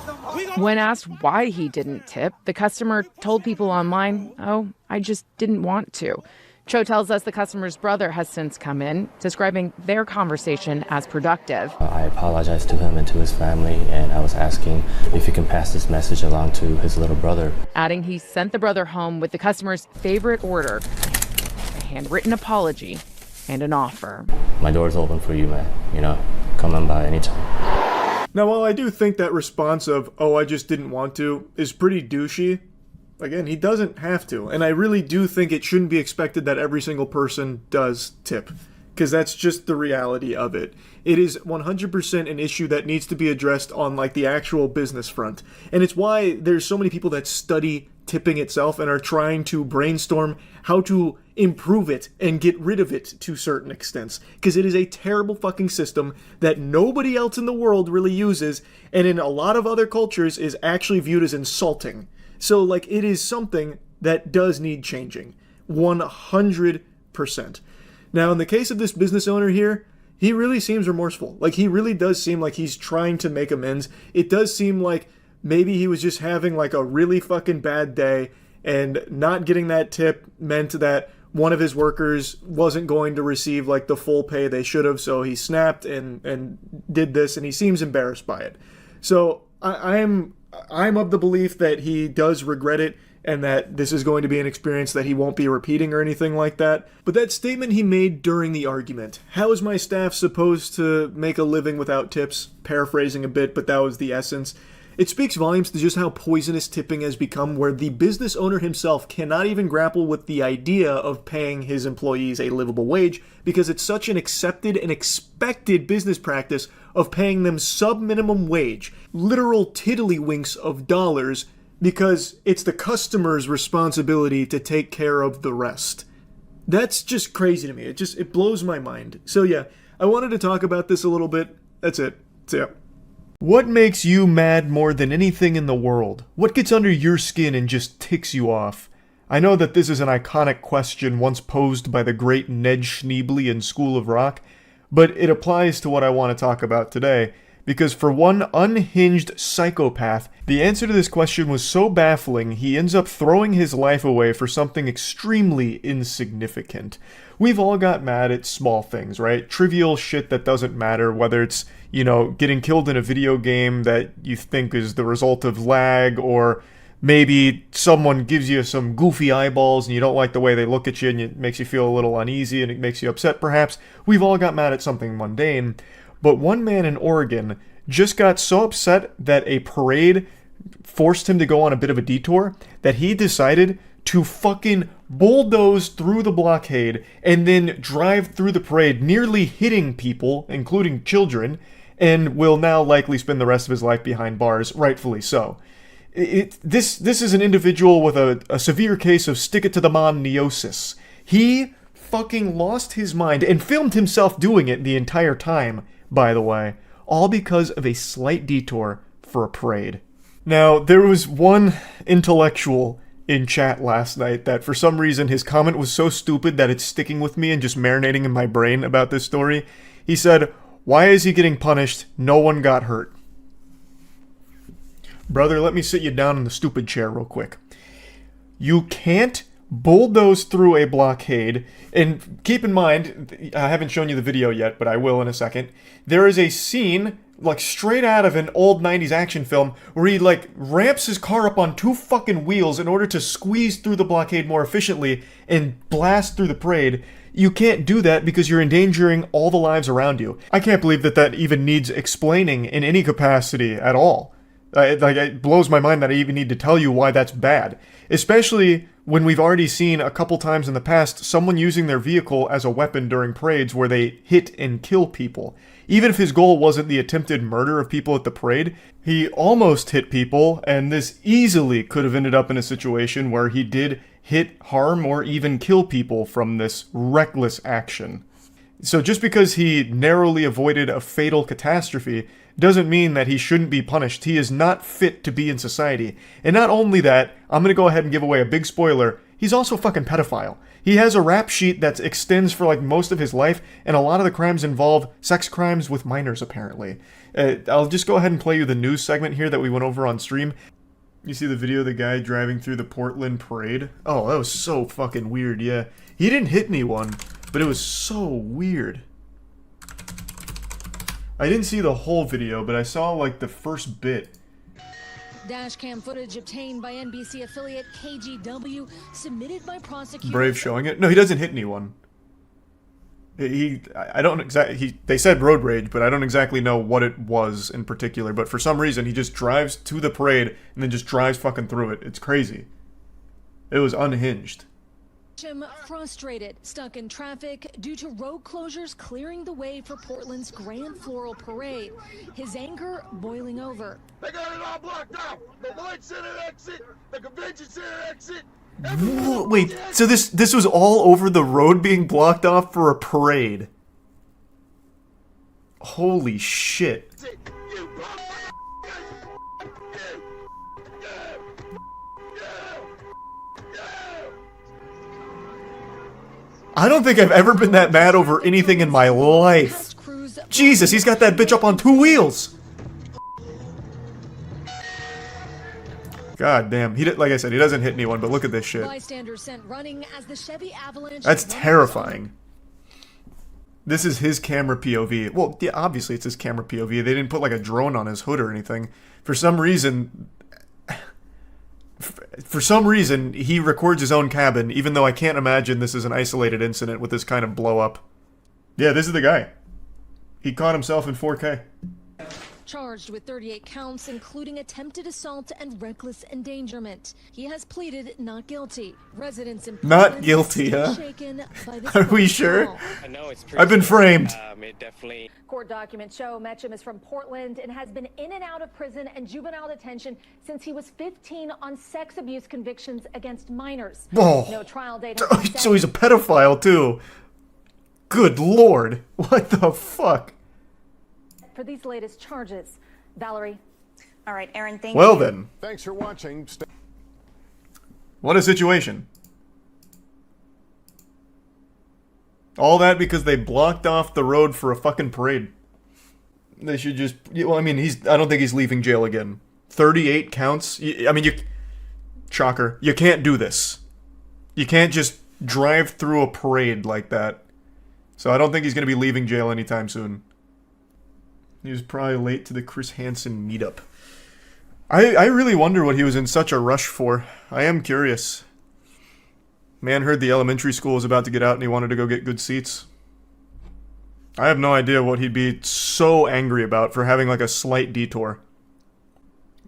When asked why he didn't tip, the customer told people online, "Oh, I just didn't want to." Cho tells us the customer's brother has since come in, describing their conversation as productive. I apologized to him and to his family, and I was asking if he can pass this message along to his little brother. Adding he sent the brother home with the customer's favorite order, a handwritten apology and an offer. My door's open for you, man. Come on by anytime. Now, while I do think that response of, oh, I just didn't want to, is pretty douchey, again, he doesn't have to. And I really do think it shouldn't be expected that every single person does tip, because that's just the reality of it. It is 100% an issue that needs to be addressed on the actual business front. And it's why there's so many people that study tipping itself and are trying to brainstorm how to improve it and get rid of it to certain extents. Because it is a terrible fucking system that nobody else in the world really uses, and in a lot of other cultures is actually viewed as insulting. So, it is something that does need changing. 100%. Now, in the case of this business owner here, he really seems remorseful. He really does seem like he's trying to make amends. It does seem like maybe he was just having a really fucking bad day, and not getting that tip meant that one of his workers wasn't going to receive the full pay they should have, so he snapped and did this, and he seems embarrassed by it. So I'm of the belief that he does regret it, and that this is going to be an experience that he won't be repeating or anything like that. But that statement he made during the argument, how is my staff supposed to make a living without tips? Paraphrasing a bit, but that was the essence. It speaks volumes to just how poisonous tipping has become, where the business owner himself cannot even grapple with the idea of paying his employees a livable wage because it's such an accepted and expected business practice of paying them sub-minimum wage, literal tiddlywinks of dollars, because it's the customer's responsibility to take care of the rest. That's just crazy to me. It blows my mind. So yeah, I wanted to talk about this a little bit. That's it. See ya. What makes you mad more than anything in the world? What gets under your skin and just ticks you off? I know that this is an iconic question once posed by the great Ned Schneebly in School of Rock, but it applies to what I want to talk about today, because for one unhinged psychopath, the answer to this question was so baffling he ends up throwing his life away for something extremely insignificant. We've all got mad at small things, right? Trivial shit that doesn't matter, whether it's, getting killed in a video game that you think is the result of lag, or maybe someone gives you some goofy eyeballs and you don't like the way they look at you and it makes you feel a little uneasy and it makes you upset perhaps. We've all got mad at something mundane. But one man in Oregon just got so upset that a parade forced him to go on a bit of a detour that he decided to fucking bulldoze through the blockade and then drive through the parade, nearly hitting people, including children, and will now likely spend the rest of his life behind bars, rightfully so. This is an individual with a severe case of stick-it-to-the-man-neosis. He fucking lost his mind and filmed himself doing it the entire time, by the way, all because of a slight detour for a parade. Now, there was one intellectual in chat last night that for some reason his comment was so stupid that it's sticking with me and just marinating in my brain about this story. He said, "Why is he getting punished? No one got hurt." Brother, let me sit you down in the stupid chair real quick. You can't bulldoze through a blockade, and keep in mind, I haven't shown you the video yet, but I will in a second. There is a scene, like straight out of an old 90s action film, where he ramps his car up on two fucking wheels in order to squeeze through the blockade more efficiently and blast through the parade. You can't do that because you're endangering all the lives around you. I can't believe that even needs explaining in any capacity at all. It blows my mind that I even need to tell you why that's bad. Especially when we've already seen a couple times in the past someone using their vehicle as a weapon during parades where they hit and kill people. Even if his goal wasn't the attempted murder of people at the parade, he almost hit people, and this easily could have ended up in a situation where he did hit, harm, or even kill people from this reckless action. So just because he narrowly avoided a fatal catastrophe doesn't mean that he shouldn't be punished. He is not fit to be in society. And not only that, I'm going to go ahead and give away a big spoiler, he's also a fucking pedophile. He has a rap sheet that extends for most of his life, and a lot of the crimes involve sex crimes with minors, apparently. I'll just go ahead and play you the news segment here that we went over on stream. You see the video of the guy driving through the Portland parade? Oh, that was so fucking weird, yeah. He didn't hit anyone, but it was so weird. I didn't see the whole video, but I saw the first bit. Dashcam footage obtained by NBC affiliate KGW submitted by prosecutors. Brave showing it. No, he doesn't hit anyone. They said road rage, but I don't exactly know what it was in particular. But for some reason, he just drives to the parade and then just drives fucking through it. It's crazy. It was unhinged. Frustrated, stuck in traffic due to road closures clearing the way for Portland's Grand Floral Parade. His anger boiling over. They got it all blocked off. The Lloyd Center exit, the Convention Center exit. Wait, so this was all over the road being blocked off for a parade? Holy shit. I don't think I've ever been that mad over anything in my life. Jesus, he's got that bitch up on two wheels. God damn. Like I said, he doesn't hit anyone, but look at this shit. Bystanders sent running as the Chevy Avalanche. That's terrifying. This is his camera POV. Well, yeah, obviously it's his camera POV. They didn't put a drone on his hood or anything. For some reason, he records his own cabin, even though I can't imagine this is an isolated incident with this kind of blow up. Yeah, this is the guy. He caught himself in 4K. charged with 38 counts, including attempted assault and reckless endangerment. He has pleaded not guilty. Residents in Not Portland guilty, still huh? shaken by this Are we phone sure? call. I've been framed. Court documents show Metcham is from Portland and has been in and out of prison and juvenile detention since he was 15 on sex abuse convictions against minors. Whoa. No trial date has been set. So he's a pedophile too. Good lord. What the fuck? For these latest charges. Valerie. All right, Aaron, thank Well you. then. Thanks for watching. What a situation. All that because they blocked off the road for a fucking parade. They should just... Well, I mean, I don't think he's leaving jail again. 38 counts? I mean, shocker. You can't do this. You can't just drive through a parade like that. So I don't think he's going to be leaving jail anytime soon. He was probably late to the Chris Hansen meetup. I really wonder what he was in such a rush for. I am curious. Man heard the elementary school was about to get out and he wanted to go get good seats. I have no idea what he'd be so angry about for having like a slight detour.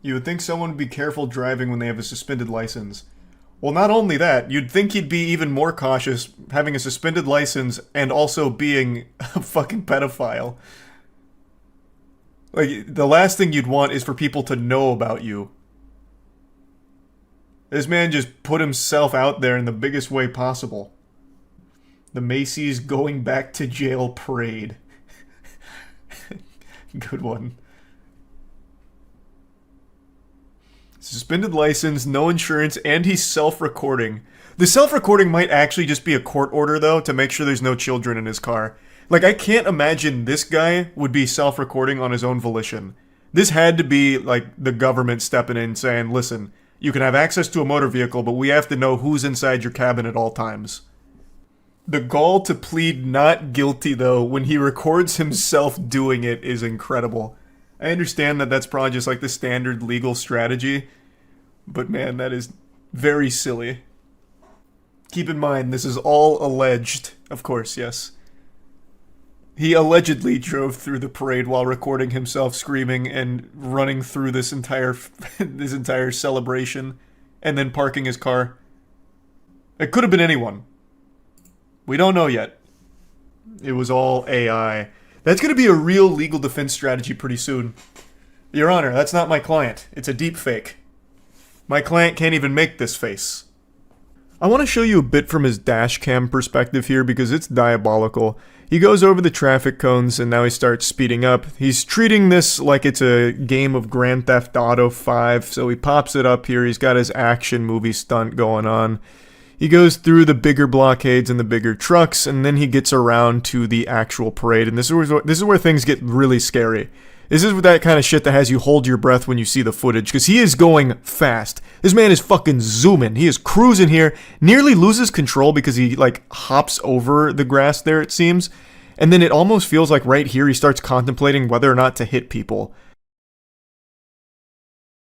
You would think someone would be careful driving when they have a suspended license. Well, not only that, you'd think he'd be even more cautious having a suspended license and also being a fucking pedophile. Like, the last thing you'd want is for people to know about you. This man just put himself out there in the biggest way possible. The Macy's going back to jail parade. Good one. Suspended license, no insurance, and he's self-recording. The self-recording might actually just be a court order, though, to make sure there's no children in his car. Like, I can't imagine this guy would be self-recording on his own volition. This had to be, like, the government stepping in saying, listen, you can have access to a motor vehicle, but we have to know who's inside your cabin at all times. The gall to plead not guilty, though, when he records himself doing it is incredible. I understand that that's probably just, like, the standard legal strategy, but man, that is very silly. Keep in mind, this is all alleged. Of course, yes. He allegedly drove through the parade while recording himself screaming and running through this entire celebration and then parking his car. It could have been anyone. We don't know yet. It was all AI. That's going to be a real legal defense strategy pretty soon. Your Honor, that's not my client. It's a deep fake. My client can't even make this face. I want to show you a bit from his dash cam perspective here because it's diabolical. He goes over the traffic cones and now he starts speeding up. He's treating this like it's a game of Grand Theft Auto 5, so he pops it up here. He's got his action movie stunt going on. He goes through the bigger blockades and the bigger trucks, and then he gets around to the actual parade, and this is where things get really scary. This is that kind of shit that has you hold your breath when you see the footage, because he is going fast. This man is fucking zooming. He is cruising here, nearly loses control because he, like, hops over the grass there, it seems. And then it almost feels like right here he starts contemplating whether or not to hit people.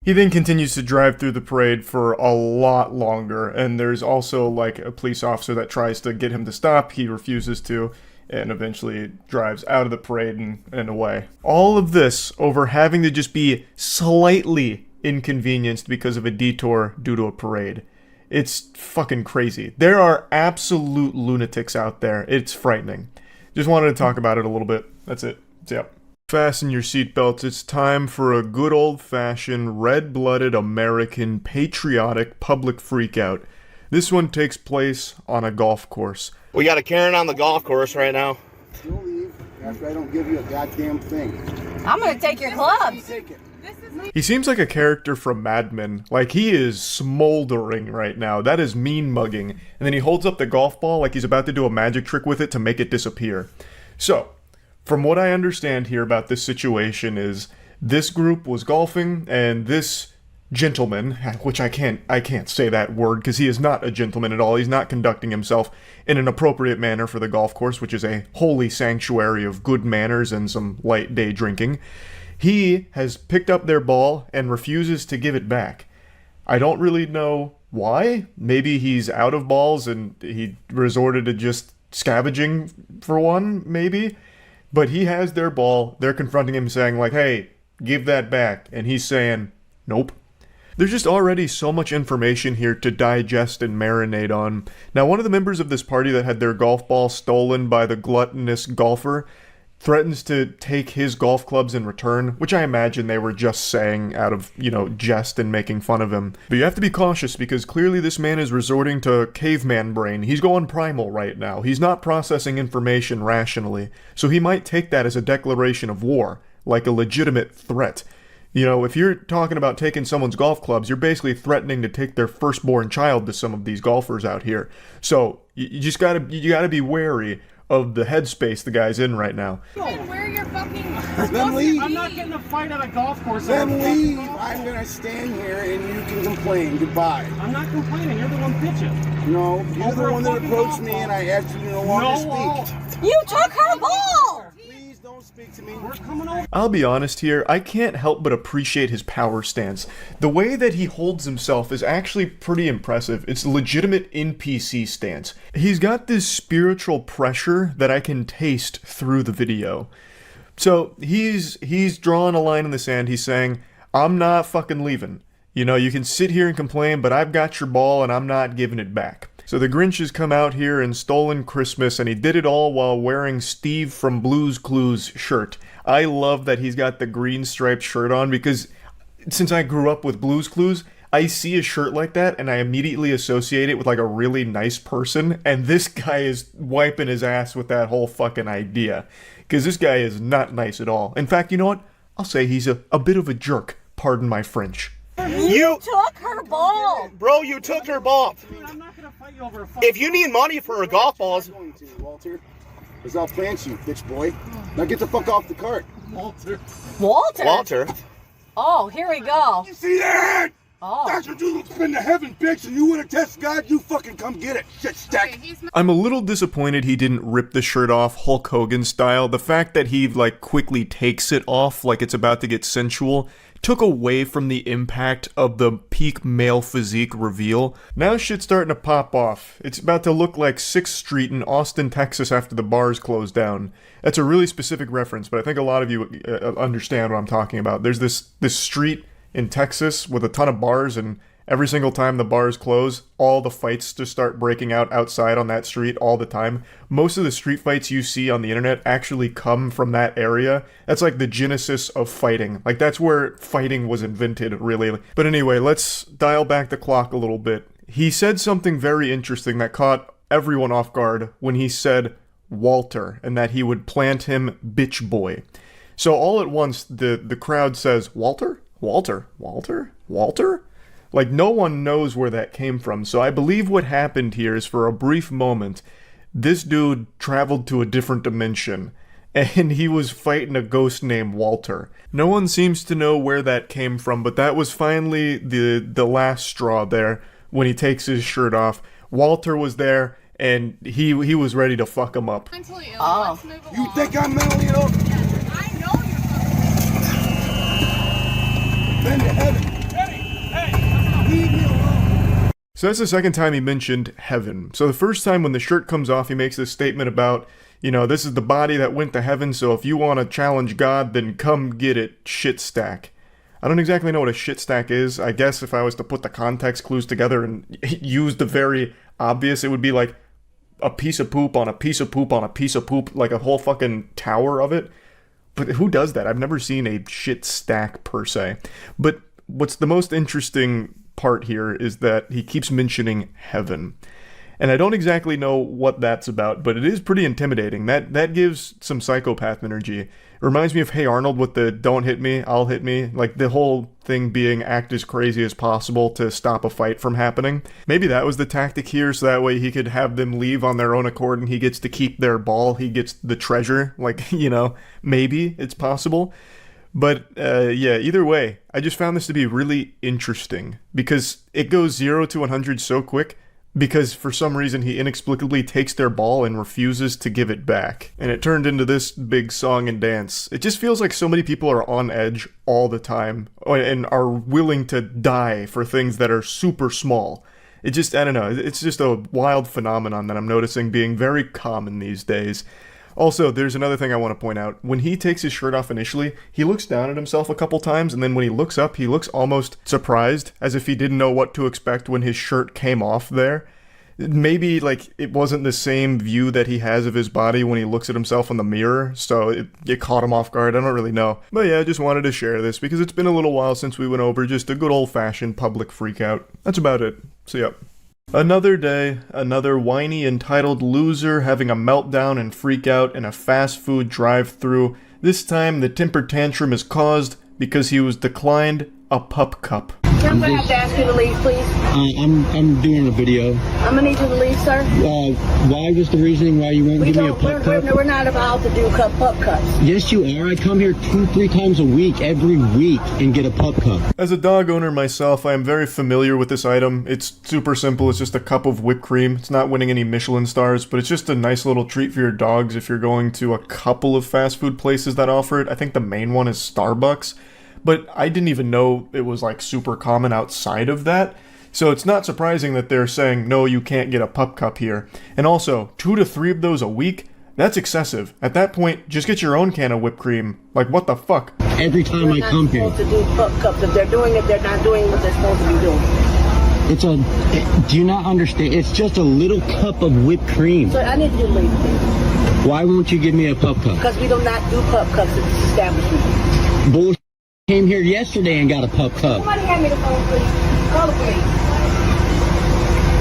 He then continues to drive through the parade for a lot longer, and there's also, like, a police officer that tries to get him to stop. He refuses to, and eventually drives out of the parade and away. All of this over having to just be slightly inconvenienced because of a detour due to a parade. It's fucking crazy. There are absolute lunatics out there. It's frightening. Just wanted to talk about it a little bit. That's it. Yep. Fasten your seatbelts. It's time for a good old-fashioned, red-blooded, American, patriotic public freakout. This one takes place on a golf course. We got a Karen on the golf course right now. You'll leave after I don't give you a goddamn thing. I'm gonna take your clubs. He seems like a character from Mad Men. Like, he is smoldering right now. That is mean mugging. And then he holds up the golf ball like he's about to do a magic trick with it to make it disappear. So, from what I understand here about this situation is this group was golfing and this gentleman, which I can't say that word because he is not a gentleman at all. He's not conducting himself in an appropriate manner for the golf course, which is a holy sanctuary of good manners and some light day drinking. He has picked up their ball and refuses to give it back. I don't really know why. Maybe he's out of balls and he resorted to just scavenging for one, maybe. But he has their ball. They're confronting him saying like, hey, give that back. And he's saying, nope. There's just already so much information here to digest and marinate on. Now, one of the members of this party that had their golf ball stolen by the gluttonous golfer threatens to take his golf clubs in return, which I imagine they were just saying out of, jest and making fun of him. But you have to be cautious because clearly this man is resorting to caveman brain. He's going primal right now. He's not processing information rationally. So he might take that as a declaration of war, like a legitimate threat. If you're talking about taking someone's golf clubs, you're basically threatening to take their firstborn child to some of these golfers out here. So you just gotta be wary of the headspace the guy's in right now. Where your fucking... Then leave. I'm not getting a fight at a golf course. Then leave. I'm gonna stand here and you can complain. Goodbye. I'm not complaining. You're the one bitching. No, you're the one that approached me and I asked you to no longer speak. You took her ball! Please don't speak to me. We're coming over. I'll be honest here, I can't help but appreciate his power stance. The way that he holds himself is actually pretty impressive. It's a legitimate NPC stance. He's got this spiritual pressure that I can taste through the video. So he's drawing a line in the sand. He's saying, I'm not fucking leaving. You can sit here and complain, but I've got your ball and I'm not giving it back. So the Grinch has come out here and stolen Christmas, and he did it all while wearing Steve from Blue's Clues shirt. I love that he's got the green striped shirt on because since I grew up with Blue's Clues, I see a shirt like that and I immediately associate it with like a really nice person, and this guy is wiping his ass with that whole fucking idea. Because this guy is not nice at all. In fact, you know what? I'll say he's a bit of a jerk. Pardon my French. You took her ball! Bro, you took her ball. I'm not gonna fight you over a If you need money for her golf balls... I'm going to, Walter. Because I'll plant you, bitch boy. Now get the fuck off the cart. Walter. Walter? Oh, here we go. You see that? Oh. That's what you spend to heaven, bitch, and you wanna test God? You fucking come get it, shit stack. I'm a little disappointed he didn't rip the shirt off Hulk Hogan style. The fact that he quickly takes it off like it's about to get sensual took away from the impact of the peak male physique reveal. Now shit's starting to pop off. It's about to look like 6th Street in Austin, Texas after the bars closed down. That's a really specific reference, but I think a lot of you understand what I'm talking about. There's this street in Texas with a ton of bars, and every single time the bars close, all the fights just start breaking out outside on that street all the time. Most of the street fights you see on the internet actually come from that area. That's like the genesis of fighting. Like, that's where fighting was invented, really. But anyway, let's dial back the clock a little bit. He said something very interesting that caught everyone off guard when he said Walter, and that he would plant him bitch boy. So all at once, the crowd says, Walter? Walter? Walter? Walter? Like, no one knows where that came from, so I believe what happened here is for a brief moment, this dude traveled to a different dimension, and he was fighting a ghost named Walter. No one seems to know where that came from, but that was finally the last straw there, when he takes his shirt off. Walter was there, and he was ready to fuck him up. Mentally ill. Oh. You think I'm mentally ill? I know you're Then to heaven. Leave me alone. So that's the second time he mentioned heaven. So the first time when the shirt comes off, he makes this statement about, this is the body that went to heaven, so if you want to challenge God, then come get it, shit stack. I don't exactly know what a shit stack is. I guess if I was to put the context clues together and use the very obvious, it would be like a piece of poop on a piece of poop on a piece of poop, like a whole fucking tower of it. But who does that? I've never seen a shit stack per se. But what's the most interesting part here is that he keeps mentioning heaven. And I don't exactly know what that's about, but it is pretty intimidating. That gives some psychopath energy. It reminds me of Hey Arnold with the don't hit me, I'll hit me. Like the whole thing being act as crazy as possible to stop a fight from happening. Maybe that was the tactic here, so that way he could have them leave on their own accord and he gets to keep their ball. He gets the treasure. Like, maybe it's possible. But, either way, I just found this to be really interesting because it goes 0 to 100 so quick because for some reason he inexplicably takes their ball and refuses to give it back. And it turned into this big song and dance. It just feels like so many people are on edge all the time and are willing to die for things that are super small. I don't know, it's just a wild phenomenon that I'm noticing being very common these days. Also, there's another thing I want to point out. When he takes his shirt off initially, he looks down at himself a couple times, and then when he looks up, he looks almost surprised, as if he didn't know what to expect when his shirt came off there. Maybe, like, it wasn't the same view that he has of his body when he looks at himself in the mirror, so it caught him off guard. I don't really know. But yeah, I just wanted to share this, because it's been a little while since we went over just a good old-fashioned public freakout. That's about it. So yeah. Another day, another whiny, entitled loser having a meltdown and freak out in a fast food drive-thru. This time, the temper tantrum is caused because he was declined a pup cup. I'm gonna have to ask you to leave, please. I'm doing a video. I'm gonna need you to leave, sir. Why was the reasoning why you won't give me a pup cup? We're not about to do pup cups. Yes, you are. I come here 2-3 times a week, every week, and get a pup cup. As a dog owner myself, I am very familiar with this item. It's super simple. It's just a cup of whipped cream. It's not winning any Michelin stars, but it's just a nice little treat for your dogs if you're going to a couple of fast food places that offer it. I think the main one is Starbucks. But I didn't even know it was like super common outside of that. So it's not surprising that they're saying, no, you can't get a pup cup here. And also, 2 to 3 of those a week? That's excessive. At that point, just get your own can of whipped cream. Like, what the fuck? Every time I come here. They're not supposed to do pup cups. If they're doing it, they're not doing what they're supposed to be doing. Do you not understand? It's just a little cup of whipped cream. So I need you to leave, please. Why won't you give me a pup cup? Because we do not do pup cups at this establishment. Bullshit. Came here yesterday and got a pup cup. Somebody hand me the phone, please. Call the police.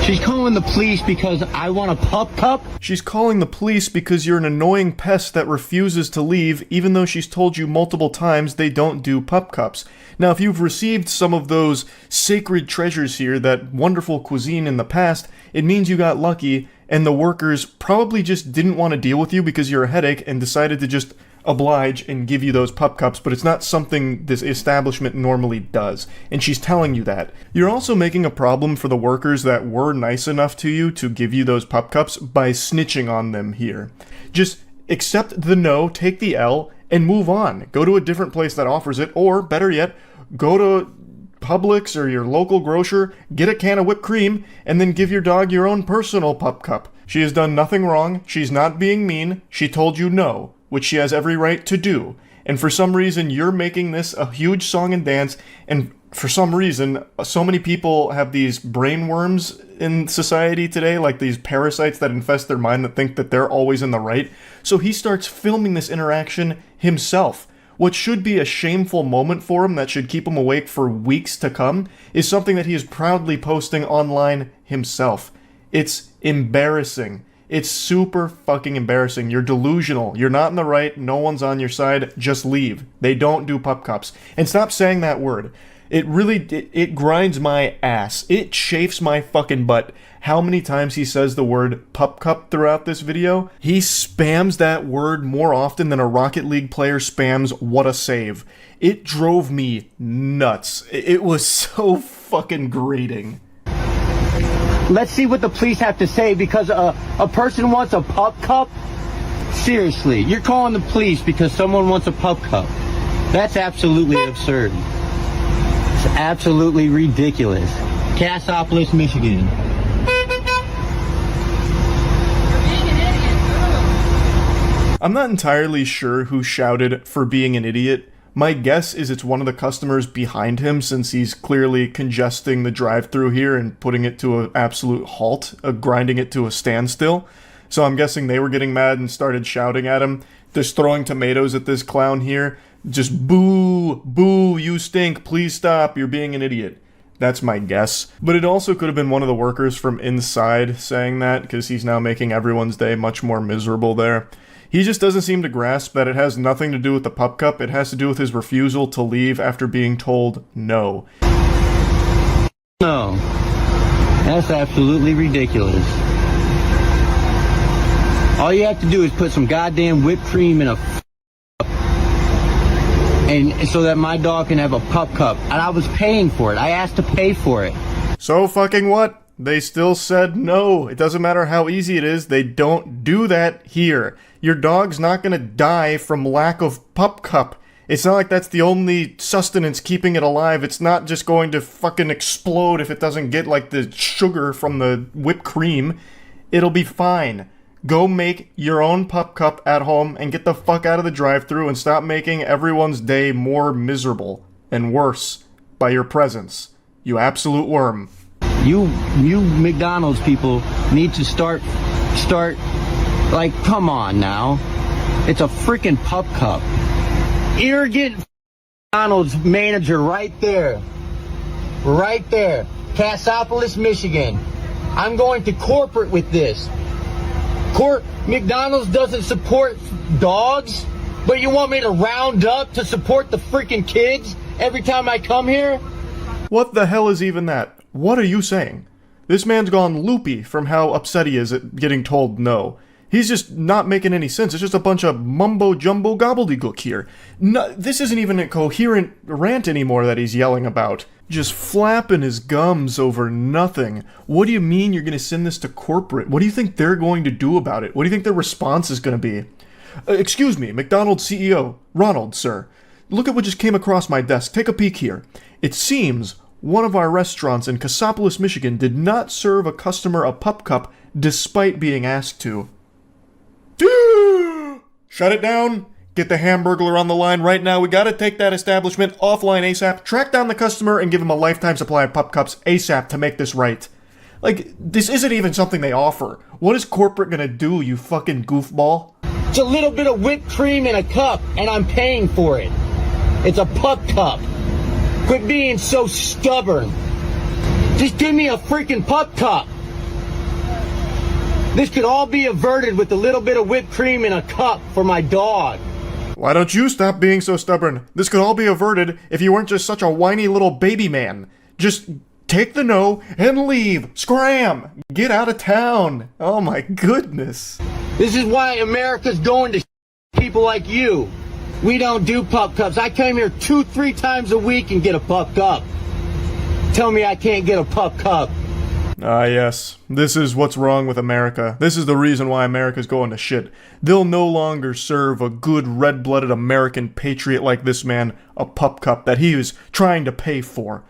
She's calling the police because I want a pup cup? She's calling the police because you're an annoying pest that refuses to leave, even though she's told you multiple times they don't do pup cups. Now, if you've received some of those sacred treasures here, that wonderful cuisine in the past, it means you got lucky, and the workers probably just didn't want to deal with you because you're a headache and decided to just oblige and give you those pup cups, but it's not something this establishment normally does, and she's telling you that. You're also making a problem for the workers that were nice enough to you to give you those pup cups by snitching on them here. Just accept the no, take the L, and move on. Go to a different place that offers it, or better yet, go to Publix or your local grocer, get a can of whipped cream, and then give your dog your own personal pup cup. She has done nothing wrong, she's not being mean, she told you no, which she has every right to do. And for some reason, you're making this a huge song and dance, and for some reason, so many people have these brain worms in society today, like these parasites that infest their mind that think that they're always in the right. So he starts filming this interaction himself. What should be a shameful moment for him that should keep him awake for weeks to come is something that he is proudly posting online himself. It's embarrassing. It's super fucking embarrassing. You're delusional. You're not in the right. No one's on your side. Just leave. They don't do pup cups. And stop saying that word. It grinds my ass. It chafes my fucking butt. How many times he says the word pup cup throughout this video? He spams that word more often than a Rocket League player spams what a save. It drove me nuts. It was so fucking grating. Let's see what the police have to say because a person wants a pup cup? Seriously, you're calling the police because someone wants a pup cup. That's absolutely absurd. It's absolutely ridiculous. Cassopolis, Michigan. I'm not entirely sure who shouted for being an idiot. My guess is it's one of the customers behind him, since he's clearly congesting the drive-thru here and putting it to an absolute halt, grinding it to a standstill. So I'm guessing they were getting mad and started shouting at him, just throwing tomatoes at this clown here. Just boo, boo, you stink, please stop, you're being an idiot. That's my guess. But it also could have been one of the workers from inside saying that, because he's now making everyone's day much more miserable there. He just doesn't seem to grasp that it has nothing to do with the pup cup, it has to do with his refusal to leave after being told no. No. That's absolutely ridiculous. All you have to do is put some goddamn whipped cream in a cup, and so that my dog can have a pup cup. And I was paying for it. I asked to pay for it. So fucking what? They still said no. It doesn't matter how easy it is, they don't do that here. Your dog's not gonna die from lack of pup cup. It's not like that's the only sustenance keeping it alive. It's not just going to fucking explode if it doesn't get like the sugar from the whipped cream. It'll be fine. Go make your own pup cup at home and get the fuck out of the drive-thru and stop making everyone's day more miserable and worse by your presence. You absolute worm. You McDonald's people need to start, like, come on now. It's a freaking pup cup. Arrogant McDonald's manager right there. Right there. Cassopolis, Michigan. I'm going to corporate with this. McDonald's doesn't support dogs, but you want me to round up to support the freaking kids every time I come here? What the hell is even that? What are you saying? This man's gone loopy from how upset he is at getting told no. He's just not making any sense. It's just a bunch of mumbo-jumbo gobbledygook here. No, this isn't even a coherent rant anymore that he's yelling about. Just flapping his gums over nothing. What do you mean you're going to send this to corporate? What do you think they're going to do about it? What do you think their response is going to be? Excuse me, McDonald's CEO, Ronald, sir. Look at what just came across my desk. Take a peek here. It seems one of our restaurants in Cassopolis, Michigan did not serve a customer a pup cup despite being asked to. Shut it down. Get the Hamburglar on the line right now. We gotta take that establishment offline ASAP. Track down the customer and give him a lifetime supply of pup cups ASAP to make this right. Like, this isn't even something they offer. What is corporate gonna do, you fucking goofball? It's a little bit of whipped cream in a cup, and I'm paying for it. It's a pup cup. Quit being so stubborn. Just give me a freaking pup cup. This could all be averted with a little bit of whipped cream in a cup for my dog. Why don't you stop being so stubborn? This could all be averted if you weren't just such a whiny little baby man. Just take the no and leave. Scram! Get out of town. Oh my goodness. This is why America's going to people like you. We don't do pup cups. I come here 2-3 times a week and get a pup cup. Tell me I can't get a pup cup. Ah, yes. This is what's wrong with America. This is the reason why America's going to shit. They'll no longer serve a good red-blooded American patriot like this man a pup cup that he was trying to pay for.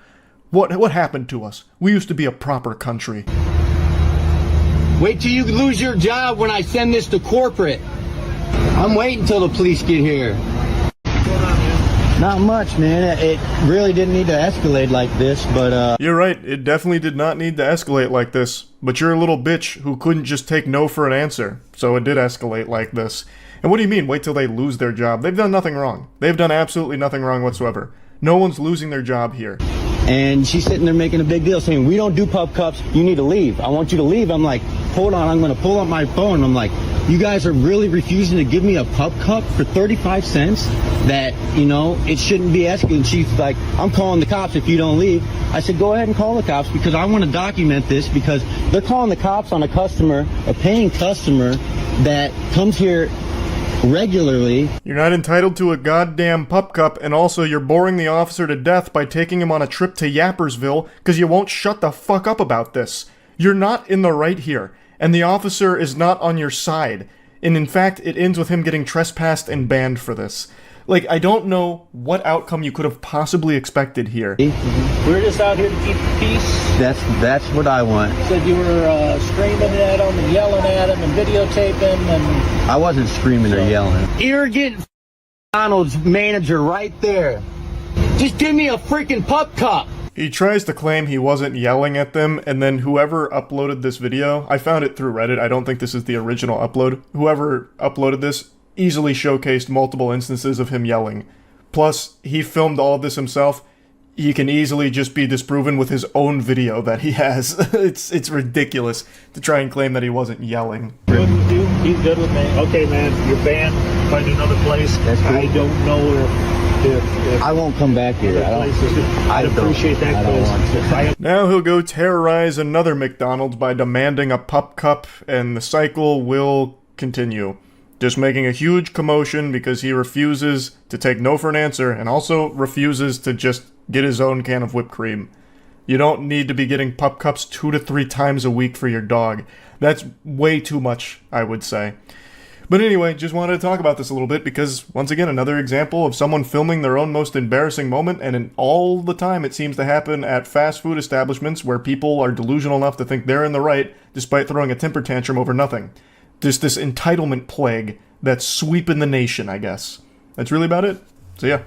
What happened to us? We used to be a proper country. Wait till you lose your job when I send this to corporate. I'm waiting till the police get here. Not much, man. It really didn't need to escalate like this, but You're right, it definitely did not need to escalate like this. But you're a little bitch who couldn't just take no for an answer. So it did escalate like this. And what do you mean, wait till they lose their job? They've done nothing wrong. They've done absolutely nothing wrong whatsoever. No one's losing their job here. And she's sitting there making a big deal saying, we don't do pup cups, you need to leave. I want you to leave. I'm like, hold on, I'm going to pull up my phone. I'm like, you guys are really refusing to give me a pup cup for 35 cents? That, you know, it shouldn't be escalating. She's like, I'm calling the cops if you don't leave. I said, go ahead and call the cops because I want to document this because they're calling the cops on a customer, a paying customer that comes here regularly. You're not entitled to a goddamn pup cup, and also you're boring the officer to death by taking him on a trip to Yappersville because you won't shut the fuck up about this. You're not in the right here, and the officer is not on your side. And in fact, it ends with him getting trespassed and banned for this. Like, I don't know what outcome you could have possibly expected here. We're just out here to keep the peace. That's what I want. Said you were screaming at him and yelling at him and videotaping and... I wasn't screaming or yelling. Arrogant McDonald's manager right there. Just give me a freaking pup cup. He tries to claim he wasn't yelling at them, and then whoever uploaded this video, I found it through Reddit, I don't think this is the original upload, whoever uploaded this easily showcased multiple instances of him yelling. Plus, he filmed all of this himself. He can easily just be disproven with his own video that he has. It's ridiculous to try and claim that he wasn't yelling. He's good with me. Okay, man, you're banned. Find another place. That's cool. I don't know if I won't come back here. I'd appreciate that. I don't want to. Now he'll go terrorize another McDonald's by demanding a pup cup, and the cycle will continue. Just making a huge commotion because he refuses to take no for an answer and also refuses to just get his own can of whipped cream. You don't need to be getting pup cups 2 to 3 times a week for your dog. That's way too much, I would say. But anyway, just wanted to talk about this a little bit because, once again, another example of someone filming their own most embarrassing moment, and all the time it seems to happen at fast food establishments where people are delusional enough to think they're in the right despite throwing a temper tantrum over nothing. Just this entitlement plague that's sweeping the nation, I guess. That's really about it. So yeah.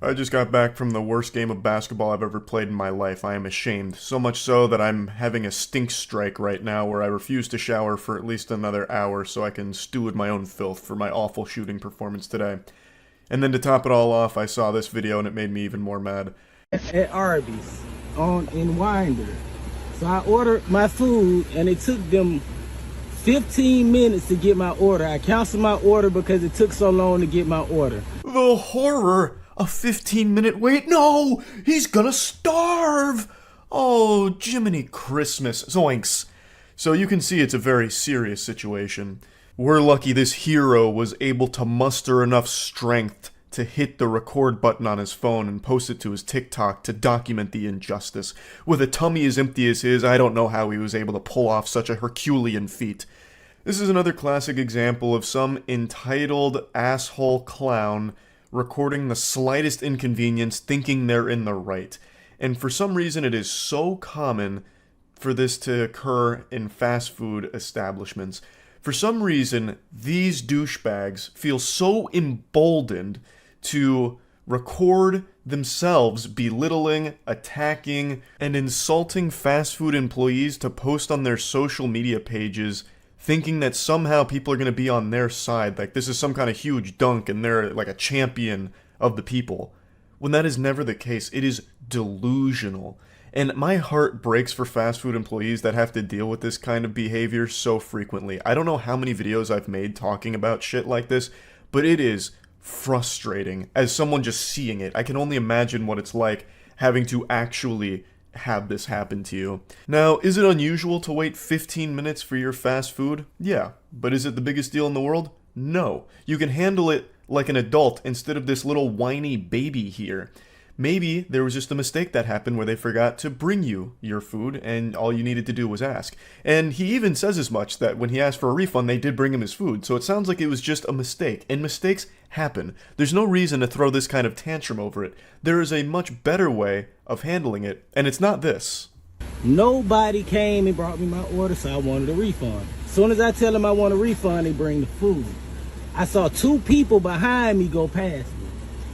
I just got back from the worst game of basketball I've ever played in my life. I am ashamed. So much so that I'm having a stink strike right now where I refuse to shower for at least another hour so I can stew in my own filth for my awful shooting performance today. And then to top it all off, I saw this video and it made me even more mad. At Arby's in Winder. So I ordered my food and it took them 15 minutes to get my order. I canceled my order because it took so long to get my order. The horror! A 15-minute wait? No! He's gonna starve! Oh, Jiminy Christmas. Zoinks. So you can see it's a very serious situation. We're lucky this hero was able to muster enough strength to hit the record button on his phone and post it to his TikTok to document the injustice. With a tummy as empty as his, I don't know how he was able to pull off such a Herculean feat. This is another classic example of some entitled asshole clown recording the slightest inconvenience thinking they're in the right. And for some reason it is so common for this to occur in fast food establishments. For some reason, these douchebags feel so emboldened to record themselves belittling, attacking, and insulting fast food employees to post on their social media pages, thinking that somehow people are going to be on their side, like this is some kind of huge dunk and they're like a champion of the people. When that is never the case, it is delusional. And my heart breaks for fast food employees that have to deal with this kind of behavior so frequently. I don't know how many videos I've made talking about shit like this, but it is frustrating as someone just seeing it. I can only imagine what it's like having to actually have this happen to you. Now, is it unusual to wait 15 minutes for your fast food? Yeah. But is it the biggest deal in the world? No. You can handle it like an adult instead of this little whiny baby here. Maybe there was just a mistake that happened where they forgot to bring you your food and all you needed to do was ask. And he even says as much, that when he asked for a refund, they did bring him his food. So it sounds like it was just a mistake. And mistakes happen. There's no reason to throw this kind of tantrum over it. There is a much better way of handling it, and it's not this. Nobody came and brought me my order, so I wanted a refund. As soon as I tell them I want a refund, they bring the food. I saw two people behind me go past me.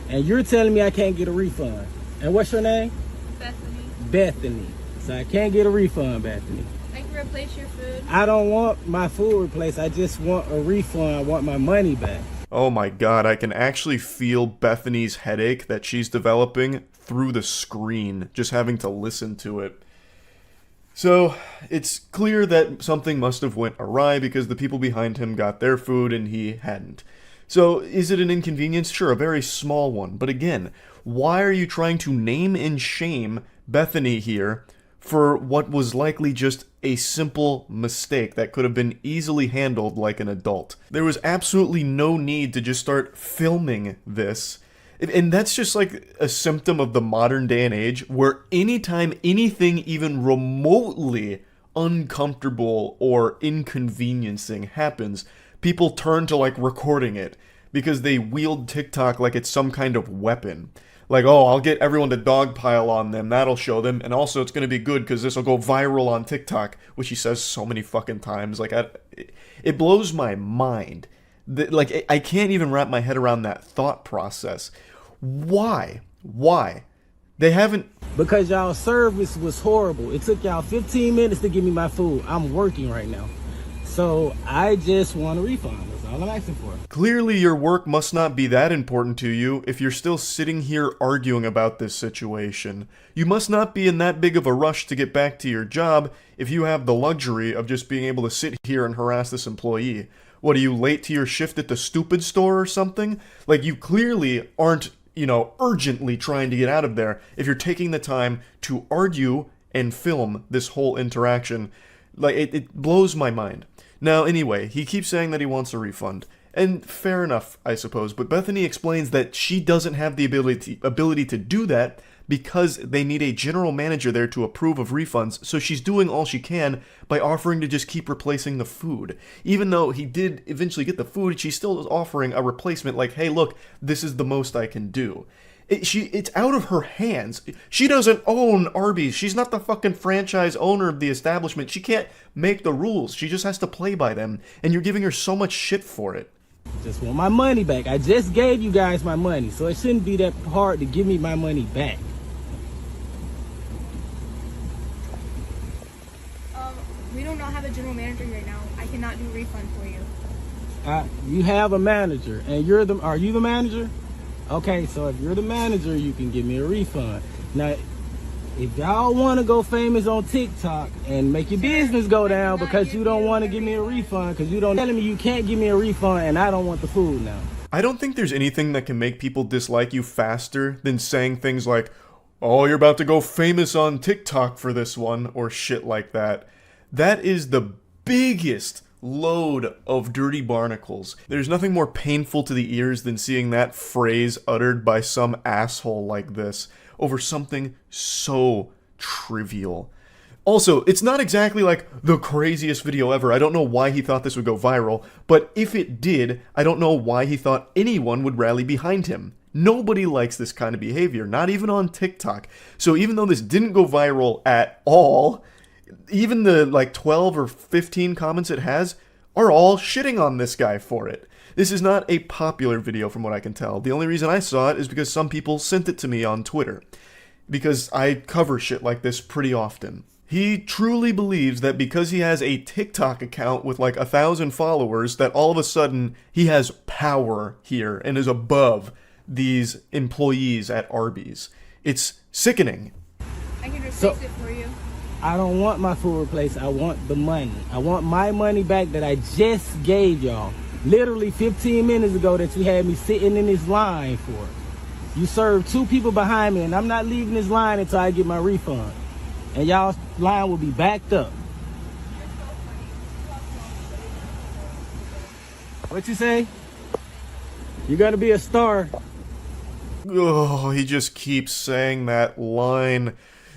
And you're telling me I can't get a refund. And what's your name? Bethany. Bethany. So I can't get a refund, Bethany. I can replace your food. I don't want my food replaced. I just want a refund. I want my money back. Oh my god, I can actually feel Bethany's headache that she's developing through the screen, just having to listen to it. So, it's clear that something must have went awry because the people behind him got their food and he hadn't. So, is it an inconvenience? Sure, a very small one. But again, why are you trying to name and shame Bethany here for what was likely just a simple mistake that could have been easily handled like an adult? There was absolutely no need to just start filming this. And that's just like a symptom of the modern day and age where anytime anything even remotely uncomfortable or inconveniencing happens, people turn to like recording it because they wield TikTok like it's some kind of weapon. Like, oh, I'll get everyone to dogpile on them, that'll show them, and also it's gonna be good because this will go viral on TikTok, which he says so many fucking times. Like, it blows my mind. Like, I can't even wrap my head around that thought process. Why? Why? They haven't... Because y'all service was horrible. It took y'all 15 minutes to give me my food. I'm working right now. So I just want a refund. That's all I'm asking for. Clearly your work must not be that important to you if you're still sitting here arguing about this situation. You must not be in that big of a rush to get back to your job if you have the luxury of just being able to sit here and harass this employee. What, are you late to your shift at the stupid store or something? Like, you clearly aren't, urgently trying to get out of there if you're taking the time to argue and film this whole interaction. Like, it blows my mind. Now, anyway, he keeps saying that he wants a refund. And fair enough, I suppose, but Bethany explains that she doesn't have the ability to do that because they need a general manager there to approve of refunds, so she's doing all she can by offering to just keep replacing the food. Even though he did eventually get the food, she still is offering a replacement like, hey, look, this is the most I can do. It's out of her hands. She doesn't own Arby's. She's not the fucking franchise owner of the establishment. She can't make the rules. She just has to play by them, and you're giving her so much shit for it. Just want my money back. I just gave you guys my money, so it shouldn't be that hard to give me my money back. We do not have a general manager right now. I cannot do a refund for you. You have a manager, and are you the manager? Okay, so if you're the manager, you can give me a refund. Now, if y'all want to go famous on TikTok and make your business go down because you don't want to give me a refund, because you don't telling me you can't give me a refund and I don't want the food now. I don't think there's anything that can make people dislike you faster than saying things like, oh, you're about to go famous on TikTok for this one, or shit like that. That is the biggest load of dirty barnacles. There's nothing more painful to the ears than seeing that phrase uttered by some asshole like this over something so trivial. Also, it's not exactly like the craziest video ever. I don't know why he thought this would go viral, but if it did, I don't know why he thought anyone would rally behind him. Nobody likes this kind of behavior, not even on TikTok. So even though this didn't go viral at all, even the 12 or 15 comments it has are all shitting on this guy for it. This is not a popular video from what I can tell. The only reason I saw it is because some people sent it to me on Twitter, because I cover shit like this pretty often. He truly believes that because he has a TikTok account with 1,000 followers, that all of a sudden he has power here and is above these employees at Arby's. It's sickening. I can just fix it for you. I don't want my food replaced. I want the money. I want my money back that I just gave y'all. Literally 15 minutes ago that you had me sitting in this line for. You served 2 people behind me, and I'm not leaving this line until I get my refund. And y'all's line will be backed up. What you say? You're gonna be a star. Oh, he just keeps saying that line.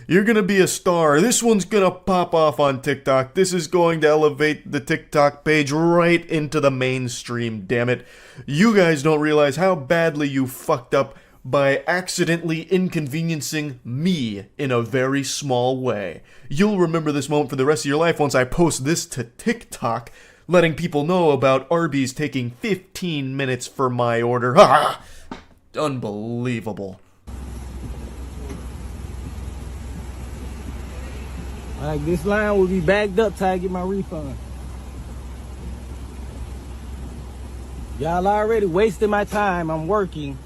You're gonna be a star. This one's gonna pop off on TikTok. This is going to elevate the TikTok page right into the mainstream, damn it. You guys don't realize how badly you fucked up by accidentally inconveniencing me in a very small way. You'll remember this moment for the rest of your life once I post this to TikTok, letting people know about Arby's taking 15 minutes for my order. Ha! Unbelievable. This line will be backed up till I get my refund. Y'all already wasted my time. I'm working.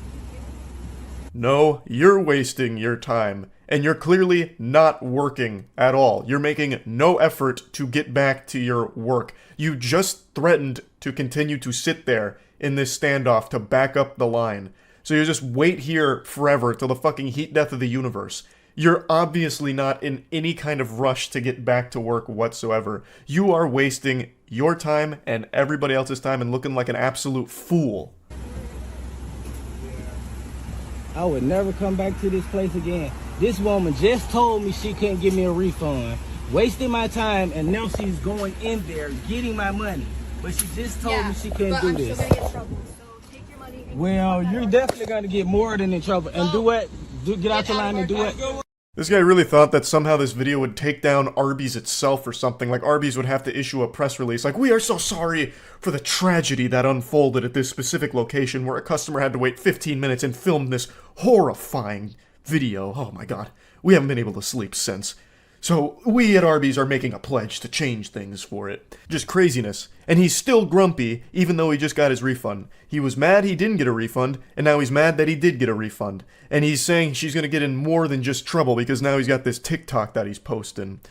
No, you're wasting your time. And you're clearly not working at all. You're making no effort to get back to your work. You just threatened to continue to sit there in this standoff to back up the line. So you just wait here forever till the fucking heat death of the universe. You're obviously not in any kind of rush to get back to work whatsoever. You are wasting your time and everybody else's time and looking like an absolute fool. I would never come back to this place again. This woman just told me she couldn't give me a refund, wasting my time, and now she's going in there getting my money. But she just told me she couldn't do this. Still gonna get in trouble. So take your money. Well, you're definitely going to get more than in trouble. And do what? Get out your line and do what? This guy really thought that somehow this video would take down Arby's itself or something, like Arby's would have to issue a press release, like, we are so sorry for the tragedy that unfolded at this specific location where a customer had to wait 15 minutes and film this horrifying video. Oh my god, we haven't been able to sleep since. So we at Arby's are making a pledge to change things for it. Just craziness. And he's still grumpy, even though he just got his refund. He was mad he didn't get a refund, and now he's mad that he did get a refund. And he's saying she's gonna get in more than just trouble because now he's got this TikTok that he's posting.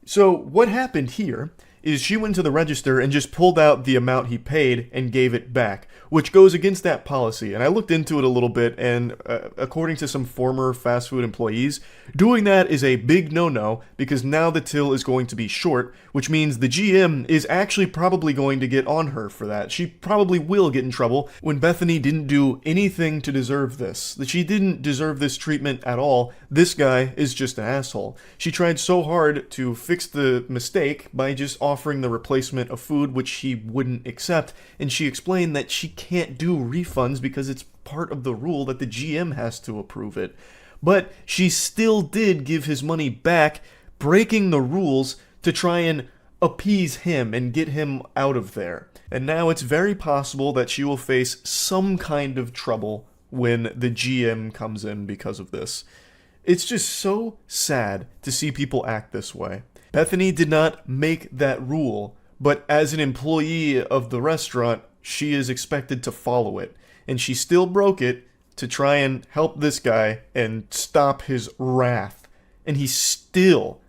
So what happened here is she went to the register and just pulled out the amount he paid and gave it back, which goes against that policy. And I looked into it a little bit, and according to some former fast food employees, doing that is a big no-no because now the till is going to be short, which means the GM is actually probably going to get on her for that. She probably will get in trouble when Bethany didn't do anything to deserve this. That she didn't deserve this treatment at all. This guy is just an asshole. She tried so hard to fix the mistake by just offering the replacement of food, which she wouldn't accept, and she explained that she can't do refunds because it's part of the rule that the GM has to approve it. But she still did give his money back, breaking the rules to try and appease him and get him out of there. And now it's very possible that she will face some kind of trouble when the GM comes in because of this. It's just so sad to see people act this way. Bethany did not make that rule, but as an employee of the restaurant, she is expected to follow it. And she still broke it to try and help this guy and stop his wrath. And he still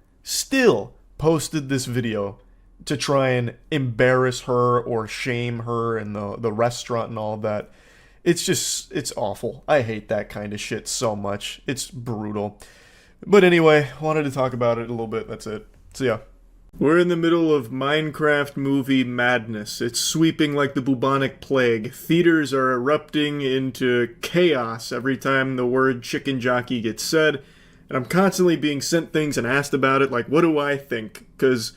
posted this video to try and embarrass her or shame her in the restaurant and all that. It's awful. I hate that kind of shit so much. It's brutal. But anyway, wanted to talk about it a little bit. That's it. So yeah. We're in the middle of Minecraft movie madness. It's sweeping like the bubonic plague. Theaters are erupting into chaos every time the word chicken jockey gets said. And I'm constantly being sent things and asked about it, like, what do I think? Because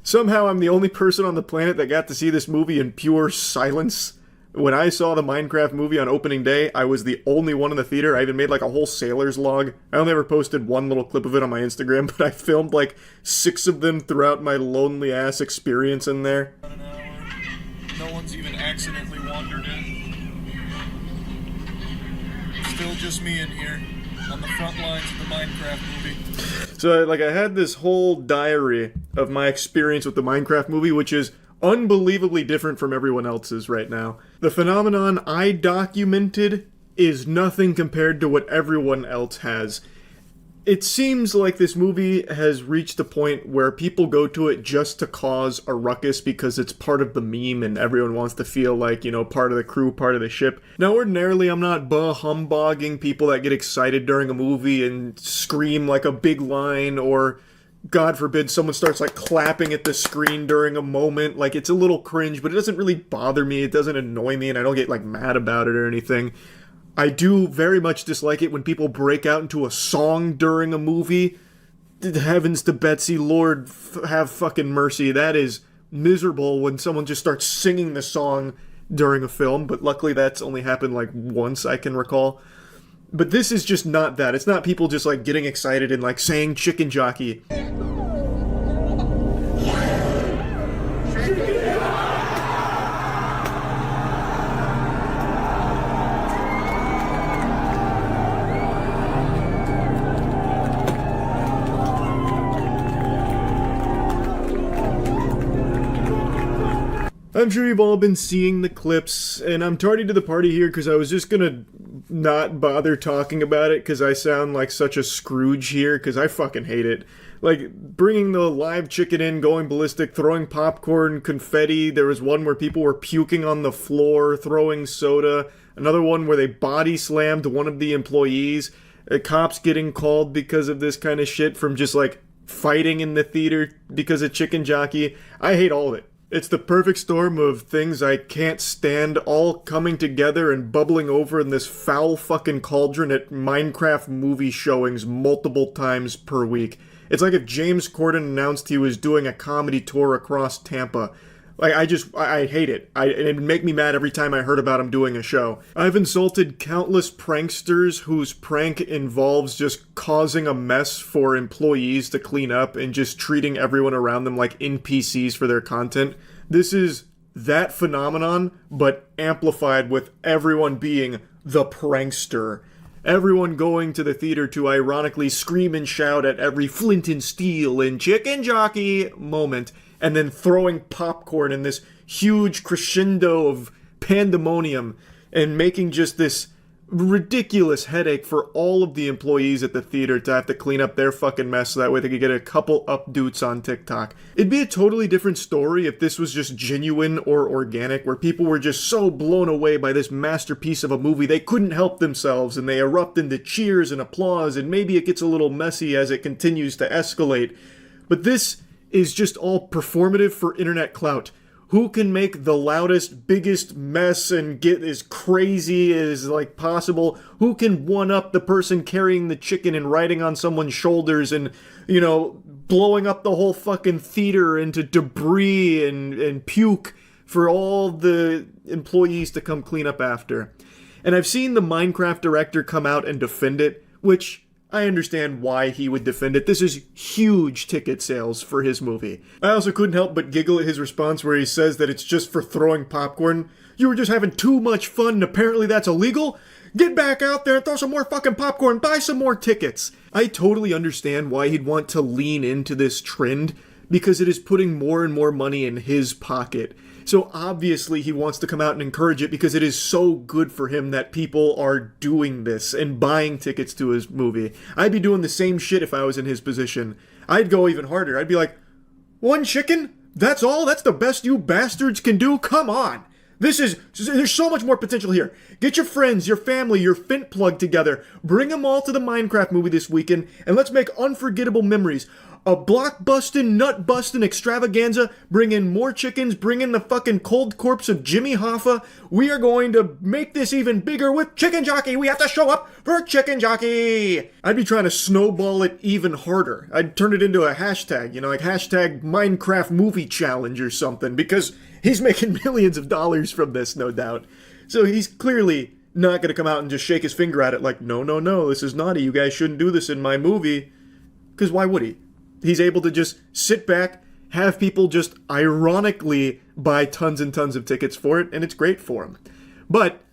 somehow I'm the only person on the planet that got to see this movie in pure silence. When I saw the Minecraft movie on opening day, I was the only one in the theater. I even made like a whole sailor's log. I only ever posted one little clip of it on my Instagram, but I filmed like 6 of them throughout my lonely ass experience in there. No one's even accidentally wandered in. Still just me in here on the front lines of the Minecraft movie. So like I had this whole diary of my experience with the Minecraft movie, which is unbelievably different from everyone else's right now. The phenomenon I documented is nothing compared to what everyone else has. It seems like this movie has reached a point where people go to it just to cause a ruckus because it's part of the meme and everyone wants to feel like, you know, part of the crew, part of the ship. Now, ordinarily, I'm not humbugging people that get excited during a movie and scream like a big line, or God forbid someone starts like clapping at the screen during a moment. Like, it's a little cringe, but it doesn't really bother me. It doesn't annoy me, and I don't get like mad about it or anything. I do very much dislike it when people break out into a song during a movie. Heavens to Betsy, Lord have fucking mercy. That is miserable when someone just starts singing the song during a film, but luckily that's only happened like once I can recall. But this is just not that. It's not people just like getting excited and like saying chicken jockey. I'm sure you've all been seeing the clips, and I'm tardy to the party here because I was just gonna not bother talking about it because I sound like such a Scrooge here because I fucking hate it. Like, bringing the live chicken in, going ballistic, throwing popcorn, confetti. There was one where people were puking on the floor, throwing soda. Another one where they body slammed one of the employees. Cops getting called because of this kind of shit from just like fighting in the theater because of chicken jockey. I hate all of it. It's the perfect storm of things I can't stand all coming together and bubbling over in this foul fucking cauldron at Minecraft movie showings multiple times per week. It's like if James Corden announced he was doing a comedy tour across Tampa. Like, I hate it. It'd make me mad every time I heard about him doing a show. I've insulted countless pranksters whose prank involves just causing a mess for employees to clean up and just treating everyone around them like NPCs for their content. This is that phenomenon, but amplified with everyone being the prankster. Everyone going to the theater to ironically scream and shout at every flint and steel and chicken jockey moment, and then throwing popcorn in this huge crescendo of pandemonium and making just this ridiculous headache for all of the employees at the theater to have to clean up their fucking mess so that way they could get a couple updoots on TikTok. It'd be a totally different story if this was just genuine or organic, where people were just so blown away by this masterpiece of a movie they couldn't help themselves and they erupt into cheers and applause, and maybe it gets a little messy as it continues to escalate. But this is just all performative for internet clout. Who can make the loudest, biggest mess and get as crazy as like possible? Who can one up the person carrying the chicken and riding on someone's shoulders and, you know, blowing up the whole fucking theater into debris and puke for all the employees to come clean up after? And I've seen the Minecraft director come out and defend it, which I understand why he would defend it. This is huge ticket sales for his movie. I also couldn't help but giggle at his response where he says that it's just for throwing popcorn. You were just having too much fun and apparently that's illegal? Get back out there and throw some more fucking popcorn, buy some more tickets. I totally understand why he'd want to lean into this trend, because it is putting more and more money in his pocket. So obviously he wants to come out and encourage it because it is so good for him that people are doing this and buying tickets to his movie. I'd be doing the same shit if I was in his position. I'd go even harder. I'd be like, one chicken? That's all? That's the best you bastards can do? Come on. There's so much more potential here. Get your friends, your family, your Fint plug together. Bring them all to the Minecraft movie this weekend and let's make unforgettable memories. A block-bustin', nut-bustin' extravaganza. Bring in more chickens. Bring in the fucking cold corpse of Jimmy Hoffa. We are going to make this even bigger with Chicken Jockey. We have to show up for Chicken Jockey. I'd be trying to snowball it even harder. I'd turn it into a hashtag, you know, like hashtag Minecraft Movie Challenge or something, because he's making millions of dollars from this, no doubt. So he's clearly not going to come out and just shake his finger at it like, no, this is naughty. You guys shouldn't do this in my movie. Because why would he? He's able to just sit back, have people just ironically buy tons and tons of tickets for it, and it's great for him. But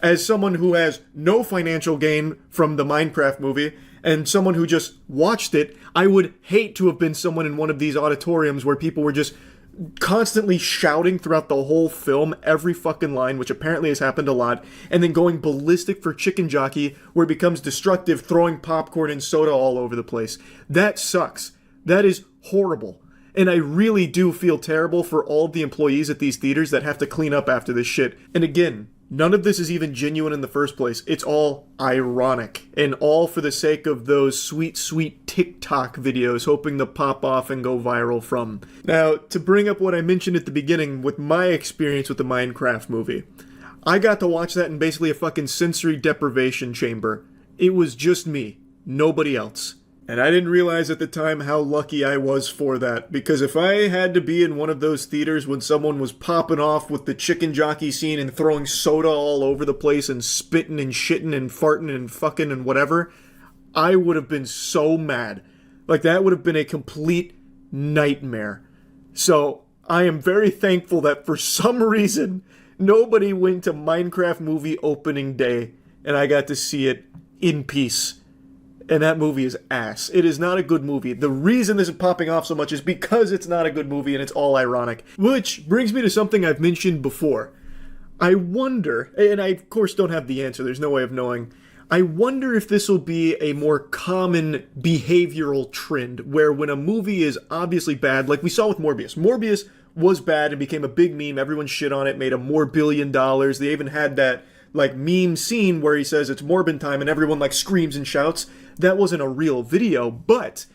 as someone who has no financial gain from the Minecraft movie, and someone who just watched it, I would hate to have been someone in one of these auditoriums where people were just constantly shouting throughout the whole film, every fucking line, which apparently has happened a lot, and then going ballistic for Chicken Jockey, where it becomes destructive, throwing popcorn and soda all over the place. That sucks. That is horrible. And I really do feel terrible for all of the employees at these theaters that have to clean up after this shit. And again, none of this is even genuine in the first place. It's all ironic. And all for the sake of those sweet, sweet TikTok videos hoping to pop off and go viral from. Now, to bring up what I mentioned at the beginning with my experience with the Minecraft movie, I got to watch that in basically a fucking sensory deprivation chamber. It was just me, nobody else. And I didn't realize at the time how lucky I was for that, because if I had to be in one of those theaters when someone was popping off with the Chicken Jockey scene and throwing soda all over the place and spitting and shitting and farting and fucking and whatever, I would have been so mad. Like, that would have been a complete nightmare. So I am very thankful that for some reason nobody went to Minecraft movie opening day and I got to see it in peace. And that movie is ass. It is not a good movie. The reason this is popping off so much is because it's not a good movie and it's all ironic. Which brings me to something I've mentioned before. I wonder, and I of course don't have the answer, there's no way of knowing, I wonder if this will be a more common behavioral trend where when a movie is obviously bad, like we saw with Morbius. Morbius was bad and became a big meme, everyone shit on it, made a more $1 billion. They even had that like meme scene where he says it's Morbin time and everyone like screams and shouts. That wasn't a real video, but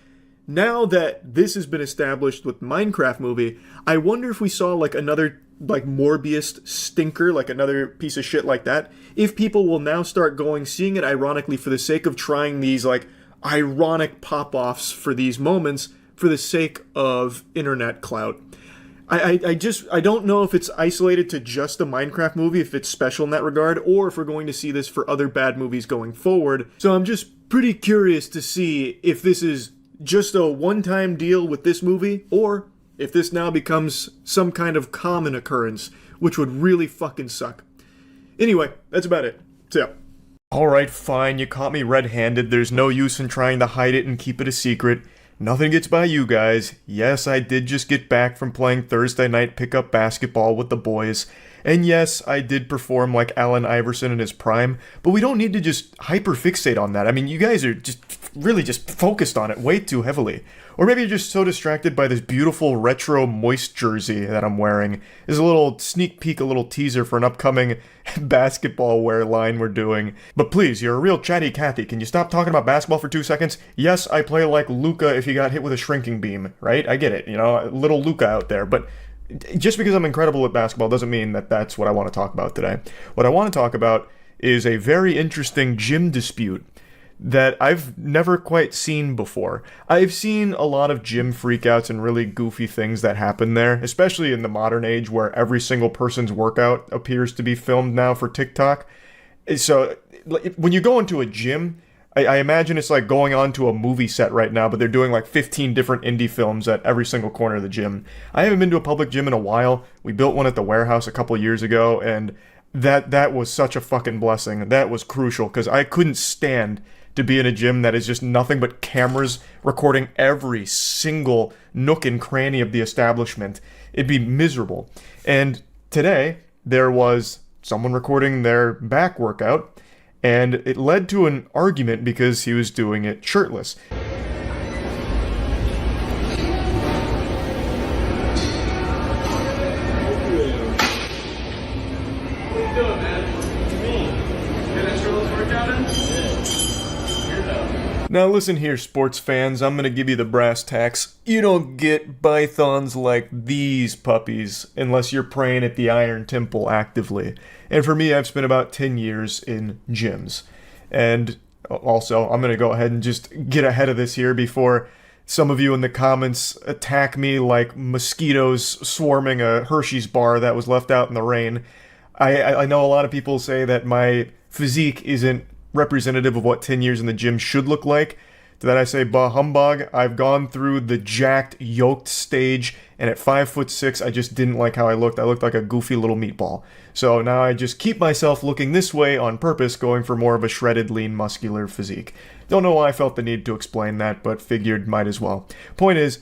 now that this has been established with Minecraft movie, I wonder if we saw like another like Morbius stinker, like another piece of shit like that, if people will now start seeing it ironically for the sake of trying these like ironic pop-offs for these moments for the sake of internet clout. I don't know if it's isolated to just the Minecraft movie, if it's special in that regard, or if we're going to see this for other bad movies going forward. So I'm just pretty curious to see if this is just a one-time deal with this movie, or if this now becomes some kind of common occurrence, which would really fucking suck. Anyway, that's about it. So yeah. Alright, fine, you caught me red-handed. There's no use in trying to hide it and keep it a secret. Nothing gets by you guys. Yes, I did just get back from playing Thursday night pickup basketball with the boys. And yes, I did perform like Allen Iverson in his prime, but we don't need to just hyperfixate on that. I mean, you guys are just really just focused on it way too heavily. Or maybe you're just so distracted by this beautiful retro moist jersey that I'm wearing. Is a little sneak peek, a little teaser for an upcoming basketball wear line we're doing. But please, you're a real chatty Cathy. Can you stop talking about basketball for 2 seconds? Yes, I play like Luka if he got hit with a shrinking beam, right? I get it, you know, little Luka out there. But just because I'm incredible at basketball doesn't mean that that's what I want to talk about today. What I want to talk about is a very interesting gym dispute that I've never quite seen before. I've seen a lot of gym freakouts and really goofy things that happen there, especially in the modern age where every single person's workout appears to be filmed now for TikTok. So when you go into a gym, I imagine it's like going on to a movie set right now, but they're doing like 15 different indie films at every single corner of the gym. I haven't been to a public gym in a while. We built one at the warehouse a couple years ago, and that was such a fucking blessing. That was crucial, because I couldn't stand to be in a gym that is just nothing but cameras recording every single nook and cranny of the establishment. It'd be miserable. And today, there was someone recording their back workout, and it led to an argument because he was doing it shirtless. Now listen here, sports fans, I'm gonna give you the brass tacks. You don't get pythons like these puppies unless you're praying at the Iron Temple actively. And for me, I've spent about 10 years in gyms. And also, I'm gonna go ahead and just get ahead of this here before some of you in the comments attack me like mosquitoes swarming a Hershey's bar that was left out in the rain. I know a lot of people say that my physique isn't representative of what 10 years in the gym should look like. To that I say, bah humbug. I've gone through the jacked, yoked stage, and at 5'6", I just didn't like how I looked. I looked like a goofy little meatball. So now I just keep myself looking this way on purpose, going for more of a shredded, lean, muscular physique. Don't know why I felt the need to explain that, but figured might as well. Point is,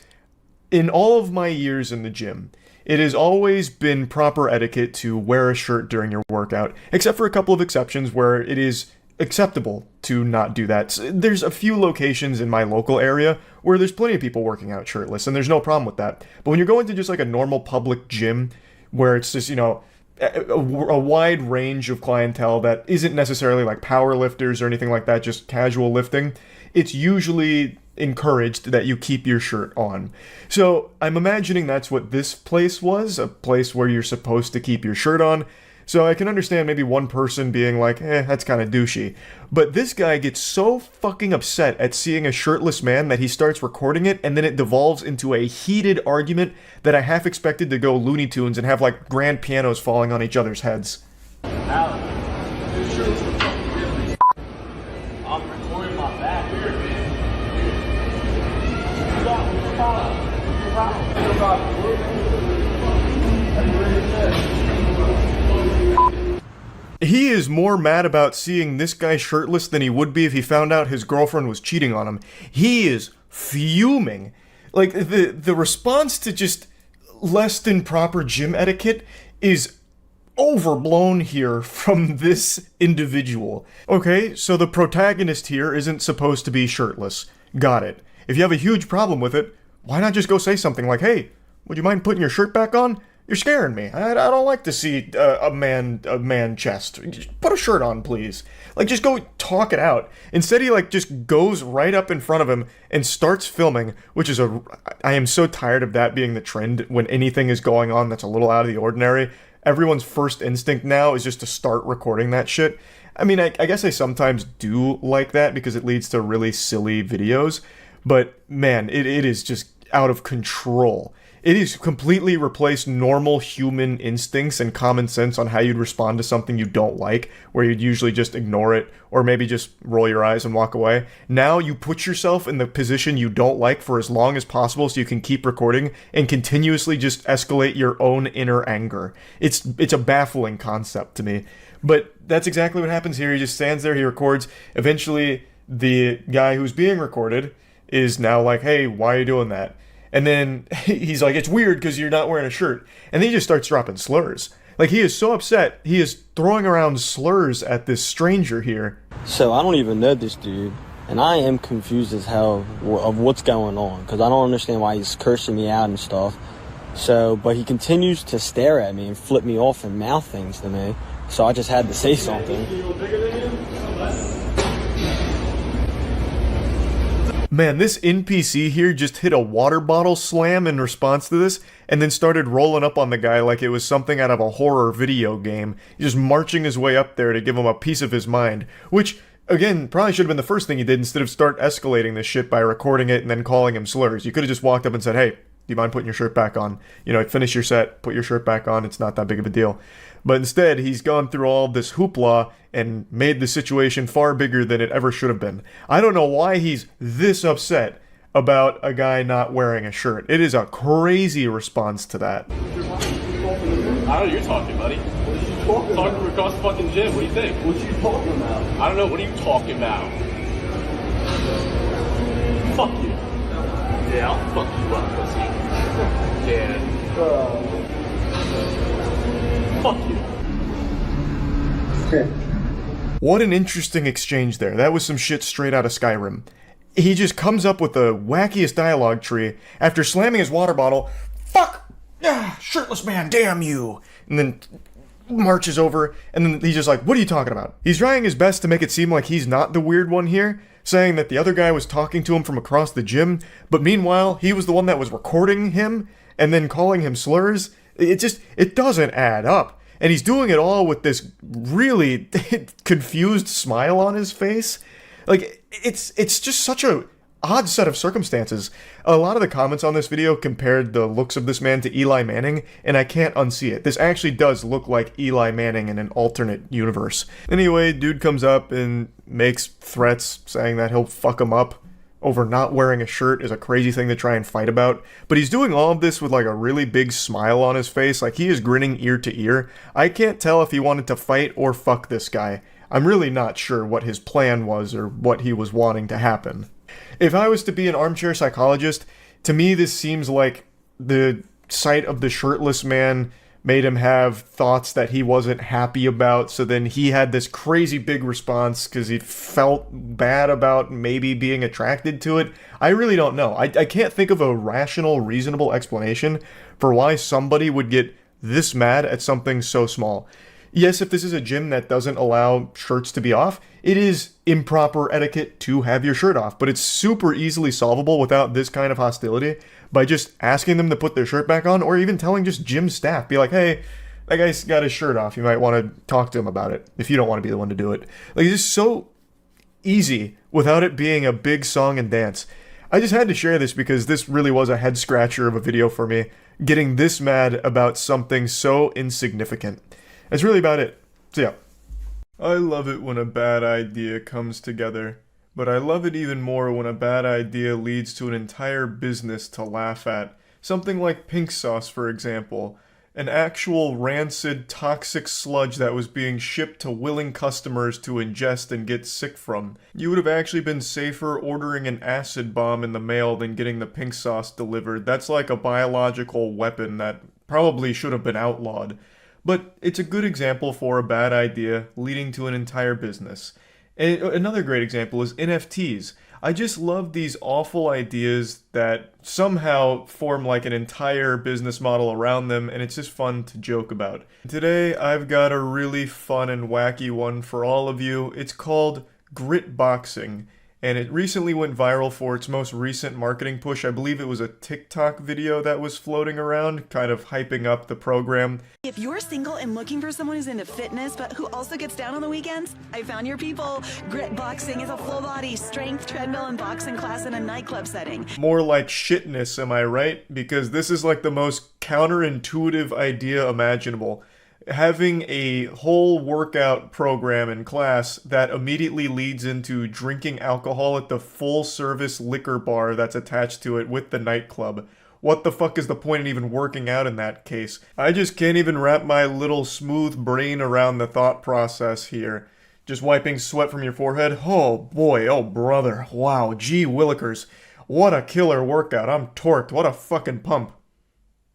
in all of my years in the gym, it has always been proper etiquette to wear a shirt during your workout, except for a couple of exceptions where it is acceptable to not do that. There's a few locations in my local area where there's plenty of people working out shirtless, and there's no problem with that. But when you're going to just like a normal public gym where it's just, you know, a wide range of clientele that isn't necessarily like power lifters or anything like that, just casual lifting, it's usually encouraged that you keep your shirt on. So I'm imagining that's what this place was, a place where you're supposed to keep your shirt on. So I can understand maybe one person being like, that's kind of douchey. But this guy gets so fucking upset at seeing a shirtless man that he starts recording it, and then it devolves into a heated argument that I half expected to go Looney Tunes and have like grand pianos falling on each other's heads. I'm recording my back. He is more mad about seeing this guy shirtless than he would be if he found out his girlfriend was cheating on him. He is fuming. Like, the response to just less than proper gym etiquette is overblown here from this individual. Okay, so the protagonist here isn't supposed to be shirtless. Got it. If you have a huge problem with it, why not just go say something like, hey, would you mind putting your shirt back on? You're scaring me. I don't like to see a man chest. Just put a shirt on, please. Like, just go talk it out. Instead, he like just goes right up in front of him and starts filming, which is I am so tired of that being the trend when anything is going on that's a little out of the ordinary. Everyone's first instinct now is just to start recording that shit. I mean, I guess I sometimes do like that because it leads to really silly videos, but man, it is just out of control. It has completely replaced normal human instincts and common sense on how you'd respond to something you don't like, where you'd usually just ignore it or maybe just roll your eyes and walk away. Now you put yourself in the position you don't like for as long as possible so you can keep recording and continuously just escalate your own inner anger. It's a baffling concept to me. But that's exactly what happens here. He just stands there, he records. Eventually, the guy who's being recorded is now like, hey, why are you doing that? And then he's like, it's weird because you're not wearing a shirt. And then he just starts dropping slurs. Like, he is so upset, he is throwing around slurs at this stranger here. So I don't even know this dude, and I am confused as hell of what's going on, because I don't understand why he's cursing me out and stuff. So, but he continues to stare at me and flip me off and mouth things to me. So I just had to say something. Man, this NPC here just hit a water bottle slam in response to this, and then started rolling up on the guy like it was something out of a horror video game. He's just marching his way up there to give him a piece of his mind, which, again, probably should have been the first thing he did instead of start escalating this shit by recording it and then calling him slurs. You could have just walked up and said, hey, do you mind putting your shirt back on? You know, finish your set, put your shirt back on, it's not that big of a deal. But instead, he's gone through all this hoopla and made the situation far bigger than it ever should have been. I don't know why he's this upset about a guy not wearing a shirt. It is a crazy response to that. I don't know, you're talking, buddy. What are you talking about? Talking across the fucking gym, what do you think? What are you talking about? I don't know, what are you talking about? Fuck you. Yeah, I'll fuck you up, pussy. Yeah. Fuck you. What an interesting exchange there. That was some shit straight out of Skyrim. He just comes up with the wackiest dialogue tree after slamming his water bottle. Fuck! Ah, shirtless man, damn you! And then marches over, and then he's just like, what are you talking about? He's trying his best to make it seem like he's not the weird one here, saying that the other guy was talking to him from across the gym, but meanwhile, he was the one that was recording him, and then calling him slurs. It doesn't add up. And he's doing it all with this really confused smile on his face. Like, it's just such a odd set of circumstances. A lot of the comments on this video compared the looks of this man to Eli Manning, and I can't unsee it. This actually does look like Eli Manning in an alternate universe. Anyway, dude comes up and makes threats saying that he'll fuck him up over not wearing a shirt is a crazy thing to try and fight about. But he's doing all of this with like a really big smile on his face, like he is grinning ear to ear. I can't tell if he wanted to fight or fuck this guy. I'm really not sure what his plan was or what he was wanting to happen. If I was to be an armchair psychologist, to me this seems like the sight of the shirtless man made him have thoughts that he wasn't happy about, so then he had this crazy big response because he felt bad about maybe being attracted to it. I really don't know. I can't think of a rational, reasonable explanation for why somebody would get this mad at something so small. Yes, if this is a gym that doesn't allow shirts to be off, it is improper etiquette to have your shirt off, but it's super easily solvable without this kind of hostility by just asking them to put their shirt back on, or even telling just gym staff, be like, hey, that guy's got his shirt off, you might want to talk to him about it, if you don't want to be the one to do it. Like, it's just so easy without it being a big song and dance. I just had to share this because this really was a head scratcher of a video for me, getting this mad about something so insignificant. That's really about it. So yeah. I love it when a bad idea comes together, but I love it even more when a bad idea leads to an entire business to laugh at. Something like pink sauce, for example. An actual rancid, toxic sludge that was being shipped to willing customers to ingest and get sick from. You would have actually been safer ordering an acid bomb in the mail than getting the pink sauce delivered. That's like a biological weapon that probably should have been outlawed. But it's a good example for a bad idea leading to an entire business. And another great example is NFTs. I just love these awful ideas that somehow form like an entire business model around them, and it's just fun to joke about. Today, I've got a really fun and wacky one for all of you. It's called Grit Boxing, and it recently went viral for its most recent marketing push. I believe it was a TikTok video that was floating around, kind of hyping up the program. If you're single and looking for someone who's into fitness but who also gets down on the weekends, I found your people. Grit Boxing is a full body strength, treadmill, and boxing class in a nightclub setting. More like shitness, am I right? Because this is like the most counterintuitive idea imaginable. Having a whole workout program in class that immediately leads into drinking alcohol at the full-service liquor bar that's attached to it with the nightclub. What the fuck is the point in even working out in that case? I just can't even wrap my little smooth brain around the thought process here. Just wiping sweat from your forehead? Oh boy, oh brother, wow, gee willikers. What a killer workout, I'm torqued, what a fucking pump.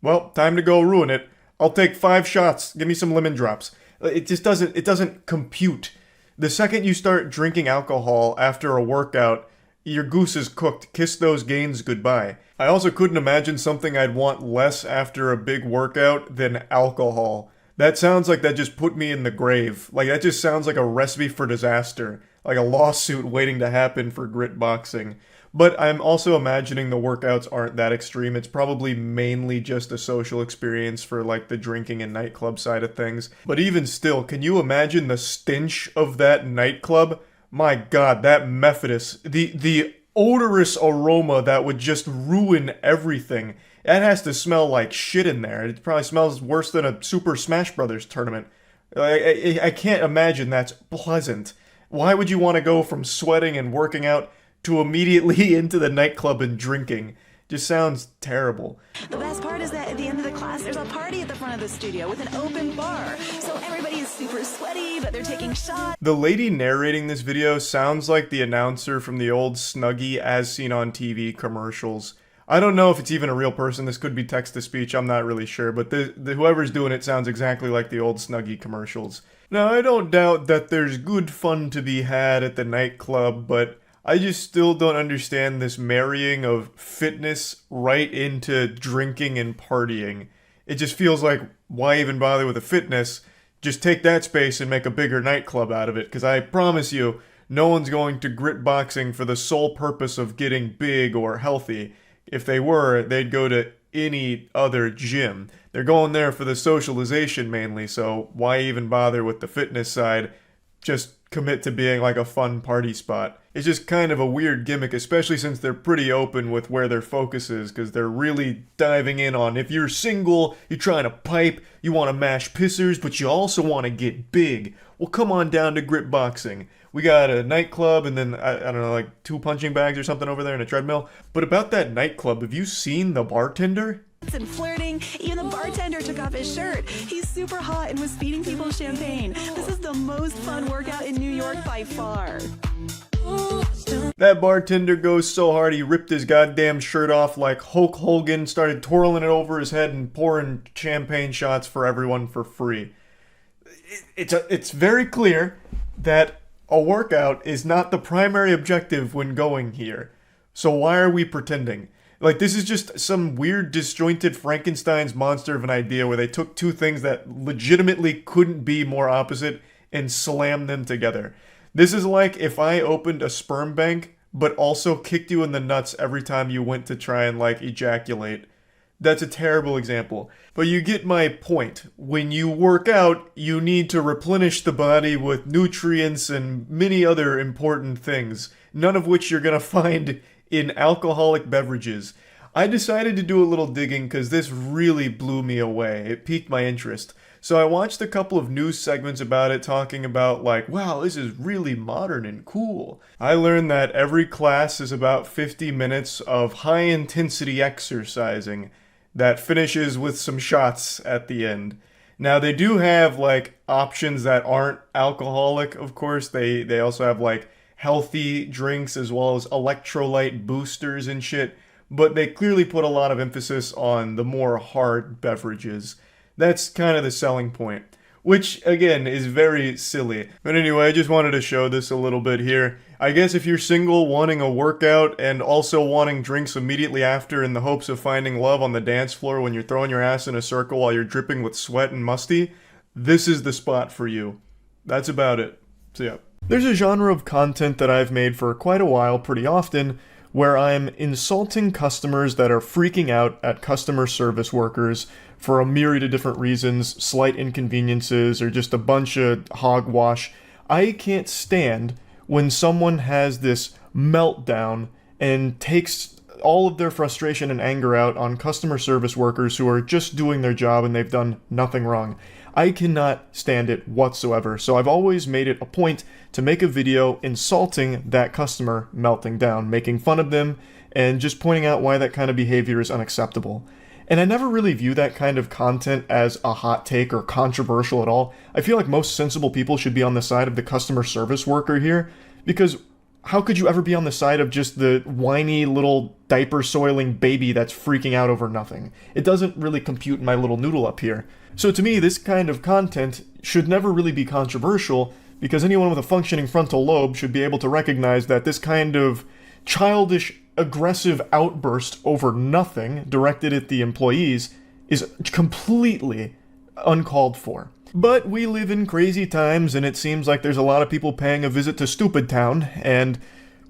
Well, time to go ruin it. I'll take 5 shots. Give me some lemon drops. It doesn't compute. The second you start drinking alcohol after a workout, your goose is cooked. Kiss those gains goodbye. I also couldn't imagine something I'd want less after a big workout than alcohol. That sounds like that just put me in the grave. Like, that just sounds like a recipe for disaster. Like a lawsuit waiting to happen for Grit Boxing. But I'm also imagining the workouts aren't that extreme. It's probably mainly just a social experience for like the drinking and nightclub side of things. But even still, can you imagine the stench of that nightclub? My God, that Methodist, the odorous aroma that would just ruin everything. That has to smell like shit in there. It probably smells worse than a Super Smash Brothers tournament. I can't imagine that's pleasant. Why would you want to go from sweating and working out to immediately into the nightclub and drinking? Just sounds terrible. The best part is that at the end of the class, there's a party at the front of the studio with an open bar. So everybody is super sweaty, but they're taking shots. The lady narrating this video sounds like the announcer from the old Snuggie As Seen on TV commercials. I don't know if it's even a real person. This could be text-to-speech. I'm not really sure. But whoever's doing it sounds exactly like the old Snuggie commercials. Now, I don't doubt that there's good fun to be had at the nightclub, but I just still don't understand this marrying of fitness right into drinking and partying. It just feels like, why even bother with the fitness? Just take that space and make a bigger nightclub out of it, because I promise you, no one's going to grit boxing for the sole purpose of getting big or healthy. If they were, they'd go to any other gym. They're going there for the socialization mainly, so why even bother with the fitness side? Just commit to being like a fun party spot. It's just kind of a weird gimmick, especially since they're pretty open with where their focus is, because they're really diving in on if you're single, you're trying to pipe, you want to mash pissers, but you also want to get big. Well, come on down to Grip Boxing. We got a nightclub and then, I don't know, like 2 punching bags or something over there and a treadmill. But about that nightclub, have you seen the bartender? And flirting. Even the bartender took off his shirt. He's super hot and was feeding people champagne. This is the most fun workout in New York by far. That bartender goes so hard he ripped his goddamn shirt off like Hulk Hogan, started twirling it over his head and pouring champagne shots for everyone for free. It's very clear that a workout is not the primary objective when going here. So why are we pretending? Like, this is just some weird disjointed Frankenstein's monster of an idea where they took two things that legitimately couldn't be more opposite and slammed them together. This is like if I opened a sperm bank, but also kicked you in the nuts every time you went to try and, like, ejaculate. That's a terrible example. But you get my point. When you work out, you need to replenish the body with nutrients and many other important things, none of which you're gonna find in alcoholic beverages. I decided to do a little digging because this really blew me away. It piqued my interest. So I watched a couple of news segments about it talking about like, wow, this is really modern and cool. I learned that every class is about 50 minutes of high intensity exercising that finishes with some shots at the end. Now they do have like options that aren't alcoholic, of course. They also have like healthy drinks as well as electrolyte boosters and shit, but they clearly put a lot of emphasis on the more hard beverages. That's kind of the selling point, which again is very silly. But anyway, I just wanted to show this a little bit here. I guess if you're single wanting a workout and also wanting drinks immediately after in the hopes of finding love on the dance floor when you're throwing your ass in a circle while you're dripping with sweat and musty, this is the spot for you. That's about it. So yeah. There's a genre of content that I've made for quite a while pretty often where I'm insulting customers that are freaking out at customer service workers for a myriad of different reasons, slight inconveniences, or just a bunch of hogwash. I can't stand when someone has this meltdown and takes all of their frustration and anger out on customer service workers who are just doing their job and they've done nothing wrong. I cannot stand it whatsoever, so I've always made it a point to make a video insulting that customer melting down, making fun of them, and just pointing out why that kind of behavior is unacceptable. And I never really view that kind of content as a hot take or controversial at all. I feel like most sensible people should be on the side of the customer service worker here, because how could you ever be on the side of just the whiny little diaper-soiling baby that's freaking out over nothing? It doesn't really compute in my little noodle up here. So to me, this kind of content should never really be controversial, because anyone with a functioning frontal lobe should be able to recognize that this kind of childish, aggressive outburst over nothing directed at the employees is completely uncalled for. But we live in crazy times, and it seems like there's a lot of people paying a visit to Stupid Town, and,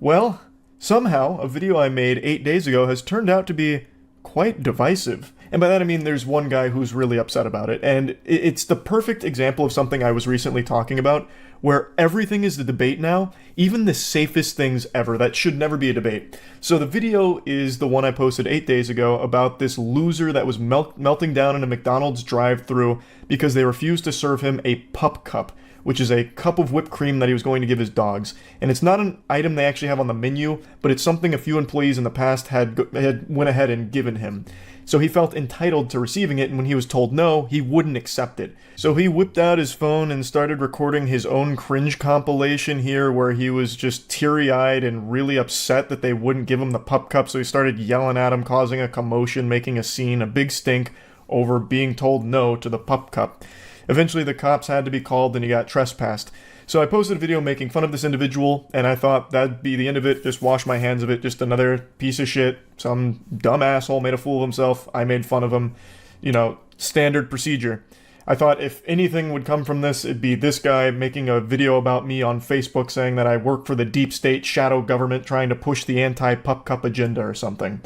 well, Somehow, a video I made 8 days ago has turned out to be quite divisive. And by that I mean there's one guy who's really upset about it, and it's the perfect example of something I was recently talking about, where everything is the debate now, even the safest things ever. That should never be a debate. So the video is the one I posted 8 days ago about this loser that was melting down in a McDonald's drive-thru because they refused to serve him a pup cup, which is a cup of whipped cream that he was going to give his dogs. And it's not an item they actually have on the menu, but it's something a few employees in the past had went ahead and given him. So he felt entitled to receiving it, and when he was told no, he wouldn't accept it. So he whipped out his phone and started recording his own cringe compilation here, where he was just teary-eyed and really upset that they wouldn't give him the pup cup, so he started yelling at him, causing a commotion, making a scene, a big stink, over being told no to the pup cup. Eventually the cops had to be called and he got trespassed. So I posted a video making fun of this individual, and I thought that'd be the end of it, just wash my hands of it, just another piece of shit, some dumb asshole made a fool of himself, I made fun of him, standard procedure. I thought if anything would come from this, it'd be this guy making a video about me on Facebook saying that I work for the deep state shadow government trying to push the anti-pup cup agenda or something.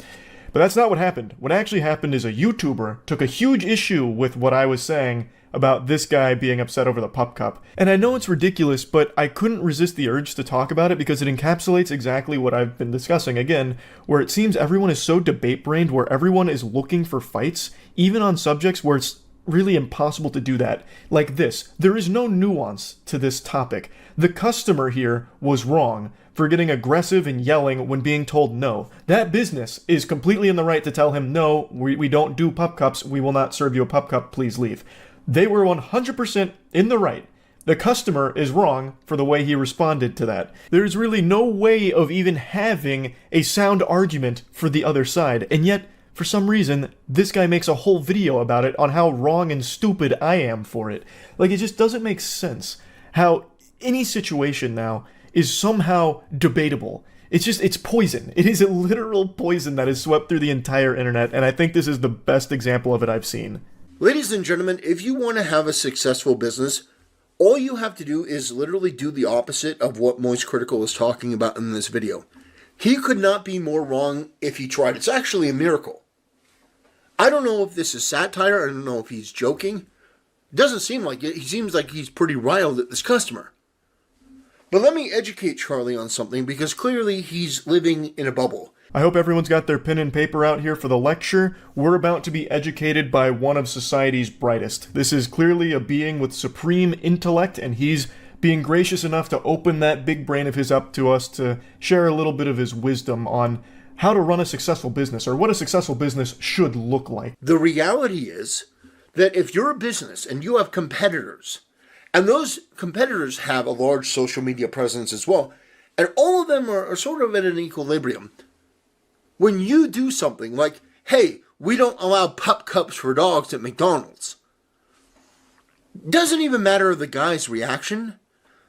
But that's not what happened. What actually happened is a YouTuber took a huge issue with what I was saying about this guy being upset over the pup cup. And I know it's ridiculous, but I couldn't resist the urge to talk about it because it encapsulates exactly what I've been discussing again, where it seems everyone is so debate-brained, where everyone is looking for fights, even on subjects where it's really impossible to do that. Like this, there is no nuance to this topic. The customer here was wrong for getting aggressive and yelling when being told no. That business is completely in the right to tell him, no, we don't do pup cups, we will not serve you a pup cup, please leave. They were 100% in the right. The customer is wrong for the way he responded to that. There's really no way of even having a sound argument for the other side, and yet, for some reason, this guy makes a whole video about it on how wrong and stupid I am for it. Like, it just doesn't make sense how any situation now is somehow debatable. It's poison. It is a literal poison that has swept through the entire internet, and I think this is the best example of it I've seen. Ladies and gentlemen, if you want to have a successful business, all you have to do is literally do the opposite of what Moist Critical is talking about in this video. He could not be more wrong if he tried. It's actually a miracle. I don't know if this is satire. I don't know if he's joking. It doesn't seem like it. He seems like he's pretty riled at this customer. But let me educate Charlie on something, because clearly he's living in a bubble. I hope everyone's got their pen and paper out here for the lecture. We're about to be educated by one of society's brightest. This is clearly a being with supreme intellect, and he's being gracious enough to open that big brain of his up to us to share a little bit of his wisdom on how to run a successful business, or what a successful business should look like. The reality is that if you're a business and you have competitors, and those competitors have a large social media presence as well, and all of them are sort of at an equilibrium, when you do something like, hey, we don't allow pup cups for dogs at McDonald's, doesn't even matter the guy's reaction.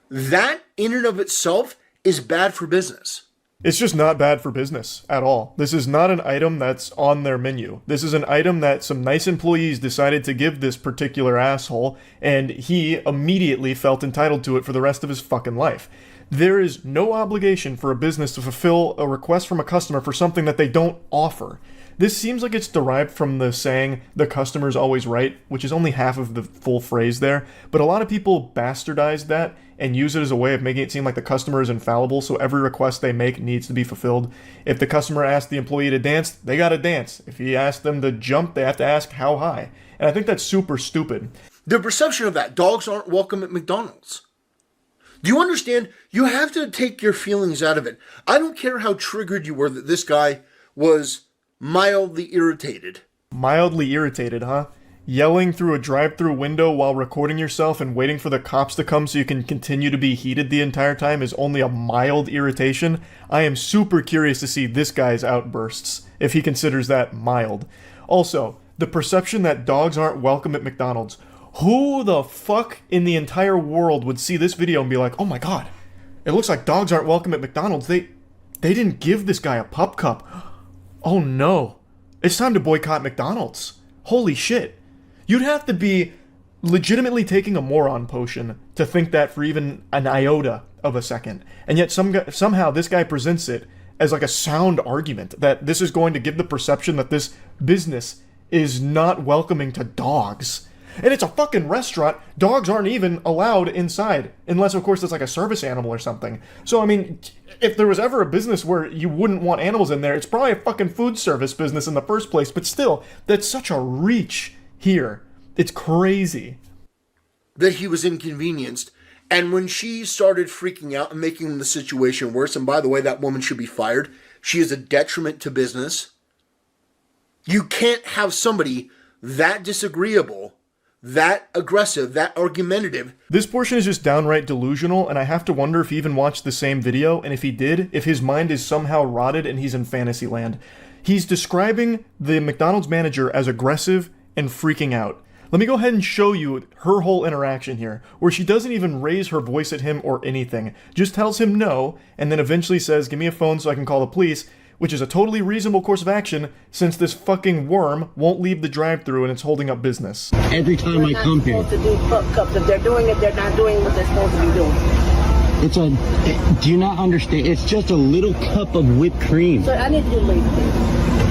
That, in and of itself, is bad for business. It's just not bad for business at all. This is not an item that's on their menu. This is an item that some nice employees decided to give this particular asshole, and he immediately felt entitled to it for the rest of his fucking life. There is no obligation for a business to fulfill a request from a customer for something that they don't offer. This seems like it's derived from the saying, the customer's always right, which is only half of the full phrase there, but a lot of people bastardize that and use it as a way of making it seem like the customer is infallible, so every request they make needs to be fulfilled. If the customer asks the employee to dance, they gotta dance. If he asks them to jump, they have to ask how high. And I think that's super stupid. The perception of that, dogs aren't welcome at McDonald's. Do you understand? You have to take your feelings out of it. I don't care how triggered you were that this guy was mildly irritated. Mildly irritated, huh? Yelling through a drive-through window while recording yourself and waiting for the cops to come so you can continue to be heated the entire time is only a mild irritation. I am super curious to see this guy's outbursts, if he considers that mild. Also, the perception that dogs aren't welcome at McDonald's. Who the fuck in the entire world would see this video and be like, oh my god, it looks like dogs aren't welcome at McDonald's. They didn't give this guy a pup cup. Oh no, it's time to boycott McDonald's. Holy shit. You'd have to be legitimately taking a moron potion to think that for even an iota of a second. And yet somehow this guy presents it as like a sound argument, that this is going to give the perception that this business is not welcoming to dogs. And it's a fucking restaurant. Dogs aren't even allowed inside, unless of course it's like a service animal or something. So I mean, if there was ever a business where you wouldn't want animals in there, it's probably a fucking food service business in the first place. But still, that's such a reach here. It's crazy. That he was inconvenienced. And when she started freaking out and making the situation worse, and by the way, that woman should be fired. She is a detriment to business. You can't have somebody that disagreeable, that aggressive, that argumentative. This portion is just downright delusional, and I have to wonder if he even watched the same video, and if he did, if his mind is somehow rotted and he's in fantasy land. He's describing the McDonald's manager as aggressive and freaking out. Let me go ahead and show you her whole interaction here, where she doesn't even raise her voice at him or anything, just tells him no, and then eventually says, give me a phone so I can call the police, which is a totally reasonable course of action since this fucking worm won't leave the drive-thru and it's holding up business. Every time I come here. They're not supposed to do pup cups. If they're doing it, they're not doing what they're supposed to be doing. Do you not understand? It's just a little cup of whipped cream. So I need to leave.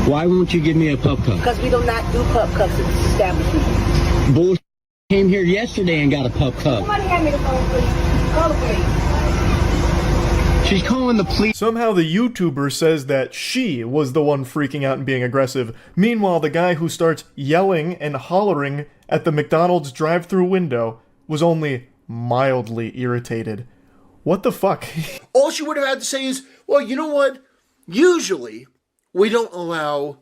Why won't you give me a pup cup? Because we do not do pup cups at this establishment. Bullshit. Came here yesterday and got a pup cup. Somebody hand me the phone, please. Call the police. She's calling the police. Somehow the YouTuber says that she was the one freaking out and being aggressive. Meanwhile, the guy who starts yelling and hollering at the McDonald's drive-thru window was only mildly irritated. What the fuck? All she would have had to say is, well, you know what? Usually, we don't allow,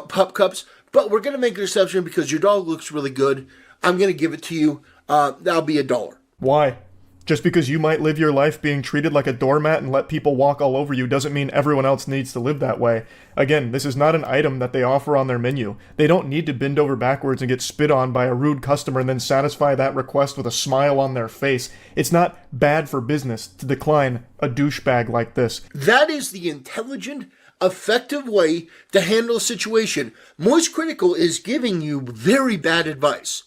pup cups, but we're going to make an exception because your dog looks really good. I'm going to give it to you. That'll be $1. Why? Just because you might live your life being treated like a doormat and let people walk all over you doesn't mean everyone else needs to live that way. Again, this is not an item that they offer on their menu. They don't need to bend over backwards and get spit on by a rude customer and then satisfy that request with a smile on their face. It's not bad for business to decline a douchebag like this. That is the intelligent, effective way to handle a situation. Moist Critical is giving you very bad advice.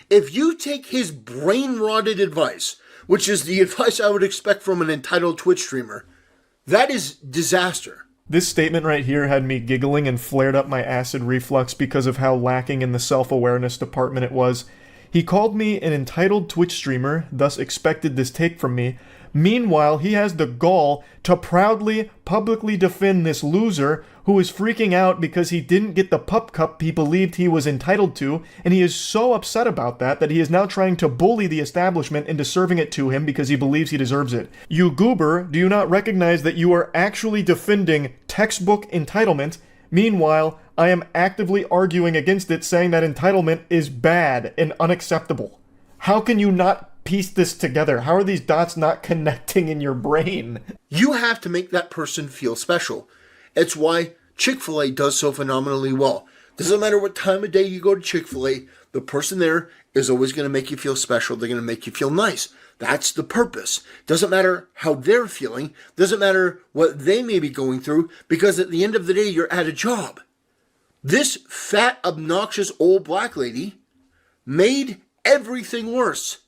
If you take his brain-rotted advice, which is the advice I would expect from an entitled Twitch streamer, that is disaster. This statement right here had me giggling and flared up my acid reflux because of how lacking in the self-awareness department it was. He called me an entitled Twitch streamer, thus expected this take from me. Meanwhile, he has the gall to proudly, publicly defend this loser who is freaking out because he didn't get the pup cup he believed he was entitled to, and he is so upset about that he is now trying to bully the establishment into serving it to him because he believes he deserves it. You goober, do you not recognize that you are actually defending textbook entitlement? Meanwhile, I am actively arguing against it, saying that entitlement is bad and unacceptable. How can you not piece this together? How are these dots not connecting in your brain? You have to make that person feel special. It's why Chick-fil-A does so phenomenally well. Doesn't matter what time of day you go to Chick-fil-A, the person there is always going to make you feel special. They're going to make you feel nice. That's the purpose. Doesn't matter how they're feeling. Doesn't matter what they may be going through, because at the end of the day, you're at a job. This fat, obnoxious old black lady made everything worse.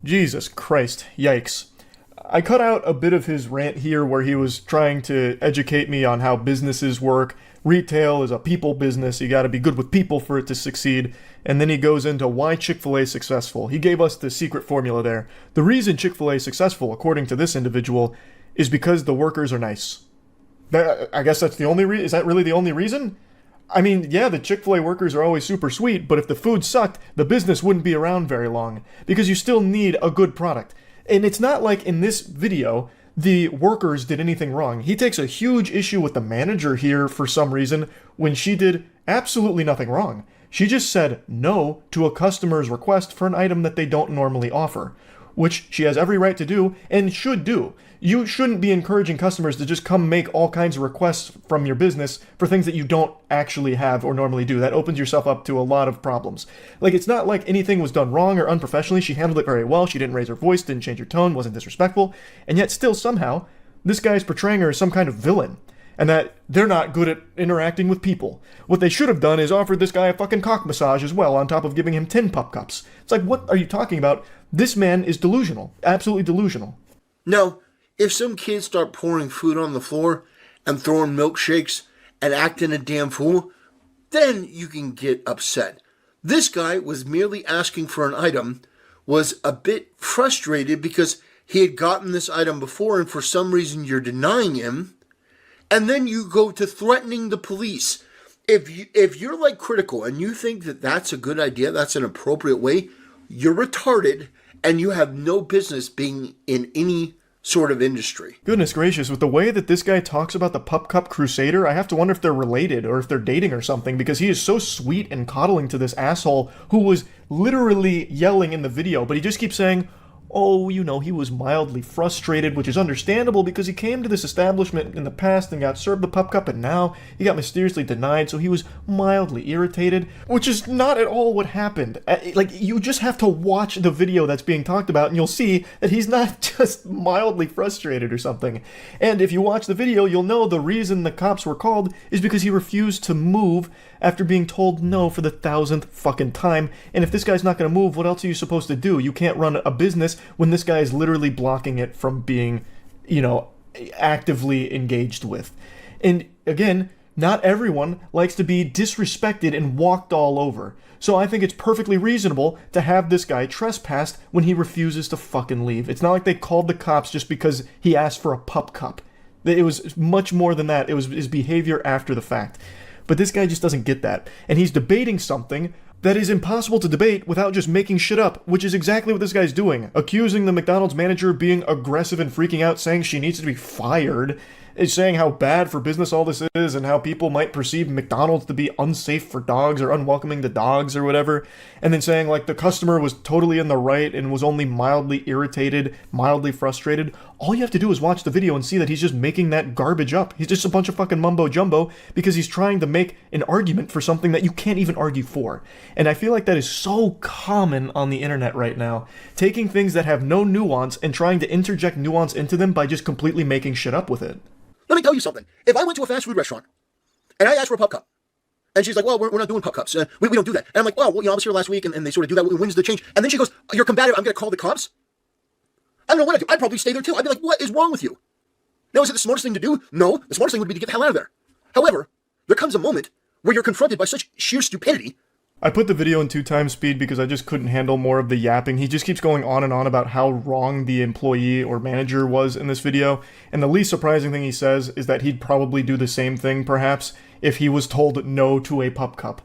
Jesus Christ, yikes. I cut out a bit of his rant here where he was trying to educate me on how businesses work. Retail is a people business, you gotta be good with people for it to succeed. And then he goes into why Chick-fil-A is successful. He gave us the secret formula there. The reason Chick-fil-A is successful, according to this individual, is because the workers are nice. I guess that's the only reason. Is that really the only reason? I mean, yeah, the Chick-fil-A workers are always super sweet, but if the food sucked, the business wouldn't be around very long. Because you still need a good product. And it's not like in this video, the workers did anything wrong. He takes a huge issue with the manager here for some reason, when she did absolutely nothing wrong. She just said no to a customer's request for an item that they don't normally offer, which she has every right to do and should do. You shouldn't be encouraging customers to just come make all kinds of requests from your business for things that you don't actually have or normally do. That opens yourself up to a lot of problems. Like, it's not like anything was done wrong or unprofessionally. She handled it very well. She didn't raise her voice, didn't change her tone, wasn't disrespectful. And yet still somehow, this guy's portraying her as some kind of villain. And that they're not good at interacting with people. What they should have done is offered this guy a fucking cock massage as well, on top of giving him 10 pup cups. It's like, what are you talking about? This man is delusional. Absolutely delusional. No. If some kids start pouring food on the floor and throwing milkshakes and acting a damn fool, then you can get upset. This guy was merely asking for an item, was a bit frustrated because he had gotten this item before and for some reason you're denying him, and then you go to threatening the police. If you're like critical and you think that that's a good idea, that's an appropriate way, you're retarded and you have no business being in any sort of industry. Goodness gracious, with the way that this guy talks about the Pup Cup Crusader, I have to wonder if they're related or if they're dating or something, because he is so sweet and coddling to this asshole who was literally yelling in the video, but he just keeps saying, oh, you know, he was mildly frustrated, which is understandable because he came to this establishment in the past and got served the Pup Cup, and now he got mysteriously denied, so he was mildly irritated, which is not at all what happened. Like, you just have to watch the video that's being talked about, and you'll see that he's not just mildly frustrated or something. And if you watch the video, you'll know the reason the cops were called is because he refused to move after being told no for the 1000th fucking time. And if this guy's not going to move, what else are you supposed to do? You can't run a business when this guy is literally blocking it from being, you know, actively engaged with. And again, not everyone likes to be disrespected and walked all over. So I think it's perfectly reasonable to have this guy trespassed when he refuses to fucking leave. It's not like they called the cops just because he asked for a pup cup. It was much more than that. It was his behavior after the fact. But this guy just doesn't get that. And he's debating something that is impossible to debate without just making shit up, which is exactly what this guy's doing. Accusing the McDonald's manager of being aggressive and freaking out, saying she needs to be fired, is saying how bad for business all this is and how people might perceive McDonald's to be unsafe for dogs or unwelcoming to dogs or whatever, and then saying like the customer was totally in the right and was only mildly irritated, mildly frustrated. All you have to do is watch the video and see that he's just making that garbage up. He's just a bunch of fucking mumbo jumbo because he's trying to make an argument for something that you can't even argue for. And I feel like that is so common on the internet right now, taking things that have no nuance and trying to interject nuance into them by just completely making shit up with it. Let me tell you something. If I went to a fast food restaurant and I asked for a pup cup, and she's like, well, we're not doing pup cups. We don't do that. And I'm like, well, you know, I was here last week, and they sort of do that. When's the change? And then she goes, you're combative. I'm going to call the cops. I don't know what I'd do. I'd probably stay there too. I'd be like, what is wrong with you? Now, is it the smartest thing to do? No. The smartest thing would be to get the hell out of there. However, there comes a moment where you're confronted by such sheer stupidity. I put the video in 2x speed because I just couldn't handle more of the yapping. He just keeps going on and on about how wrong the employee or manager was in this video. And the least surprising thing he says is that he'd probably do the same thing, perhaps, if he was told no to a pup cup.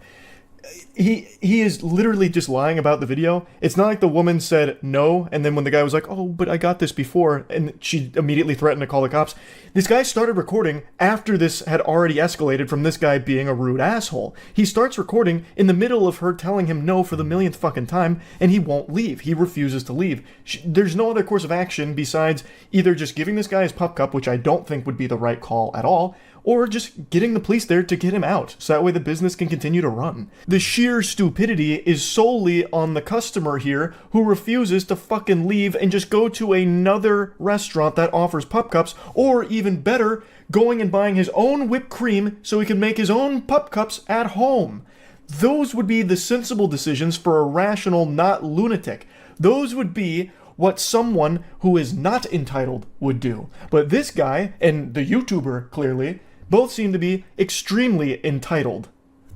He is literally just lying about the video. It's not like the woman said no, and then when the guy was like, oh, but I got this before, and she immediately threatened to call the cops. This guy started recording after this had already escalated from this guy being a rude asshole. He starts recording in the middle of her telling him no for the millionth fucking time, and he won't leave. He refuses to leave. There's no other course of action besides either just giving this guy his pup cup, which I don't think would be the right call at all, or just getting the police there to get him out, so that way the business can continue to run. The sheer stupidity is solely on the customer here, who refuses to fucking leave and just go to another restaurant that offers pup cups, or even better, going and buying his own whipped cream so he can make his own pup cups at home. Those would be the sensible decisions for a rational, not lunatic. Those would be what someone who is not entitled would do. But this guy, and the YouTuber, clearly, both seem to be extremely entitled.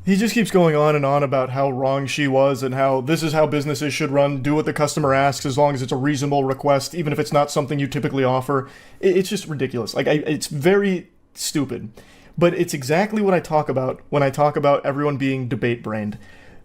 He just keeps going on and on about how wrong she was and how this is how businesses should run, do what the customer asks as long as it's a reasonable request, even if it's not something you typically offer. It's just ridiculous. Like, it's very stupid. But it's exactly what I talk about when I talk about everyone being debate-brained.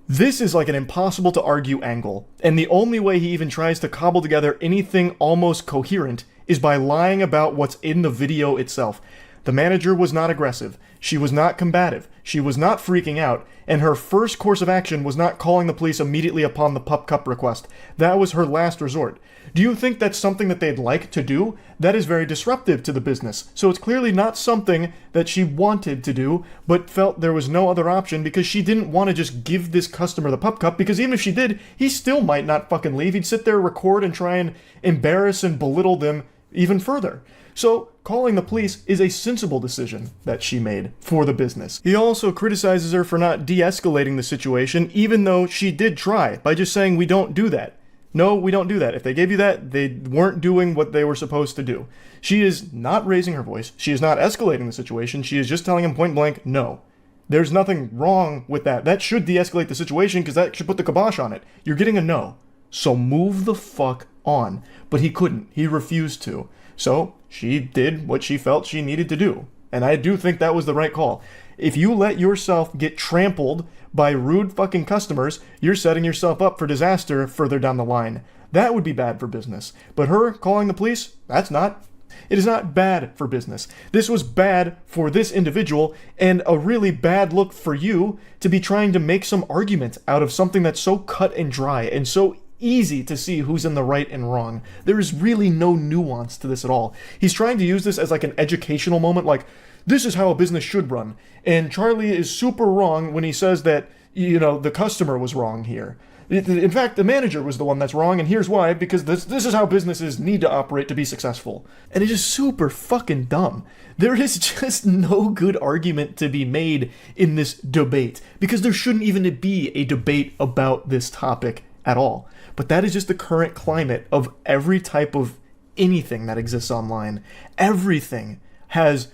This is like an impossible to argue angle, and the only way he even tries to cobble together anything almost coherent is by lying about what's in the video itself. The manager was not aggressive, she was not combative, she was not freaking out, and her first course of action was not calling the police immediately upon the pup cup request. That was her last resort. Do you think that's something that they'd like to do? That is very disruptive to the business. So it's clearly not something that she wanted to do, but felt there was no other option because she didn't want to just give this customer the pup cup, because even if she did, he still might not fucking leave. He'd sit there, record, and try and embarrass and belittle them even further. So, calling the police is a sensible decision that she made for the business. He also criticizes her for not de-escalating the situation, even though she did try, by just saying we don't do that. No, we don't do that. If they gave you that, they weren't doing what they were supposed to do. She is not raising her voice. She is not escalating the situation. She is just telling him point blank, no. There's nothing wrong with that. That should de-escalate the situation because that should put the kibosh on it. You're getting a no. So move the fuck on. But he couldn't. He refused to. So she did what she felt she needed to do. And I do think that was the right call. If you let yourself get trampled by rude fucking customers, you're setting yourself up for disaster further down the line. That would be bad for business. But her calling the police, that's not. It is not bad for business. This was bad for this individual and a really bad look for you to be trying to make some argument out of something that's so cut and dry and so easy to see who's in the right and wrong. There is really no nuance to this at all. He's trying to use this as like an educational moment, like, this is how a business should run. And Charlie is super wrong when he says that, the customer was wrong here. In fact, the manager was the one that's wrong, and here's why, because this is how businesses need to operate to be successful. And it's just super fucking dumb. There is just no good argument to be made in this debate, because there shouldn't even be a debate about this topic at all. But that is just the current climate of every type of anything that exists online. Everything has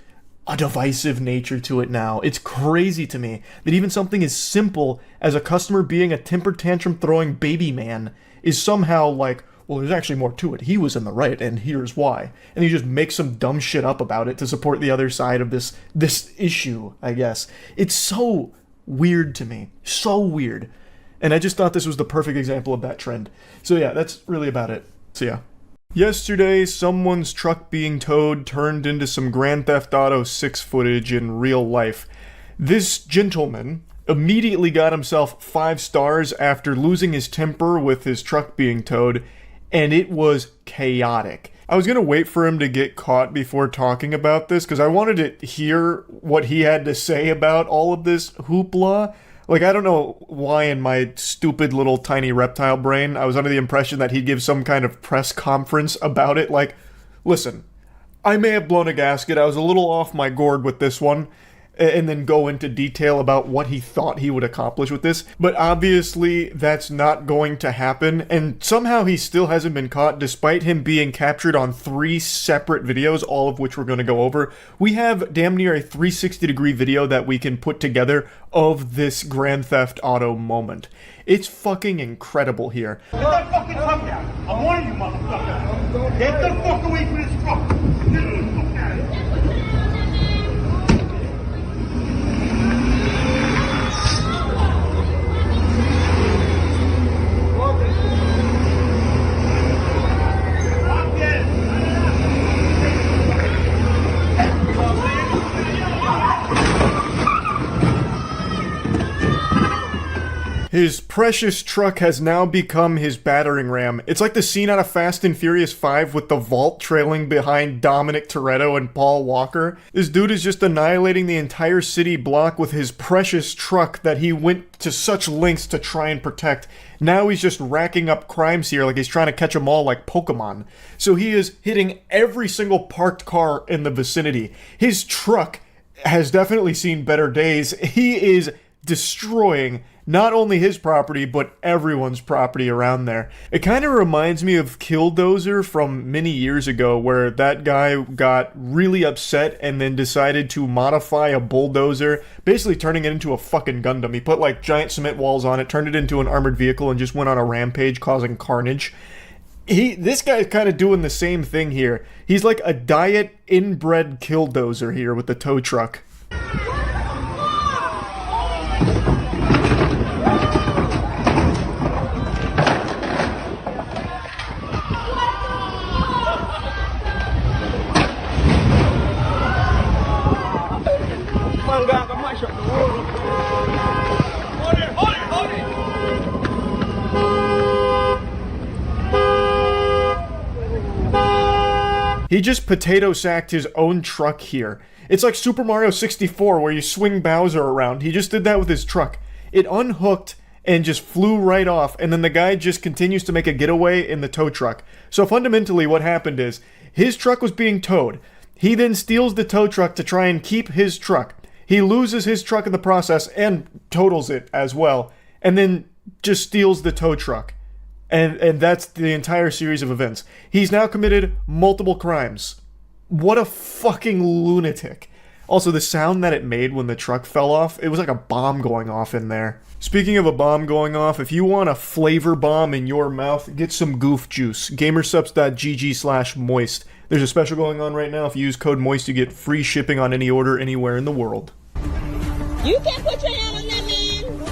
a divisive nature to it now. It's crazy to me that even something as simple as a customer being a temper tantrum throwing baby man is somehow like, well, there's actually more to it. He was in the right, and here's why. And you just make some dumb shit up about it to support the other side of this issue, I guess. It's so weird to me. So weird. And I just thought this was the perfect example of that trend. So yeah, that's really about it. So yeah. Yesterday, someone's truck being towed turned into some Grand Theft Auto 6 footage in real life. This gentleman immediately got himself 5 stars after losing his temper with his truck being towed, and it was chaotic. I was going to wait for him to get caught before talking about this, because I wanted to hear what he had to say about all of this hoopla. Like, I don't know why in my stupid little tiny reptile brain I was under the impression that he'd give some kind of press conference about it. Like, listen, I may have blown a gasket, I was a little off my gourd with this one, and then go into detail about what he thought he would accomplish with this. But obviously, that's not going to happen, and somehow he still hasn't been caught, despite him being captured on 3 separate videos, all of which we're going to go over. We have damn near a 360-degree video that we can put together of this Grand Theft Auto moment. It's fucking incredible here. Get that fucking truck down. I'm warning you, motherfucker. Get the fuck away from this truck. Get the fuck out of here. His precious truck has now become his battering ram. It's like the scene out of Fast and Furious 5 with the vault trailing behind Dominic Toretto and Paul Walker. This dude is just annihilating the entire city block with his precious truck that he went to such lengths to try and protect. Now he's just racking up crimes here like he's trying to catch them all like Pokemon. So he is hitting every single parked car in the vicinity. His truck has definitely seen better days. He is destroying not only his property, but everyone's property around there. It kind of reminds me of Killdozer from many years ago, where that guy got really upset and then decided to modify a bulldozer, basically turning it into a fucking Gundam. He put like giant cement walls on it, turned it into an armored vehicle, and just went on a rampage causing carnage. This guy's kind of doing the same thing here. He's like a diet inbred Killdozer here with the tow truck. He just potato sacked his own truck here. It's like Super Mario 64 where you swing Bowser around. He just did that with his truck. It unhooked and just flew right off, and then the guy just continues to make a getaway in the tow truck. So fundamentally what happened is, his truck was being towed. He then steals the tow truck to try and keep his truck. He loses his truck in the process and totals it as well, and then just steals the tow truck. And that's the entire series of events. He's now committed multiple crimes. What a fucking lunatic. Also, the sound that it made when the truck fell off, it was like a bomb going off in there. Speaking of a bomb going off, if you want a flavor bomb in your mouth, get some goof juice. Gamersubs.gg/moist. There's a special going on right now. If you use code MOIST, you get free shipping on any order anywhere in the world. You can't put your hand on that man.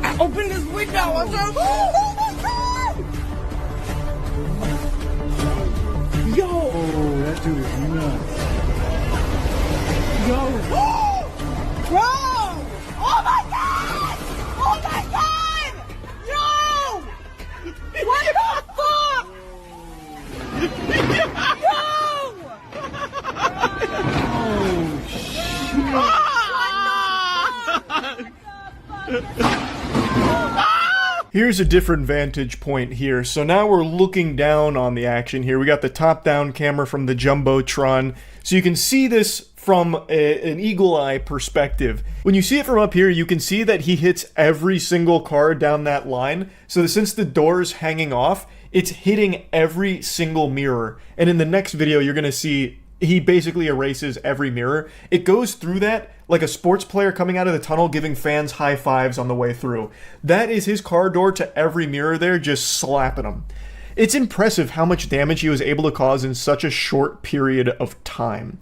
I opened this window. I said, oh my God. Yo. Oh, that dude is nuts. Yo. Bro. Oh my God. Oh my God. Yo. What the fuck? Yo. Oh, shit. Here's a different vantage point here. So now we're looking down on the action here. We got the top-down camera from the Jumbotron. So you can see this from an eagle eye perspective. When you see it from up here, you can see that he hits every single car down that line. So since the door's hanging off, it's hitting every single mirror. And in the next video, you're going to see he basically erases every mirror. It goes through that like a sports player coming out of the tunnel giving fans high fives on the way through. That is his car door to every mirror there, just slapping them. It's impressive how much damage he was able to cause in such a short period of time.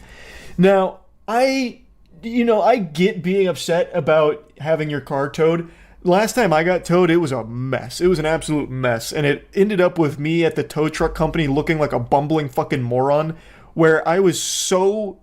Now, I get being upset about having your car towed. Last time I got towed, it was a mess. It was an absolute mess. And it ended up with me at the tow truck company looking like a bumbling fucking moron, where I was so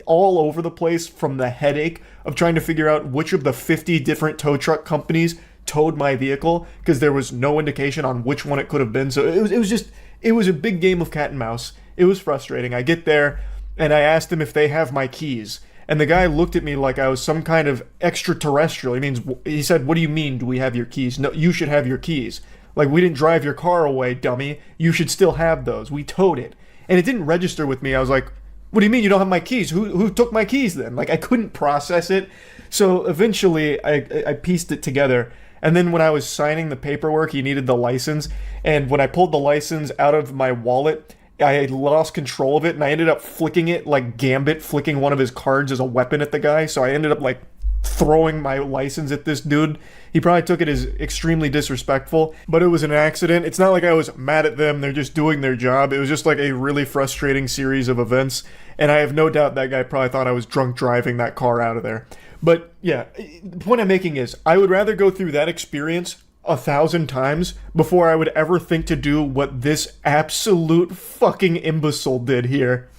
all over the place from the headache of trying to figure out which of the 50 different tow truck companies towed my vehicle, because there was no indication on which one it could have been. So it was a big game of cat and mouse. It was frustrating. I get there and I asked him if they have my keys. And the guy looked at me like I was some kind of extraterrestrial. He said, "What do you mean, do we have your keys? No, you should have your keys. Like, we didn't drive your car away, dummy. You should still have those. We towed it." And it didn't register with me. I was like, "What do you mean you don't have my keys? Who took my keys then?" Like, I couldn't process it. So eventually I pieced it together. And then when I was signing the paperwork, he needed the license. And when I pulled the license out of my wallet, I had lost control of it, and I ended up flicking it like Gambit, flicking one of his cards as a weapon at the guy. So I ended up like throwing my license at this dude. He probably took it as extremely disrespectful, but it was an accident. It's not like I was mad at them. They're just doing their job. It was just like a really frustrating series of events, and I have no doubt that guy probably thought I was drunk driving that car out of there. But yeah, the point I'm making is I would rather go through that experience 1,000 times before I would ever think to do what this absolute fucking imbecile did here.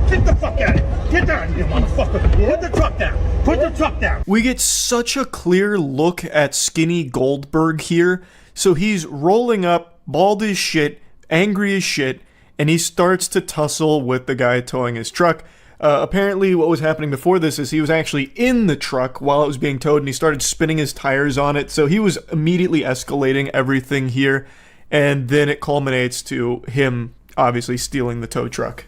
Get the fuck out of here! Get down, you motherfucker! Put the truck down! Put the truck down! We get such a clear look at Skinny Goldberg here. So he's rolling up, bald as shit, angry as shit, and he starts to tussle with the guy towing his truck. Apparently what was happening before this is he was actually in the truck while it was being towed, and he started spinning his tires on it. So he was immediately escalating everything here, and then it culminates to him obviously stealing the tow truck.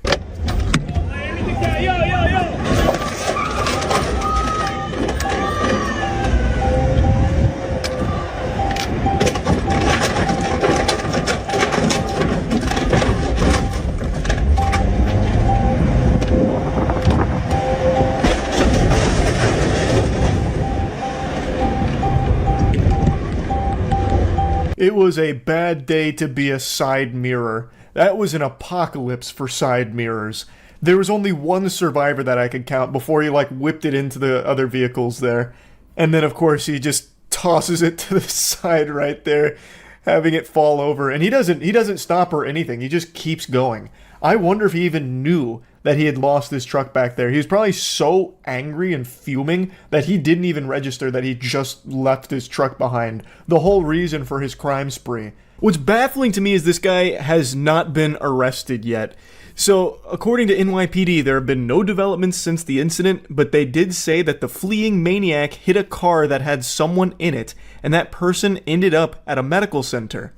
It was a bad day to be a side mirror. That was an apocalypse for side mirrors. There was only one survivor that I could count before he like whipped it into the other vehicles there. And then of course he just tosses it to the side right there, having it fall over. And he doesn't stop or anything. He just keeps going. I wonder if he even knew that he had lost his truck back there. He was probably so angry and fuming that he didn't even register that he just left his truck behind. The whole reason for his crime spree. What's baffling to me is this guy has not been arrested yet. So, according to NYPD, there have been no developments since the incident, but they did say that the fleeing maniac hit a car that had someone in it, and that person ended up at a medical center.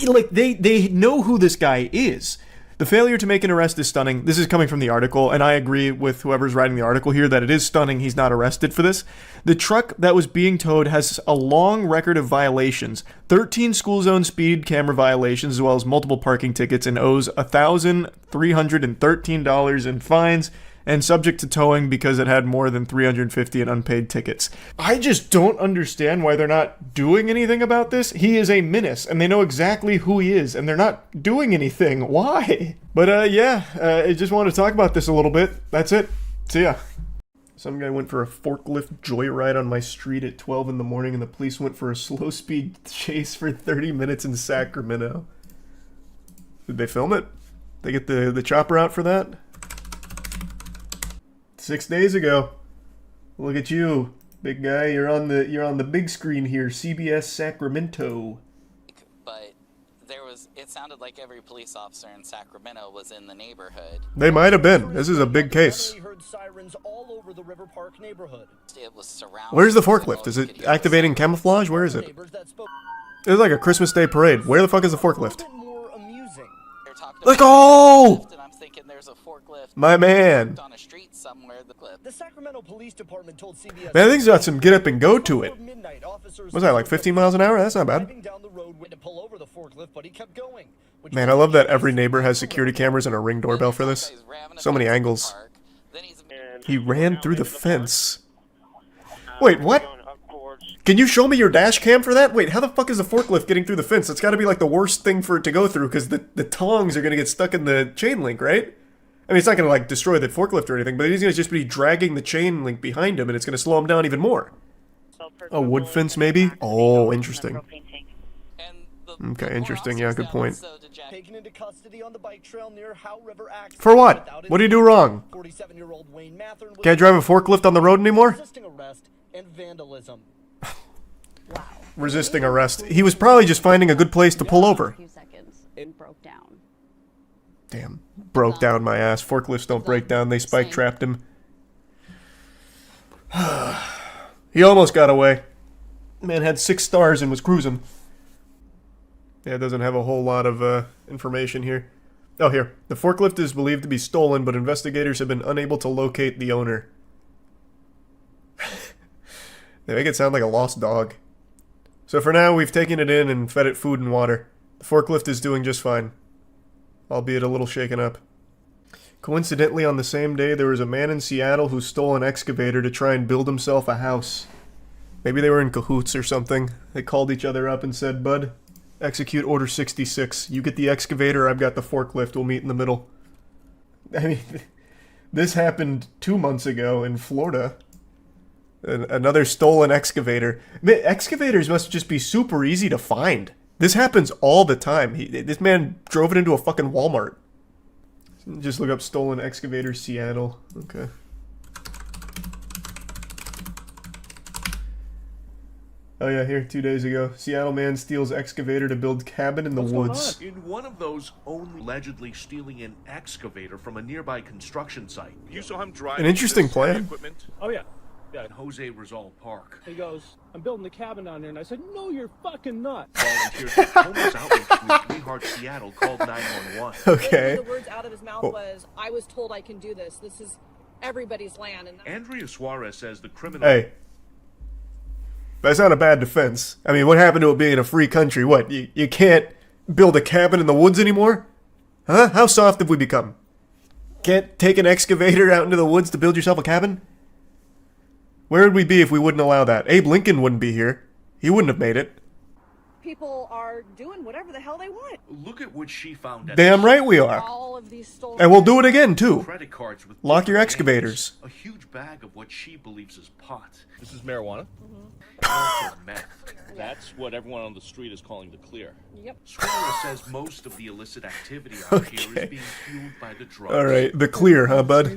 Like, they know who this guy is. The failure to make an arrest is stunning. This is coming from the article, and I agree with whoever's writing the article here that it is stunning he's not arrested for this. The truck that was being towed has a long record of violations, 13 school zone speed camera violations, as well as multiple parking tickets, and owes $1,313 in fines, and subject to towing because it had more than 350 in unpaid tickets. I just don't understand why they're not doing anything about this. He is a menace, and they know exactly who he is, and they're not doing anything. Why? But I just wanted to talk about this a little bit. That's it. See ya. Some guy went for a forklift joyride on my street at 12 in the morning, and the police went for a slow speed chase for 30 minutes in Sacramento. Did they film it? They get the chopper out for that? 6 days ago. Look at you, big guy. You're on the big screen here, CBS Sacramento. But it sounded like every police officer in Sacramento was in the neighborhood. They might have been. This is a big case. Heard sirens all over the River Park neighborhood. It was surrounded. Where's the forklift? Is it activating camouflage? Where is it? It's like a Christmas Day parade. Where the fuck is the forklift? Let's go! My man. The Sacramento Police Department told CBS. Man, I think he's got some get up and go to it. Was that like 15 miles an hour? That's not bad. Man, I love that every neighbor has security cameras and a Ring doorbell for this. So many angles. He ran through the fence. Wait, what? Can you show me your dash cam for that? Wait, how the fuck is a forklift getting through the fence? It's got to be like the worst thing for it to go through because the tongs are going to get stuck in the chain link, right? I mean, it's not going to like destroy the forklift or anything, but he's going to just be dragging the chain link behind him and it's going to slow him down even more. A wood fence, maybe? Oh, interesting. Okay, interesting. Yeah, good point. For what? What did he do wrong? Can't drive a forklift on the road anymore? Resisting arrest. He was probably just finding a good place to pull over. Damn. Broke down my ass. Forklifts don't break down. They spike trapped him. He almost got away. Man had 6 stars and was cruising. Yeah, it doesn't have a whole lot of information here. Oh, here. The forklift is believed to be stolen, but investigators have been unable to locate the owner. They make it sound like a lost dog. So for now, we've taken it in and fed it food and water. The forklift is doing just fine, albeit a little shaken up. Coincidentally, on the same day, there was a man in Seattle who stole an excavator to try and build himself a house. Maybe they were in cahoots or something. They called each other up and said, "Bud, execute Order 66. You get the excavator, I've got the forklift. We'll meet in the middle." I mean, this happened 2 months ago in Florida. Another stolen excavator. Excavators must just be super easy to find. This happens all the time. This man drove it into a fucking Walmart. Just look up stolen excavator Seattle. Okay. Oh yeah, here, 2 days ago. Seattle man steals excavator to build cabin in the woods. In one of those only allegedly stealing an excavator from a nearby construction site. You saw him driving An interesting plan. equipment? Oh yeah. Yeah. In Jose Rizal Park. He goes, "I'm building the cabin down there," and I said, "No, you're fucking not." Volunteers with homeless outreach group We Heart Seattle called 911. Okay. The words out of his mouth was, "I was told I can do this. This is everybody's land." And Andrea Suarez says the criminal... Hey. That's not a bad defense. I mean, what happened to it being a free country? What, you can't build a cabin in the woods anymore? Huh? How soft have we become? Can't take an excavator out into the woods to build yourself a cabin? Where would we be if we wouldn't allow that? Abe Lincoln wouldn't be here. He wouldn't have made it. people are doing whatever the hell they want. Look at what she found. Damn right we are. All of these stolen And we'll do it again, too. Credit cards with Lock your names, excavators. A huge bag of what she believes is pot. This is marijuana? Also meth. That's what everyone on the street is calling the clear. Yep. Suarez says most of the illicit activity out here is being fueled by the drugs. All right, the clear, huh, bud?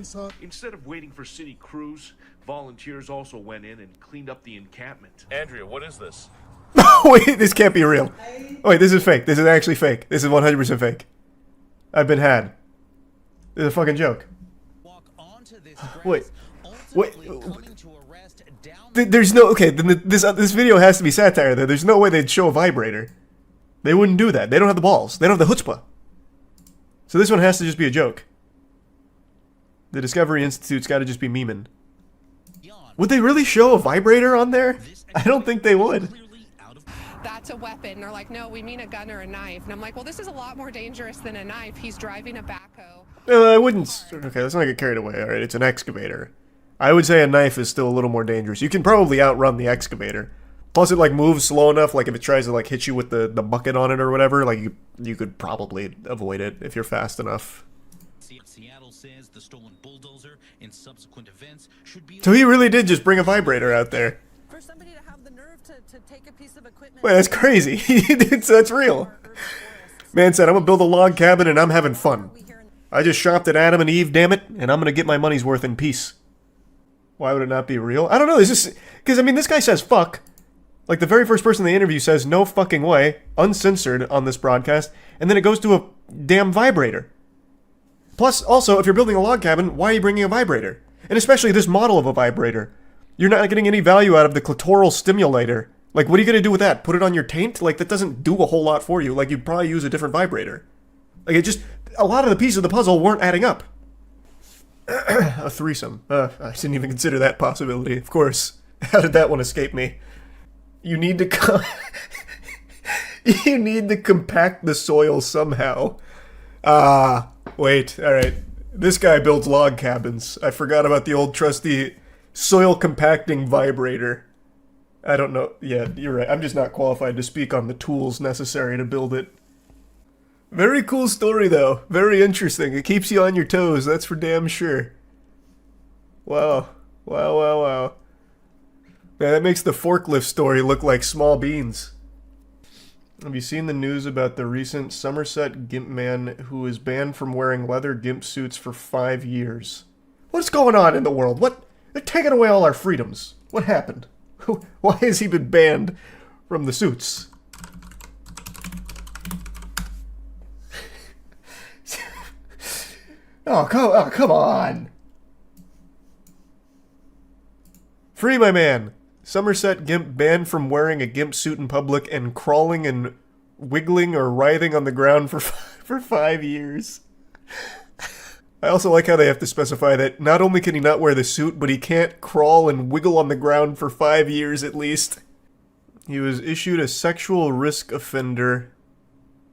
Instead of waiting for city crews, volunteers also went in and cleaned up the encampment. Andrea, what is this? Wait, this can't be real. Wait, this is fake. This is actually fake. This is 100% fake. I've been had. This is a fucking joke. Wait. Wait. There's no... Okay, then this video has to be satire, though. There's no way they'd show a vibrator. They wouldn't do that. They don't have the balls. They don't have the chutzpah. So this one has to just be a joke. The Discovery Institute's got to just be memeing. Would they really show a vibrator on there? I don't think they would. That's a weapon. They're like, no, we mean a gun or a knife. And I'm like, well, this is a lot more dangerous than a knife. He's driving a backhoe. I wouldn't... Okay, let's not get carried away, alright? It's an excavator. I would say a knife is still a little more dangerous. You can probably outrun the excavator. Plus it, like, moves slow enough, like, if it tries to, like, hit you with the bucket on it or whatever, like, you could probably avoid it if you're fast enough. Seattle says the stolen bulldozer in subsequent events should be... So he really did just bring a vibrator out there. For somebody to have the nerve to take a piece of equipment... Wait, that's crazy. That's real. Man said, I'm gonna build a log cabin and I'm having fun. I just shopped at Adam and Eve, damn it, and I'm gonna get my money's worth in peace. Why would it not be real? I don't know, it's just... Because, I mean, this guy says fuck. Like, the very first person in the interview says, no fucking way, uncensored on this broadcast, and then it goes to a damn vibrator. Plus, also, if you're building a log cabin, why are you bringing a vibrator? And especially this model of a vibrator. You're not getting any value out of the clitoral stimulator. Like, what are you going to do with that? Put it on your taint? Like, that doesn't do a whole lot for you. Like, you'd probably use a different vibrator. Like, it just... A lot of the pieces of the puzzle weren't adding up. A threesome. I didn't even consider that possibility, of course. How did that one escape me? You need to... You need to compact the soil somehow. Wait, alright. This guy builds log cabins. I forgot about the old trusty soil compacting vibrator. I don't know. Yeah, you're right. I'm just not qualified to speak on the tools necessary to build it. Very cool story, though. Very interesting. It keeps you on your toes, that's for damn sure. Wow. Wow, wow, wow. Man, that makes the forklift story look like small beans. Have you seen the news about the recent Somerset Gimp man who is banned from wearing leather gimp suits for 5 years? What's going on in the world? What? They're taking away all our freedoms. What happened? Why has he been banned from the suits? Oh, come on. Free my man. Somerset Gimp banned from wearing a gimp suit in public and crawling and wiggling or writhing on the ground for 5 years. I also like how they have to specify that not only can he not wear the suit, but he can't crawl and wiggle on the ground for 5 years at least. He was issued a sexual risk offender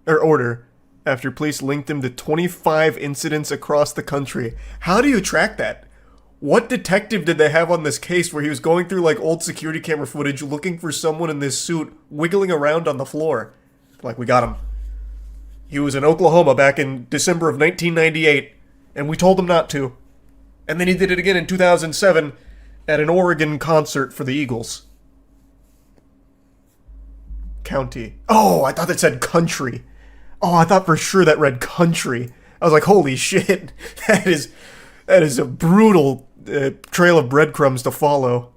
order after police linked him to 25 incidents across the country. How do you track that? What detective did they have on this case where he was going through, like, old security camera footage looking for someone in this suit wiggling around on the floor? Like, we got him. He was in Oklahoma back in December of 1998, and we told him not to. And then he did it again in 2007 at an Oregon concert for the Eagles. County. Oh, I thought that said country. Oh, I thought for sure that read country. I was like, holy shit. That is a brutal trail of breadcrumbs to follow.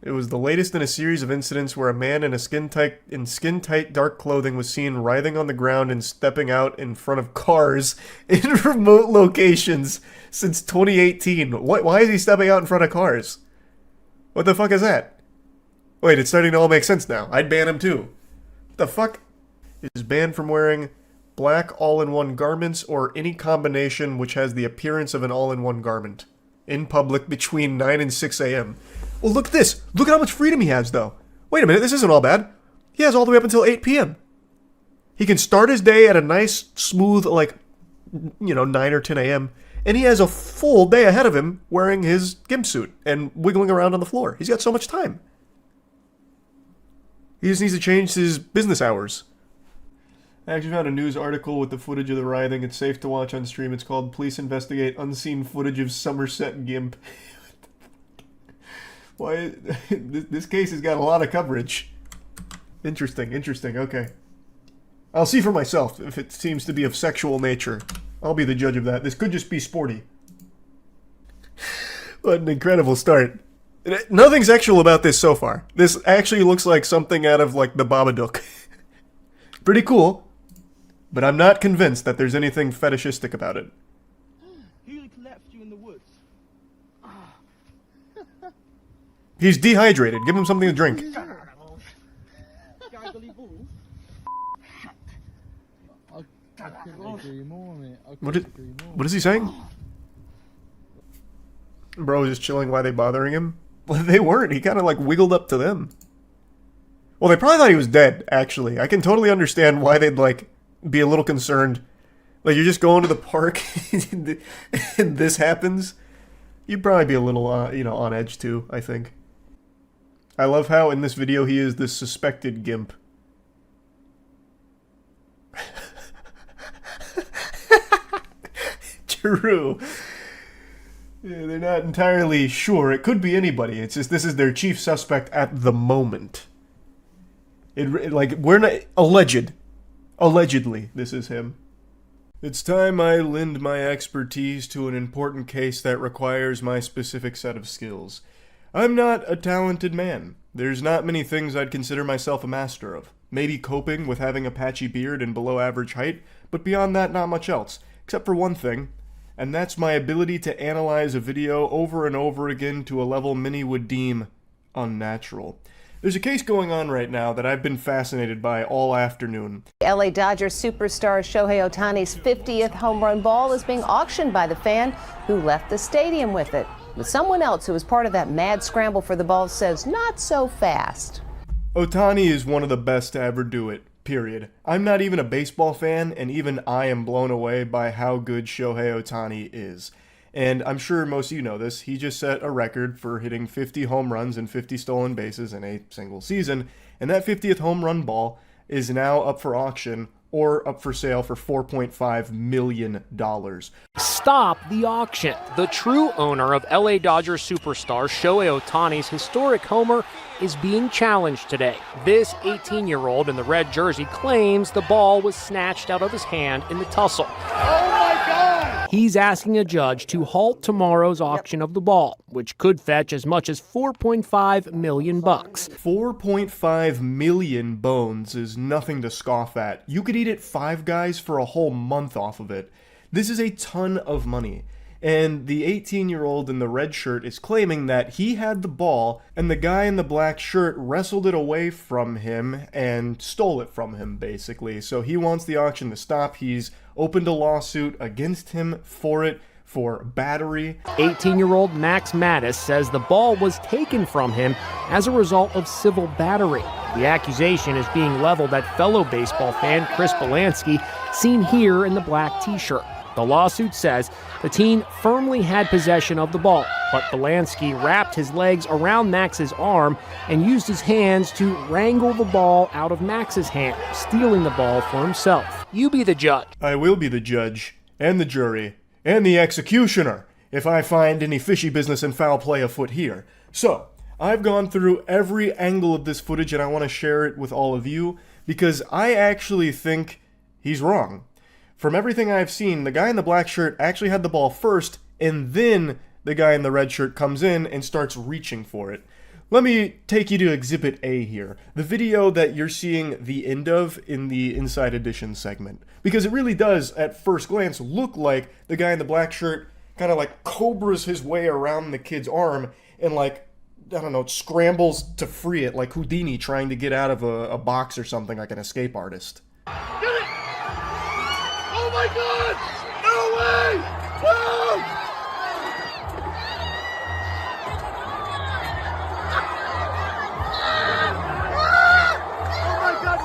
It was the latest in a series of incidents where a man in skin-tight dark clothing was seen writhing on the ground and stepping out in front of cars in remote locations since 2018. Why is he stepping out in front of cars? What the fuck is that? Wait, it's starting to all make sense now. I'd ban him too. What the fuck? Is banned from wearing black all-in-one garments or any combination which has the appearance of an all-in-one garment in public between 9 and 6 a.m. Well, look at this. Look at how much freedom he has, though. Wait a minute, this isn't all bad. He has all the way up until 8 p.m. He can start his day at a nice, smooth, like, 9 or 10 a.m., and he has a full day ahead of him wearing his gimp suit and wiggling around on the floor. He's got so much time. He just needs to change his business hours. I actually found a news article with the footage of the writhing. It's safe to watch on stream. It's called Police Investigate Unseen Footage of Somerset Gimp. Why? This case has got a lot of coverage. Interesting, okay. I'll see for myself if it seems to be of sexual nature. I'll be the judge of that. This could just be sporty. What an incredible start. Nothing sexual about this so far. This actually looks like something out of, like, the Babadook. Pretty cool. But I'm not convinced that there's anything fetishistic about it. Who collapsed you in the woods? He's dehydrated. Give him something to drink. What is he saying? Bro was just chilling. Why they bothering him? Well, they weren't. He kind of like wiggled up to them. Well, they probably thought he was dead, actually. I can totally understand why they'd like be a little concerned. Like, you're just going to the park and this happens. You'd probably be a little, you know, on edge too, I think. I love how in this video he is the suspected gimp. True. Yeah, they're not entirely sure. It could be anybody. It's just this is their chief suspect at the moment. Like, we're not... Allegedly, this is him. It's time I lend my expertise to an important case that requires my specific set of skills. I'm not a talented man. There's not many things I'd consider myself a master of. Maybe coping with having a patchy beard and below average height, but beyond that, not much else. Except for one thing, and that's my ability to analyze a video over and over again to a level many would deem unnatural. There's a case going on right now that I've been fascinated by all afternoon. LA Dodgers superstar Shohei Ohtani's 50th home run ball is being auctioned by the fan who left the stadium with it. But someone else who was part of that mad scramble for the ball says not so fast. Ohtani is one of the best to ever do it, period. I'm not even a baseball fan, and even I am blown away by how good Shohei Ohtani is. And I'm sure most of you know this, he just set a record for hitting 50 home runs and 50 stolen bases in a single season, and that 50th home run ball is now up for auction or up for sale for $4.5 million. Stop the auction. The true owner of LA Dodgers superstar Shohei Ohtani's historic homer is being challenged today. This 18-year-old in the red jersey claims the ball was snatched out of his hand in the tussle. He's asking a judge to halt tomorrow's auction of the ball, which could fetch as much as $4.5 million. 4.5 million bones is nothing to scoff at. You could eat at Five Guys for a whole month off of it. This is a ton of money. And the 18-year-old in the red shirt is claiming that he had the ball and the guy in the black shirt wrestled it away from him and stole it from him, basically. So he wants the auction to stop. He's opened a lawsuit against him for it, for battery. 18-year-old Max Mattis says the ball was taken from him as a result of civil battery. The accusation is being leveled at fellow baseball fan Chris Belansky, seen here in the black t-shirt. The lawsuit says the teen firmly had possession of the ball, but Belansky wrapped his legs around Max's arm and used his hands to wrangle the ball out of Max's hand, stealing the ball for himself. You be the judge. I will be the judge, and the jury, and the executioner, if I find any fishy business and foul play afoot here. So, I've gone through every angle of this footage and I want to share it with all of you, because I actually think he's wrong. From everything I've seen, the guy in the black shirt actually had the ball first, and then the guy in the red shirt comes in and starts reaching for it. Let me take you to Exhibit A here, the video that you're seeing the end of in the Inside Edition segment. Because it really does, at first glance, look like the guy in the black shirt kind of like cobras his way around the kid's arm and like, I don't know, scrambles to free it like Houdini trying to get out of a box or something, like an escape artist. Oh my God! No way! No! Oh my God!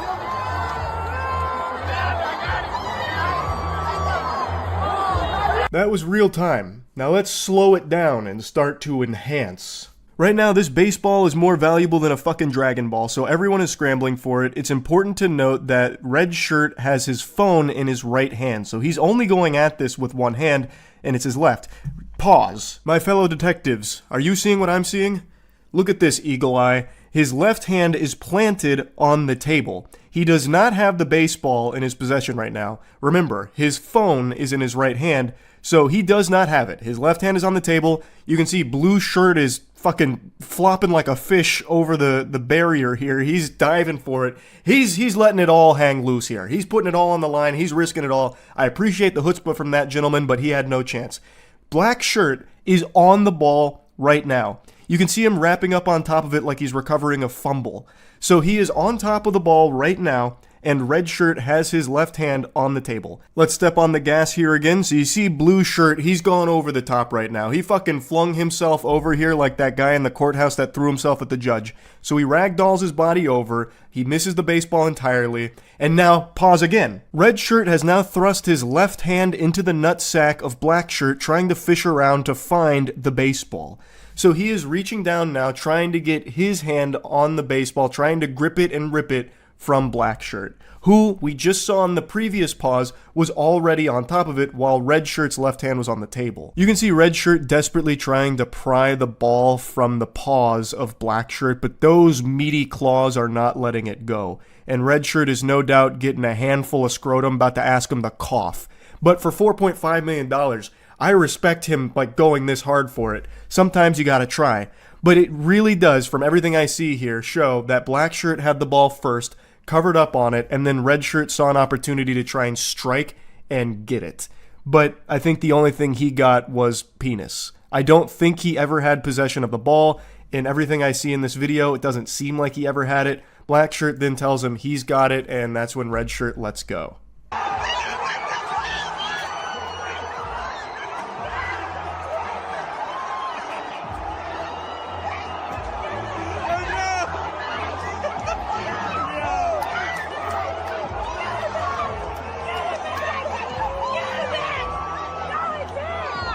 That was real time. Now let's slow it down and start to enhance. Right now, this baseball is more valuable than a fucking Dragon Ball, so everyone is scrambling for it. It's important to note that Red Shirt has his phone in his right hand, so he's only going at this with one hand, and it's his left. Pause. My fellow detectives, are you seeing what I'm seeing? Look at this, Eagle Eye. His left hand is planted on the table. He does not have the baseball in his possession right now. Remember, his phone is in his right hand, so he does not have it. His left hand is on the table. You can see Blue Shirt is fucking flopping like a fish over the barrier here. He's diving for it. He's letting it all hang loose here. He's putting it all on the line. He's risking it all. I appreciate the chutzpah from that gentleman, but he had no chance. Black Shirt is on the ball right now. You can see him wrapping up on top of it like he's recovering a fumble. So he is on top of the ball right now, and red shirt has his left hand on the table. Let's step on the gas here again. So you see blue shirt, he's gone over the top right now. He fucking flung himself over here like that guy in the courthouse that threw himself at the judge. So he ragdolls his body over, he misses the baseball entirely, and now, pause again. Red shirt has now thrust his left hand into the nutsack of black shirt, trying to fish around to find the baseball. So he is reaching down now, trying to get his hand on the baseball, trying to grip it and rip it from black shirt, who we just saw in the previous pause was already on top of it while red shirt's left hand was on the table. You can see red shirt desperately trying to pry the ball from the paws of black shirt, but those meaty claws are not letting it go. And red shirt is no doubt getting a handful of scrotum, about to ask him to cough. But for $4.5 million, I respect him like going this hard for it. Sometimes you gotta try. But it really does, from everything I see here, show that black shirt had the ball first, covered up on it, and then red shirt saw an opportunity to try and strike and get it. But I think the only thing he got was penis. I don't think he ever had possession of the ball. In everything I see in this video, it doesn't seem like he ever had it. Black shirt then tells him he's got it, and that's when red shirt lets go.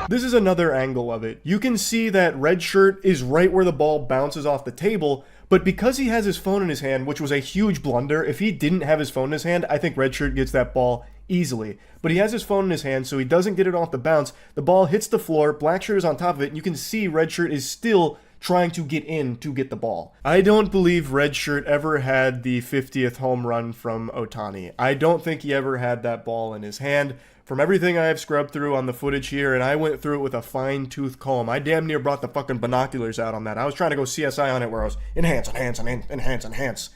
This is another angle of it. You can see that red shirt is right where the ball bounces off the table, but because he has his phone in his hand, which was a huge blunder, if he didn't have his phone in his hand, I think red shirt gets that ball easily. But he has his phone in his hand, so he doesn't get it off the bounce. The ball hits the floor, black shirt is on top of it, and you can see red shirt is still trying to get in to get the ball. I don't believe red shirt ever had the 50th home run from Ohtani. I don't think he ever had that ball in his hand. From everything I have scrubbed through on the footage here, and I went through it with a fine-tooth comb. I damn near brought the fucking binoculars out on that. I was trying to go CSI on it where I was enhance.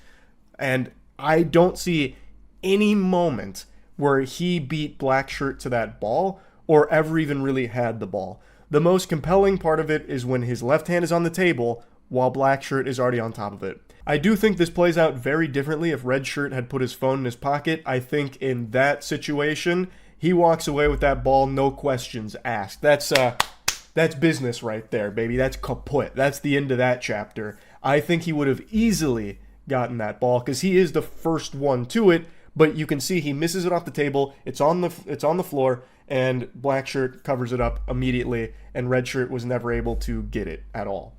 And I don't see any moment where he beat black shirt to that ball or ever even really had the ball. The most compelling part of it is when his left hand is on the table while black shirt is already on top of it. I do think this plays out very differently if red shirt had put his phone in his pocket. I think in that situation, he walks away with that ball, no questions asked. That's business right there, baby. That's kaput. That's the end of that chapter. I think he would have easily gotten that ball because he is the first one to it, but you can see he misses it off the table. It's on the floor, and black shirt covers it up immediately, and red shirt was never able to get it at all.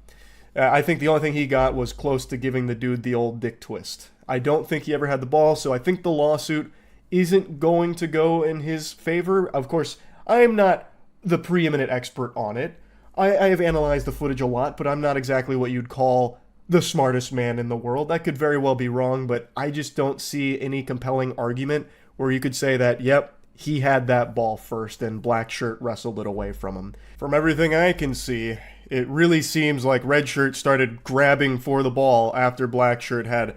I think the only thing he got was close to giving the dude the old dick twist. I don't think he ever had the ball, so I think the lawsuit isn't going to go in his favor. Of course, I am not the preeminent expert on it. I have analyzed the footage a lot, but I'm not exactly what you'd call the smartest man in the world. That could very well be wrong, but I just don't see any compelling argument where you could say that, yep, he had that ball first and black shirt wrestled it away from him. From everything I can see, it really seems like red shirt started grabbing for the ball after black shirt had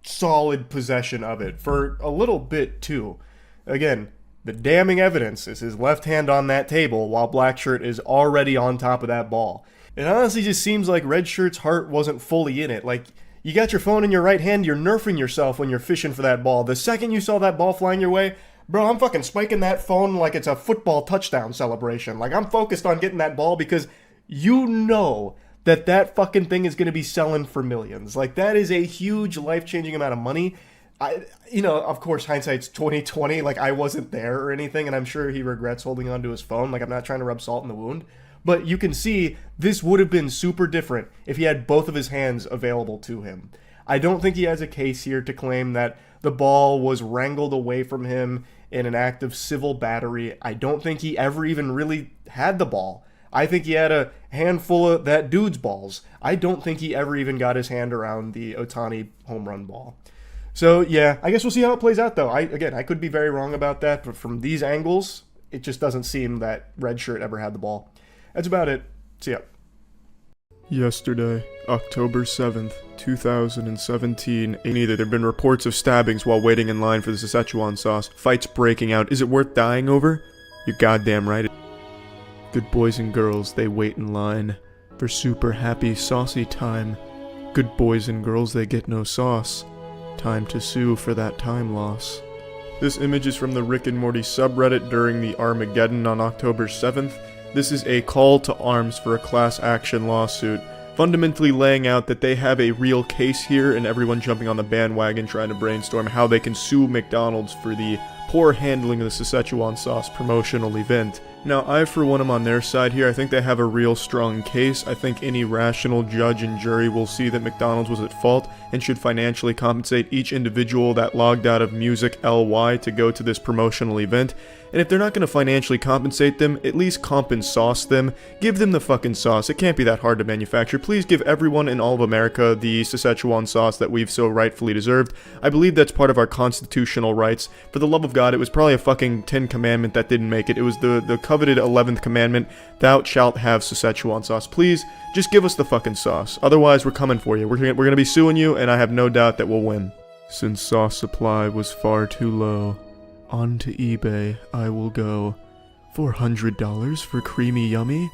solid possession of it for a little bit too. Again, the damning evidence is his left hand on that table while black shirt is already on top of that ball. It honestly just seems like red shirt's heart wasn't fully in it. Like, you got your phone in your right hand, you're nerfing yourself when you're fishing for that ball. The second you saw that ball flying your way, bro, I'm fucking spiking that phone like it's a football touchdown celebration. Like, I'm focused on getting that ball because you know that fucking thing is going to be selling for millions. Like, that is a huge life-changing amount of money. Of course, hindsight's 20/20. Like, I wasn't there or anything, and I'm sure he regrets holding onto his phone. Like, I'm not trying to rub salt in the wound. But you can see this would have been super different if he had both of his hands available to him. I don't think he has a case here to claim that the ball was wrangled away from him in an act of civil battery. I don't think he ever even really had the ball. I think he had a handful of that dude's balls. I don't think he ever even got his hand around the Ohtani home run ball. So, yeah, I guess we'll see how it plays out, though. I could be very wrong about that, but from these angles, it just doesn't seem that red shirt ever had the ball. That's about it. See ya. Yesterday, October 7th, 2017, there have been reports of stabbings while waiting in line for the Szechuan sauce. Fights breaking out. Is it worth dying over? You're goddamn right. Good boys and girls, they wait in line for super happy saucy time. Good boys and girls, they get no sauce. Time to sue for that time loss. This image is from the Rick and Morty subreddit during the Armageddon on October 7th. This is a call to arms for a class action lawsuit, fundamentally laying out that they have a real case here and everyone jumping on the bandwagon trying to brainstorm how they can sue McDonald's for the poor handling of the Szechuan sauce promotional event. Now, I for one am on their side here. I think they have a real strong case. I think any rational judge and jury will see that McDonald's was at fault and should financially compensate each individual that logged out of Music LY to go to this promotional event. And if they're not going to financially compensate them, at least sauce them. Give them the fucking sauce. It can't be that hard to manufacture. Please give everyone in all of America the Szechuan sauce that we've so rightfully deserved. I believe that's part of our constitutional rights. For the love of God, it was probably a fucking 10 commandment that didn't make it. It was the coveted 11th commandment, thou shalt have Szechuan sauce. Please, just give us the fucking sauce. Otherwise, we're coming for you. We're gonna be suing you, and I have no doubt that we'll win. Since sauce supply was far too low, onto eBay I will go. $400 for creamy yummy?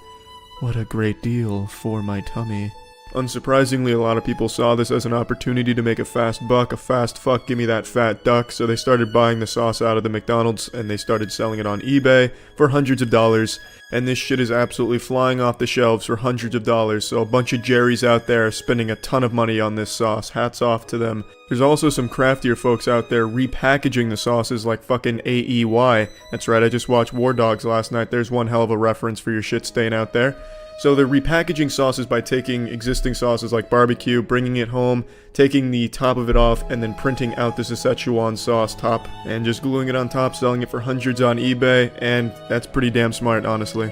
What a great deal for my tummy. Unsurprisingly, a lot of people saw this as an opportunity to make a fast buck, a fast fuck, give me that fat duck, so they started buying the sauce out of the McDonald's and they started selling it on eBay for hundreds of dollars, and this shit is absolutely flying off the shelves for hundreds of dollars, so a bunch of Jerrys out there are spending a ton of money on this sauce. Hats off to them. There's also some craftier folks out there repackaging the sauces like fucking AEY. That's right, I just watched War Dogs last night. There's one hell of a reference for your shit stain out there. So they're repackaging sauces by taking existing sauces like barbecue, bringing it home, taking the top of it off, and then printing out the Szechuan sauce top, and just gluing it on top, selling it for hundreds on eBay, and that's pretty damn smart, honestly.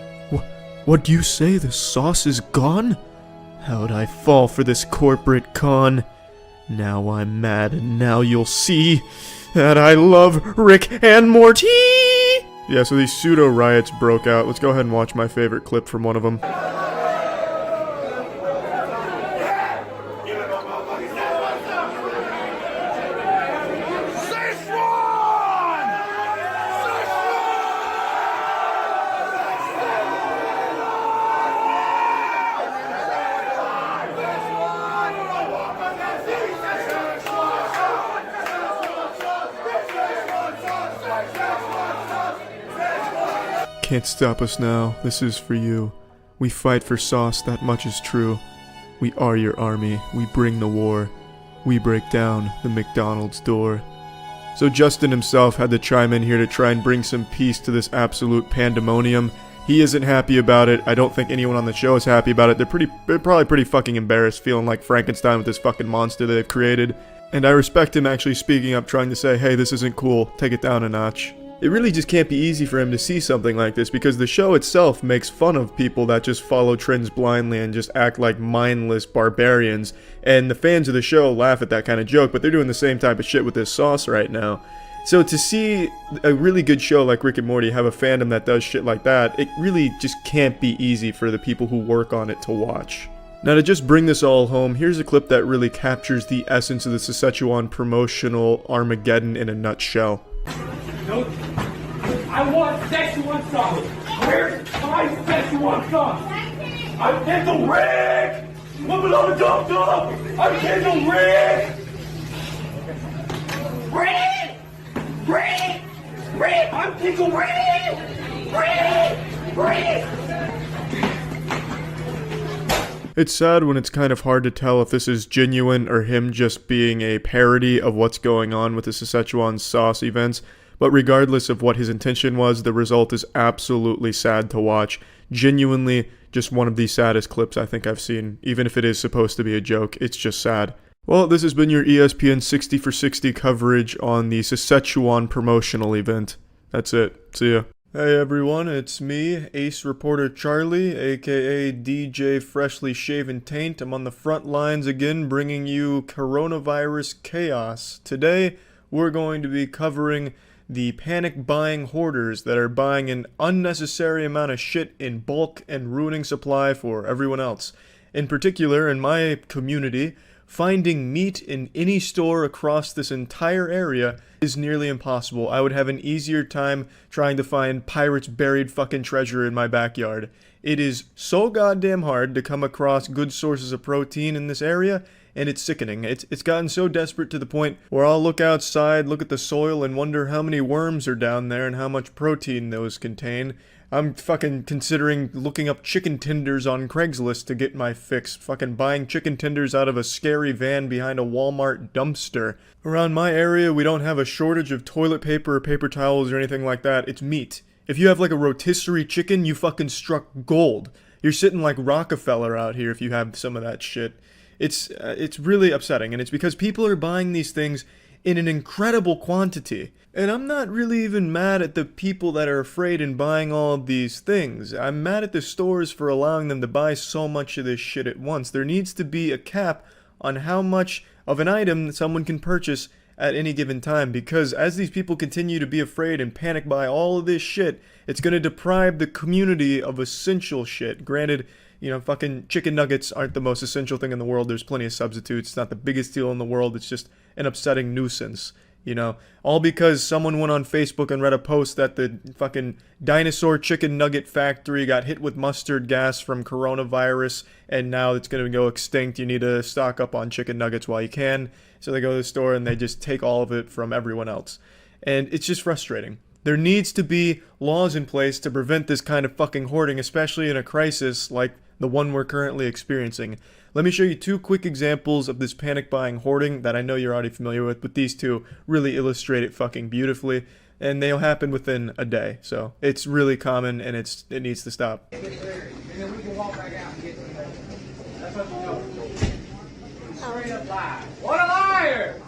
What do you say? The sauce is gone? How'd I fall for this corporate con? Now I'm mad, and now you'll see that I love Rick and Morty! Yeah, so these pseudo riots broke out. Let's go ahead and watch my favorite clip from one of them. Can't stop us now, this is for you. We fight for sauce, that much is true. We are your army, we bring the war. We break down the McDonald's door. So Justin himself had to chime in here to try and bring some peace to this absolute pandemonium. He isn't happy about it. I don't think anyone on the show is happy about it. They're probably pretty fucking embarrassed, feeling like Frankenstein with this fucking monster they've created. And I respect him actually speaking up, trying to say, hey, this isn't cool, take it down a notch. It really just can't be easy for him to see something like this because the show itself makes fun of people that just follow trends blindly and just act like mindless barbarians, and the fans of the show laugh at that kind of joke, but they're doing the same type of shit with this sauce right now. So to see a really good show like Rick and Morty have a fandom that does shit like that, it really just can't be easy for the people who work on it to watch. Now to just bring this all home, here's a clip that really captures the essence of the Szechuan promotional Armageddon in a nutshell. No, I want Szechuan sauce. Where's my Szechuan sauce? I'm Pickle Rick! Woman on the dump dump! I'm Pickle Rick! Rick! Rick! Rick! I'm Pickle Rick! Rick! Rick! It's sad when it's kind of hard to tell if this is genuine or him just being a parody of what's going on with the Szechuan sauce events, but regardless of what his intention was, the result is absolutely sad to watch. Genuinely, just one of the saddest clips I think I've seen, even if it is supposed to be a joke, it's just sad. Well, this has been your ESPN 60 for 60 coverage on the Szechuan promotional event. That's it. See ya. Hey everyone, it's me, Ace Reporter Charlie, aka DJ Freshly Shaven Taint. I'm on the front lines again bringing you coronavirus chaos. Today, we're going to be covering the panic buying hoarders that are buying an unnecessary amount of shit in bulk and ruining supply for everyone else. In particular, in my community, finding meat in any store across this entire area is nearly impossible. I would have an easier time trying to find pirates' buried fucking treasure in my backyard. It is so goddamn hard to come across good sources of protein in this area, and it's sickening. It's gotten so desperate to the point where I'll look outside, look at the soil, and wonder how many worms are down there and how much protein those contain. I'm fucking considering looking up chicken tenders on Craigslist to get my fix. Fucking buying chicken tenders out of a scary van behind a Walmart dumpster. Around my area, we don't have a shortage of toilet paper or paper towels or anything like that. It's meat. If you have like a rotisserie chicken, you fucking struck gold. You're sitting like Rockefeller out here if you have some of that shit. It's really upsetting, and it's because people are buying these things in an incredible quantity. And I'm not really even mad at the people that are afraid and buying all of these things. I'm mad at the stores for allowing them to buy so much of this shit at once. There needs to be a cap on how much of an item someone can purchase at any given time, because as these people continue to be afraid and panic buy all of this shit, it's going to deprive the community of essential shit. Granted, you know, fucking chicken nuggets aren't the most essential thing in the world. There's plenty of substitutes. It's not the biggest deal in the world. It's just an upsetting nuisance, you know, all because someone went on Facebook and read a post that the fucking dinosaur chicken nugget factory got hit with mustard gas from coronavirus and now it's going to go extinct. You need to stock up on chicken nuggets while you can. So they go to the store and they just take all of it from everyone else. And it's just frustrating. There needs to be laws in place to prevent this kind of fucking hoarding, especially in a crisis like the one we're currently experiencing. Let me show you two quick examples of this panic buying hoarding that I know you're already familiar with, but these two really illustrate it fucking beautifully, and they'll happen within a day. So it's really common, and it needs to stop. What a liar!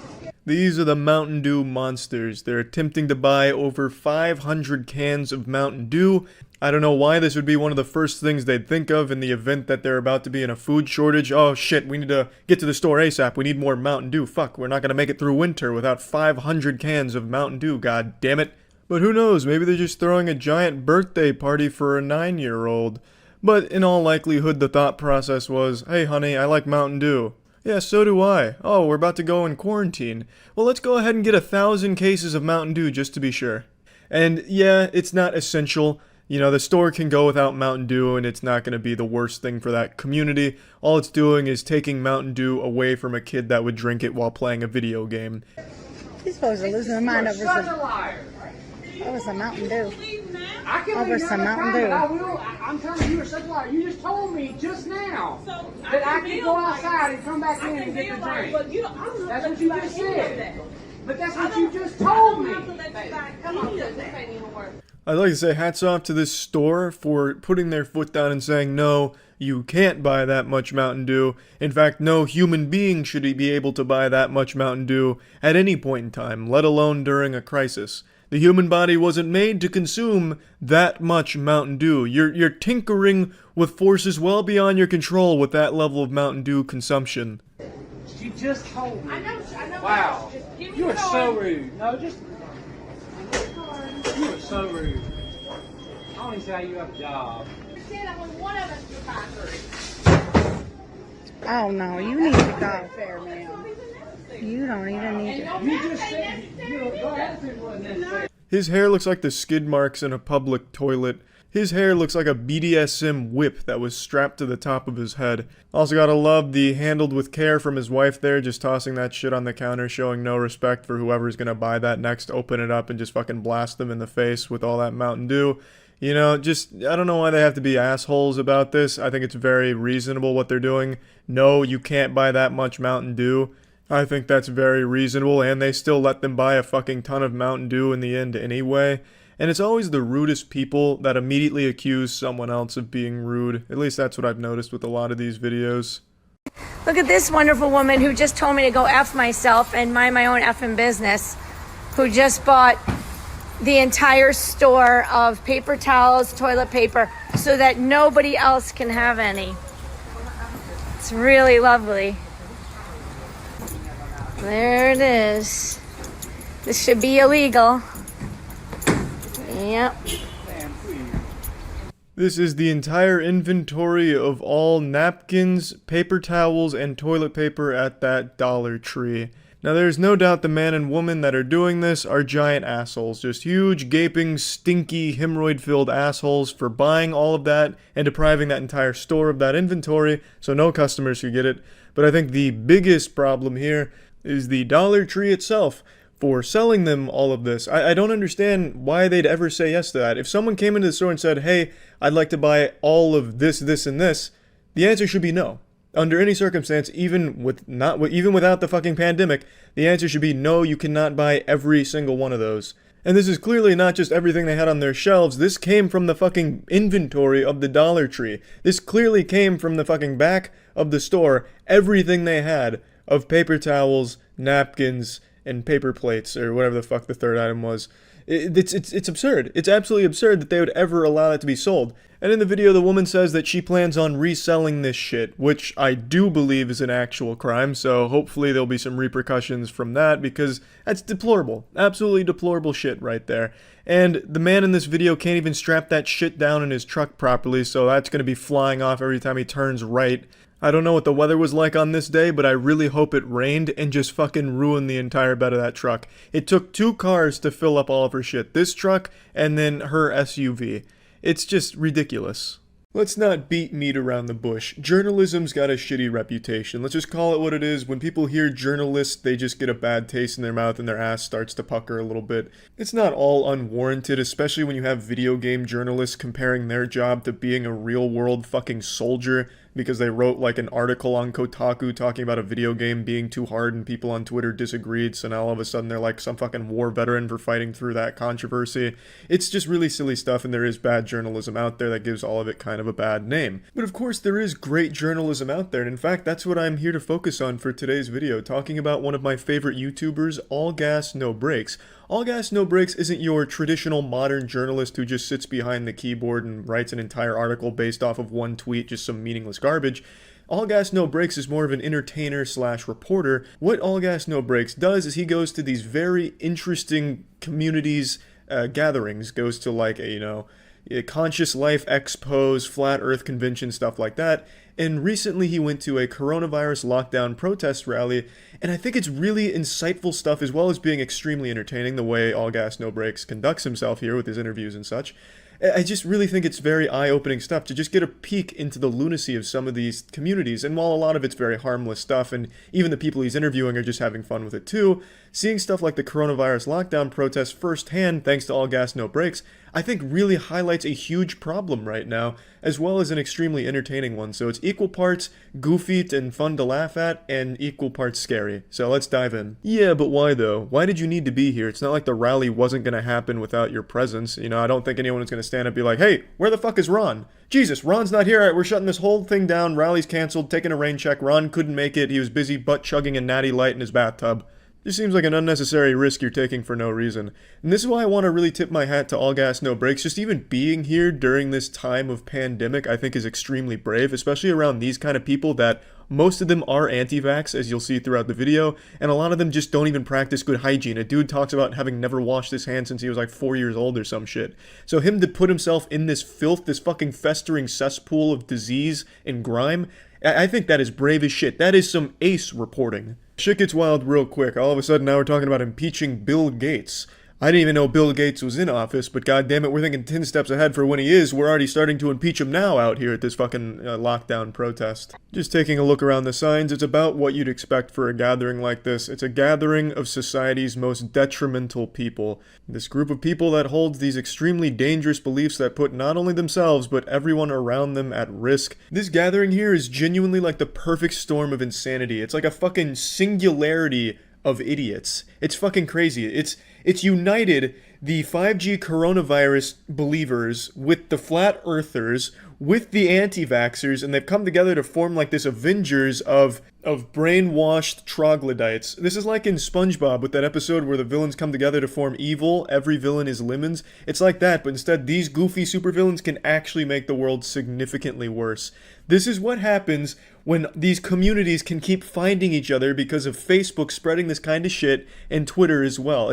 These are the Mountain Dew monsters. They're attempting to buy over 500 cans of Mountain Dew. I don't know why this would be one of the first things they'd think of in the event that they're about to be in a food shortage. Oh shit, we need to get to the store ASAP. We need more Mountain Dew. Fuck, we're not gonna make it through winter without 500 cans of Mountain Dew, god damn it. But who knows, maybe they're just throwing a giant birthday party for a 9-year-old. But in all likelihood, the thought process was, hey honey, I like Mountain Dew. Yeah, so do I. Oh, we're about to go in quarantine. Well, let's go ahead and get 1,000 cases of Mountain Dew just to be sure. And yeah, it's not essential. You know, the store can go without Mountain Dew and it's not going to be the worst thing for that community. All it's doing is taking Mountain Dew away from a kid that would drink it while playing a video game. He's supposed to lose his mind over some Mountain Dew. Over some Mountain Dew. I'm telling you, you're such a liar. You just told me just now that I can go outside and come back in and get the drink. That's what you just said. But that's what you just told me. I'd like to say hats off to this store for putting their foot down and saying, no, you can't buy that much Mountain Dew. In fact, no human being should be able to buy that much Mountain Dew at any point in time, let alone during a crisis. The human body wasn't made to consume that much Mountain Dew. You're tinkering with forces well beyond your control with that level of Mountain Dew consumption. She just told me. I know. Wow. You are so rude. No, just... You are so rude. I don't even see how you have a job. Oh no, you need to go. Fair, ma'am. You don't even need to. You just said, go ahead. His hair looks like the skid marks in a public toilet. His hair looks like a BDSM whip that was strapped to the top of his head. Also gotta love the handled with care from his wife there, just tossing that shit on the counter, showing no respect for whoever's gonna buy that next, open it up and just fucking blast them in the face with all that Mountain Dew. You know, just, I don't know why they have to be assholes about this. I think it's very reasonable what they're doing. No, you can't buy that much Mountain Dew. I think that's very reasonable, and they still let them buy a fucking ton of Mountain Dew in the end anyway. And it's always the rudest people that immediately accuse someone else of being rude. At least that's what I've noticed with a lot of these videos. Look at this wonderful woman who just told me to go F myself and mind my own effing business, who just bought the entire store of paper towels, toilet paper, so that nobody else can have any. It's really lovely. There it is. This should be illegal. Yep. This is the entire inventory of all napkins, paper towels, and toilet paper at that Dollar Tree. Now there's no doubt the man and woman that are doing this are giant assholes, just huge, gaping, stinky, hemorrhoid-filled assholes for buying all of that and depriving that entire store of that inventory so no customers could get it. But I think the biggest problem here is the Dollar Tree itself for selling them all of this. I don't understand why they'd ever say yes to that. If someone came into the store and said, hey, I'd like to buy all of this, this, and this, the answer should be no. Under any circumstance, even without the fucking pandemic, the answer should be no, you cannot buy every single one of those. And this is clearly not just everything they had on their shelves, this came from the fucking inventory of the Dollar Tree. This clearly came from the fucking back of the store, everything they had of paper towels, napkins, and paper plates, or whatever the fuck the third item was. It's absurd. It's absolutely absurd that they would ever allow that to be sold. And in the video, the woman says that she plans on reselling this shit, which I do believe is an actual crime, so hopefully there'll be some repercussions from that, because that's deplorable. Absolutely deplorable shit right there. And the man in this video can't even strap that shit down in his truck properly, so that's gonna be flying off every time he turns right. I don't know what the weather was like on this day, but I really hope it rained and just fucking ruined the entire bed of that truck. It took 2 cars to fill up all of her shit. This truck and then her SUV. It's just ridiculous. Let's not beat meat around the bush. Journalism's got a shitty reputation. Let's just call it what it is. When people hear journalists, they just get a bad taste in their mouth and their ass starts to pucker a little bit. It's not all unwarranted, especially when you have video game journalists comparing their job to being a real-world fucking soldier because they wrote like an article on Kotaku talking about a video game being too hard and people on Twitter disagreed, so now all of a sudden they're like some fucking war veteran for fighting through that controversy. It's just really silly stuff, and there is bad journalism out there that gives all of it kind of a bad name. But of course there is great journalism out there, and in fact that's what I'm here to focus on for today's video, talking about one of my favorite YouTubers, All Gas No Brakes. All Gas No Brakes isn't your traditional modern journalist who just sits behind the keyboard and writes an entire article based off of one tweet, just some meaningless garbage. All Gas No Brakes is more of an entertainer slash reporter. What All Gas No Brakes does is he goes to these very interesting communities, gatherings, goes to like a Conscious Life Expos, Flat Earth Convention, stuff like that. And recently he went to a coronavirus lockdown protest rally, and I think it's really insightful stuff as well as being extremely entertaining the way All Gas No Brakes conducts himself here with his interviews and such. I just really think it's very eye-opening stuff to just get a peek into the lunacy of some of these communities, and while a lot of it's very harmless stuff, and even the people he's interviewing are just having fun with it too, seeing stuff like the coronavirus lockdown protests firsthand, thanks to All Gas No Brakes, I think really highlights a huge problem right now, as well as an extremely entertaining one. So it's equal parts goofy and fun to laugh at, and equal parts scary. So let's dive in. Yeah, but why though? Why did you need to be here? It's not like the rally wasn't going to happen without your presence. You know, I don't think anyone is going to stand up and be like, hey, where the fuck is Ron? Jesus, Ron's not here. All right, we're shutting this whole thing down. Rally's canceled, taking a rain check. Ron couldn't make it. He was busy butt-chugging a natty light in his bathtub. Just seems like an unnecessary risk you're taking for no reason. And this is why I want to really tip my hat to All Gas No Brakes. Just even being here during this time of pandemic I think is extremely brave, especially around these kind of people that most of them are anti-vax, as you'll see throughout the video, and a lot of them just don't even practice good hygiene. A dude talks about having never washed his hands since he was like 4 years old or some shit. So him to put himself in this filth, this fucking festering cesspool of disease and grime, I think that is brave as shit. That is some ace reporting. Shit gets wild real quick. All of a sudden now we're talking about impeaching Bill Gates. I didn't even know Bill Gates was in office, but goddammit, we're thinking 10 steps ahead for when he is. We're already starting to impeach him now out here at this fucking lockdown protest. Just taking a look around the signs, it's about what you'd expect for a gathering like this. It's a gathering of society's most detrimental people. This group of people that holds these extremely dangerous beliefs that put not only themselves, but everyone around them at risk. This gathering here is genuinely like the perfect storm of insanity. It's like a fucking singularity of idiots. It's fucking crazy. It's united the 5G coronavirus believers with the flat earthers, with the anti-vaxxers, and they've come together to form like this Avengers of brainwashed troglodytes. This is like in SpongeBob with that episode where the villains come together to form evil. Every villain is lemons. It's like that, but instead these goofy supervillains can actually make the world significantly worse. This is what happens when these communities can keep finding each other because of Facebook spreading this kind of shit, and Twitter as well.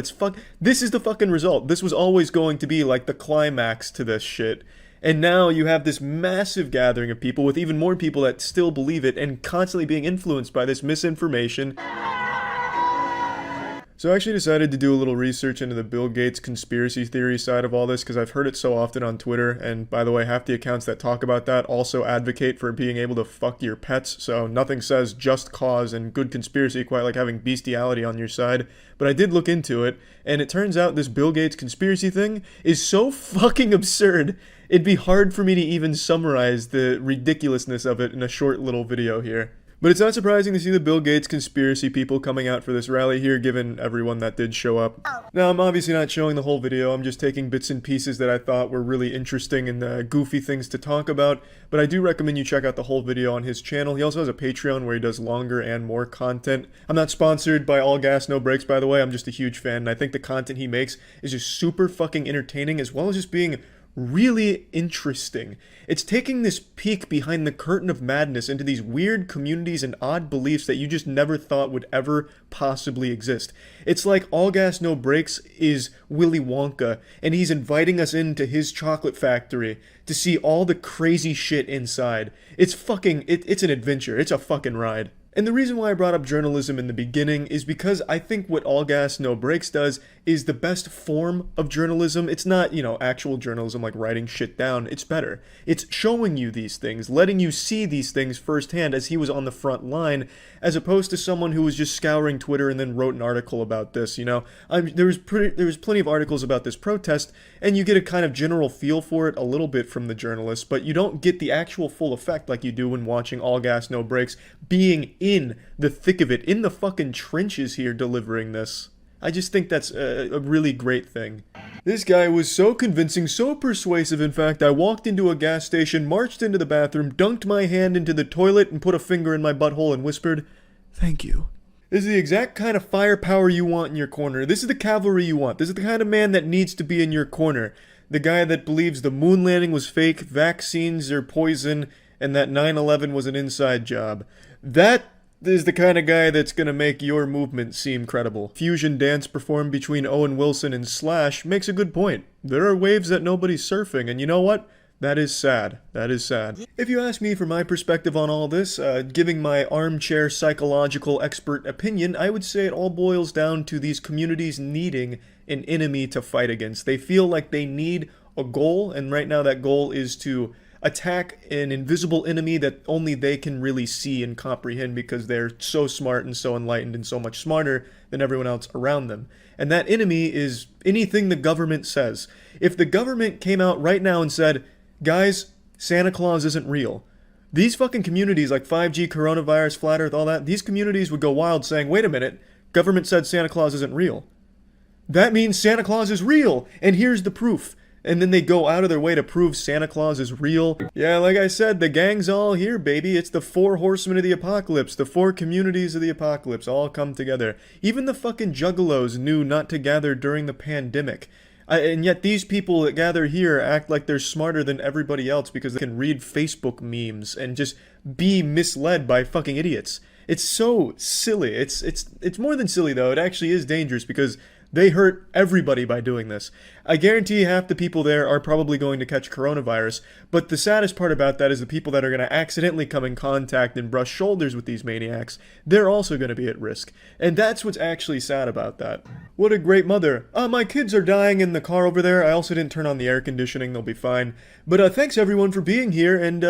This is the fucking result. This was always going to be like the climax to this shit. And now you have this massive gathering of people with even more people that still believe it and constantly being influenced by this misinformation. So I actually decided to do a little research into the Bill Gates conspiracy theory side of all this because I've heard it so often on Twitter, and by the way, half the accounts that talk about that also advocate for being able to fuck your pets, so nothing says just cause and good conspiracy quite like having bestiality on your side. But I did look into it, and it turns out this Bill Gates conspiracy thing is so fucking absurd, it'd be hard for me to even summarize the ridiculousness of it in a short little video here. But it's not surprising to see the Bill Gates conspiracy people coming out for this rally here, given everyone that did show up. Now, I'm obviously not showing the whole video, I'm just taking bits and pieces that I thought were really interesting and goofy things to talk about, but I do recommend you check out the whole video on his channel. He also has a Patreon where he does longer and more content. I'm not sponsored by All Gas No Brakes, by the way, I'm just a huge fan, and I think the content he makes is just super fucking entertaining, as well as just being really interesting. It's taking this peek behind the curtain of madness into these weird communities and odd beliefs that you just never thought would ever possibly exist. It's like All Gas No Brakes is Willy Wonka, and he's inviting us into his chocolate factory to see all the crazy shit inside. It's an adventure. It's a fucking ride. And the reason why I brought up journalism in the beginning is because I think what All Gas No Brakes does is the best form of journalism. It's not, actual journalism like writing shit down. It's better. It's showing you these things, letting you see these things firsthand as he was on the front line, as opposed to someone who was just scouring Twitter and then wrote an article about this, There was plenty of articles about this protest, and you get a kind of general feel for it a little bit from the journalists, but you don't get the actual full effect like you do when watching All Gas No Brakes being in the thick of it, in the fucking trenches here delivering this. I just think that's a really great thing. This guy was so convincing, so persuasive, in fact, I walked into a gas station, marched into the bathroom, dunked my hand into the toilet, and put a finger in my butthole and whispered, "Thank you." This is the exact kind of firepower you want in your corner. This is the cavalry you want. This is the kind of man that needs to be in your corner. The guy that believes the moon landing was fake, vaccines are poison, and that 9/11 was an inside job. That is the kind of guy that's gonna make your movement seem credible. Fusion dance performed between Owen Wilson and Slash makes a good point. There are waves that nobody's surfing, and you know what? That is sad. That is sad. If you ask me for my perspective on all this, giving my armchair psychological expert opinion, I would say it all boils down to these communities needing an enemy to fight against. They feel like they need a goal, and right now that goal is to attack an invisible enemy that only they can really see and comprehend because they're so smart and so enlightened and so much smarter than everyone else around them. And that enemy is anything the government says. If the government came out right now and said, "Guys, Santa Claus isn't real," these fucking communities like 5G, coronavirus, flat earth, all that, these communities would go wild saying, "Wait a minute, government said Santa Claus isn't real. That means Santa Claus is real, and here's the proof." And then they go out of their way to prove Santa Claus is real. Yeah, like I said, the gang's all here, baby. It's the 4 horsemen of the apocalypse. The 4 communities of the apocalypse all come together. Even the fucking juggalos knew not to gather during the pandemic. And yet these people that gather here act like they're smarter than everybody else because they can read Facebook memes and just be misled by fucking idiots. It's so silly. It's more than silly, though. It actually is dangerous because they hurt everybody by doing this. I guarantee half the people there are probably going to catch coronavirus, but the saddest part about that is the people that are going to accidentally come in contact and brush shoulders with these maniacs, they're also going to be at risk. And that's what's actually sad about that. What a great mother. My kids are dying in the car over there. I also didn't turn on the air conditioning. They'll be fine. But thanks everyone for being here and,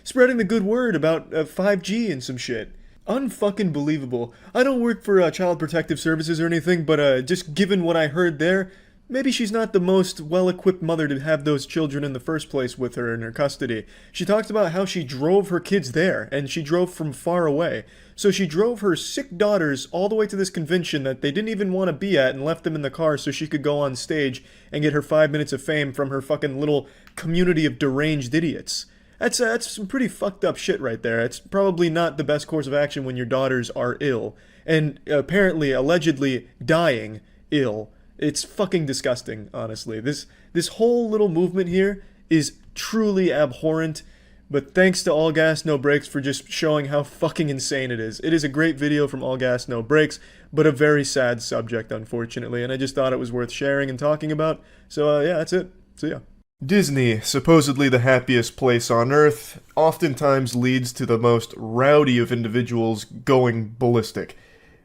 spreading the good word about 5G and some shit. Unfucking believable. I don't work for Child Protective Services or anything, but just given what I heard there, maybe she's not the most well-equipped mother to have those children in the first place with her in her custody. She talks about how she drove her kids there, and she drove from far away. So she drove her sick daughters all the way to this convention that they didn't even want to be at and left them in the car so she could go on stage and get her 5 minutes of fame from her fucking little community of deranged idiots. That's some pretty fucked up shit right there. It's probably not the best course of action when your daughters are ill. And apparently, allegedly, dying ill. It's fucking disgusting, honestly. This whole little movement here is truly abhorrent. But thanks to All Gas No Brakes for just showing how fucking insane it is. It is a great video from All Gas No Brakes, but a very sad subject, unfortunately. And I just thought it was worth sharing and talking about. So yeah, that's it. See ya. Disney, supposedly the happiest place on Earth, oftentimes leads to the most rowdy of individuals going ballistic.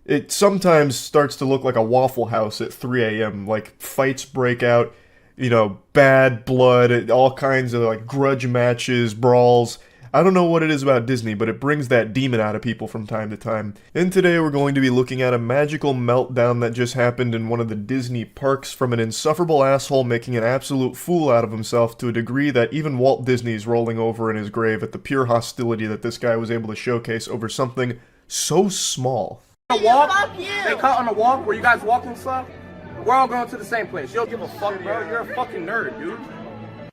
It sometimes starts to look like a Waffle House at 3 a.m. Like, fights break out, you know, bad blood, all kinds of, like, grudge matches, brawls. I don't know what it is about Disney, but it brings that demon out of people from time to time. And today we're going to be looking at a magical meltdown that just happened in one of the Disney parks from an insufferable asshole making an absolute fool out of himself to a degree that even Walt Disney's rolling over in his grave at the pure hostility that this guy was able to showcase over something so small. Walk? They cut on the walk where you guys walking slow? We're all going to the same place. You don't give a fuck, bro. You're a fucking nerd, dude.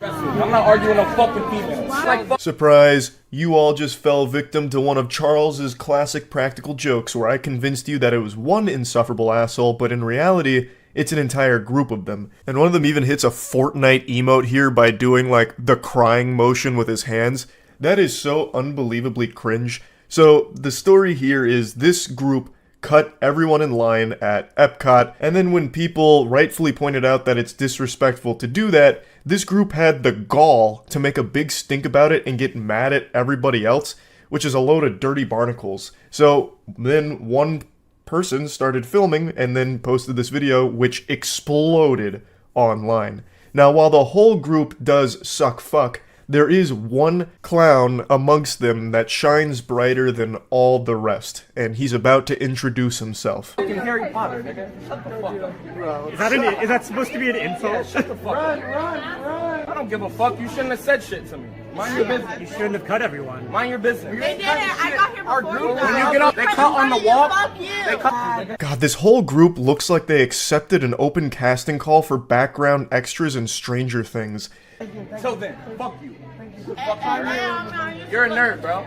I'm not arguing no fucking females. Like, surprise, you all just fell victim to one of Charles's classic practical jokes where I convinced you that it was one insufferable asshole, but in reality, it's an entire group of them. And one of them even hits a Fortnite emote here by doing, like, the crying motion with his hands. That is so unbelievably cringe. So, the story here is this group cut everyone in line at Epcot, and then when people rightfully pointed out that it's disrespectful to do that, this group had the gall to make a big stink about it and get mad at everybody else, which is a load of dirty barnacles. So then one person started filming and then posted this video, which exploded online. Now, while the whole group does suck fuck, there is one clown amongst them that shines brighter than all the rest, and he's about to introduce himself. fucking Harry Potter, nigga. Shut the fuck up. Bro. Is that supposed to be an insult? Yeah, shut the fuck up. Run. I don't give a fuck. You shouldn't have said shit to me. Mind your business. You shouldn't have cut everyone. Mind your business. They did it. I got here before. Our group, when you get up, they cut on the walk. They cut. God, this whole group looks like they accepted an open casting call for background extras in Stranger Things. Till then, fuck you. You're a nerd, bro.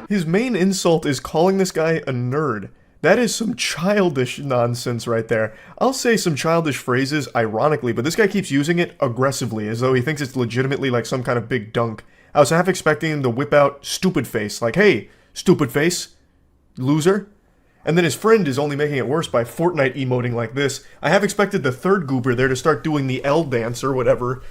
His main insult is calling this guy a nerd. That is some childish nonsense right there. I'll say some childish phrases ironically, but this guy keeps using it aggressively, as though he thinks it's legitimately like some kind of big dunk. I was half expecting him to whip out stupid face, like, hey, stupid face, loser. And then his friend is only making it worse by Fortnite emoting like this. I have expected the third goober there to start doing the L dance or whatever.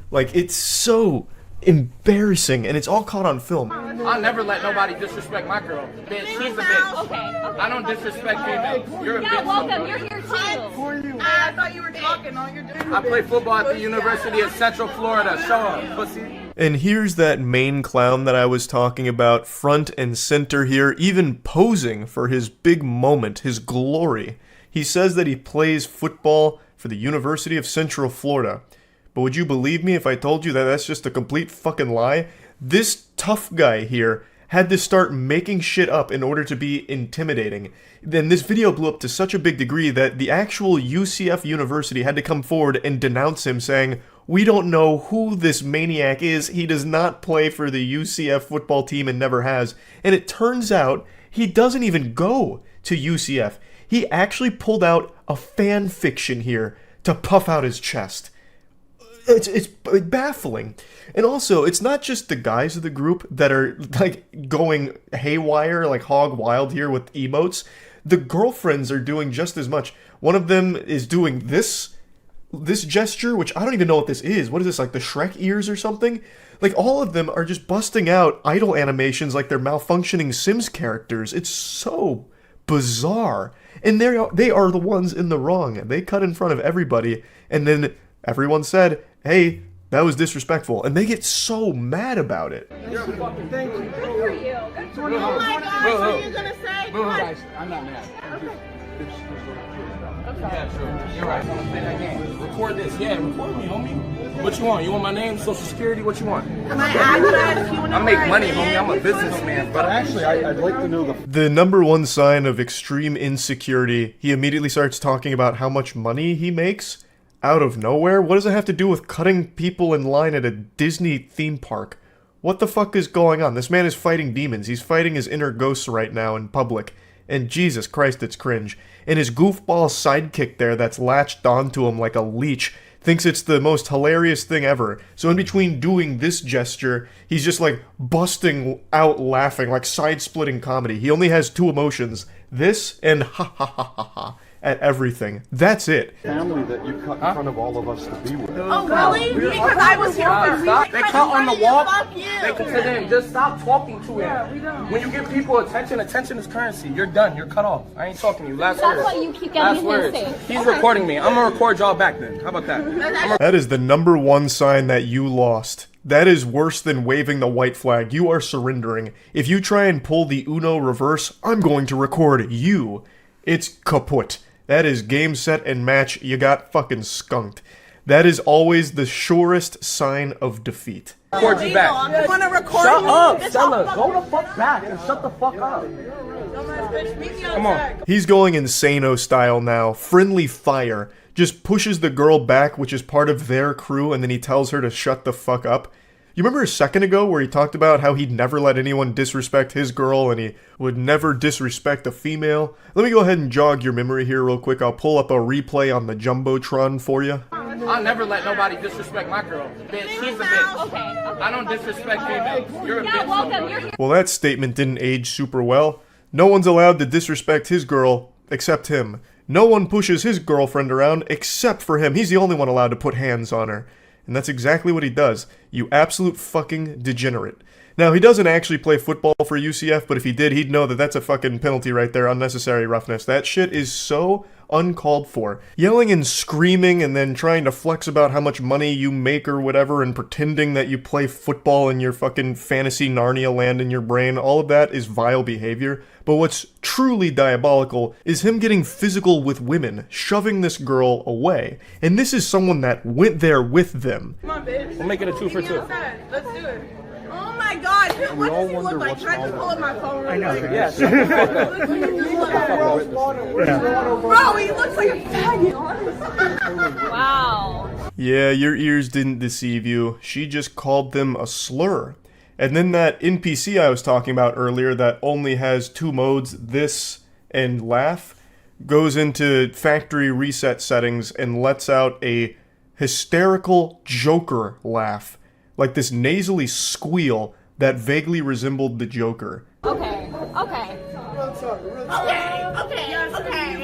Like, it's so embarrassing, and it's all caught on film. I'll never let nobody disrespect my girl. Bitch, she's a bitch. Okay. I don't disrespect females. You're a Yeah, bitch. welcome. though, You're bro. here too. Who are you? I thought you were talking. All you're doing. I play football at the University of Central Florida. Show up, pussy. And here's that main clown that I was talking about, front and center here, even posing for his big moment, his glory. He says that he plays football for the University of Central Florida. But would you believe me if I told you that that's just a complete fucking lie? This tough guy here had to start making shit up in order to be intimidating. Then this video blew up to such a big degree that the actual UCF University had to come forward and denounce him, saying, "We don't know who this maniac is. He does not play for the UCF football team and never has." And it turns out he doesn't even go to UCF. He actually pulled out a fan fiction here to puff out his chest. It's baffling. And also, it's not just the guys of the group that are, like, going haywire, like hog wild here with emotes. The girlfriends are doing just as much. One of them is doing this gesture, which I don't even know what this is. What is this, like the Shrek ears or something? Like, all of them are just busting out idle animations like they're malfunctioning Sims characters. It's so bizarre. And they are the ones in the wrong. They cut in front of everybody, and then everyone said, hey, that was disrespectful, and they get so mad about it. You're a fucking thing. Who are you? Oh my gosh, what are you gonna say? Guys, I'm not mad. Yeah, true. You're right. Play that game. Record this. Yeah, record me, homie. What you want? You want my name, social security? What you want? My address. You want I make money, homie. I'm a businessman, but actually, I'd like to know the number one sign of extreme insecurity. He immediately starts talking about how much money he makes out of nowhere. What does it have to do with cutting people in line at a Disney theme park? What the fuck is going on? This man is fighting demons. He's fighting his inner ghosts right now in public. And Jesus Christ, it's cringe. And his goofball sidekick there that's latched onto him like a leech thinks it's the most hilarious thing ever. So in between doing this gesture, he's just like busting out laughing, like side-splitting comedy. He only has two emotions, this and ha ha ha ha ha. at everything. That's it. Family that you cut in front of all of us to be with. Oh, really? Because I was here for Stop. They cut on the walk. Fuck you. They can sit in. Just stop talking to him. When you give people attention, attention is currency. You're done. You're cut off. I ain't talking to you. Last words. That's why you keep Last getting words. him He's recording me. I'm gonna record y'all back then. How about that? That is the number one sign that you lost. That is worse than waving the white flag. You are surrendering. If you try and pull the Uno reverse, I'm going to record you. It's kaput. That is game, set, and match. You got fucking skunked. That is always the surest sign of defeat. Record you back. You want to record Shut me? up, Stella. Go the fuck back and shut the fuck up. Come on. He's going insano style now. Friendly fire. Just pushes the girl back, which is part of their crew, and then he tells her to shut the fuck up. You remember a second ago where he talked about how he'd never let anyone disrespect his girl and he would never disrespect a female? Let me go ahead and jog your memory here real quick. I'll pull up a replay on the Jumbotron for you. I'll never let nobody disrespect my girl. Bitch, she's a bitch. Okay. I don't disrespect females. You're a bitch. Welcome. You're here. Well, that statement didn't age super well. No one's allowed to disrespect his girl except him. No one pushes his girlfriend around except for him. He's the only one allowed to put hands on her. And that's exactly what he does. You absolute fucking degenerate. Now, he doesn't actually play football for UCF, but if he did, he'd know that that's a fucking penalty right there. Unnecessary roughness. That shit is so uncalled for. Yelling and screaming and then trying to flex about how much money you make or whatever and pretending that you play football in your fucking fantasy Narnia land in your brain, all of that is vile behavior. But what's truly diabolical is him getting physical with women, shoving this girl away. And this is someone that went there with them. Come on, bitch. We'll make it a 2 for 2. Let's do it. Oh my God! What does he look like? Can I just pull up my phone real quick? Yeah. Bro, he looks like a faggot. Wow. Yeah, your ears didn't deceive you. She just called them a slur. And then that NPC I was talking about earlier that only has 2 modes, this and laugh, goes into factory reset settings and lets out a hysterical Joker laugh. Like this nasally squeal that vaguely resembled the Joker. Okay. Okay.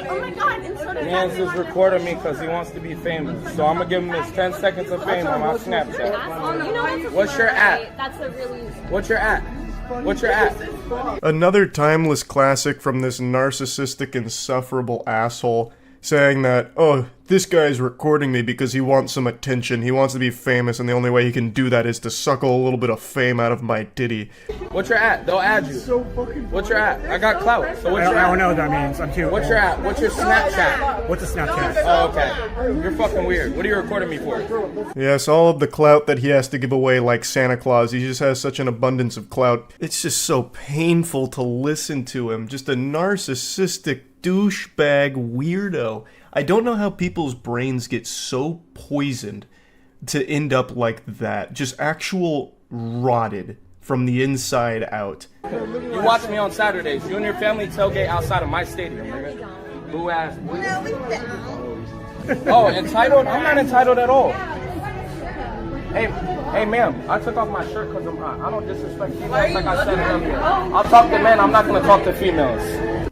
Oh my God. And so does Man's just recording me because he wants to be famous. So I'm going to give him his 10 seconds of fame on my Snapchat. What's your at? That's a really. What's your at? What's your at? Another timeless classic from this narcissistic, insufferable asshole saying that, oh, this guy's recording me because he wants some attention, he wants to be famous, and the only way he can do that is to suckle a little bit of fame out of my ditty. What's your at? They'll add you. What's your at? I got clout. So what's your at? I don't know what that means. I'm too. What's your at? What's your Snapchat? What's a Snapchat? Oh, okay. You're fucking weird. What are you recording me for? Yes, all of the clout that he has to give away like Santa Claus. He just has such an abundance of clout. It's just so painful to listen to him. Just a narcissistic douchebag weirdo. I don't know how people's brains get so poisoned to end up like that. Just actual rotted from the inside out. You watch me on Saturdays. You and your family tailgate outside of my stadium, nigga. Blue ass. Oh, entitled? I'm not entitled at all. Hey, ma'am, I took off my shirt because I'm hot. I don't disrespect females like I said earlier. I'll talk to men, I'm not going to talk to females.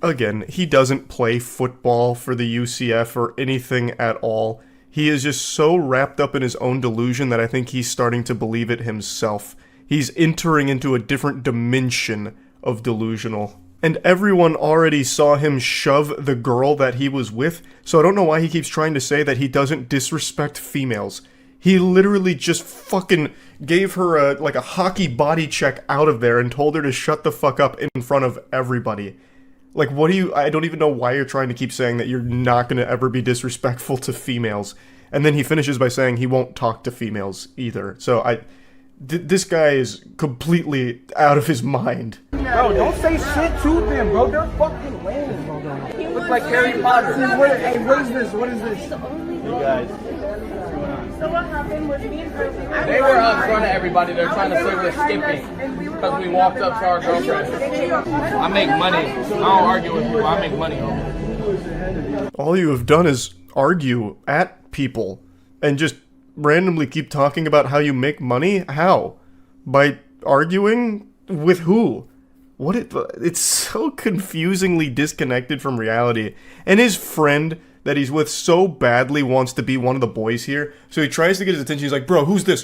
Again, he doesn't play football for the UCF or anything at all. He is just so wrapped up in his own delusion that I think he's starting to believe it himself. He's entering into a different dimension of delusional. And everyone already saw him shove the girl that he was with, so I don't know why he keeps trying to say that he doesn't disrespect females. He literally just fucking gave her a hockey body check out of there and told her to shut the fuck up in front of everybody. Like, I don't even know why you're trying to keep saying that you're not going to ever be disrespectful to females. And then he finishes by saying he won't talk to females either. So this guy is completely out of his mind. Bro, don't say shit to them, bro. They're fucking lame. Look like Harry Potter. Hey, what is this? What is this? You guys. So what happened was me and Percy. They were up front of everybody. They're trying to say we're skipping because we walked up to our girlfriend. I make money. I don't argue with people. I make money. All you have done is argue at people and just randomly keep talking about how you make money? How? By arguing? With who? it's so confusingly disconnected from reality. And his friend that he's with so badly wants to be one of the boys here, so he tries to get his attention. He's like, bro, who's this?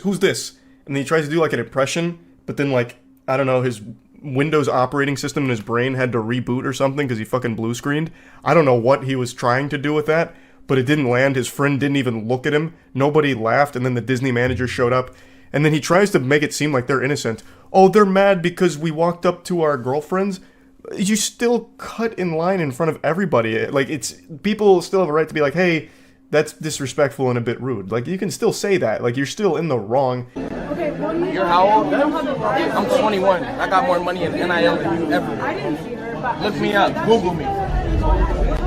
And then he tries to do like an impression, but then like, I don't know, his Windows operating system in his brain had to reboot or something because he fucking blue screened. I don't know what he was trying to do with that, but it didn't land. His friend didn't even look at him. Nobody laughed, and then the Disney manager showed up, and then he tries to make it seem like they're innocent. Oh, they're mad because we walked up to our girlfriends. You still cut in line in front of everybody. Like, it's, people still have a right to be like, hey, that's disrespectful and a bit rude. Like, you can still say that. Like, you're still in the wrong. You're how old? I'm 21. I got more money in NIL than you ever. I didn't see her. Look me up. Google me.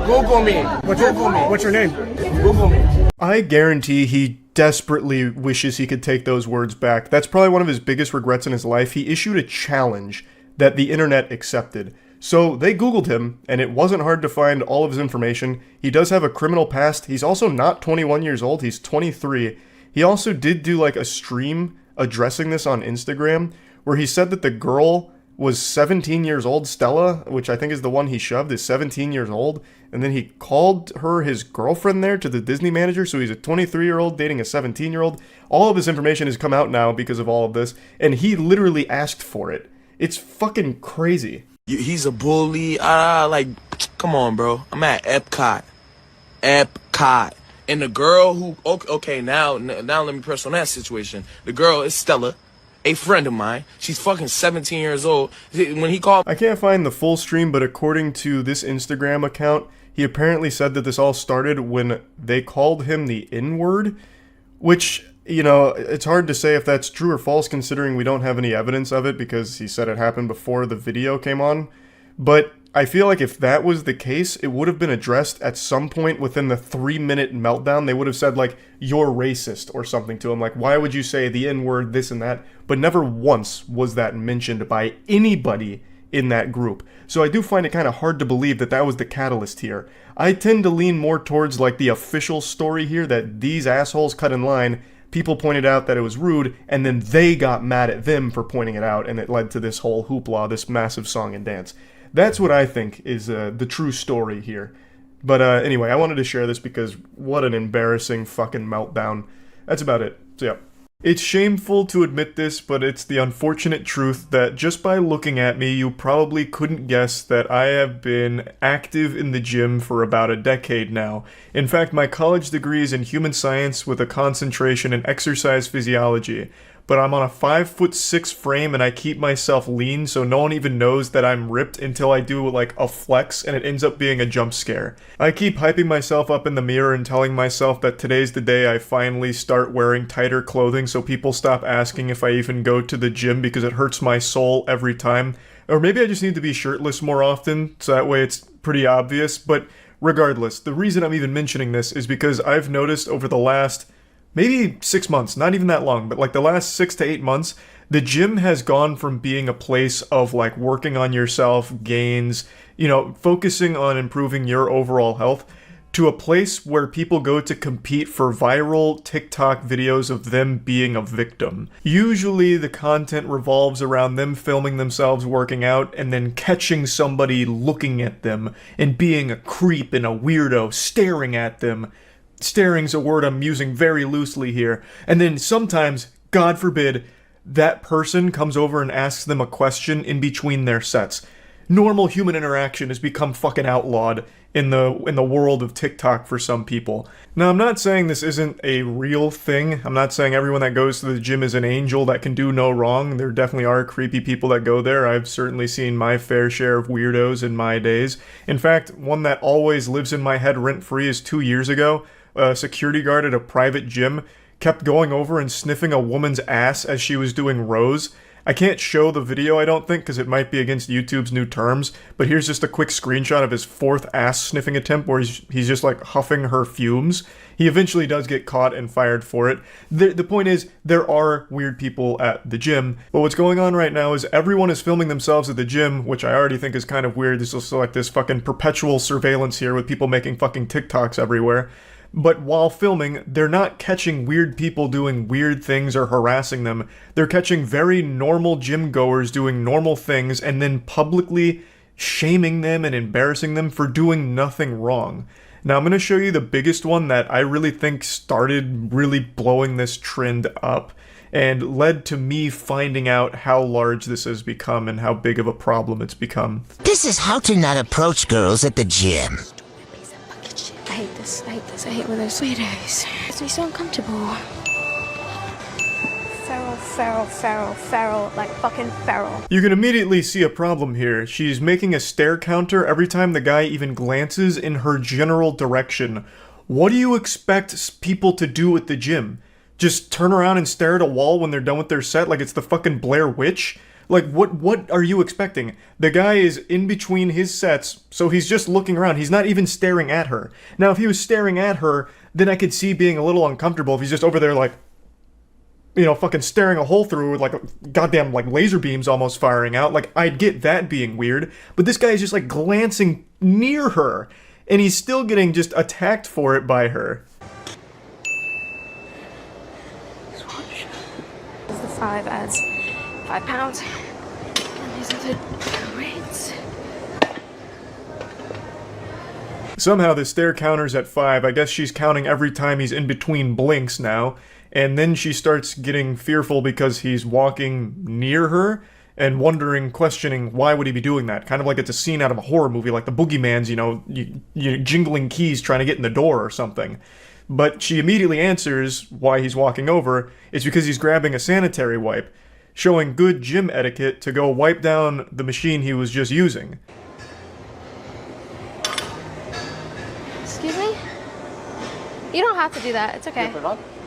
Google me. What's your name? Google me. I guarantee he desperately wishes he could take those words back. That's probably one of his biggest regrets in his life. He issued a challenge that the internet accepted. So they Googled him, and it wasn't hard to find all of his information. He does have a criminal past. He's also not 21 years old. He's 23. He also did do like a stream addressing this on Instagram, where he said that the girl was 17 years old. Stella, which I think is the one he shoved, is 17 years old. And then he called her his girlfriend there to the Disney manager. So he's a 23-year-old dating a 17-year-old. All of his information has come out now because of all of this. And he literally asked for it. It's fucking crazy. He's a bully. Like, come on, bro. I'm at Epcot. Epcot. And the girl who, okay, now let me press on that situation. The girl is Stella, a friend of mine. She's fucking 17 years old. When he called... I can't find the full stream, but according to this Instagram account, he apparently said that this all started when they called him the N-word, which, you know, it's hard to say if that's true or false considering we don't have any evidence of it because he said it happened before the video came on. But I feel like if that was the case, it would have been addressed at some point within the 3-minute meltdown. They would have said, like, you're racist or something to him. Like, why would you say the N-word, this and that? But never once was that mentioned by anybody in that group. So I do find it kind of hard to believe that that was the catalyst here. I tend to lean more towards, like, the official story here, that these assholes cut in line, people pointed out that it was rude, and then they got mad at them for pointing it out, and it led to this whole hoopla, this massive song and dance. That's what I think is the true story here. But anyway, I wanted to share this because what an embarrassing fucking meltdown. That's about it. So yeah. It's shameful to admit this, but it's the unfortunate truth that just by looking at me, you probably couldn't guess that I have been active in the gym for about a decade now. In fact, my college degree is in human science with a concentration in exercise physiology. But I'm on a 5'6" frame and I keep myself lean so no one even knows that I'm ripped until I do like a flex and it ends up being a jump scare. I keep hyping myself up in the mirror and telling myself that today's the day I finally start wearing tighter clothing so people stop asking if I even go to the gym because it hurts my soul every time. Or maybe I just need to be shirtless more often so that way it's pretty obvious. But regardless, the reason I'm even mentioning this is because I've noticed over the last maybe 6 months, not even that long, but like the last 6 to 8 months, the gym has gone from being a place of like working on yourself, gains, you know, focusing on improving your overall health, to a place where people go to compete for viral TikTok videos of them being a victim. Usually the content revolves around them filming themselves working out and then catching somebody looking at them and being a creep and a weirdo staring at them. Staring's a word I'm using very loosely here. And then sometimes, God forbid, that person comes over and asks them a question in between their sets. Normal human interaction has become fucking outlawed in the world of TikTok for some people. Now, I'm not saying this isn't a real thing. I'm not saying everyone that goes to the gym is an angel that can do no wrong. There definitely are creepy people that go there. I've certainly seen my fair share of weirdos in my days. In fact, one that always lives in my head rent-free is 2 years ago. A security guard at a private gym kept going over and sniffing a woman's ass as she was doing rows. I can't show the video, I don't think, because it might be against YouTube's new terms, but here's just a quick screenshot of his 4th ass-sniffing attempt where he's just, like, huffing her fumes. He eventually does get caught and fired for it. The point is, there are weird people at the gym, but what's going on right now is everyone is filming themselves at the gym, which I already think is kind of weird. There's also, like, this fucking perpetual surveillance here with people making fucking TikToks everywhere. but while filming, they're not catching weird people doing weird things or harassing them. They're catching very normal gym goers doing normal things and then publicly shaming them and embarrassing them for doing nothing wrong. Now I'm going to show you the biggest one that I really think started really blowing this trend up and led to me finding out how large this has become and how big of a problem it's become. This is how to not approach girls at the gym. I hate this. I hate this. I hate when there's sweeties. It makes me so uncomfortable. Feral, like fucking feral. You can immediately see a problem here. She's making a stare counter every time the guy even glances in her general direction. What do you expect people to do at the gym? Just turn around and stare at a wall when they're done with their set like it's the fucking Blair Witch? Like, what are you expecting? The guy is in between his sets, so he's just looking around. He's not even staring at her. Now, if he was staring at her, then I could see being a little uncomfortable if he's just over there, like, you know, fucking staring a hole through with, like, goddamn, like, laser beams almost firing out. Like, I'd get that being weird. But this guy is just, like, glancing near her, and he's still getting just attacked for it by her. Swatch. The 5 adds 5 pounds. And these other weights. Somehow the stare counter's at 5. I guess she's counting every time he's in between blinks now. And then she starts getting fearful because he's walking near her and wondering, questioning, why would he be doing that? Kind of like it's a scene out of a horror movie, like the boogeyman's, you know, you jingling keys trying to get in the door or something. But she immediately answers why he's walking over. It's because he's grabbing a sanitary wipe, showing good gym etiquette to go wipe down the machine he was just using. Excuse me? You don't have to do that. It's okay.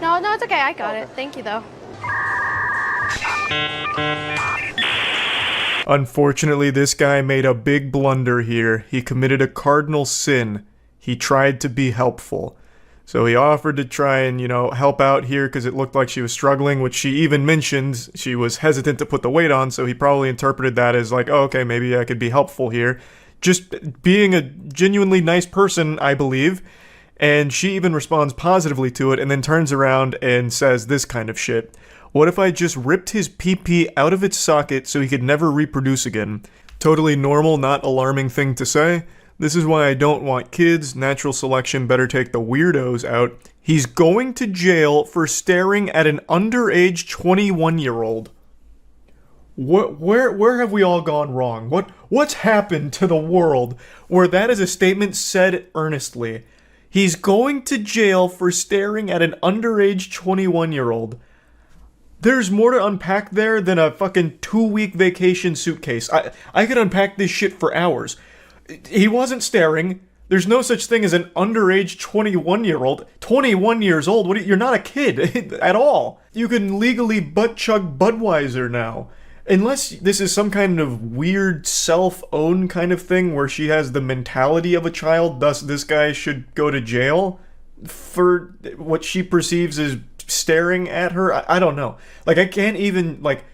No, it's okay. I got it. Thank you, though. Unfortunately, this guy made a big blunder here. He committed a cardinal sin. He tried to be helpful. So he offered to try and, you know, help out here because it looked like she was struggling, which she even mentioned she was hesitant to put the weight on, so he probably interpreted that as like, oh, okay, maybe I could be helpful here. Just being a genuinely nice person, I believe. And she even responds positively to it and then turns around and says this kind of shit. What if I just ripped his pee-pee out of its socket so he could never reproduce again? Totally normal, not alarming thing to say. This is why I don't want kids. Natural selection better take the weirdos out. He's going to jail for staring at an underage 21-year-old. Where have we all gone wrong? What's happened to the world where that is a statement said earnestly? He's going to jail for staring at an underage 21-year-old. There's more to unpack there than a fucking 2-week vacation suitcase. I could unpack this shit for hours. He wasn't staring. There's no such thing as an underage 21-year-old. 21 years old? You're not a kid at all. You can legally butt-chug Budweiser now. Unless this is some kind of weird self-own kind of thing where she has the mentality of a child, thus this guy should go to jail for what she perceives as staring at her. I don't know. Like, I can't even, like,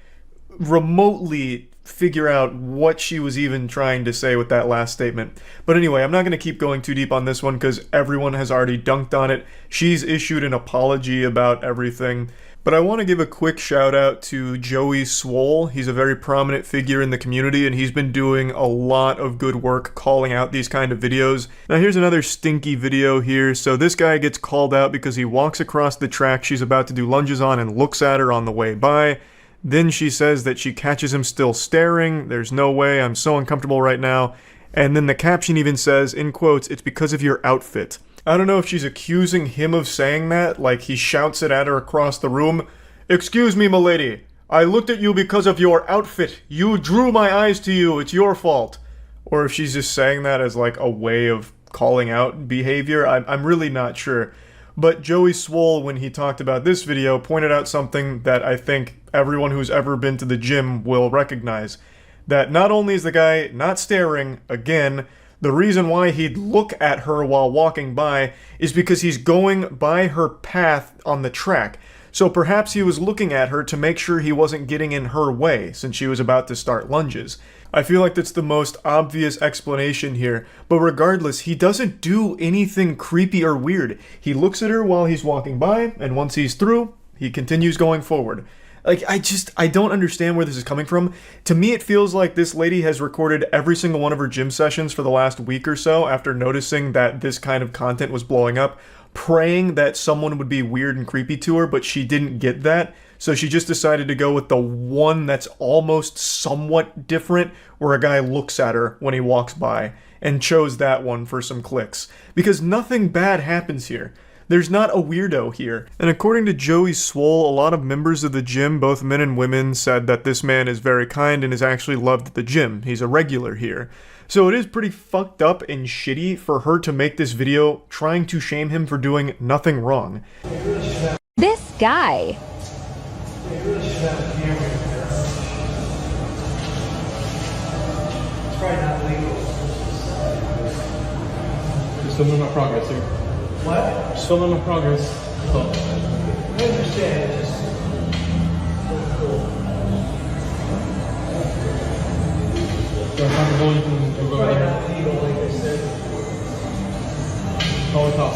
remotely figure out what she was even trying to say with that last statement. But anyway, I'm not going to keep going too deep on this one because everyone has already dunked on it. She's issued an apology about everything. But I want to give a quick shout out to Joey Swole. He's a very prominent figure in the community and he's been doing a lot of good work calling out these kind of videos. Now here's another stinky video here. So this guy gets called out because he walks across the track she's about to do lunges on and looks at her on the way by. Then she says that she catches him still staring. There's no way, I'm so uncomfortable right now. And then the caption even says, in quotes, it's because of your outfit. I don't know if she's accusing him of saying that, like he shouts it at her across the room. Excuse me, milady. I looked at you because of your outfit. You drew my eyes to you. It's your fault. Or if she's just saying that as like a way of calling out behavior. I'm really not sure. But Joey Swole, when he talked about this video, pointed out something that I think everyone who's ever been to the gym will recognize. That not only is the guy not staring, again, the reason why he'd look at her while walking by is because he's going by her path on the track. so perhaps he was looking at her to make sure he wasn't getting in her way since she was about to start lunges. I feel like that's the most obvious explanation here, but regardless, he doesn't do anything creepy or weird. He looks at her while he's walking by, and once he's through, he continues going forward. Like, I don't understand where this is coming from. To me, it feels like this lady has recorded every single one of her gym sessions for the last week or so after noticing that this kind of content was blowing up, praying that someone would be weird and creepy to her, but she didn't get that. So she just decided to go with the one that's almost somewhat different, where a guy looks at her when he walks by, and chose that one for some clicks. Because nothing bad happens here. There's not a weirdo here. And according to Joey Swole, a lot of members of the gym, both men and women, said that this man is very kind and is actually loved at the gym. He's a regular here. So it is pretty fucked up and shitty for her to make this video trying to shame him for doing nothing wrong. This guy. Just filming my progress here. What? Just filming my progress. Oh. I understand. It's just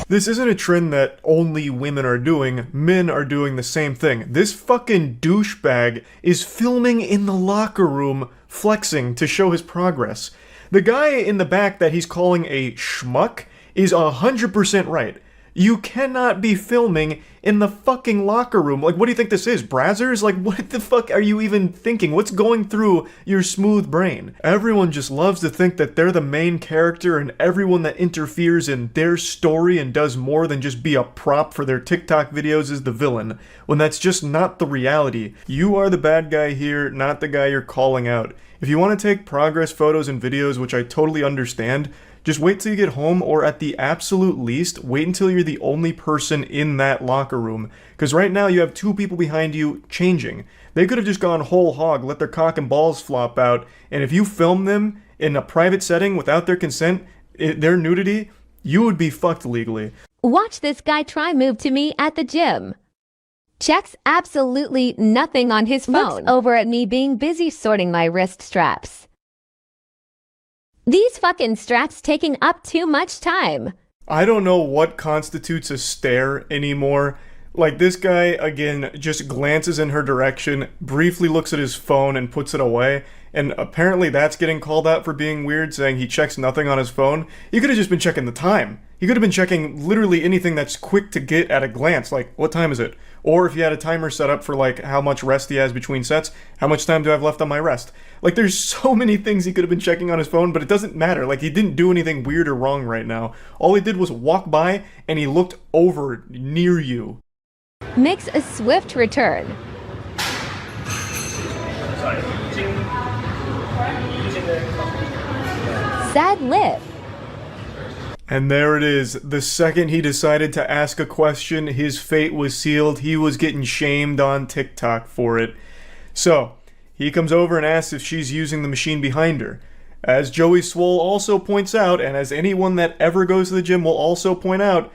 This isn't a trend that only women are doing, men are doing the same thing. This fucking douchebag is filming in the locker room, flexing to show his progress. The guy in the back that he's calling a schmuck is 100% right. You cannot be filming in the fucking locker room. Like, what do you think this is, Brazzers? Like, what the fuck are you even thinking? What's going through your smooth brain? Everyone just loves to think that they're the main character, and everyone that interferes in their story and does more than just be a prop for their TikTok videos is the villain, when that's just not the reality. You are the bad guy here, not the guy you're calling out. If you want to take progress photos and videos, which I totally understand, just wait till you get home, or at the absolute least, wait until you're the only person in that locker room. Because right now you have two people behind you changing. They could have just gone whole hog, let their cock and balls flop out, and if you film them in a private setting without their consent, their nudity, you would be fucked legally. Watch this guy try move to me at the gym. Checks absolutely nothing on his phone. Looks over at me being busy sorting my wrist straps. These fucking straps taking up too much time. I don't know what constitutes a stare anymore. Like, this guy, again, just glances in her direction, briefly looks at his phone and puts it away, and apparently that's getting called out for being weird, saying he checks nothing on his phone. He could have just been checking the time. He could have been checking literally anything that's quick to get at a glance, like, what time is it? Or if he had a timer set up for, like, how much rest he has between sets, how much time do I have left on my rest? Like, there's so many things he could have been checking on his phone, but it doesn't matter. Like, he didn't do anything weird or wrong right now. All he did was walk by, and he looked over near you. Makes a swift return. Sad lip. And there it is. The second he decided to ask a question, his fate was sealed. He was getting shamed on TikTok for it. So, he comes over and asks if she's using the machine behind her. As Joey Swole also points out, and as anyone that ever goes to the gym will also point out,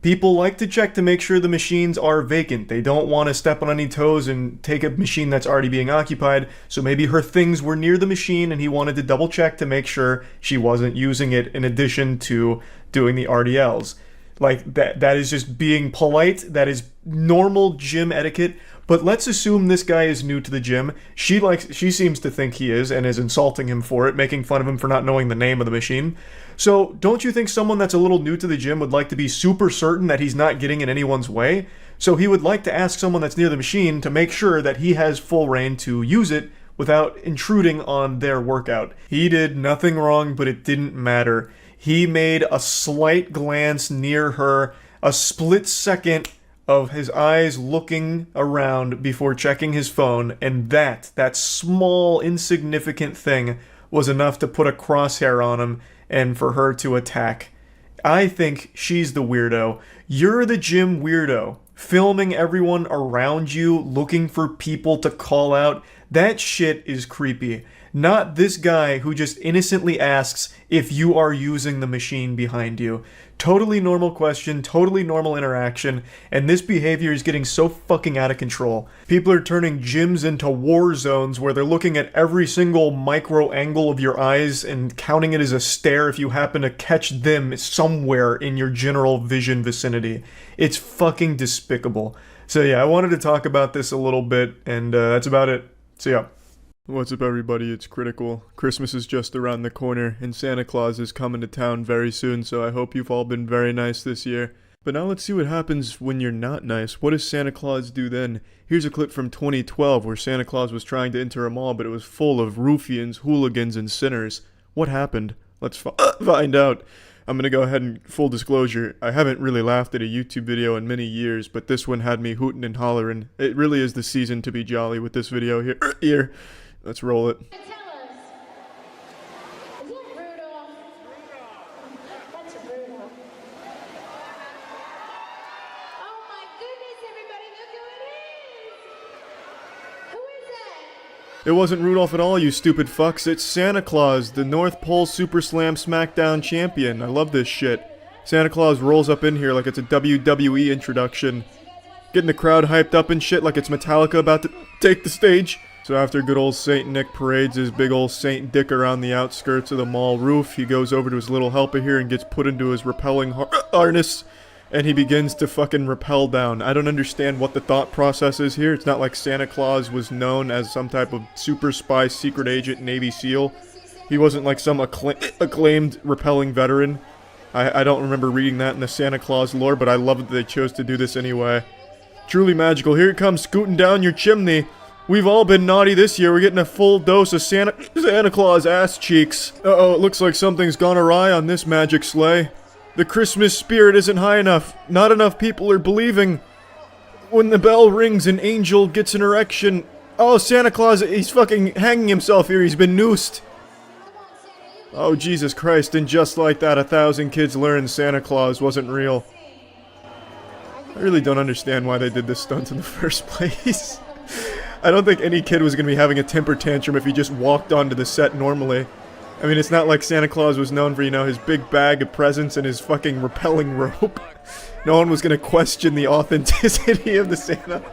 people like to check to make sure the machines are vacant. They don't want to step on any toes and take a machine that's already being occupied, so maybe her things were near the machine and he wanted to double check to make sure she wasn't using it in addition to doing the RDLs. Like, that is just being polite. That is normal gym etiquette. But let's assume this guy is new to the gym. She seems to think he is and is insulting him for it, making fun of him for not knowing the name of the machine. So don't you think someone that's a little new to the gym would like to be super certain that he's not getting in anyone's way? So he would like to ask someone that's near the machine to make sure that he has full reign to use it without intruding on their workout. He did nothing wrong, but it didn't matter. He made a slight glance near her, a split second of his eyes looking around before checking his phone, and that small, insignificant thing was enough to put a crosshair on him and for her to attack. I think she's the weirdo. You're the gym weirdo, filming everyone around you, looking for people to call out. That shit is creepy. Not this guy who just innocently asks if you are using the machine behind you. Totally normal question, totally normal interaction, and this behavior is getting so fucking out of control. People are turning gyms into war zones where they're looking at every single micro angle of your eyes and counting it as a stare if you happen to catch them somewhere in your general vision vicinity. It's fucking despicable. So yeah, I wanted to talk about this a little bit, and that's about it. See ya. What's up, everybody? It's Critical. Christmas is just around the corner, and Santa Claus is coming to town very soon, so I hope you've all been very nice this year. But now let's see what happens when you're not nice. What does Santa Claus do then? Here's a clip from 2012 where Santa Claus was trying to enter a mall, but it was full of ruffians, hooligans, and sinners. What happened? Let's find out. I'm gonna go ahead and full disclosure, I haven't really laughed at a YouTube video in many years, but this one had me hooting and hollering. It really is the season to be jolly with this video here. Let's roll it. It wasn't Rudolph at all, you stupid fucks. It's Santa Claus, the North Pole Super Slam SmackDown champion. I love this shit. Santa Claus rolls up in here like it's a WWE introduction. Getting the crowd hyped up and shit like it's Metallica about to take the stage. So after good old Saint Nick parades his big old Saint Dick around the outskirts of the mall roof, he goes over to his little helper here and gets put into his rappelling harness. And he begins to fucking rappel down. I don't understand what the thought process is here. It's not like Santa Claus was known as some type of super spy, secret agent, Navy SEAL. He wasn't like some acclaimed rappelling veteran. I don't remember reading that in the Santa Claus lore, but I love that they chose to do this anyway. Truly magical. Here it comes scooting down your chimney. We've all been naughty this year. We're getting a full dose of Santa Claus ass cheeks. Uh-oh, it looks like something's gone awry on this magic sleigh. The Christmas spirit isn't high enough. Not enough people are believing. When the bell rings, an angel gets an erection. Oh, Santa Claus, he's fucking hanging himself here. He's been noosed. Oh, Jesus Christ. And just like that, 1,000 kids learned Santa Claus wasn't real. I really don't understand why they did this stunt in the first place. I don't think any kid was going to be having a temper tantrum if he just walked onto the set normally. I mean, it's not like Santa Claus was known for, you know, his big bag of presents and his fucking rappelling rope. No one was gonna question the authenticity of the Santa.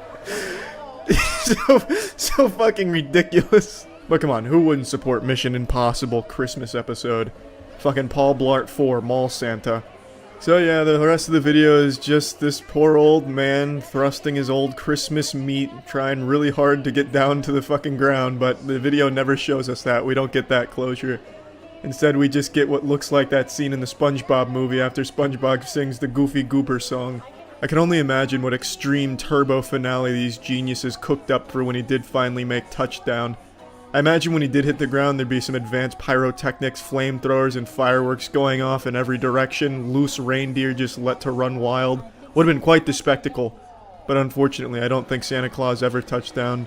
so fucking ridiculous. But come on, who wouldn't support Mission Impossible Christmas episode? Fucking Paul Blart 4, Mall Santa. So yeah, the rest of the video is just this poor old man thrusting his old Christmas meat, trying really hard to get down to the fucking ground, but the video never shows us that. We don't get that closure. Instead, we just get what looks like that scene in the SpongeBob movie after SpongeBob sings the Goofy Goober song. I can only imagine what extreme turbo finale these geniuses cooked up for when he did finally make touchdown. I imagine when he did hit the ground, there'd be some advanced pyrotechnics, flamethrowers, and fireworks going off in every direction, loose reindeer just let to run wild. Would have been quite the spectacle. But unfortunately, I don't think Santa Claus ever touched down.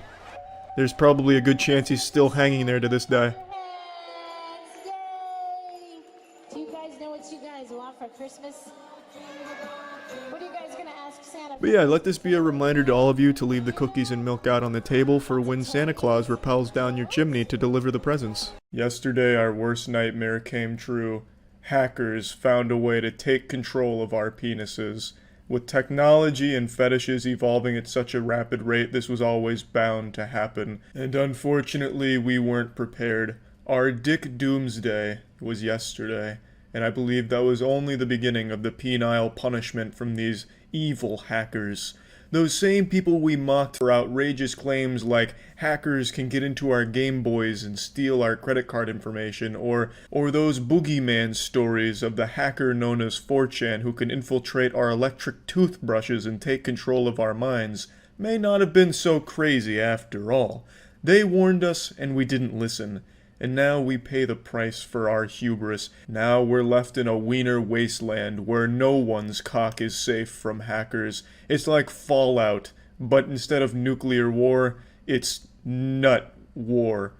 There's probably a good chance he's still hanging there to this day. Do you guys know what you guys want for Christmas? What are you guys gonna ask Santa? But yeah, let this be a reminder to all of you to leave the cookies and milk out on the table for when Santa Claus rappels down your chimney to deliver the presents. Yesterday, our worst nightmare came true. Hackers found a way to take control of our penises. With technology and fetishes evolving at such a rapid rate, this was always bound to happen. And unfortunately, we weren't prepared. Our Dick Doomsday was yesterday, and I believe that was only the beginning of the penile punishment from these evil hackers. Those same people we mocked for outrageous claims like hackers can get into our Game Boys and steal our credit card information, or those boogeyman stories of the hacker known as 4chan who can infiltrate our electric toothbrushes and take control of our minds, may not have been so crazy after all. They warned us and we didn't listen. And now we pay the price for our hubris. Now we're left in a wiener wasteland where no one's cock is safe from hackers. It's like Fallout, but instead of nuclear war, it's nut war.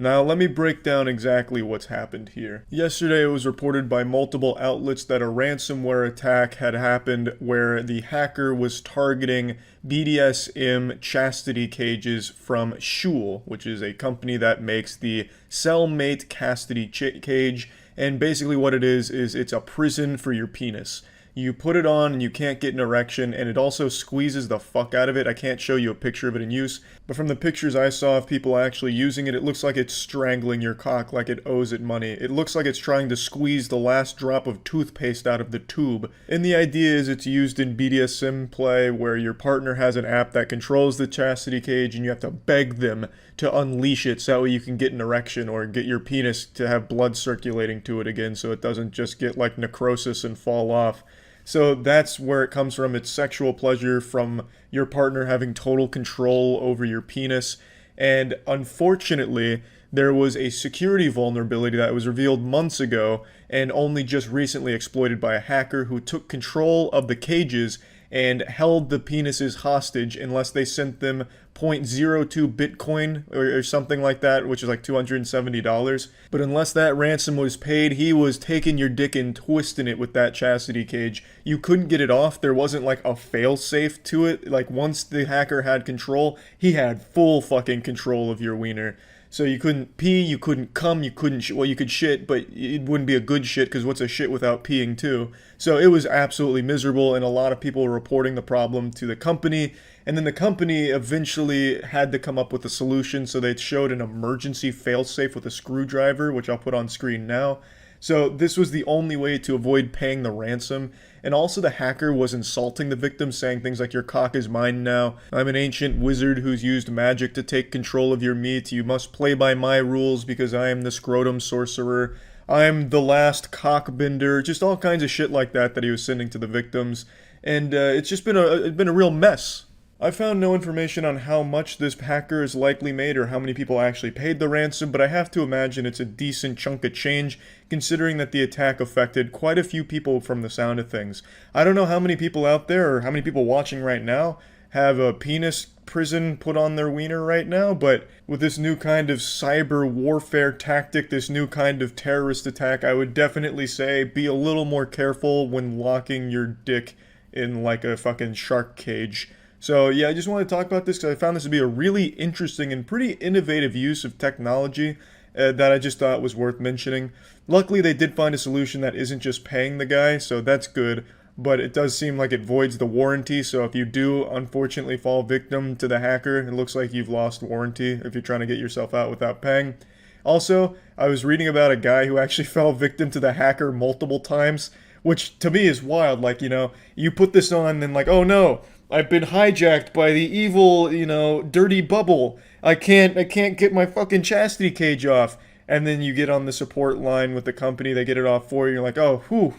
Now let me break down exactly what's happened here. Yesterday it was reported by multiple outlets that a ransomware attack had happened where the hacker was targeting BDSM chastity cages from Shul, which is a company that makes the cellmate chastity cage, and basically what it is it's a prison for your penis. You put it on and you can't get an erection, and it also squeezes the fuck out of it. I can't show you a picture of it in use, but from the pictures I saw of people actually using it, it looks like it's strangling your cock like it owes it money. It looks like it's trying to squeeze the last drop of toothpaste out of the tube. And the idea is it's used in BDSM play where your partner has an app that controls the chastity cage and you have to beg them to unleash it so that way you can get an erection or get your penis to have blood circulating to it again so it doesn't just get like necrosis and fall off. So that's where it comes from. It's sexual pleasure from your partner having total control over your penis. And unfortunately, there was a security vulnerability that was revealed months ago and only just recently exploited by a hacker who took control of the cages and held the penises hostage unless they sent them 0.02 Bitcoin or something like that, which is like $270. But unless that ransom was paid, he was taking your dick and twisting it with that chastity cage. You couldn't get it off. There wasn't like a fail-safe to it. Like once the hacker had control, he had full fucking control of your wiener. So you couldn't pee, you couldn't cum, you couldn't well, you could shit, but it wouldn't be a good shit because what's a shit without peeing too? So it was absolutely miserable, and a lot of people were reporting the problem to the company, and then the company eventually had to come up with a solution, so they showed an emergency failsafe with a screwdriver, which I'll put on screen now. So this was the only way to avoid paying the ransom. And also the hacker was insulting the victim, saying things like, your cock is mine now. I'm an ancient wizard who's used magic to take control of your meat. You must play by my rules because I am the scrotum sorcerer. I'm the last cockbender. Just all kinds of shit like that he was sending to the victims. And it's just been a real mess. I found no information on how much this hacker is likely made or how many people actually paid the ransom, but I have to imagine it's a decent chunk of change, considering that the attack affected quite a few people from the sound of things. I don't know how many people out there, or how many people watching right now, have a penis prison put on their wiener right now, but with this new kind of cyber warfare tactic, this new kind of terrorist attack, I would definitely say be a little more careful when locking your dick in like a fucking shark cage. So yeah, I just want to talk about this because I found this to be a really interesting and pretty innovative use of technology that I just thought was worth mentioning. Luckily, they did find a solution that isn't just paying the guy, so that's good. But it does seem like it voids the warranty, so if you do unfortunately fall victim to the hacker, it looks like you've lost warranty if you're trying to get yourself out without paying. Also, I was reading about a guy who actually fell victim to the hacker multiple times, which to me is wild. Like, you know, you put this on and like, oh no, I've been hijacked by the evil, you know, dirty bubble. I can't get my fucking chastity cage off. And then you get on the support line with the company, they get it off for you, you're like, oh, whew,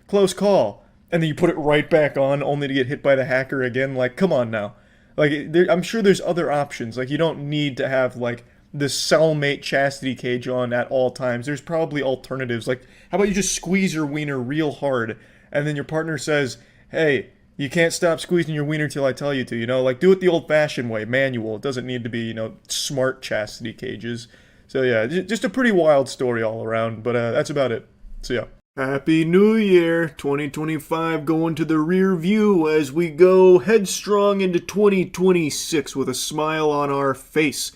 close call. And then you put it right back on only to get hit by the hacker again. Like, come on now. Like, I'm sure there's other options. Like, you don't need to have, like, the cellmate chastity cage on at all times. There's probably alternatives. Like, how about you just squeeze your wiener real hard, and then your partner says, hey, you can't stop squeezing your wiener till I tell you to, you know? Like, do it the old-fashioned way, manual. It doesn't need to be, you know, smart chastity cages. So, yeah, just a pretty wild story all around, but that's about it. So, yeah. Happy New Year, 2025 going to the rear view as we go headstrong into 2026 with a smile on our face.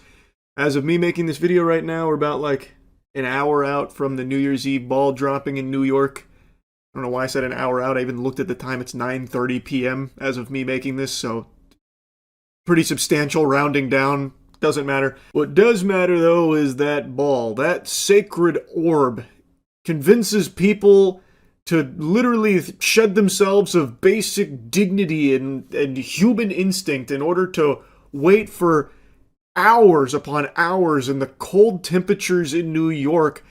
As of me making this video right now, we're about like an hour out from the New Year's Eve ball dropping in New York. I don't know why I said an hour out. I even looked at the time. It's 9:30 p.m. as of me making this, so pretty substantial rounding down. Doesn't matter. What does matter, though, is that ball. That sacred orb convinces people to literally shed themselves of basic dignity and human instinct in order to wait for hours upon hours in the cold temperatures in New York,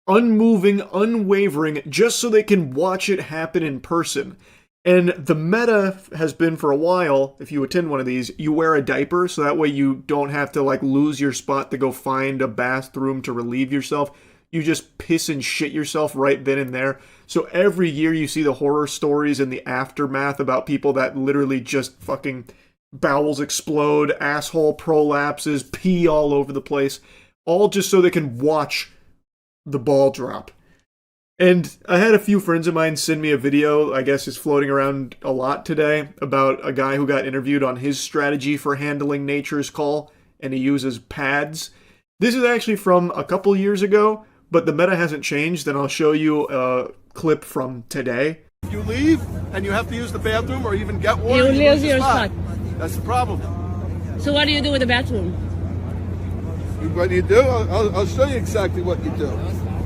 unmoving, unwavering, just so they can watch it happen in person. And the meta has been for a while, if you attend one of these, you wear a diaper, so that way you don't have to like lose your spot to go find a bathroom to relieve yourself. You just piss and shit yourself right then and there. So every year you see the horror stories and the aftermath about people that literally just fucking bowels explode, asshole prolapses, pee all over the place. all just so they can watch the ball drop. And I had a few friends of mine send me a video, I guess is floating around a lot today, about a guy who got interviewed on his strategy for handling nature's call, and he uses pads. This is actually from a couple years ago, but the meta hasn't changed, and I'll show you a clip from today. If you leave and you have to use the bathroom or even get water, You lose your your spot. That's the problem. So what do you do with the bathroom? What do you do? I'll show you exactly what you do.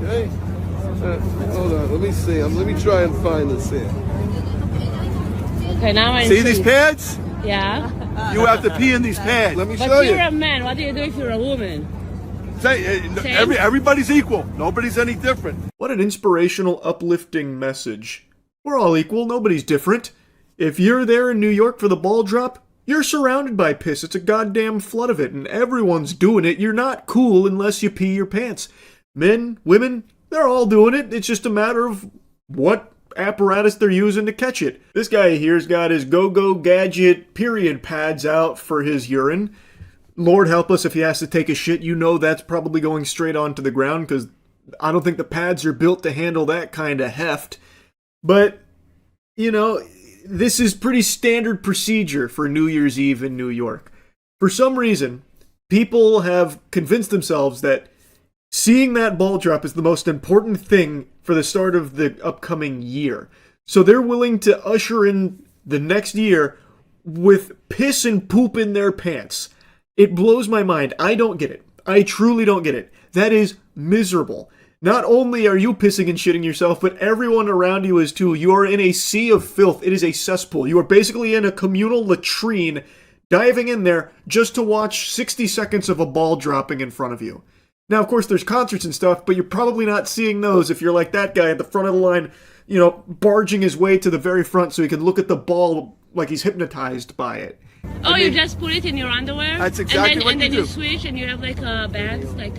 Okay? Hold on. Let me see. Let me try and find this here. Okay, now I See these pads? Yeah. You have to pee in these pads. Let me But show you. you're a man. What do you do if you're a woman? Everybody's equal. Nobody's any different. What an inspirational, uplifting message. We're all equal. Nobody's different. If you're there in New York for the ball drop, you're surrounded by piss. It's a goddamn flood of it, and everyone's doing it. You're not cool unless you pee your pants. Men, women, they're all doing it. It's just a matter of what apparatus they're using to catch it. This guy here's got his go-go gadget period pads out for his urine. Lord help us if he has to take a shit. You know that's probably going straight onto the ground, because I don't think the pads are built to handle that kind of heft. But, you know, this is pretty standard procedure for New Year's Eve in New York. For some reason, people have convinced themselves that seeing that ball drop is the most important thing for the start of the upcoming year. So they're willing to usher in the next year with piss and poop in their pants. It blows my mind. I don't get it. I truly don't get it. That is miserable. Not only are you pissing and shitting yourself, but everyone around you is too. You are in a sea of filth. It is a cesspool. You are basically in a communal latrine, diving in there just to watch 60 seconds of a ball dropping in front of you. Now, of course, there's concerts and stuff, but you're probably not seeing those if you're like that guy at the front of the line, you know, barging his way to the very front so he can look at the ball like he's hypnotized by it. Oh, you just put it in your underwear? That's exactly what you do. And then you switch and you have like bags, like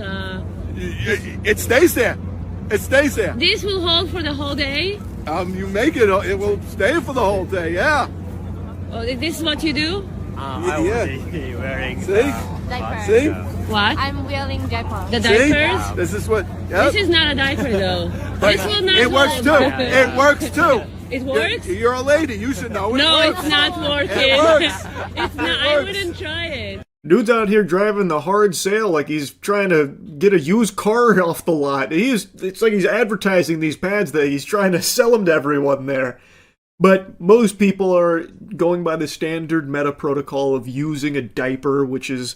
It stays there. It stays there. This will hold for the whole day? You make it. It will stay for the whole day. Yeah. Oh, this is what you do? I will be wearing diaper. See? What? I'm wearing diaper. The diapers? See? This is what. Yep. This is not a diaper though. But this will not it works hold. too. It works too. It works? You're a lady. You should know. No, works. it's not working. It works. It's not. I wouldn't try it. Dude's out here driving the hard sale like he's trying to get a used car off the lot. It's like he's advertising these pads that he's trying to sell them to everyone there. But most people are going by the standard meta protocol of using a diaper, which is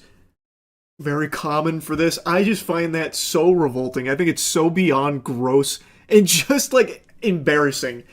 very common for this. I just find that so revolting. I think it's so beyond gross and just like embarrassing.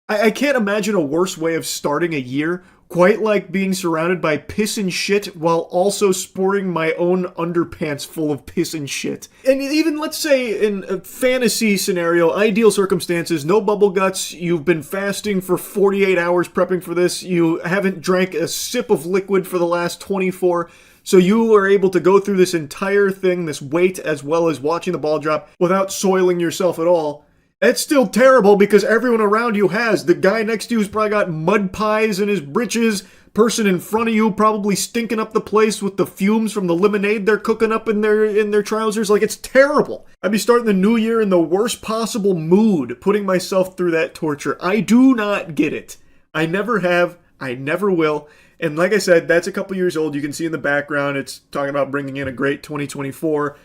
I can't imagine a worse way of starting a year, quite like being surrounded by piss and shit while also sporting my own underpants full of piss and shit. And even, let's say, in a fantasy scenario, ideal circumstances, no bubble guts, you've been fasting for 48 hours prepping for this, you haven't drank a sip of liquid for the last 24, so you are able to go through this entire thing, this wait, as well as watching the ball drop, without soiling yourself at all. It's still terrible because everyone around you has. The guy next to you's probably got mud pies in his britches. Person in front of you probably stinking up the place with the fumes from the lemonade they're cooking up in their trousers. Like, it's terrible. I'd be starting the new year in the worst possible mood, putting myself through that torture. I do not get it. I never have. I never will. And like I said, that's a couple years old. You can see in the background, it's talking about bringing in a great 2024.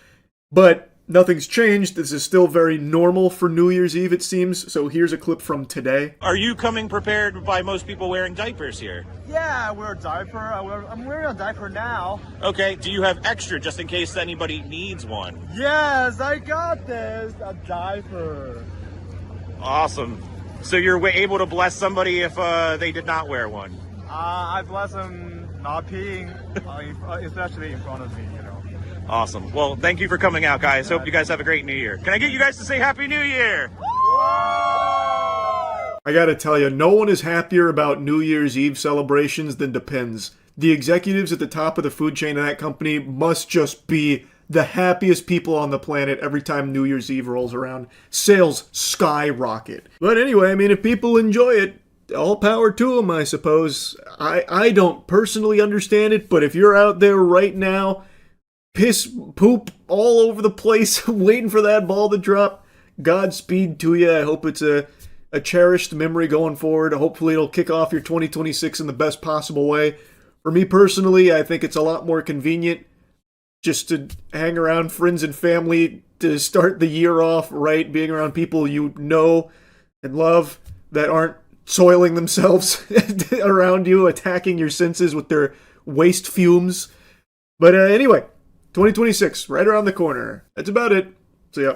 But nothing's changed. This is still very normal for New Year's Eve, it seems. So here's a clip from today. Are you coming prepared by most people wearing diapers here? Yeah, I wear a diaper. I'm wearing a diaper now. Okay, do you have extra just in case anybody needs one? Yes, I got this. A diaper. Awesome. So you're able to bless somebody if they did not wear one? I bless them not peeing, especially in front of me, you know. Awesome. Well, thank you for coming out, guys. Hope you guys have a great New Year. Can I get you guys to say Happy New Year? I gotta tell you, no one is happier about New Year's Eve celebrations than Depends. The executives at the top of the food chain of that company must just be the happiest people on the planet every time New Year's Eve rolls around. Sales skyrocket. But anyway, I mean, if people enjoy it, all power to them, I suppose. I don't personally understand it, but if you're out there right now piss, poop all over the place, waiting for that ball to drop. Godspeed to you. I hope it's a cherished memory going forward. Hopefully it'll kick off your 2026 in the best possible way. For me personally, I think it's a lot more convenient just to hang around friends and family to start the year off right, being around people you know and love that aren't soiling themselves around you, attacking your senses with their waste fumes. But anyway, 2026, right around the corner. That's about it. See ya.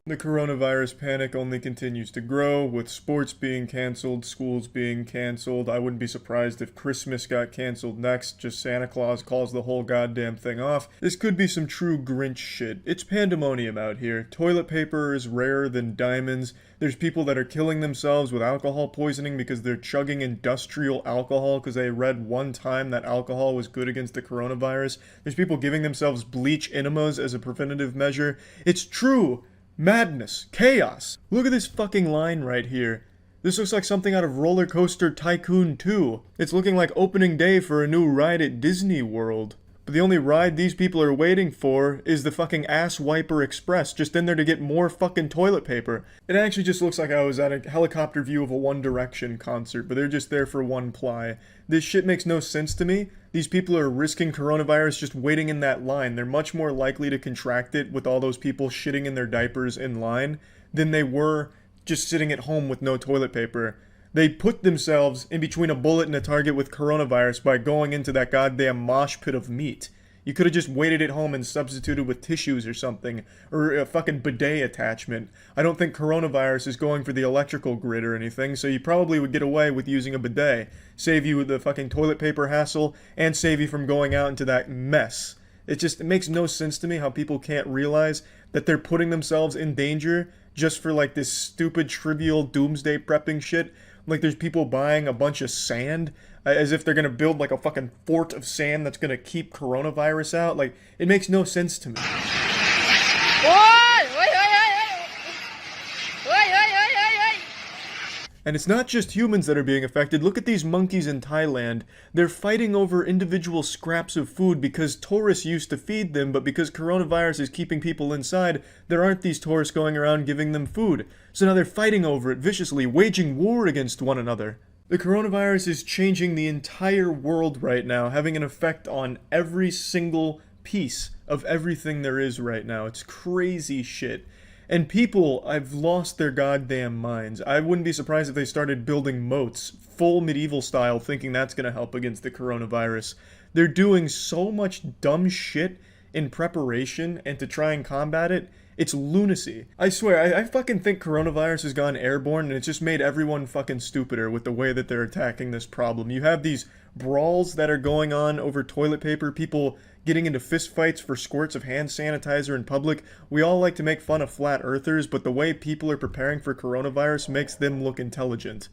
The coronavirus panic only continues to grow, with sports being canceled, schools being canceled. I wouldn't be surprised if Christmas got canceled next, just Santa Claus calls the whole goddamn thing off. This could be some true Grinch shit. It's pandemonium out here. Toilet paper is rarer than diamonds. There's people that are killing themselves with alcohol poisoning because they're chugging industrial alcohol because they read one time that alcohol was good against the coronavirus. There's people giving themselves bleach enemas as a preventative measure. It's true. Madness. Chaos. Look at this fucking line right here. This looks like something out of Roller Coaster Tycoon 2. It's looking like opening day for a new ride at Disney World. But the only ride these people are waiting for is the fucking Ass Wiper Express, just in there to get more fucking toilet paper. It actually just looks like I was at a helicopter view of a One Direction concert, but they're just there for one ply. This shit makes no sense to me. These people are risking coronavirus just waiting in that line. They're much more likely to contract it with all those people shitting in their diapers in line than they were just sitting at home with no toilet paper. They put themselves in between a bullet and a target with coronavirus by going into that goddamn mosh pit of meat. You could have just waited at home and substituted with tissues or something, or a fucking bidet attachment. I don't think coronavirus is going for the electrical grid or anything, so you probably would get away with using a bidet. Save you the fucking toilet paper hassle, and save you from going out into that mess. It makes no sense to me how people can't realize that they're putting themselves in danger just for like this stupid, trivial doomsday prepping shit. Like there's people buying a bunch of sand as if they're gonna build like a fucking fort of sand that's gonna keep coronavirus out. Like, it makes no sense to me. And it's not just humans that are being affected. Look at these monkeys in Thailand. They're fighting over individual scraps of food because tourists used to feed them, but because coronavirus is keeping people inside, there aren't these tourists going around giving them food. So now they're fighting over it viciously, waging war against one another. The coronavirus is changing the entire world right now, having an effect on every single piece of everything there is right now. It's crazy shit. And people have lost their goddamn minds. I wouldn't be surprised if they started building moats, full medieval style, thinking that's gonna help against the coronavirus. They're doing so much dumb shit in preparation and to try and combat it. It's lunacy. I swear, I fucking think coronavirus has gone airborne and it's just made everyone fucking stupider with the way that they're attacking this problem. You have these brawls that are going on over toilet paper, people getting into fistfights for squirts of hand sanitizer in public. We all like to make fun of flat earthers, but the way people are preparing for coronavirus makes them look intelligent.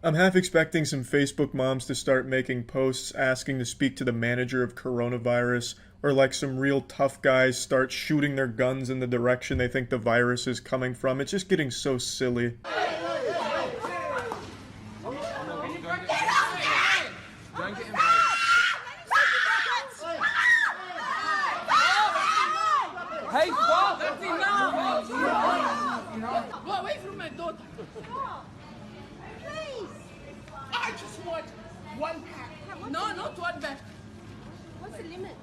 I'm half expecting some Facebook moms to start making posts asking to speak to the manager of coronavirus, or like some real tough guys start shooting their guns in the direction they think the virus is coming from. It's just getting so silly. Hey, stop! That's enough! Go away from my daughter. Please. I just want one pack. No, not one pack. What's the limit?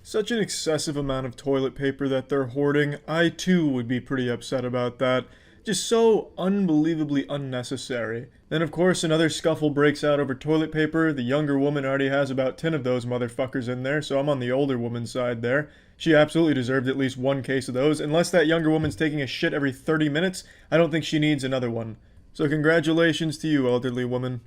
Such an excessive amount of toilet paper that they're hoarding. I too would be pretty upset about that. Just so unbelievably unnecessary. Then of course another scuffle breaks out over toilet paper. The younger woman already has about 10 of those motherfuckers in there, so I'm on the older woman's side there. She absolutely deserved at least one case of those. Unless that younger woman's taking a shit every 30 minutes, I don't think she needs another one. So congratulations to you, elderly woman.